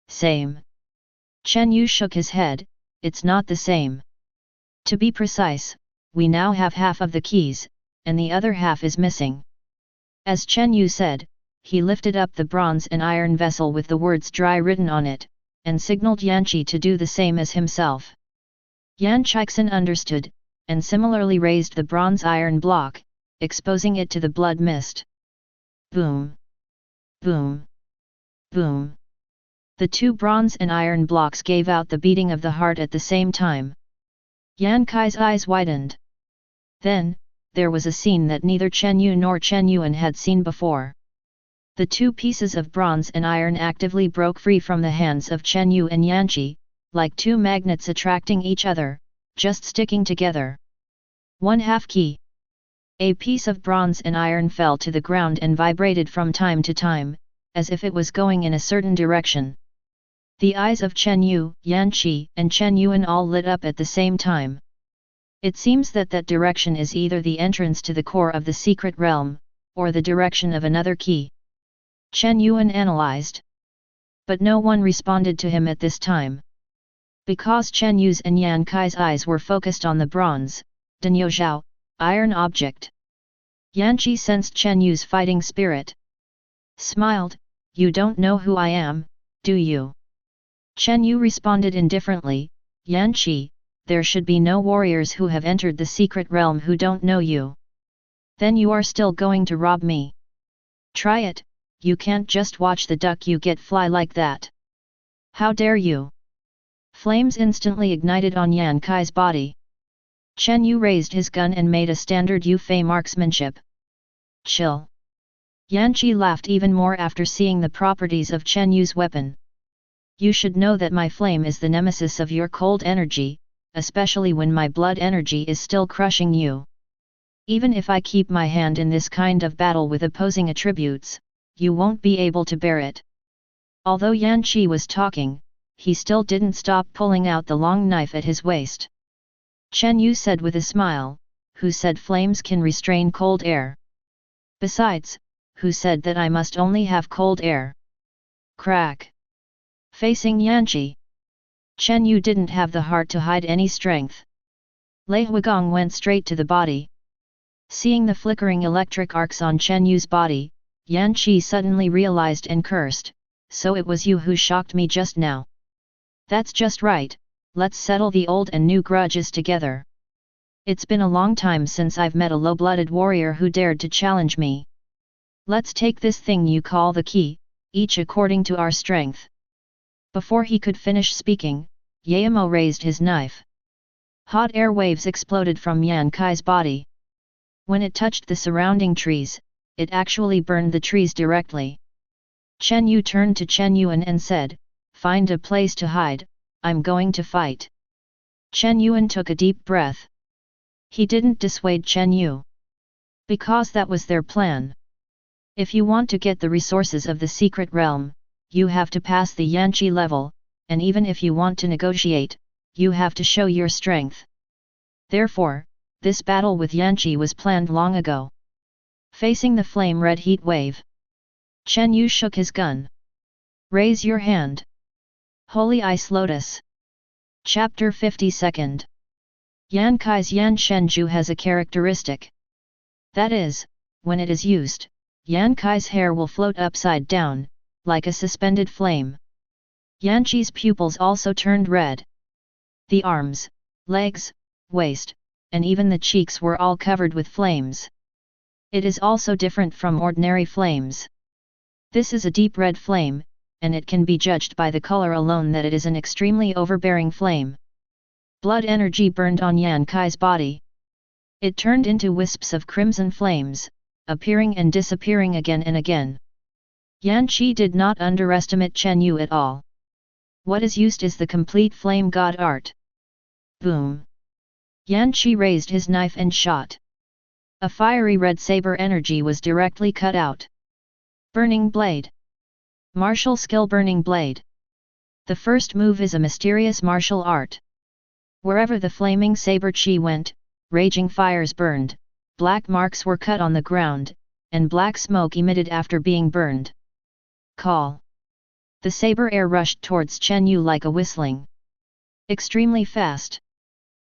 [SPEAKER 2] "Same." Chen Yu shook his head, "It's not the same. To be precise, we now have half of the keys, and the other half is missing." As Chen Yu said, he lifted up the bronze and iron vessel with the words "dry" written on it, and signaled Yan Qi to do the same as himself. Yan Chixin understood, and similarly raised the bronze iron block, exposing it to the blood mist. Boom! Boom! Boom! The two bronze and iron blocks gave out the beating of the heart at the same time. Yan Kai's eyes widened. Then, there was a scene that neither Chen Yu nor Chen Yuan had seen before. The two pieces of bronze and iron actively broke free from the hands of Chen Yu and Yanqi, like two magnets attracting each other, just sticking together. 1/2 key. A piece of bronze and iron fell to the ground and vibrated from time to time, as if it was going in a certain direction. The eyes of Chen Yu, Yanqi, and Chen Yuan all lit up at the same time. It seems that direction is either the entrance to the core of the secret realm, or the direction of another key. Chen Yuan analyzed. But no one responded to him at this time. Because Chen Yu's and Yan Kai's eyes were focused on the bronze, Danyo Zhao, iron object. Yanqi sensed Chen Yu's fighting spirit. Smiled, "You don't know who I am, do you?" Chen Yu responded indifferently, "Yanqi, there should be no warriors who have entered the secret realm who don't know you. Then you are still going to rob me? Try it, you can't just watch the duck you get fly like that. How dare you?" Flames instantly ignited on Yan Kai's body. Chen Yu raised his gun and made a standard Yu Fei marksmanship. Chill. Yanqi laughed even more after seeing the properties of Chen Yu's weapon. "You should know that my flame is the nemesis of your cold energy, especially when my blood energy is still crushing you. Even if I keep my hand in this kind of battle with opposing attributes, you won't be able to bear it." Although Yanqi was talking, he still didn't stop pulling out the long knife at his waist. Chen Yu said with a smile, "Who said flames can restrain cold air? Besides, who said that I must only have cold air?" Crack. Facing Yanqi, Chen Yu didn't have the heart to hide any strength. Lei Huigong went straight to the body. Seeing the flickering electric arcs on Chen Yu's body, Yanqi suddenly realized and cursed, "So it was you who shocked me just now. That's just right, let's settle the old and new grudges together. It's been a long time since I've met a low-blooded warrior who dared to challenge me. Let's take this thing you call the key, each according to our strength." Before he could finish speaking, Yaemo raised his knife. Hot air waves exploded from Yan Kai's body. When it touched the surrounding trees, it actually burned the trees directly. Chen Yu turned to Chen Yuan and said, "Find a place to hide, I'm going to fight." Chen Yuan took a deep breath. He didn't dissuade Chen Yu. Because that was their plan. If you want to get the resources of the secret realm, you have to pass the Yanqi level, and even if you want to negotiate, you have to show your strength. Therefore, this battle with Yanqi was planned long ago. Facing the flame-red heat wave, Chen Yu shook his gun. "Raise your hand." Holy Ice Lotus. Chapter 52. Yan Kai's Yan Shenju has a characteristic. That is, when it is used, Yan Kai's hair will float upside down, like a suspended flame. Yanqi's pupils also turned red. The arms, legs, waist, and even the cheeks were all covered with flames. It is also different from ordinary flames. This is a deep red flame, and it can be judged by the color alone that it is an extremely overbearing flame. Blood energy burned on Yan Kai's body. It turned into wisps of crimson flames, appearing and disappearing again and again. Yanqi did not underestimate Chen Yu at all. What is used is the complete flame god art. Boom! Yanqi raised his knife and shot. A fiery red saber energy was directly cut out. Burning Blade. Martial skill Burning Blade. The first move is a mysterious martial art. Wherever the flaming saber chi went, raging fires burned, black marks were cut on the ground, and black smoke emitted after being burned. Call. The saber air rushed towards Chen Yu like a whistling. Extremely fast.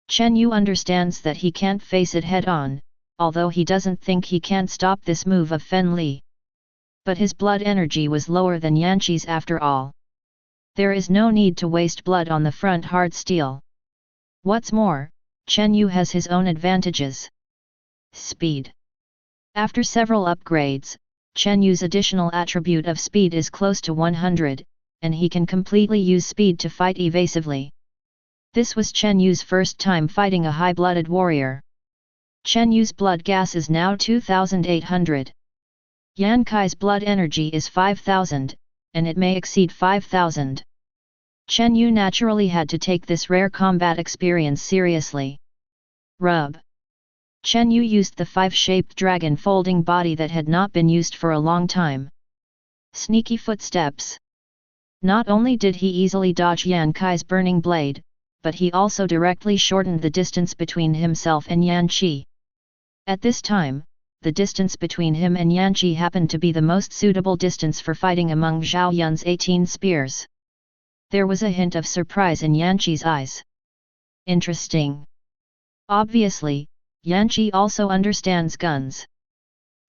[SPEAKER 2] Chen Yu understands that he can't face it head-on, although he doesn't think he can't stop this move of Fen Li. But his blood energy was lower than Yanqi's after all. There is no need to waste blood on the front hard steel. What's more, Chen Yu has his own advantages. Speed. After several upgrades, Chen Yu's additional attribute of speed is close to 100, and he can completely use speed to fight evasively. This was Chen Yu's first time fighting a high-blooded warrior. Chen Yu's blood gas is now 2800. Yan Kai's blood energy is 5,000, and it may exceed 5,000. Chen Yu naturally had to take this rare combat experience seriously. Rub. Chen Yu used the 5-shaped dragon folding body that had not been used for a long time. Sneaky footsteps. Not only did he easily dodge Yan Kai's burning blade, but he also directly shortened the distance between himself and Yan Qi. At this time, the distance between him and Yan Qi happened to be the most suitable distance for fighting among Zhao Yun's 18 spears. There was a hint of surprise in Yan Qi's eyes. Interesting. Obviously, Yan Qi also understands guns.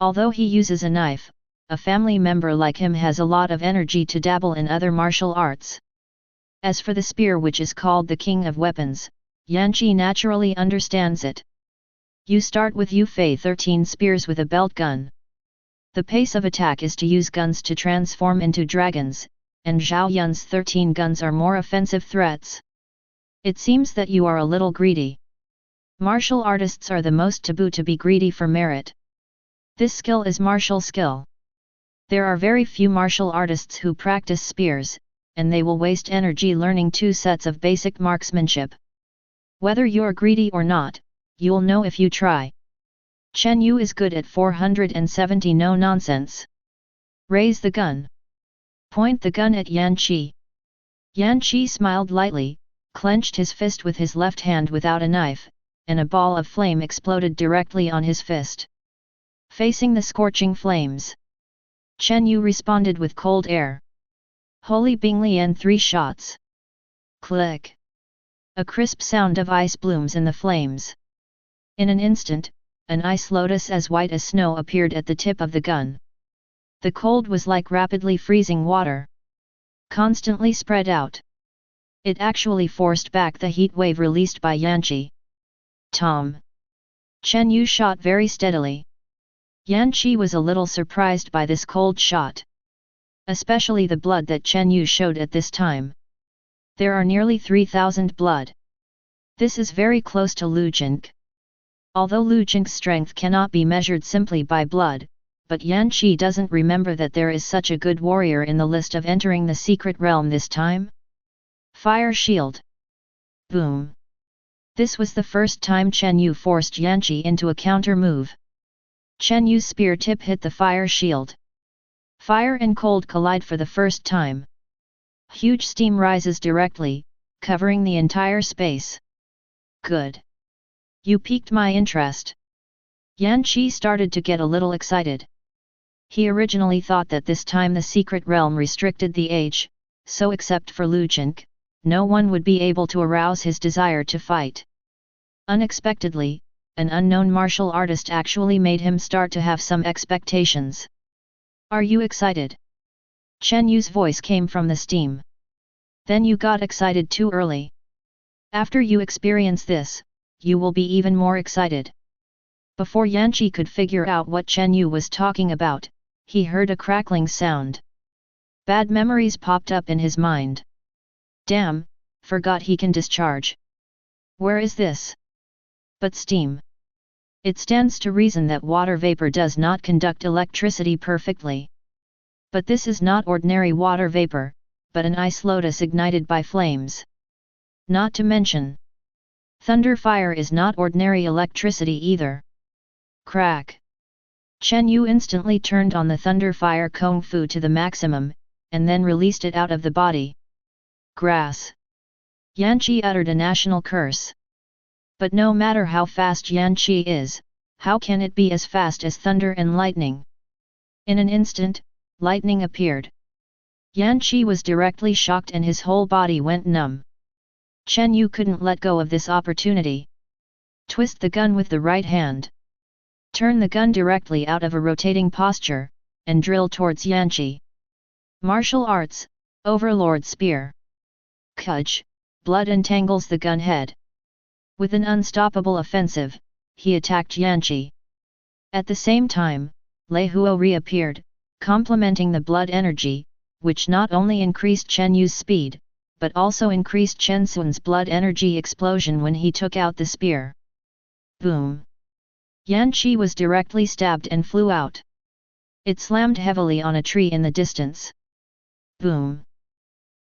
[SPEAKER 2] Although he uses a knife, a family member like him has a lot of energy to dabble in other martial arts. As for the spear, which is called the king of weapons, Yan Qi naturally understands it. You start with Yu Fei 13 spears with a belt gun. The pace of attack is to use guns to transform into dragons, and Zhao Yun's 13 guns are more offensive threats. It seems that you are a little greedy. Martial artists are the most taboo to be greedy for merit. This skill is martial skill. There are very few martial artists who practice spears, and they will waste energy learning 2 sets of basic marksmanship. Whether you're greedy or not, you'll know if you try. Chen Yu is good at 470 no nonsense. Raise the gun. Point the gun at Yan Qi. Yan Qi smiled lightly, clenched his fist with his left hand without a knife, and a ball of flame exploded directly on his fist. Facing the scorching flames, Chen Yu responded with cold air. Holy Binglian 3 shots. Click. A crisp sound of ice blooms in the flames. In an instant, an ice lotus as white as snow appeared at the tip of the gun. The cold was like rapidly freezing water. Constantly spread out. It actually forced back the heat wave released by Yan Qi. Tom. Chen Yu shot very steadily. Yan Qi was a little surprised by this cold shot. Especially the blood that Chen Yu showed at this time. There are nearly 3,000 blood. This is very close to Lu Jink. Although Lu Jink's strength cannot be measured simply by blood, but Yan Qi doesn't remember that there is such a good warrior in the list of entering the secret realm this time. Fire shield. Boom. This was the first time Chen Yu forced Yan Qi into a counter move. Chen Yu's spear tip hit the fire shield. Fire and cold collide for the first time. Huge steam rises directly, covering the entire space. Good. You piqued my interest. Yan Qi started to get a little excited. He originally thought that this time the secret realm restricted the age, so except for Lu Jink, no one would be able to arouse his desire to fight. Unexpectedly, an unknown martial artist actually made him start to have some expectations. Are you excited? Chen Yu's voice came from the steam. Then you got excited too early. After you experience this, you will be even more excited. Before Yan Qi could figure out what Chen Yu was talking about, he heard a crackling sound. Bad memories popped up in his mind. Damn, forgot he can discharge. Where is this? But steam. It stands to reason that water vapor does not conduct electricity perfectly. But this is not ordinary water vapor, but an ice lotus ignited by flames. Not to mention, thunder fire is not ordinary electricity either. Crack. Chen Yu instantly turned on the thunder fire kung fu to the maximum, and then released it out of the body. Grass. Yan Qi uttered a national curse. But no matter how fast Yan Qi is, how can it be as fast as thunder and lightning? In an instant, lightning appeared. Yan Qi was directly shocked and his whole body went numb. Chen Yu couldn't let go of this opportunity. Twist the gun with the right hand. Turn the gun directly out of a rotating posture, and drill towards Yan Qi. Martial arts, Overlord Spear. Kudge, blood entangles the gun head. With an unstoppable offensive, he attacked Yan Qi. At the same time, Lei Huo reappeared, complementing the blood energy, which not only increased Chen Yu's speed, but also increased Chen Sun's blood energy explosion when he took out the spear. Boom! Yan Qi was directly stabbed and flew out. It slammed heavily on a tree in the distance. Boom!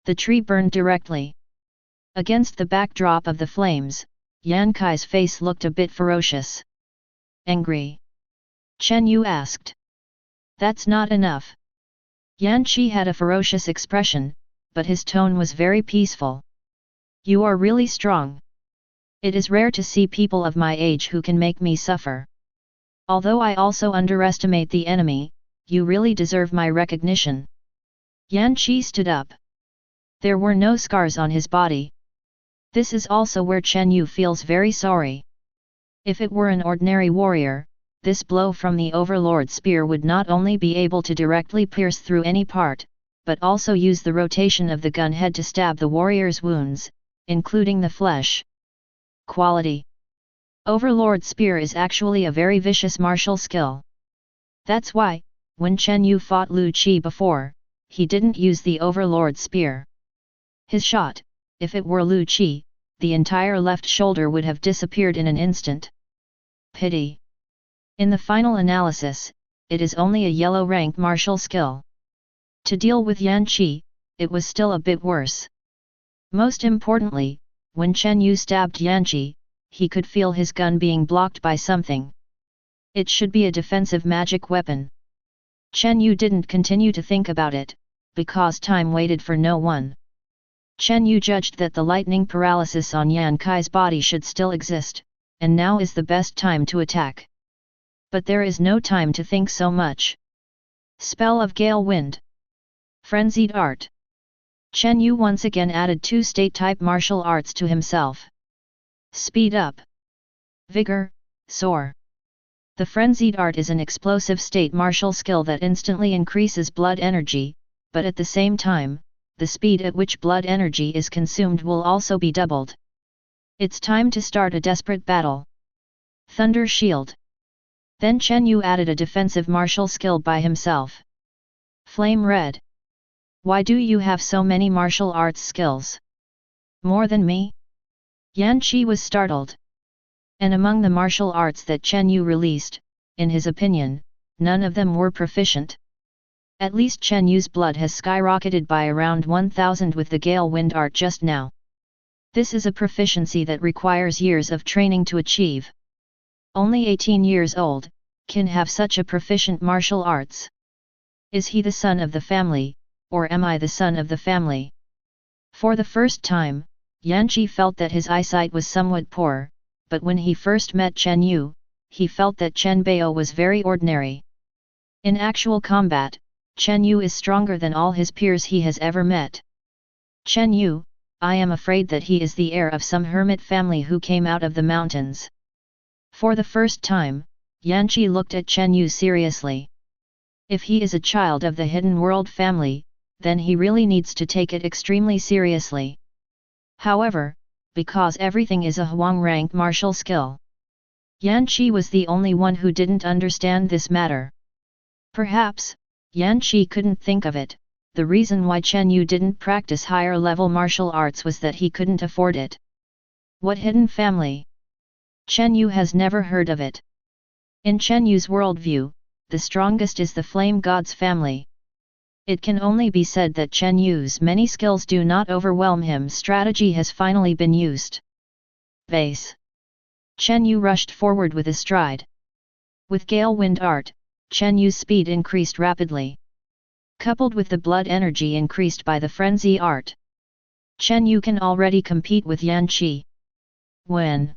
[SPEAKER 2] The tree burned directly. Against the backdrop of the flames, Yan Kai's face looked a bit ferocious. Angry? Chen Yu asked. That's not enough. Yan Qi had a ferocious expression, but his tone was very peaceful. You are really strong. It is rare to see people of my age who can make me suffer. Although I also underestimate the enemy, you really deserve my recognition. Yan Qi stood up. There were no scars on his body. This is also where Chen Yu feels very sorry. If it were an ordinary warrior, this blow from the Overlord spear would not only be able to directly pierce through any part, but also use the rotation of the gun head to stab the warrior's wounds, including the flesh. Quality. Overlord spear is actually a very vicious martial skill. That's why, when Chen Yu fought Lu Qi before, he didn't use the Overlord spear. His shot, if it were Lu Qi, the entire left shoulder would have disappeared in an instant. Pity. In the final analysis, it is only a yellow rank martial skill. To deal with Yan Qi, it was still a bit worse. Most importantly, when Chen Yu stabbed Yan Qi, he could feel his gun being blocked by something. It should be a defensive magic weapon. Chen Yu didn't continue to think about it, because time waited for no one. Chen Yu judged that the lightning paralysis on Yan Kai's body should still exist, and now is the best time to attack. But there is no time to think so much. Spell of Gale Wind. Frenzied Art. Chen Yu once again added 2 state-type martial arts to himself. Speed Up. Vigor, Soar. The Frenzied Art is an explosive state martial skill that instantly increases blood energy, but at the same time, the speed at which blood energy is consumed will also be doubled. It's time to start a desperate battle. Thunder Shield. Then Chen Yu added a defensive martial skill by himself. Flame Red. Why do you have so many martial arts skills? More than me? Yan Qi was startled. And among the martial arts that Chen Yu released, in his opinion, none of them were proficient. At least Chen Yu's blood has skyrocketed by around 1000 with the Gale Wind art just now. This is a proficiency that requires years of training to achieve. Only 18 years old, can have such a proficient martial arts. Is he the son of the family, or am I the son of the family? For the first time, Yan Qi felt that his eyesight was somewhat poor, but when he first met Chen Yu, he felt that Chen Bao was very ordinary. In actual combat, Chen Yu is stronger than all his peers he has ever met. Chen Yu, I am afraid that he is the heir of some hermit family who came out of the mountains. For the first time, Yan Qi looked at Chen Yu seriously. If he is a child of the Hidden World family, then he really needs to take it extremely seriously. However, because everything is a Huang rank martial skill, Yan Qi was the only one who didn't understand this matter. Perhaps, Yan Qi couldn't think of it, the reason why Chen Yu didn't practice higher level martial arts was that he couldn't afford it. What hidden family? Chen Yu has never heard of it. In Chen Yu's worldview, the strongest is the Flame God's family. It can only be said that Chen Yu's many skills do not overwhelm him. Strategy has finally been used. Base. Chen Yu rushed forward with a stride. With Gale Wind art, Chen Yu's speed increased rapidly. Coupled with the blood energy increased by the frenzy art, Chen Yu can already compete with Yan Qi. When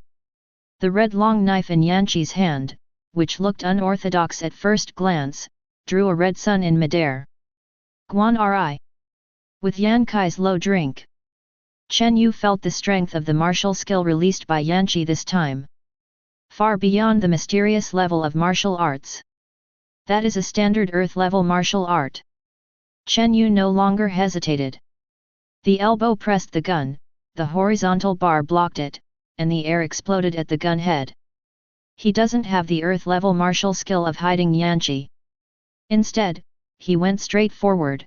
[SPEAKER 2] the red long knife in Yan Qi's hand, which looked unorthodox at first glance, drew a red sun in midair. Guan Ri. With Yan Kai's low drink, Chen Yu felt the strength of the martial skill released by Yan Qi this time. Far beyond the mysterious level of martial arts. That is a standard earth-level martial art. Chen Yu no longer hesitated. The elbow pressed the gun, the horizontal bar blocked it, and the air exploded at the gun head. He doesn't have the earth-level martial skill of hiding Yan Qi. Instead, he went straight forward.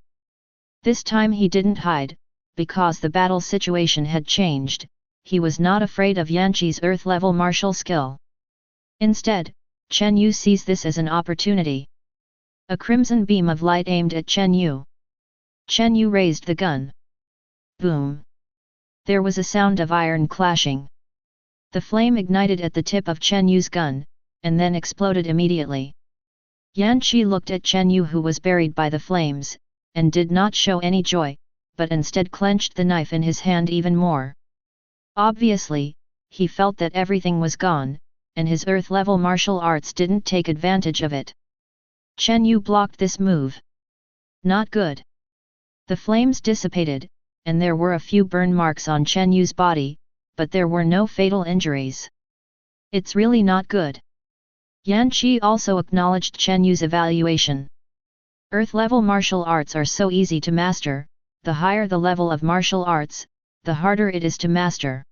[SPEAKER 2] This time he didn't hide, because the battle situation had changed. He was not afraid of Yan Qi's earth-level martial skill. Instead, Chen Yu sees this as an opportunity. A crimson beam of light aimed at Chen Yu. Chen Yu raised the gun. Boom! There was a sound of iron clashing. The flame ignited at the tip of Chen Yu's gun, and then exploded immediately. Yan Qi looked at Chen Yu, who was buried by the flames, and did not show any joy, but instead clenched the knife in his hand even more. Obviously, he felt that everything was gone, and his earth-level martial arts didn't take advantage of it. Chen Yu blocked this move. Not good. The flames dissipated, and there were a few burn marks on Chen Yu's body, but there were no fatal injuries. It's really not good. Yan Qi also acknowledged Chen Yu's evaluation. Earth-level martial arts are so easy to master, the higher the level of martial arts, the harder it is to master.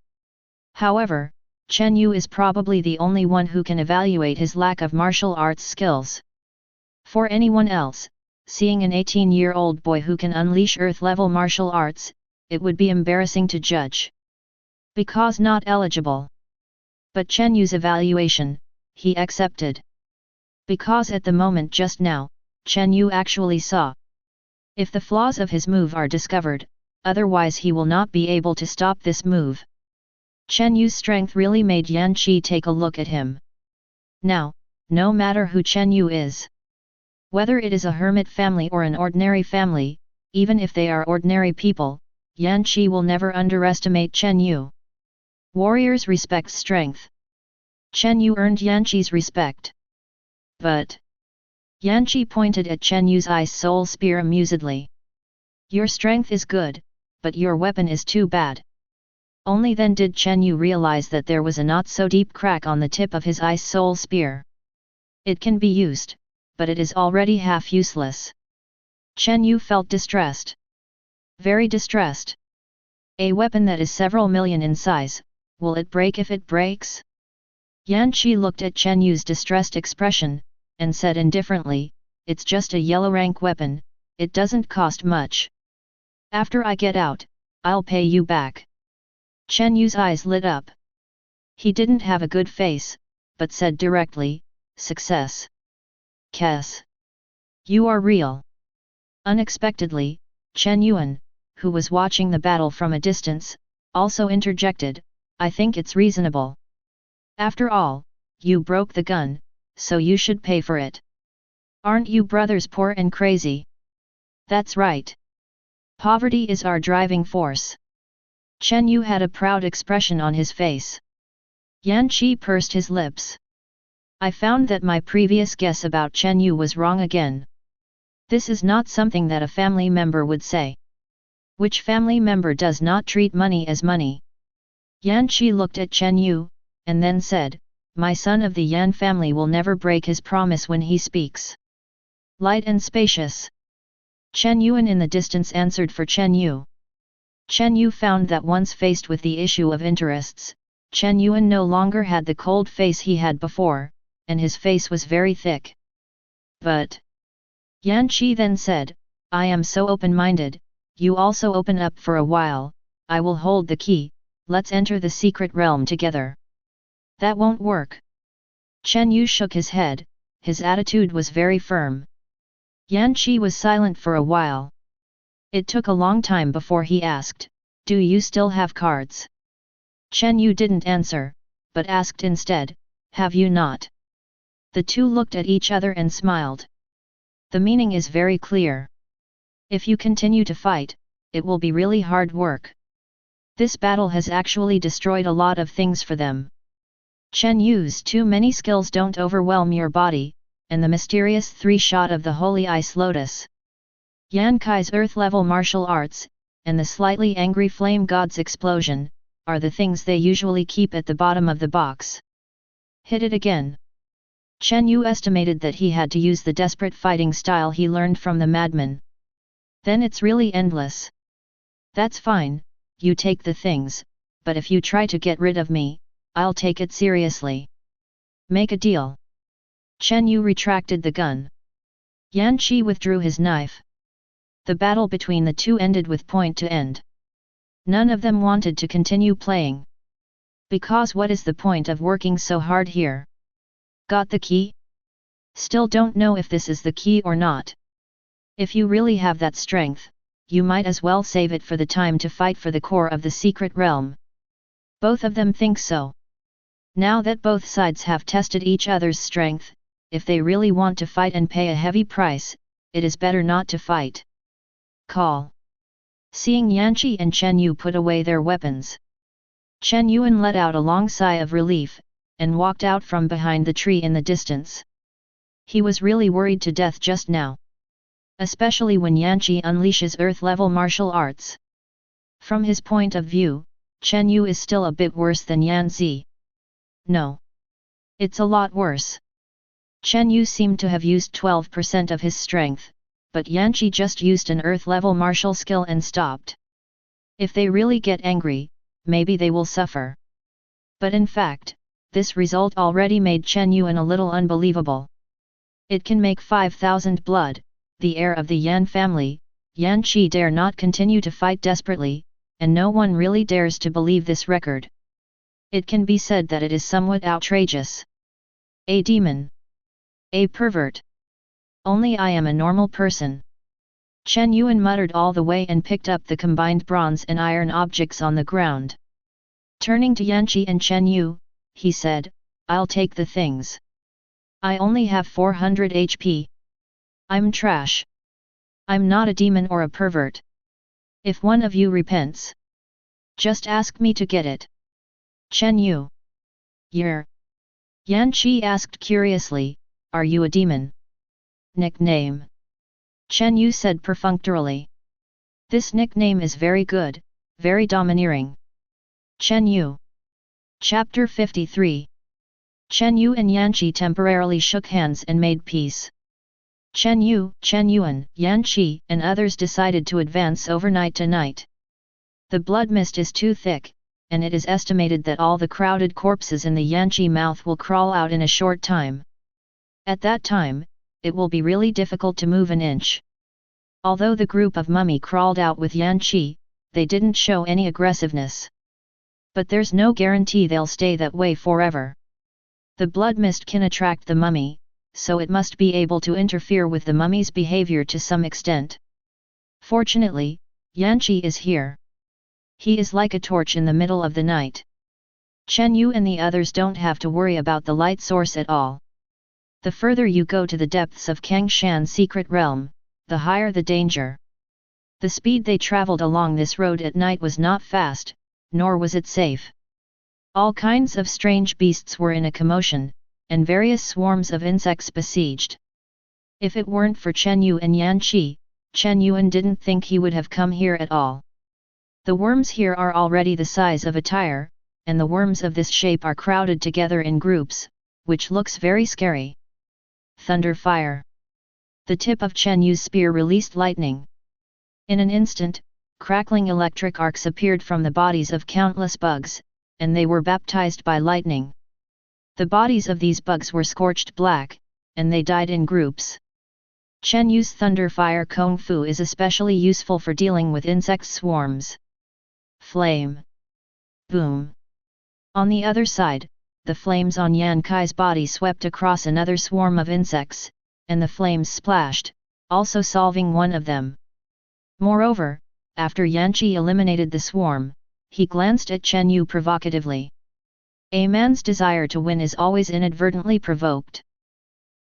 [SPEAKER 2] However, Chen Yu is probably the only one who can evaluate his lack of martial arts skills. For anyone else, seeing an 18-year-old boy who can unleash earth-level martial arts, it would be embarrassing to judge. Because not eligible. But Chen Yu's evaluation, he accepted. Because at the moment just now, Chen Yu actually saw. If the flaws of his move are discovered, otherwise he will not be able to stop this move. Chen Yu's strength really made Yan Qi take a look at him. Now, no matter who Chen Yu is, whether it is a hermit family or an ordinary family, even if they are ordinary people, Yan Qi will never underestimate Chen Yu. Warriors respect strength. Chen Yu earned Yan Qi's respect. But Yan Qi pointed at Chen Yu's ice soul spear amusedly. Your strength is good, but your weapon is too bad. Only then did Chen Yu realize that there was a not-so-deep crack on the tip of his ice soul spear. It can be used, but it is already half useless. Chen Yu felt distressed. Very distressed. A weapon that is several million in size, will it break if it breaks? Yan Qi looked at Chen Yu's distressed expression, and said indifferently, it's just a yellow rank weapon, it doesn't cost much. After I get out, I'll pay you back. Chen Yu's eyes lit up. He didn't have a good face, but said directly, success. Kes. You are real. Unexpectedly, Chen Yuan, who was watching the battle from a distance, also interjected, I think it's reasonable. After all, you broke the gun, so you should pay for it. Aren't you brothers poor and crazy? That's right. Poverty is our driving force. Chen Yu had a proud expression on his face. Yan Qi pursed his lips. I found that my previous guess about Chen Yu was wrong again. This is not something that a family member would say. Which family member does not treat money as money? Yan Qi looked at Chen Yu, and then said, my son of the Yan family will never break his promise when he speaks. Light and spacious. Chen Yuan in the distance answered for Chen Yu. Chen Yu found that once faced with the issue of interests, Chen Yuan no longer had the cold face he had before, and his face was very thick. But Yan Qi then said, I am so open-minded, you also open up for a while, I will hold the key, let's enter the secret realm together. That won't work. Chen Yu shook his head, his attitude was very firm. Yan Qi was silent for a while. It took a long time before he asked, do you still have cards? Chen Yu didn't answer, but asked instead, have you not? The two looked at each other and smiled. The meaning is very clear. If you continue to fight, it will be really hard work. This battle has actually destroyed a lot of things for them. Chen Yu's too many skills don't overwhelm your body, and the mysterious three-shot of the Holy Ice Lotus. Yan Kai's earth-level martial arts, and the slightly angry Flame God's explosion, are the things they usually keep at the bottom of the box. Hit it again. Chen Yu estimated that he had to use the desperate fighting style he learned from the madman. Then it's really endless. That's fine, you take the things, but if you try to get rid of me, I'll take it seriously. Make a deal. Chen Yu retracted the gun. Yan Qi withdrew his knife. The battle between the two ended with point to end. None of them wanted to continue playing. Because what is the point of working so hard here? Got the key? Still don't know if this is the key or not. If you really have that strength, you might as well save it for the time to fight for the core of the secret realm. Both of them think so. Now that both sides have tested each other's strength, if they really want to fight and pay a heavy price, it is better not to fight. Call. Seeing Yanqi and Chen Yu put away their weapons, Chen Yuan let out a long sigh of relief, and walked out from behind the tree in the distance. He was really worried to death just now. Especially when Yanqi unleashes earth-level martial arts. From his point of view, Chen Yu is still a bit worse than Yan Zi. No. It's a lot worse. Chen Yu seemed to have used 12% of his strength, but Yanqi just used an earth-level martial skill and stopped. If they really get angry, maybe they will suffer. But in fact, this result already made Chen Yuan a little unbelievable. It can make 5,000 blood, the heir of the Yan family. Yanqi dare not continue to fight desperately, and no one really dares to believe this record. It can be said that it is somewhat outrageous. A demon. A pervert. Only I am a normal person. Chen Yuan muttered all the way and picked up the combined bronze and iron objects on the ground. Turning to Yanqi and Chen Yu, he said, "I'll take the things. I only have 400 HP. I'm trash. I'm not a demon or a pervert. If one of you repents, just ask me to get it." Chen Yu. "You're?" Yanqi asked curiously, "Are you a demon?" "Nickname," Chen Yu said perfunctorily. "This nickname is very good, very domineering." Chen Yu. Chapter 53. Chen Yu and Yanqi temporarily shook hands and made peace. Chen Yu, Chen Yuan, Yanqi, and others decided to advance overnight tonight. The blood mist is too thick, and it is estimated that all the crowded corpses in the Yanqi mouth will crawl out in a short time. At that time, it will be really difficult to move an inch. Although the group of mummy crawled out with Yanqi, they didn't show any aggressiveness. But there's no guarantee they'll stay that way forever. The blood mist can attract the mummy, so it must be able to interfere with the mummy's behavior to some extent. Fortunately, Yanqi is here. He is like a torch in the middle of the night. Chen Yu and the others don't have to worry about the light source at all. The further you go to the depths of Kangshan's secret realm, the higher the danger. The speed they traveled along this road at night was not fast, nor was it safe. All kinds of strange beasts were in a commotion, and various swarms of insects besieged. If it weren't for Chen Yu and Yanqi, Chen Yuan didn't think he would have come here at all. The worms here are already the size of a tire, and the worms of this shape are crowded together in groups, which looks very scary. Thunder fire. The tip of Chen Yu's spear released lightning. In an instant, crackling electric arcs appeared from the bodies of countless bugs, and they were baptized by lightning. The bodies of these bugs were scorched black, and they died in groups. Chen Yu's thunder fire kung fu is especially useful for dealing with insect swarms. Flame. Boom. On the other side, the flames on Yan Kai's body swept across another swarm of insects, and the flames splashed, also solving one of them. Moreover, after Yanqi eliminated the swarm, he glanced at Chen Yu provocatively. A man's desire to win is always inadvertently provoked.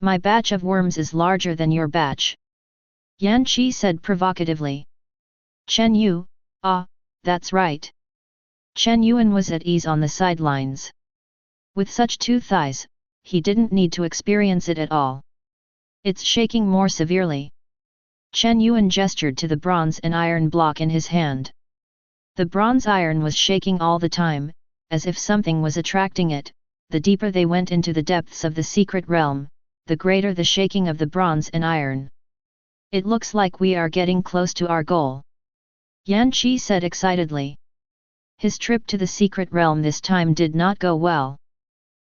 [SPEAKER 2] "My batch of worms is larger than your batch," Yanqi said provocatively. Chen Yu, "Ah, that's right." Chen Yuan was at ease on the sidelines. With such two thighs, he didn't need to experience it at all. "It's shaking more severely." Chen Yuan gestured to the bronze and iron block in his hand. The bronze iron was shaking all the time, as if something was attracting it. The deeper they went into the depths of the secret realm, the greater the shaking of the bronze and iron. "It looks like we are getting close to our goal," Yanqi said excitedly. His trip to the secret realm this time did not go well.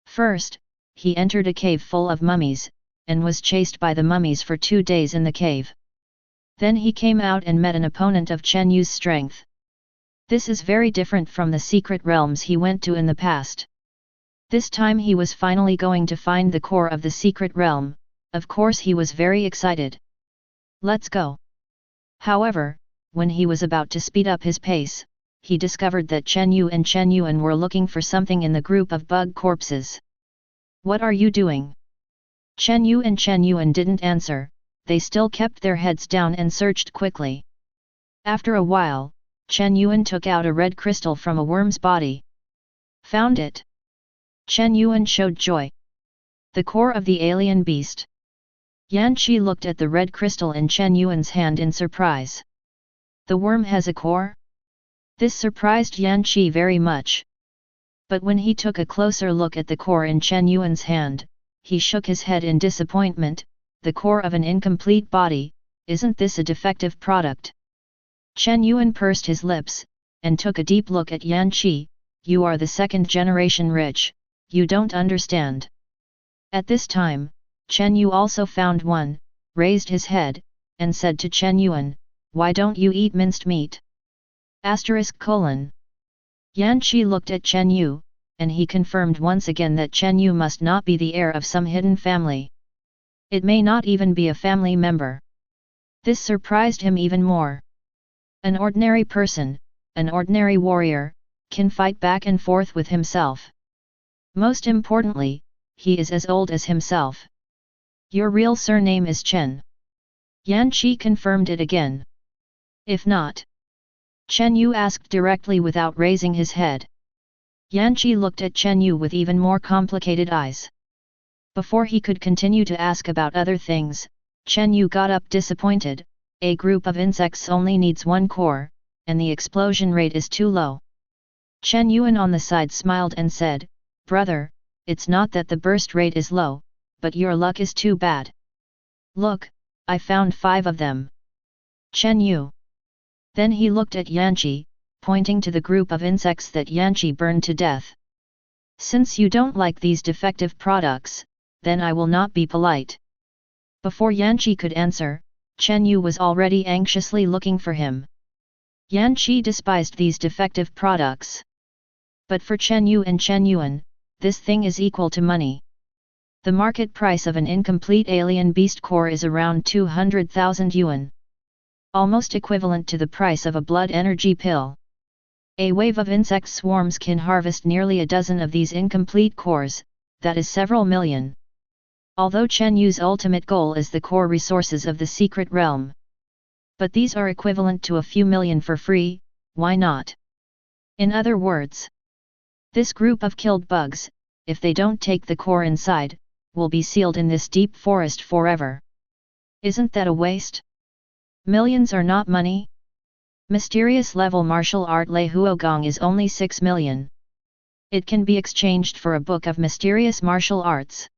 [SPEAKER 2] First, he entered a cave full of mummies, and was chased by the mummies for 2 days in the cave. Then he came out and met an opponent of Chen Yu's strength. This is very different from the secret realms he went to in the past. This time he was finally going to find the core of the secret realm, of course he was very excited. Let's go. However, when he was about to speed up his pace, he discovered that Chen Yu and Chen Yuan were looking for something in the group of bug corpses. What are you doing? Chen Yu and Chen Yuan didn't answer, they still kept their heads down and searched quickly. After a while, Chen Yuan took out a red crystal from a worm's body. Found it! Chen Yuan showed joy. The core of the alien beast. Yan Qi looked at the red crystal in Chen Yuan's hand in surprise. The worm has a core? This surprised Yan Qi very much. But when he took a closer look at the core in Chen Yuan's hand, he shook his head in disappointment. The core of an incomplete body, isn't this a defective product? Chen Yuan pursed his lips, and took a deep look at Yan Qi. You are the second generation rich, you don't understand. At this time, Chen Yu also found one, raised his head, and said to Chen Yuan, why don't you eat minced meat? Yan Qi looked at Chen Yu, and he confirmed once again that Chen Yu must not be the heir of some hidden family. It may not even be a family member. This surprised him even more. An ordinary person, an ordinary warrior, can fight back and forth with himself. Most importantly, he is as old as himself. Your real surname is Chen. Yan Qi confirmed it again. If not? Chen Yu asked directly without raising his head. Yan Qi looked at Chen Yu with even more complicated eyes. Before he could continue to ask about other things, Chen Yu got up disappointed. A group of insects only needs one core, and the explosion rate is too low. Chen Yuan on the side smiled and said, brother, it's not that the burst rate is low, but your luck is too bad. Look, I found 5 of them. Chen Yu. Then he looked at Yan Qi, pointing to the group of insects that Yan Qi burned to death. Since you don't like these defective products, then I will not be polite. Before Yan Qi could answer, Chen Yu was already anxiously looking for him. Yan Qi despised these defective products. But for Chen Yu and Chen Yuan, this thing is equal to money. The market price of an incomplete alien beast core is around 200,000 yuan. Almost equivalent to the price of a blood energy pill. A wave of insect swarms can harvest nearly a dozen of these incomplete cores, that is several million. Although Chen Yu's ultimate goal is the core resources of the secret realm. But these are equivalent to a few million for free, why not? In other words, this group of killed bugs, if they don't take the core inside, will be sealed in this deep forest forever. Isn't that a waste? Millions are not money? Mysterious level martial art Lei Huogong is only 6 million. It can be exchanged for a book of mysterious martial arts.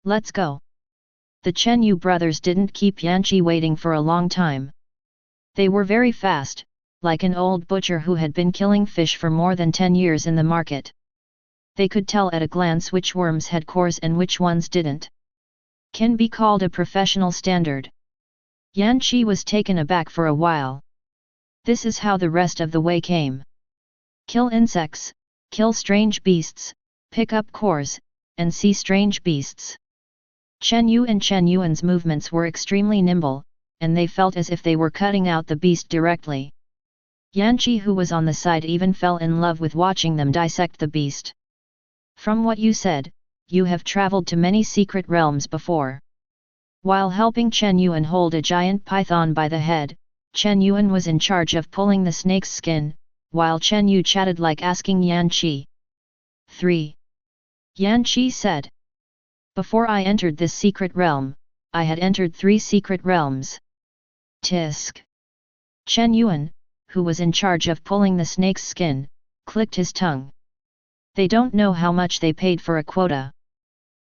[SPEAKER 2] Let's go. The Chen Yu brothers didn't keep Yan Qi waiting for a long time. They were very fast, like an old butcher who had been killing fish for more than 10 years in the market. They could tell at a glance which worms had cores and which ones didn't. Can be called a professional standard. Yan Qi was taken aback for a while. This is how the rest of the way came. Kill insects, kill strange beasts, pick up cores, and see strange beasts. Chen Yu and Chen Yuan's movements were extremely nimble, and they felt as if they were cutting out the beast directly. Yan Qi, who was on the side, even fell in love with watching them dissect the beast. From what you said, you have traveled to many secret realms before. While helping Chen Yuan hold a giant python by the head, Chen Yuan was in charge of pulling the snake's skin, while Chen Yu chatted like asking Yan Qi. 3. Yan Qi said. Before I entered this secret realm, I had entered 3 secret realms. Tisk. Chen Yuan, who was in charge of pulling the snake's skin, clicked his tongue. They don't know how much they paid for a quota.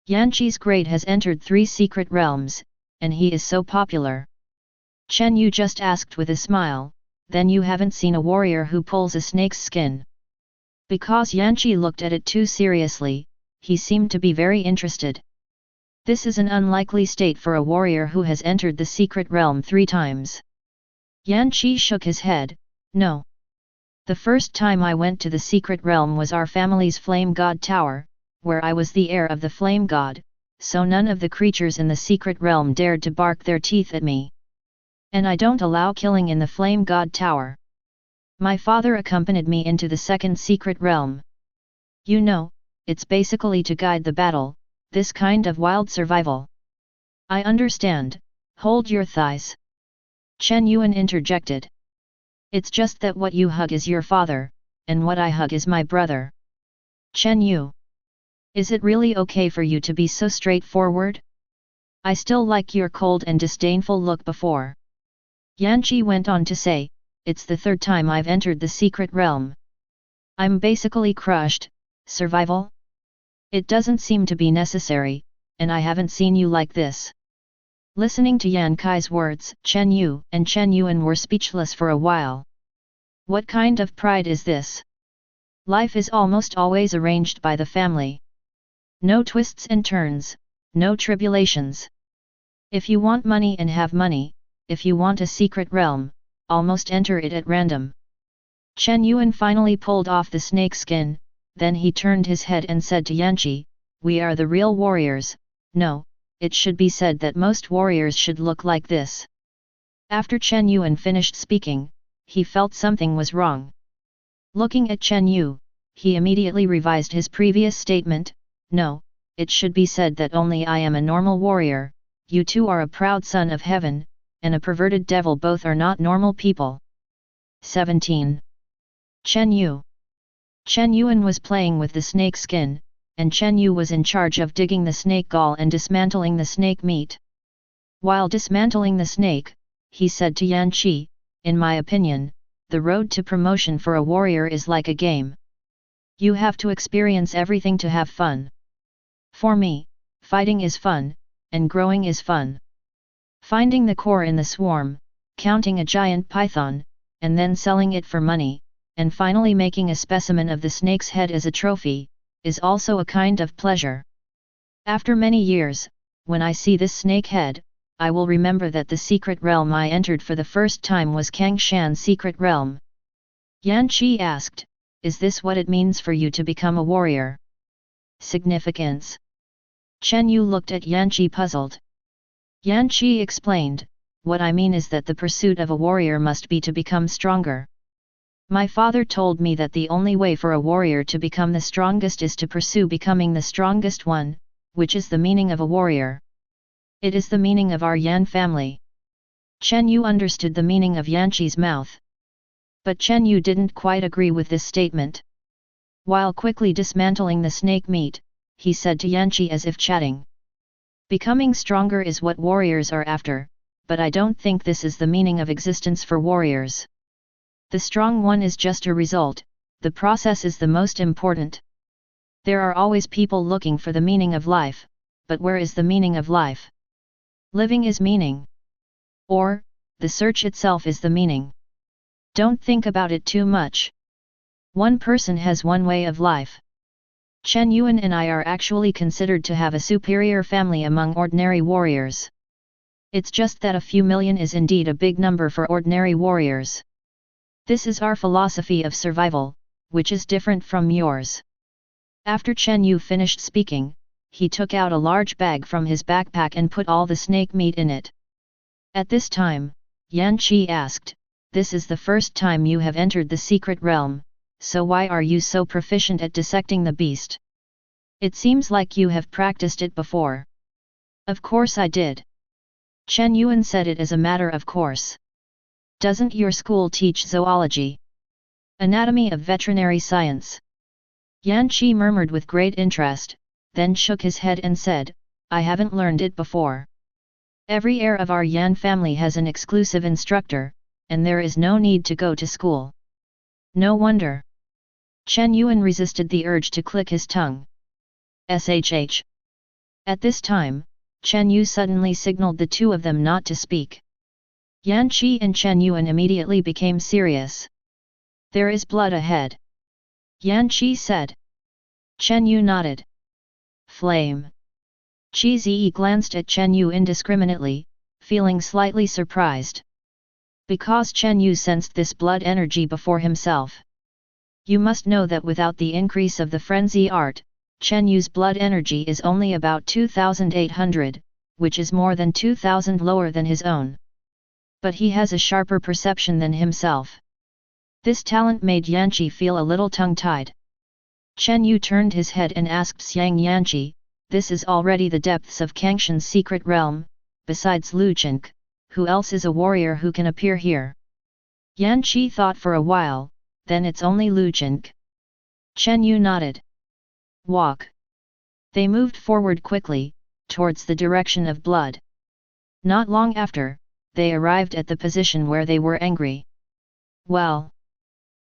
[SPEAKER 2] Yan Qi's grade has entered 3 secret realms, and he is so popular. Chen Yu just asked with a smile, then you haven't seen a warrior who pulls a snake's skin? Because Yan Qi looked at it too seriously, he seemed to be very interested. This is an unlikely state for a warrior who has entered the secret realm 3 times. Yan Qi shook his head, no. The first time I went to the secret realm was our family's flame god tower, where I was the heir of the flame god, so none of the creatures in the secret realm dared to bark their teeth at me. And I don't allow killing in the Flame God Tower. My father accompanied me into the second secret realm. You know, it's basically to guide the battle, this kind of wild survival. I understand, hold your thighs. Chen Yuan interjected. It's just that what you hug is your father, and what I hug is my brother. Chen Yu. Is it really okay for you to be so straightforward? I still like your cold and disdainful look before. Yanqi went on to say, it's the third time I've entered the secret realm. I'm basically crushed. Survival? It doesn't seem to be necessary, and I haven't seen you like this. Listening to Yan Kai's words, Chen Yu and Chen Yuan were speechless for a while. What kind of pride is this? Life is almost always arranged by the family. No twists and turns, no tribulations. If you want money and have money, if you want a secret realm, almost enter it at random. Chen Yuan finally pulled off the snake skin, then he turned his head and said to Yanqi, we are the real warriors. No, it should be said that most warriors should look like this. After Chen Yuan finished speaking, he felt something was wrong. Looking at Chen Yu, he immediately revised his previous statement, no, it should be said that only I am a normal warrior, you two are a proud son of heaven, and a perverted devil, both are not normal people. 17. Chen Yu. Chen Yuan was playing with the snake skin, and Chen Yu was in charge of digging the snake gall and dismantling the snake meat. While dismantling the snake, he said to Yanqi, in my opinion, the road to promotion for a warrior is like a game. You have to experience everything to have fun. For me, fighting is fun, and growing is fun. Finding the core in the swarm, counting a giant python, and then selling it for money, and finally making a specimen of the snake's head as a trophy, is also a kind of pleasure. After many years, when I see this snake head, I will remember that the secret realm I entered for the first time was Kangshan's secret realm. Yanqi asked, is this what it means for you to become a warrior? Significance. Chen Yu looked at Yanqi puzzled. Yanqi explained, what I mean is that the pursuit of a warrior must be to become stronger. My father told me that the only way for a warrior to become the strongest is to pursue becoming the strongest one, which is the meaning of a warrior. It is the meaning of our Yan family. Chen Yu understood the meaning of Yanqi's mouth. But Chen Yu didn't quite agree with this statement. While quickly dismantling the snake meat, he said to Yanqi as if chatting. Becoming stronger is what warriors are after, but I don't think this is the meaning of existence for warriors. The strong one is just a result, the process is the most important. There are always people looking for the meaning of life, but where is the meaning of life? Living is meaning. Or, the search itself is the meaning. Don't think about it too much. One person has one way of life. Chen Yuan and I are actually considered to have a superior family among ordinary warriors. It's just that a few million is indeed a big number for ordinary warriors. This is our philosophy of survival, which is different from yours. After Chen Yu finished speaking, he took out a large bag from his backpack and put all the snake meat in it. At this time, Yanqi asked, this is the first time you have entered the secret realm, so why are you so proficient at dissecting the beast? It seems like you have practiced it before. Of course I did. Chen Yuan said it as a matter of course. Doesn't your school teach zoology? Anatomy of veterinary science? Yanqi murmured with great interest, then shook his head and said, I haven't learned it before. Every heir of our Yan family has an exclusive instructor, and there is no need to go to school. No wonder. Chen Yuan resisted the urge to click his tongue. SHH. At this time, Chen Yu suddenly signaled the two of them not to speak. Yanqi and Chen Yuan immediately became serious. There is blood ahead. Yanqi said. Chen Yu nodded. Flame. Qi Zi glanced at Chen Yu indiscriminately, feeling slightly surprised. Because Chen Yu sensed this blood energy before himself. You must know that without the increase of the frenzy art, Chen Yu's blood energy is only about 2,800, which is more than 2,000 lower than his own. But he has a sharper perception than himself. This talent made Yanqi feel a little tongue-tied. Chen Yu turned his head and asked Xiang Yanqi, "This is already the depths of Kangshan's secret realm, besides Lu Chenk, who else is a warrior who can appear here?" Yanqi thought for a while, then it's only Lu Chenk. Chen Yu nodded. Walk. They moved forward quickly, towards the direction of blood. Not long after, they arrived at the position where they were angry. Well.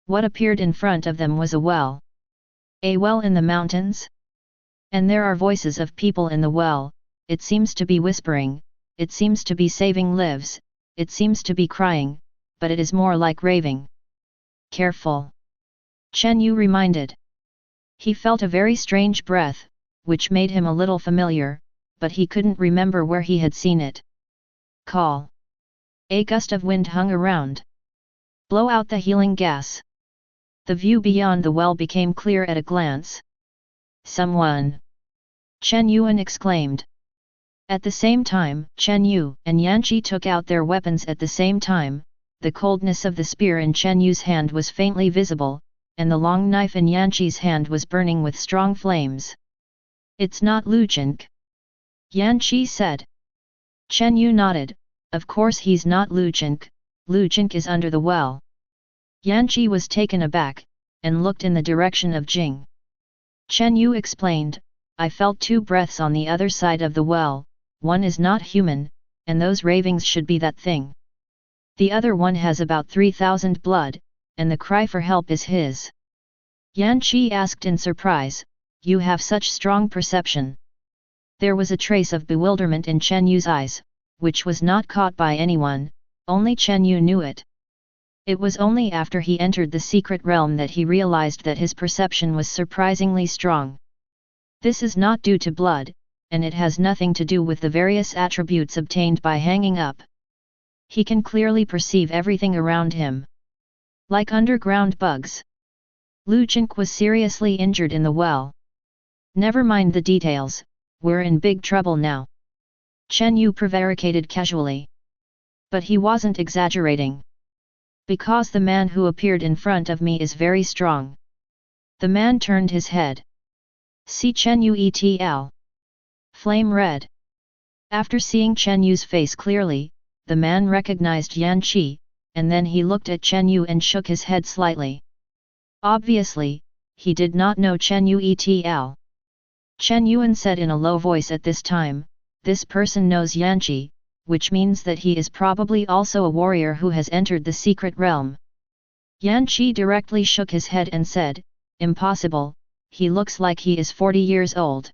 [SPEAKER 2] What appeared in front of them was a well. A well in the mountains? And there are voices of people in the well, it seems to be whispering, it seems to be saving lives, it seems to be crying, but it is more like raving. Careful. Chen Yu reminded. He felt a very strange breath, which made him a little familiar, but he couldn't remember where he had seen it. Call. A gust of wind hung around. Blow out the healing gas. The view beyond the well became clear at a glance. Someone! Chen Yuan exclaimed. At the same time, Chen Yu and Yanqi took out their weapons at the same time. The coldness of the spear in Chen Yu's hand was faintly visible, and the long knife in Yanqi's hand was burning with strong flames. It's not Lu Chenk, Yanqi said. Chen Yu nodded. Of course he's not Lu Chenk is under the well. Yanqi was taken aback, and looked in the direction of Jing. Chen Yu explained, I felt two breaths on the other side of the well, one is not human, and those ravings should be that thing. The other one has about 3,000 blood, and the cry for help is his. Yanqi asked in surprise, you have such strong perception. There was a trace of bewilderment in Chen Yu's eyes, which was not caught by anyone, only Chen Yu knew it. It was only after he entered the secret realm that he realized that his perception was surprisingly strong. This is not due to blood, and it has nothing to do with the various attributes obtained by hanging up. He can clearly perceive everything around him. Like underground bugs. Lu Chenk was seriously injured in the well. Never mind the details, we're in big trouble now. Chen Yu prevaricated casually. But he wasn't exaggerating. Because the man who appeared in front of me is very strong. The man turned his head. See Chen Yu etl. Flame red. After seeing Chen Yu's face clearly, the man recognized Yanqi, and then he looked at Chen Yu and shook his head slightly. Obviously, he did not know Chen Yu etl. Chen Yuan said in a low voice at this time, this person knows Yanqi, which means that he is probably also a warrior who has entered the secret realm. Yanqi directly shook his head and said, impossible, he looks like he is 40 years old.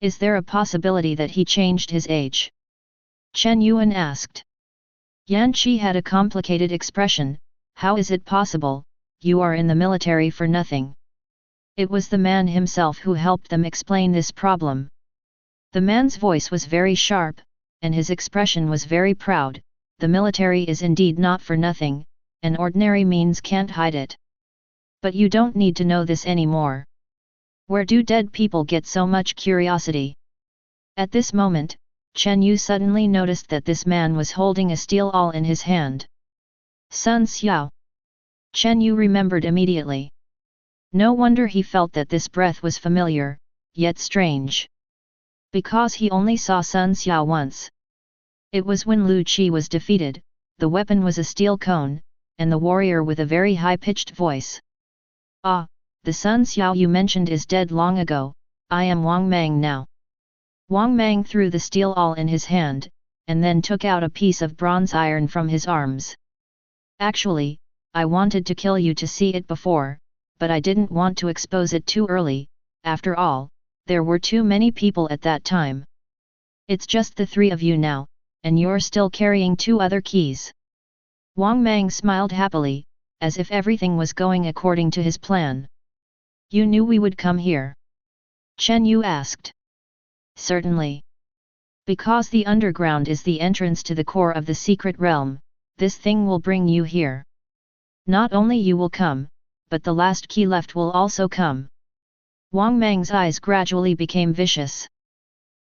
[SPEAKER 2] Is there a possibility that he changed his age? Chen Yuan asked. Yanqi had a complicated expression, how is it possible, you are in the military for nothing. It was the man himself who helped them explain this problem. The man's voice was very sharp, and his expression was very proud, the military is indeed not for nothing, and ordinary means can't hide it. But you don't need to know this anymore. Where do dead people get so much curiosity? At this moment, Chen Yu suddenly noticed that this man was holding a steel awl in his hand. Sun Xiao. Chen Yu remembered immediately. No wonder he felt that this breath was familiar, yet strange. Because he only saw Sun Xiao once. It was when Lu Qi was defeated, the weapon was a steel cone, and the warrior with a very high-pitched voice. Ah, the Sun Xiao you mentioned is dead long ago, I am Wang Mang now. Wang Mang threw the steel awl in his hand, and then took out a piece of bronze iron from his arms. Actually, I wanted to kill you to see it before, but I didn't want to expose it too early, after all, there were too many people at that time. It's just the three of you now, and you're still carrying two other keys. Wang Mang smiled happily, as if everything was going according to his plan. You knew we would come here? Chen Yu asked. Certainly. Because the underground is the entrance to the core of the secret realm, this thing will bring you here. Not only you will come, but the last key left will also come. Wang Mang's eyes gradually became vicious.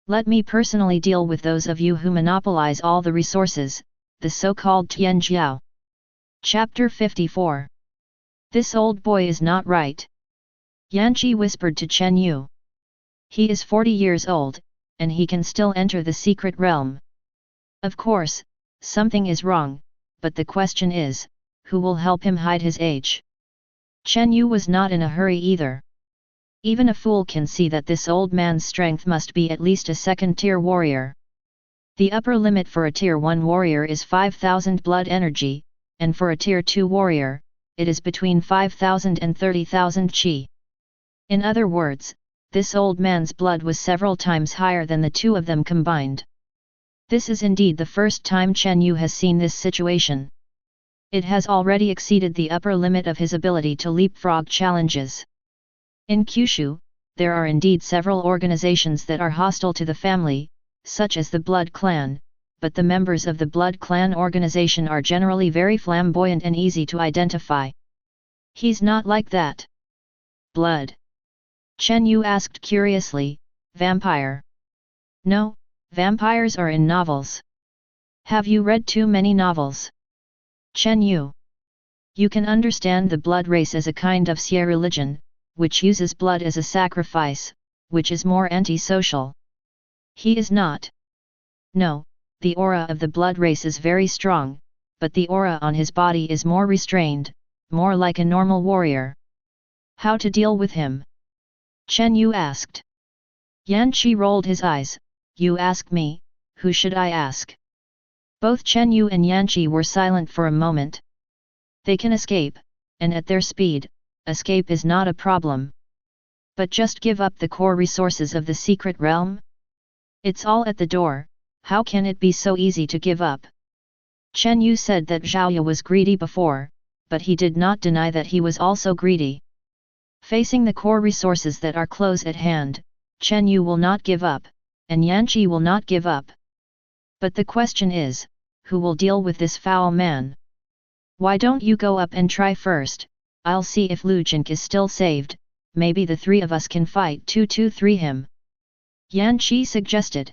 [SPEAKER 2] Let me personally deal with those of you who monopolize all the resources, the so-called Tianjiao. Chapter 54. This old boy is not right. Yanqi whispered to Chen Yu. He is 40 years old, and he can still enter the secret realm. Of course, something is wrong, but the question is, who will help him hide his age? Chen Yu was not in a hurry either. Even a fool can see that this old man's strength must be at least a second-tier warrior. The upper limit for a tier 1 warrior is 5,000 blood energy, and for a tier 2 warrior, it is between 5,000 and 30,000 qi. In other words, this old man's blood was several times higher than the two of them combined. This is indeed the first time Chen Yu has seen this situation. It has already exceeded the upper limit of his ability to leapfrog challenges. In Kyushu, there are indeed several organizations that are hostile to the family, such as the Blood Clan, but the members of the Blood Clan organization are generally very flamboyant and easy to identify. He's not like that. Blood? Chen Yu asked curiously, vampire? No, vampires are in novels. Have you read too many novels? Chen Yu. You can understand the blood race as a kind of Xie religion, which uses blood as a sacrifice, which is more anti-social. He is not. No, the aura of the blood race is very strong, but the aura on his body is more restrained, more like a normal warrior. How to deal with him? Chen Yu asked. Yanqi rolled his eyes. You ask me, who should I ask? Both Chen Yu and Yanqi were silent for a moment. They can escape, and at their speed, escape is not a problem. But just give up the core resources of the secret realm? It's all at the door, how can it be so easy to give up? Chen Yu said that Zhaoya was greedy before, but he did not deny that he was also greedy. Facing the core resources that are close at hand, Chen Yu will not give up, and Yanqi will not give up. But the question is, who will deal with this foul man? Why don't you go up and try first? I'll see if Lu Jinke is still saved, maybe the three of us can fight 2-2-3 him. Yanqi suggested.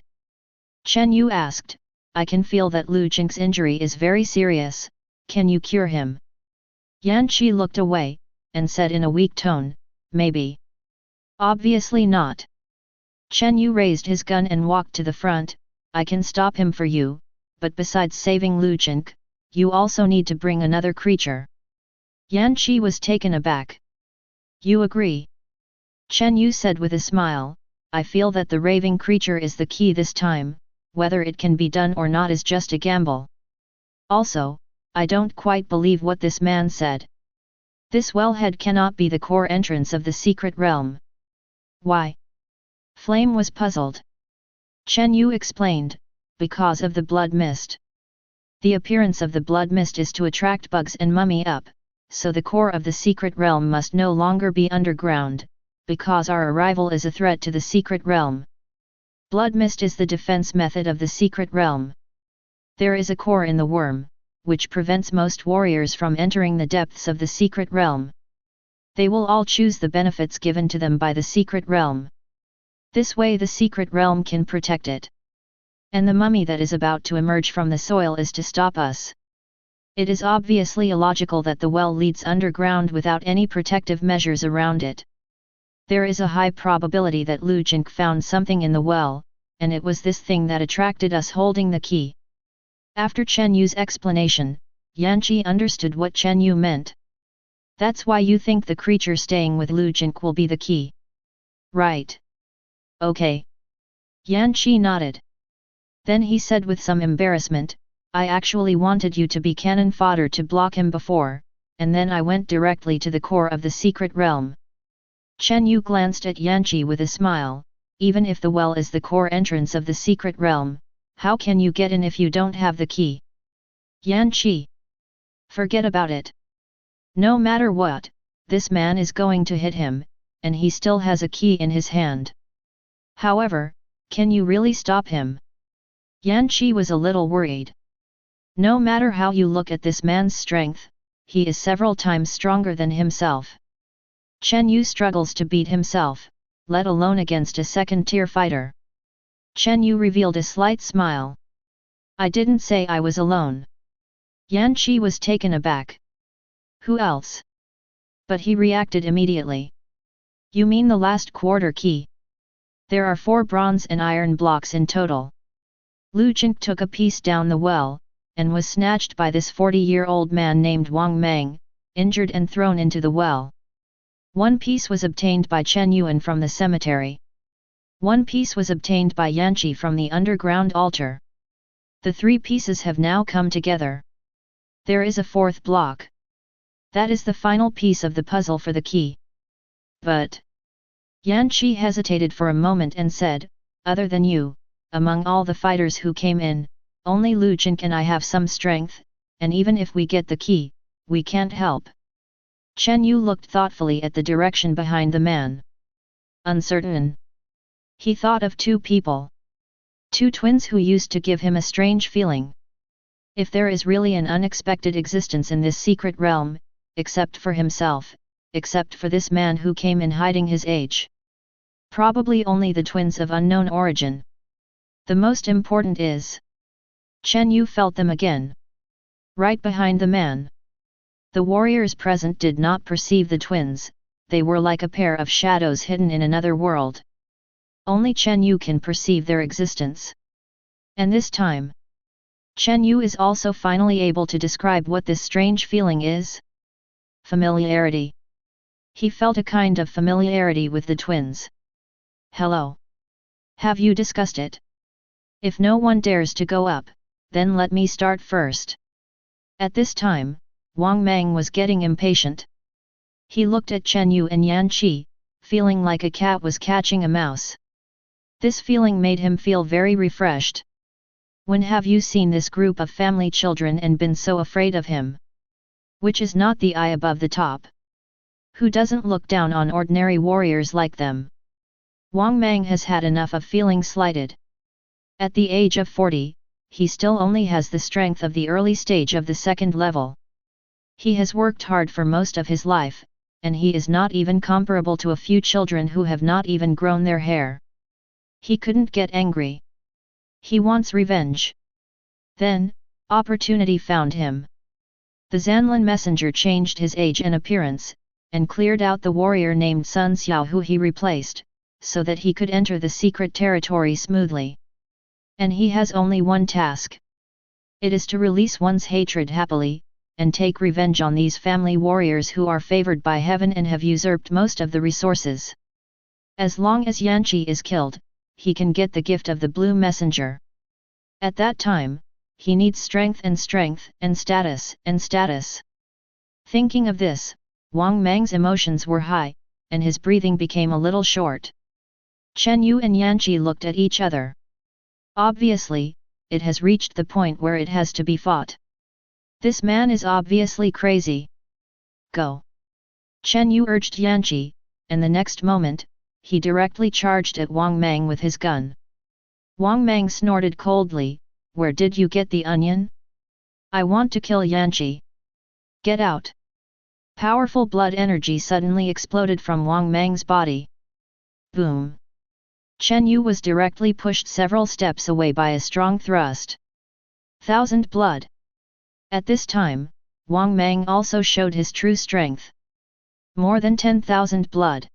[SPEAKER 2] Chen Yu asked, I can feel that Lu Jinke's injury is very serious, can you cure him? Yanqi looked away, and said in a weak tone, maybe. Obviously not. Chen Yu raised his gun and walked to the front, I can stop him for you, but besides saving Lu Jinke, you also need to bring another creature. Yanqi was taken aback. You agree? Chen Yu said with a smile, I feel that the raving creature is the key this time, whether it can be done or not is just a gamble. Also, I don't quite believe what this man said. This wellhead cannot be the core entrance of the secret realm. Why? Flame was puzzled. Chen Yu explained, because of the blood mist. The appearance of the blood mist is to attract bugs and mummy up, so the core of the secret realm must no longer be underground, because our arrival is a threat to the secret realm. Blood mist is the defense method of the secret realm. There is a core in the worm, which prevents most warriors from entering the depths of the secret realm. They will all choose the benefits given to them by the secret realm. This way the secret realm can protect it. And the mummy that is about to emerge from the soil is to stop us. It is obviously illogical that the well leads underground without any protective measures around it. There is a high probability that Lu Jinke found something in the well, and it was this thing that attracted us holding the key. After Chen Yu's explanation, Yanqi understood what Chen Yu meant. That's why you think the creature staying with Lu Jinke will be the key. Right. Okay. Yanqi nodded. Then he said with some embarrassment, I actually wanted you to be cannon fodder to block him before, and then I went directly to the core of the secret realm. Chen Yu glanced at Yanqi with a smile, even if the well is the core entrance of the secret realm, how can you get in if you don't have the key? Yanqi. Forget about it. No matter what, this man is going to hit him, and he still has a key in his hand. However, can you really stop him? Yanqi was a little worried. No matter how you look at this man's strength, he is several times stronger than himself. Chen Yu struggles to beat himself, let alone against a second-tier fighter. Chen Yu revealed a slight smile. I didn't say I was alone. Yan Qi was taken aback. Who else? But he reacted immediately. You mean the last quarter key? There are 4 bronze and iron blocks in total. Lu Jing took a piece down the well, and was snatched by this 40-year-old man named Wang Meng, injured and thrown into the well. 1 piece was obtained by Chen Yuan from the cemetery. 1 piece was obtained by Yanqi from the underground altar. The 3 pieces have now come together. There is a 4th block. That is the final piece of the puzzle for the key. But Yanqi hesitated for a moment and said, other than you, among all the fighters who came in, only Lu Jin and I have some strength, and even if we get the key, we can't help. Chen Yu looked thoughtfully at the direction behind the man. Uncertain. He thought of 2 people. 2 twins who used to give him a strange feeling. If there is really an unexpected existence in this secret realm, except for himself, except for this man who came in hiding his age. Probably only the twins of unknown origin. The most important is. Chen Yu felt them again. Right behind the man. The warriors present did not perceive the twins, they were like a pair of shadows hidden in another world. Only Chen Yu can perceive their existence. And this time, Chen Yu is also finally able to describe what this strange feeling is. Familiarity. He felt a kind of familiarity with the twins. Hello. Have you discussed it? If no one dares to go up, then let me start first. At this time, Wang Meng was getting impatient. He looked at Chen Yu and Yan Qi, feeling like a cat was catching a mouse. This feeling made him feel very refreshed. When have you seen this group of family children and been so afraid of him? Which is not the eye above the top? Who doesn't look down on ordinary warriors like them? Wang Meng has had enough of feeling slighted. At the age of 40, he still only has the strength of the early stage of the 2nd level. He has worked hard for most of his life, and he is not even comparable to a few children who have not even grown their hair. He couldn't get angry. He wants revenge. Then, opportunity found him. The Zanlin messenger changed his age and appearance, and cleared out the warrior named Sun Xiao who he replaced, so that he could enter the secret territory smoothly. And he has only one task. It is to release one's hatred happily, and take revenge on these family warriors who are favored by heaven and have usurped most of the resources. As long as Yanqi is killed, he can get the gift of the blue messenger. At that time, he needs strength and status and status. Thinking of this, Wang Meng's emotions were high, and his breathing became a little short. Chen Yu and Yanqi looked at each other. Obviously, it has reached the point where it has to be fought. This man is obviously crazy. Go! Chen Yu urged Yanqi, and the next moment, he directly charged at Wang Meng with his gun. Wang Meng snorted coldly, where did you get the onion? I want to kill Yanqi. Get out! Powerful blood energy suddenly exploded from Wang Meng's body. Boom! Chen Yu was directly pushed several steps away by a strong thrust. 1,000 blood. At this time, Wang Meng also showed his true strength. More than 10,000 blood.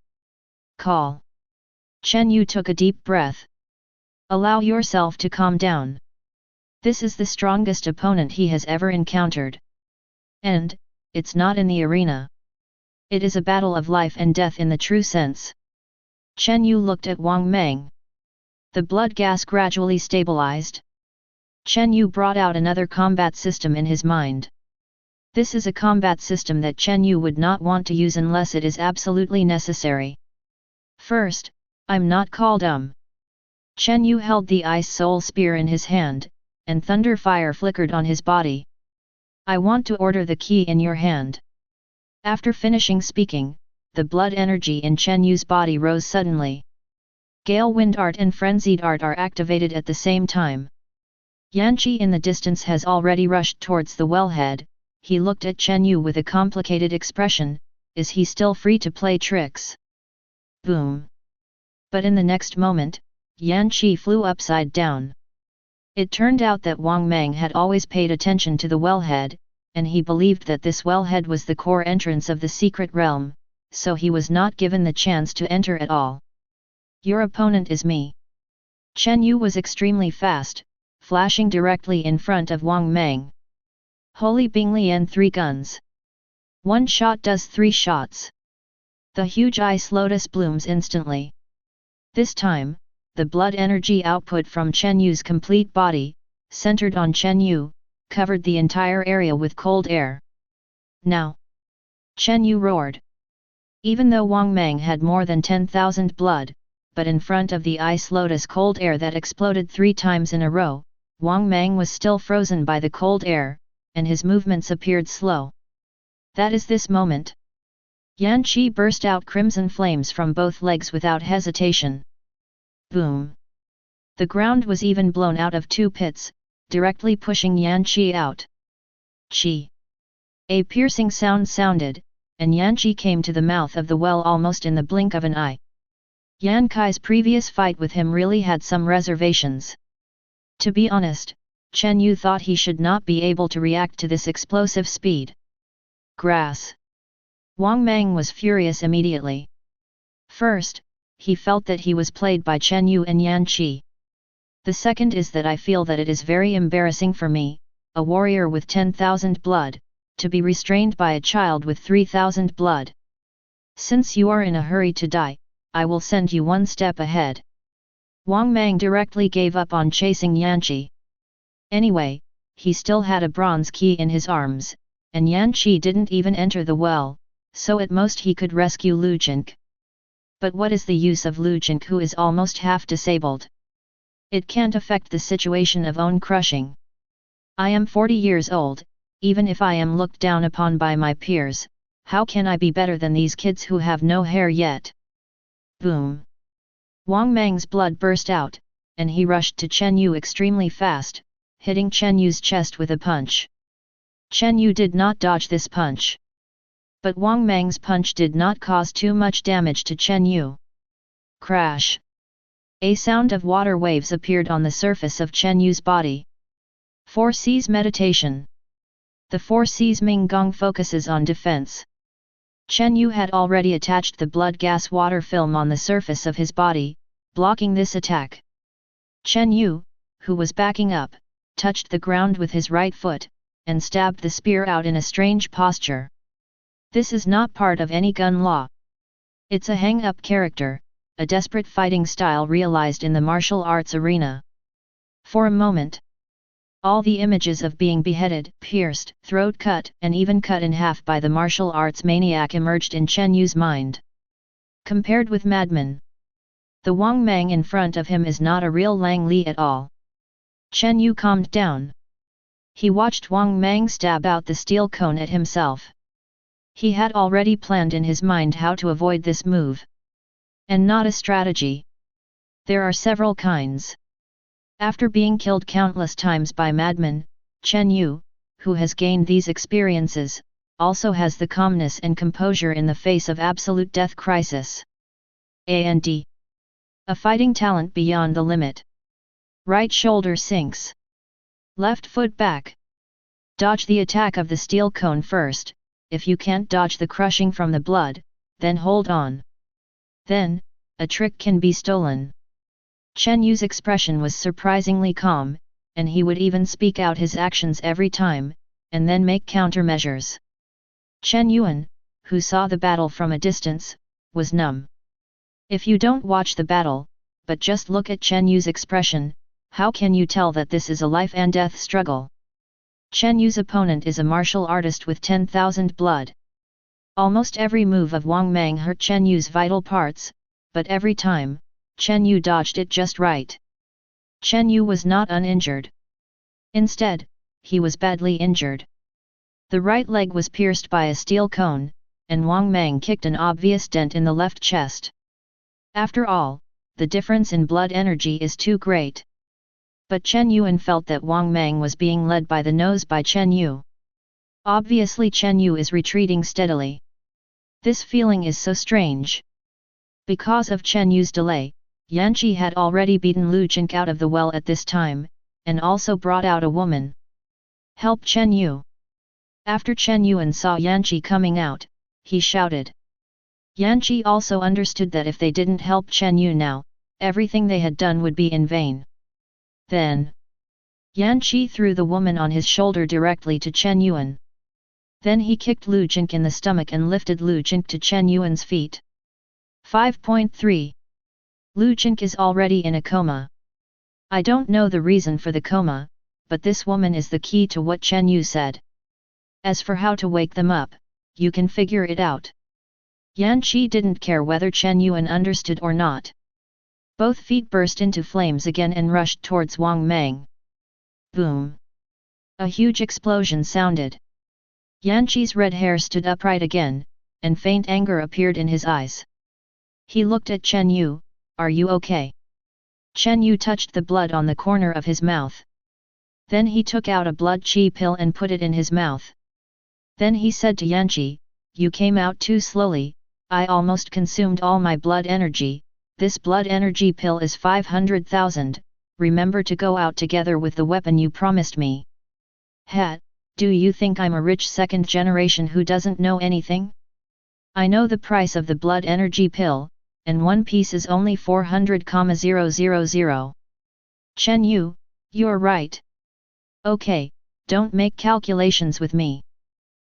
[SPEAKER 2] Call. Chen Yu took a deep breath. Allow yourself to calm down. This is the strongest opponent he has ever encountered. And, it's not in the arena. It is a battle of life and death in the true sense. Chen Yu looked at Wang Meng. The blood gas gradually stabilized. Chen Yu brought out another combat system in his mind. This is a combat system that Chen Yu would not want to use unless it is absolutely necessary. First, I'm not called Chen Yu held the Ice Soul Spear in his hand, and thunder fire flickered on his body. I want to order the key in your hand. After finishing speaking, the blood energy in Chen Yu's body rose suddenly. Gale Wind Art and Frenzied Art are activated at the same time. Yanqi in the distance has already rushed towards the wellhead. He looked at Chen Yu with a complicated expression. Is he still free to play tricks? Boom! But in the next moment, Yan Qi flew upside down. It turned out that Wang Mang had always paid attention to the wellhead, and he believed that this wellhead was the core entrance of the secret realm, so he was not given the chance to enter at all. Your opponent is me. Chen Yu was extremely fast, flashing directly in front of Wang Mang. Holy Binglian 3 guns. One shot does 3 shots. The huge ice lotus blooms instantly. This time, the blood energy output from Chen Yu's complete body, centered on Chen Yu, covered the entire area with cold air. Now! Chen Yu roared. Even though Wang Mang had more than 10,000 blood, but in front of the ice lotus cold air that exploded 3 times in a row, Wang Mang was still frozen by the cold air, and his movements appeared slow. That is this moment. Yan Qi burst out crimson flames from both legs without hesitation. Boom! The ground was even blown out of 2 pits, directly pushing Yan Qi out. Qi! A piercing sound sounded, and Yan Qi came to the mouth of the well almost in the blink of an eye. Yan Kai's previous fight with him really had some reservations. To be honest, Chen Yu thought he should not be able to react to this explosive speed. Grass. Wang Mang was furious immediately. First, he felt that he was played by Chen Yu and Yan Qi. The second is that I feel that it is very embarrassing for me, a warrior with 10,000 blood, to be restrained by a child with 3,000 blood. Since you are in a hurry to die, I will send you 1 step ahead. Wang Mang directly gave up on chasing Yan Qi. Anyway, he still had a bronze key in his arms, and Yan Qi didn't even enter the well, so at most he could rescue Lu Jink. But what is the use of Lu Jink who is almost half disabled? It can't affect the situation of own crushing. I am 40 years old, even if I am looked down upon by my peers, how can I be better than these kids who have no hair yet? Boom! Wang Mang's blood burst out, and he rushed to Chen Yu extremely fast, hitting Chen Yu's chest with a punch. Chen Yu did not dodge this punch. But Wang Mang's punch did not cause too much damage to Chen Yu. Crash! A sound of water waves appeared on the surface of Chen Yu's body. 4 C's meditation. The 4 C's Ming Gong focuses on defense. Chen Yu had already attached the blood gas water film on the surface of his body, blocking this attack. Chen Yu, who was backing up, touched the ground with his right foot, and stabbed the spear out in a strange posture. This is not part of any gun law. It's a hang-up character, a desperate fighting style realized in the martial arts arena. For a moment, all the images of being beheaded, pierced, throat cut, and even cut in half by the martial arts maniac emerged in Chen Yu's mind. Compared with Madman, the Wang Mang in front of him is not a real Lang Li at all. Chen Yu calmed down. He watched Wang Mang stab out the steel cone at himself. He had already planned in his mind how to avoid this move. And not a strategy. There are several kinds. After being killed countless times by madmen, Chen Yu, who has gained these experiences, also has the calmness and composure in the face of absolute death crisis. A fighting talent beyond the limit. Right shoulder sinks. Left foot back. Dodge the attack of the steel cone first. If you can't dodge the crushing from the blood, then hold on. Then, a trick can be stolen. Chen Yu's expression was surprisingly calm, and he would even speak out his actions every time, and then make countermeasures. Chen Yuan, who saw the battle from a distance, was numb. If you don't watch the battle, but just look at Chen Yu's expression, how can you tell that this is a life and death struggle? Chen Yu's opponent is a martial artist with 10,000 blood. Almost every move of Wang Mang hurt Chen Yu's vital parts, but every time, Chen Yu dodged it just right. Chen Yu was not uninjured. Instead, he was badly injured. The right leg was pierced by a steel cone, and Wang Mang kicked an obvious dent in the left chest. After all, the difference in blood energy is too great. But Chen Yuan felt that Wang Mang was being led by the nose by Chen Yu. Obviously Chen Yu is retreating steadily. This feeling is so strange. Because of Chen Yu's delay, Yanqi had already beaten Lu Jink out of the well at this time, and also brought out a woman. Help Chen Yu! After Chen Yuan saw Yanqi coming out, he shouted. Yanqi also understood that if they didn't help Chen Yu now, everything they had done would be in vain. Then, Yanqi threw the woman on his shoulder directly to Chen Yuan. Then he kicked Lu Jink in the stomach and lifted Lu Jink to Chen Yuan's feet. 5.3. Lu Jink is already in a coma. I don't know the reason for the coma, but this woman is the key to what Chen Yu said. As for how to wake them up, you can figure it out. Yanqi didn't care whether Chen Yuan understood or not. Both feet burst into flames again and rushed towards Wang Meng. Boom! A huge explosion sounded. Yanqi's red hair stood upright again, and faint anger appeared in his eyes. He looked at Chen Yu. Are you okay? Chen Yu touched the blood on the corner of his mouth. Then he took out a blood chi pill and put it in his mouth. Then he said to Yanqi, you came out too slowly, I almost consumed all my blood energy, this blood energy pill is 500,000, remember to go out together with the weapon you promised me. Hat, do you think I'm a rich second generation who doesn't know anything? I know the price of the blood energy pill, and one piece is only 400,000. Chen Yu, you're right. Okay, don't make calculations with me.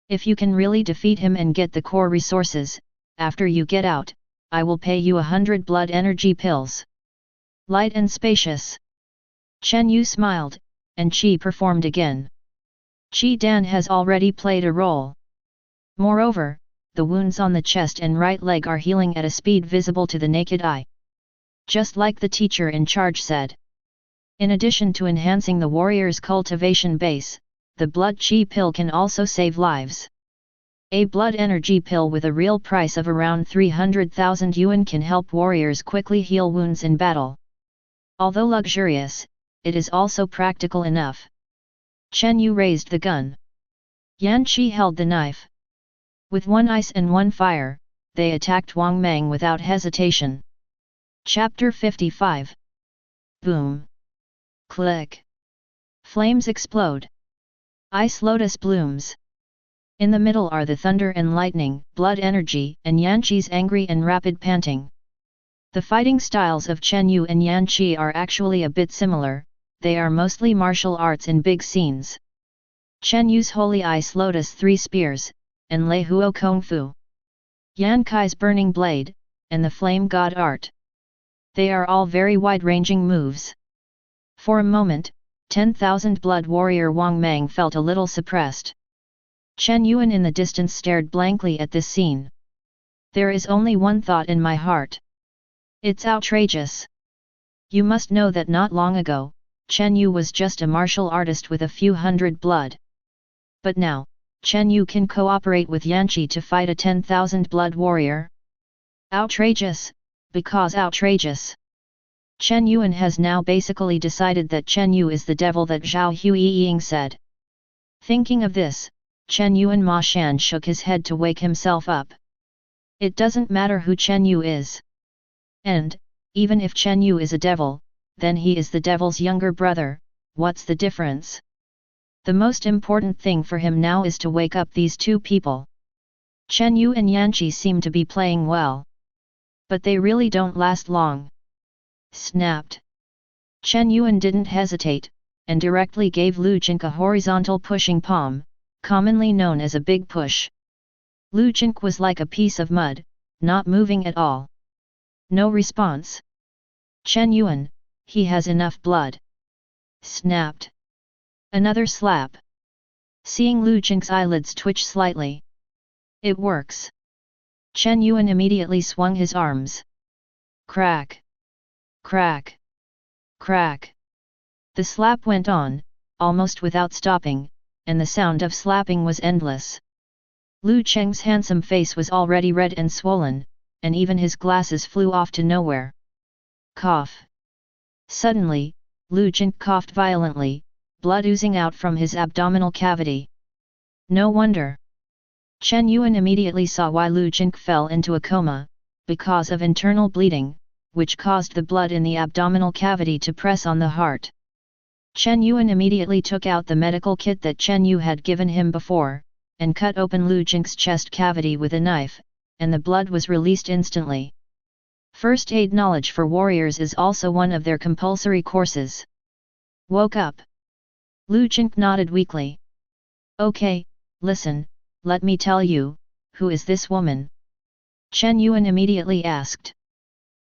[SPEAKER 2] If you can really defeat him and get the core resources, after you get out, I will pay you 100 blood energy pills. Light and spacious. Chen Yu smiled, and Qi performed again. Qi Dan has already played a role. Moreover, the wounds on the chest and right leg are healing at a speed visible to the naked eye. Just like the teacher in charge said. In addition to enhancing the warrior's cultivation base, the blood chi pill can also save lives. A blood energy pill with a real price of around 300,000 yuan can help warriors quickly heal wounds in battle. Although luxurious, it is also practical enough. Chen Yu raised the gun. Yanqi held the knife. With one ice and one fire, they attacked Wang Meng without hesitation. Chapter 55. Boom! Click! Flames explode. Ice lotus blooms. In the middle are the thunder and lightning, blood energy, and Yanqi's angry and rapid panting. The fighting styles of Chen Yu and Yanqi are actually a bit similar, they are mostly martial arts in big scenes. Chen Yu's holy ice lotus 3 spears, and Lei Huo Kung Fu. Yan Kai's burning blade, and the flame god art. They are all very wide-ranging moves. For a moment, 10,000 blood warrior Wang Meng felt a little suppressed. Chen Yuan in the distance stared blankly at this scene. There is only one thought in my heart. It's outrageous. You must know that not long ago, Chen Yu was just a martial artist with a few hundred blood. But now, Chen Yu can cooperate with Yanqi to fight a 10,000 blood warrior? Outrageous, because outrageous. Chen Yuan has now basically decided that Chen Yu is the devil that Zhao Huiying said. Thinking of this, Chen Yuan Ma Shan shook his head to wake himself up. It doesn't matter who Chen Yu is. And, even if Chen Yu is a devil, then he is the devil's younger brother, what's the difference? The most important thing for him now is to wake up these two people. Chen Yu and Yanqi seem to be playing well. But they really don't last long. Snapped. Chen Yuan didn't hesitate, and directly gave Lu Jink a horizontal pushing palm, commonly known as a big push. Lu Jink was like a piece of mud, not moving at all. No response. Chen Yuan, he has enough blood. Snapped. Another slap. Seeing Lu Jink's eyelids twitch slightly. It works. Chen Yuan immediately swung his arms. Crack. Crack. Crack. The slap went on, almost without stopping, and the sound of slapping was endless. Lu Cheng's handsome face was already red and swollen, and even his glasses flew off to nowhere. Cough. Suddenly, Lu Jink coughed violently, blood oozing out from his abdominal cavity. No wonder. Chen Yuan immediately saw why Lu Jink fell into a coma, because of internal bleeding, which caused the blood in the abdominal cavity to press on the heart. Chen Yuan immediately took out the medical kit that Chen Yu had given him before, and cut open Lu Jink's chest cavity with a knife, and the blood was released instantly. First aid knowledge for warriors is also one of their compulsory courses. Woke up. Lu Jink nodded weakly. Okay, listen, let me tell you, who is this woman? Chen Yuan immediately asked.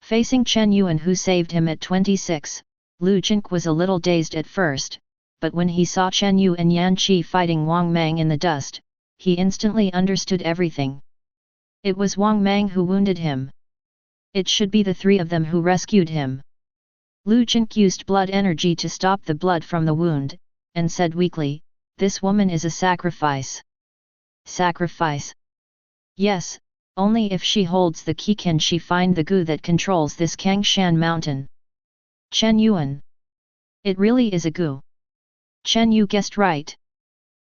[SPEAKER 2] Facing Chen Yuan, who saved him at 26, Lu Jink was a little dazed at first, but when he saw Chen Yu and Yan Qi fighting Wang Mang in the dust, he instantly understood everything. It was Wang Mang who wounded him. It should be the three of them who rescued him. Lu Jink used blood energy to stop the blood from the wound, and said weakly, "This woman is a sacrifice." Sacrifice? Yes, only if she holds the key can she find the goo that controls this Kangshan mountain. Chen Yuan. It really is a goo. Chen Yu guessed right.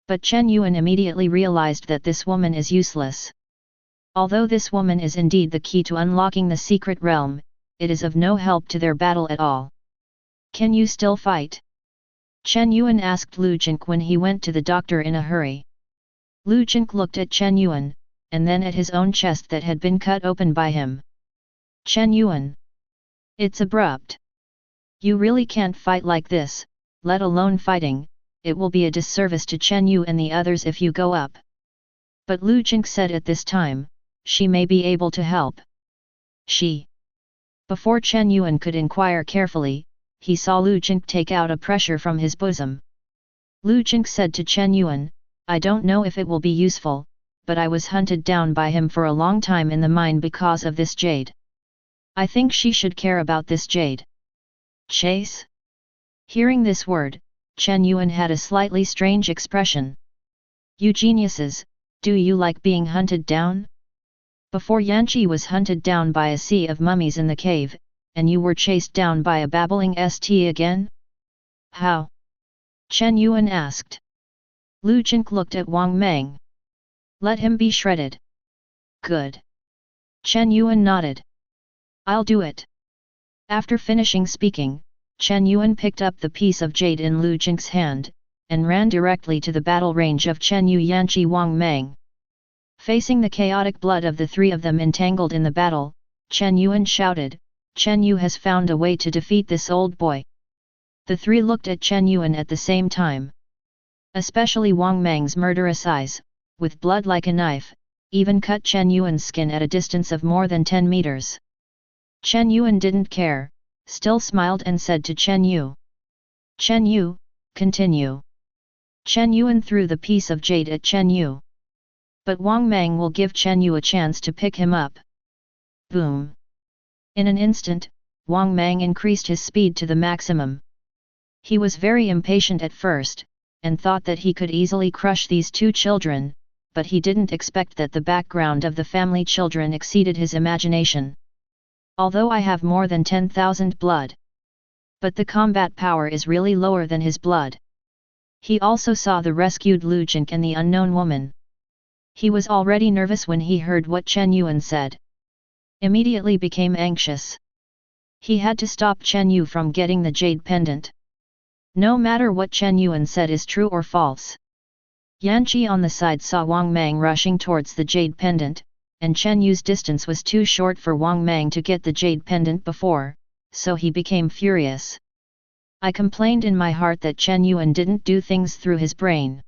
[SPEAKER 2] But Chen Yuan immediately realized that this woman is useless. Although this woman is indeed the key to unlocking the secret realm, it is of no help to their battle at all. Can you still fight? Chen Yuan asked Lu Jink when he went to the doctor in a hurry. Lu Jink looked at Chen Yuan, and then at his own chest that had been cut open by him. Chen Yuan. It's abrupt. You really can't fight like this, let alone fighting, it will be a disservice to Chen Yu and the others if you go up. But Lu Jink said at this time, she may be able to help. She. Before Chen Yuan could inquire carefully, he saw Lu Jink take out a pressure from his bosom. Lu Jink said to Chen Yuan, I don't know if it will be useful, but I was hunted down by him for a long time in the mine because of this jade. I think she should care about this jade. Chase? Hearing this word, Chen Yuan had a slightly strange expression. You geniuses, do you like being hunted down? Before Yanqi was hunted down by a sea of mummies in the cave, and you were chased down by a babbling st again? How? Chen Yuan asked. Lu Jink looked at Wang Mang. Let him be shredded. Good. Chen Yuan nodded. I'll do it. After finishing speaking, Chen Yuan picked up the piece of jade in Lu Jink's hand, and ran directly to the battle range of Chen Yu Yanqi Wang Mang. Facing the chaotic blood of the three of them entangled in the battle, Chen Yuan shouted, Chen Yu has found a way to defeat this old boy. The three looked at Chen Yuan at the same time. Especially Wang Mang's murderous eyes, with blood like a knife, even cut Chen Yuan's skin at a distance of more than 10 meters. Chen Yuan didn't care, still smiled and said to Chen Yu. Chen Yu, continue. Chen Yuan threw the piece of jade at Chen Yu. But Wang Mang will give Chen Yu a chance to pick him up. Boom. In an instant, Wang Mang increased his speed to the maximum. He was very impatient at first, and thought that he could easily crush these two children, but he didn't expect that the background of the family children exceeded his imagination. Although I have more than 10,000 blood. But the combat power is really lower than his blood. He also saw the rescued Lu Jink and the unknown woman. He was already nervous when he heard what Chen Yuan said. Immediately became anxious. He had to stop Chen Yu from getting the jade pendant. No matter what Chen Yuan said is true or false. Yanqi on the side saw Wang Mang rushing towards the jade pendant, and Chen Yu's distance was too short for Wang Mang to get the jade pendant before, so he became furious. I complained in my heart that Chen Yuan didn't do things through his brain.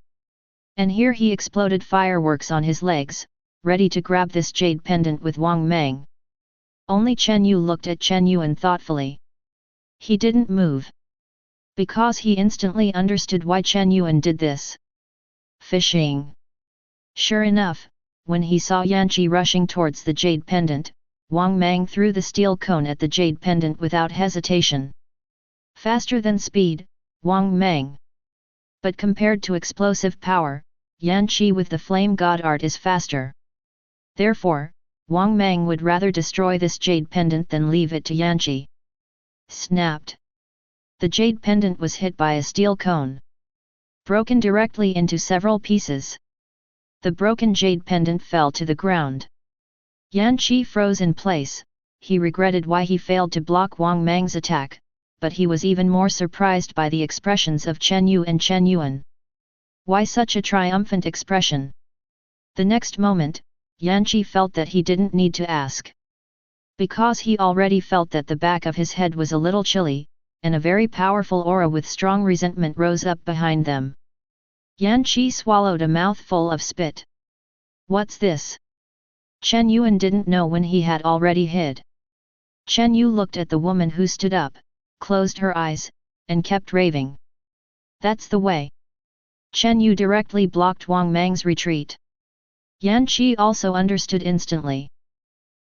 [SPEAKER 2] And here he exploded fireworks on his legs, ready to grab this jade pendant with Wang Mang. Only Chen Yu looked at Chen Yuan thoughtfully. He didn't move. Because he instantly understood why Chen Yuan did this. Fishing. Sure enough, when he saw Yanqi rushing towards the jade pendant, Wang Mang threw the steel cone at the jade pendant without hesitation. Faster than speed, Wang Mang. But compared to explosive power, Yanqi with the flame god art is faster. Therefore, Wang Mang would rather destroy this jade pendant than leave it to Yanqi. Snapped. The jade pendant was hit by a steel cone. Broken directly into several pieces. The broken jade pendant fell to the ground. Yanqi froze in place, he regretted why he failed to block Wang Mang's attack, but he was even more surprised by the expressions of Chen Yu and Chen Yuan. Why such a triumphant expression? The next moment, Yanqi felt that he didn't need to ask. Because he already felt that the back of his head was a little chilly, and a very powerful aura with strong resentment rose up behind them. Yanqi swallowed a mouthful of spit. What's this? Chen Yuan didn't know when he had already hid. Chen Yu looked at the woman who stood up, closed her eyes, and kept raving. That's the way. Chen Yu directly blocked Wang Mang's retreat. Yanqi also understood instantly.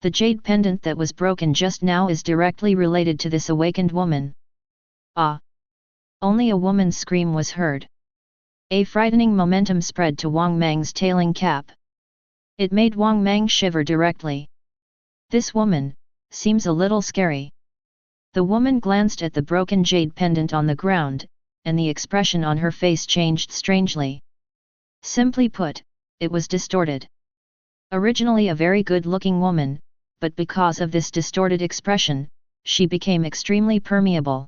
[SPEAKER 2] The jade pendant that was broken just now is directly related to this awakened woman. Ah! Only a woman's scream was heard. A frightening momentum spread to Wang Mang's tailing cap. It made Wang Mang shiver directly. This woman seems a little scary. The woman glanced at the broken jade pendant on the ground, and the expression on her face changed strangely. Simply put, it was distorted. Originally a very good-looking woman, but because of this distorted expression, she became extremely permeable.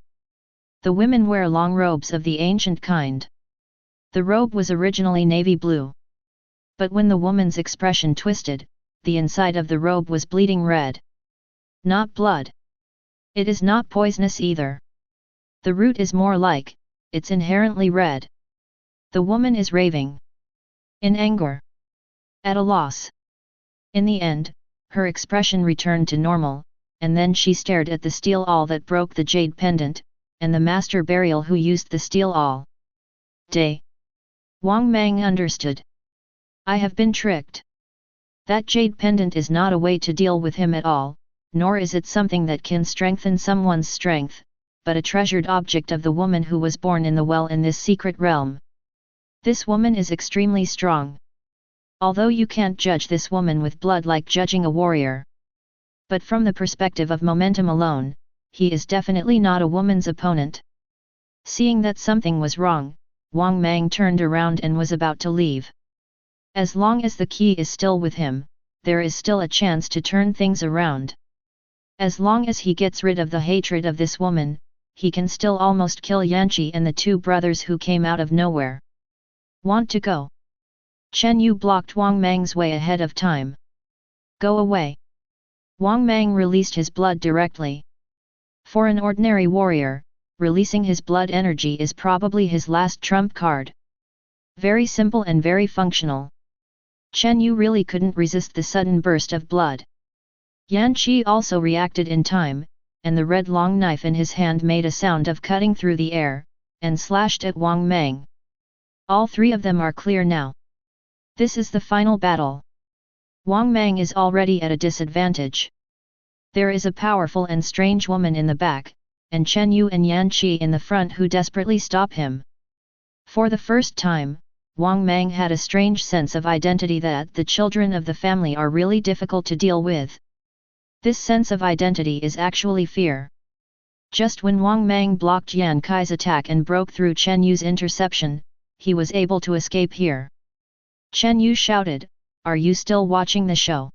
[SPEAKER 2] The women wear long robes of the ancient kind. The robe was originally navy blue. But when the woman's expression twisted, the inside of the robe was bleeding red. Not blood. It is not poisonous either. The root is more like, it's inherently red. The woman is raving. In anger. At a loss. In the end, her expression returned to normal, and then she stared at the steel awl that broke the jade pendant, and the master burial who used the steel awl. Day. Wang Mang understood. I have been tricked. That jade pendant is not a way to deal with him at all, nor is it something that can strengthen someone's strength, but a treasured object of the woman who was born in the well in this secret realm. This woman is extremely strong. Although you can't judge this woman with blood like judging a warrior. But from the perspective of momentum alone, he is definitely not a woman's opponent. Seeing that something was wrong, Wang Mang turned around and was about to leave. As long as the key is still with him, there is still a chance to turn things around. As long as he gets rid of the hatred of this woman, he can still almost kill Yanqi and the two brothers who came out of nowhere. Want to go? Chen Yu blocked Wang Mang's way ahead of time. Go away. Wang Mang released his blood directly. For an ordinary warrior, releasing his blood energy is probably his last trump card. Very simple and very functional. Chen Yu really couldn't resist the sudden burst of blood. Yanqi also reacted in time, and the red long knife in his hand made a sound of cutting through the air, and slashed at Wang Mang. All three of them are clear now. This is the final battle. Wang Mang is already at a disadvantage. There is a powerful and strange woman in the back, and Chen Yu and Yanqi in the front who desperately stop him. For the first time, Wang Mang had a strange sense of identity that the children of the family are really difficult to deal with. This sense of identity is actually fear. Just when Wang Mang blocked Yan Kai's attack and broke through Chen Yu's interception, he was able to escape here. Chen Yu shouted, "Are you still watching the show?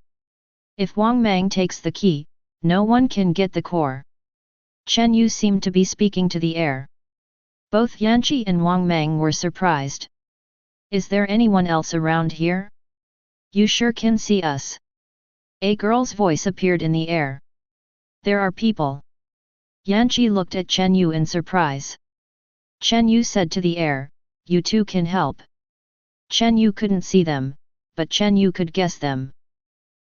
[SPEAKER 2] If Wang Mang takes the key, no one can get the core." Chen Yu seemed to be speaking to the air. Both Yanqi and Wang Mang were surprised. Is there anyone else around here? You sure can see us. A girl's voice appeared in the air. There are people. Yanqi looked at Chen Yu in surprise. Chen Yu said to the air, "You two can help." Chen Yu couldn't see them, but Chen Yu could guess them.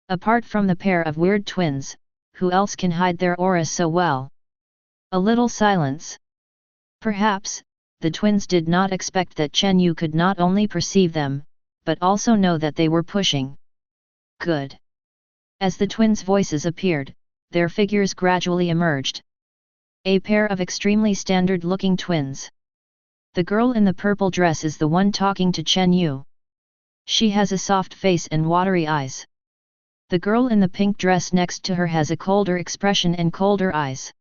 [SPEAKER 2] Apart from the pair of weird twins, who else can hide their auras so well? A little silence. Perhaps, the twins did not expect that Chen Yu could not only perceive them, but also know that they were pushing. Good. As the twins' voices appeared, their figures gradually emerged. A pair of extremely standard-looking twins. The girl in the purple dress is the one talking to Chen Yu. She has a soft face and watery eyes. The girl in the pink dress next to her has a colder expression and colder eyes.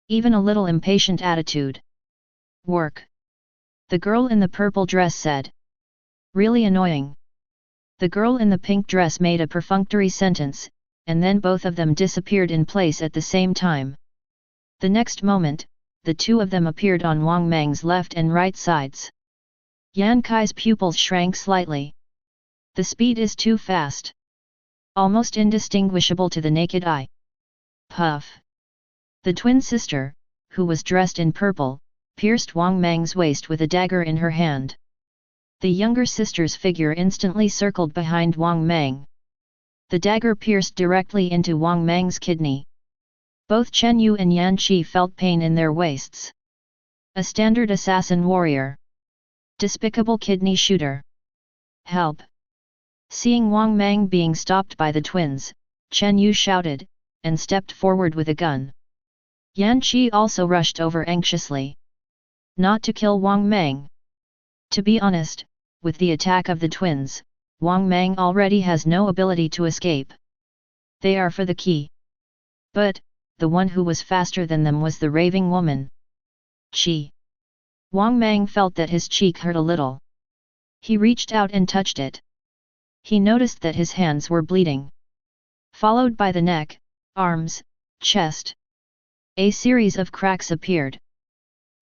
[SPEAKER 2] Even a little impatient attitude. Work. The girl in the purple dress said. Really annoying. The girl in the pink dress made a perfunctory sentence, and then both of them disappeared in place at the same time. The next moment, the two of them appeared on Wang Meng's left and right sides. Yan Kai's pupils shrank slightly. The speed is too fast. Almost indistinguishable to the naked eye. Puff. The twin sister, who was dressed in purple, pierced Wang Meng's waist with a dagger in her hand. The younger sister's figure instantly circled behind Wang Meng. The dagger pierced directly into Wang Meng's kidney. Both Chen Yu and Yan Qi felt pain in their waists. A standard assassin warrior. Despicable kidney shooter. Help! Seeing Wang Meng being stopped by the twins, Chen Yu shouted, and stepped forward with a gun. Yan Qi also rushed over anxiously. Not to kill Wang Meng. To be honest, with the attack of the twins, Wang Meng already has no ability to escape. They are for the key. But, the one who was faster than them was the raving woman. Qi. Wang Meng felt that his cheek hurt a little. He reached out and touched it. He noticed that his hands were bleeding. Followed by the neck, arms, chest. A series of cracks appeared.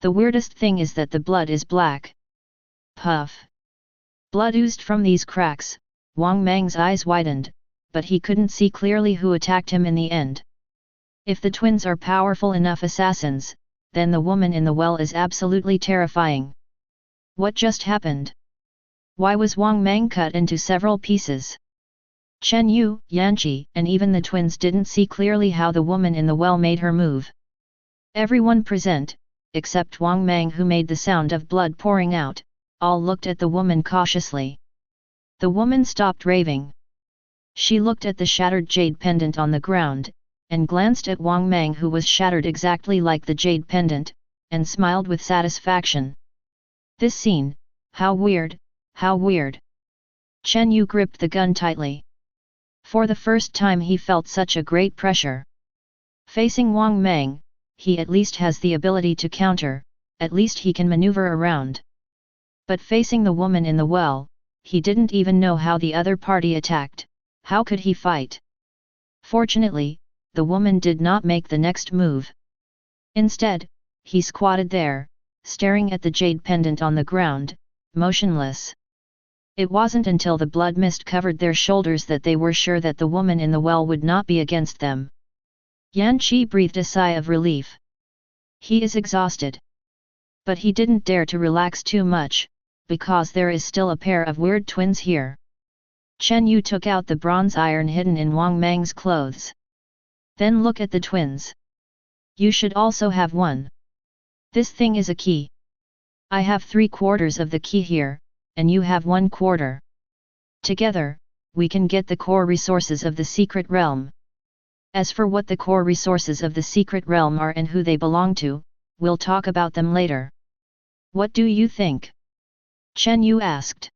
[SPEAKER 2] The weirdest thing is that the blood is black. Puff. Blood oozed from these cracks. Wang Meng's eyes widened, but he couldn't see clearly who attacked him in the end. If the twins are powerful enough assassins, then the woman in the well is absolutely terrifying. What just happened? Why was Wang Meng cut into several pieces? Chen Yu, Yan Qi, and even the twins didn't see clearly how the woman in the well made her move. Everyone present, except Wang Meng, who made the sound of blood pouring out, all looked at the woman cautiously. The woman stopped raving. She looked at the shattered jade pendant on the ground, and glanced at Wang Meng, who was shattered exactly like the jade pendant, and smiled with satisfaction. This scene, how weird, how weird. Chen Yu gripped the gun tightly. For the first time he felt such a great pressure. Facing Wang Meng, he at least has the ability to counter, at least he can maneuver around. But facing the woman in the well, he didn't even know how the other party attacked. How could he fight? Fortunately, the woman did not make the next move. Instead, he squatted there, staring at the jade pendant on the ground, motionless. It wasn't until the blood mist covered their shoulders that they were sure that the woman in the well would not be against them. Yan Qi breathed a sigh of relief. He is exhausted. But he didn't dare to relax too much, because there is still a pair of weird twins here. Chen Yu took out the bronze iron hidden in Wang Meng's clothes. Then look at the twins. You should also have one. This thing is a key. I have 3/4 of the key here, and you have 1/4. Together, we can get the core resources of the secret realm. As for what the core resources of the secret realm are and who they belong to, we'll talk about them later. What do you think? Chen Yu asked.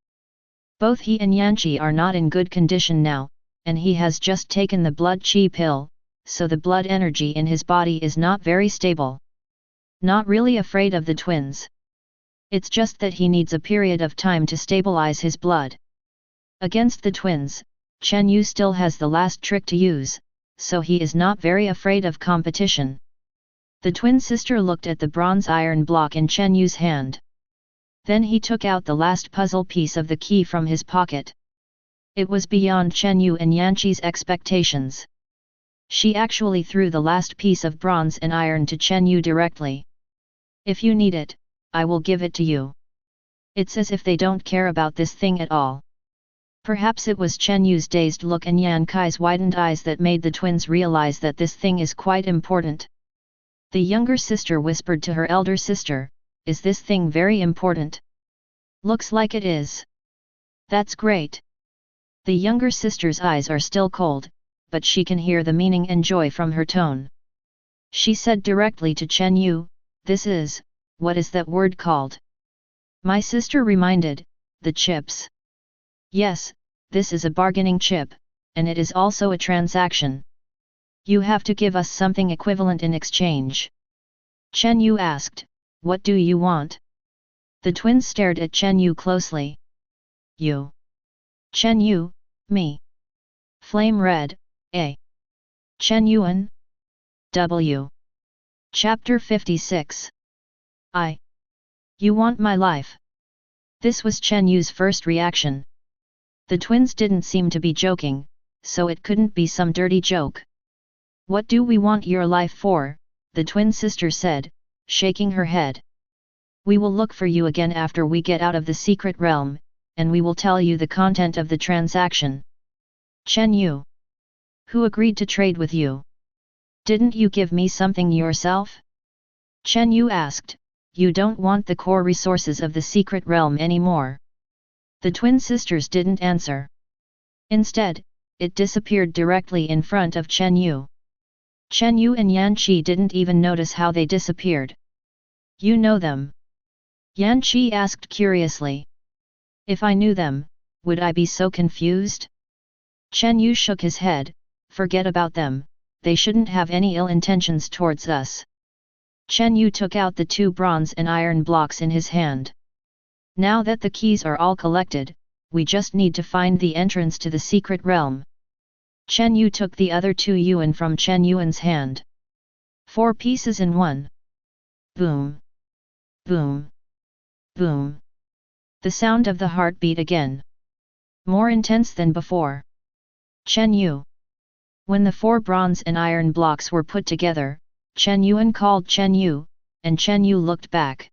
[SPEAKER 2] Both he and Yan Qi are not in good condition now, and he has just taken the blood qi pill, so the blood energy in his body is not very stable. Not really afraid of the twins. It's just that he needs a period of time to stabilize his blood. Against the twins, Chen Yu still has the last trick to use, so he is not very afraid of competition. The twin sister looked at the bronze iron block in Chen Yu's hand. Then he took out the last puzzle piece of the key from his pocket. It was beyond Chen Yu and Yan Qi's expectations. She actually threw the last piece of bronze and iron to Chen Yu directly. If you need it, I will give it to you. It's as if they don't care about this thing at all. Perhaps it was Chen Yu's dazed look and Yan Kai's widened eyes that made the twins realize that this thing is quite important. The younger sister whispered to her elder sister, "Is this thing very important?" "Looks like it is." "That's great." The younger sister's eyes are still cold, but she can hear the meaning and joy from her tone. She said directly to Chen Yu, "This is, what is that word called?" My sister reminded, "The chips." "Yes, this is a bargaining chip, and it is also a transaction. You have to give us something equivalent in exchange." Chen Yu asked, "What do you want?" The twins stared at Chen Yu closely. "You." "Chen Yu, me." "Flame red, eh?" Chen Yuan? W. Chapter 56. You want my life? This was Chen Yu's first reaction. The twins didn't seem to be joking, so it couldn't be some dirty joke. What do we want your life for? The twin sister said, shaking her head. We will look for you again after we get out of the secret realm, and we will tell you the content of the transaction. Chen Yu. Who agreed to trade with you? Didn't you give me something yourself? Chen Yu asked. You don't want the core resources of the secret realm anymore. The twin sisters didn't answer. Instead, it disappeared directly in front of Chen Yu. Chen Yu and Yan Qi didn't even notice how they disappeared. You know them? Yan Qi asked curiously. If I knew them, would I be so confused? Chen Yu shook his head. Forget about them, they shouldn't have any ill intentions towards us. Chen Yu took out the 2 bronze and iron blocks in his hand. Now that the keys are all collected, we just need to find the entrance to the secret realm. Chen Yu took the other 2 yuan from Chen Yuan's hand. 4 pieces in 1. Boom! Boom! Boom! The sound of the heart beat again. More intense than before. Chen Yu. When the 4 bronze and iron blocks were put together, Chen Yuan called Chen Yu, and Chen Yu looked back.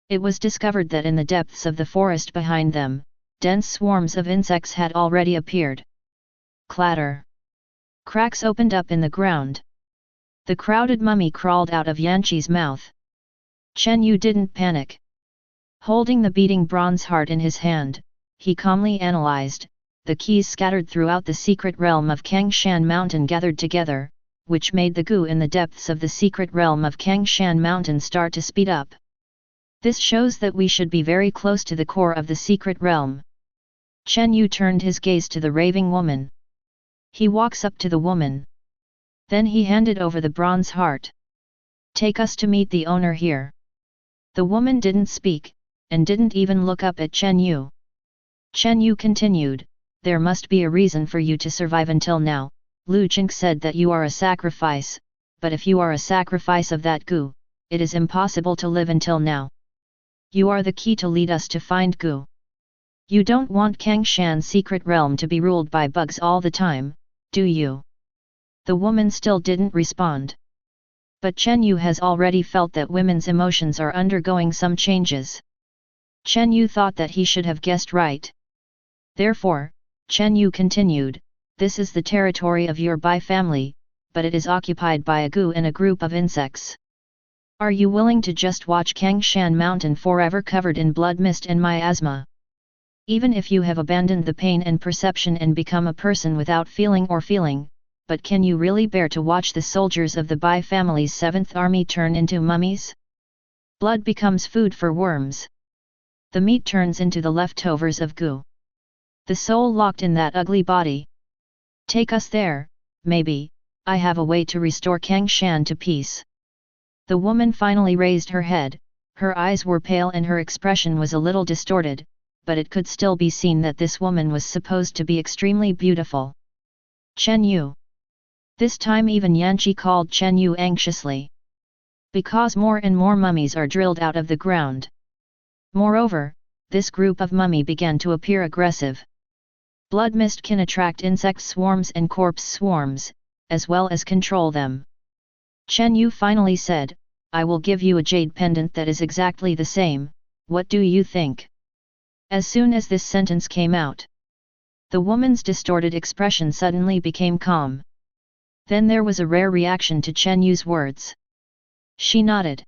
[SPEAKER 2] It was discovered that in the depths of the forest behind them, dense swarms of insects had already appeared. Clatter! Cracks opened up in the ground. The crowded mummy crawled out of Yanqi's mouth. Chen Yu didn't panic. Holding the beating bronze heart in his hand, he calmly analyzed. The keys scattered throughout the secret realm of Kangshan Mountain gathered together, which made the goo in the depths of the secret realm of Kangshan Mountain start to speed up. This shows that we should be very close to the core of the secret realm. Chen Yu turned his gaze to the raving woman. He walks up to the woman. Then he handed over the bronze heart. Take us to meet the owner here. The woman didn't speak, and didn't even look up at Chen Yu. Chen Yu continued. There must be a reason for you to survive until now. Lu Jing said that you are a sacrifice, but if you are a sacrifice of that goo, it is impossible to live until now. You are the key to lead us to find goo. You don't want Kangshan's secret realm to be ruled by bugs all the time, do you? The woman still didn't respond. But Chen Yu has already felt that women's emotions are undergoing some changes. Chen Yu thought that he should have guessed right. Therefore, Chen Yu continued, this is the territory of your Bai family, but it is occupied by a goo and a group of insects. Are you willing to just watch Kangshan Mountain forever covered in blood mist and miasma? Even if you have abandoned the pain and perception and become a person without feeling or feeling, but can you really bear to watch the soldiers of the Bai family's 7th army turn into mummies? Blood becomes food for worms. The meat turns into the leftovers of goo. The soul locked in that ugly body. Take us there, maybe, I have a way to restore Kangshan to peace. The woman finally raised her head, her eyes were pale and her expression was a little distorted, but it could still be seen that this woman was supposed to be extremely beautiful. Chen Yu. This time even Yanqi called Chen Yu anxiously. Because more and more mummies are drilled out of the ground. Moreover, this group of mummy began to appear aggressive. Blood mist can attract insect swarms and corpse swarms, as well as control them. Chen Yu finally said, I will give you a jade pendant that is exactly the same, what do you think? As soon as this sentence came out, the woman's distorted expression suddenly became calm. Then there was a rare reaction to Chen Yu's words. She nodded.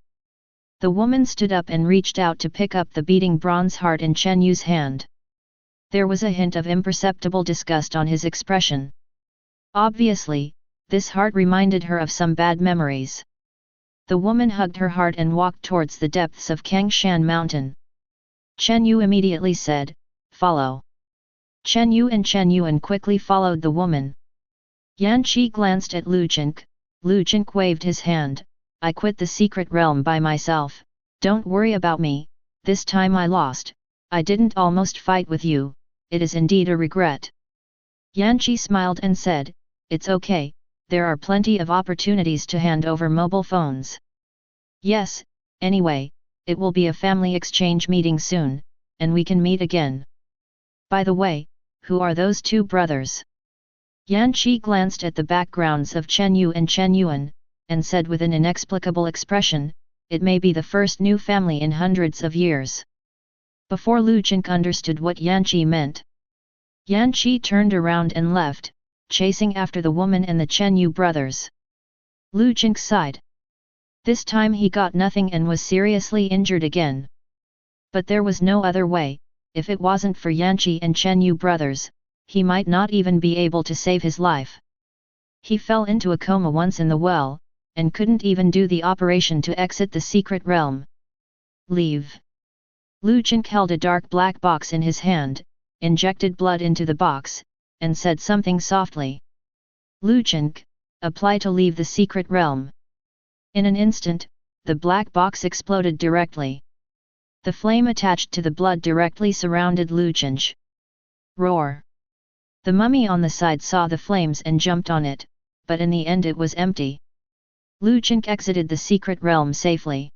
[SPEAKER 2] The woman stood up and reached out to pick up the beating bronze heart in Chen Yu's hand. There was a hint of imperceptible disgust on his expression. Obviously, this heart reminded her of some bad memories. The woman hugged her heart and walked towards the depths of Kangshan Mountain. Chen Yu immediately said, follow. Chen Yu and Chen Yuan quickly followed the woman. Yan Qi glanced at Lu Jing. Lu Jing waved his hand, I quit the secret realm by myself, don't worry about me, this time I lost, I didn't almost fight with you, it is indeed a regret. Yan Qi smiled and said, it's okay, there are plenty of opportunities to hand over mobile phones. Yes, anyway, it will be a family exchange meeting soon, and we can meet again. By the way, who are those two brothers? Yan Qi glanced at the backgrounds of Chen Yu and Chen Yuan, and said with an inexplicable expression, it may be the first new family in hundreds of years. Before Lu Jink understood what Yan Qi meant, Yan Qi turned around and left, chasing after the woman and the Chen Yu brothers. Lu Jink sighed. This time he got nothing and was seriously injured again. But there was no other way. If it wasn't for Yan Qi and Chen Yu brothers, he might not even be able to save his life. He fell into a coma once in the well, and couldn't even do the operation to exit the secret realm. Leave. Lu Jink held a dark black box in his hand, injected blood into the box, and said something softly. Lu Jink, apply to leave the secret realm. In an instant, the black box exploded directly. The flame attached to the blood directly surrounded Lu Jink. Roar! The mummy on the side saw the flames and jumped on it, but in the end it was empty. Lu Jink exited the secret realm safely.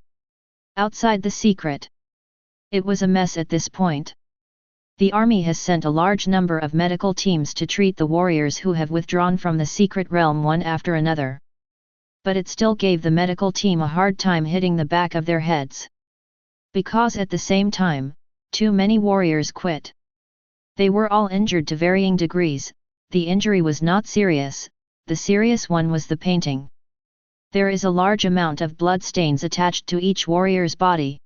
[SPEAKER 2] Outside the secret, it was a mess at this point. The army has sent a large number of medical teams to treat the warriors who have withdrawn from the secret realm one after another. But it still gave the medical team a hard time hitting the back of their heads. Because at the same time, too many warriors quit. They were all injured to varying degrees. The injury was not serious, the serious one was the painting. There is a large amount of blood stains attached to each warrior's body.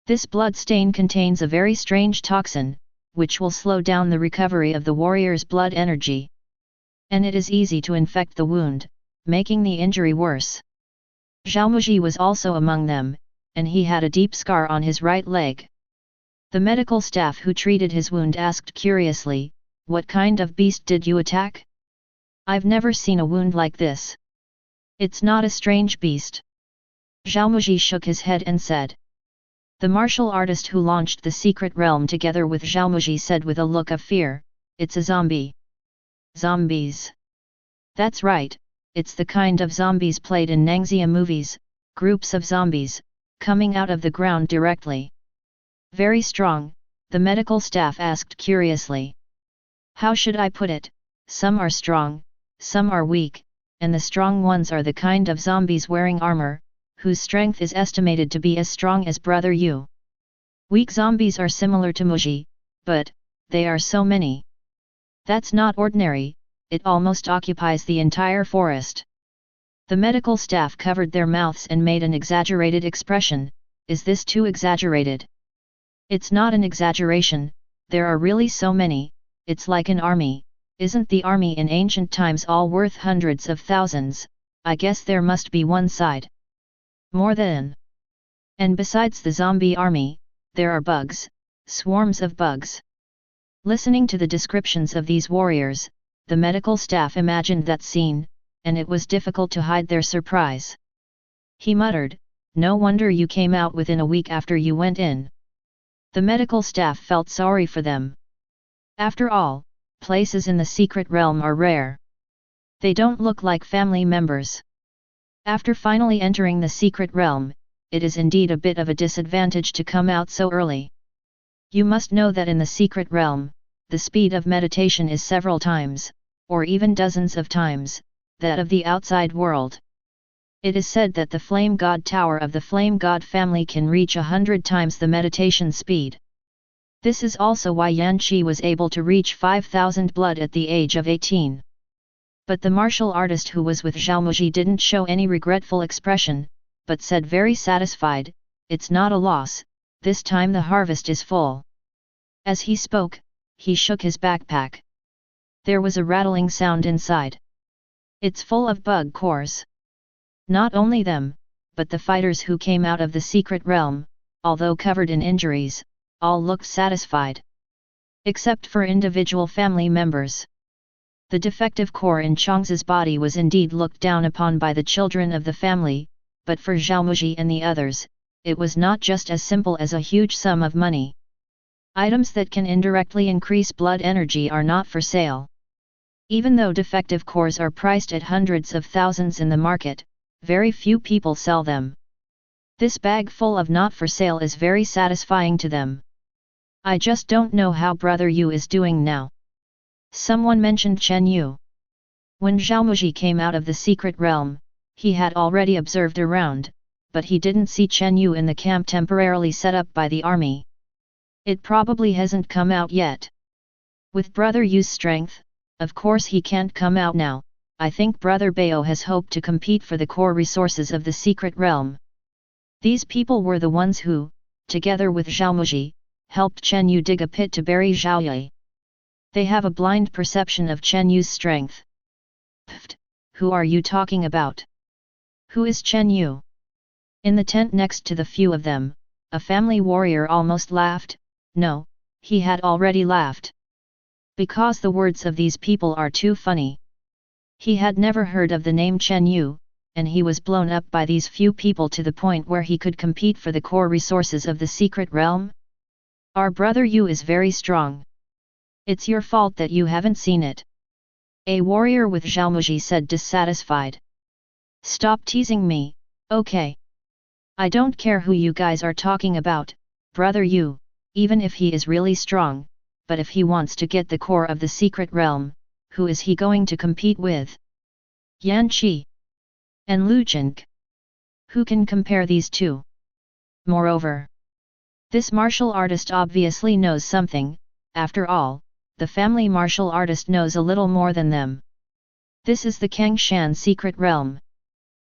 [SPEAKER 2] This blood stain contains a very strange toxin, which will slow down the recovery of the warrior's blood energy. And it is easy to infect the wound, making the injury worse. Zhao Muji was also among them, and he had a deep scar on his right leg. The medical staff who treated his wound asked curiously, "What kind of beast did you attack? I've never seen a wound like this." "It's not a strange beast." Zhao Muji shook his head and said. The martial artist who launched the secret realm together with Zhao Muji said with a look of fear, "It's a zombie." Zombies. That's right, it's the kind of zombies played in Nangxia movies, groups of zombies, coming out of the ground directly. Very strong, the medical staff asked curiously. How should I put it? Some are strong, some are weak, and the strong ones are the kind of zombies wearing armor, whose strength is estimated to be as strong as Brother Yu. Weak zombies are similar to Muji, but they are so many. That's not ordinary, it almost occupies the entire forest. The medical staff covered their mouths and made an exaggerated expression. Is this too exaggerated? It's not an exaggeration, there are really so many, it's like an army. Isn't the army in ancient times all worth hundreds of thousands? I guess there must be one side. More than. And besides the zombie army, there are bugs, swarms of bugs. Listening to the descriptions of these warriors, the medical staff imagined that scene, and it was difficult to hide their surprise. He muttered, "No wonder you came out within a week after you went in." The medical staff felt sorry for them. After all, places in the secret realm are rare. They don't look like family members. After finally entering the secret realm, it is indeed a bit of a disadvantage to come out so early. You must know that in the secret realm, the speed of meditation is several times, or even dozens of times, that of the outside world. It is said that the Flame God Tower of the Flame God family can reach 100 times the meditation speed. This is also why Yan Qi was able to reach 5,000 blood at the age of 18. But the martial artist who was with Zhao Muji didn't show any regretful expression, but said very satisfied, "It's not a loss, this time the harvest is full." As he spoke, he shook his backpack. There was a rattling sound inside. "It's full of bug cores." Not only them, but the fighters who came out of the secret realm, although covered in injuries, all looked satisfied. Except for individual family members. The defective core in Chang's body was indeed looked down upon by the children of the family, but for Zhao Muji and the others, it was not just as simple as a huge sum of money. Items that can indirectly increase blood energy are not for sale. Even though defective cores are priced at hundreds of thousands in the market, very few people sell them. This bag full of not for sale is very satisfying to them. I just don't know how Brother Yu is doing now. Someone mentioned Chen Yu. When Zhaomuji came out of the secret realm, he had already observed around, but he didn't see Chen Yu in the camp temporarily set up by the army. It probably hasn't come out yet. With Brother Yu's strength, of course he can't come out now. I think Brother Bao has hoped to compete for the core resources of the secret realm. These people were the ones who, together with Zhaomuji, helped Chen Yu dig a pit to bury Zhaoye. They have a blind perception of Chen Yu's strength. Pfft, who are you talking about? Who is Chen Yu? In the tent next to the few of them, a family warrior almost laughed. No, he had already laughed. Because the words of these people are too funny. He had never heard of the name Chen Yu, and he was blown up by these few people to the point where he could compete for the core resources of the secret realm. Our Brother Yu is very strong. It's your fault that you haven't seen it. A warrior with Zhaomuji said dissatisfied. Stop teasing me, okay? I don't care who you guys are talking about, Brother Yu, even if he is really strong, but if he wants to get the core of the secret realm, who is he going to compete with? Yan Qi and Lu Jink. Who can compare these two? Moreover, this martial artist obviously knows something. After all, the family martial artist knows a little more than them. This is the Kangshan secret realm.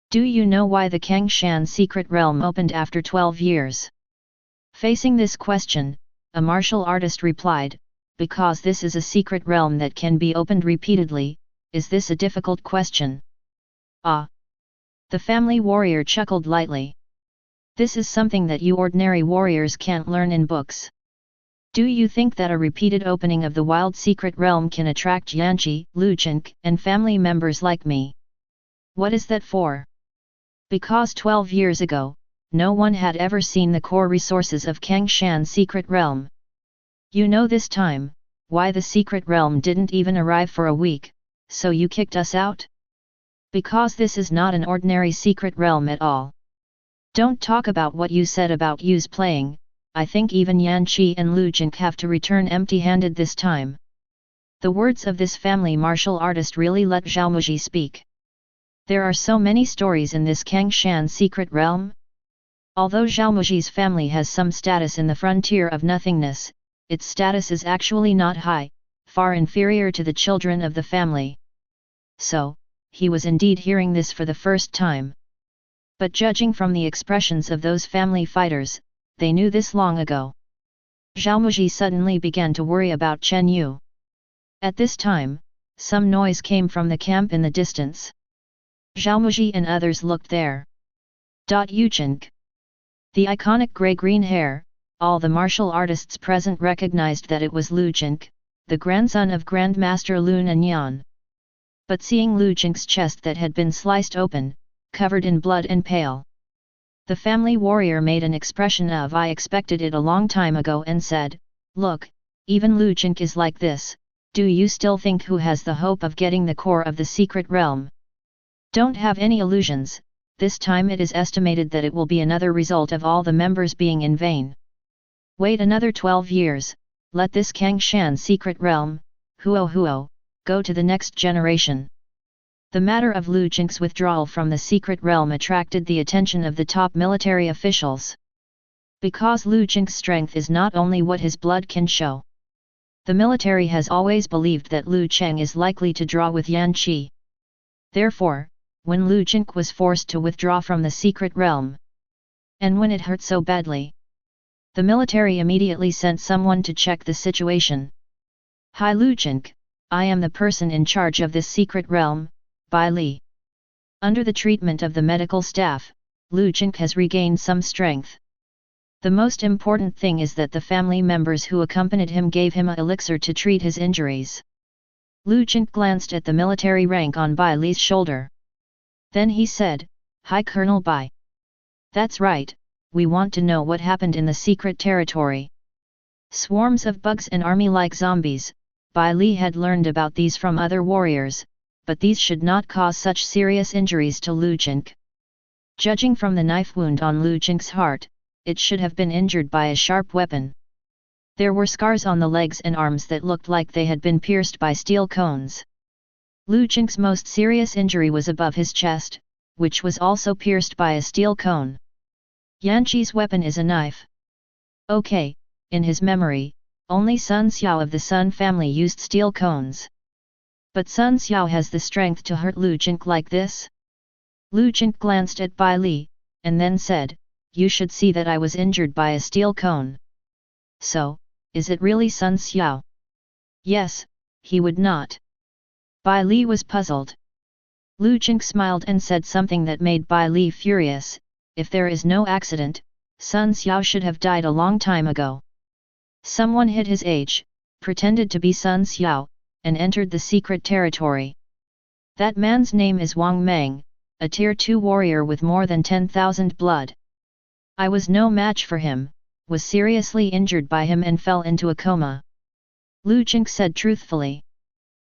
[SPEAKER 2] Do you know why the Kangshan secret realm opened after 12 years? Facing this question, a martial artist replied, because this is a secret realm that can be opened repeatedly. Is this a difficult question? Ah! The family warrior chuckled lightly. This is something that you ordinary warriors can't learn in books. Do you think that a repeated opening of the wild secret realm can attract Yanqi, Luchink, and family members like me? What is that for? Because 12 years ago, no one had ever seen the core resources of Kangshan secret realm. You know this time, why the secret realm didn't even arrive for a week, so you kicked us out? Because this is not an ordinary secret realm at all. Don't talk about what you said about Yu's playing. I think even Yan Qi and Lu Jink have to return empty-handed this time. The words of this family martial artist really let Zhaomuji speak. There are so many stories in this Kangshan secret realm. Although Zhaomuji's family has some status in the frontier of nothingness, its status is actually not high, far inferior to the children of the family. So, he was indeed hearing this for the first time. But judging from the expressions of those family fighters, they knew this long ago. Zhaomuji suddenly began to worry about Chen Yu. At this time, some noise came from the camp in the distance. Zhaomuji and others looked there. Yuchink. The iconic grey-green hair, all the martial artists present recognized that it was Lu Jink, the grandson of Grandmaster Lun and Yan. But seeing Lu Jink's chest that had been sliced open, covered in blood and pale, the family warrior made an expression of I expected it a long time ago and said, look, even Lu Jink is like this. Do you still think who has the hope of getting the core of the secret realm? Don't have any illusions. This time it is estimated that it will be another result of all the members being in vain. Wait another 12 years, let this Kangshan secret realm, huo, go to the next generation. The matter of Lu Jink's withdrawal from the secret realm attracted the attention of the top military officials. Because Lu Jink's strength is not only what his blood can show. The military has always believed that Lu Cheng is likely to draw with Yan Qi. Therefore, when Lu Jink was forced to withdraw from the secret realm, and when it hurt so badly, the military immediately sent someone to check the situation. Hi Lu Jink, I am the person in charge of this secret realm, Bai Li. Under the treatment of the medical staff, Lu Jink has regained some strength. The most important thing is that the family members who accompanied him gave him an elixir to treat his injuries. Lu Jink glanced at the military rank on Bai Li's shoulder. Then he said, Hi Colonel Bai. That's right, we want to know what happened in the secret territory. Swarms of bugs and army-like zombies, Bai Li had learned about these from other warriors, but these should not cause such serious injuries to Lu Jink. Judging from the knife wound on Lu Jink's heart, it should have been injured by a sharp weapon. There were scars on the legs and arms that looked like they had been pierced by steel cones. Lu Jink's most serious injury was above his chest, which was also pierced by a steel cone. Yanqi's weapon is a knife. Okay, in his memory, only Sun Xiao of the Sun family used steel cones. But Sun Xiao has the strength to hurt Lu Jink like this? Lu Jink glanced at Bai Li, and then said, "You should see that I was injured by a steel cone. So, is it really Sun Xiao?" Yes, he would not. Bai Li was puzzled. Lu Jink smiled and said something that made Bai Li furious. If there is no accident, Sun Xiao should have died a long time ago. Someone hid his age, pretended to be Sun Xiao, and entered the secret territory. That man's name is Wang Meng, a tier 2 warrior with more than 10,000 blood. I was no match for him, was seriously injured by him and fell into a coma. Lu Jink said truthfully.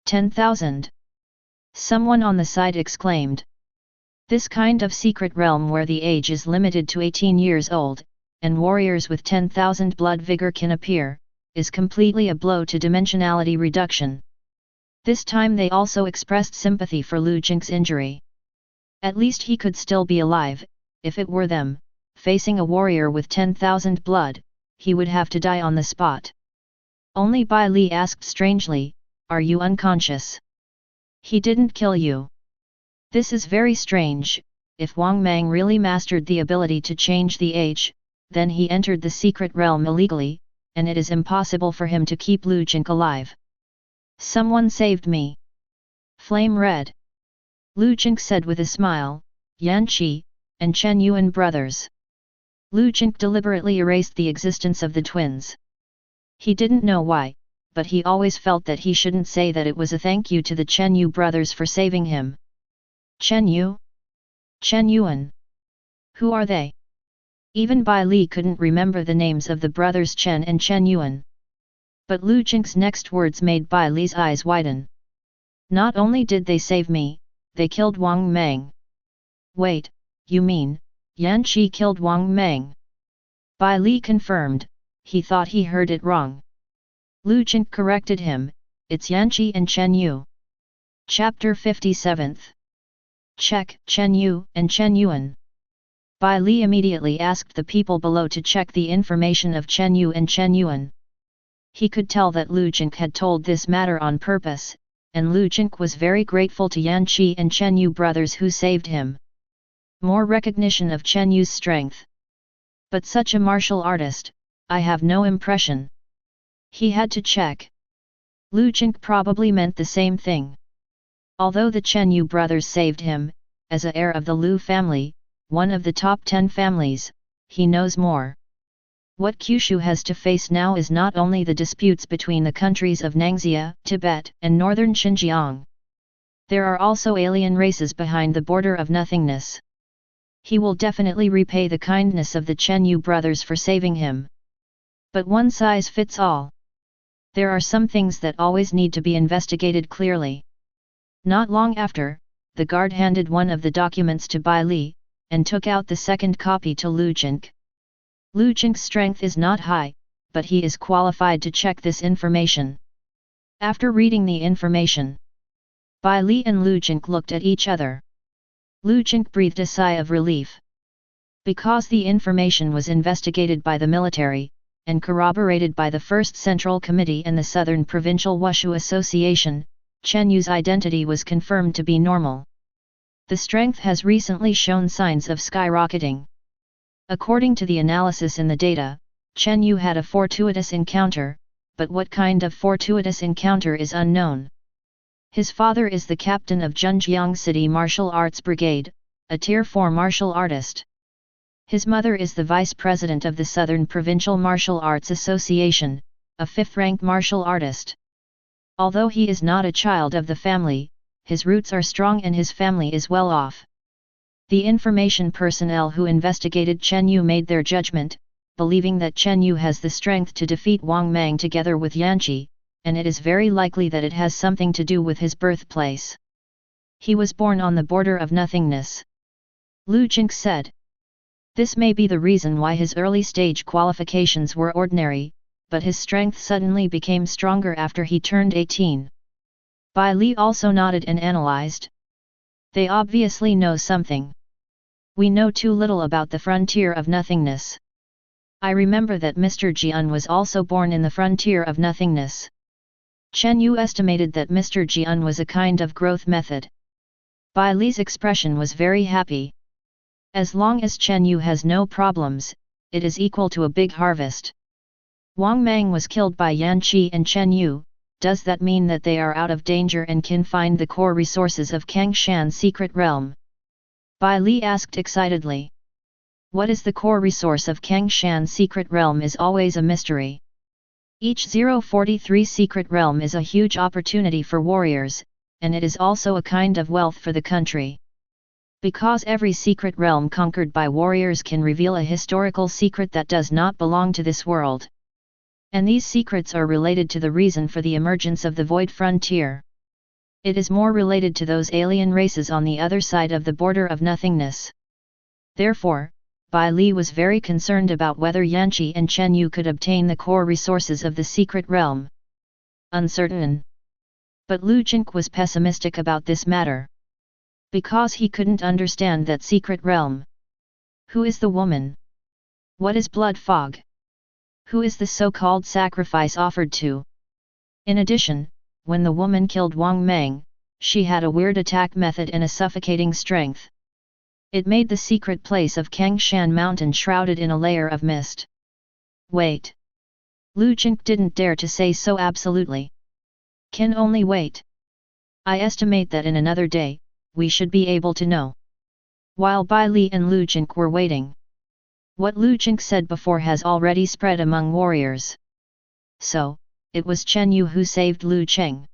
[SPEAKER 2] 10,000. Someone on the side exclaimed. This kind of secret realm where the age is limited to 18 years old, and warriors with 10,000 blood vigor can appear, is completely a blow to dimensionality reduction. This time they also expressed sympathy for Lu Jink's injury. At least he could still be alive. If it were them, facing a warrior with 10,000 blood, he would have to die on the spot. Only Bai Li asked strangely, "Are you unconscious? He didn't kill you." This is very strange. If Wang Meng really mastered the ability to change the age, then he entered the secret realm illegally, and it is impossible for him to keep Lu Jink alive. Someone saved me. Flame Red. Lu Jink said with a smile, "Yanqi, and Chen Yu brothers." Lu Jink deliberately erased the existence of the twins. He didn't know why, but he always felt that he shouldn't say that it was a thank you to the Chen Yu brothers for saving him. Chen Yu? Chen Yuan? Who are they? Even Bai Li couldn't remember the names of the brothers Chen and Chen Yuan. But Lu Jink's next words made Bai Li's eyes widen. Not only did they save me, they killed Wang Meng. Wait, you mean, Yanqi killed Wang Meng? Bai Li confirmed, he thought he heard it wrong. Lu Jink corrected him, it's Yanqi and Chen Yu. Chapter 57th. Check Chen Yu and Chen Yuan. Bai Li immediately asked the people below to check the information of Chen Yu and Chen Yuan. He could tell that Lu Jink had told this matter on purpose, and Lu Jink was very grateful to Yanqi and Chen Yu brothers who saved him. More recognition of Chen Yu's strength. But such a martial artist, I have no impression. He had to check. Lu Jink probably meant the same thing. Although the Chen Yu brothers saved him, as a heir of the Lu family, one of the top 10 families, he knows more. What Kyushu has to face now is not only the disputes between the countries of Ningxia, Tibet, and northern Xinjiang. There are also alien races behind the border of nothingness. He will definitely repay the kindness of the Chen Yu brothers for saving him. But one size fits all. There are some things that always need to be investigated clearly. Not long after, the guard handed one of the documents to Bai Li, and took out the second copy to Lu Jink. Lu Jink's strength is not high, but he is qualified to check this information. After reading the information, Bai Li and Lu Jink looked at each other. Lu Jink breathed a sigh of relief. Because the information was investigated by the military, and corroborated by the First Central Committee and the Southern Provincial Wushu Association, Chen Yu's identity was confirmed to be normal. The strength has recently shown signs of skyrocketing. According to the analysis in the data, Chen Yu had a fortuitous encounter, but what kind of fortuitous encounter is unknown. His father is the captain of Zhenjiang City Martial Arts Brigade, a Tier 4 martial artist. His mother is the vice president of the Southern Provincial Martial Arts Association, a 5th-rank martial artist. Although he is not a child of the family, his roots are strong and his family is well off. The information personnel who investigated Chen Yu made their judgment, believing that Chen Yu has the strength to defeat Wang Meng together with Yanqi, and it is very likely that it has something to do with his birthplace. He was born on the border of nothingness. Lu Jink said. This may be the reason why his early-stage qualifications were ordinary, but his strength suddenly became stronger after he turned 18. Bai Li also nodded and analyzed. They obviously know something. We know too little about the frontier of nothingness. I remember that Mr. Jian was also born in the frontier of nothingness. Chen Yu estimated that Mr. Jian was a kind of growth method. Bai Li's expression was very happy. As long as Chen Yu has no problems, it is equal to a big harvest. Wang Mang was killed by Yan Qi and Chen Yu. Does that mean that they are out of danger and can find the core resources of Kangshan's secret realm? Bai Li asked excitedly. What is the core resource of Kangshan's secret realm is always a mystery. Each 043 secret realm is a huge opportunity for warriors, and it is also a kind of wealth for the country. Because every secret realm conquered by warriors can reveal a historical secret that does not belong to this world. And these secrets are related to the reason for the emergence of the Void Frontier. It is more related to those alien races on the other side of the border of nothingness. Therefore, Bai Li was very concerned about whether Yanqi and Chen Yu could obtain the core resources of the secret realm. Uncertain. But Lu Jink was pessimistic about this matter. Because he couldn't understand that secret realm. Who is the woman? What is blood fog? Who is the so-called sacrifice offered to? In addition, when the woman killed Wang Mang, she had a weird attack method and a suffocating strength. It made the secret place of Kangshan Mountain shrouded in a layer of mist. Wait. Lu Jink didn't dare to say so absolutely. Can only wait. I estimate that in another day, we should be able to know. While Bai Li and Lu Jink were waiting. What Lu Jink said before has already spread among warriors. So, it was Chen Yu who saved Lu Cheng.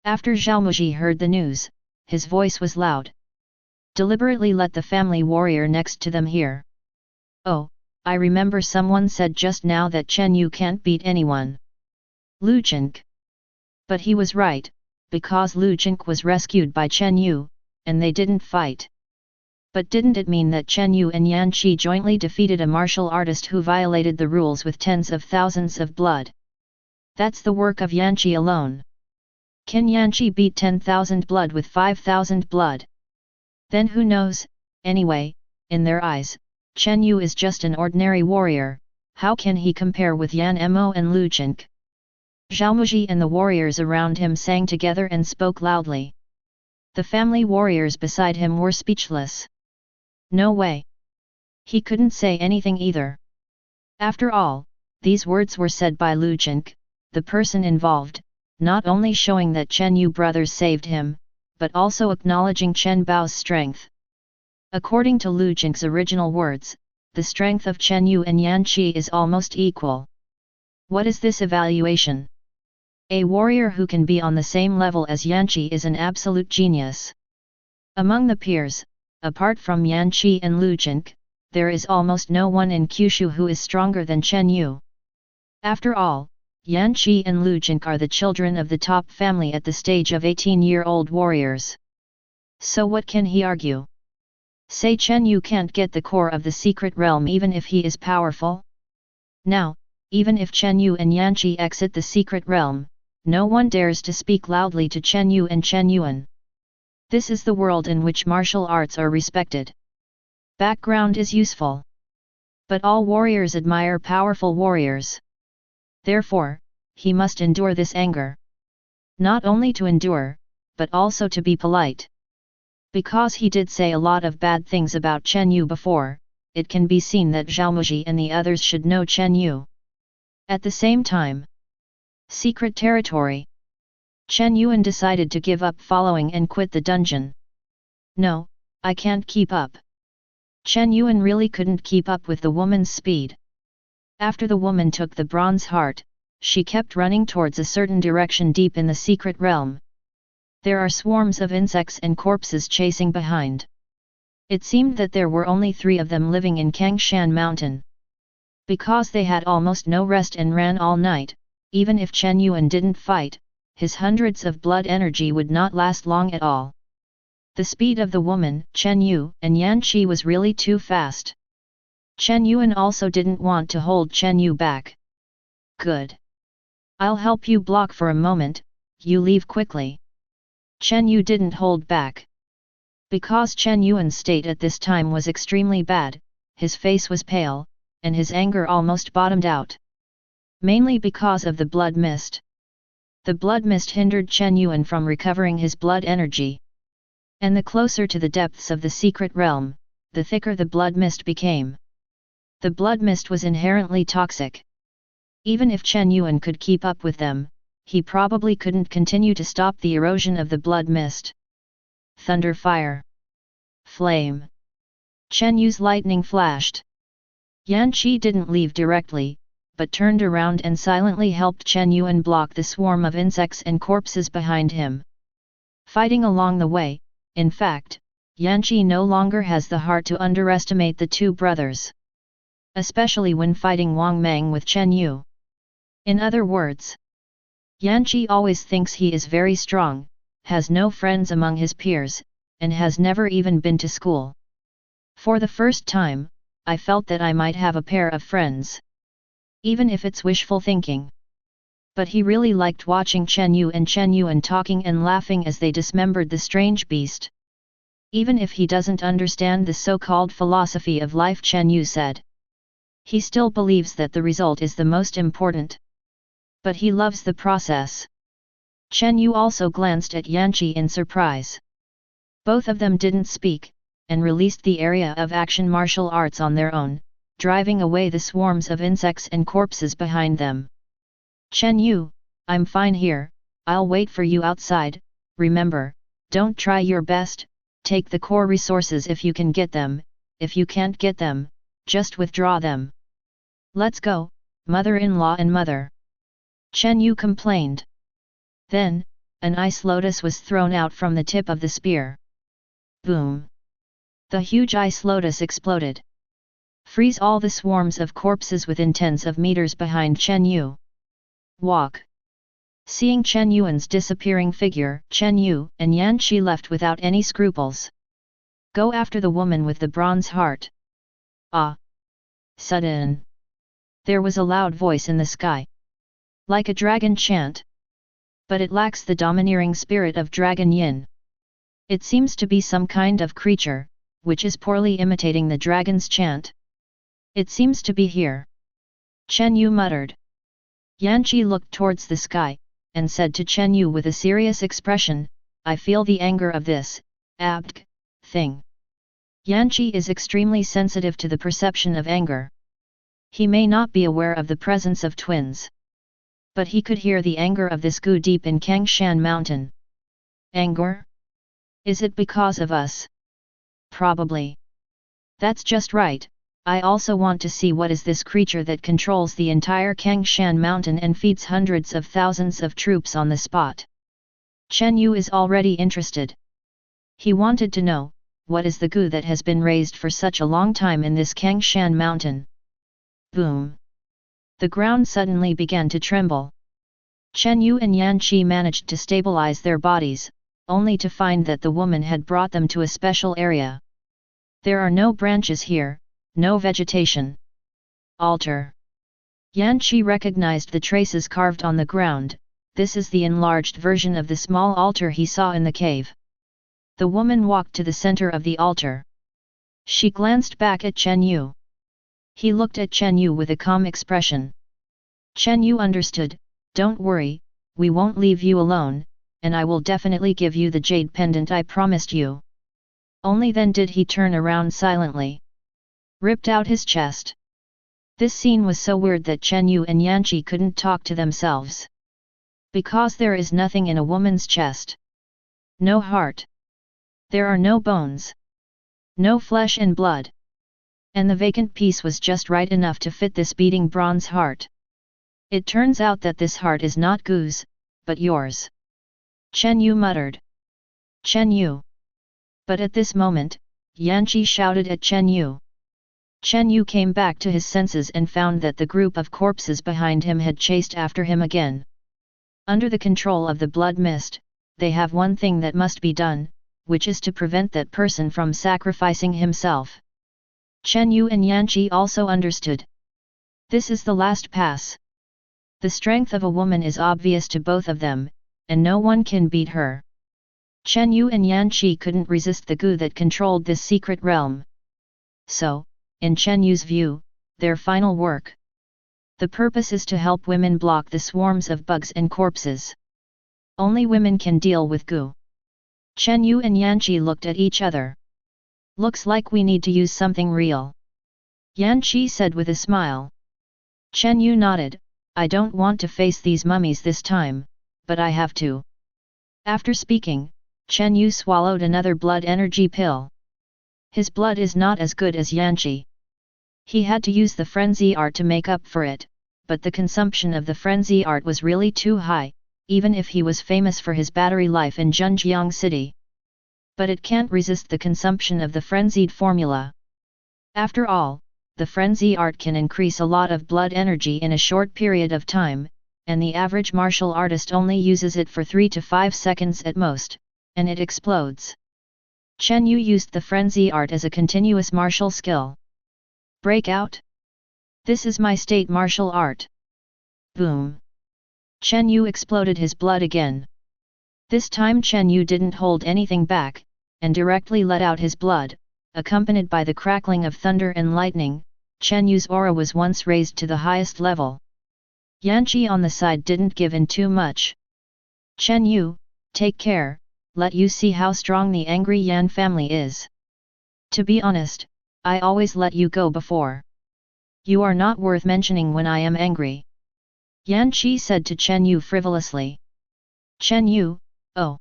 [SPEAKER 2] After Zhao Muji heard the news, his voice was loud. Deliberately let the family warrior next to them hear. Oh, I remember someone said just now that Chen Yu can't beat anyone. Lu Jink. But he was right, because Lu Jink was rescued by Chen Yu, and they didn't fight. But didn't it mean that Chen Yu and Yan Qi jointly defeated a martial artist who violated the rules with tens of thousands of blood? That's the work of Yan Qi alone. Can Yan Qi beat 10,000 blood with 5,000 blood? Then who knows? Anyway, in their eyes, Chen Yu is just an ordinary warrior. How can he compare with Yan Mo and Lu Jink? Zhao Muji and the warriors around him sang together and spoke loudly. The family warriors beside him were speechless. No way. He couldn't say anything either. After all, these words were said by Lu Jink, the person involved, not only showing that Chen Yu brothers saved him, but also acknowledging Chen Bao's strength. According to Lu Jink's original words, the strength of Chen Yu and Yan Qi is almost equal. What is this evaluation? A warrior who can be on the same level as Yan Qi is an absolute genius. Among the peers, apart from Yan Qi and Lu Jink, there is almost no one in Kyushu who is stronger than Chen Yu. After all, Yan Qi and Lu Jink are the children of the top family at the stage of 18-year-old warriors. So what can he argue? Say Chen Yu can't get the core of the secret realm even if he is powerful? Now, even if Chen Yu and Yan Qi exit the secret realm, no one dares to speak loudly to Chen Yu and Chen Yuan. This is the world in which martial arts are respected. Background is useful. But all warriors admire powerful warriors. Therefore, he must endure this anger. Not only to endure, but also to be polite. Because he did say a lot of bad things about Chen Yu before, it can be seen that Zhao Muji and the others should know Chen Yu. At the same time, secret territory. Chen Yuan decided to give up following and quit the dungeon. No, I can't keep up. Chen Yuan really couldn't keep up with the woman's speed. After the woman took the bronze heart, she kept running towards a certain direction deep in the secret realm. There are swarms of insects and corpses chasing behind. It seemed that there were only 3 of them living in Kangshan Mountain. Because they had almost no rest and ran all night, even if Chen Yuan didn't fight, his hundreds of blood energy would not last long at all. The speed of the woman, Chen Yu, and Yan Qi was really too fast. Chen Yuan also didn't want to hold Chen Yu back. Good. I'll help you block for a moment, you leave quickly. Chen Yu didn't hold back. Because Chen Yuan's state at this time was extremely bad, his face was pale, and his anger almost bottomed out. Mainly because of the blood mist. The blood mist hindered Chen Yuan from recovering his blood energy. And the closer to the depths of the secret realm, the thicker the blood mist became. The blood mist was inherently toxic. Even if Chen Yuan could keep up with them, he probably couldn't continue to stop the erosion of the blood mist. Thunder, fire, flame. Chen Yu's lightning flashed. Yan Qi didn't leave directly, but turned around and silently helped Chen Yuan block the swarm of insects and corpses behind him. Fighting along the way, in fact, Yan Qi no longer has the heart to underestimate the two brothers. Especially when fighting Wang Mang with Chen Yu. In other words, Yan Qi always thinks he is very strong, has no friends among his peers, and has never even been to school. For the first time, I felt that I might have a pair of friends. Even if it's wishful thinking. But he really liked watching Chen Yu and Chen Yuan talking and laughing as they dismembered the strange beast. Even if he doesn't understand the so-called philosophy of life, Chen Yu said. He still believes that the result is the most important. But he loves the process. Chen Yu also glanced at Yan Qi in surprise. Both of them didn't speak, and released the area of action martial arts on their own, driving away the swarms of insects and corpses behind them. Chen Yu, I'm fine here, I'll wait for you outside. Remember, don't try your best, take the core resources if you can get them, if you can't get them, just withdraw them. Let's go, mother-in-law and mother. Chen Yu complained. Then, an ice lotus was thrown out from the tip of the spear. Boom! The huge ice lotus exploded. Freeze all the swarms of corpses within tens of meters behind Chen Yu. Walk! Seeing Chen Yuan's disappearing figure, Chen Yu and Yan Qi left without any scruples. Go after the woman with the bronze heart. Ah! Sudden! There was a loud voice in the sky. Like a dragon chant. But it lacks the domineering spirit of Dragon Yin. It seems to be some kind of creature, which is poorly imitating the dragon's chant. It seems to be here. Chen Yu muttered. Yan Qi looked towards the sky, and said to Chen Yu with a serious expression, I feel the anger of this, AFK, thing. Yan Qi is extremely sensitive to the perception of anger. He may not be aware of the presence of twins. But he could hear the anger of this gu deep in Kangshan mountain. Anger? Is it because of us? Probably. That's just right. I also want to see what is this creature that controls the entire Kangshan mountain and feeds hundreds of thousands of troops on the spot. Chen Yu is already interested. He wanted to know, what is the gu that has been raised for such a long time in this Kangshan mountain? Boom! The ground suddenly began to tremble. Chen Yu and Yan Qi managed to stabilize their bodies, only to find that the woman had brought them to a special area. There are no branches here, no vegetation. Altar. Yan Qi recognized the traces carved on the ground. This is the enlarged version of the small altar he saw in the cave. The woman walked to the center of the altar. She glanced back at Chen Yu. He looked at Chen Yu with a calm expression. Chen Yu understood, don't worry, we won't leave you alone, and I will definitely give you the jade pendant I promised you. Only then did he turn around silently. Ripped out his chest. This scene was so weird that Chen Yu and Yan Qi couldn't talk to themselves. Because there is nothing in a woman's chest. No heart. There are no bones. No flesh and blood. And the vacant piece was just right enough to fit this beating bronze heart. It turns out that this heart is not Gu's, but yours. Chen Yu muttered. Chen Yu. But at this moment, Yan Qi shouted at Chen Yu. Chen Yu came back to his senses and found that the group of corpses behind him had chased after him again. Under the control of the blood mist, they have one thing that must be done, which is to prevent that person from sacrificing himself. Chen Yu and Yanqi also understood. This is the last pass. The strength of a woman is obvious to both of them, and no one can beat her. Chen Yu and Yanqi couldn't resist the gu that controlled this secret realm. So, in Chen Yu's view, their final work. The purpose is to help women block the swarms of bugs and corpses. Only women can deal with gu. Chen Yu and Yanqi looked at each other. Looks like we need to use something real. Yanqi said with a smile. Chen Yu nodded, I don't want to face these mummies this time, but I have to. After speaking, Chen Yu swallowed another blood energy pill. His blood is not as good as Yanqi. He had to use the frenzy art to make up for it, but the consumption of the frenzy art was really too high, even if he was famous for his battery life in Zhenjiang City. But it can't resist the consumption of the frenzied formula. After all, the frenzy art can increase a lot of blood energy in a short period of time, and the average martial artist only uses it for 3 to 5 seconds at most, and it explodes. Chen Yu used the frenzy art as a continuous martial skill. Breakout? This is my state martial art. Boom! Chen Yu exploded his blood again. This time Chen Yu didn't hold anything back, and directly let out his blood, accompanied by the crackling of thunder and lightning. Chen Yu's aura was once raised to the highest level. Yanqi on the side didn't give in too much. Chen Yu, take care, let you see how strong the angry Yan family is. To be honest, I always let you go before. You are not worth mentioning when I am angry. Yanqi said to Chen Yu frivolously. Chen Yu, oh.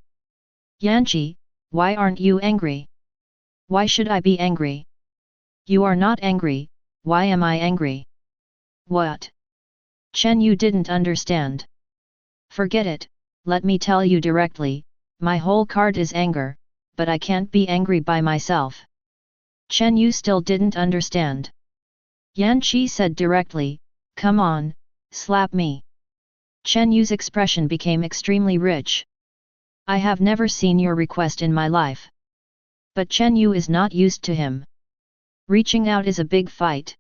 [SPEAKER 2] Yanqi, why aren't you angry? Why should I be angry? You are not angry, why am I angry? What? Chen Yu didn't understand. Forget it, let me tell you directly, my whole card is anger, but I can't be angry by myself. Chen Yu still didn't understand. Yanqi said directly, come on, slap me. Chen Yu's expression became extremely rich. I have never seen your request in my life. But Chen Yu is not used to him. Reaching out is a big fight.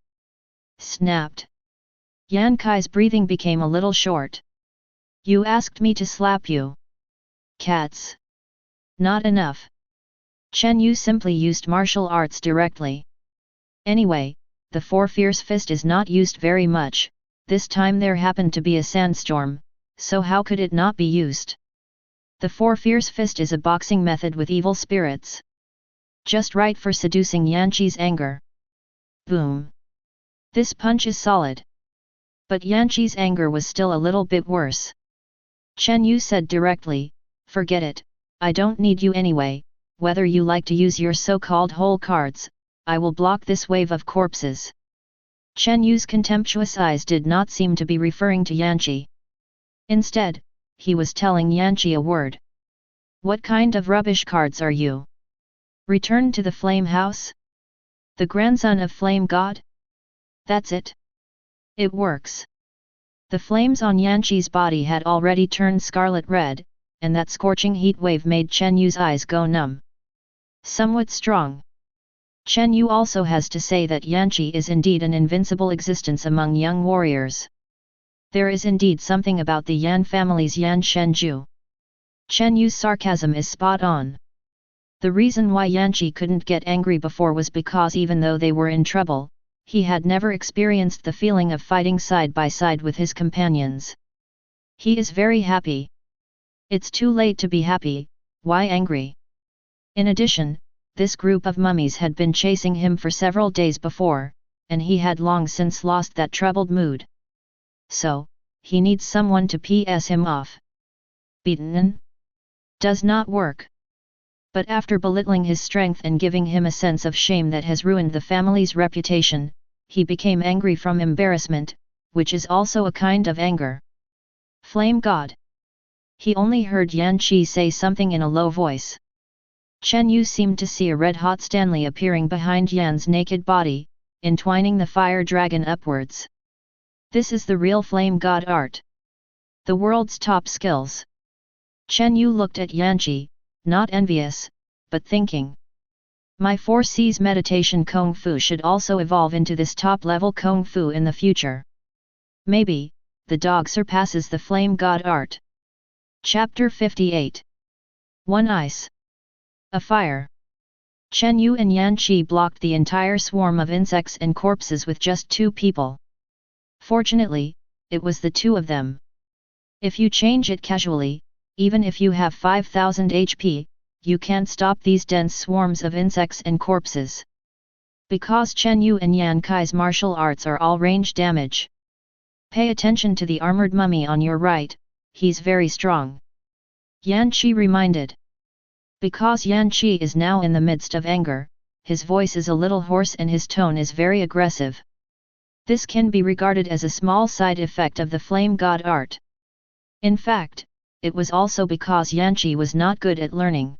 [SPEAKER 2] Snapped. Yan Kai's breathing became a little short. You asked me to slap you. Cats. Not enough. Chen Yu simply used martial arts directly. Anyway, the four fierce fist is not used very much, this time there happened to be a sandstorm, so how could it not be used? The four fierce fist is a boxing method with evil spirits. Just right for seducing Yanqi's anger. Boom! This punch is solid. But Yanqi's anger was still a little bit worse. Chen Yu said directly, forget it, I don't need you anyway, whether you like to use your so-called whole cards, I will block this wave of corpses. Chen Yu's contemptuous eyes did not seem to be referring to Yanqi. Instead, he was telling Yanqi a word. What kind of rubbish cards are you? Return to the Flame House? The grandson of Flame God? That's it. It works. The flames on Yanqi's body had already turned scarlet red, and that scorching heat wave made Chen Yu's eyes go numb. Somewhat strong. Chen Yu also has to say that Yanqi is indeed an invincible existence among young warriors. There is indeed something about the Yan family's Yan Shenju. Chen Yu's sarcasm is spot on. The reason why Yanqi couldn't get angry before was because even though they were in trouble, he had never experienced the feeling of fighting side by side with his companions. He is very happy. It's too late to be happy, why angry? In addition, this group of mummies had been chasing him for several days before, and he had long since lost that troubled mood. So, he needs someone to PS him off. Beaten? Does not work. But after belittling his strength and giving him a sense of shame that has ruined the family's reputation, he became angry from embarrassment, which is also a kind of anger. Flame God. He only heard Yanqi say something in a low voice. Chen Yu seemed to see a red-hot Stanley appearing behind Yan's naked body, entwining the fire dragon upwards. This is the real flame god art. The world's top skills. Chen Yu looked at Yanqi, not envious, but thinking. My 4C's meditation Kung Fu should also evolve into this top-level Kung Fu in the future. Maybe, the dog surpasses the flame god art. Chapter 58. One Ice. A Fire. Chen Yu and Yanqi blocked the entire swarm of insects and corpses with just 2 people. Fortunately, it was the 2 of them. If you change it casually, even if you have 5000 HP, you can't stop these dense swarms of insects and corpses. Because Chen Yu and Yan Kai's martial arts are all range damage. Pay attention to the armored mummy on your right, he's very strong. Yanqi reminded. Because Yanqi is now in the midst of anger, his voice is a little hoarse and his tone is very aggressive. This can be regarded as a small side effect of the flame god art. In fact, it was also because Yanqi was not good at learning.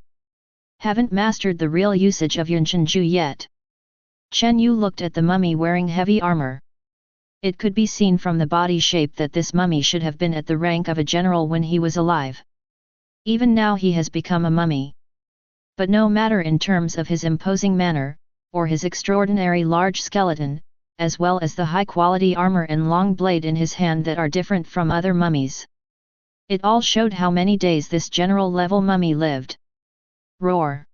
[SPEAKER 2] Haven't mastered the real usage of Yunshenju yet. Chen Yu looked at the mummy wearing heavy armor. It could be seen from the body shape that this mummy should have been at the rank of a general when he was alive. Even now he has become a mummy. But no matter in terms of his imposing manner, or his extraordinary large skeleton, as well as the high-quality armor and long blade in his hand that are different from other mummies. It all showed how many days this general-level mummy lived. Roar.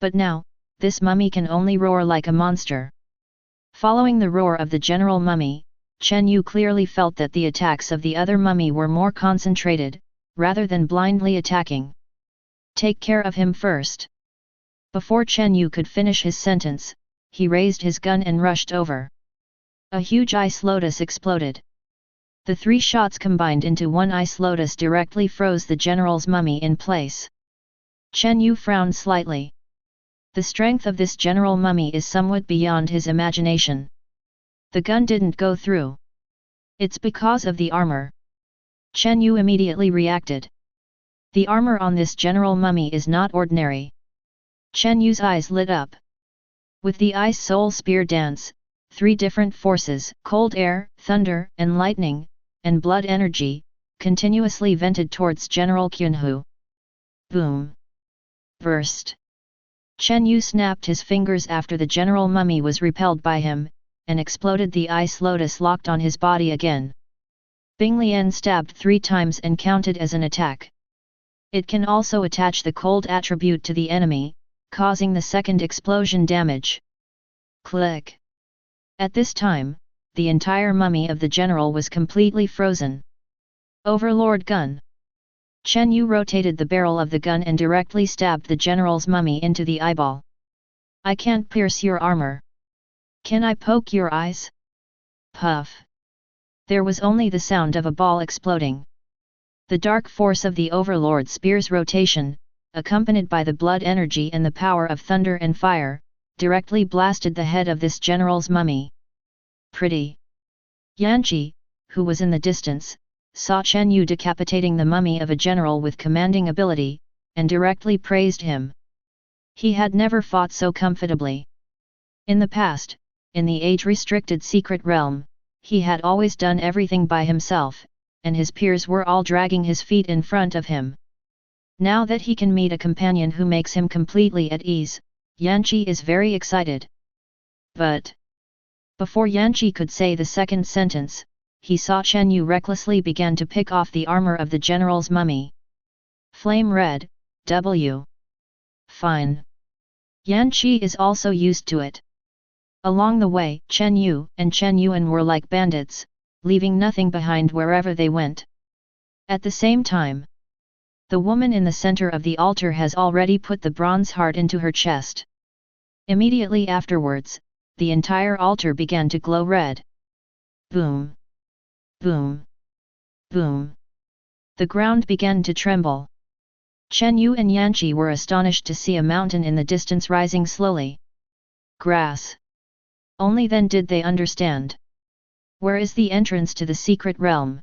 [SPEAKER 2] But now, this mummy can only roar like a monster. Following the roar of the general mummy, Chen Yu clearly felt that the attacks of the other mummy were more concentrated, rather than blindly attacking. Take care of him first. Before Chen Yu could finish his sentence, he raised his gun and rushed over. A huge ice lotus exploded. The 3 shots combined into one ice lotus directly froze the general's mummy in place. Chen Yu frowned slightly. The strength of this general mummy is somewhat beyond his imagination. The gun didn't go through. It's because of the armor. Chen Yu immediately reacted. The armor on this general mummy is not ordinary. Chen Yu's eyes lit up. With the ice soul spear dance, 3 different forces, cold air, thunder, and lightning, and blood energy, continuously vented towards General Qunhu. Boom! Burst! Chen Yu snapped his fingers after the general mummy was repelled by him, and exploded the ice lotus locked on his body again. Bing Lian stabbed 3 times and counted as an attack. It can also attach the cold attribute to the enemy, causing the second explosion damage. Click! At this time, the entire mummy of the general was completely frozen. Overlord gun. Chen Yu rotated the barrel of the gun and directly stabbed the general's mummy into the eyeball. I can't pierce your armor. Can I poke your eyes? Puff. There was only the sound of a ball exploding. The dark force of the Overlord spear's rotation, accompanied by the blood energy and the power of thunder and fire, directly blasted the head of this general's mummy. Pretty. Yanqi, who was in the distance, saw Chen Yu decapitating the mummy of a general with commanding ability, and directly praised him. He had never fought so comfortably. In the past, in the age-restricted secret realm, he had always done everything by himself, and his peers were all dragging his feet in front of him. Now that he can meet a companion who makes him completely at ease, Yanqi is very excited. But before Yanqi could say the second sentence, he saw Chen Yu recklessly began to pick off the armor of the general's mummy. Flame red, W. Fine. Yanqi is also used to it. Along the way, Chen Yu and Chen Yuan were like bandits, leaving nothing behind wherever they went. At the same time, the woman in the center of the altar has already put the bronze heart into her chest. Immediately afterwards, the entire altar began to glow red. Boom! Boom! Boom! The ground began to tremble. Chen Yu and Yanqi were astonished to see a mountain in the distance rising slowly. Grass. Only then did they understand. Where is the entrance to the secret realm?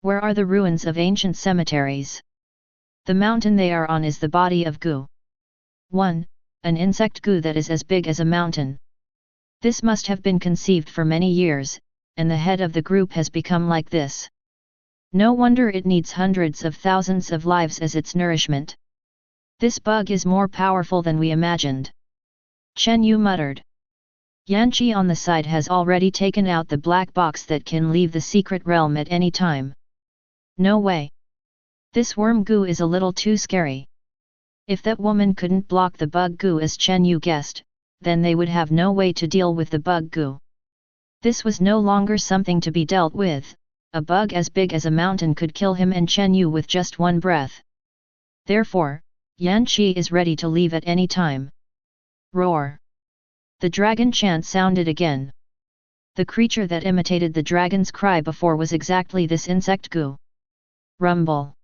[SPEAKER 2] Where are the ruins of ancient cemeteries? The mountain they are on is the body of Gu. 1. An insect Gu that is as big as a mountain. This must have been conceived for many years, and the head of the group has become like this. No wonder it needs hundreds of thousands of lives as its nourishment. This bug is more powerful than we imagined. Chen Yu muttered. Yanqi on the side has already taken out the black box that can leave the secret realm at any time. No way. This worm goo is a little too scary. If that woman couldn't block the bug goo as Chen Yu guessed, then they would have no way to deal with the bug goo. This was no longer something to be dealt with. A bug as big as a mountain could kill him and Chen Yu with just one breath. Therefore, Yanqi is ready to leave at any time. Roar! The dragon chant sounded again. The creature that imitated the dragon's cry before was exactly this insect goo. Rumble!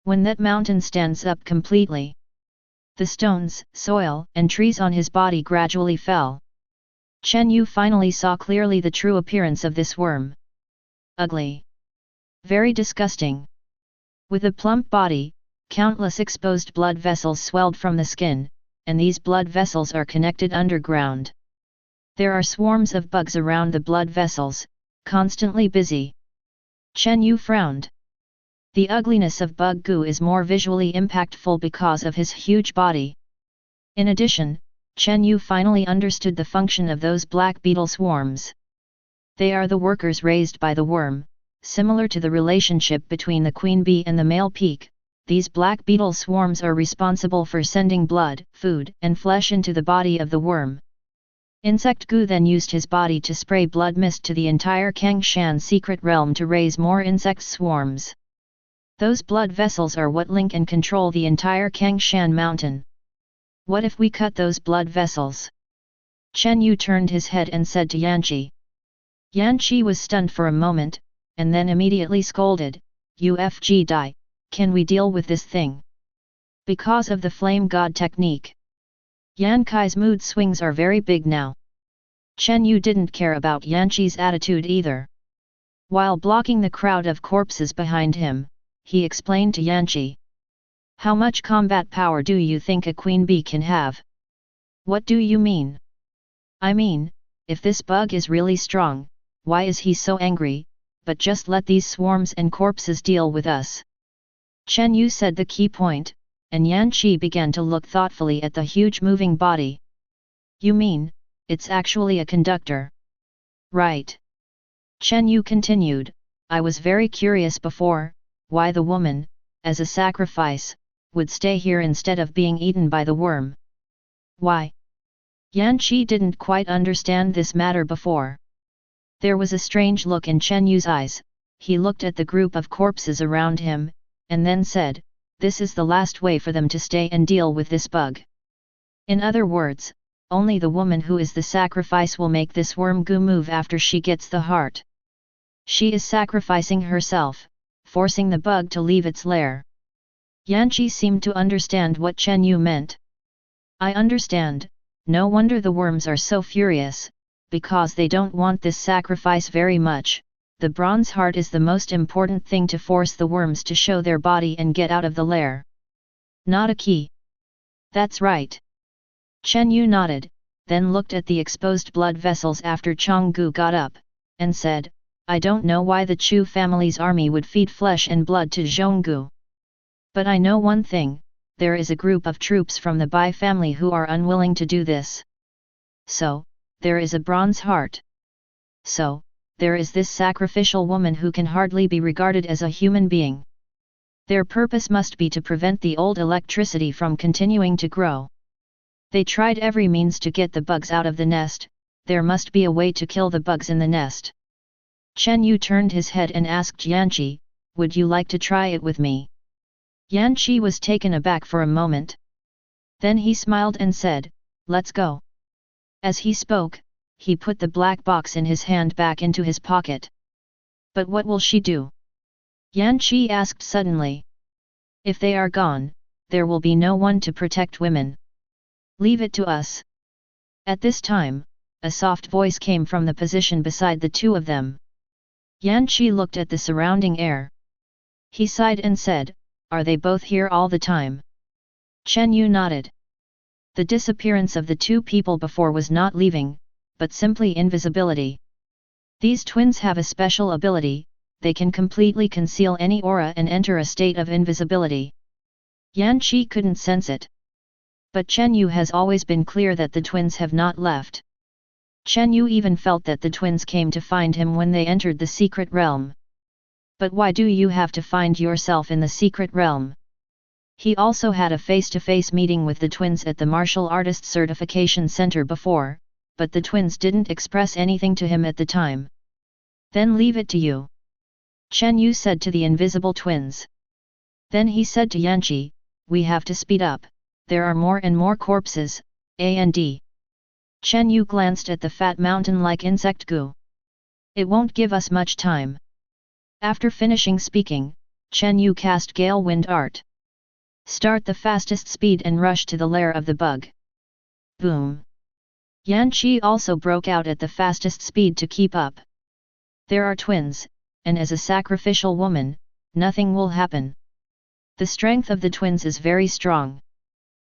[SPEAKER 2] When that mountain stands up completely, the stones, soil, and trees on his body gradually fell. Chen Yu finally saw clearly the true appearance of this worm. Ugly. Very disgusting. With a plump body, countless exposed blood vessels swelled from the skin, and these blood vessels are connected underground. There are swarms of bugs around the blood vessels, constantly busy. Chen Yu frowned. The ugliness of bug goo is more visually impactful because of his huge body. In addition, Chen Yu finally understood the function of those black beetle swarms. They are the workers raised by the worm, similar to the relationship between the queen bee and the male peak. These black beetle swarms are responsible for sending blood, food, and flesh into the body of the worm. Insect goo then used his body to spray blood mist to the entire Kangshan secret realm to raise more insect swarms. Those blood vessels are what link and control the entire Kangshan mountain. What if we cut those blood vessels? Chen Yu turned his head and said to Yanqi. Yanqi was stunned for a moment, and then immediately scolded, "Ufg Dai, can we deal with this thing?" Because of the flame god technique. Yan Kai's mood swings are very big now. Chen Yu didn't care about Yanqi's attitude either. While blocking the crowd of corpses behind him, he explained to Yanqi. How much combat power do you think a queen bee can have? What do you mean? I mean, if this bug is really strong, why is he so angry? But just let these swarms and corpses deal with us. Chen Yu said the key point, and Yanqi began to look thoughtfully at the huge moving body. You mean, it's actually a conductor? Right. Chen Yu continued, I was very curious before, why the woman, as a sacrifice, would stay here instead of being eaten by the worm. Why? Yanqi didn't quite understand this matter before. There was a strange look in Chen Yu's eyes. He looked at the group of corpses around him, and then said, this is the last way for them to stay and deal with this bug. In other words, only the woman who is the sacrifice will make this worm goo move after she gets the heart. She is sacrificing herself, forcing the bug to leave its lair. Yanqi seemed to understand what Chen Yu meant. I understand, no wonder the worms are so furious, because they don't want this sacrifice very much. The bronze heart is the most important thing to force the worms to show their body and get out of the lair. Not a key. That's right. Chen Yu nodded, then looked at the exposed blood vessels after Changgu got up, and said, I don't know why the Chu family's army would feed flesh and blood to Zhonggu. But I know one thing, there is a group of troops from the Bai family who are unwilling to do this. So, there is a bronze heart. So, there is this sacrificial woman who can hardly be regarded as a human being. Their purpose must be to prevent the old electricity from continuing to grow. They tried every means to get the bugs out of the nest. There must be a way to kill the bugs in the nest. Chen Yu turned his head and asked Yanqi, would you like to try it with me? Yanqi was taken aback for a moment. Then he smiled and said, let's go. As he spoke, he put the black box in his hand back into his pocket. But what will she do? Yanqi asked suddenly. If they are gone, there will be no one to protect women. Leave it to us. At this time, a soft voice came from the position beside the two of them. Yanqi looked at the surrounding air. He sighed and said, are they both here all the time? Chen Yu nodded. The disappearance of the two people before was not leaving, but simply invisibility. These twins have a special ability, they can completely conceal any aura and enter a state of invisibility. Yan Qi couldn't sense it. But Chen Yu has always been clear that the twins have not left. Chen Yu even felt that the twins came to find him when they entered the secret realm. But why do you have to find yourself in the secret realm? He also had a face-to-face meeting with the twins at the Martial Artist Certification Center before, but the twins didn't express anything to him at the time. Then leave it to you. Chen Yu said to the invisible twins. Then he said to Yanqi, we have to speed up, there are more and more corpses, and. Chen Yu glanced at the fat mountain-like insect goo. It won't give us much time. After finishing speaking, Chen Yu cast Gale Wind Art. Start the fastest speed and rush to the lair of the bug. Boom! Yan Qi also broke out at the fastest speed to keep up. There are twins, and as a sacrificial woman, nothing will happen. The strength of the twins is very strong.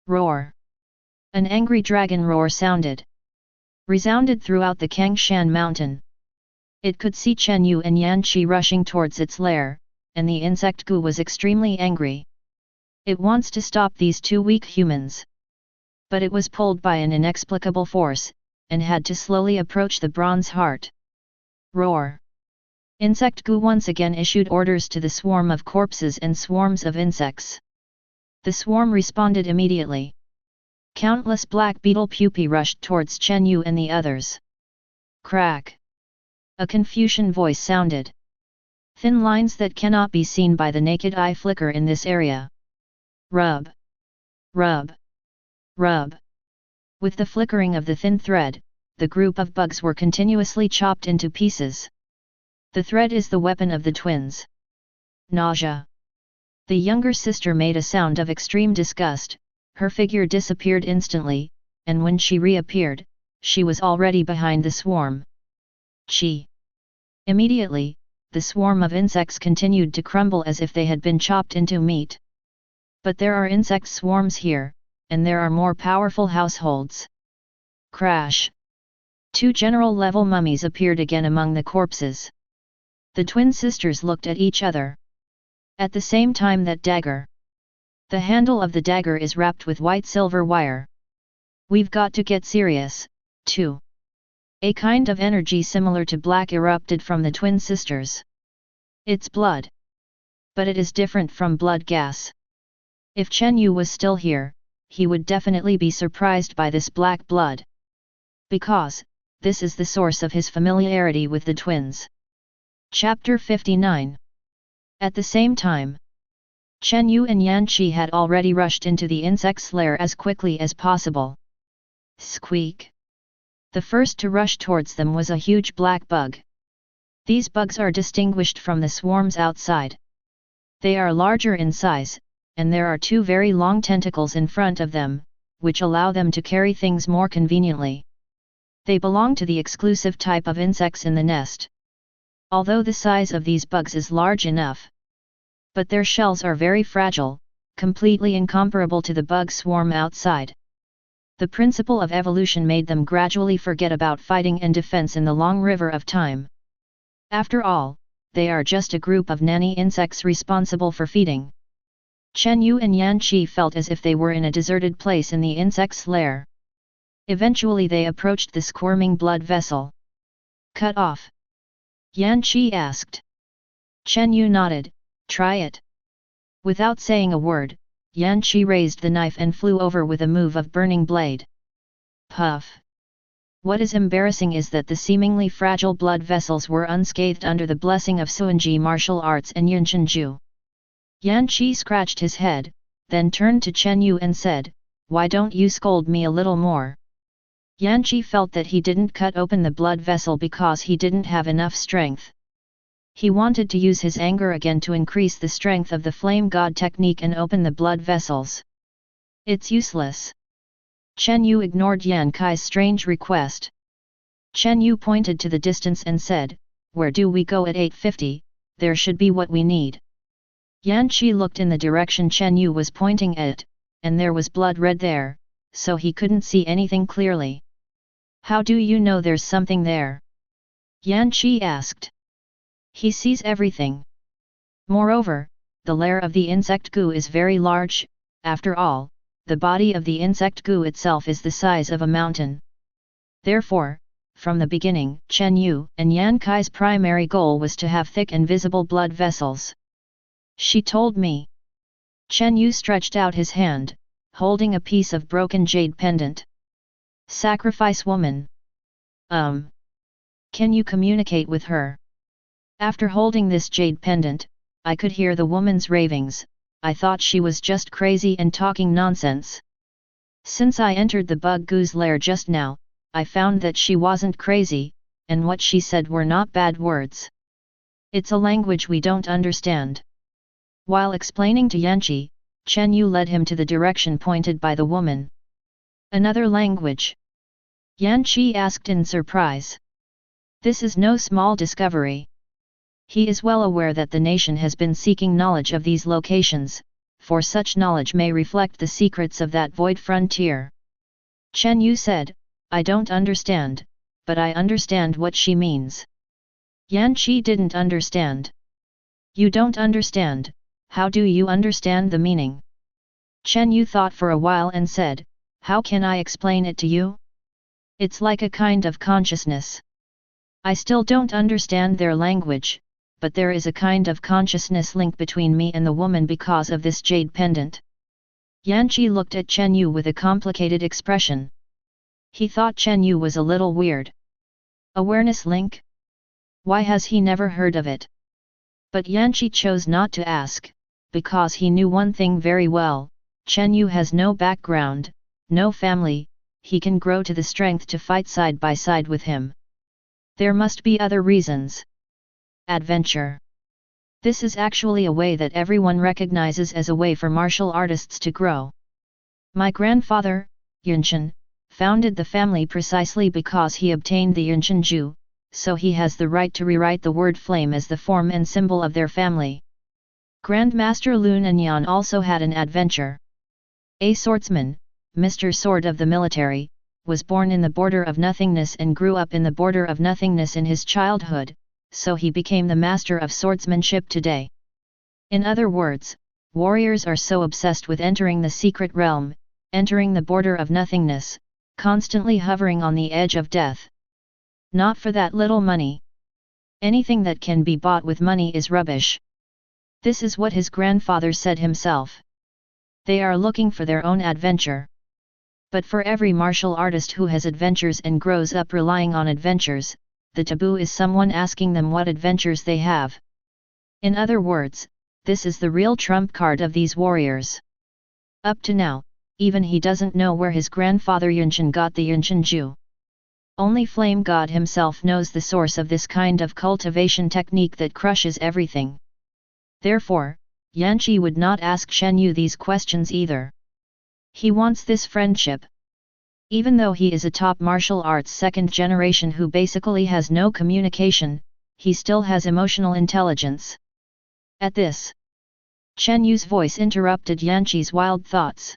[SPEAKER 2] Roar! An angry dragon roar sounded. Resounded throughout the Kangshan mountain. It could see Chen Yu and Yan Qi rushing towards its lair, and the insect goo was extremely angry. It wants to stop these two weak humans. But it was pulled by an inexplicable force, and had to slowly approach the bronze heart. Roar! Insect goo once again issued orders to the swarm of corpses and swarms of insects. The swarm responded immediately. Countless black beetle pupae rushed towards Chen Yu and the others. Crack! A Confucian voice sounded. Thin lines that cannot be seen by the naked eye flicker in this area. Rub! Rub! Rub! With the flickering of the thin thread, the group of bugs were continuously chopped into pieces. The thread is the weapon of the twins. Nausea! The younger sister made a sound of extreme disgust, her figure disappeared instantly, and when she reappeared, she was already behind the swarm. Chi! Immediately, the swarm of insects continued to crumble as if they had been chopped into meat. But there are insect swarms here, and there are more powerful households. Crash! Two general-level mummies appeared again among the corpses. The twin sisters looked at each other. At the same time that dagger. The handle of the dagger is wrapped with white silver wire. We've got to get serious, too. A kind of energy similar to black erupted from the twin sisters. It's blood. But it is different from blood gas. If Chen Yu was still here, he would definitely be surprised by this black blood. Because, this is the source of his familiarity with the twins. Chapter 59. At the same time, Chen Yu and Yan Qi had already rushed into the insect's lair as quickly as possible. Squeak! The first to rush towards them was a huge black bug. These bugs are distinguished from the swarms outside. They are larger in size, and there are two very long tentacles in front of them, which allow them to carry things more conveniently. They belong to the exclusive type of insects in the nest. Although the size of these bugs is large enough, but their shells are very fragile, completely incomparable to the bug swarm outside. The principle of evolution made them gradually forget about fighting and defense in the long river of time. After all, they are just a group of nanny insects responsible for feeding. Chen Yu and Yan Qi felt as if they were in a deserted place in the insect's lair. Eventually they approached the squirming blood vessel. Cut off? Yan Qi asked. Chen Yu nodded. Try it. Without saying a word, Yan Qi raised the knife and flew over with a move of burning blade. Puff! What is embarrassing is that the seemingly fragile blood vessels were unscathed under the blessing of Suanji martial arts and Yunshenju. Yan Qi scratched his head, then turned to Chen Yu and said, "Why don't you scold me a little more?" Yan Qi felt that he didn't cut open the blood vessel because he didn't have enough strength. He wanted to use his anger again to increase the strength of the flame god technique and open the blood vessels. It's useless. Chen Yu ignored Yan Kai's strange request. Chen Yu pointed to the distance and said, "Where do we go at 850, there should be what we need." Yan Qi looked in the direction Chen Yu was pointing at, and there was blood red there, so he couldn't see anything clearly. How do you know there's something there? Yan Qi asked. He sees everything. Moreover, the lair of the insect goo is very large. After all, the body of the insect goo itself is the size of a mountain. Therefore, from the beginning, Chen Yu and Yan Kai's primary goal was to have thick and visible blood vessels. She told me. Chen Yu stretched out his hand, holding a piece of broken jade pendant. Sacrifice woman. Can you communicate with her? After holding this jade pendant, I could hear the woman's ravings. I thought she was just crazy and talking nonsense. Since I entered the bug goo's lair just now, I found that she wasn't crazy, and what she said were not bad words. It's a language we don't understand. While explaining to Yanqi, Chen Yu led him to the direction pointed by the woman. Another language? Yanqi asked in surprise. This is no small discovery. He is well aware that the nation has been seeking knowledge of these locations, for such knowledge may reflect the secrets of that void frontier. Chen Yu said, I don't understand, but I understand what she means. Yan Qi didn't understand. You don't understand, how do you understand the meaning? Chen Yu thought for a while and said, how can I explain it to you? It's like a kind of consciousness. I still don't understand their language, but there is a kind of consciousness link between me and the woman because of this jade pendant. Yan Qi looked at Chen Yu with a complicated expression. He thought Chen Yu was a little weird. Awareness link? Why has he never heard of it? But Yan Qi chose not to ask, because he knew one thing very well, Chen Yu has no background, no family, he can grow to the strength to fight side by side with him. There must be other reasons. Adventure. This is actually a way that everyone recognizes as a way for martial artists to grow. My grandfather, Yunchen, founded the family precisely because he obtained the Yunchen Ju, so he has the right to rewrite the word flame as the form and symbol of their family. Grandmaster Lun Anyan also had an adventure. A swordsman, Mr. Sword of the military, was born in the border of nothingness and grew up in the border of nothingness in his childhood, so he became the master of swordsmanship today. In other words, warriors are so obsessed with entering the secret realm, entering the border of nothingness, constantly hovering on the edge of death. Not for that little money. Anything that can be bought with money is rubbish. This is what his grandfather said himself. They are looking for their own adventure. But for every martial artist who has adventures and grows up relying on adventures, the taboo is someone asking them what adventures they have. In other words, this is the real trump card of these warriors. Up to now, even he doesn't know where his grandfather Yunchen got the Yunchen Ju. Only Flame God himself knows the source of this kind of cultivation technique that crushes everything. Therefore, Yanqi would not ask Chen Yu these questions either. He wants this friendship. Even though he is a top martial arts second generation who basically has no communication, he still has emotional intelligence. At this, Chen Yu's voice interrupted Yanqi's wild thoughts.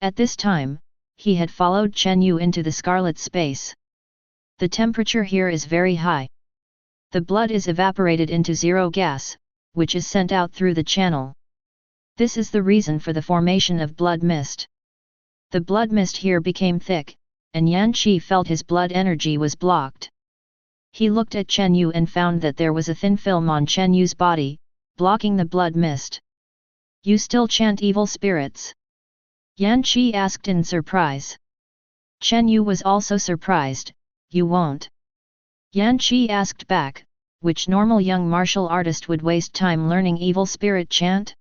[SPEAKER 2] At this time, he had followed Chen Yu into the scarlet space. The temperature here is very high. The blood is evaporated into zero gas, which is sent out through the channel. This is the reason for the formation of blood mist. The blood mist here became thick, and Yan Qi felt his blood energy was blocked. He looked at Chen Yu and found that there was a thin film on Chen Yu's body, blocking the blood mist. You still chant evil spirits? Yan Qi asked in surprise. Chen Yu was also surprised. You won't? Yan Qi asked back, which normal young martial artist would waste time learning evil spirit chant?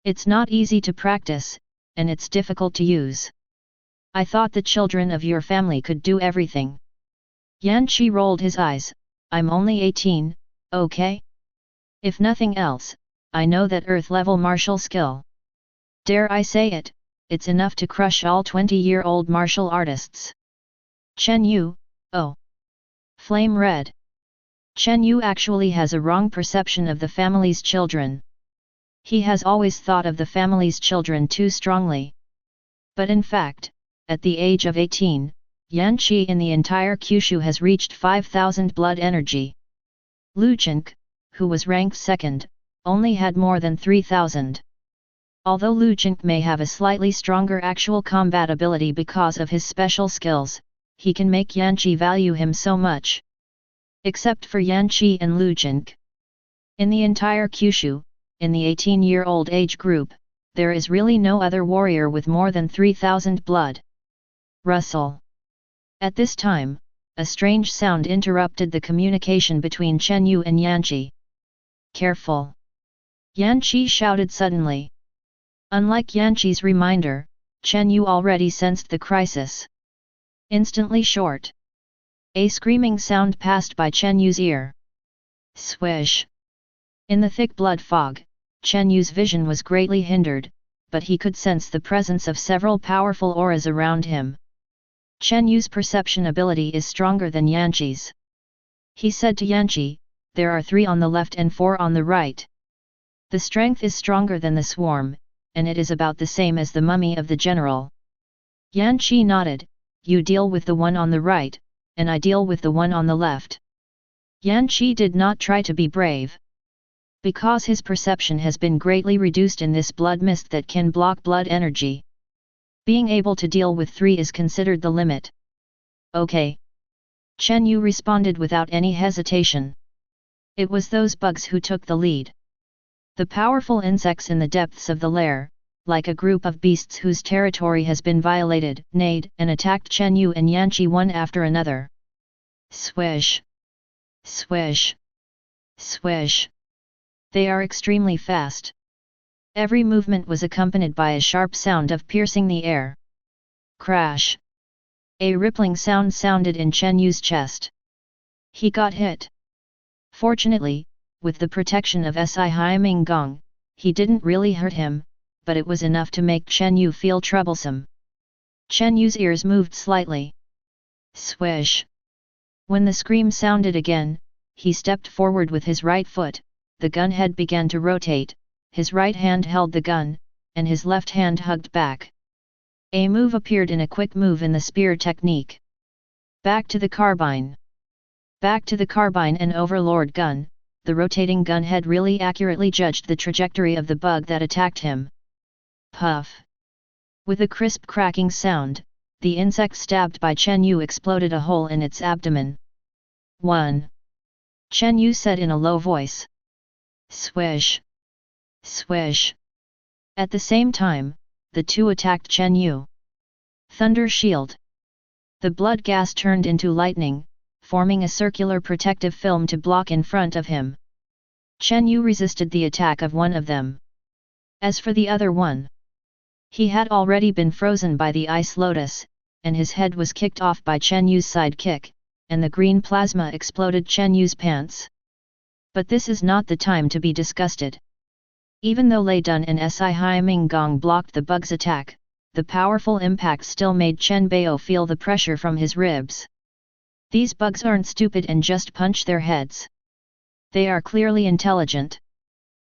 [SPEAKER 2] It's not easy to practice, and it's difficult to use. I thought the children of your family could do everything. Yan Qi rolled his eyes. I'm only 18, okay? If nothing else, I know that earth-level martial skill. Dare I say it, it's enough to crush all 20-year-old martial artists. Chen Yu, oh. Flame red. Chen Yu actually has a wrong perception of the family's children. He has always thought of the family's children too strongly. But in fact, at the age of 18, Yan Qi in the entire Kyushu has reached 5000 blood energy. Lu Chenk, who was ranked second, only had more than 3000. Although Lu Chenk may have a slightly stronger actual combat ability because of his special skills, he can make Yan Qi value him so much. Except for Yan Qi and Lu Chenk. In the entire Kyushu, in the 18-year-old age group, there is really no other warrior with more than 3000 blood. Rustle. At this time, a strange sound interrupted the communication between Chen Yu and Yan Qi. Careful! Yan Qi shouted suddenly. Unlike Yan Qi's reminder, Chen Yu already sensed the crisis. Instantly short. A screaming sound passed by Chen Yu's ear. Swish! In the thick blood fog, Chen Yu's vision was greatly hindered, but he could sense the presence of several powerful auras around him. Chen Yu's perception ability is stronger than Yan Qi's. He said to Yan Qi, "There are 3 on the left and 4 on the right. The strength is stronger than the swarm, and it is about the same as the mummy of the general." Yan Qi nodded, "You deal with the one on the right, and I deal with the one on the left." Yan Qi did not try to be brave. Because his perception has been greatly reduced in this blood mist that can block blood energy. Being able to deal with 3 is considered the limit. Okay. Chen Yu responded without any hesitation. It was those bugs who took the lead. The powerful insects in the depths of the lair, like a group of beasts whose territory has been violated, neighed and attacked Chen Yu and Yan Qi one after another. Swish! Swish! Swish! They are extremely fast. Every movement was accompanied by a sharp sound of piercing the air. Crash! A rippling sound sounded in Chen Yu's chest. He got hit. Fortunately, with the protection of Si Haiming Gong, he didn't really hurt him, but it was enough to make Chen Yu feel troublesome. Chen Yu's ears moved slightly. Swish! When the scream sounded again, he stepped forward with his right foot, the gun head began to rotate, his right hand held the gun, and his left hand hugged back. A move appeared in a quick move in the spear technique. Back to the carbine. Back to the carbine and overlord gun. The rotating gun head really accurately judged the trajectory of the bug that attacked him. Puff! With a crisp cracking sound, the insect stabbed by Chen Yu exploded a hole in its abdomen. 1. Chen Yu said in a low voice. Swish! Swish! At the same time, the two attacked Chen Yu. Thunder Shield. The blood gas turned into lightning, forming a circular protective film to block in front of him. Chen Yu resisted the attack of one of them. As for the other one, he had already been frozen by the ice lotus, and his head was kicked off by Chen Yu's side kick, and the green plasma exploded Chen Yu's pants. But this is not the time to be disgusted. Even though Lei Dun and Si Haiming Gong blocked the bug's attack, the powerful impact still made Chen Bao feel the pressure from his ribs. These bugs aren't stupid and just punch their heads. They are clearly intelligent.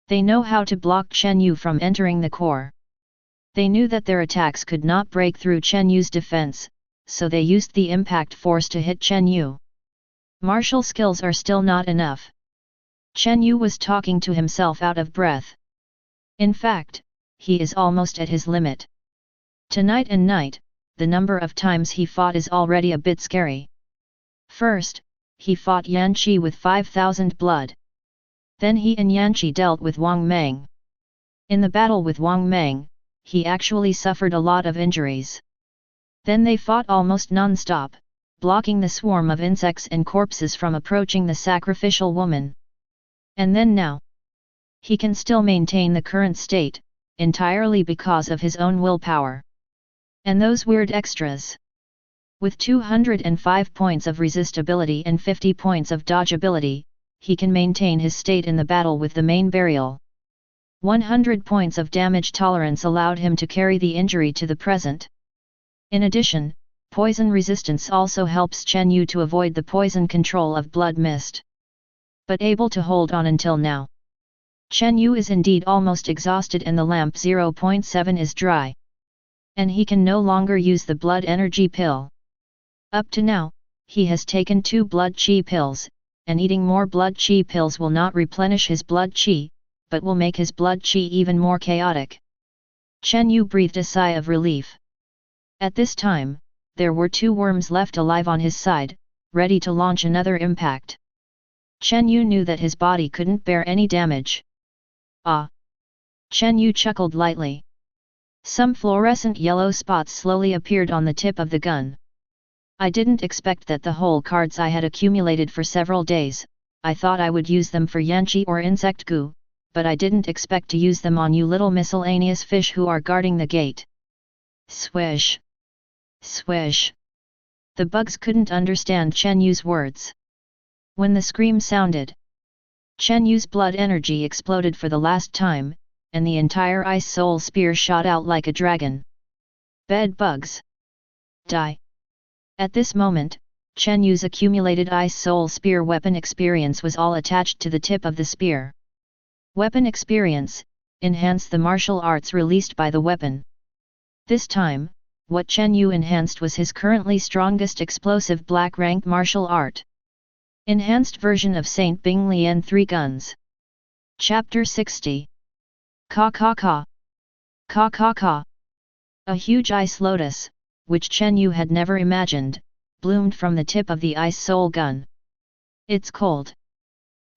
[SPEAKER 2] They know how to block Chen Yu from entering the core. They knew that their attacks could not break through Chen Yu's defense, so they used the impact force to hit Chen Yu. Martial skills are still not enough. Chen Yu was talking to himself out of breath. In fact, he is almost at his limit. Tonight and night, the number of times he fought is already a bit scary. First, he fought Yan Qi with 5000 blood. Then he and Yan Qi dealt with Wang Meng. In the battle with Wang Meng, he actually suffered a lot of injuries. Then they fought almost non-stop, blocking the swarm of insects and corpses from approaching the sacrificial woman. And then now, he can still maintain the current state, entirely because of his own willpower. And those weird extras. With 205 points of resistibility and 50 points of dodgeability, he can maintain his state in the battle with the main burial. 100 points of damage tolerance allowed him to carry the injury to the present. In addition, poison resistance also helps Chen Yu to avoid the poison control of blood mist. But able to hold on until now. Chen Yu is indeed almost exhausted and the lamp 0.7 is dry. And he can no longer use the blood energy pill. Up to now, he has taken 2 blood chi pills, and eating more blood chi pills will not replenish his blood chi, but will make his blood chi even more chaotic. Chen Yu breathed a sigh of relief. At this time, there were 2 worms left alive on his side, ready to launch another impact. Chen Yu knew that his body couldn't bear any damage. Ah! Chen Yu chuckled lightly. Some fluorescent yellow spots slowly appeared on the tip of the gun. I didn't expect that the whole cards I had accumulated for several days, I thought I would use them for yanchi or insect goo, but I didn't expect to use them on you little miscellaneous fish who are guarding the gate. Swish! Swish! The bugs couldn't understand Chen Yu's words. When the scream sounded, Chen Yu's blood energy exploded for the last time, and the entire ice soul spear shot out like a dragon. Bed bugs! Die! At this moment, Chen Yu's accumulated ice soul spear weapon experience was all attached to the tip of the spear. Weapon experience, enhance the martial arts released by the weapon. This time, what Chen Yu enhanced was his currently strongest explosive black rank martial art. Enhanced version of Saint Bing Lian 3 Guns. Chapter 60. Ka ka ka. Ka ka ka. A huge ice lotus, which Chen Yu had never imagined, bloomed from the tip of the ice soul gun. It's cold.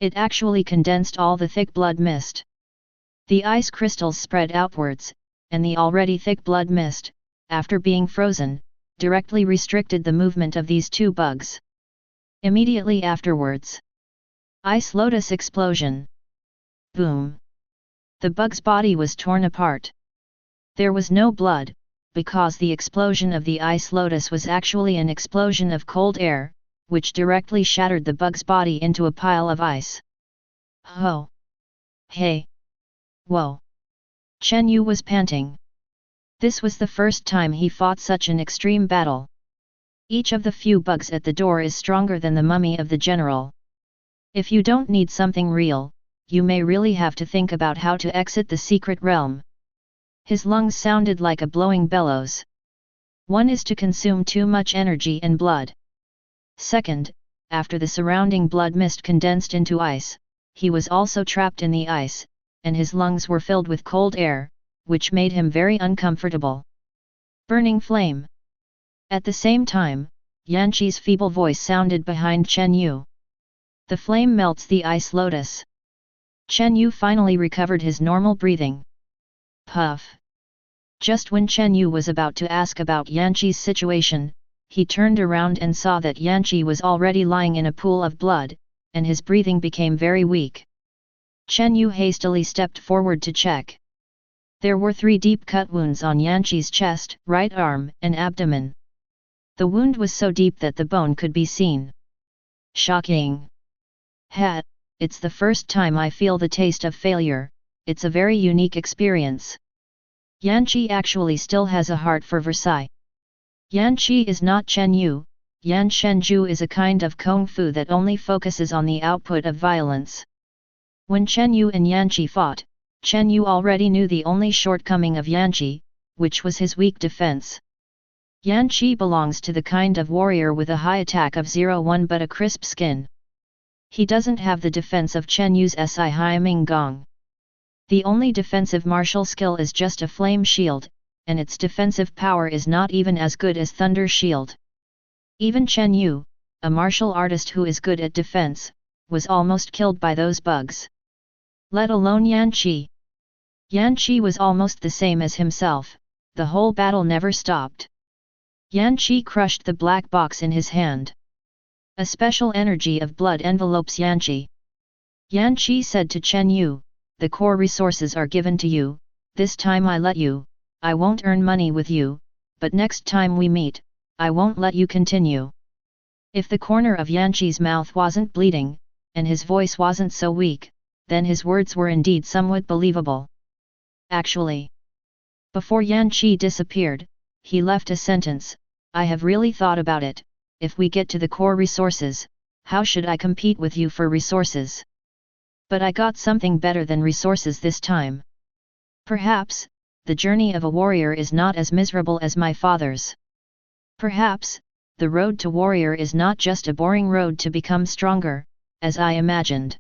[SPEAKER 2] It actually condensed all the thick blood mist. The ice crystals spread outwards, and the already thick blood mist, after being frozen, directly restricted the movement of these 2 bugs. Immediately afterwards, ice lotus explosion. Boom! The bug's body was torn apart. There was no blood, because the explosion of the ice lotus was actually an explosion of cold air, which directly shattered the bug's body into a pile of ice. Ho! Hey! Whoa! Chen Yu was panting. This was the first time he fought such an extreme battle. Each of the few bugs at the door is stronger than the mummy of the general. If you don't need something real, you may really have to think about how to exit the secret realm. His lungs sounded like a blowing bellows. One is to consume too much energy and blood. Second, after the surrounding blood mist condensed into ice, he was also trapped in the ice, and his lungs were filled with cold air, which made him very uncomfortable. Burning flame. At the same time, Yanqi's feeble voice sounded behind Chen Yu. The flame melts the ice lotus. Chen Yu finally recovered his normal breathing. Puff. Just when Chen Yu was about to ask about Yanqi's situation, he turned around and saw that Yanqi was already lying in a pool of blood, and his breathing became very weak. Chen Yu hastily stepped forward to check. There were 3 deep cut wounds on Yanqi's chest, right arm, and abdomen. The wound was so deep that the bone could be seen. Shocking! Ha! It's the first time I feel the taste of failure, it's a very unique experience. Yanqi actually still has a heart for Versailles. Yanqi is not Chen Yu, Yan Shenju is a kind of kung fu that only focuses on the output of violence. When Chen Yu and Yanqi fought, Chen Yu already knew the only shortcoming of Yanqi, which was his weak defense. Yanqi belongs to the kind of warrior with a high attack of 0-1 but a crisp skin. He doesn't have the defense of Chen Yu's Si Hai Ming Gong. The only defensive martial skill is just a flame shield, and its defensive power is not even as good as Thunder Shield. Even Chen Yu, a martial artist who is good at defense, was almost killed by those bugs. Let alone Yanqi. Yanqi was almost the same as himself, the whole battle never stopped. Yanqi crushed the black box in his hand. A special energy of blood envelopes Yanqi. Yanqi said to Chen Yu, "The core resources are given to you, this time I let you, I won't earn money with you, but next time we meet, I won't let you continue." If the corner of Yanqi's mouth wasn't bleeding, and his voice wasn't so weak, then his words were indeed somewhat believable. Actually, before Yanqi disappeared, he left a sentence, "I have really thought about it, if we get to the core resources, how should I compete with you for resources? But I got something better than resources this time. Perhaps, the journey of a warrior is not as miserable as my father's. Perhaps, the road to warrior is not just a boring road to become stronger, as I imagined.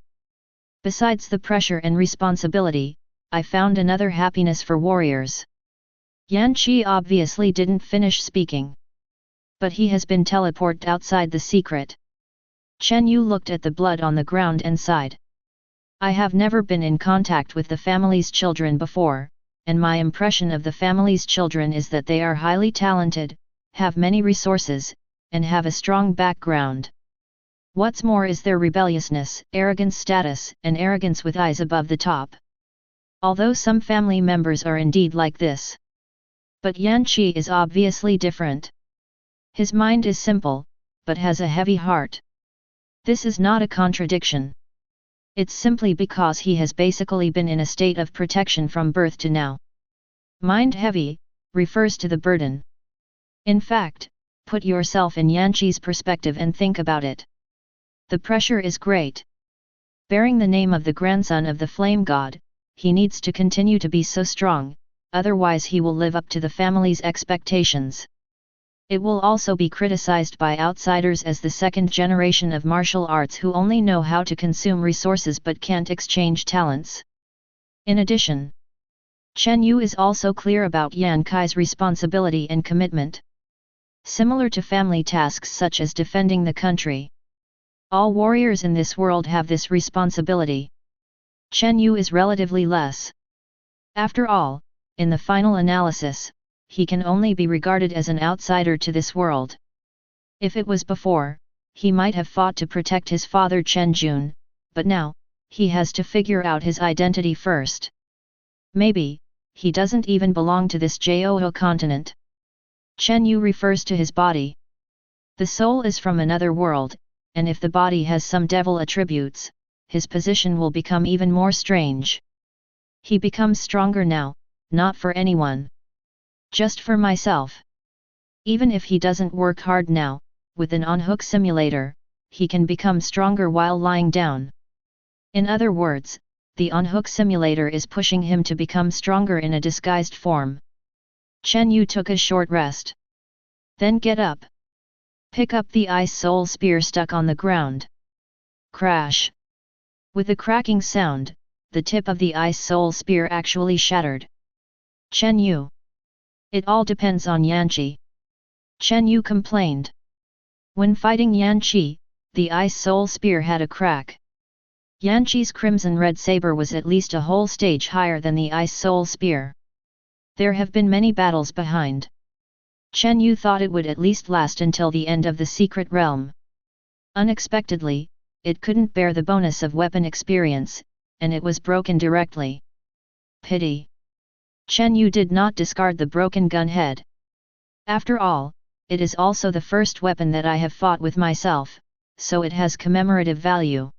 [SPEAKER 2] Besides the pressure and responsibility, I found another happiness for warriors. Yan Qi obviously didn't finish speaking. But he has been teleported outside the secret. Chen Yu looked at the blood on the ground and sighed. I have never been in contact with the family's children before, and my impression of the family's children is that they are highly talented, have many resources, and have a strong background. What's more is their rebelliousness, arrogant status, and arrogance with eyes above the top. Although some family members are indeed like this. But Yan Qi is obviously different. His mind is simple, but has a heavy heart. This is not a contradiction. It's simply because he has basically been in a state of protection from birth to now. Mind heavy refers to the burden. In fact, put yourself in Yan Qi's perspective and think about it. The pressure is great. Bearing the name of the grandson of the flame god, he needs to continue to be so strong, otherwise he will live up to the family's expectations. It will also be criticized by outsiders as the second generation of martial arts who only know how to consume resources but can't exchange talents. In addition, Chen Yu is also clear about Yan Kai's responsibility and commitment. Similar to family tasks such as defending the country. All warriors in this world have this responsibility. Chen Yu is relatively less. After all, in the final analysis, he can only be regarded as an outsider to this world. If it was before, he might have fought to protect his father Chen Jun, but now, he has to figure out his identity first. Maybe, he doesn't even belong to this Johou continent. Chen Yu refers to his body. The soul is from another world, and if the body has some devil attributes, his position will become even more strange. He becomes stronger now, not for anyone. Just for myself. Even if he doesn't work hard now, with an on-hook simulator, he can become stronger while lying down. In other words, the on-hook simulator is pushing him to become stronger in a disguised form. Chen Yu took a short rest. Then get up. Pick up the ice soul spear stuck on the ground. Crash. With a cracking sound, the tip of the ice soul spear actually shattered. Chen Yu. It all depends on Yan Qi. Chen Yu complained. When fighting Yan Qi, the ice soul spear had a crack. Yan Qi's crimson red saber was at least a whole stage higher than the ice soul spear. There have been many battles behind. Chen Yu thought it would at least last until the end of the secret realm. Unexpectedly, it couldn't bear the bonus of weapon experience, and it was broken directly. Pity. Chen Yu did not discard the broken gun head. After all, it is also the first weapon that I have fought with myself, so it has commemorative value.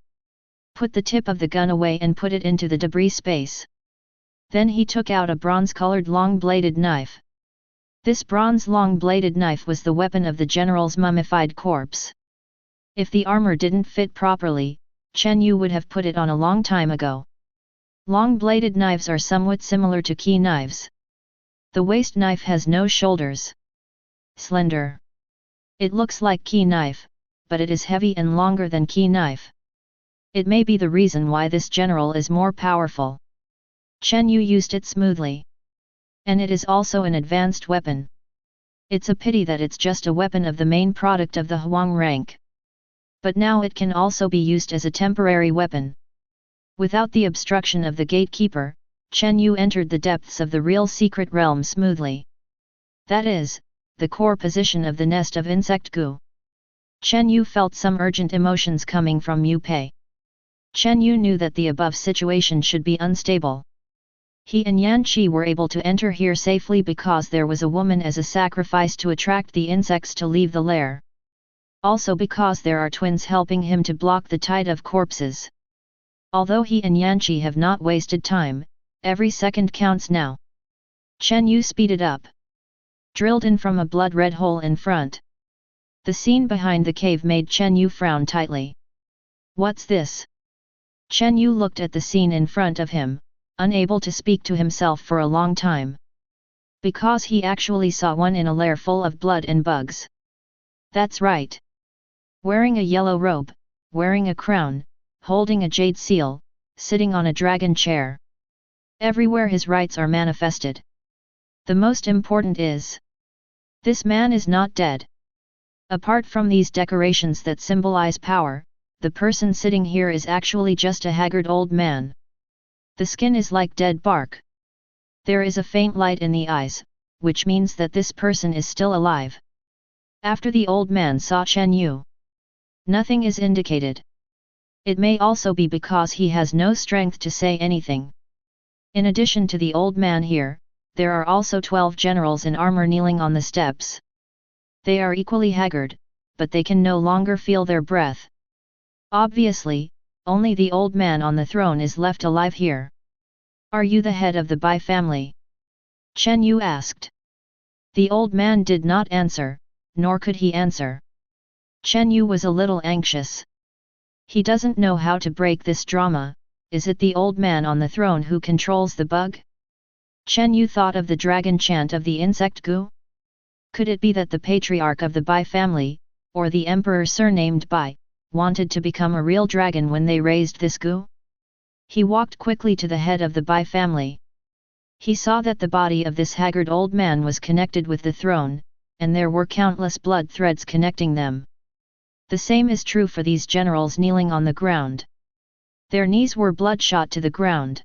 [SPEAKER 2] Put the tip of the gun away and put it into the debris space. Then he took out a bronze-colored long-bladed knife. This bronze long-bladed knife was the weapon of the general's mummified corpse. If the armor didn't fit properly, Chen Yu would have put it on a long time ago. Long-bladed knives are somewhat similar to key knives. The waist knife has no shoulders. Slender. It looks like key knife, but it is heavy and longer than key knife. It may be the reason why this general is more powerful. Chen Yu used it smoothly. And it is also an advanced weapon. It's a pity that it's just a weapon of the main product of the Huang rank. But now it can also be used as a temporary weapon. Without the obstruction of the gatekeeper, Chen Yu entered the depths of the real secret realm smoothly. That is, the core position of the nest of insect goo. Chen Yu felt some urgent emotions coming from Yu Pei. Chen Yu knew that the above situation should be unstable. He and Yan Qi were able to enter here safely because there was a woman as a sacrifice to attract the insects to leave the lair. Also because there are twins helping him to block the tide of corpses. Although he and Yan Qi have not wasted time, every second counts now. Chen Yu speeded up. Drilled in from a blood-red hole in front. The scene behind the cave made Chen Yu frown tightly. What's this? Chen Yu looked at the scene in front of him, unable to speak to himself for a long time. Because he actually saw one in a lair full of blood and bugs. That's right. Wearing a yellow robe, wearing a crown, holding a jade seal, sitting on a dragon chair. Everywhere his rights are manifested. The most important is, this man is not dead. Apart from these decorations that symbolize power, the person sitting here is actually just a haggard old man. The skin is like dead bark. There is a faint light in the eyes, which means that this person is still alive. After the old man saw Chen Yu, nothing is indicated. It may also be because he has no strength to say anything. In addition to the old man here, there are also 12 generals in armor kneeling on the steps. They are equally haggard, but they can no longer feel their breath. Obviously, only the old man on the throne is left alive here. Are you the head of the Bai family? Chen Yu asked. The old man did not answer, nor could he answer. Chen Yu was a little anxious. He doesn't know how to break this drama. Is it the old man on the throne who controls the bug? Chen Yu thought of the dragon chant of the insect goo. Could it be that the patriarch of the Bai family, or the emperor surnamed Bai, wanted to become a real dragon when they raised this goo? He walked quickly to the head of the Bai family. He saw that the body of this haggard old man was connected with the throne, and there were countless blood threads connecting them. The same is true for these generals kneeling on the ground. Their knees were bloodshot to the ground.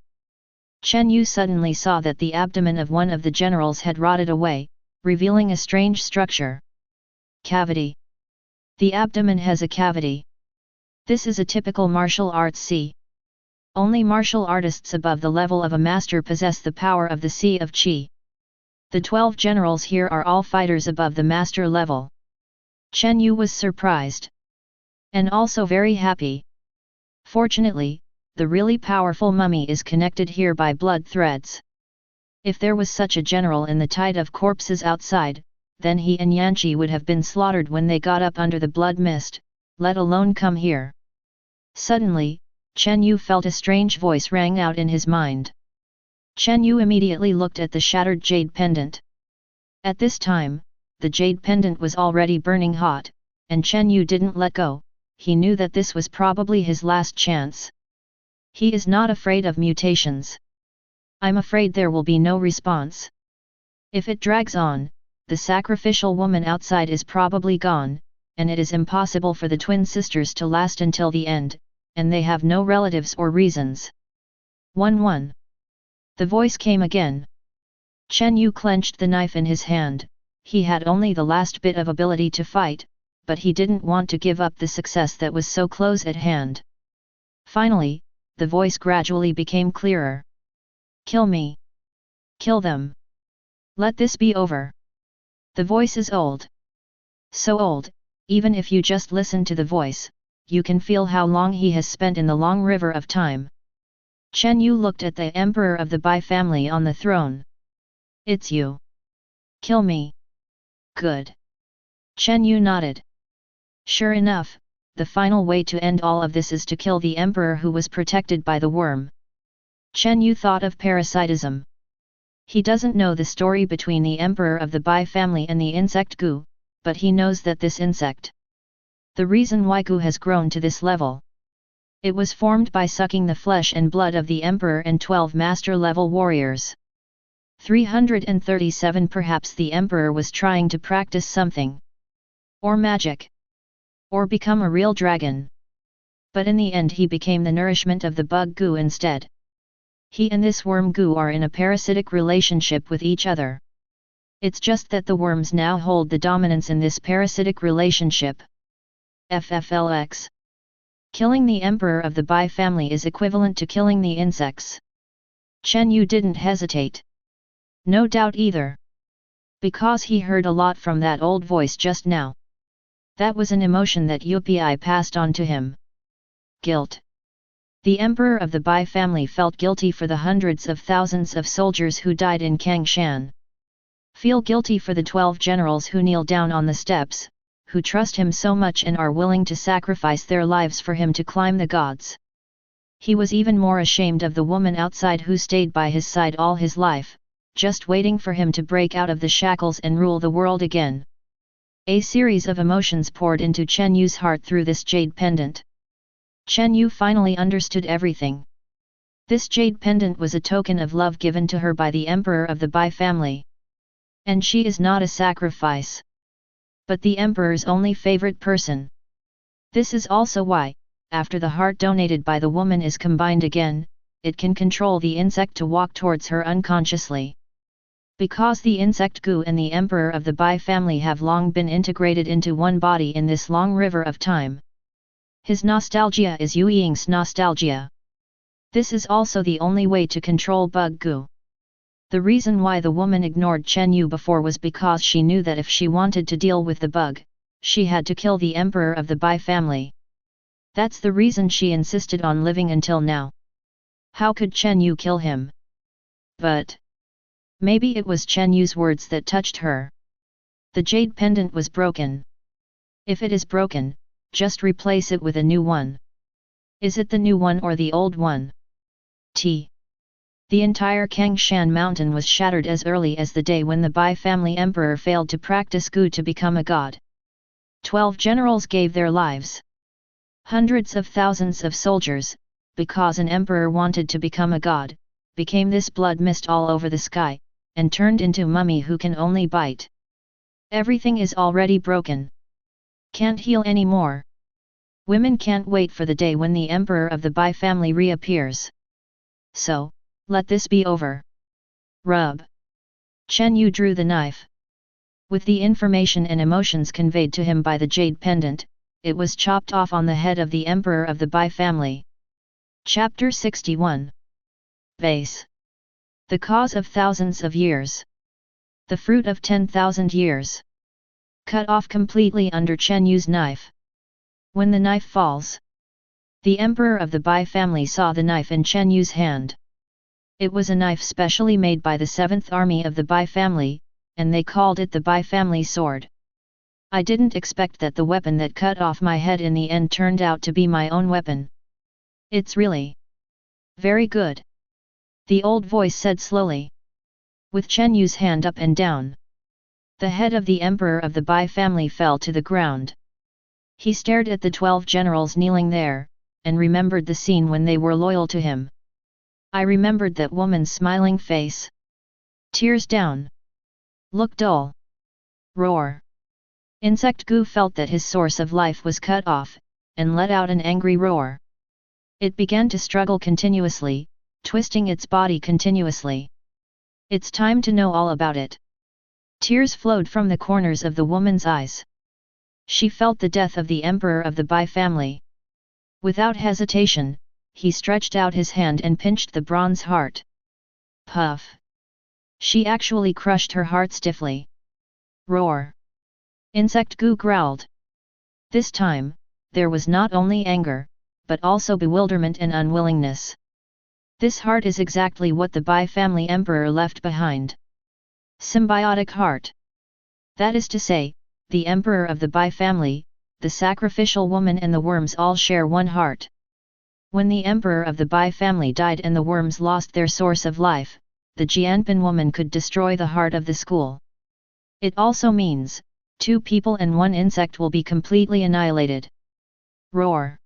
[SPEAKER 2] Chen Yu suddenly saw that the abdomen of one of the generals had rotted away, revealing a strange structure. Cavity. The abdomen has a cavity. This is a typical martial arts sea. Only martial artists above the level of a master possess the power of the Sea of Qi. The 12 generals here are all fighters above the master level. Chen Yu was surprised. And also very happy. Fortunately, the really powerful mummy is connected here by blood threads. If there was such a general in the tide of corpses outside, then he and Yanqi would have been slaughtered when they got up under the blood mist, let alone come here. Suddenly, Chen Yu felt a strange voice rang out in his mind. Chen Yu immediately looked at the shattered jade pendant. At this time, the jade pendant was already burning hot, and Chen Yu didn't let go. He knew that this was probably his last chance. He is not afraid of mutations. I'm afraid there will be no response. If it drags on, the sacrificial woman outside is probably gone, and it is impossible for the twin sisters to last until the end, and they have no relatives or reasons. 1-1. The voice came again. Chen Yu clenched the knife in his hand. He had only the last bit of ability to fight, but he didn't want to give up the success that was so close at hand. Finally, the voice gradually became clearer. Kill me. Kill them. Let this be over. The voice is old. So old, even if you just listen to the voice, you can feel how long he has spent in the long river of time. Chen Yu looked at the emperor of the Bai family on the throne. It's you. Kill me. Good. Chen Yu nodded. Sure enough, the final way to end all of this is to kill the emperor who was protected by the worm. Chen Yu thought of parasitism. He doesn't know the story between the emperor of the Bai family and the insect Gu, but he knows that this insect, the reason why Gu has grown to this level, it was formed by sucking the flesh and blood of the emperor and 12 master-level warriors. 337. Perhaps the emperor was trying to practice something. Or magic. Or become a real dragon. But in the end he became the nourishment of the bug Gu instead. He and this worm Gu are in a parasitic relationship with each other. It's just that the worms now hold the dominance in this parasitic relationship. FFLX. Killing the emperor of the Bai family is equivalent to killing the insects. Chen Yu didn't hesitate. No doubt either. Because he heard a lot from that old voice just now. That was an emotion that UPI passed on to him. Guilt. The emperor of the Bai family felt guilty for the hundreds of thousands of soldiers who died in Kangshan. Feel guilty for the 12 generals who kneel down on the steps, who trust him so much and are willing to sacrifice their lives for him to climb the gods. He was even more ashamed of the woman outside who stayed by his side all his life, just waiting for him to break out of the shackles and rule the world again. A series of emotions poured into Chen Yu's heart through this jade pendant. Chen Yu finally understood everything. This jade pendant was a token of love given to her by the emperor of the Bai family. And she is not a sacrifice, but the emperor's only favorite person. This is also why, after the heart donated by the woman is combined again, it can control the insect to walk towards her unconsciously. Because the insect Gu and the emperor of the Bai family have long been integrated into one body in this long river of time. His nostalgia is Yu Ying's nostalgia. This is also the only way to control Bug Gu. The reason why the woman ignored Chen Yu before was because she knew that if she wanted to deal with the bug, she had to kill the emperor of the Bai family. That's the reason she insisted on living until now. How could Chen Yu kill him? But maybe it was Chen Yu's words that touched her. The jade pendant was broken. If it is broken, just replace it with a new one. Is it the new one or the old one? The entire Kangshan mountain was shattered as early as the day when the Bai family emperor failed to practice Gu to become a god. 12 generals gave their lives. Hundreds of thousands of soldiers, because an emperor wanted to become a god, became this blood mist all over the sky, and turned into mummy who can only bite. Everything is already broken. Can't heal anymore. Women can't wait for the day when the emperor of the Bai family reappears. So, let this be over. Rub. Chen Yu drew the knife. With the information and emotions conveyed to him by the jade pendant, it was chopped off on the head of the emperor of the Bai family. Chapter 61. Base. The cause of thousands of years. The fruit of 10,000 years. Cut off completely under Chen Yu's knife. When the knife falls, the emperor of the Bai family saw the knife in Chen Yu's hand. It was a knife specially made by the 7th army of the Bai family, and they called it the Bai family sword. I didn't expect that the weapon that cut off my head in the end turned out to be my own weapon. It's really very good, the old voice said slowly. With Chen Yu's hand up and down, the head of the emperor of the Bai family fell to the ground. He stared at the 12 generals kneeling there, and remembered the scene when they were loyal to him. I remembered that woman's smiling face. Tears down. Look dull. Roar. Insect Gu felt that his source of life was cut off, and let out an angry roar. It began to struggle continuously, twisting its body continuously. It's time to know all about it. Tears flowed from the corners of the woman's eyes. She felt the death of the emperor of the Bai family. Without hesitation, he stretched out his hand and pinched the bronze heart. Puff! She actually crushed her heart stiffly. Roar! Insect Gu growled. This time, there was not only anger, but also bewilderment and unwillingness. This heart is exactly what the Bai family emperor left behind. Symbiotic heart. That is to say, the emperor of the Bai family, the sacrificial woman and the worms all share one heart. When the emperor of the Bai family died and the worms lost their source of life, the Jianpin woman could destroy the heart of the school. It also means, 2 people and 1 insect will be completely annihilated. Roar!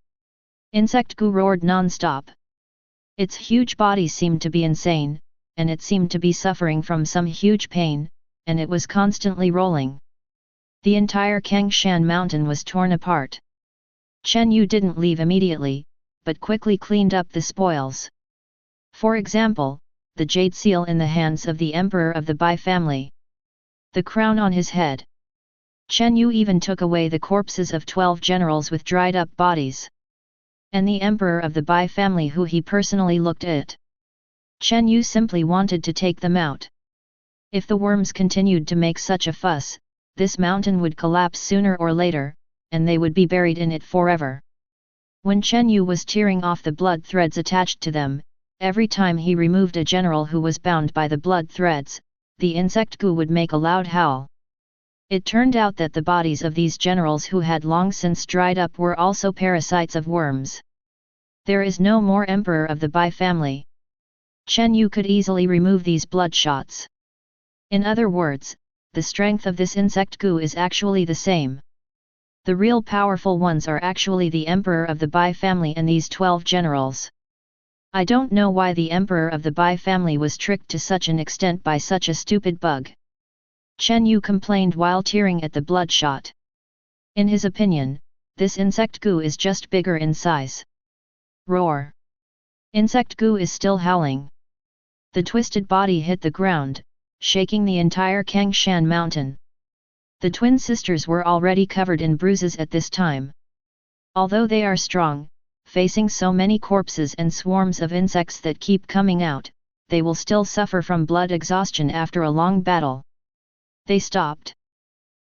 [SPEAKER 2] Insect Gu roared non-stop. Its huge body seemed to be insane, and it seemed to be suffering from some huge pain, and it was constantly rolling. The entire Kangshan mountain was torn apart. Chen Yu didn't leave immediately, but quickly cleaned up the spoils. For example, the jade seal in the hands of the emperor of the Bai family. The crown on his head. Chen Yu even took away the corpses of 12 generals with dried up bodies. And the emperor of the Bai family who he personally looked at. Chen Yu simply wanted to take them out. If the worms continued to make such a fuss, this mountain would collapse sooner or later, and they would be buried in it forever. When Chen Yu was tearing off the blood threads attached to them, every time he removed a general who was bound by the blood threads, the insect Gu would make a loud howl. It turned out that the bodies of these generals who had long since dried up were also parasites of worms. There is no more emperor of the Bai family. Chen Yu could easily remove these bloodshots. In other words, the strength of this insect goo is actually the same. The real powerful ones are actually the Emperor of the Bai family and these 12 generals. I don't know why the Emperor of the Bai family was tricked to such an extent by such a stupid bug. Chen Yu complained while tearing at the bloodshot. In his opinion, this insect goo is just bigger in size. Roar! Insect goo is still howling. The twisted body hit the ground, shaking the entire Kangshan mountain. The twin sisters were already covered in bruises at this time. Although they are strong, facing so many corpses and swarms of insects that keep coming out, they will still suffer from blood exhaustion after a long battle. They stopped.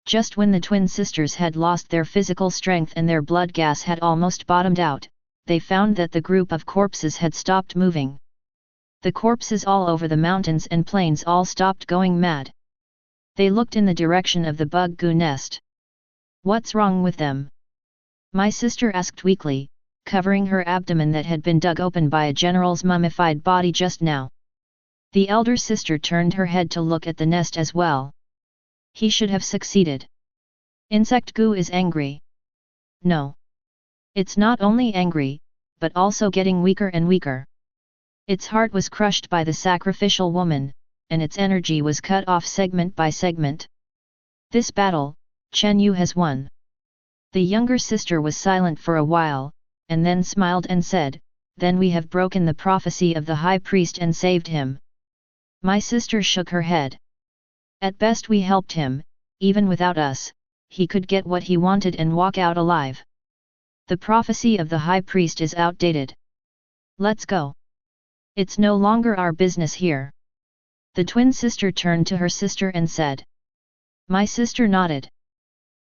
[SPEAKER 2] Just when the twin sisters had lost their physical strength and their blood gas had almost bottomed out, they found that the group of corpses had stopped moving. The corpses all over the mountains and plains all stopped going mad. They looked in the direction of the bug goo nest. "What's wrong with them?" my sister asked weakly, covering her abdomen that had been dug open by a general's mummified body just now. The elder sister turned her head to look at the nest as well. He should have succeeded. Insect goo is angry. No. It's not only angry, but also getting weaker and weaker. Its heart was crushed by the sacrificial woman, and its energy was cut off segment by segment. This battle, Chen Yu has won. The younger sister was silent for a while, and then smiled and said, "Then we have broken the prophecy of the high priest and saved him." My sister shook her head. "At best we helped him, even without us, he could get what he wanted and walk out alive. The prophecy of the high priest is outdated. Let's go. It's no longer our business here." The twin sister turned to her sister and said. My sister nodded.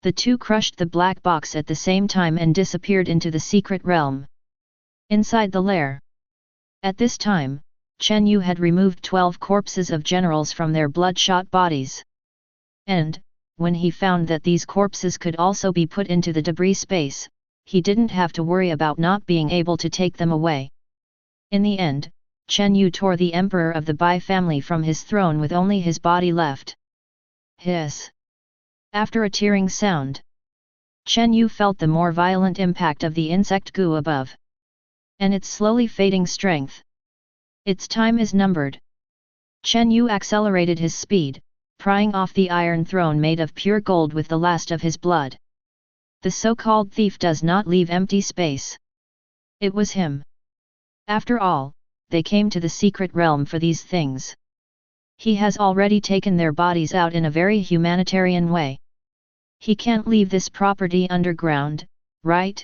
[SPEAKER 2] The two crushed the black box at the same time and disappeared into the secret realm. Inside the lair. At this time, Chen Yu had removed 12 corpses of generals from their bloodshot bodies. And, when he found that these corpses could also be put into the debris space, he didn't have to worry about not being able to take them away. In the end, Chen Yu tore the emperor of the Bai family from his throne with only his body left. Hiss! After a tearing sound, Chen Yu felt the more violent impact of the insect goo above. And its slowly fading strength. Its time is numbered. Chen Yu accelerated his speed, prying off the iron throne made of pure gold with the last of his blood. The so-called thief does not leave empty space. It was him. After all, they came to the secret realm for these things. He has already taken their bodies out in a very humanitarian way. He can't leave this property underground, right?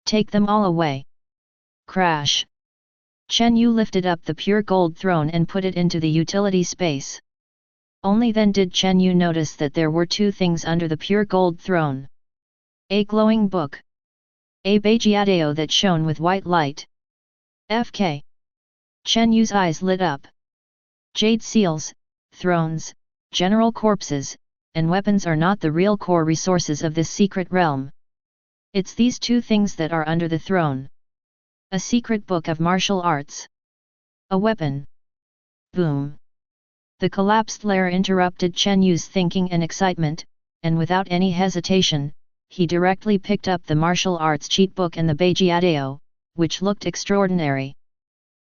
[SPEAKER 2] Take them all away. Crash! Chen Yu lifted up the pure gold throne and put it into the utility space. Only then did Chen Yu notice that there were two things under the pure gold throne. A glowing book. A Beijiadeo that shone with white light. AFK. Chen Yu's eyes lit up. Jade seals, thrones, general corpses, and weapons are not the real core resources of this secret realm. It's these two things that are under the throne. A secret book of martial arts. A weapon. Boom! The collapsed lair interrupted Chen Yu's thinking and excitement, and without any hesitation, he directly picked up the martial arts cheat book and the Beijiadeo, which looked extraordinary.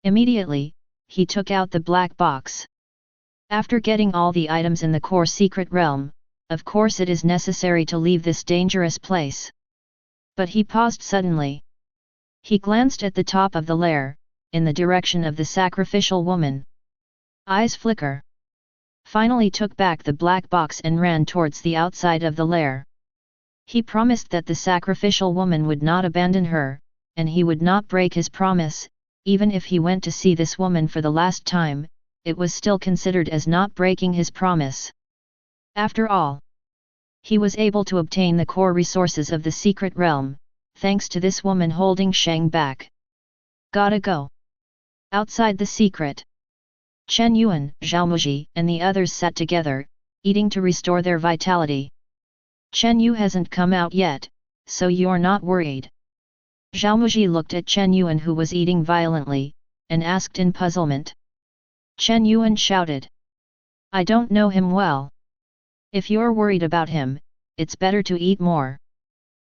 [SPEAKER 2] Immediately, he took out the black box. After getting all the items in the core secret realm, of course it is necessary to leave this dangerous place. But he paused suddenly. He glanced at the top of the lair, in the direction of the sacrificial woman. Eyes flicker. Finally took back the black box and ran towards the outside of the lair. He promised that the sacrificial woman would not abandon her, and he would not break his promise. Even if he went to see this woman for the last time, it was still considered as not breaking his promise. After all, he was able to obtain the core resources of the secret realm, thanks to this woman holding Shang back. Gotta go. Outside the secret, Chen Yuan, Zhao Muji, and the others sat together, eating to restore their vitality. Chen Yu hasn't come out yet, so you're not worried. Zhao Muji looked at Chen Yuan who was eating violently, and asked in puzzlement. Chen Yuan shouted. I don't know him well. If you're worried about him, it's better to eat more.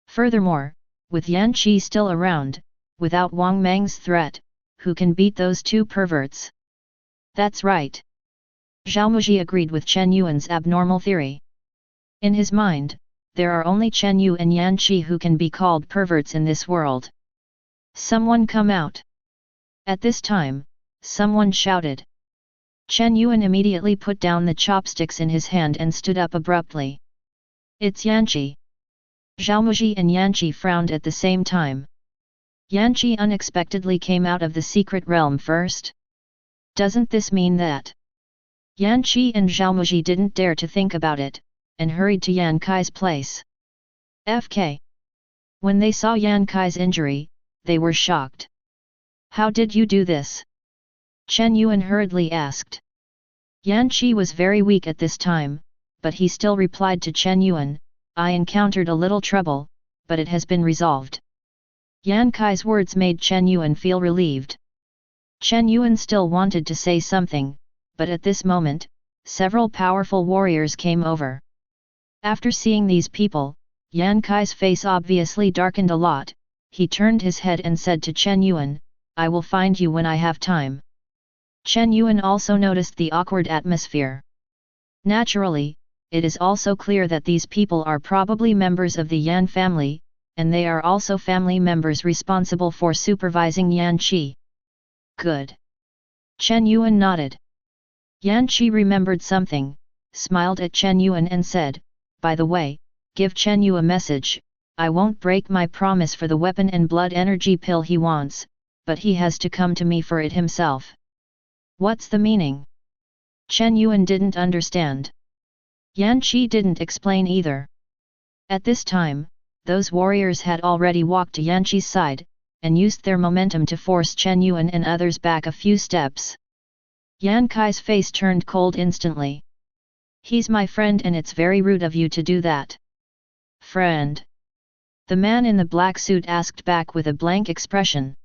[SPEAKER 2] Furthermore, with Yan Qi still around, without Wang Meng's threat, who can beat those two perverts? That's right. Zhao Muji agreed with Chen Yuan's abnormal theory. In his mind, there are only Chen Yu and Yan Qi who can be called perverts in this world. Someone come out! At this time, someone shouted. Chen Yuan immediately put down the chopsticks in his hand and stood up abruptly. It's Yanqi. Zhao Muji and Yanqi frowned at the same time. Yanqi unexpectedly came out of the secret realm first? Doesn't this mean that? Yanqi and Zhao Muji didn't dare to think about it, and hurried to Yan Kai's place. AFK. When they saw Yan Kai's injury, they were shocked. How did you do this? Chen Yuan hurriedly asked. Yan Qi was very weak at this time, but he still replied to Chen Yuan, I encountered a little trouble, but it has been resolved. Yan Kai's words made Chen Yuan feel relieved. Chen Yuan still wanted to say something, but at this moment, several powerful warriors came over. After seeing these people, Yan Kai's face obviously darkened a lot. He turned his head and said to Chen Yuan, I will find you when I have time. Chen Yuan also noticed the awkward atmosphere. Naturally, it is also clear that these people are probably members of the Yan family, and they are also family members responsible for supervising Yan Qi. Good. Chen Yuan nodded. Yan Qi remembered something, smiled at Chen Yuan and said, by the way, give Chen Yu a message, I won't break my promise for the weapon and blood energy pill he wants, but he has to come to me for it himself. What's the meaning? Chen Yuan didn't understand. Yan Qi didn't explain either. At this time, those warriors had already walked to Yan Qi's side, and used their momentum to force Chen Yuan and others back a few steps. Yan Kai's face turned cold instantly. He's my friend and it's very rude of you to do that. Friend? The man in the black suit asked back with a blank expression.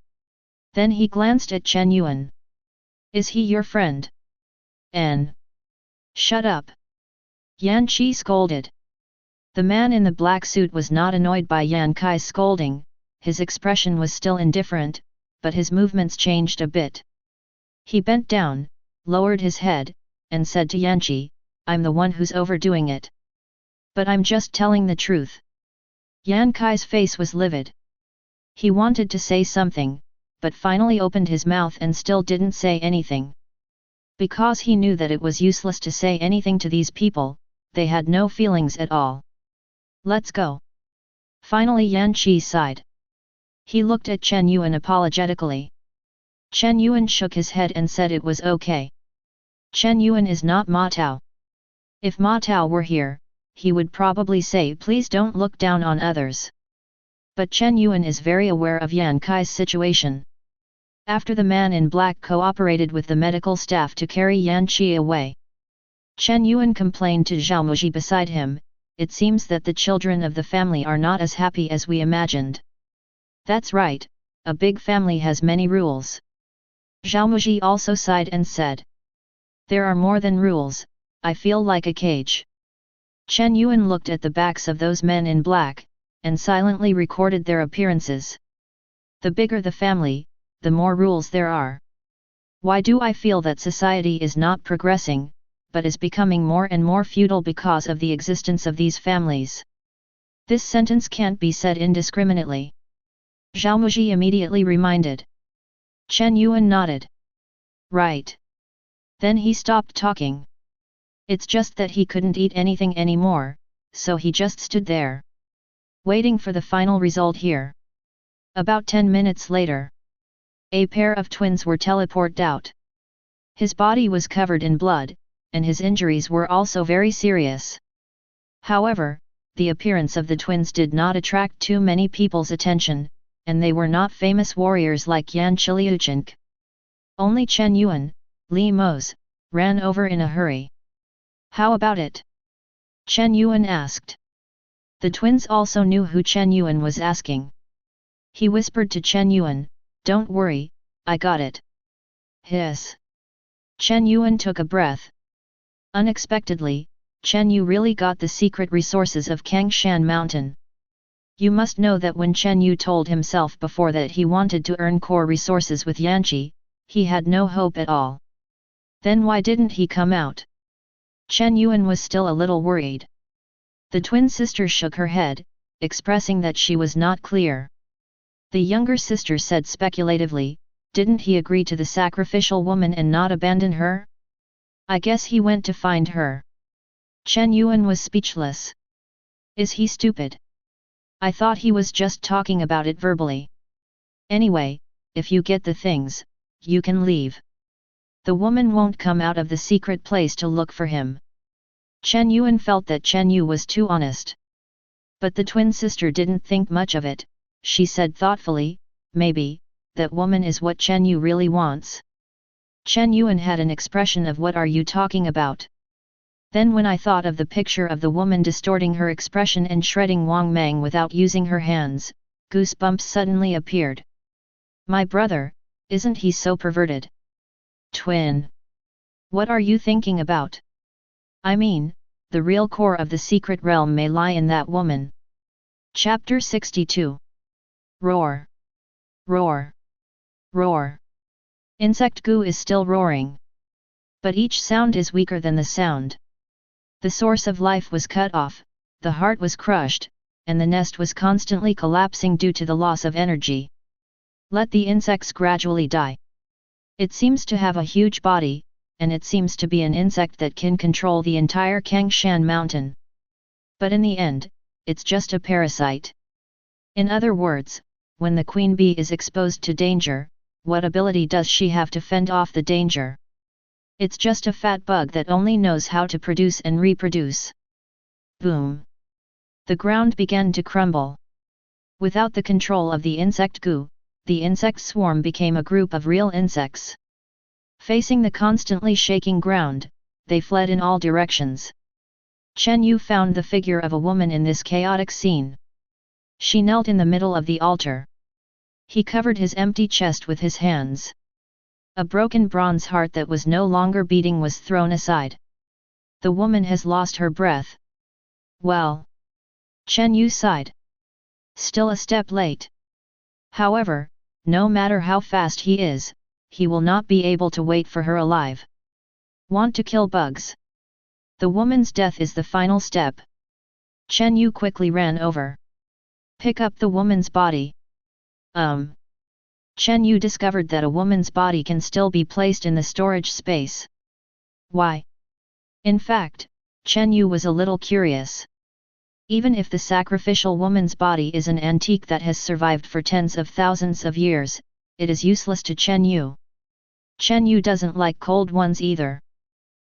[SPEAKER 2] Then he glanced at Chen Yuan. Is he your friend? N. Shut up. Yan Qi scolded. The man in the black suit was not annoyed by Yan Kai's scolding, his expression was still indifferent, but his movements changed a bit. He bent down, lowered his head, and said to Yan Qi, I'm the one who's overdoing it. But I'm just telling the truth. Yan Kai's face was livid. He wanted to say something, but finally opened his mouth and still didn't say anything. Because he knew that it was useless to say anything to these people, they had no feelings at all. Let's go. Finally Yan Qi sighed. He looked at Chen Yuan apologetically. Chen Yuan shook his head and said it was okay. Chen Yuan is not Ma Tao. If Ma Tao were here, he would probably say please don't look down on others. But Chen Yuan is very aware of Yan Kai's situation. After the man in black cooperated with the medical staff to carry Yan Qi away, Chen Yuan complained to Zhao Muji beside him, it seems that the children of the family are not as happy as we imagined. That's right, a big family has many rules. Zhao Muji also sighed and said. There are more than rules, I feel like a cage. Chen Yuan looked at the backs of those men in black, and silently recorded their appearances. The bigger the family, the more rules there are. Why do I feel that society is not progressing, but is becoming more and more feudal because of the existence of these families? This sentence can't be said indiscriminately. Zhao Muji immediately reminded. Chen Yuan nodded. Right. Then he stopped talking. It's just that he couldn't eat anything anymore, so he just stood there, waiting for the final result here. About 10 minutes later, a pair of twins were teleported out. His body was covered in blood, and his injuries were also very serious. However, the appearance of the twins did not attract too many people's attention, and they were not famous warriors like Yan Chiliuchink. Only Chen Yuan, Li Mo's, ran over in a hurry. How about it? Chen Yuan asked. The twins also knew who Chen Yuan was asking. He whispered to Chen Yuan, don't worry, I got it. Hiss. Chen Yuan took a breath. Unexpectedly, Chen Yu really got the secret resources of Kangshan Mountain. You must know that when Chen Yu told himself before that he wanted to earn core resources with Yanqi, he had no hope at all. Then why didn't he come out? Chen Yuan was still a little worried. The twin sister shook her head, expressing that she was not clear. The younger sister said speculatively, didn't he agree to the sacrificial woman and not abandon her? I guess he went to find her. Chen Yuan was speechless. Is he stupid? I thought he was just talking about it verbally. Anyway, if you get the things, you can leave. The woman won't come out of the secret place to look for him. Chen Yuan felt that Chen Yu was too honest. But the twin sister didn't think much of it. She said thoughtfully, maybe, that woman is what Chen Yu really wants. Chen Yuan had an expression of what are you talking about? Then when I thought of the picture of the woman distorting her expression and shredding Wang Mang without using her hands, goosebumps suddenly appeared. My brother, isn't he so perverted? Twin. What are you thinking about? I mean, the real core of the secret realm may lie in that woman. Chapter 62. Roar. Roar. Roar. Insect goo is still roaring. But each sound is weaker than the sound. The source of life was cut off, the heart was crushed, and the nest was constantly collapsing due to the loss of energy. Let the insects gradually die. It seems to have a huge body, and it seems to be an insect that can control the entire Kangshan mountain. But in the end, it's just a parasite. In other words, when the queen bee is exposed to danger, what ability does she have to fend off the danger? It's just a fat bug that only knows how to produce and reproduce. Boom! The ground began to crumble. Without the control of the insect goo, the insect swarm became a group of real insects. Facing the constantly shaking ground, they fled in all directions. Chen Yu found the figure of a woman in this chaotic scene. She knelt in the middle of the altar. He covered his empty chest with his hands. A broken bronze heart that was no longer beating was thrown aside. The woman has lost her breath. Well. Chen Yu sighed. Still a step late. However, no matter how fast he is, he will not be able to wait for her alive. Want to kill bugs? The woman's death is the final step. Chen Yu quickly ran over. Pick up the woman's body. Chen Yu discovered that a woman's body can still be placed in the storage space. Why? In fact, Chen Yu was a little curious. Even if the sacrificial woman's body is an antique that has survived for tens of thousands of years, it is useless to Chen Yu. Chen Yu doesn't like cold ones either.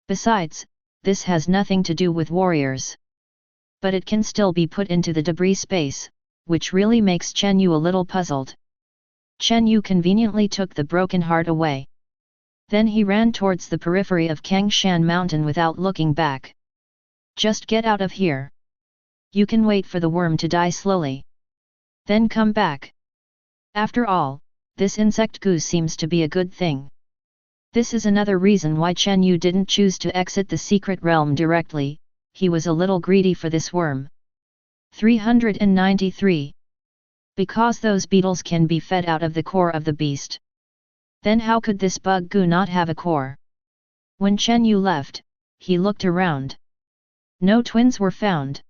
[SPEAKER 2] Besides, this has nothing to do with warriors. But it can still be put into the debris space, which really makes Chen Yu a little puzzled. Chen Yu conveniently took the broken heart away. Then he ran towards the periphery of Kangshan Mountain without looking back. Just get out of here. You can wait for the worm to die slowly. Then come back. After all, this insect goo seems to be a good thing. This is another reason why Chen Yu didn't choose to exit the secret realm directly, he was a little greedy for this worm. 393. Because those beetles can be fed out of the core of the beast. Then how could this bug goo not have a core? When Chen Yu left, he looked around. No twins were found.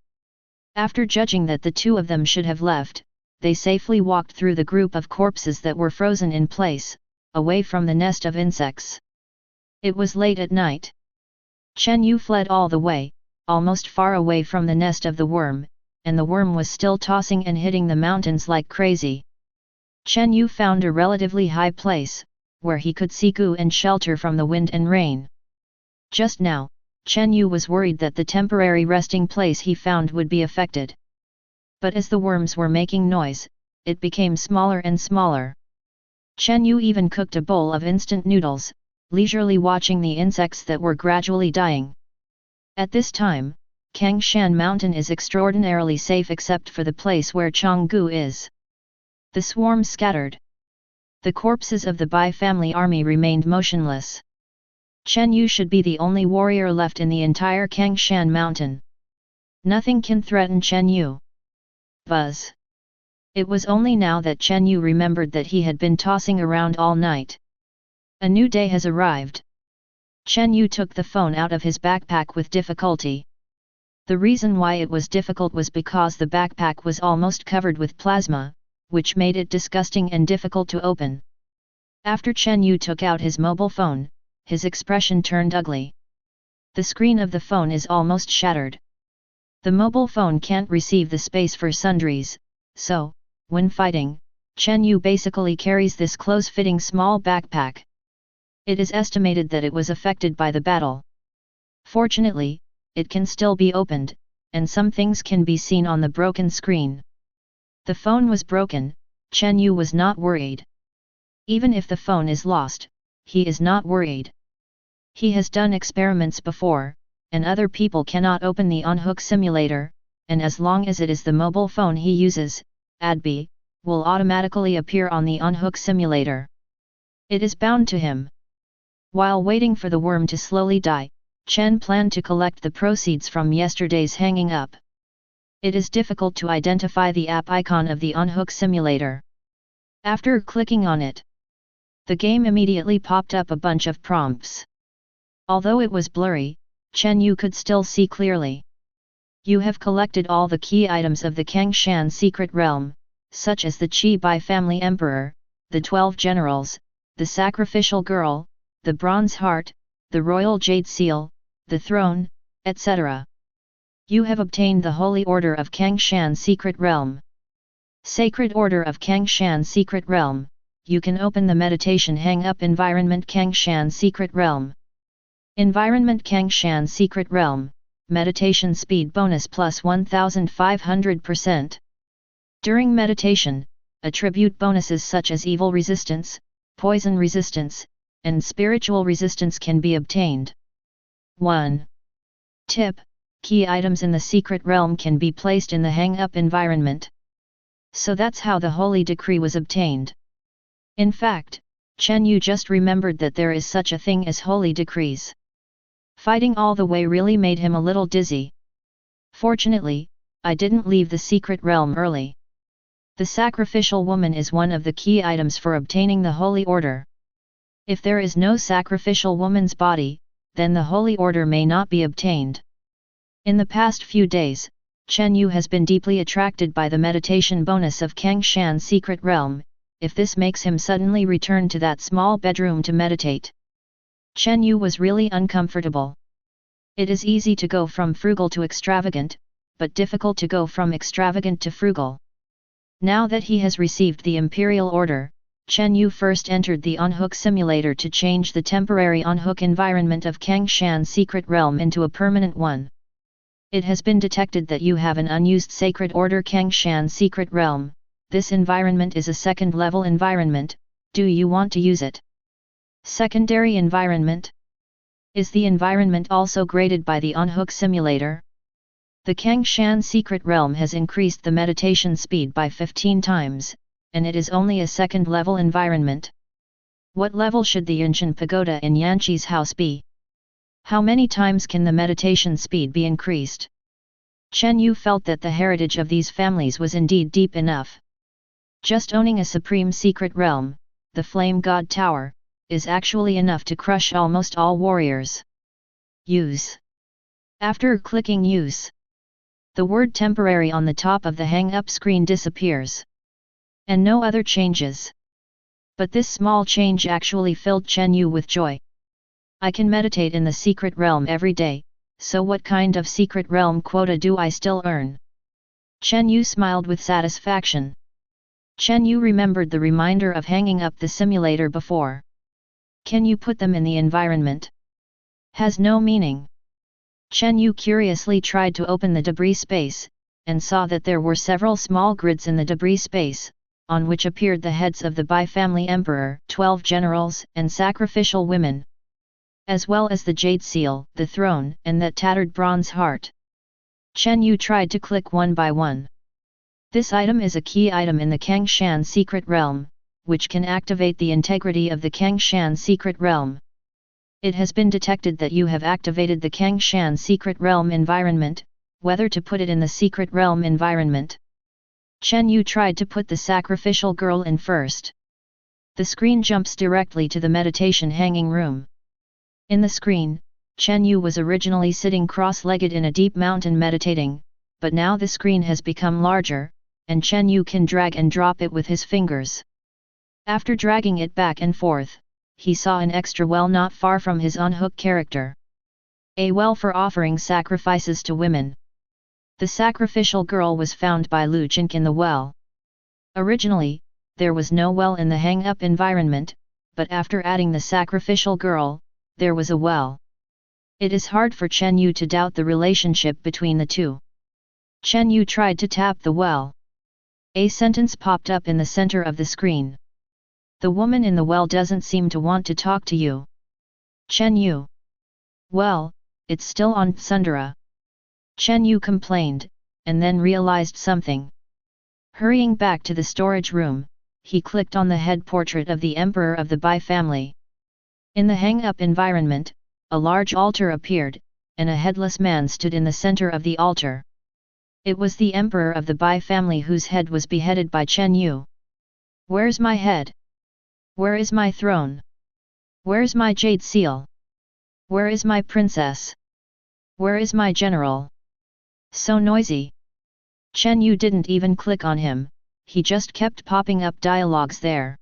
[SPEAKER 2] After judging that the two of them should have left, they safely walked through the group of corpses that were frozen in place, away from the nest of insects. It was late at night. Chen Yu fled all the way, almost far away from the nest of the worm, and the worm was still tossing and hitting the mountains like crazy. Chen Yu found a relatively high place, where he could see goo and shelter from the wind and rain. Just now, Chen Yu was worried that the temporary resting place he found would be affected. But as the worms were making noise, it became smaller and smaller. Chen Yu even cooked a bowl of instant noodles, leisurely watching the insects that were gradually dying. At this time, Kangshan Mountain is extraordinarily safe except for the place where Changgu is. The swarm scattered. The corpses of the Bai family army remained motionless. Chen Yu should be the only warrior left in the entire Kangshan mountain. Nothing can threaten Chen Yu. Buzz. It was only now that Chen Yu remembered that he had been tossing around all night. A new day has arrived. Chen Yu took the phone out of his backpack with difficulty. The reason why it was difficult was because the backpack was almost covered with plasma, which made it disgusting and difficult to open. After Chen Yu took out his mobile phone, his expression turned ugly. The screen of the phone is almost shattered. The mobile phone can't receive the space for sundries, so, when fighting, Chen Yu basically carries this close-fitting small backpack. It is estimated that it was affected by the battle. Fortunately, it can still be opened, and some things can be seen on the broken screen. The phone was broken, Chen Yu was not worried. Even if the phone is lost, he is not worried. He has done experiments before, and other people cannot open the on-hook simulator, and as long as it is the mobile phone he uses, ADB will automatically appear on the on-hook simulator. It is bound to him. While waiting for the worm to slowly die, Chen planned to collect the proceeds from yesterday's hanging up. It is difficult to identify the app icon of the on-hook simulator. After clicking on it, the game immediately popped up a bunch of prompts. Although it was blurry, Chen Yu could still see clearly. You have collected all the key items of the Kangshan secret realm, such as the Qi Bai family emperor, the 12 generals, the sacrificial girl, the bronze heart, the royal jade seal, the throne, etc. You have obtained the Holy Order of Kangshan Secret Realm. Sacred Order of Kangshan Secret Realm, you can open the meditation hang-up environment Kangshan Secret Realm. Environment Kangshan Secret Realm, meditation speed bonus plus 1500%. During meditation, attribute bonuses such as evil resistance, poison resistance, and spiritual resistance can be obtained. 1. Tip: key items in the secret realm can be placed in the hang-up environment. So that's how the holy decree was obtained. In fact, Chen Yu just remembered that there is such a thing as holy decrees. Fighting all the way really made him a little dizzy. Fortunately, I didn't leave the secret realm early. The sacrificial woman is one of the key items for obtaining the holy order. If there is no sacrificial woman's body, then the holy order may not be obtained. In the past few days, Chen Yu has been deeply attracted by the meditation bonus of Kangshan secret realm, if this makes him suddenly return to that small bedroom to meditate. Chen Yu was really uncomfortable. It is easy to go from frugal to extravagant, but difficult to go from extravagant to frugal. Now that he has received the imperial order, Chen Yu first entered the on-hook simulator to change the temporary on-hook environment of Kangshan secret realm into a permanent one. It has been detected that you have an unused sacred order Kangshan secret realm. This environment is a second-level environment. Do you want to use it? Secondary environment. Is the environment also graded by the on-hook simulator? The Kangshan secret realm has increased the meditation speed by 15 times, and it is only a second-level environment. What level should the Yunshan pagoda in Yanqi's house be? How many times can the meditation speed be increased? Chen Yu felt that the heritage of these families was indeed deep enough. Just owning a supreme secret realm, the Flame God Tower, is actually enough to crush almost all warriors. Use. After clicking Use, the word temporary on the top of the hang-up screen disappears. And no other changes. But this small change actually filled Chen Yu with joy. I can meditate in the secret realm every day, so what kind of secret realm quota do I still earn? Chen Yu smiled with satisfaction. Chen Yu remembered the reminder of hanging up the simulator before. Can you put them in the environment? Has no meaning. Chen Yu curiously tried to open the debris space, and saw that there were several small grids in the debris space, on which appeared the heads of the Bai family emperor, 12 generals and sacrificial women, as well as the jade seal, the throne, and that tattered bronze heart. Chen Yu tried to click one by one. This item is a key item in the Kangshan secret realm, which can activate the integrity of the Kangshan secret realm. It has been detected that you have activated the Kangshan secret realm environment, whether to put it in the secret realm environment. Chen Yu tried to put the sacrificial girl in first. The screen jumps directly to the meditation hanging room. In the screen, Chen Yu was originally sitting cross-legged in a deep mountain meditating, but now the screen has become larger, and Chen Yu can drag and drop it with his fingers. After dragging it back and forth, he saw an extra well not far from his on-hook character. A well for offering sacrifices to women. The sacrificial girl was found by Lu Chink in the well. Originally, there was no well in the hang-up environment, but after adding the sacrificial girl, there was a well. It is hard for Chen Yu to doubt the relationship between the two. Chen Yu tried to tap the well. A sentence popped up in the center of the screen. The woman in the well doesn't seem to want to talk to you. Chen Yu. Well, it's still on Sundara. Chen Yu complained, and then realized something. Hurrying back to the storage room, he clicked on the head portrait of the Emperor of the Bai family. In the hang-up environment, a large altar appeared, and a headless man stood in the center of the altar. It was the Emperor of the Bai family whose head was beheaded by Chen Yu. Where's my head? Where is my throne? Where's my jade seal? Where is my princess? Where is my general? So noisy. Chen Yu didn't even click on him, he just kept popping up dialogues there.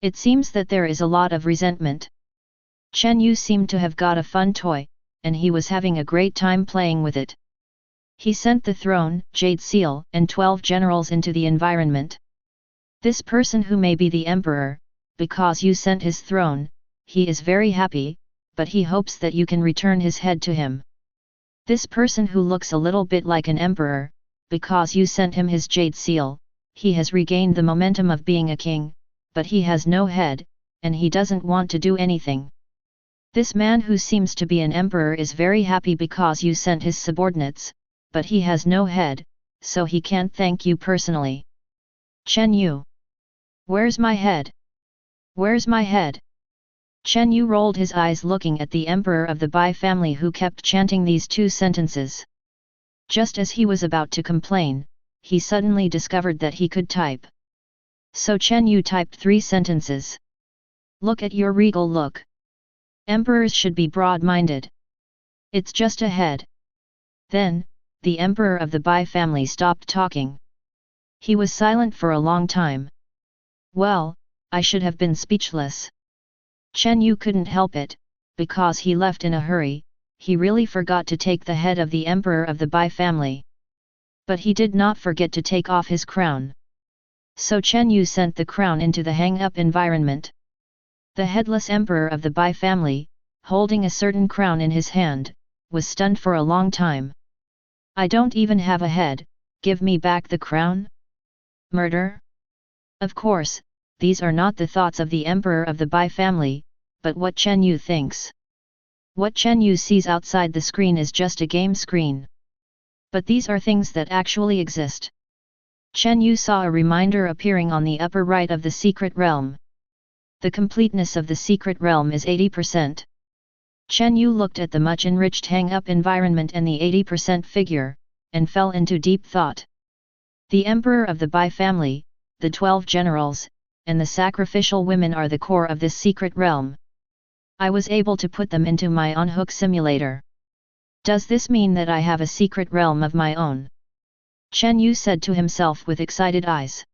[SPEAKER 2] It seems that there is a lot of resentment. Chen Yu seemed to have got a fun toy, and he was having a great time playing with it. He sent the throne, jade seal, and 12 generals into the environment. This person who may be the emperor, because you sent his throne, he is very happy, but he hopes that you can return his head to him. This person who looks a little bit like an emperor, because you sent him his jade seal, he has regained the momentum of being a king, but he has no head, and he doesn't want to do anything. This man who seems to be an emperor is very happy because you sent his subordinates, but he has no head, so he can't thank you personally. Chen Yu. Where's my head? Where's my head? Chen Yu rolled his eyes looking at the emperor of the Bai family who kept chanting these two sentences. Just as he was about to complain, he suddenly discovered that he could type. So Chen Yu typed 3 sentences. Look at your regal look. Emperors should be broad-minded. It's just a head. Then, the emperor of the Bai family stopped talking. He was silent for a long time. Well, I should have been speechless. Chen Yu couldn't help it, because he left in a hurry, he really forgot to take the head of the emperor of the Bai family. But he did not forget to take off his crown. So Chen Yu sent the crown into the hang-up environment. The headless emperor of the Bai family, holding a certain crown in his hand, was stunned for a long time. I don't even have a head, give me back the crown? Murder? Of course, these are not the thoughts of the emperor of the Bai family, but what Chen Yu thinks. What Chen Yu sees outside the screen is just a game screen. But these are things that actually exist. Chen Yu saw a reminder appearing on the upper right of the secret realm. The completeness of the secret realm is 80%. Chen Yu looked at the much enriched hang-up environment and the 80% figure, and fell into deep thought. The emperor of the Bai family, the 12 generals, and the sacrificial women are the core of this secret realm. I was able to put them into my on-hook simulator. Does this mean that I have a secret realm of my own? Chen Yu said to himself with excited eyes.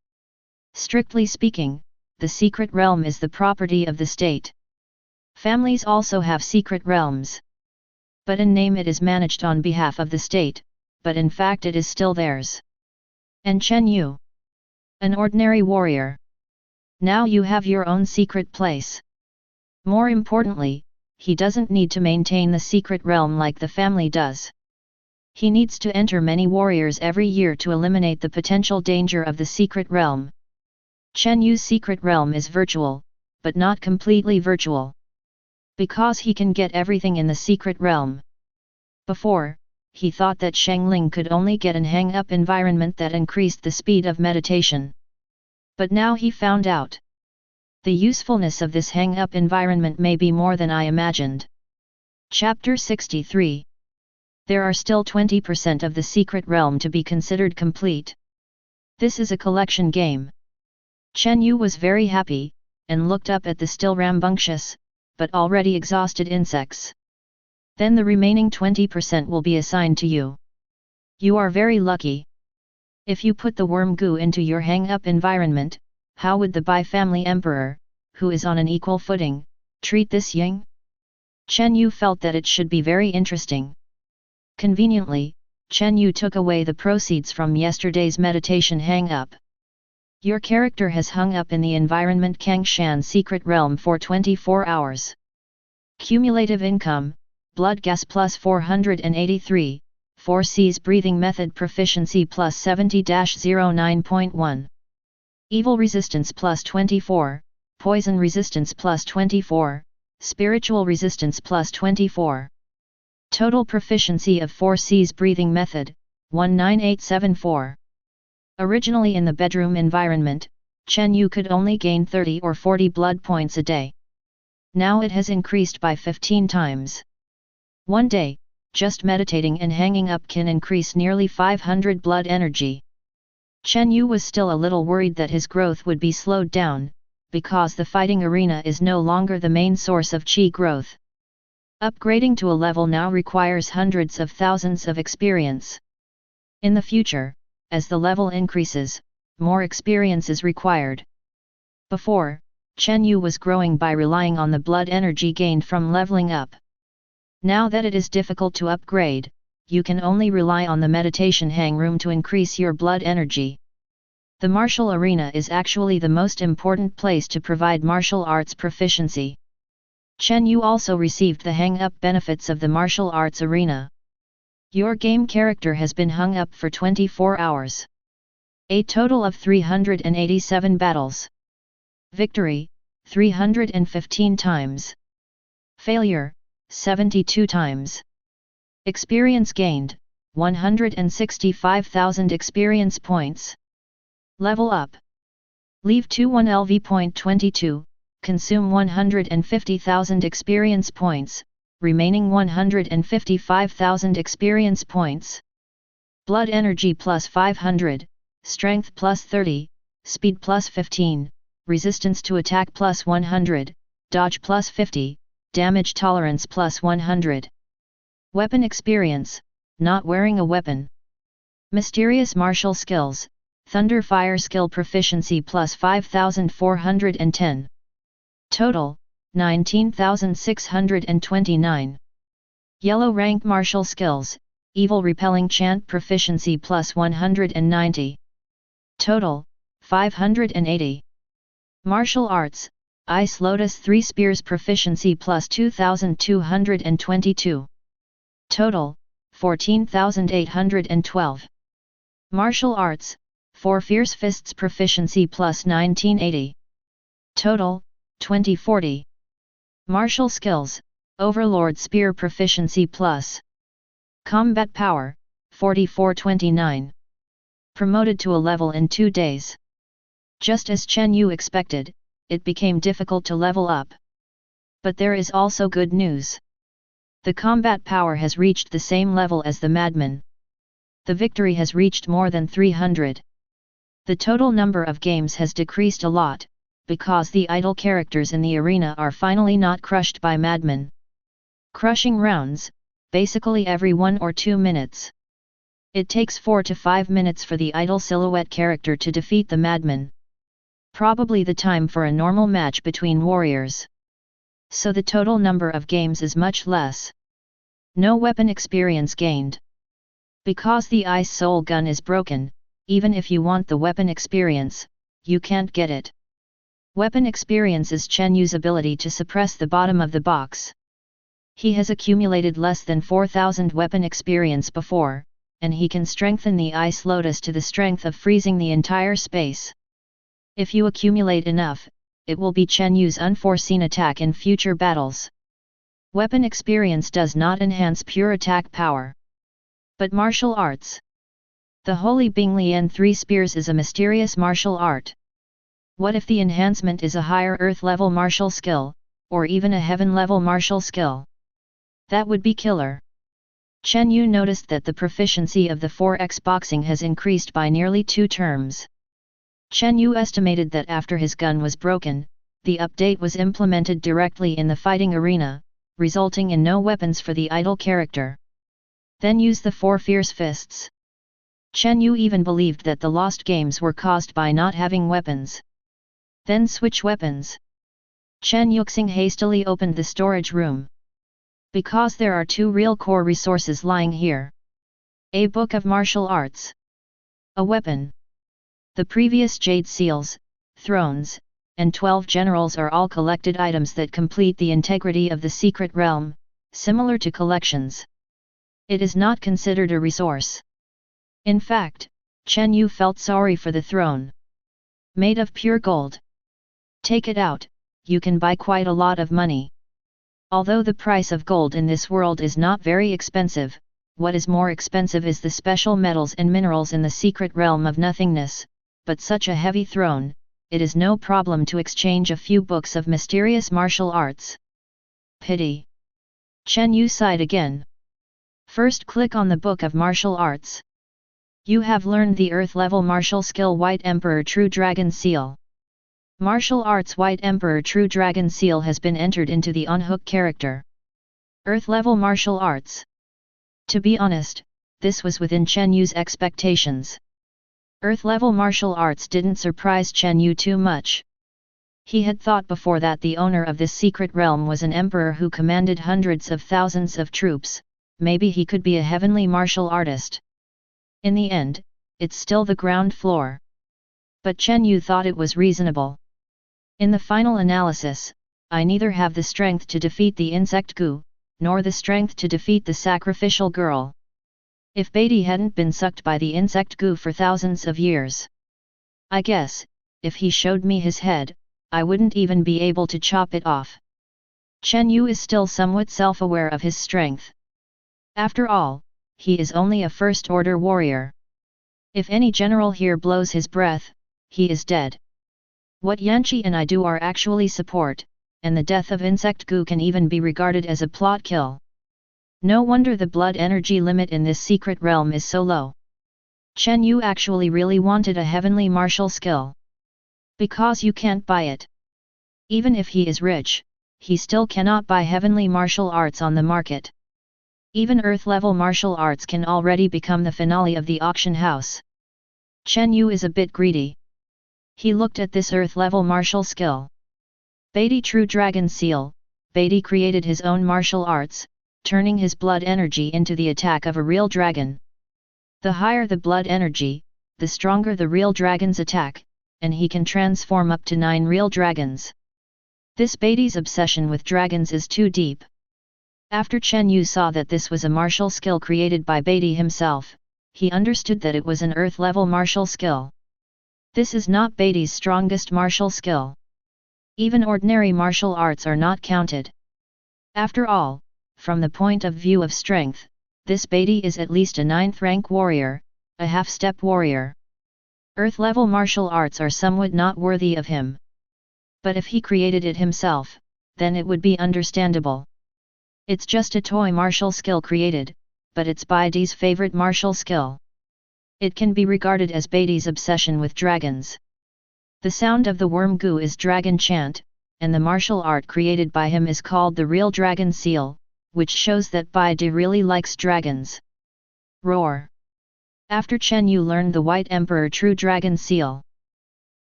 [SPEAKER 2] Strictly speaking, the secret realm is the property of the state. Families also have secret realms. But in name it is managed on behalf of the state, but in fact it is still theirs. And Chen Yu? An ordinary warrior. Now you have your own secret place. More importantly, he doesn't need to maintain the secret realm like the family does. He needs to enter many warriors every year to eliminate the potential danger of the secret realm. Chen Yu's secret realm is virtual, but not completely virtual. Because he can get everything in the secret realm. Before, he thought that Shengling could only get an hang-up environment that increased the speed of meditation. But now he found out. The usefulness of this hang-up environment may be more than I imagined. Chapter 63. There are still 20% of the secret realm to be considered complete. This is a collection game. Chen Yu was very happy, and looked up at the still rambunctious, but already exhausted insects. Then the remaining 20% will be assigned to you. You are very lucky. If you put the worm goo into your hang-up environment, how would the Bai family emperor, who is on an equal footing, treat this Ying? Chen Yu felt that it should be very interesting. Conveniently, Chen Yu took away the proceeds from yesterday's meditation hang-up. Your character has hung up in the environment Kangshan secret realm for 24 hours. Cumulative income, blood gas plus 483, 4C's breathing method proficiency plus 70-09.1. Evil resistance plus 24, poison resistance plus 24, spiritual resistance plus 24. Total proficiency of 4C's breathing method, 19874. Originally in the bedroom environment, Chen Yu could only gain 30 or 40 blood points a day. Now it has increased by 15 times. One day, just meditating and hanging up can increase nearly 500 blood energy. Chen Yu was still a little worried that his growth would be slowed down, because the fighting arena is no longer the main source of qi growth. Upgrading to a level now requires hundreds of thousands of experience. In the future, as the level increases, more experience is required. Before, Chen Yu was growing by relying on the blood energy gained from leveling up. Now that it is difficult to upgrade, you can only rely on the meditation hang room to increase your blood energy. The martial arena is actually the most important place to provide martial arts proficiency. Chen Yu also received the hang-up benefits of the martial arts arena. Your game character has been hung up for 24 hours. A total of 387 battles. Victory, 315 times. Failure, 72 times. Experience gained, 165,000 experience points. Level up. Leave 21 LV.22, consume 150,000 experience points, remaining 155,000 experience points. Blood energy plus 500, strength plus 30, speed plus 15, resistance to attack plus 100, dodge plus 50, damage tolerance plus 100. Weapon experience, not wearing a weapon. Mysterious martial skills, thunder fire skill proficiency plus 5,410. Total, 19,629. Yellow rank martial skills, evil repelling chant proficiency plus 190. Total, 580. Martial arts, Ice Lotus 3 spears proficiency plus 2,222. Total, 14,812. Martial arts, 4 fierce fists proficiency plus 1980. Total, 2040. Martial skills, Overlord spear proficiency plus. Combat power, 4429. Promoted to a level in 2 days. Just as Chen Yu expected, it became difficult to level up. But there is also good news. The combat power has reached the same level as the madman. The victory has reached more than 300. The total number of games has decreased a lot, because the idle characters in the arena are finally not crushed by madmen. Crushing rounds, basically every 1 or 2 minutes. It takes 4 to 5 minutes for the idle silhouette character to defeat the madman. Probably the time for a normal match between warriors. So the total number of games is much less. No weapon experience gained. Because the Ice Soul gun is broken, even if you want the weapon experience, you can't get it. Weapon experience is Chen Yu's ability to suppress the bottom of the box. He has accumulated less than 4,000 weapon experience before, and he can strengthen the Ice Lotus to the strength of freezing the entire space. If you accumulate enough, it will be Chen Yu's unforeseen attack in future battles. Weapon experience does not enhance pure attack power. But martial arts. The Holy Binglian 3 Spears is a mysterious martial art. What if the enhancement is a higher earth-level martial skill, or even a heaven-level martial skill? That would be killer. Chen Yu noticed that the proficiency of the 4x boxing has increased by nearly 2 terms. Chen Yu estimated that after his gun was broken, the update was implemented directly in the fighting arena, resulting in no weapons for the idle character. Then use the 4 fierce fists. Chen Yu even believed that the lost games were caused by not having weapons. Then switch weapons. Chen Yuxing hastily opened the storage room. Because there are 2 real core resources lying here. A book of martial arts. A weapon. The previous jade seals, thrones, and 12 generals are all collected items that complete the integrity of the secret realm, similar to collections. It is not considered a resource. In fact, Chen Yu felt sorry for the throne. Made of pure gold. Take it out, you can buy quite a lot of money. Although the price of gold in this world is not very expensive, what is more expensive is the special metals and minerals in the secret realm of nothingness, but such a heavy throne, it is no problem to exchange a few books of mysterious martial arts. Pity. Chen Yu sighed again. First click on the book of martial arts. You have learned the earth-level martial skill White Emperor True Dragon Seal. Martial Arts White Emperor True Dragon Seal has been entered into the on-hook character. Earth-level martial arts. To be honest, this was within Chen Yu's expectations. Earth-level martial arts didn't surprise Chen Yu too much. He had thought before that the owner of this secret realm was an emperor who commanded hundreds of thousands of troops, maybe he could be a heavenly martial artist. In the end, it's still the ground floor. But Chen Yu thought it was reasonable. In the final analysis, I neither have the strength to defeat the insect goo, nor the strength to defeat the sacrificial girl. If Beatty hadn't been sucked by the insect goo for thousands of years. I guess, if he showed me his head, I wouldn't even be able to chop it off. Chen Yu is still somewhat self-aware of his strength. After all, he is only a first-order warrior. If any general here blows his breath, he is dead. What Yanqi and I do are actually support, and the death of insect goo can even be regarded as a plot kill. No wonder the blood energy limit in this secret realm is so low. Chen Yu actually really wanted a heavenly martial skill. Because you can't buy it. Even if he is rich, he still cannot buy heavenly martial arts on the market. Even earth-level martial arts can already become the finale of the auction house. Chen Yu is a bit greedy. He looked at this earth-level martial skill. Beatty True Dragon Seal. Beatty created his own martial arts, turning his blood energy into the attack of a real dragon. The higher the blood energy, the stronger the real dragon's attack, and he can transform up to 9 real dragons. This Beatty's obsession with dragons is too deep. After Chen Yu saw that this was a martial skill created by Beatty himself, he understood that it was an earth-level martial skill. This is not Beatty's strongest martial skill. Even ordinary martial arts are not counted. After all, from the point of view of strength, this Beatty is at least a 9th rank warrior, a half-step warrior. Earth-level martial arts are somewhat not worthy of him. But if he created it himself, then it would be understandable. It's just a toy martial skill created, but it's Beatty's favorite martial skill. It can be regarded as Beatty's obsession with dragons. The sound of the worm goo is dragon chant, and the martial art created by him is called the real dragon seal, which shows that Beatty really likes dragons. Roar. After Chen Yu learned the White Emperor True Dragon Seal,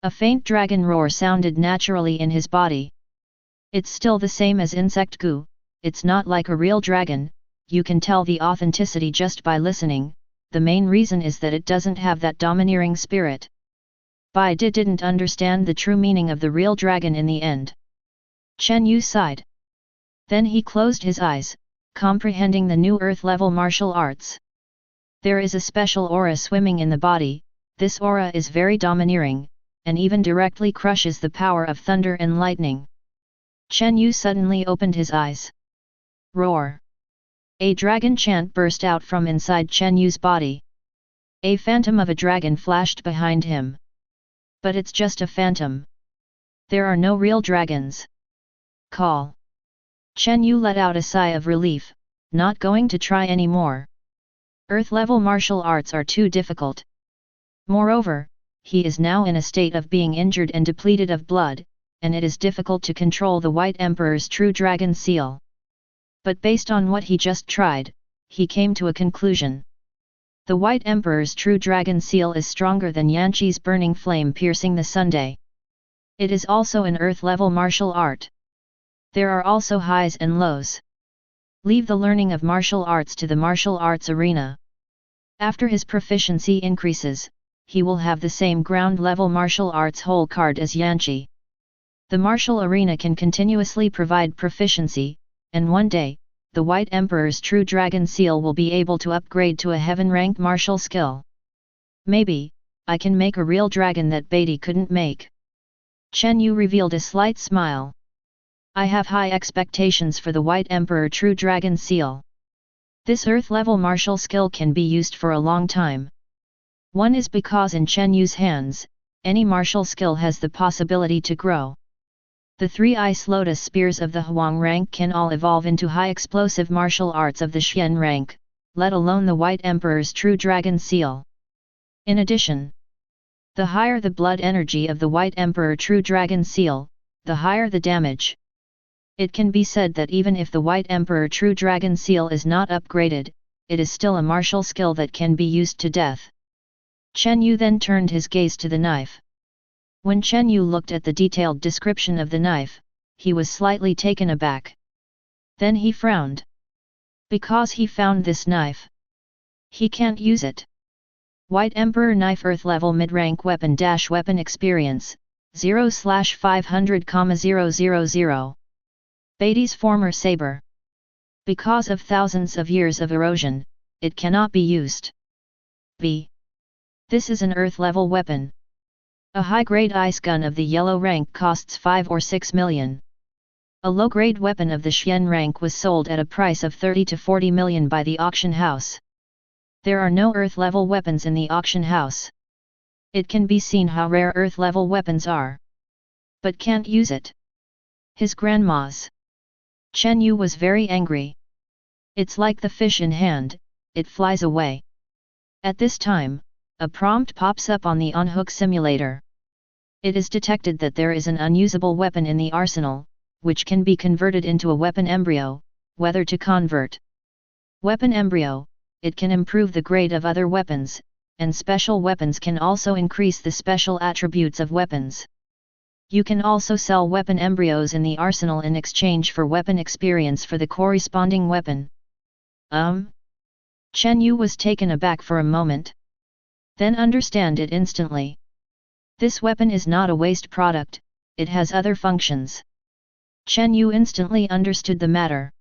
[SPEAKER 2] a faint dragon roar sounded naturally in his body. It's still the same as insect goo, it's not like a real dragon, you can tell the authenticity just by listening. The main reason is that it doesn't have that domineering spirit. Beatty didn't understand the true meaning of the real dragon in the end. Chen Yu sighed. Then he closed his eyes, comprehending the new earth-level martial arts. There is a special aura swimming in the body, this aura is very domineering, and even directly crushes the power of thunder and lightning. Chen Yu suddenly opened his eyes. Roar. A dragon chant burst out from inside Chen Yu's body. A phantom of a dragon flashed behind him. But it's just a phantom. There are no real dragons. Call. Chen Yu let out a sigh of relief, not going to try anymore. Earth-level martial arts are too difficult. Moreover, he is now in a state of being injured and depleted of blood, and it is difficult to control the White Emperor's true dragon seal. But based on what he just tried, he came to a conclusion. The White Emperor's true dragon seal is stronger than Yanqi's burning flame piercing the Sunday. It is also an earth-level martial art. There are also highs and lows. Leave the learning of martial arts to the martial arts arena. After his proficiency increases, he will have the same ground-level martial arts whole card as Yanqi. The martial arena can continuously provide proficiency, and one day, the White Emperor's true dragon seal will be able to upgrade to a heaven-rank martial skill. Maybe, I can make a real dragon that Beatty couldn't make. Chen Yu revealed a slight smile. I have high expectations for the White Emperor True Dragon Seal. This Earth-level martial skill can be used for a long time. One is because in Chen Yu's hands, any martial skill has the possibility to grow. The 3 Ice Lotus Spears of the Huang rank can all evolve into high explosive martial arts of the Xian rank, let alone the White Emperor's True Dragon Seal. In addition, the higher the blood energy of the White Emperor True Dragon Seal, the higher the damage. It can be said that even if the White Emperor True Dragon Seal is not upgraded, it is still a martial skill that can be used to death. Chen Yu then turned his gaze to the knife. When Chen Yu looked at the detailed description of the knife, he was slightly taken aback. Then he frowned. Because he found this knife, he can't use it. White Emperor Knife Earth Level Mid-Rank Weapon Weapon Experience, 0/500,000. Beatty's former saber. Because of thousands of years of erosion, it cannot be used. B. This is an Earth-level weapon. A high-grade ice gun of the yellow rank costs 5 or 6 million. A low-grade weapon of the Xian rank was sold at a price of 30 to 40 million by the auction house. There are no Earth-level weapons in the auction house. It can be seen how rare Earth-level weapons are. But can't use it. His grandma's. Chen Yu was very angry. It's like the fish in hand, it flies away. At this time, a prompt pops up on the on-hook simulator. It is detected that there is an unusable weapon in the arsenal, which can be converted into a weapon embryo, whether to convert. Weapon embryo, it can improve the grade of other weapons, and special weapons can also increase the special attributes of weapons. You can also sell weapon embryos in the arsenal in exchange for weapon experience for the corresponding weapon. Chen Yu was taken aback for a moment. Then understand it instantly. This weapon is not a waste product, it has other functions. Chen Yu instantly understood the matter.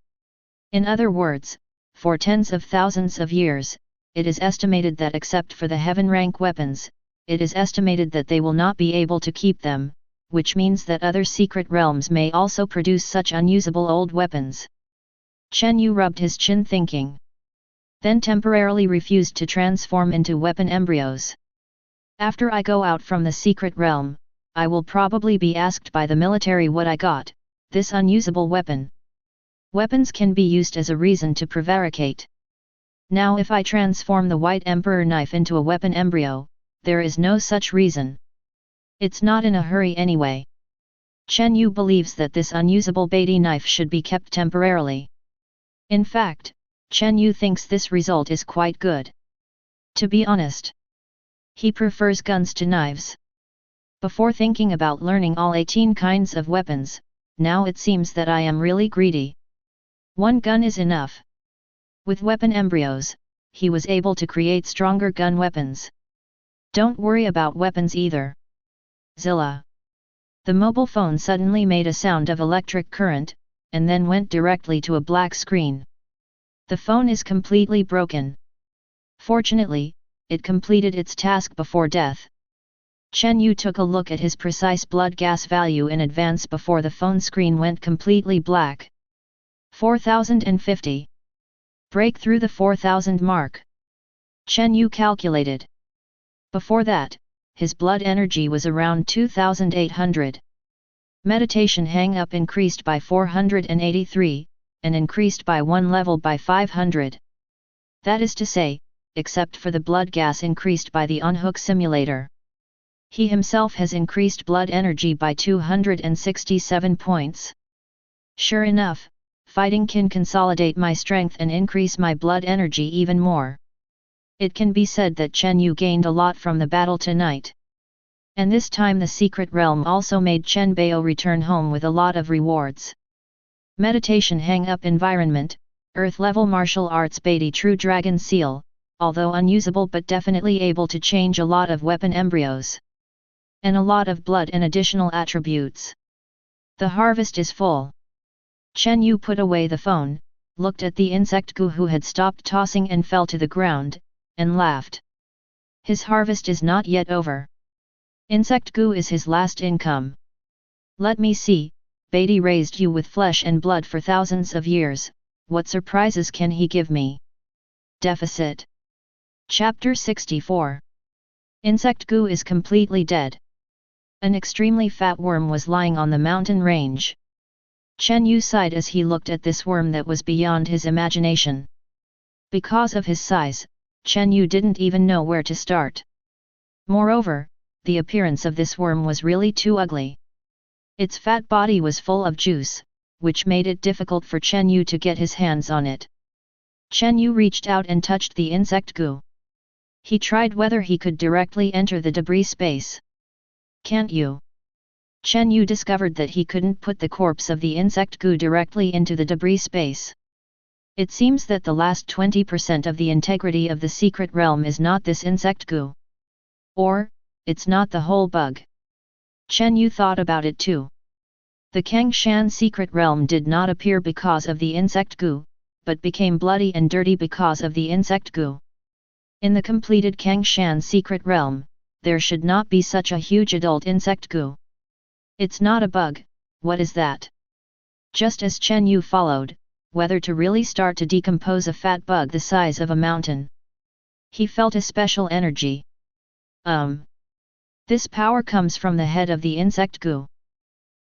[SPEAKER 2] In other words, for tens of thousands of years, it is estimated that except for the heaven rank weapons, it is estimated that they will not be able to keep them, which means that other secret realms may also produce such unusable old weapons. Chen Yu rubbed his chin thinking. Then temporarily refused to transform into weapon embryos. After I go out from the secret realm, I will probably be asked by the military what I got, this unusable weapon. Weapons can be used as a reason to prevaricate. Now if I transform the White Emperor knife into a weapon embryo, there is no such reason. It's not in a hurry anyway. Chen Yu believes that this unusable Beatty knife should be kept temporarily. In fact, Chen Yu thinks this result is quite good. To be honest, he prefers guns to knives. Before thinking about learning all 18 kinds of weapons, now it seems that I am really greedy. One gun is enough. With weapon embryos, he was able to create stronger gun weapons. Don't worry about weapons either. Zilla. The mobile phone suddenly made a sound of electric current, and then went directly to a black screen. The phone is completely broken. Fortunately, it completed its task before death. Chen Yu took a look at his precise blood gas value in advance before the phone screen went completely black. 4050. Break through the 4000 mark. Chen Yu calculated. Before that, his blood energy was around 2800. Meditation hang up increased by 483, and increased by 1 level by 500. That is to say, except for the blood gas increased by the unhook simulator. He himself has increased blood energy by 267 points. Sure enough, fighting can consolidate my strength and increase my blood energy even more. It can be said that Chen Yu gained a lot from the battle tonight. And this time the secret realm also made Chen Bao return home with a lot of rewards. Meditation hang up environment, Earth level martial arts Beatty True Dragon Seal, although unusable but definitely able to change a lot of weapon embryos. And a lot of blood and additional attributes. The harvest is full. Chen Yu put away the phone, looked at the insect goo who had stopped tossing and fell to the ground, and laughed. His harvest is not yet over. Insect goo is his last income. Let me see, Beatty raised you with flesh and blood for thousands of years, what surprises can he give me? Deficit. Chapter 64. Insect goo is completely dead. An extremely fat worm was lying on the mountain range. Chen Yu sighed as he looked at this worm that was beyond his imagination. Because of his size, Chen Yu didn't even know where to start. Moreover, the appearance of this worm was really too ugly. Its fat body was full of juice, which made it difficult for Chen Yu to get his hands on it. Chen Yu reached out and touched the insect goo. He tried whether he could directly enter the debris space. Can't you? Chen Yu discovered that he couldn't put the corpse of the insect goo directly into the debris space. It seems that the last 20% of the integrity of the secret realm is not this insect goo. Or, it's not the whole bug. Chen Yu thought about it too. The Kangshan secret realm did not appear because of the insect goo, but became bloody and dirty because of the insect goo. In the completed Kangshan secret realm, there should not be such a huge adult insect goo. It's not a bug, what is that? Just as Chen Yu followed, whether to really start to decompose a fat bug the size of a mountain. He felt a special energy. This power comes from the head of the insect goo.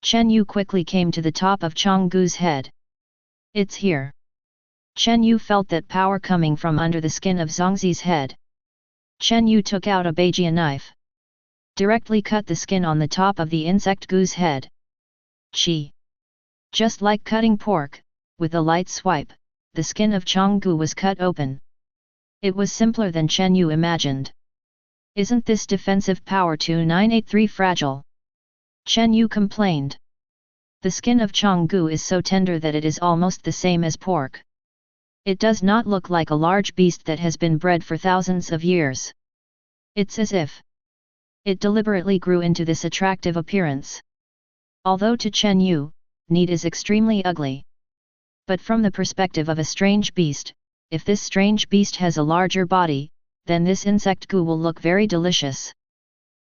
[SPEAKER 2] Chen Yu quickly came to the top of Chong Gu's head. It's here. Chen Yu felt that power coming from under the skin of Zhongzi's head. Chen Yu took out a Beijia knife. Directly cut the skin on the top of the insect goo's head. Chi. Just like cutting pork, with a light swipe, the skin of Chong Gu was cut open. It was simpler than Chen Yu imagined. Isn't this defensive power 2983 fragile? Chen Yu complained. The skin of Chong Gu is so tender that it is almost the same as pork. It does not look like a large beast that has been bred for thousands of years. It's as if it deliberately grew into this attractive appearance. Although to Chen Yu, meat is extremely ugly. But from the perspective of a strange beast, if this strange beast has a larger body, then this insect goo will look very delicious.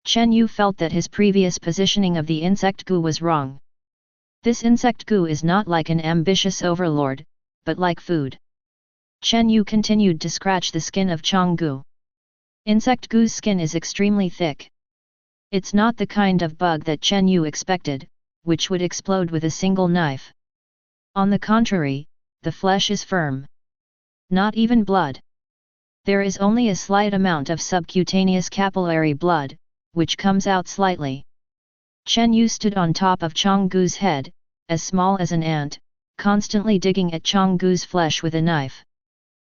[SPEAKER 2] Chen Yu felt that his previous positioning of the insect goo was wrong. This insect goo is not like an ambitious overlord, but like food. Chen Yu continued to scratch the skin of Chong Gu. Insect goo's skin is extremely thick. It's not the kind of bug that Chen Yu expected, which would explode with a single knife. On the contrary, the flesh is firm. Not even blood. There is only a slight amount of subcutaneous capillary blood, which comes out slightly. Chen Yu stood on top of Chong Gu's head, as small as an ant, constantly digging at Chong Gu's flesh with a knife.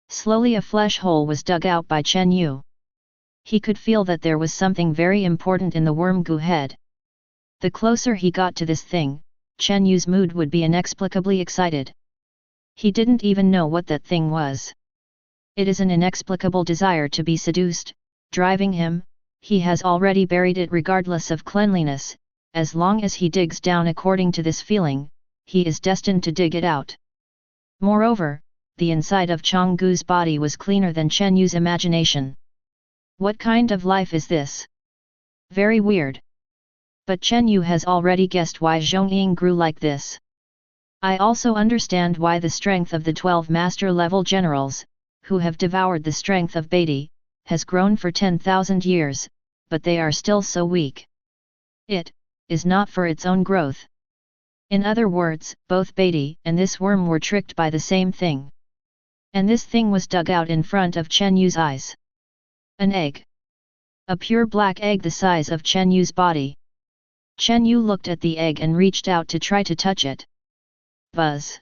[SPEAKER 2] Slowly a flesh hole was dug out by Chen Yu. He could feel that there was something very important in the worm gu head. The closer he got to this thing, Chen Yu's mood would be inexplicably excited. He didn't even know what that thing was. It is an inexplicable desire to be seduced, driving him. He has already buried it regardless of cleanliness. As long as he digs down according to this feeling, he is destined to dig it out. Moreover, the inside of Chong Gu's body was cleaner than Chen Yu's imagination. What kind of life is this? Very weird. But Chen Yu has already guessed why Zhongying grew like this. I also understand why the strength of the 12 master-level generals, who have devoured the strength of Beatty, has grown for 10,000 years, but they are still so weak. It is not for its own growth. In other words, both Beatty and this worm were tricked by the same thing. And this thing was dug out in front of Chen Yu's eyes. An egg. A pure black egg the size of Chen Yu's body. Chen Yu looked at the egg and reached out to try to touch it. Buzz.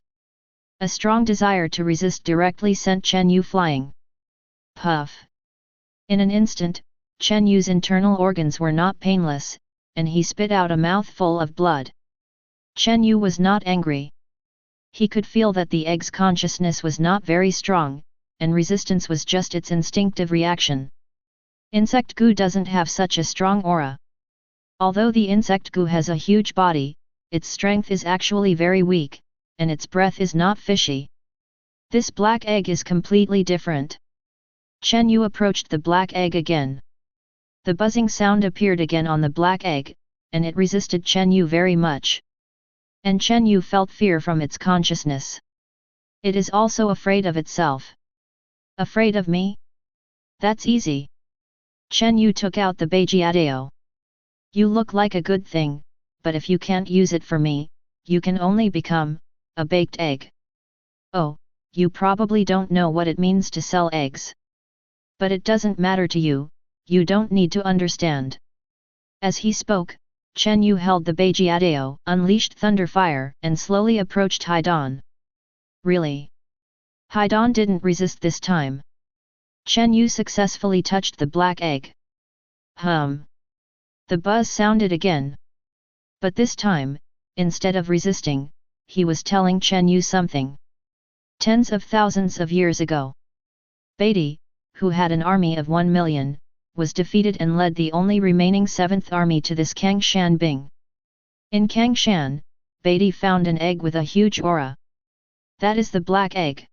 [SPEAKER 2] A strong desire to resist directly sent Chen Yu flying. Puff. In an instant, Chen Yu's internal organs were not painless, and he spit out a mouthful of blood. Chen Yu was not angry. He could feel that the egg's consciousness was not very strong, and resistance was just its instinctive reaction. Insect goo doesn't have such a strong aura. Although the insect goo has a huge body, its strength is actually very weak, and its breath is not fishy. This black egg is completely different. Chen Yu approached the black egg again. The buzzing sound appeared again on the black egg, and it resisted Chen Yu very much. And Chen Yu felt fear from its consciousness. It is also afraid of itself. Afraid of me? That's easy. Chen Yu took out the Beijiadeo. You look like a good thing, but if you can't use it for me, you can only become a baked egg. Oh, you probably don't know what it means to sell eggs. But it doesn't matter to you, you don't need to understand. As he spoke, Chen Yu held the Beijiadeo, unleashed thunder fire, and slowly approached Haidan. Really? Haidan didn't resist this time. Chen Yu successfully touched the black egg. Hum. The buzz sounded again. But this time, instead of resisting, he was telling Chen Yu something. Tens of thousands of years ago, Beatty, who had an army of 1 million, was defeated and led the only remaining 7th army to this Kangshan Bing. In Kangshan, Beatty found an egg with a huge aura. That is the black egg.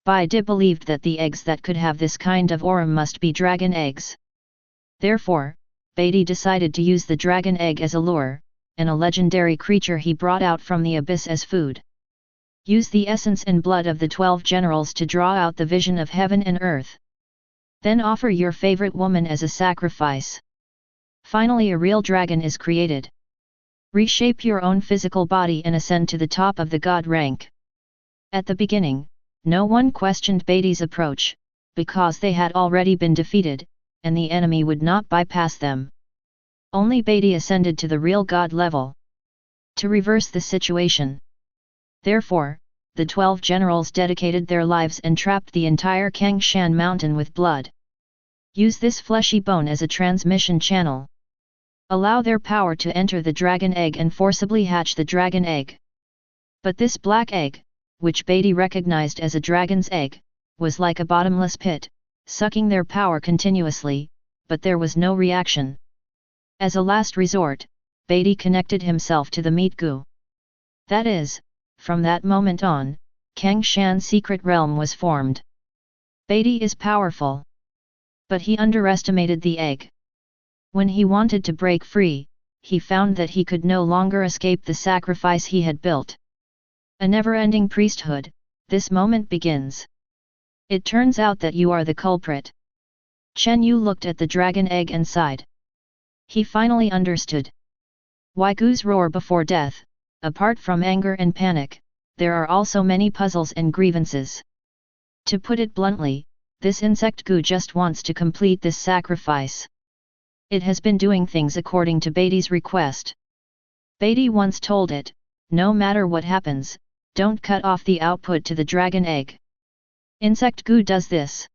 [SPEAKER 2] Beatty believed that the eggs that could have this kind of aura must be dragon eggs. Therefore, Beatty decided to use the dragon egg as a lure, and a legendary creature he brought out from the abyss as food. Use the essence and blood of the 12 generals to draw out the vision of heaven and earth. Then offer your favorite woman as a sacrifice. Finally, a real dragon is created. Reshape your own physical body and ascend to the top of the god rank. At the beginning, no one questioned Beatty's approach, because they had already been defeated, and the enemy would not bypass them. Only Beatty ascended to the real god level. To reverse the situation. Therefore, the 12 generals dedicated their lives and trapped the entire Kangshan mountain with blood. Use this fleshy bone as a transmission channel. Allow their power to enter the dragon egg and forcibly hatch the dragon egg. But this black egg, which Beatty recognized as a dragon's egg, was like a bottomless pit, sucking their power continuously, but there was no reaction. As a last resort, Beatty connected himself to the meat goo. That is, from that moment on, Kangshan's secret realm was formed. Beatty is powerful. But he underestimated the egg. When he wanted to break free, he found that he could no longer escape the sacrifice he had built. A never-ending priesthood, this moment begins. It turns out that you are the culprit. Chen Yu looked at the dragon egg and sighed. He finally understood. Why goos roar before death? Apart from anger and panic, there are also many puzzles and grievances. To put it bluntly, this insect goo just wants to complete this sacrifice. It has been doing things according to Beatty's request. Beatty once told it, no matter what happens, don't cut off the output to the dragon egg. Insect goo does this.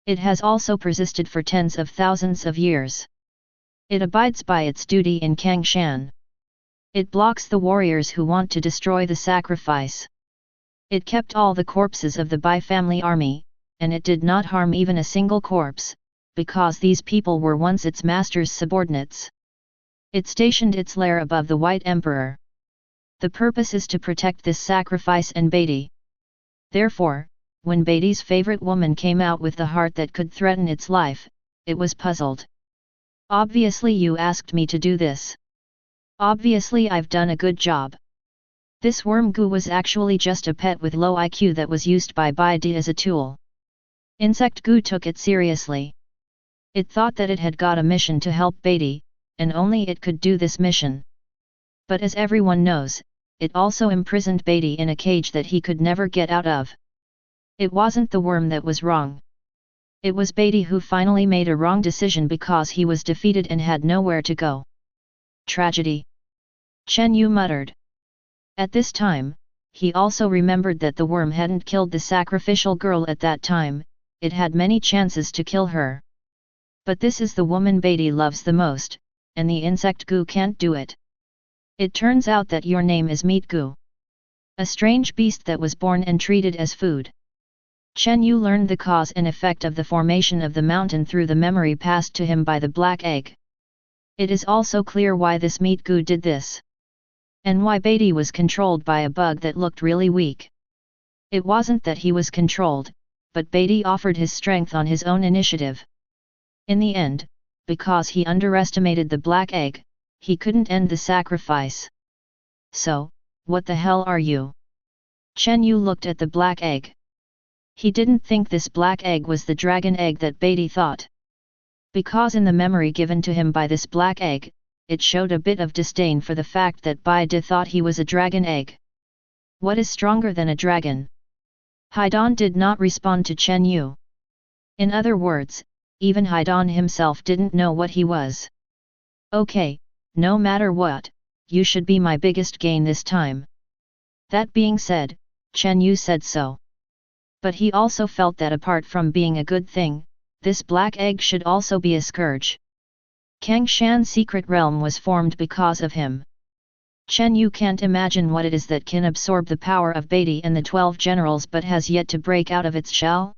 [SPEAKER 2] It has also persisted for tens of thousands of years. It abides by its duty in Kangshan. It blocks the warriors who want to destroy the sacrifice. It kept all the corpses of the Bai family army, and it did not harm even a single corpse, because these people were once its master's subordinates. It stationed its lair above the White Emperor. The purpose is to protect this sacrifice and Beatty. Therefore, when Beatty's favorite woman came out with the heart that could threaten its life, it was puzzled. Obviously you asked me to do this. Obviously I've done a good job. This worm goo was actually just a pet with low IQ that was used by Beatty as a tool. Insect goo took it seriously. It thought that it had got a mission to help Beatty, and only it could do this mission. But as everyone knows, it also imprisoned Beatty in a cage that he could never get out of. It wasn't the worm that was wrong. It was Beatty who finally made a wrong decision because he was defeated and had nowhere to go. Tragedy. Chen Yu muttered. At this time, he also remembered that the worm hadn't killed the sacrificial girl at that time, it had many chances to kill her. But this is the woman Beatty loves the most, and the insect goo can't do it. It turns out that your name is meat goo. A strange beast that was born and treated as food. Chen Yu learned the cause and effect of the formation of the mountain through the memory passed to him by the black egg. It is also clear why this meat goo did this. And why Beatty was controlled by a bug that looked really weak. It wasn't that he was controlled, but Beatty offered his strength on his own initiative. In the end, because he underestimated the black egg, he couldn't end the sacrifice. So, what the hell are you? Chen Yu looked at the black egg. He didn't think this black egg was the dragon egg that Beatty thought. Because in the memory given to him by this black egg, it showed a bit of disdain for the fact that Beatty thought he was a dragon egg. What is stronger than a dragon? Haidan did not respond to Chen Yu. In other words, even Haidan himself didn't know what he was. Okay, no matter what, you should be my biggest gain this time. That being said, Chen Yu said so. But he also felt that apart from being a good thing, this black egg should also be a scourge. Kangshan's secret realm was formed because of him. Chen Yu can't imagine what it is that can absorb the power of Beatty and the 12 generals but has yet to break out of its shell.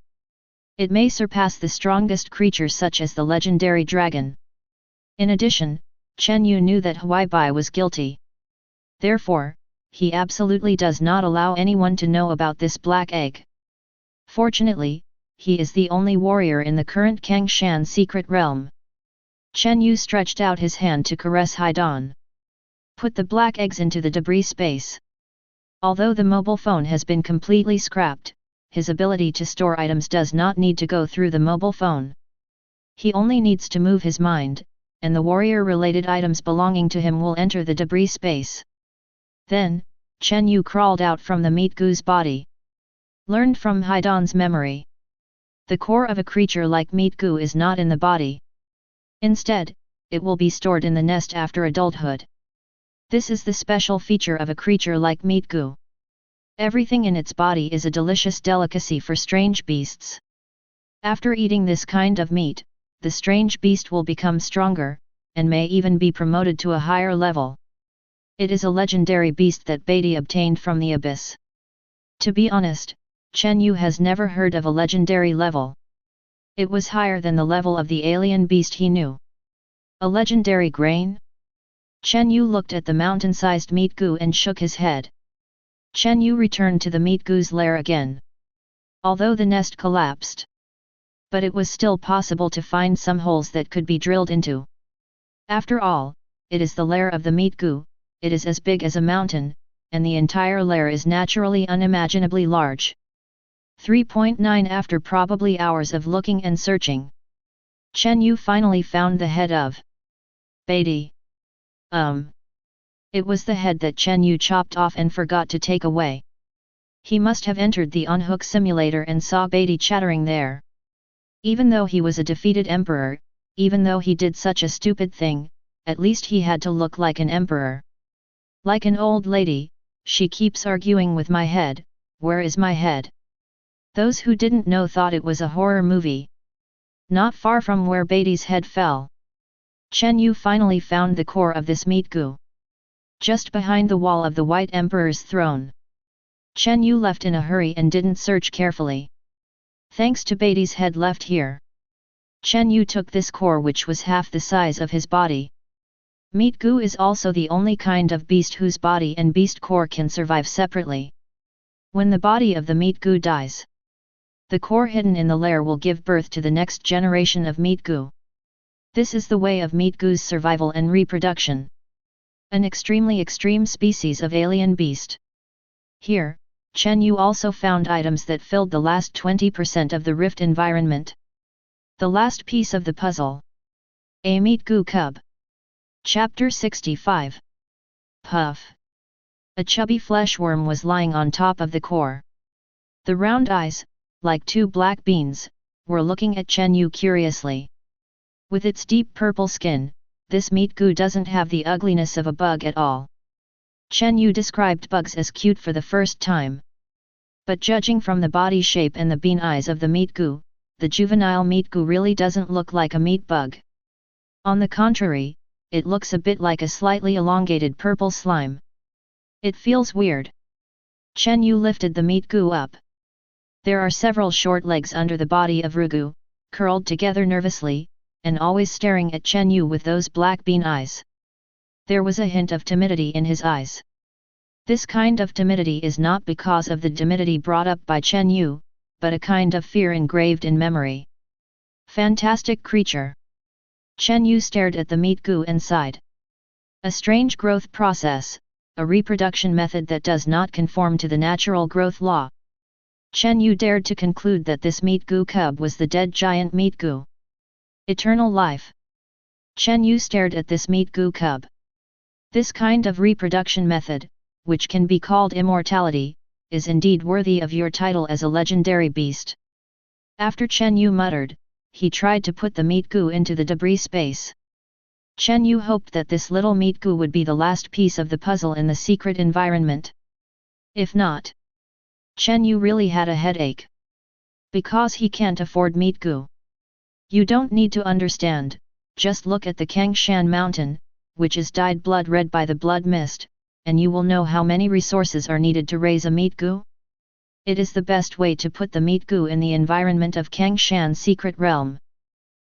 [SPEAKER 2] It may surpass the strongest creatures such as the legendary dragon. In addition, Chen Yu knew that Huaibai was guilty. Therefore, he absolutely does not allow anyone to know about this black egg. Fortunately, he is the only warrior in the current Kangshan secret realm. Chen Yu stretched out his hand to caress Haidan. Put the black eggs into the debris space. Although the mobile phone has been completely scrapped, his ability to store items does not need to go through the mobile phone. He only needs to move his mind, and the warrior-related items belonging to him will enter the debris space. Then, Chen Yu crawled out from the meat goo's body. Learned from Haidan's memory. The core of a creature like meat goo is not in the body. Instead, it will be stored in the nest after adulthood. This is the special feature of a creature like meat goo. Everything in its body is a delicious delicacy for strange beasts. After eating this kind of meat, the strange beast will become stronger, and may even be promoted to a higher level. It is a legendary beast that Beatty obtained from the abyss. To be honest, Chen Yu has never heard of a legendary level. It was higher than the level of the alien beast he knew. A legendary grain? Chen Yu looked at the mountain-sized meat goo and shook his head. Chen Yu returned to the meat goo's lair again. Although the nest collapsed. But it was still possible to find some holes that could be drilled into. After all, it is the lair of the meat goo, it is as big as a mountain, and the entire lair is naturally unimaginably large. 3.9 After probably hours of looking and searching, Chen Yu finally found the head of Beatty. It was the head that Chen Yu chopped off and forgot to take away. He must have entered the on-hook simulator and saw Beatty chattering there. Even though he was a defeated emperor, even though he did such a stupid thing, at least he had to look like an emperor. Like an old lady, she keeps arguing with my head, where is my head? Those who didn't know thought it was a horror movie. Not far from where Beatty's head fell, Chen Yu finally found the core of this meat goo. Just behind the wall of the White Emperor's throne. Chen Yu left in a hurry and didn't search carefully. Thanks to Beatty's head left here. Chen Yu took this core which was half the size of his body. Meat goo is also the only kind of beast whose body and beast core can survive separately. When the body of the meat goo dies, the core hidden in the lair will give birth to the next generation of meat goo. This is the way of meat goo's survival and reproduction. An extremely extreme species of alien beast. Here, Chen Yu also found items that filled the last 20% of the rift environment. The last piece of the puzzle. A meat goo cub. Chapter 65. Puff. A chubby fleshworm was lying on top of the core. The round eyes, like two black beans, were looking at Chen Yu curiously. With its deep purple skin, this meat goo doesn't have the ugliness of a bug at all. Chen Yu described bugs as cute for the first time. But judging from the body shape and the bean eyes of the meat goo, the juvenile meat goo really doesn't look like a meat bug. On the contrary, it looks a bit like a slightly elongated purple slime. It feels weird. Chen Yu lifted the meat goo up. There are several short legs under the body of Rugu, curled together nervously, and always staring at Chen Yu with those black bean eyes. There was a hint of timidity in his eyes. This kind of timidity is not because of the timidity brought up by Chen Yu, but a kind of fear engraved in memory. Fantastic creature. Chen Yu stared at the meat goo and sighed. A strange growth process, a reproduction method that does not conform to the natural growth law. Chen Yu dared to conclude that this meat goo cub was the dead giant meat goo. Eternal life. Chen Yu stared at this meat goo cub. This kind of reproduction method, which can be called immortality, is indeed worthy of your title as a legendary beast. After Chen Yu muttered, he tried to put the meat goo into the debris space. Chen Yu hoped that this little meat goo would be the last piece of the puzzle in the secret environment. If not, Chen Yu really had a headache. Because he can't afford meat goo. You don't need to understand, just look at the Kangshan mountain, which is dyed blood red by the blood mist, and you will know how many resources are needed to raise a meat goo. It is the best way to put the meat goo in the environment of Kangshan's secret realm.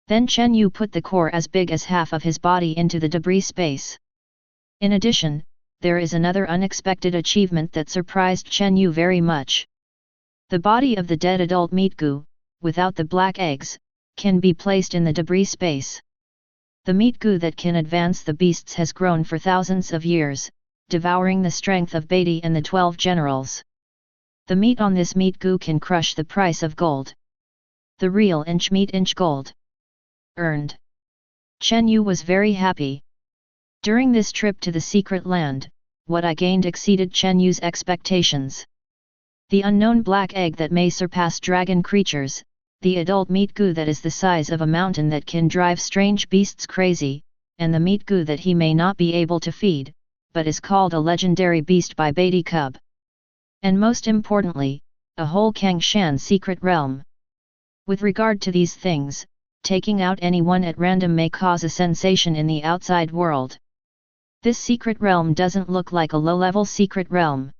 [SPEAKER 2] Then Chen Yu put the core as big as half of his body into the debris space. In addition, there is another unexpected achievement that surprised Chen Yu very much. The body of the dead adult meat goo, without the black eggs, can be placed in the debris space. The meat goo that can advance the beasts has grown for thousands of years, devouring the strength of Beatty and the 12 generals. The meat on this meat goo can crush the price of gold. The real inch gold. Earned. Chen Yu was very happy. During this trip to the secret land, what I gained exceeded Chen Yu's expectations. The unknown black egg that may surpass dragon creatures, the adult meat goo that is the size of a mountain that can drive strange beasts crazy, and the meat goo that he may not be able to feed, but is called a legendary beast by Beatty Cub. And most importantly, a whole Kangshan secret realm. With regard to these things, taking out anyone at random may cause a sensation in the outside world. This secret realm doesn't look like a low-level secret realm.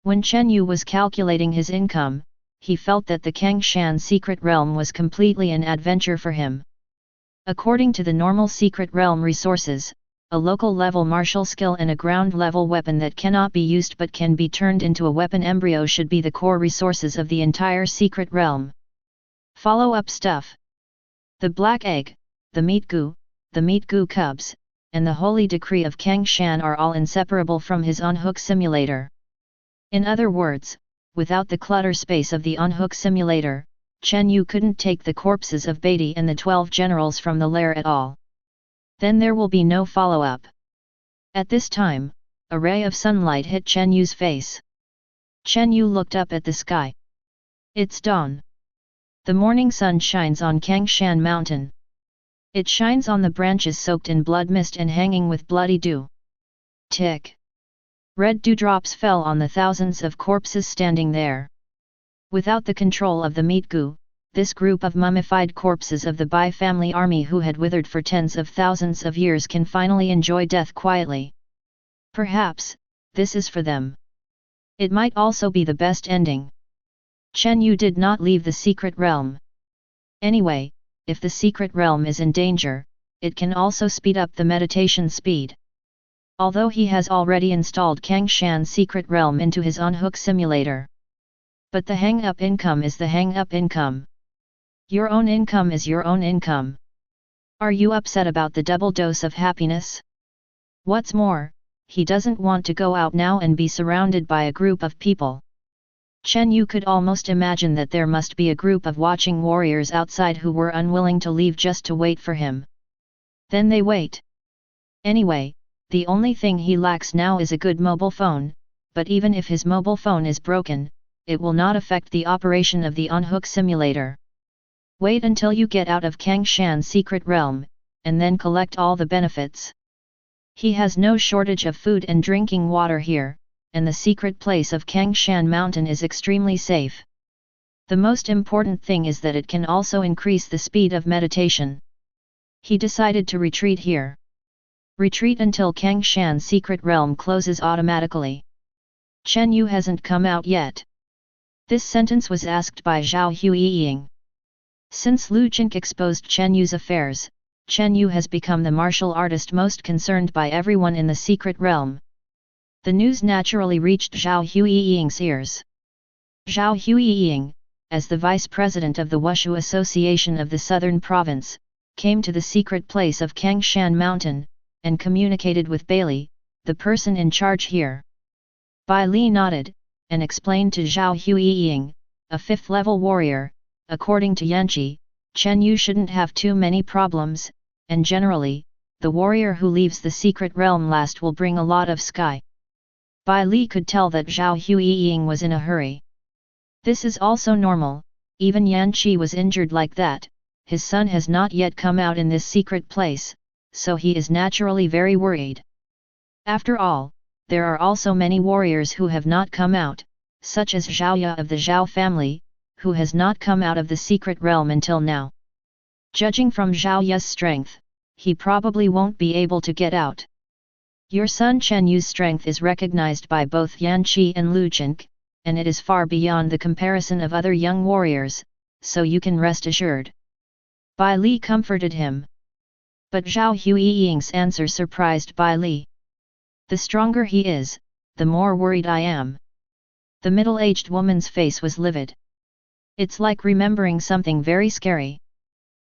[SPEAKER 2] When Chen Yu was calculating his income, he felt that the Kangshan secret realm was completely an adventure for him. According to the normal secret realm resources, a local level martial skill and a ground level weapon that cannot be used but can be turned into a weapon embryo should be the core resources of the entire secret realm. Follow-up stuff. The black egg, the meat goo cubs, and the holy decree of Kangshan are all inseparable from his on-hook simulator. In other words, without the clutter space of the on-hook simulator, Chen Yu couldn't take the corpses of Beatty and the 12 generals from the lair at all. Then there will be no follow-up. At this time, a ray of sunlight hit Chen Yu's face. Chen Yu looked up at the sky. It's dawn. The morning sun shines on Kangshan mountain. It shines on the branches soaked in blood mist and hanging with bloody dew. Tick. Red dewdrops fell on the thousands of corpses standing there. Without the control of the meat goo, this group of mummified corpses of the Bai family army who had withered for tens of thousands of years can finally enjoy death quietly. Perhaps, this is for them. It might also be the best ending. Chen Yu did not leave the secret realm. Anyway, if the secret realm is in danger, it can also speed up the meditation speed. Although he has already installed Kangshan secret realm into his on-hook simulator. But the hang-up income is the hang-up income. Your own income is your own income. Are you upset about the double dose of happiness? What's more, he doesn't want to go out now and be surrounded by a group of people. Chen Yu could almost imagine that there must be a group of watching warriors outside who were unwilling to leave just to wait for him. Then they wait. Anyway, The only thing he lacks now is a good mobile phone, but even if his mobile phone is broken, it will not affect the operation of the on-hook simulator. Wait until you get out of Kangshan's secret realm, and then collect all the benefits. He has no shortage of food and drinking water here, and the secret place of Kangshan Mountain is extremely safe. The most important thing is that it can also increase the speed of meditation. He decided to retreat here. Retreat until Kangshan's secret realm closes automatically. Chen Yu hasn't come out yet. This sentence was asked by Zhao Huiying. Since Lu Jink exposed Chen Yu's affairs, Chen Yu has become the martial artist most concerned by everyone in the secret realm. The news naturally reached Zhao Huiying's ears. Zhao Huiying, as the vice president of the Wushu Association of the Southern Province, came to the secret place of Kangshan Mountain, and communicated with Bailey, the person in charge here. Bai Li nodded, and explained to Zhao Huiying, a 5th-level warrior, according to Yanqi, Chen Yu shouldn't have too many problems, and generally, the warrior who leaves the secret realm last will bring a lot of sky. Bai Li could tell that Zhao Huiying was in a hurry. This is also normal, even Yanqi was injured like that, his son has not yet come out in this secret place, so he is naturally very worried. After all, there are also many warriors who have not come out, such as Zhao Ya of the Zhao family, who has not come out of the secret realm until now. Judging from Zhao Ya's strength, he probably won't be able to get out. Your son Chen Yu's strength is recognized by both Yanqi and Lu Jink, and it is far beyond the comparison of other young warriors, so you can rest assured. Bai Li comforted him. But Zhao Huiying's answer surprised Bai Li. The stronger he is, the more worried I am. The middle-aged woman's face was livid. It's like remembering something very scary.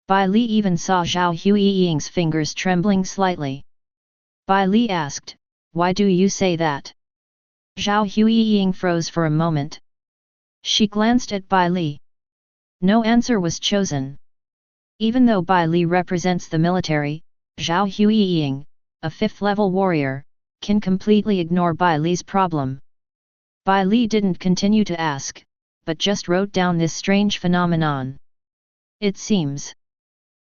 [SPEAKER 2] Bai Li even saw Zhao Huiying's fingers trembling slightly. Bai Li asked, "Why do you say that?" Zhao Huiying froze for a moment. She glanced at Bai Li. No answer was chosen. Even though Bai Li represents the military, Zhao Huiying, a 5th-level warrior, can completely ignore Bai Li's problem. Bai Li didn't continue to ask, but just wrote down this strange phenomenon. It seems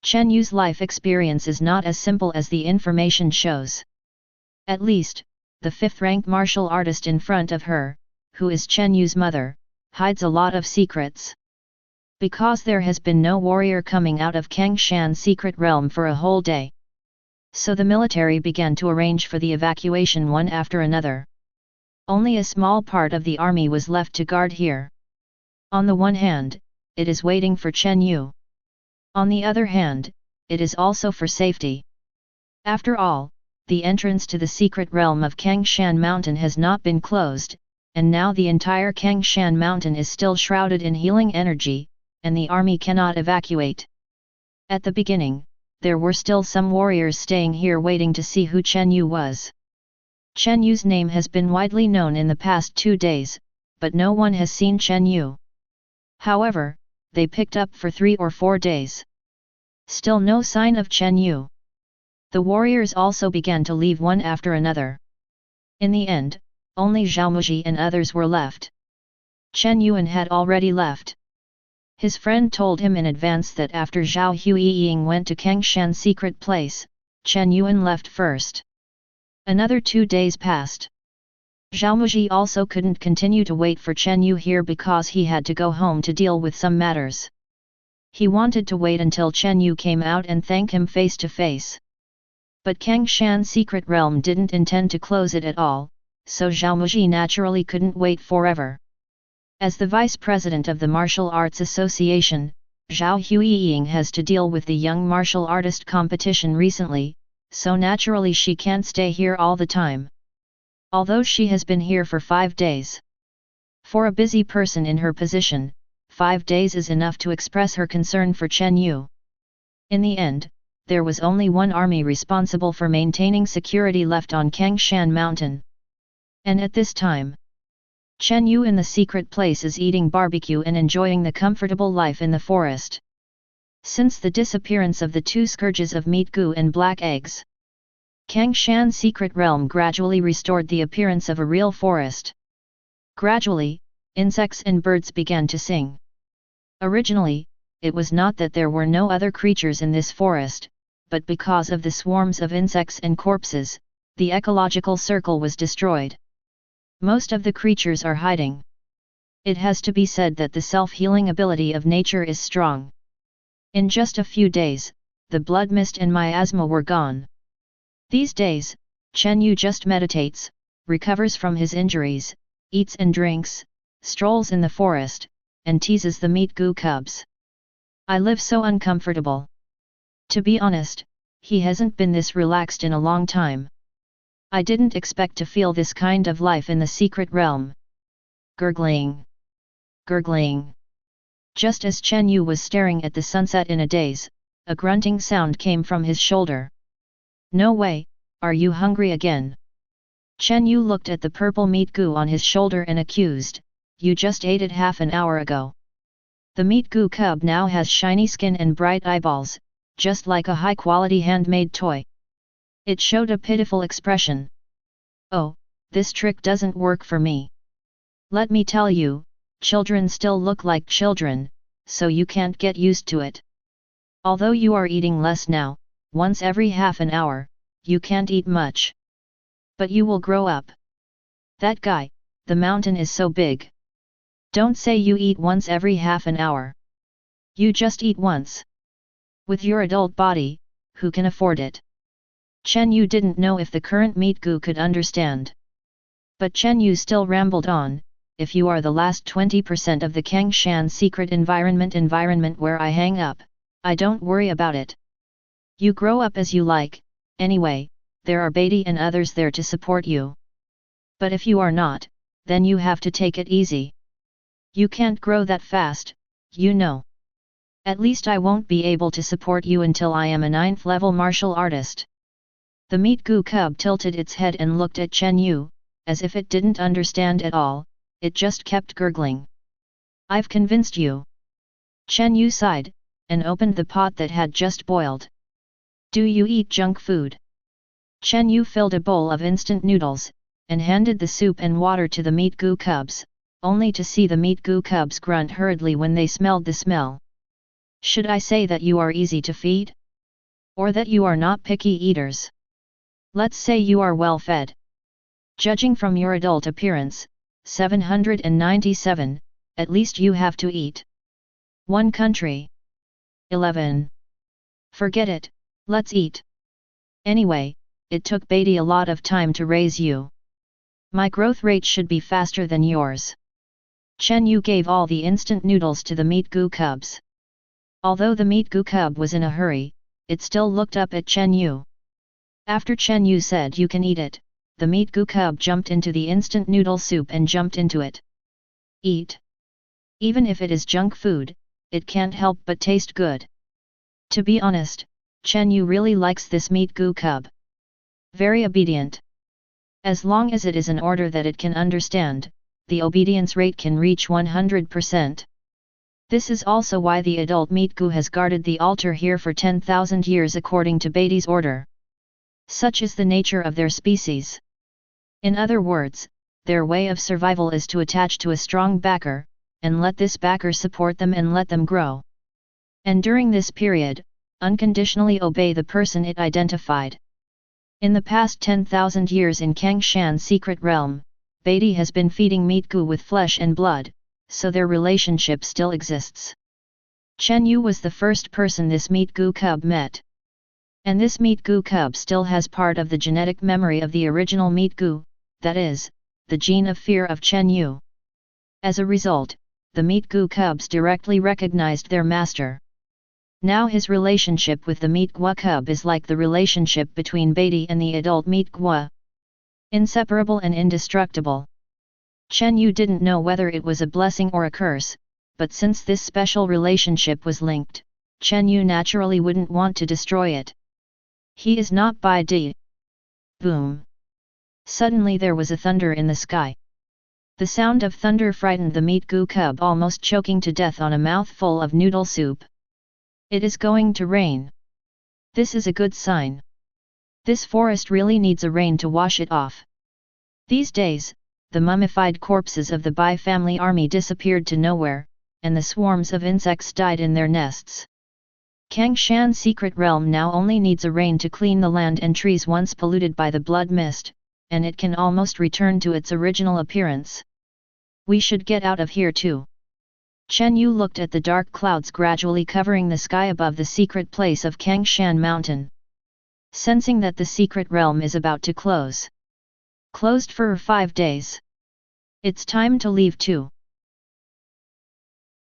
[SPEAKER 2] Chen Yu's life experience is not as simple as the information shows. At least, the 5th-rank martial artist in front of her, who is Chen Yu's mother, hides a lot of secrets. Because there has been no warrior coming out of Kangshan's secret realm for a whole day. So the military began to arrange for the evacuation one after another. Only a small part of the army was left to guard here. On the one hand, it is waiting for Chen Yu. On the other hand, it is also for safety. After all, the entrance to the secret realm of Kangshan Mountain has not been closed, and now the entire Kangshan Mountain is still shrouded in healing energy, and the army cannot evacuate. At the beginning, there were still some warriors staying here waiting to see who Chen Yu was. Chen Yu's name has been widely known in the past 2 days, but no one has seen Chen Yu. However, they picked up for 3 or 4 days. Still no sign of Chen Yu. The warriors also began to leave one after another. In the end, only Zhao Muji and others were left. Chen Yuan had already left. His friend told him in advance that after Zhao Huiying went to Kangshan's secret place, Chen Yuan left first. Another 2 days passed. Zhao Muji also couldn't continue to wait for Chen Yu here because he had to go home to deal with some matters. He wanted to wait until Chen Yu came out and thank him face to face. But Kangshan's secret realm didn't intend to close it at all, so Zhao Muji naturally couldn't wait forever. As the vice president of the Martial Arts Association, Zhao Huiying has to deal with the young martial artist competition recently, so naturally she can't stay here all the time. Although she has been here for 5 days. For a busy person in her position, 5 days is enough to express her concern for Chen Yu. In the end, there was only one army responsible for maintaining security left on Kangshan Mountain. And at this time, Chen Yu in the secret place is eating barbecue and enjoying the comfortable life in the forest. Since the disappearance of the 2 scourges of meat goo and black eggs, Kangshan's secret realm gradually restored the appearance of a real forest. Gradually, insects and birds began to sing. Originally, it was not that there were no other creatures in this forest, but because of the swarms of insects and corpses, the ecological circle was destroyed. Most of the creatures are hiding. It has to be said that the self-healing ability of nature is strong. In just a few days, the blood mist and miasma were gone. These days, Chen Yu just meditates, recovers from his injuries, eats and drinks, strolls in the forest, and teases the meat goo cubs. I live so uncomfortable. To be honest, he hasn't been this relaxed in a long time. I didn't expect to feel this kind of life in the secret realm. Gurgling. Gurgling. Just as Chen Yu was staring at the sunset in a daze, a grunting sound came from his shoulder. No way, are you hungry again? Chen Yu looked at the purple meat goo on his shoulder and accused, you just ate it half an hour ago. The meat goo cub now has shiny skin and bright eyeballs, just like a high-quality handmade toy. It showed a pitiful expression. Oh, this trick doesn't work for me. Let me tell you, children still look like children, so you can't get used to it. Although you are eating less now, once every half an hour, you can't eat much. But you will grow up. That guy, the mountain is so big. Don't say you eat once every half an hour. You just eat once. With your adult body, who can afford it? Chen Yu didn't know if the current meat goo could understand. But Chen Yu still rambled on, if you are the last 20% of the Kangshan secret environment where I hang up, I don't worry about it. You grow up as you like, anyway, there are Beatty and others there to support you. But if you are not, then you have to take it easy. You can't grow that fast, you know. At least I won't be able to support you until I am a 9th level martial artist. The meat goo cub tilted its head and looked at Chen Yu, as if it didn't understand at all, it just kept gurgling. I've convinced you. Chen Yu sighed, and opened the pot that had just boiled. Do you eat junk food? Chen Yu filled a bowl of instant noodles, and handed the soup and water to the meat goo cubs, only to see the meat goo cubs grunt hurriedly when they smelled the smell. Should I say that you are easy to feed? Or that you are not picky eaters? Let's say you are well fed. Judging from your adult appearance, 797, at least you have to eat. One country. 11. Forget it, let's eat. Anyway, it took Beatty a lot of time to raise you. My growth rate should be faster than yours. Chen Yu gave all the instant noodles to the meat goo cubs. Although the meat goo cub was in a hurry, it still looked up at Chen Yu. After Chen Yu said you can eat it, the meat goo cub jumped into the instant noodle soup and jumped into it. Eat. Even if it is junk food, it can't help but taste good. To be honest, Chen Yu really likes this meat goo cub. Very obedient. As long as it is an order that it can understand, the obedience rate can reach 100%. This is also why the adult meat goo has guarded the altar here for 10,000 years according to Beatty's order. Such is the nature of their species. In other words, their way of survival is to attach to a strong backer, and let this backer support them and let them grow. And during this period, unconditionally obey the person it identified. In the past 10,000 years in Kangshan's secret realm, Beatty has been feeding meat goo with flesh and blood, so their relationship still exists. Chen Yu was the first person this meat goo cub met. And this meat goo cub still has part of the genetic memory of the original meat goo, that is, the gene of fear of Chen Yu. As a result, the meat goo cubs directly recognized their master. Now his relationship with the meat gua cub is like the relationship between Beatty and the adult meat gua. Inseparable and indestructible. Chen Yu didn't know whether it was a blessing or a curse, but since this special relationship was linked, Chen Yu naturally wouldn't want to destroy it. He is not by D. Boom. Suddenly there was a thunder in the sky. The sound of thunder frightened the meat goo cub, almost choking to death on a mouthful of noodle soup. It is going to rain. This is a good sign. This forest really needs a rain to wash it off. These days, the mummified corpses of the Bai family army disappeared to nowhere, and the swarms of insects died in their nests. Kangshan's secret realm now only needs a rain to clean the land and trees once polluted by the blood mist, and it can almost return to its original appearance. We should get out of here too. Chen Yu looked at the dark clouds gradually covering the sky above the secret place of Kangshan Mountain. Sensing that the secret realm is about to close. Closed for 5 days. It's time to leave too.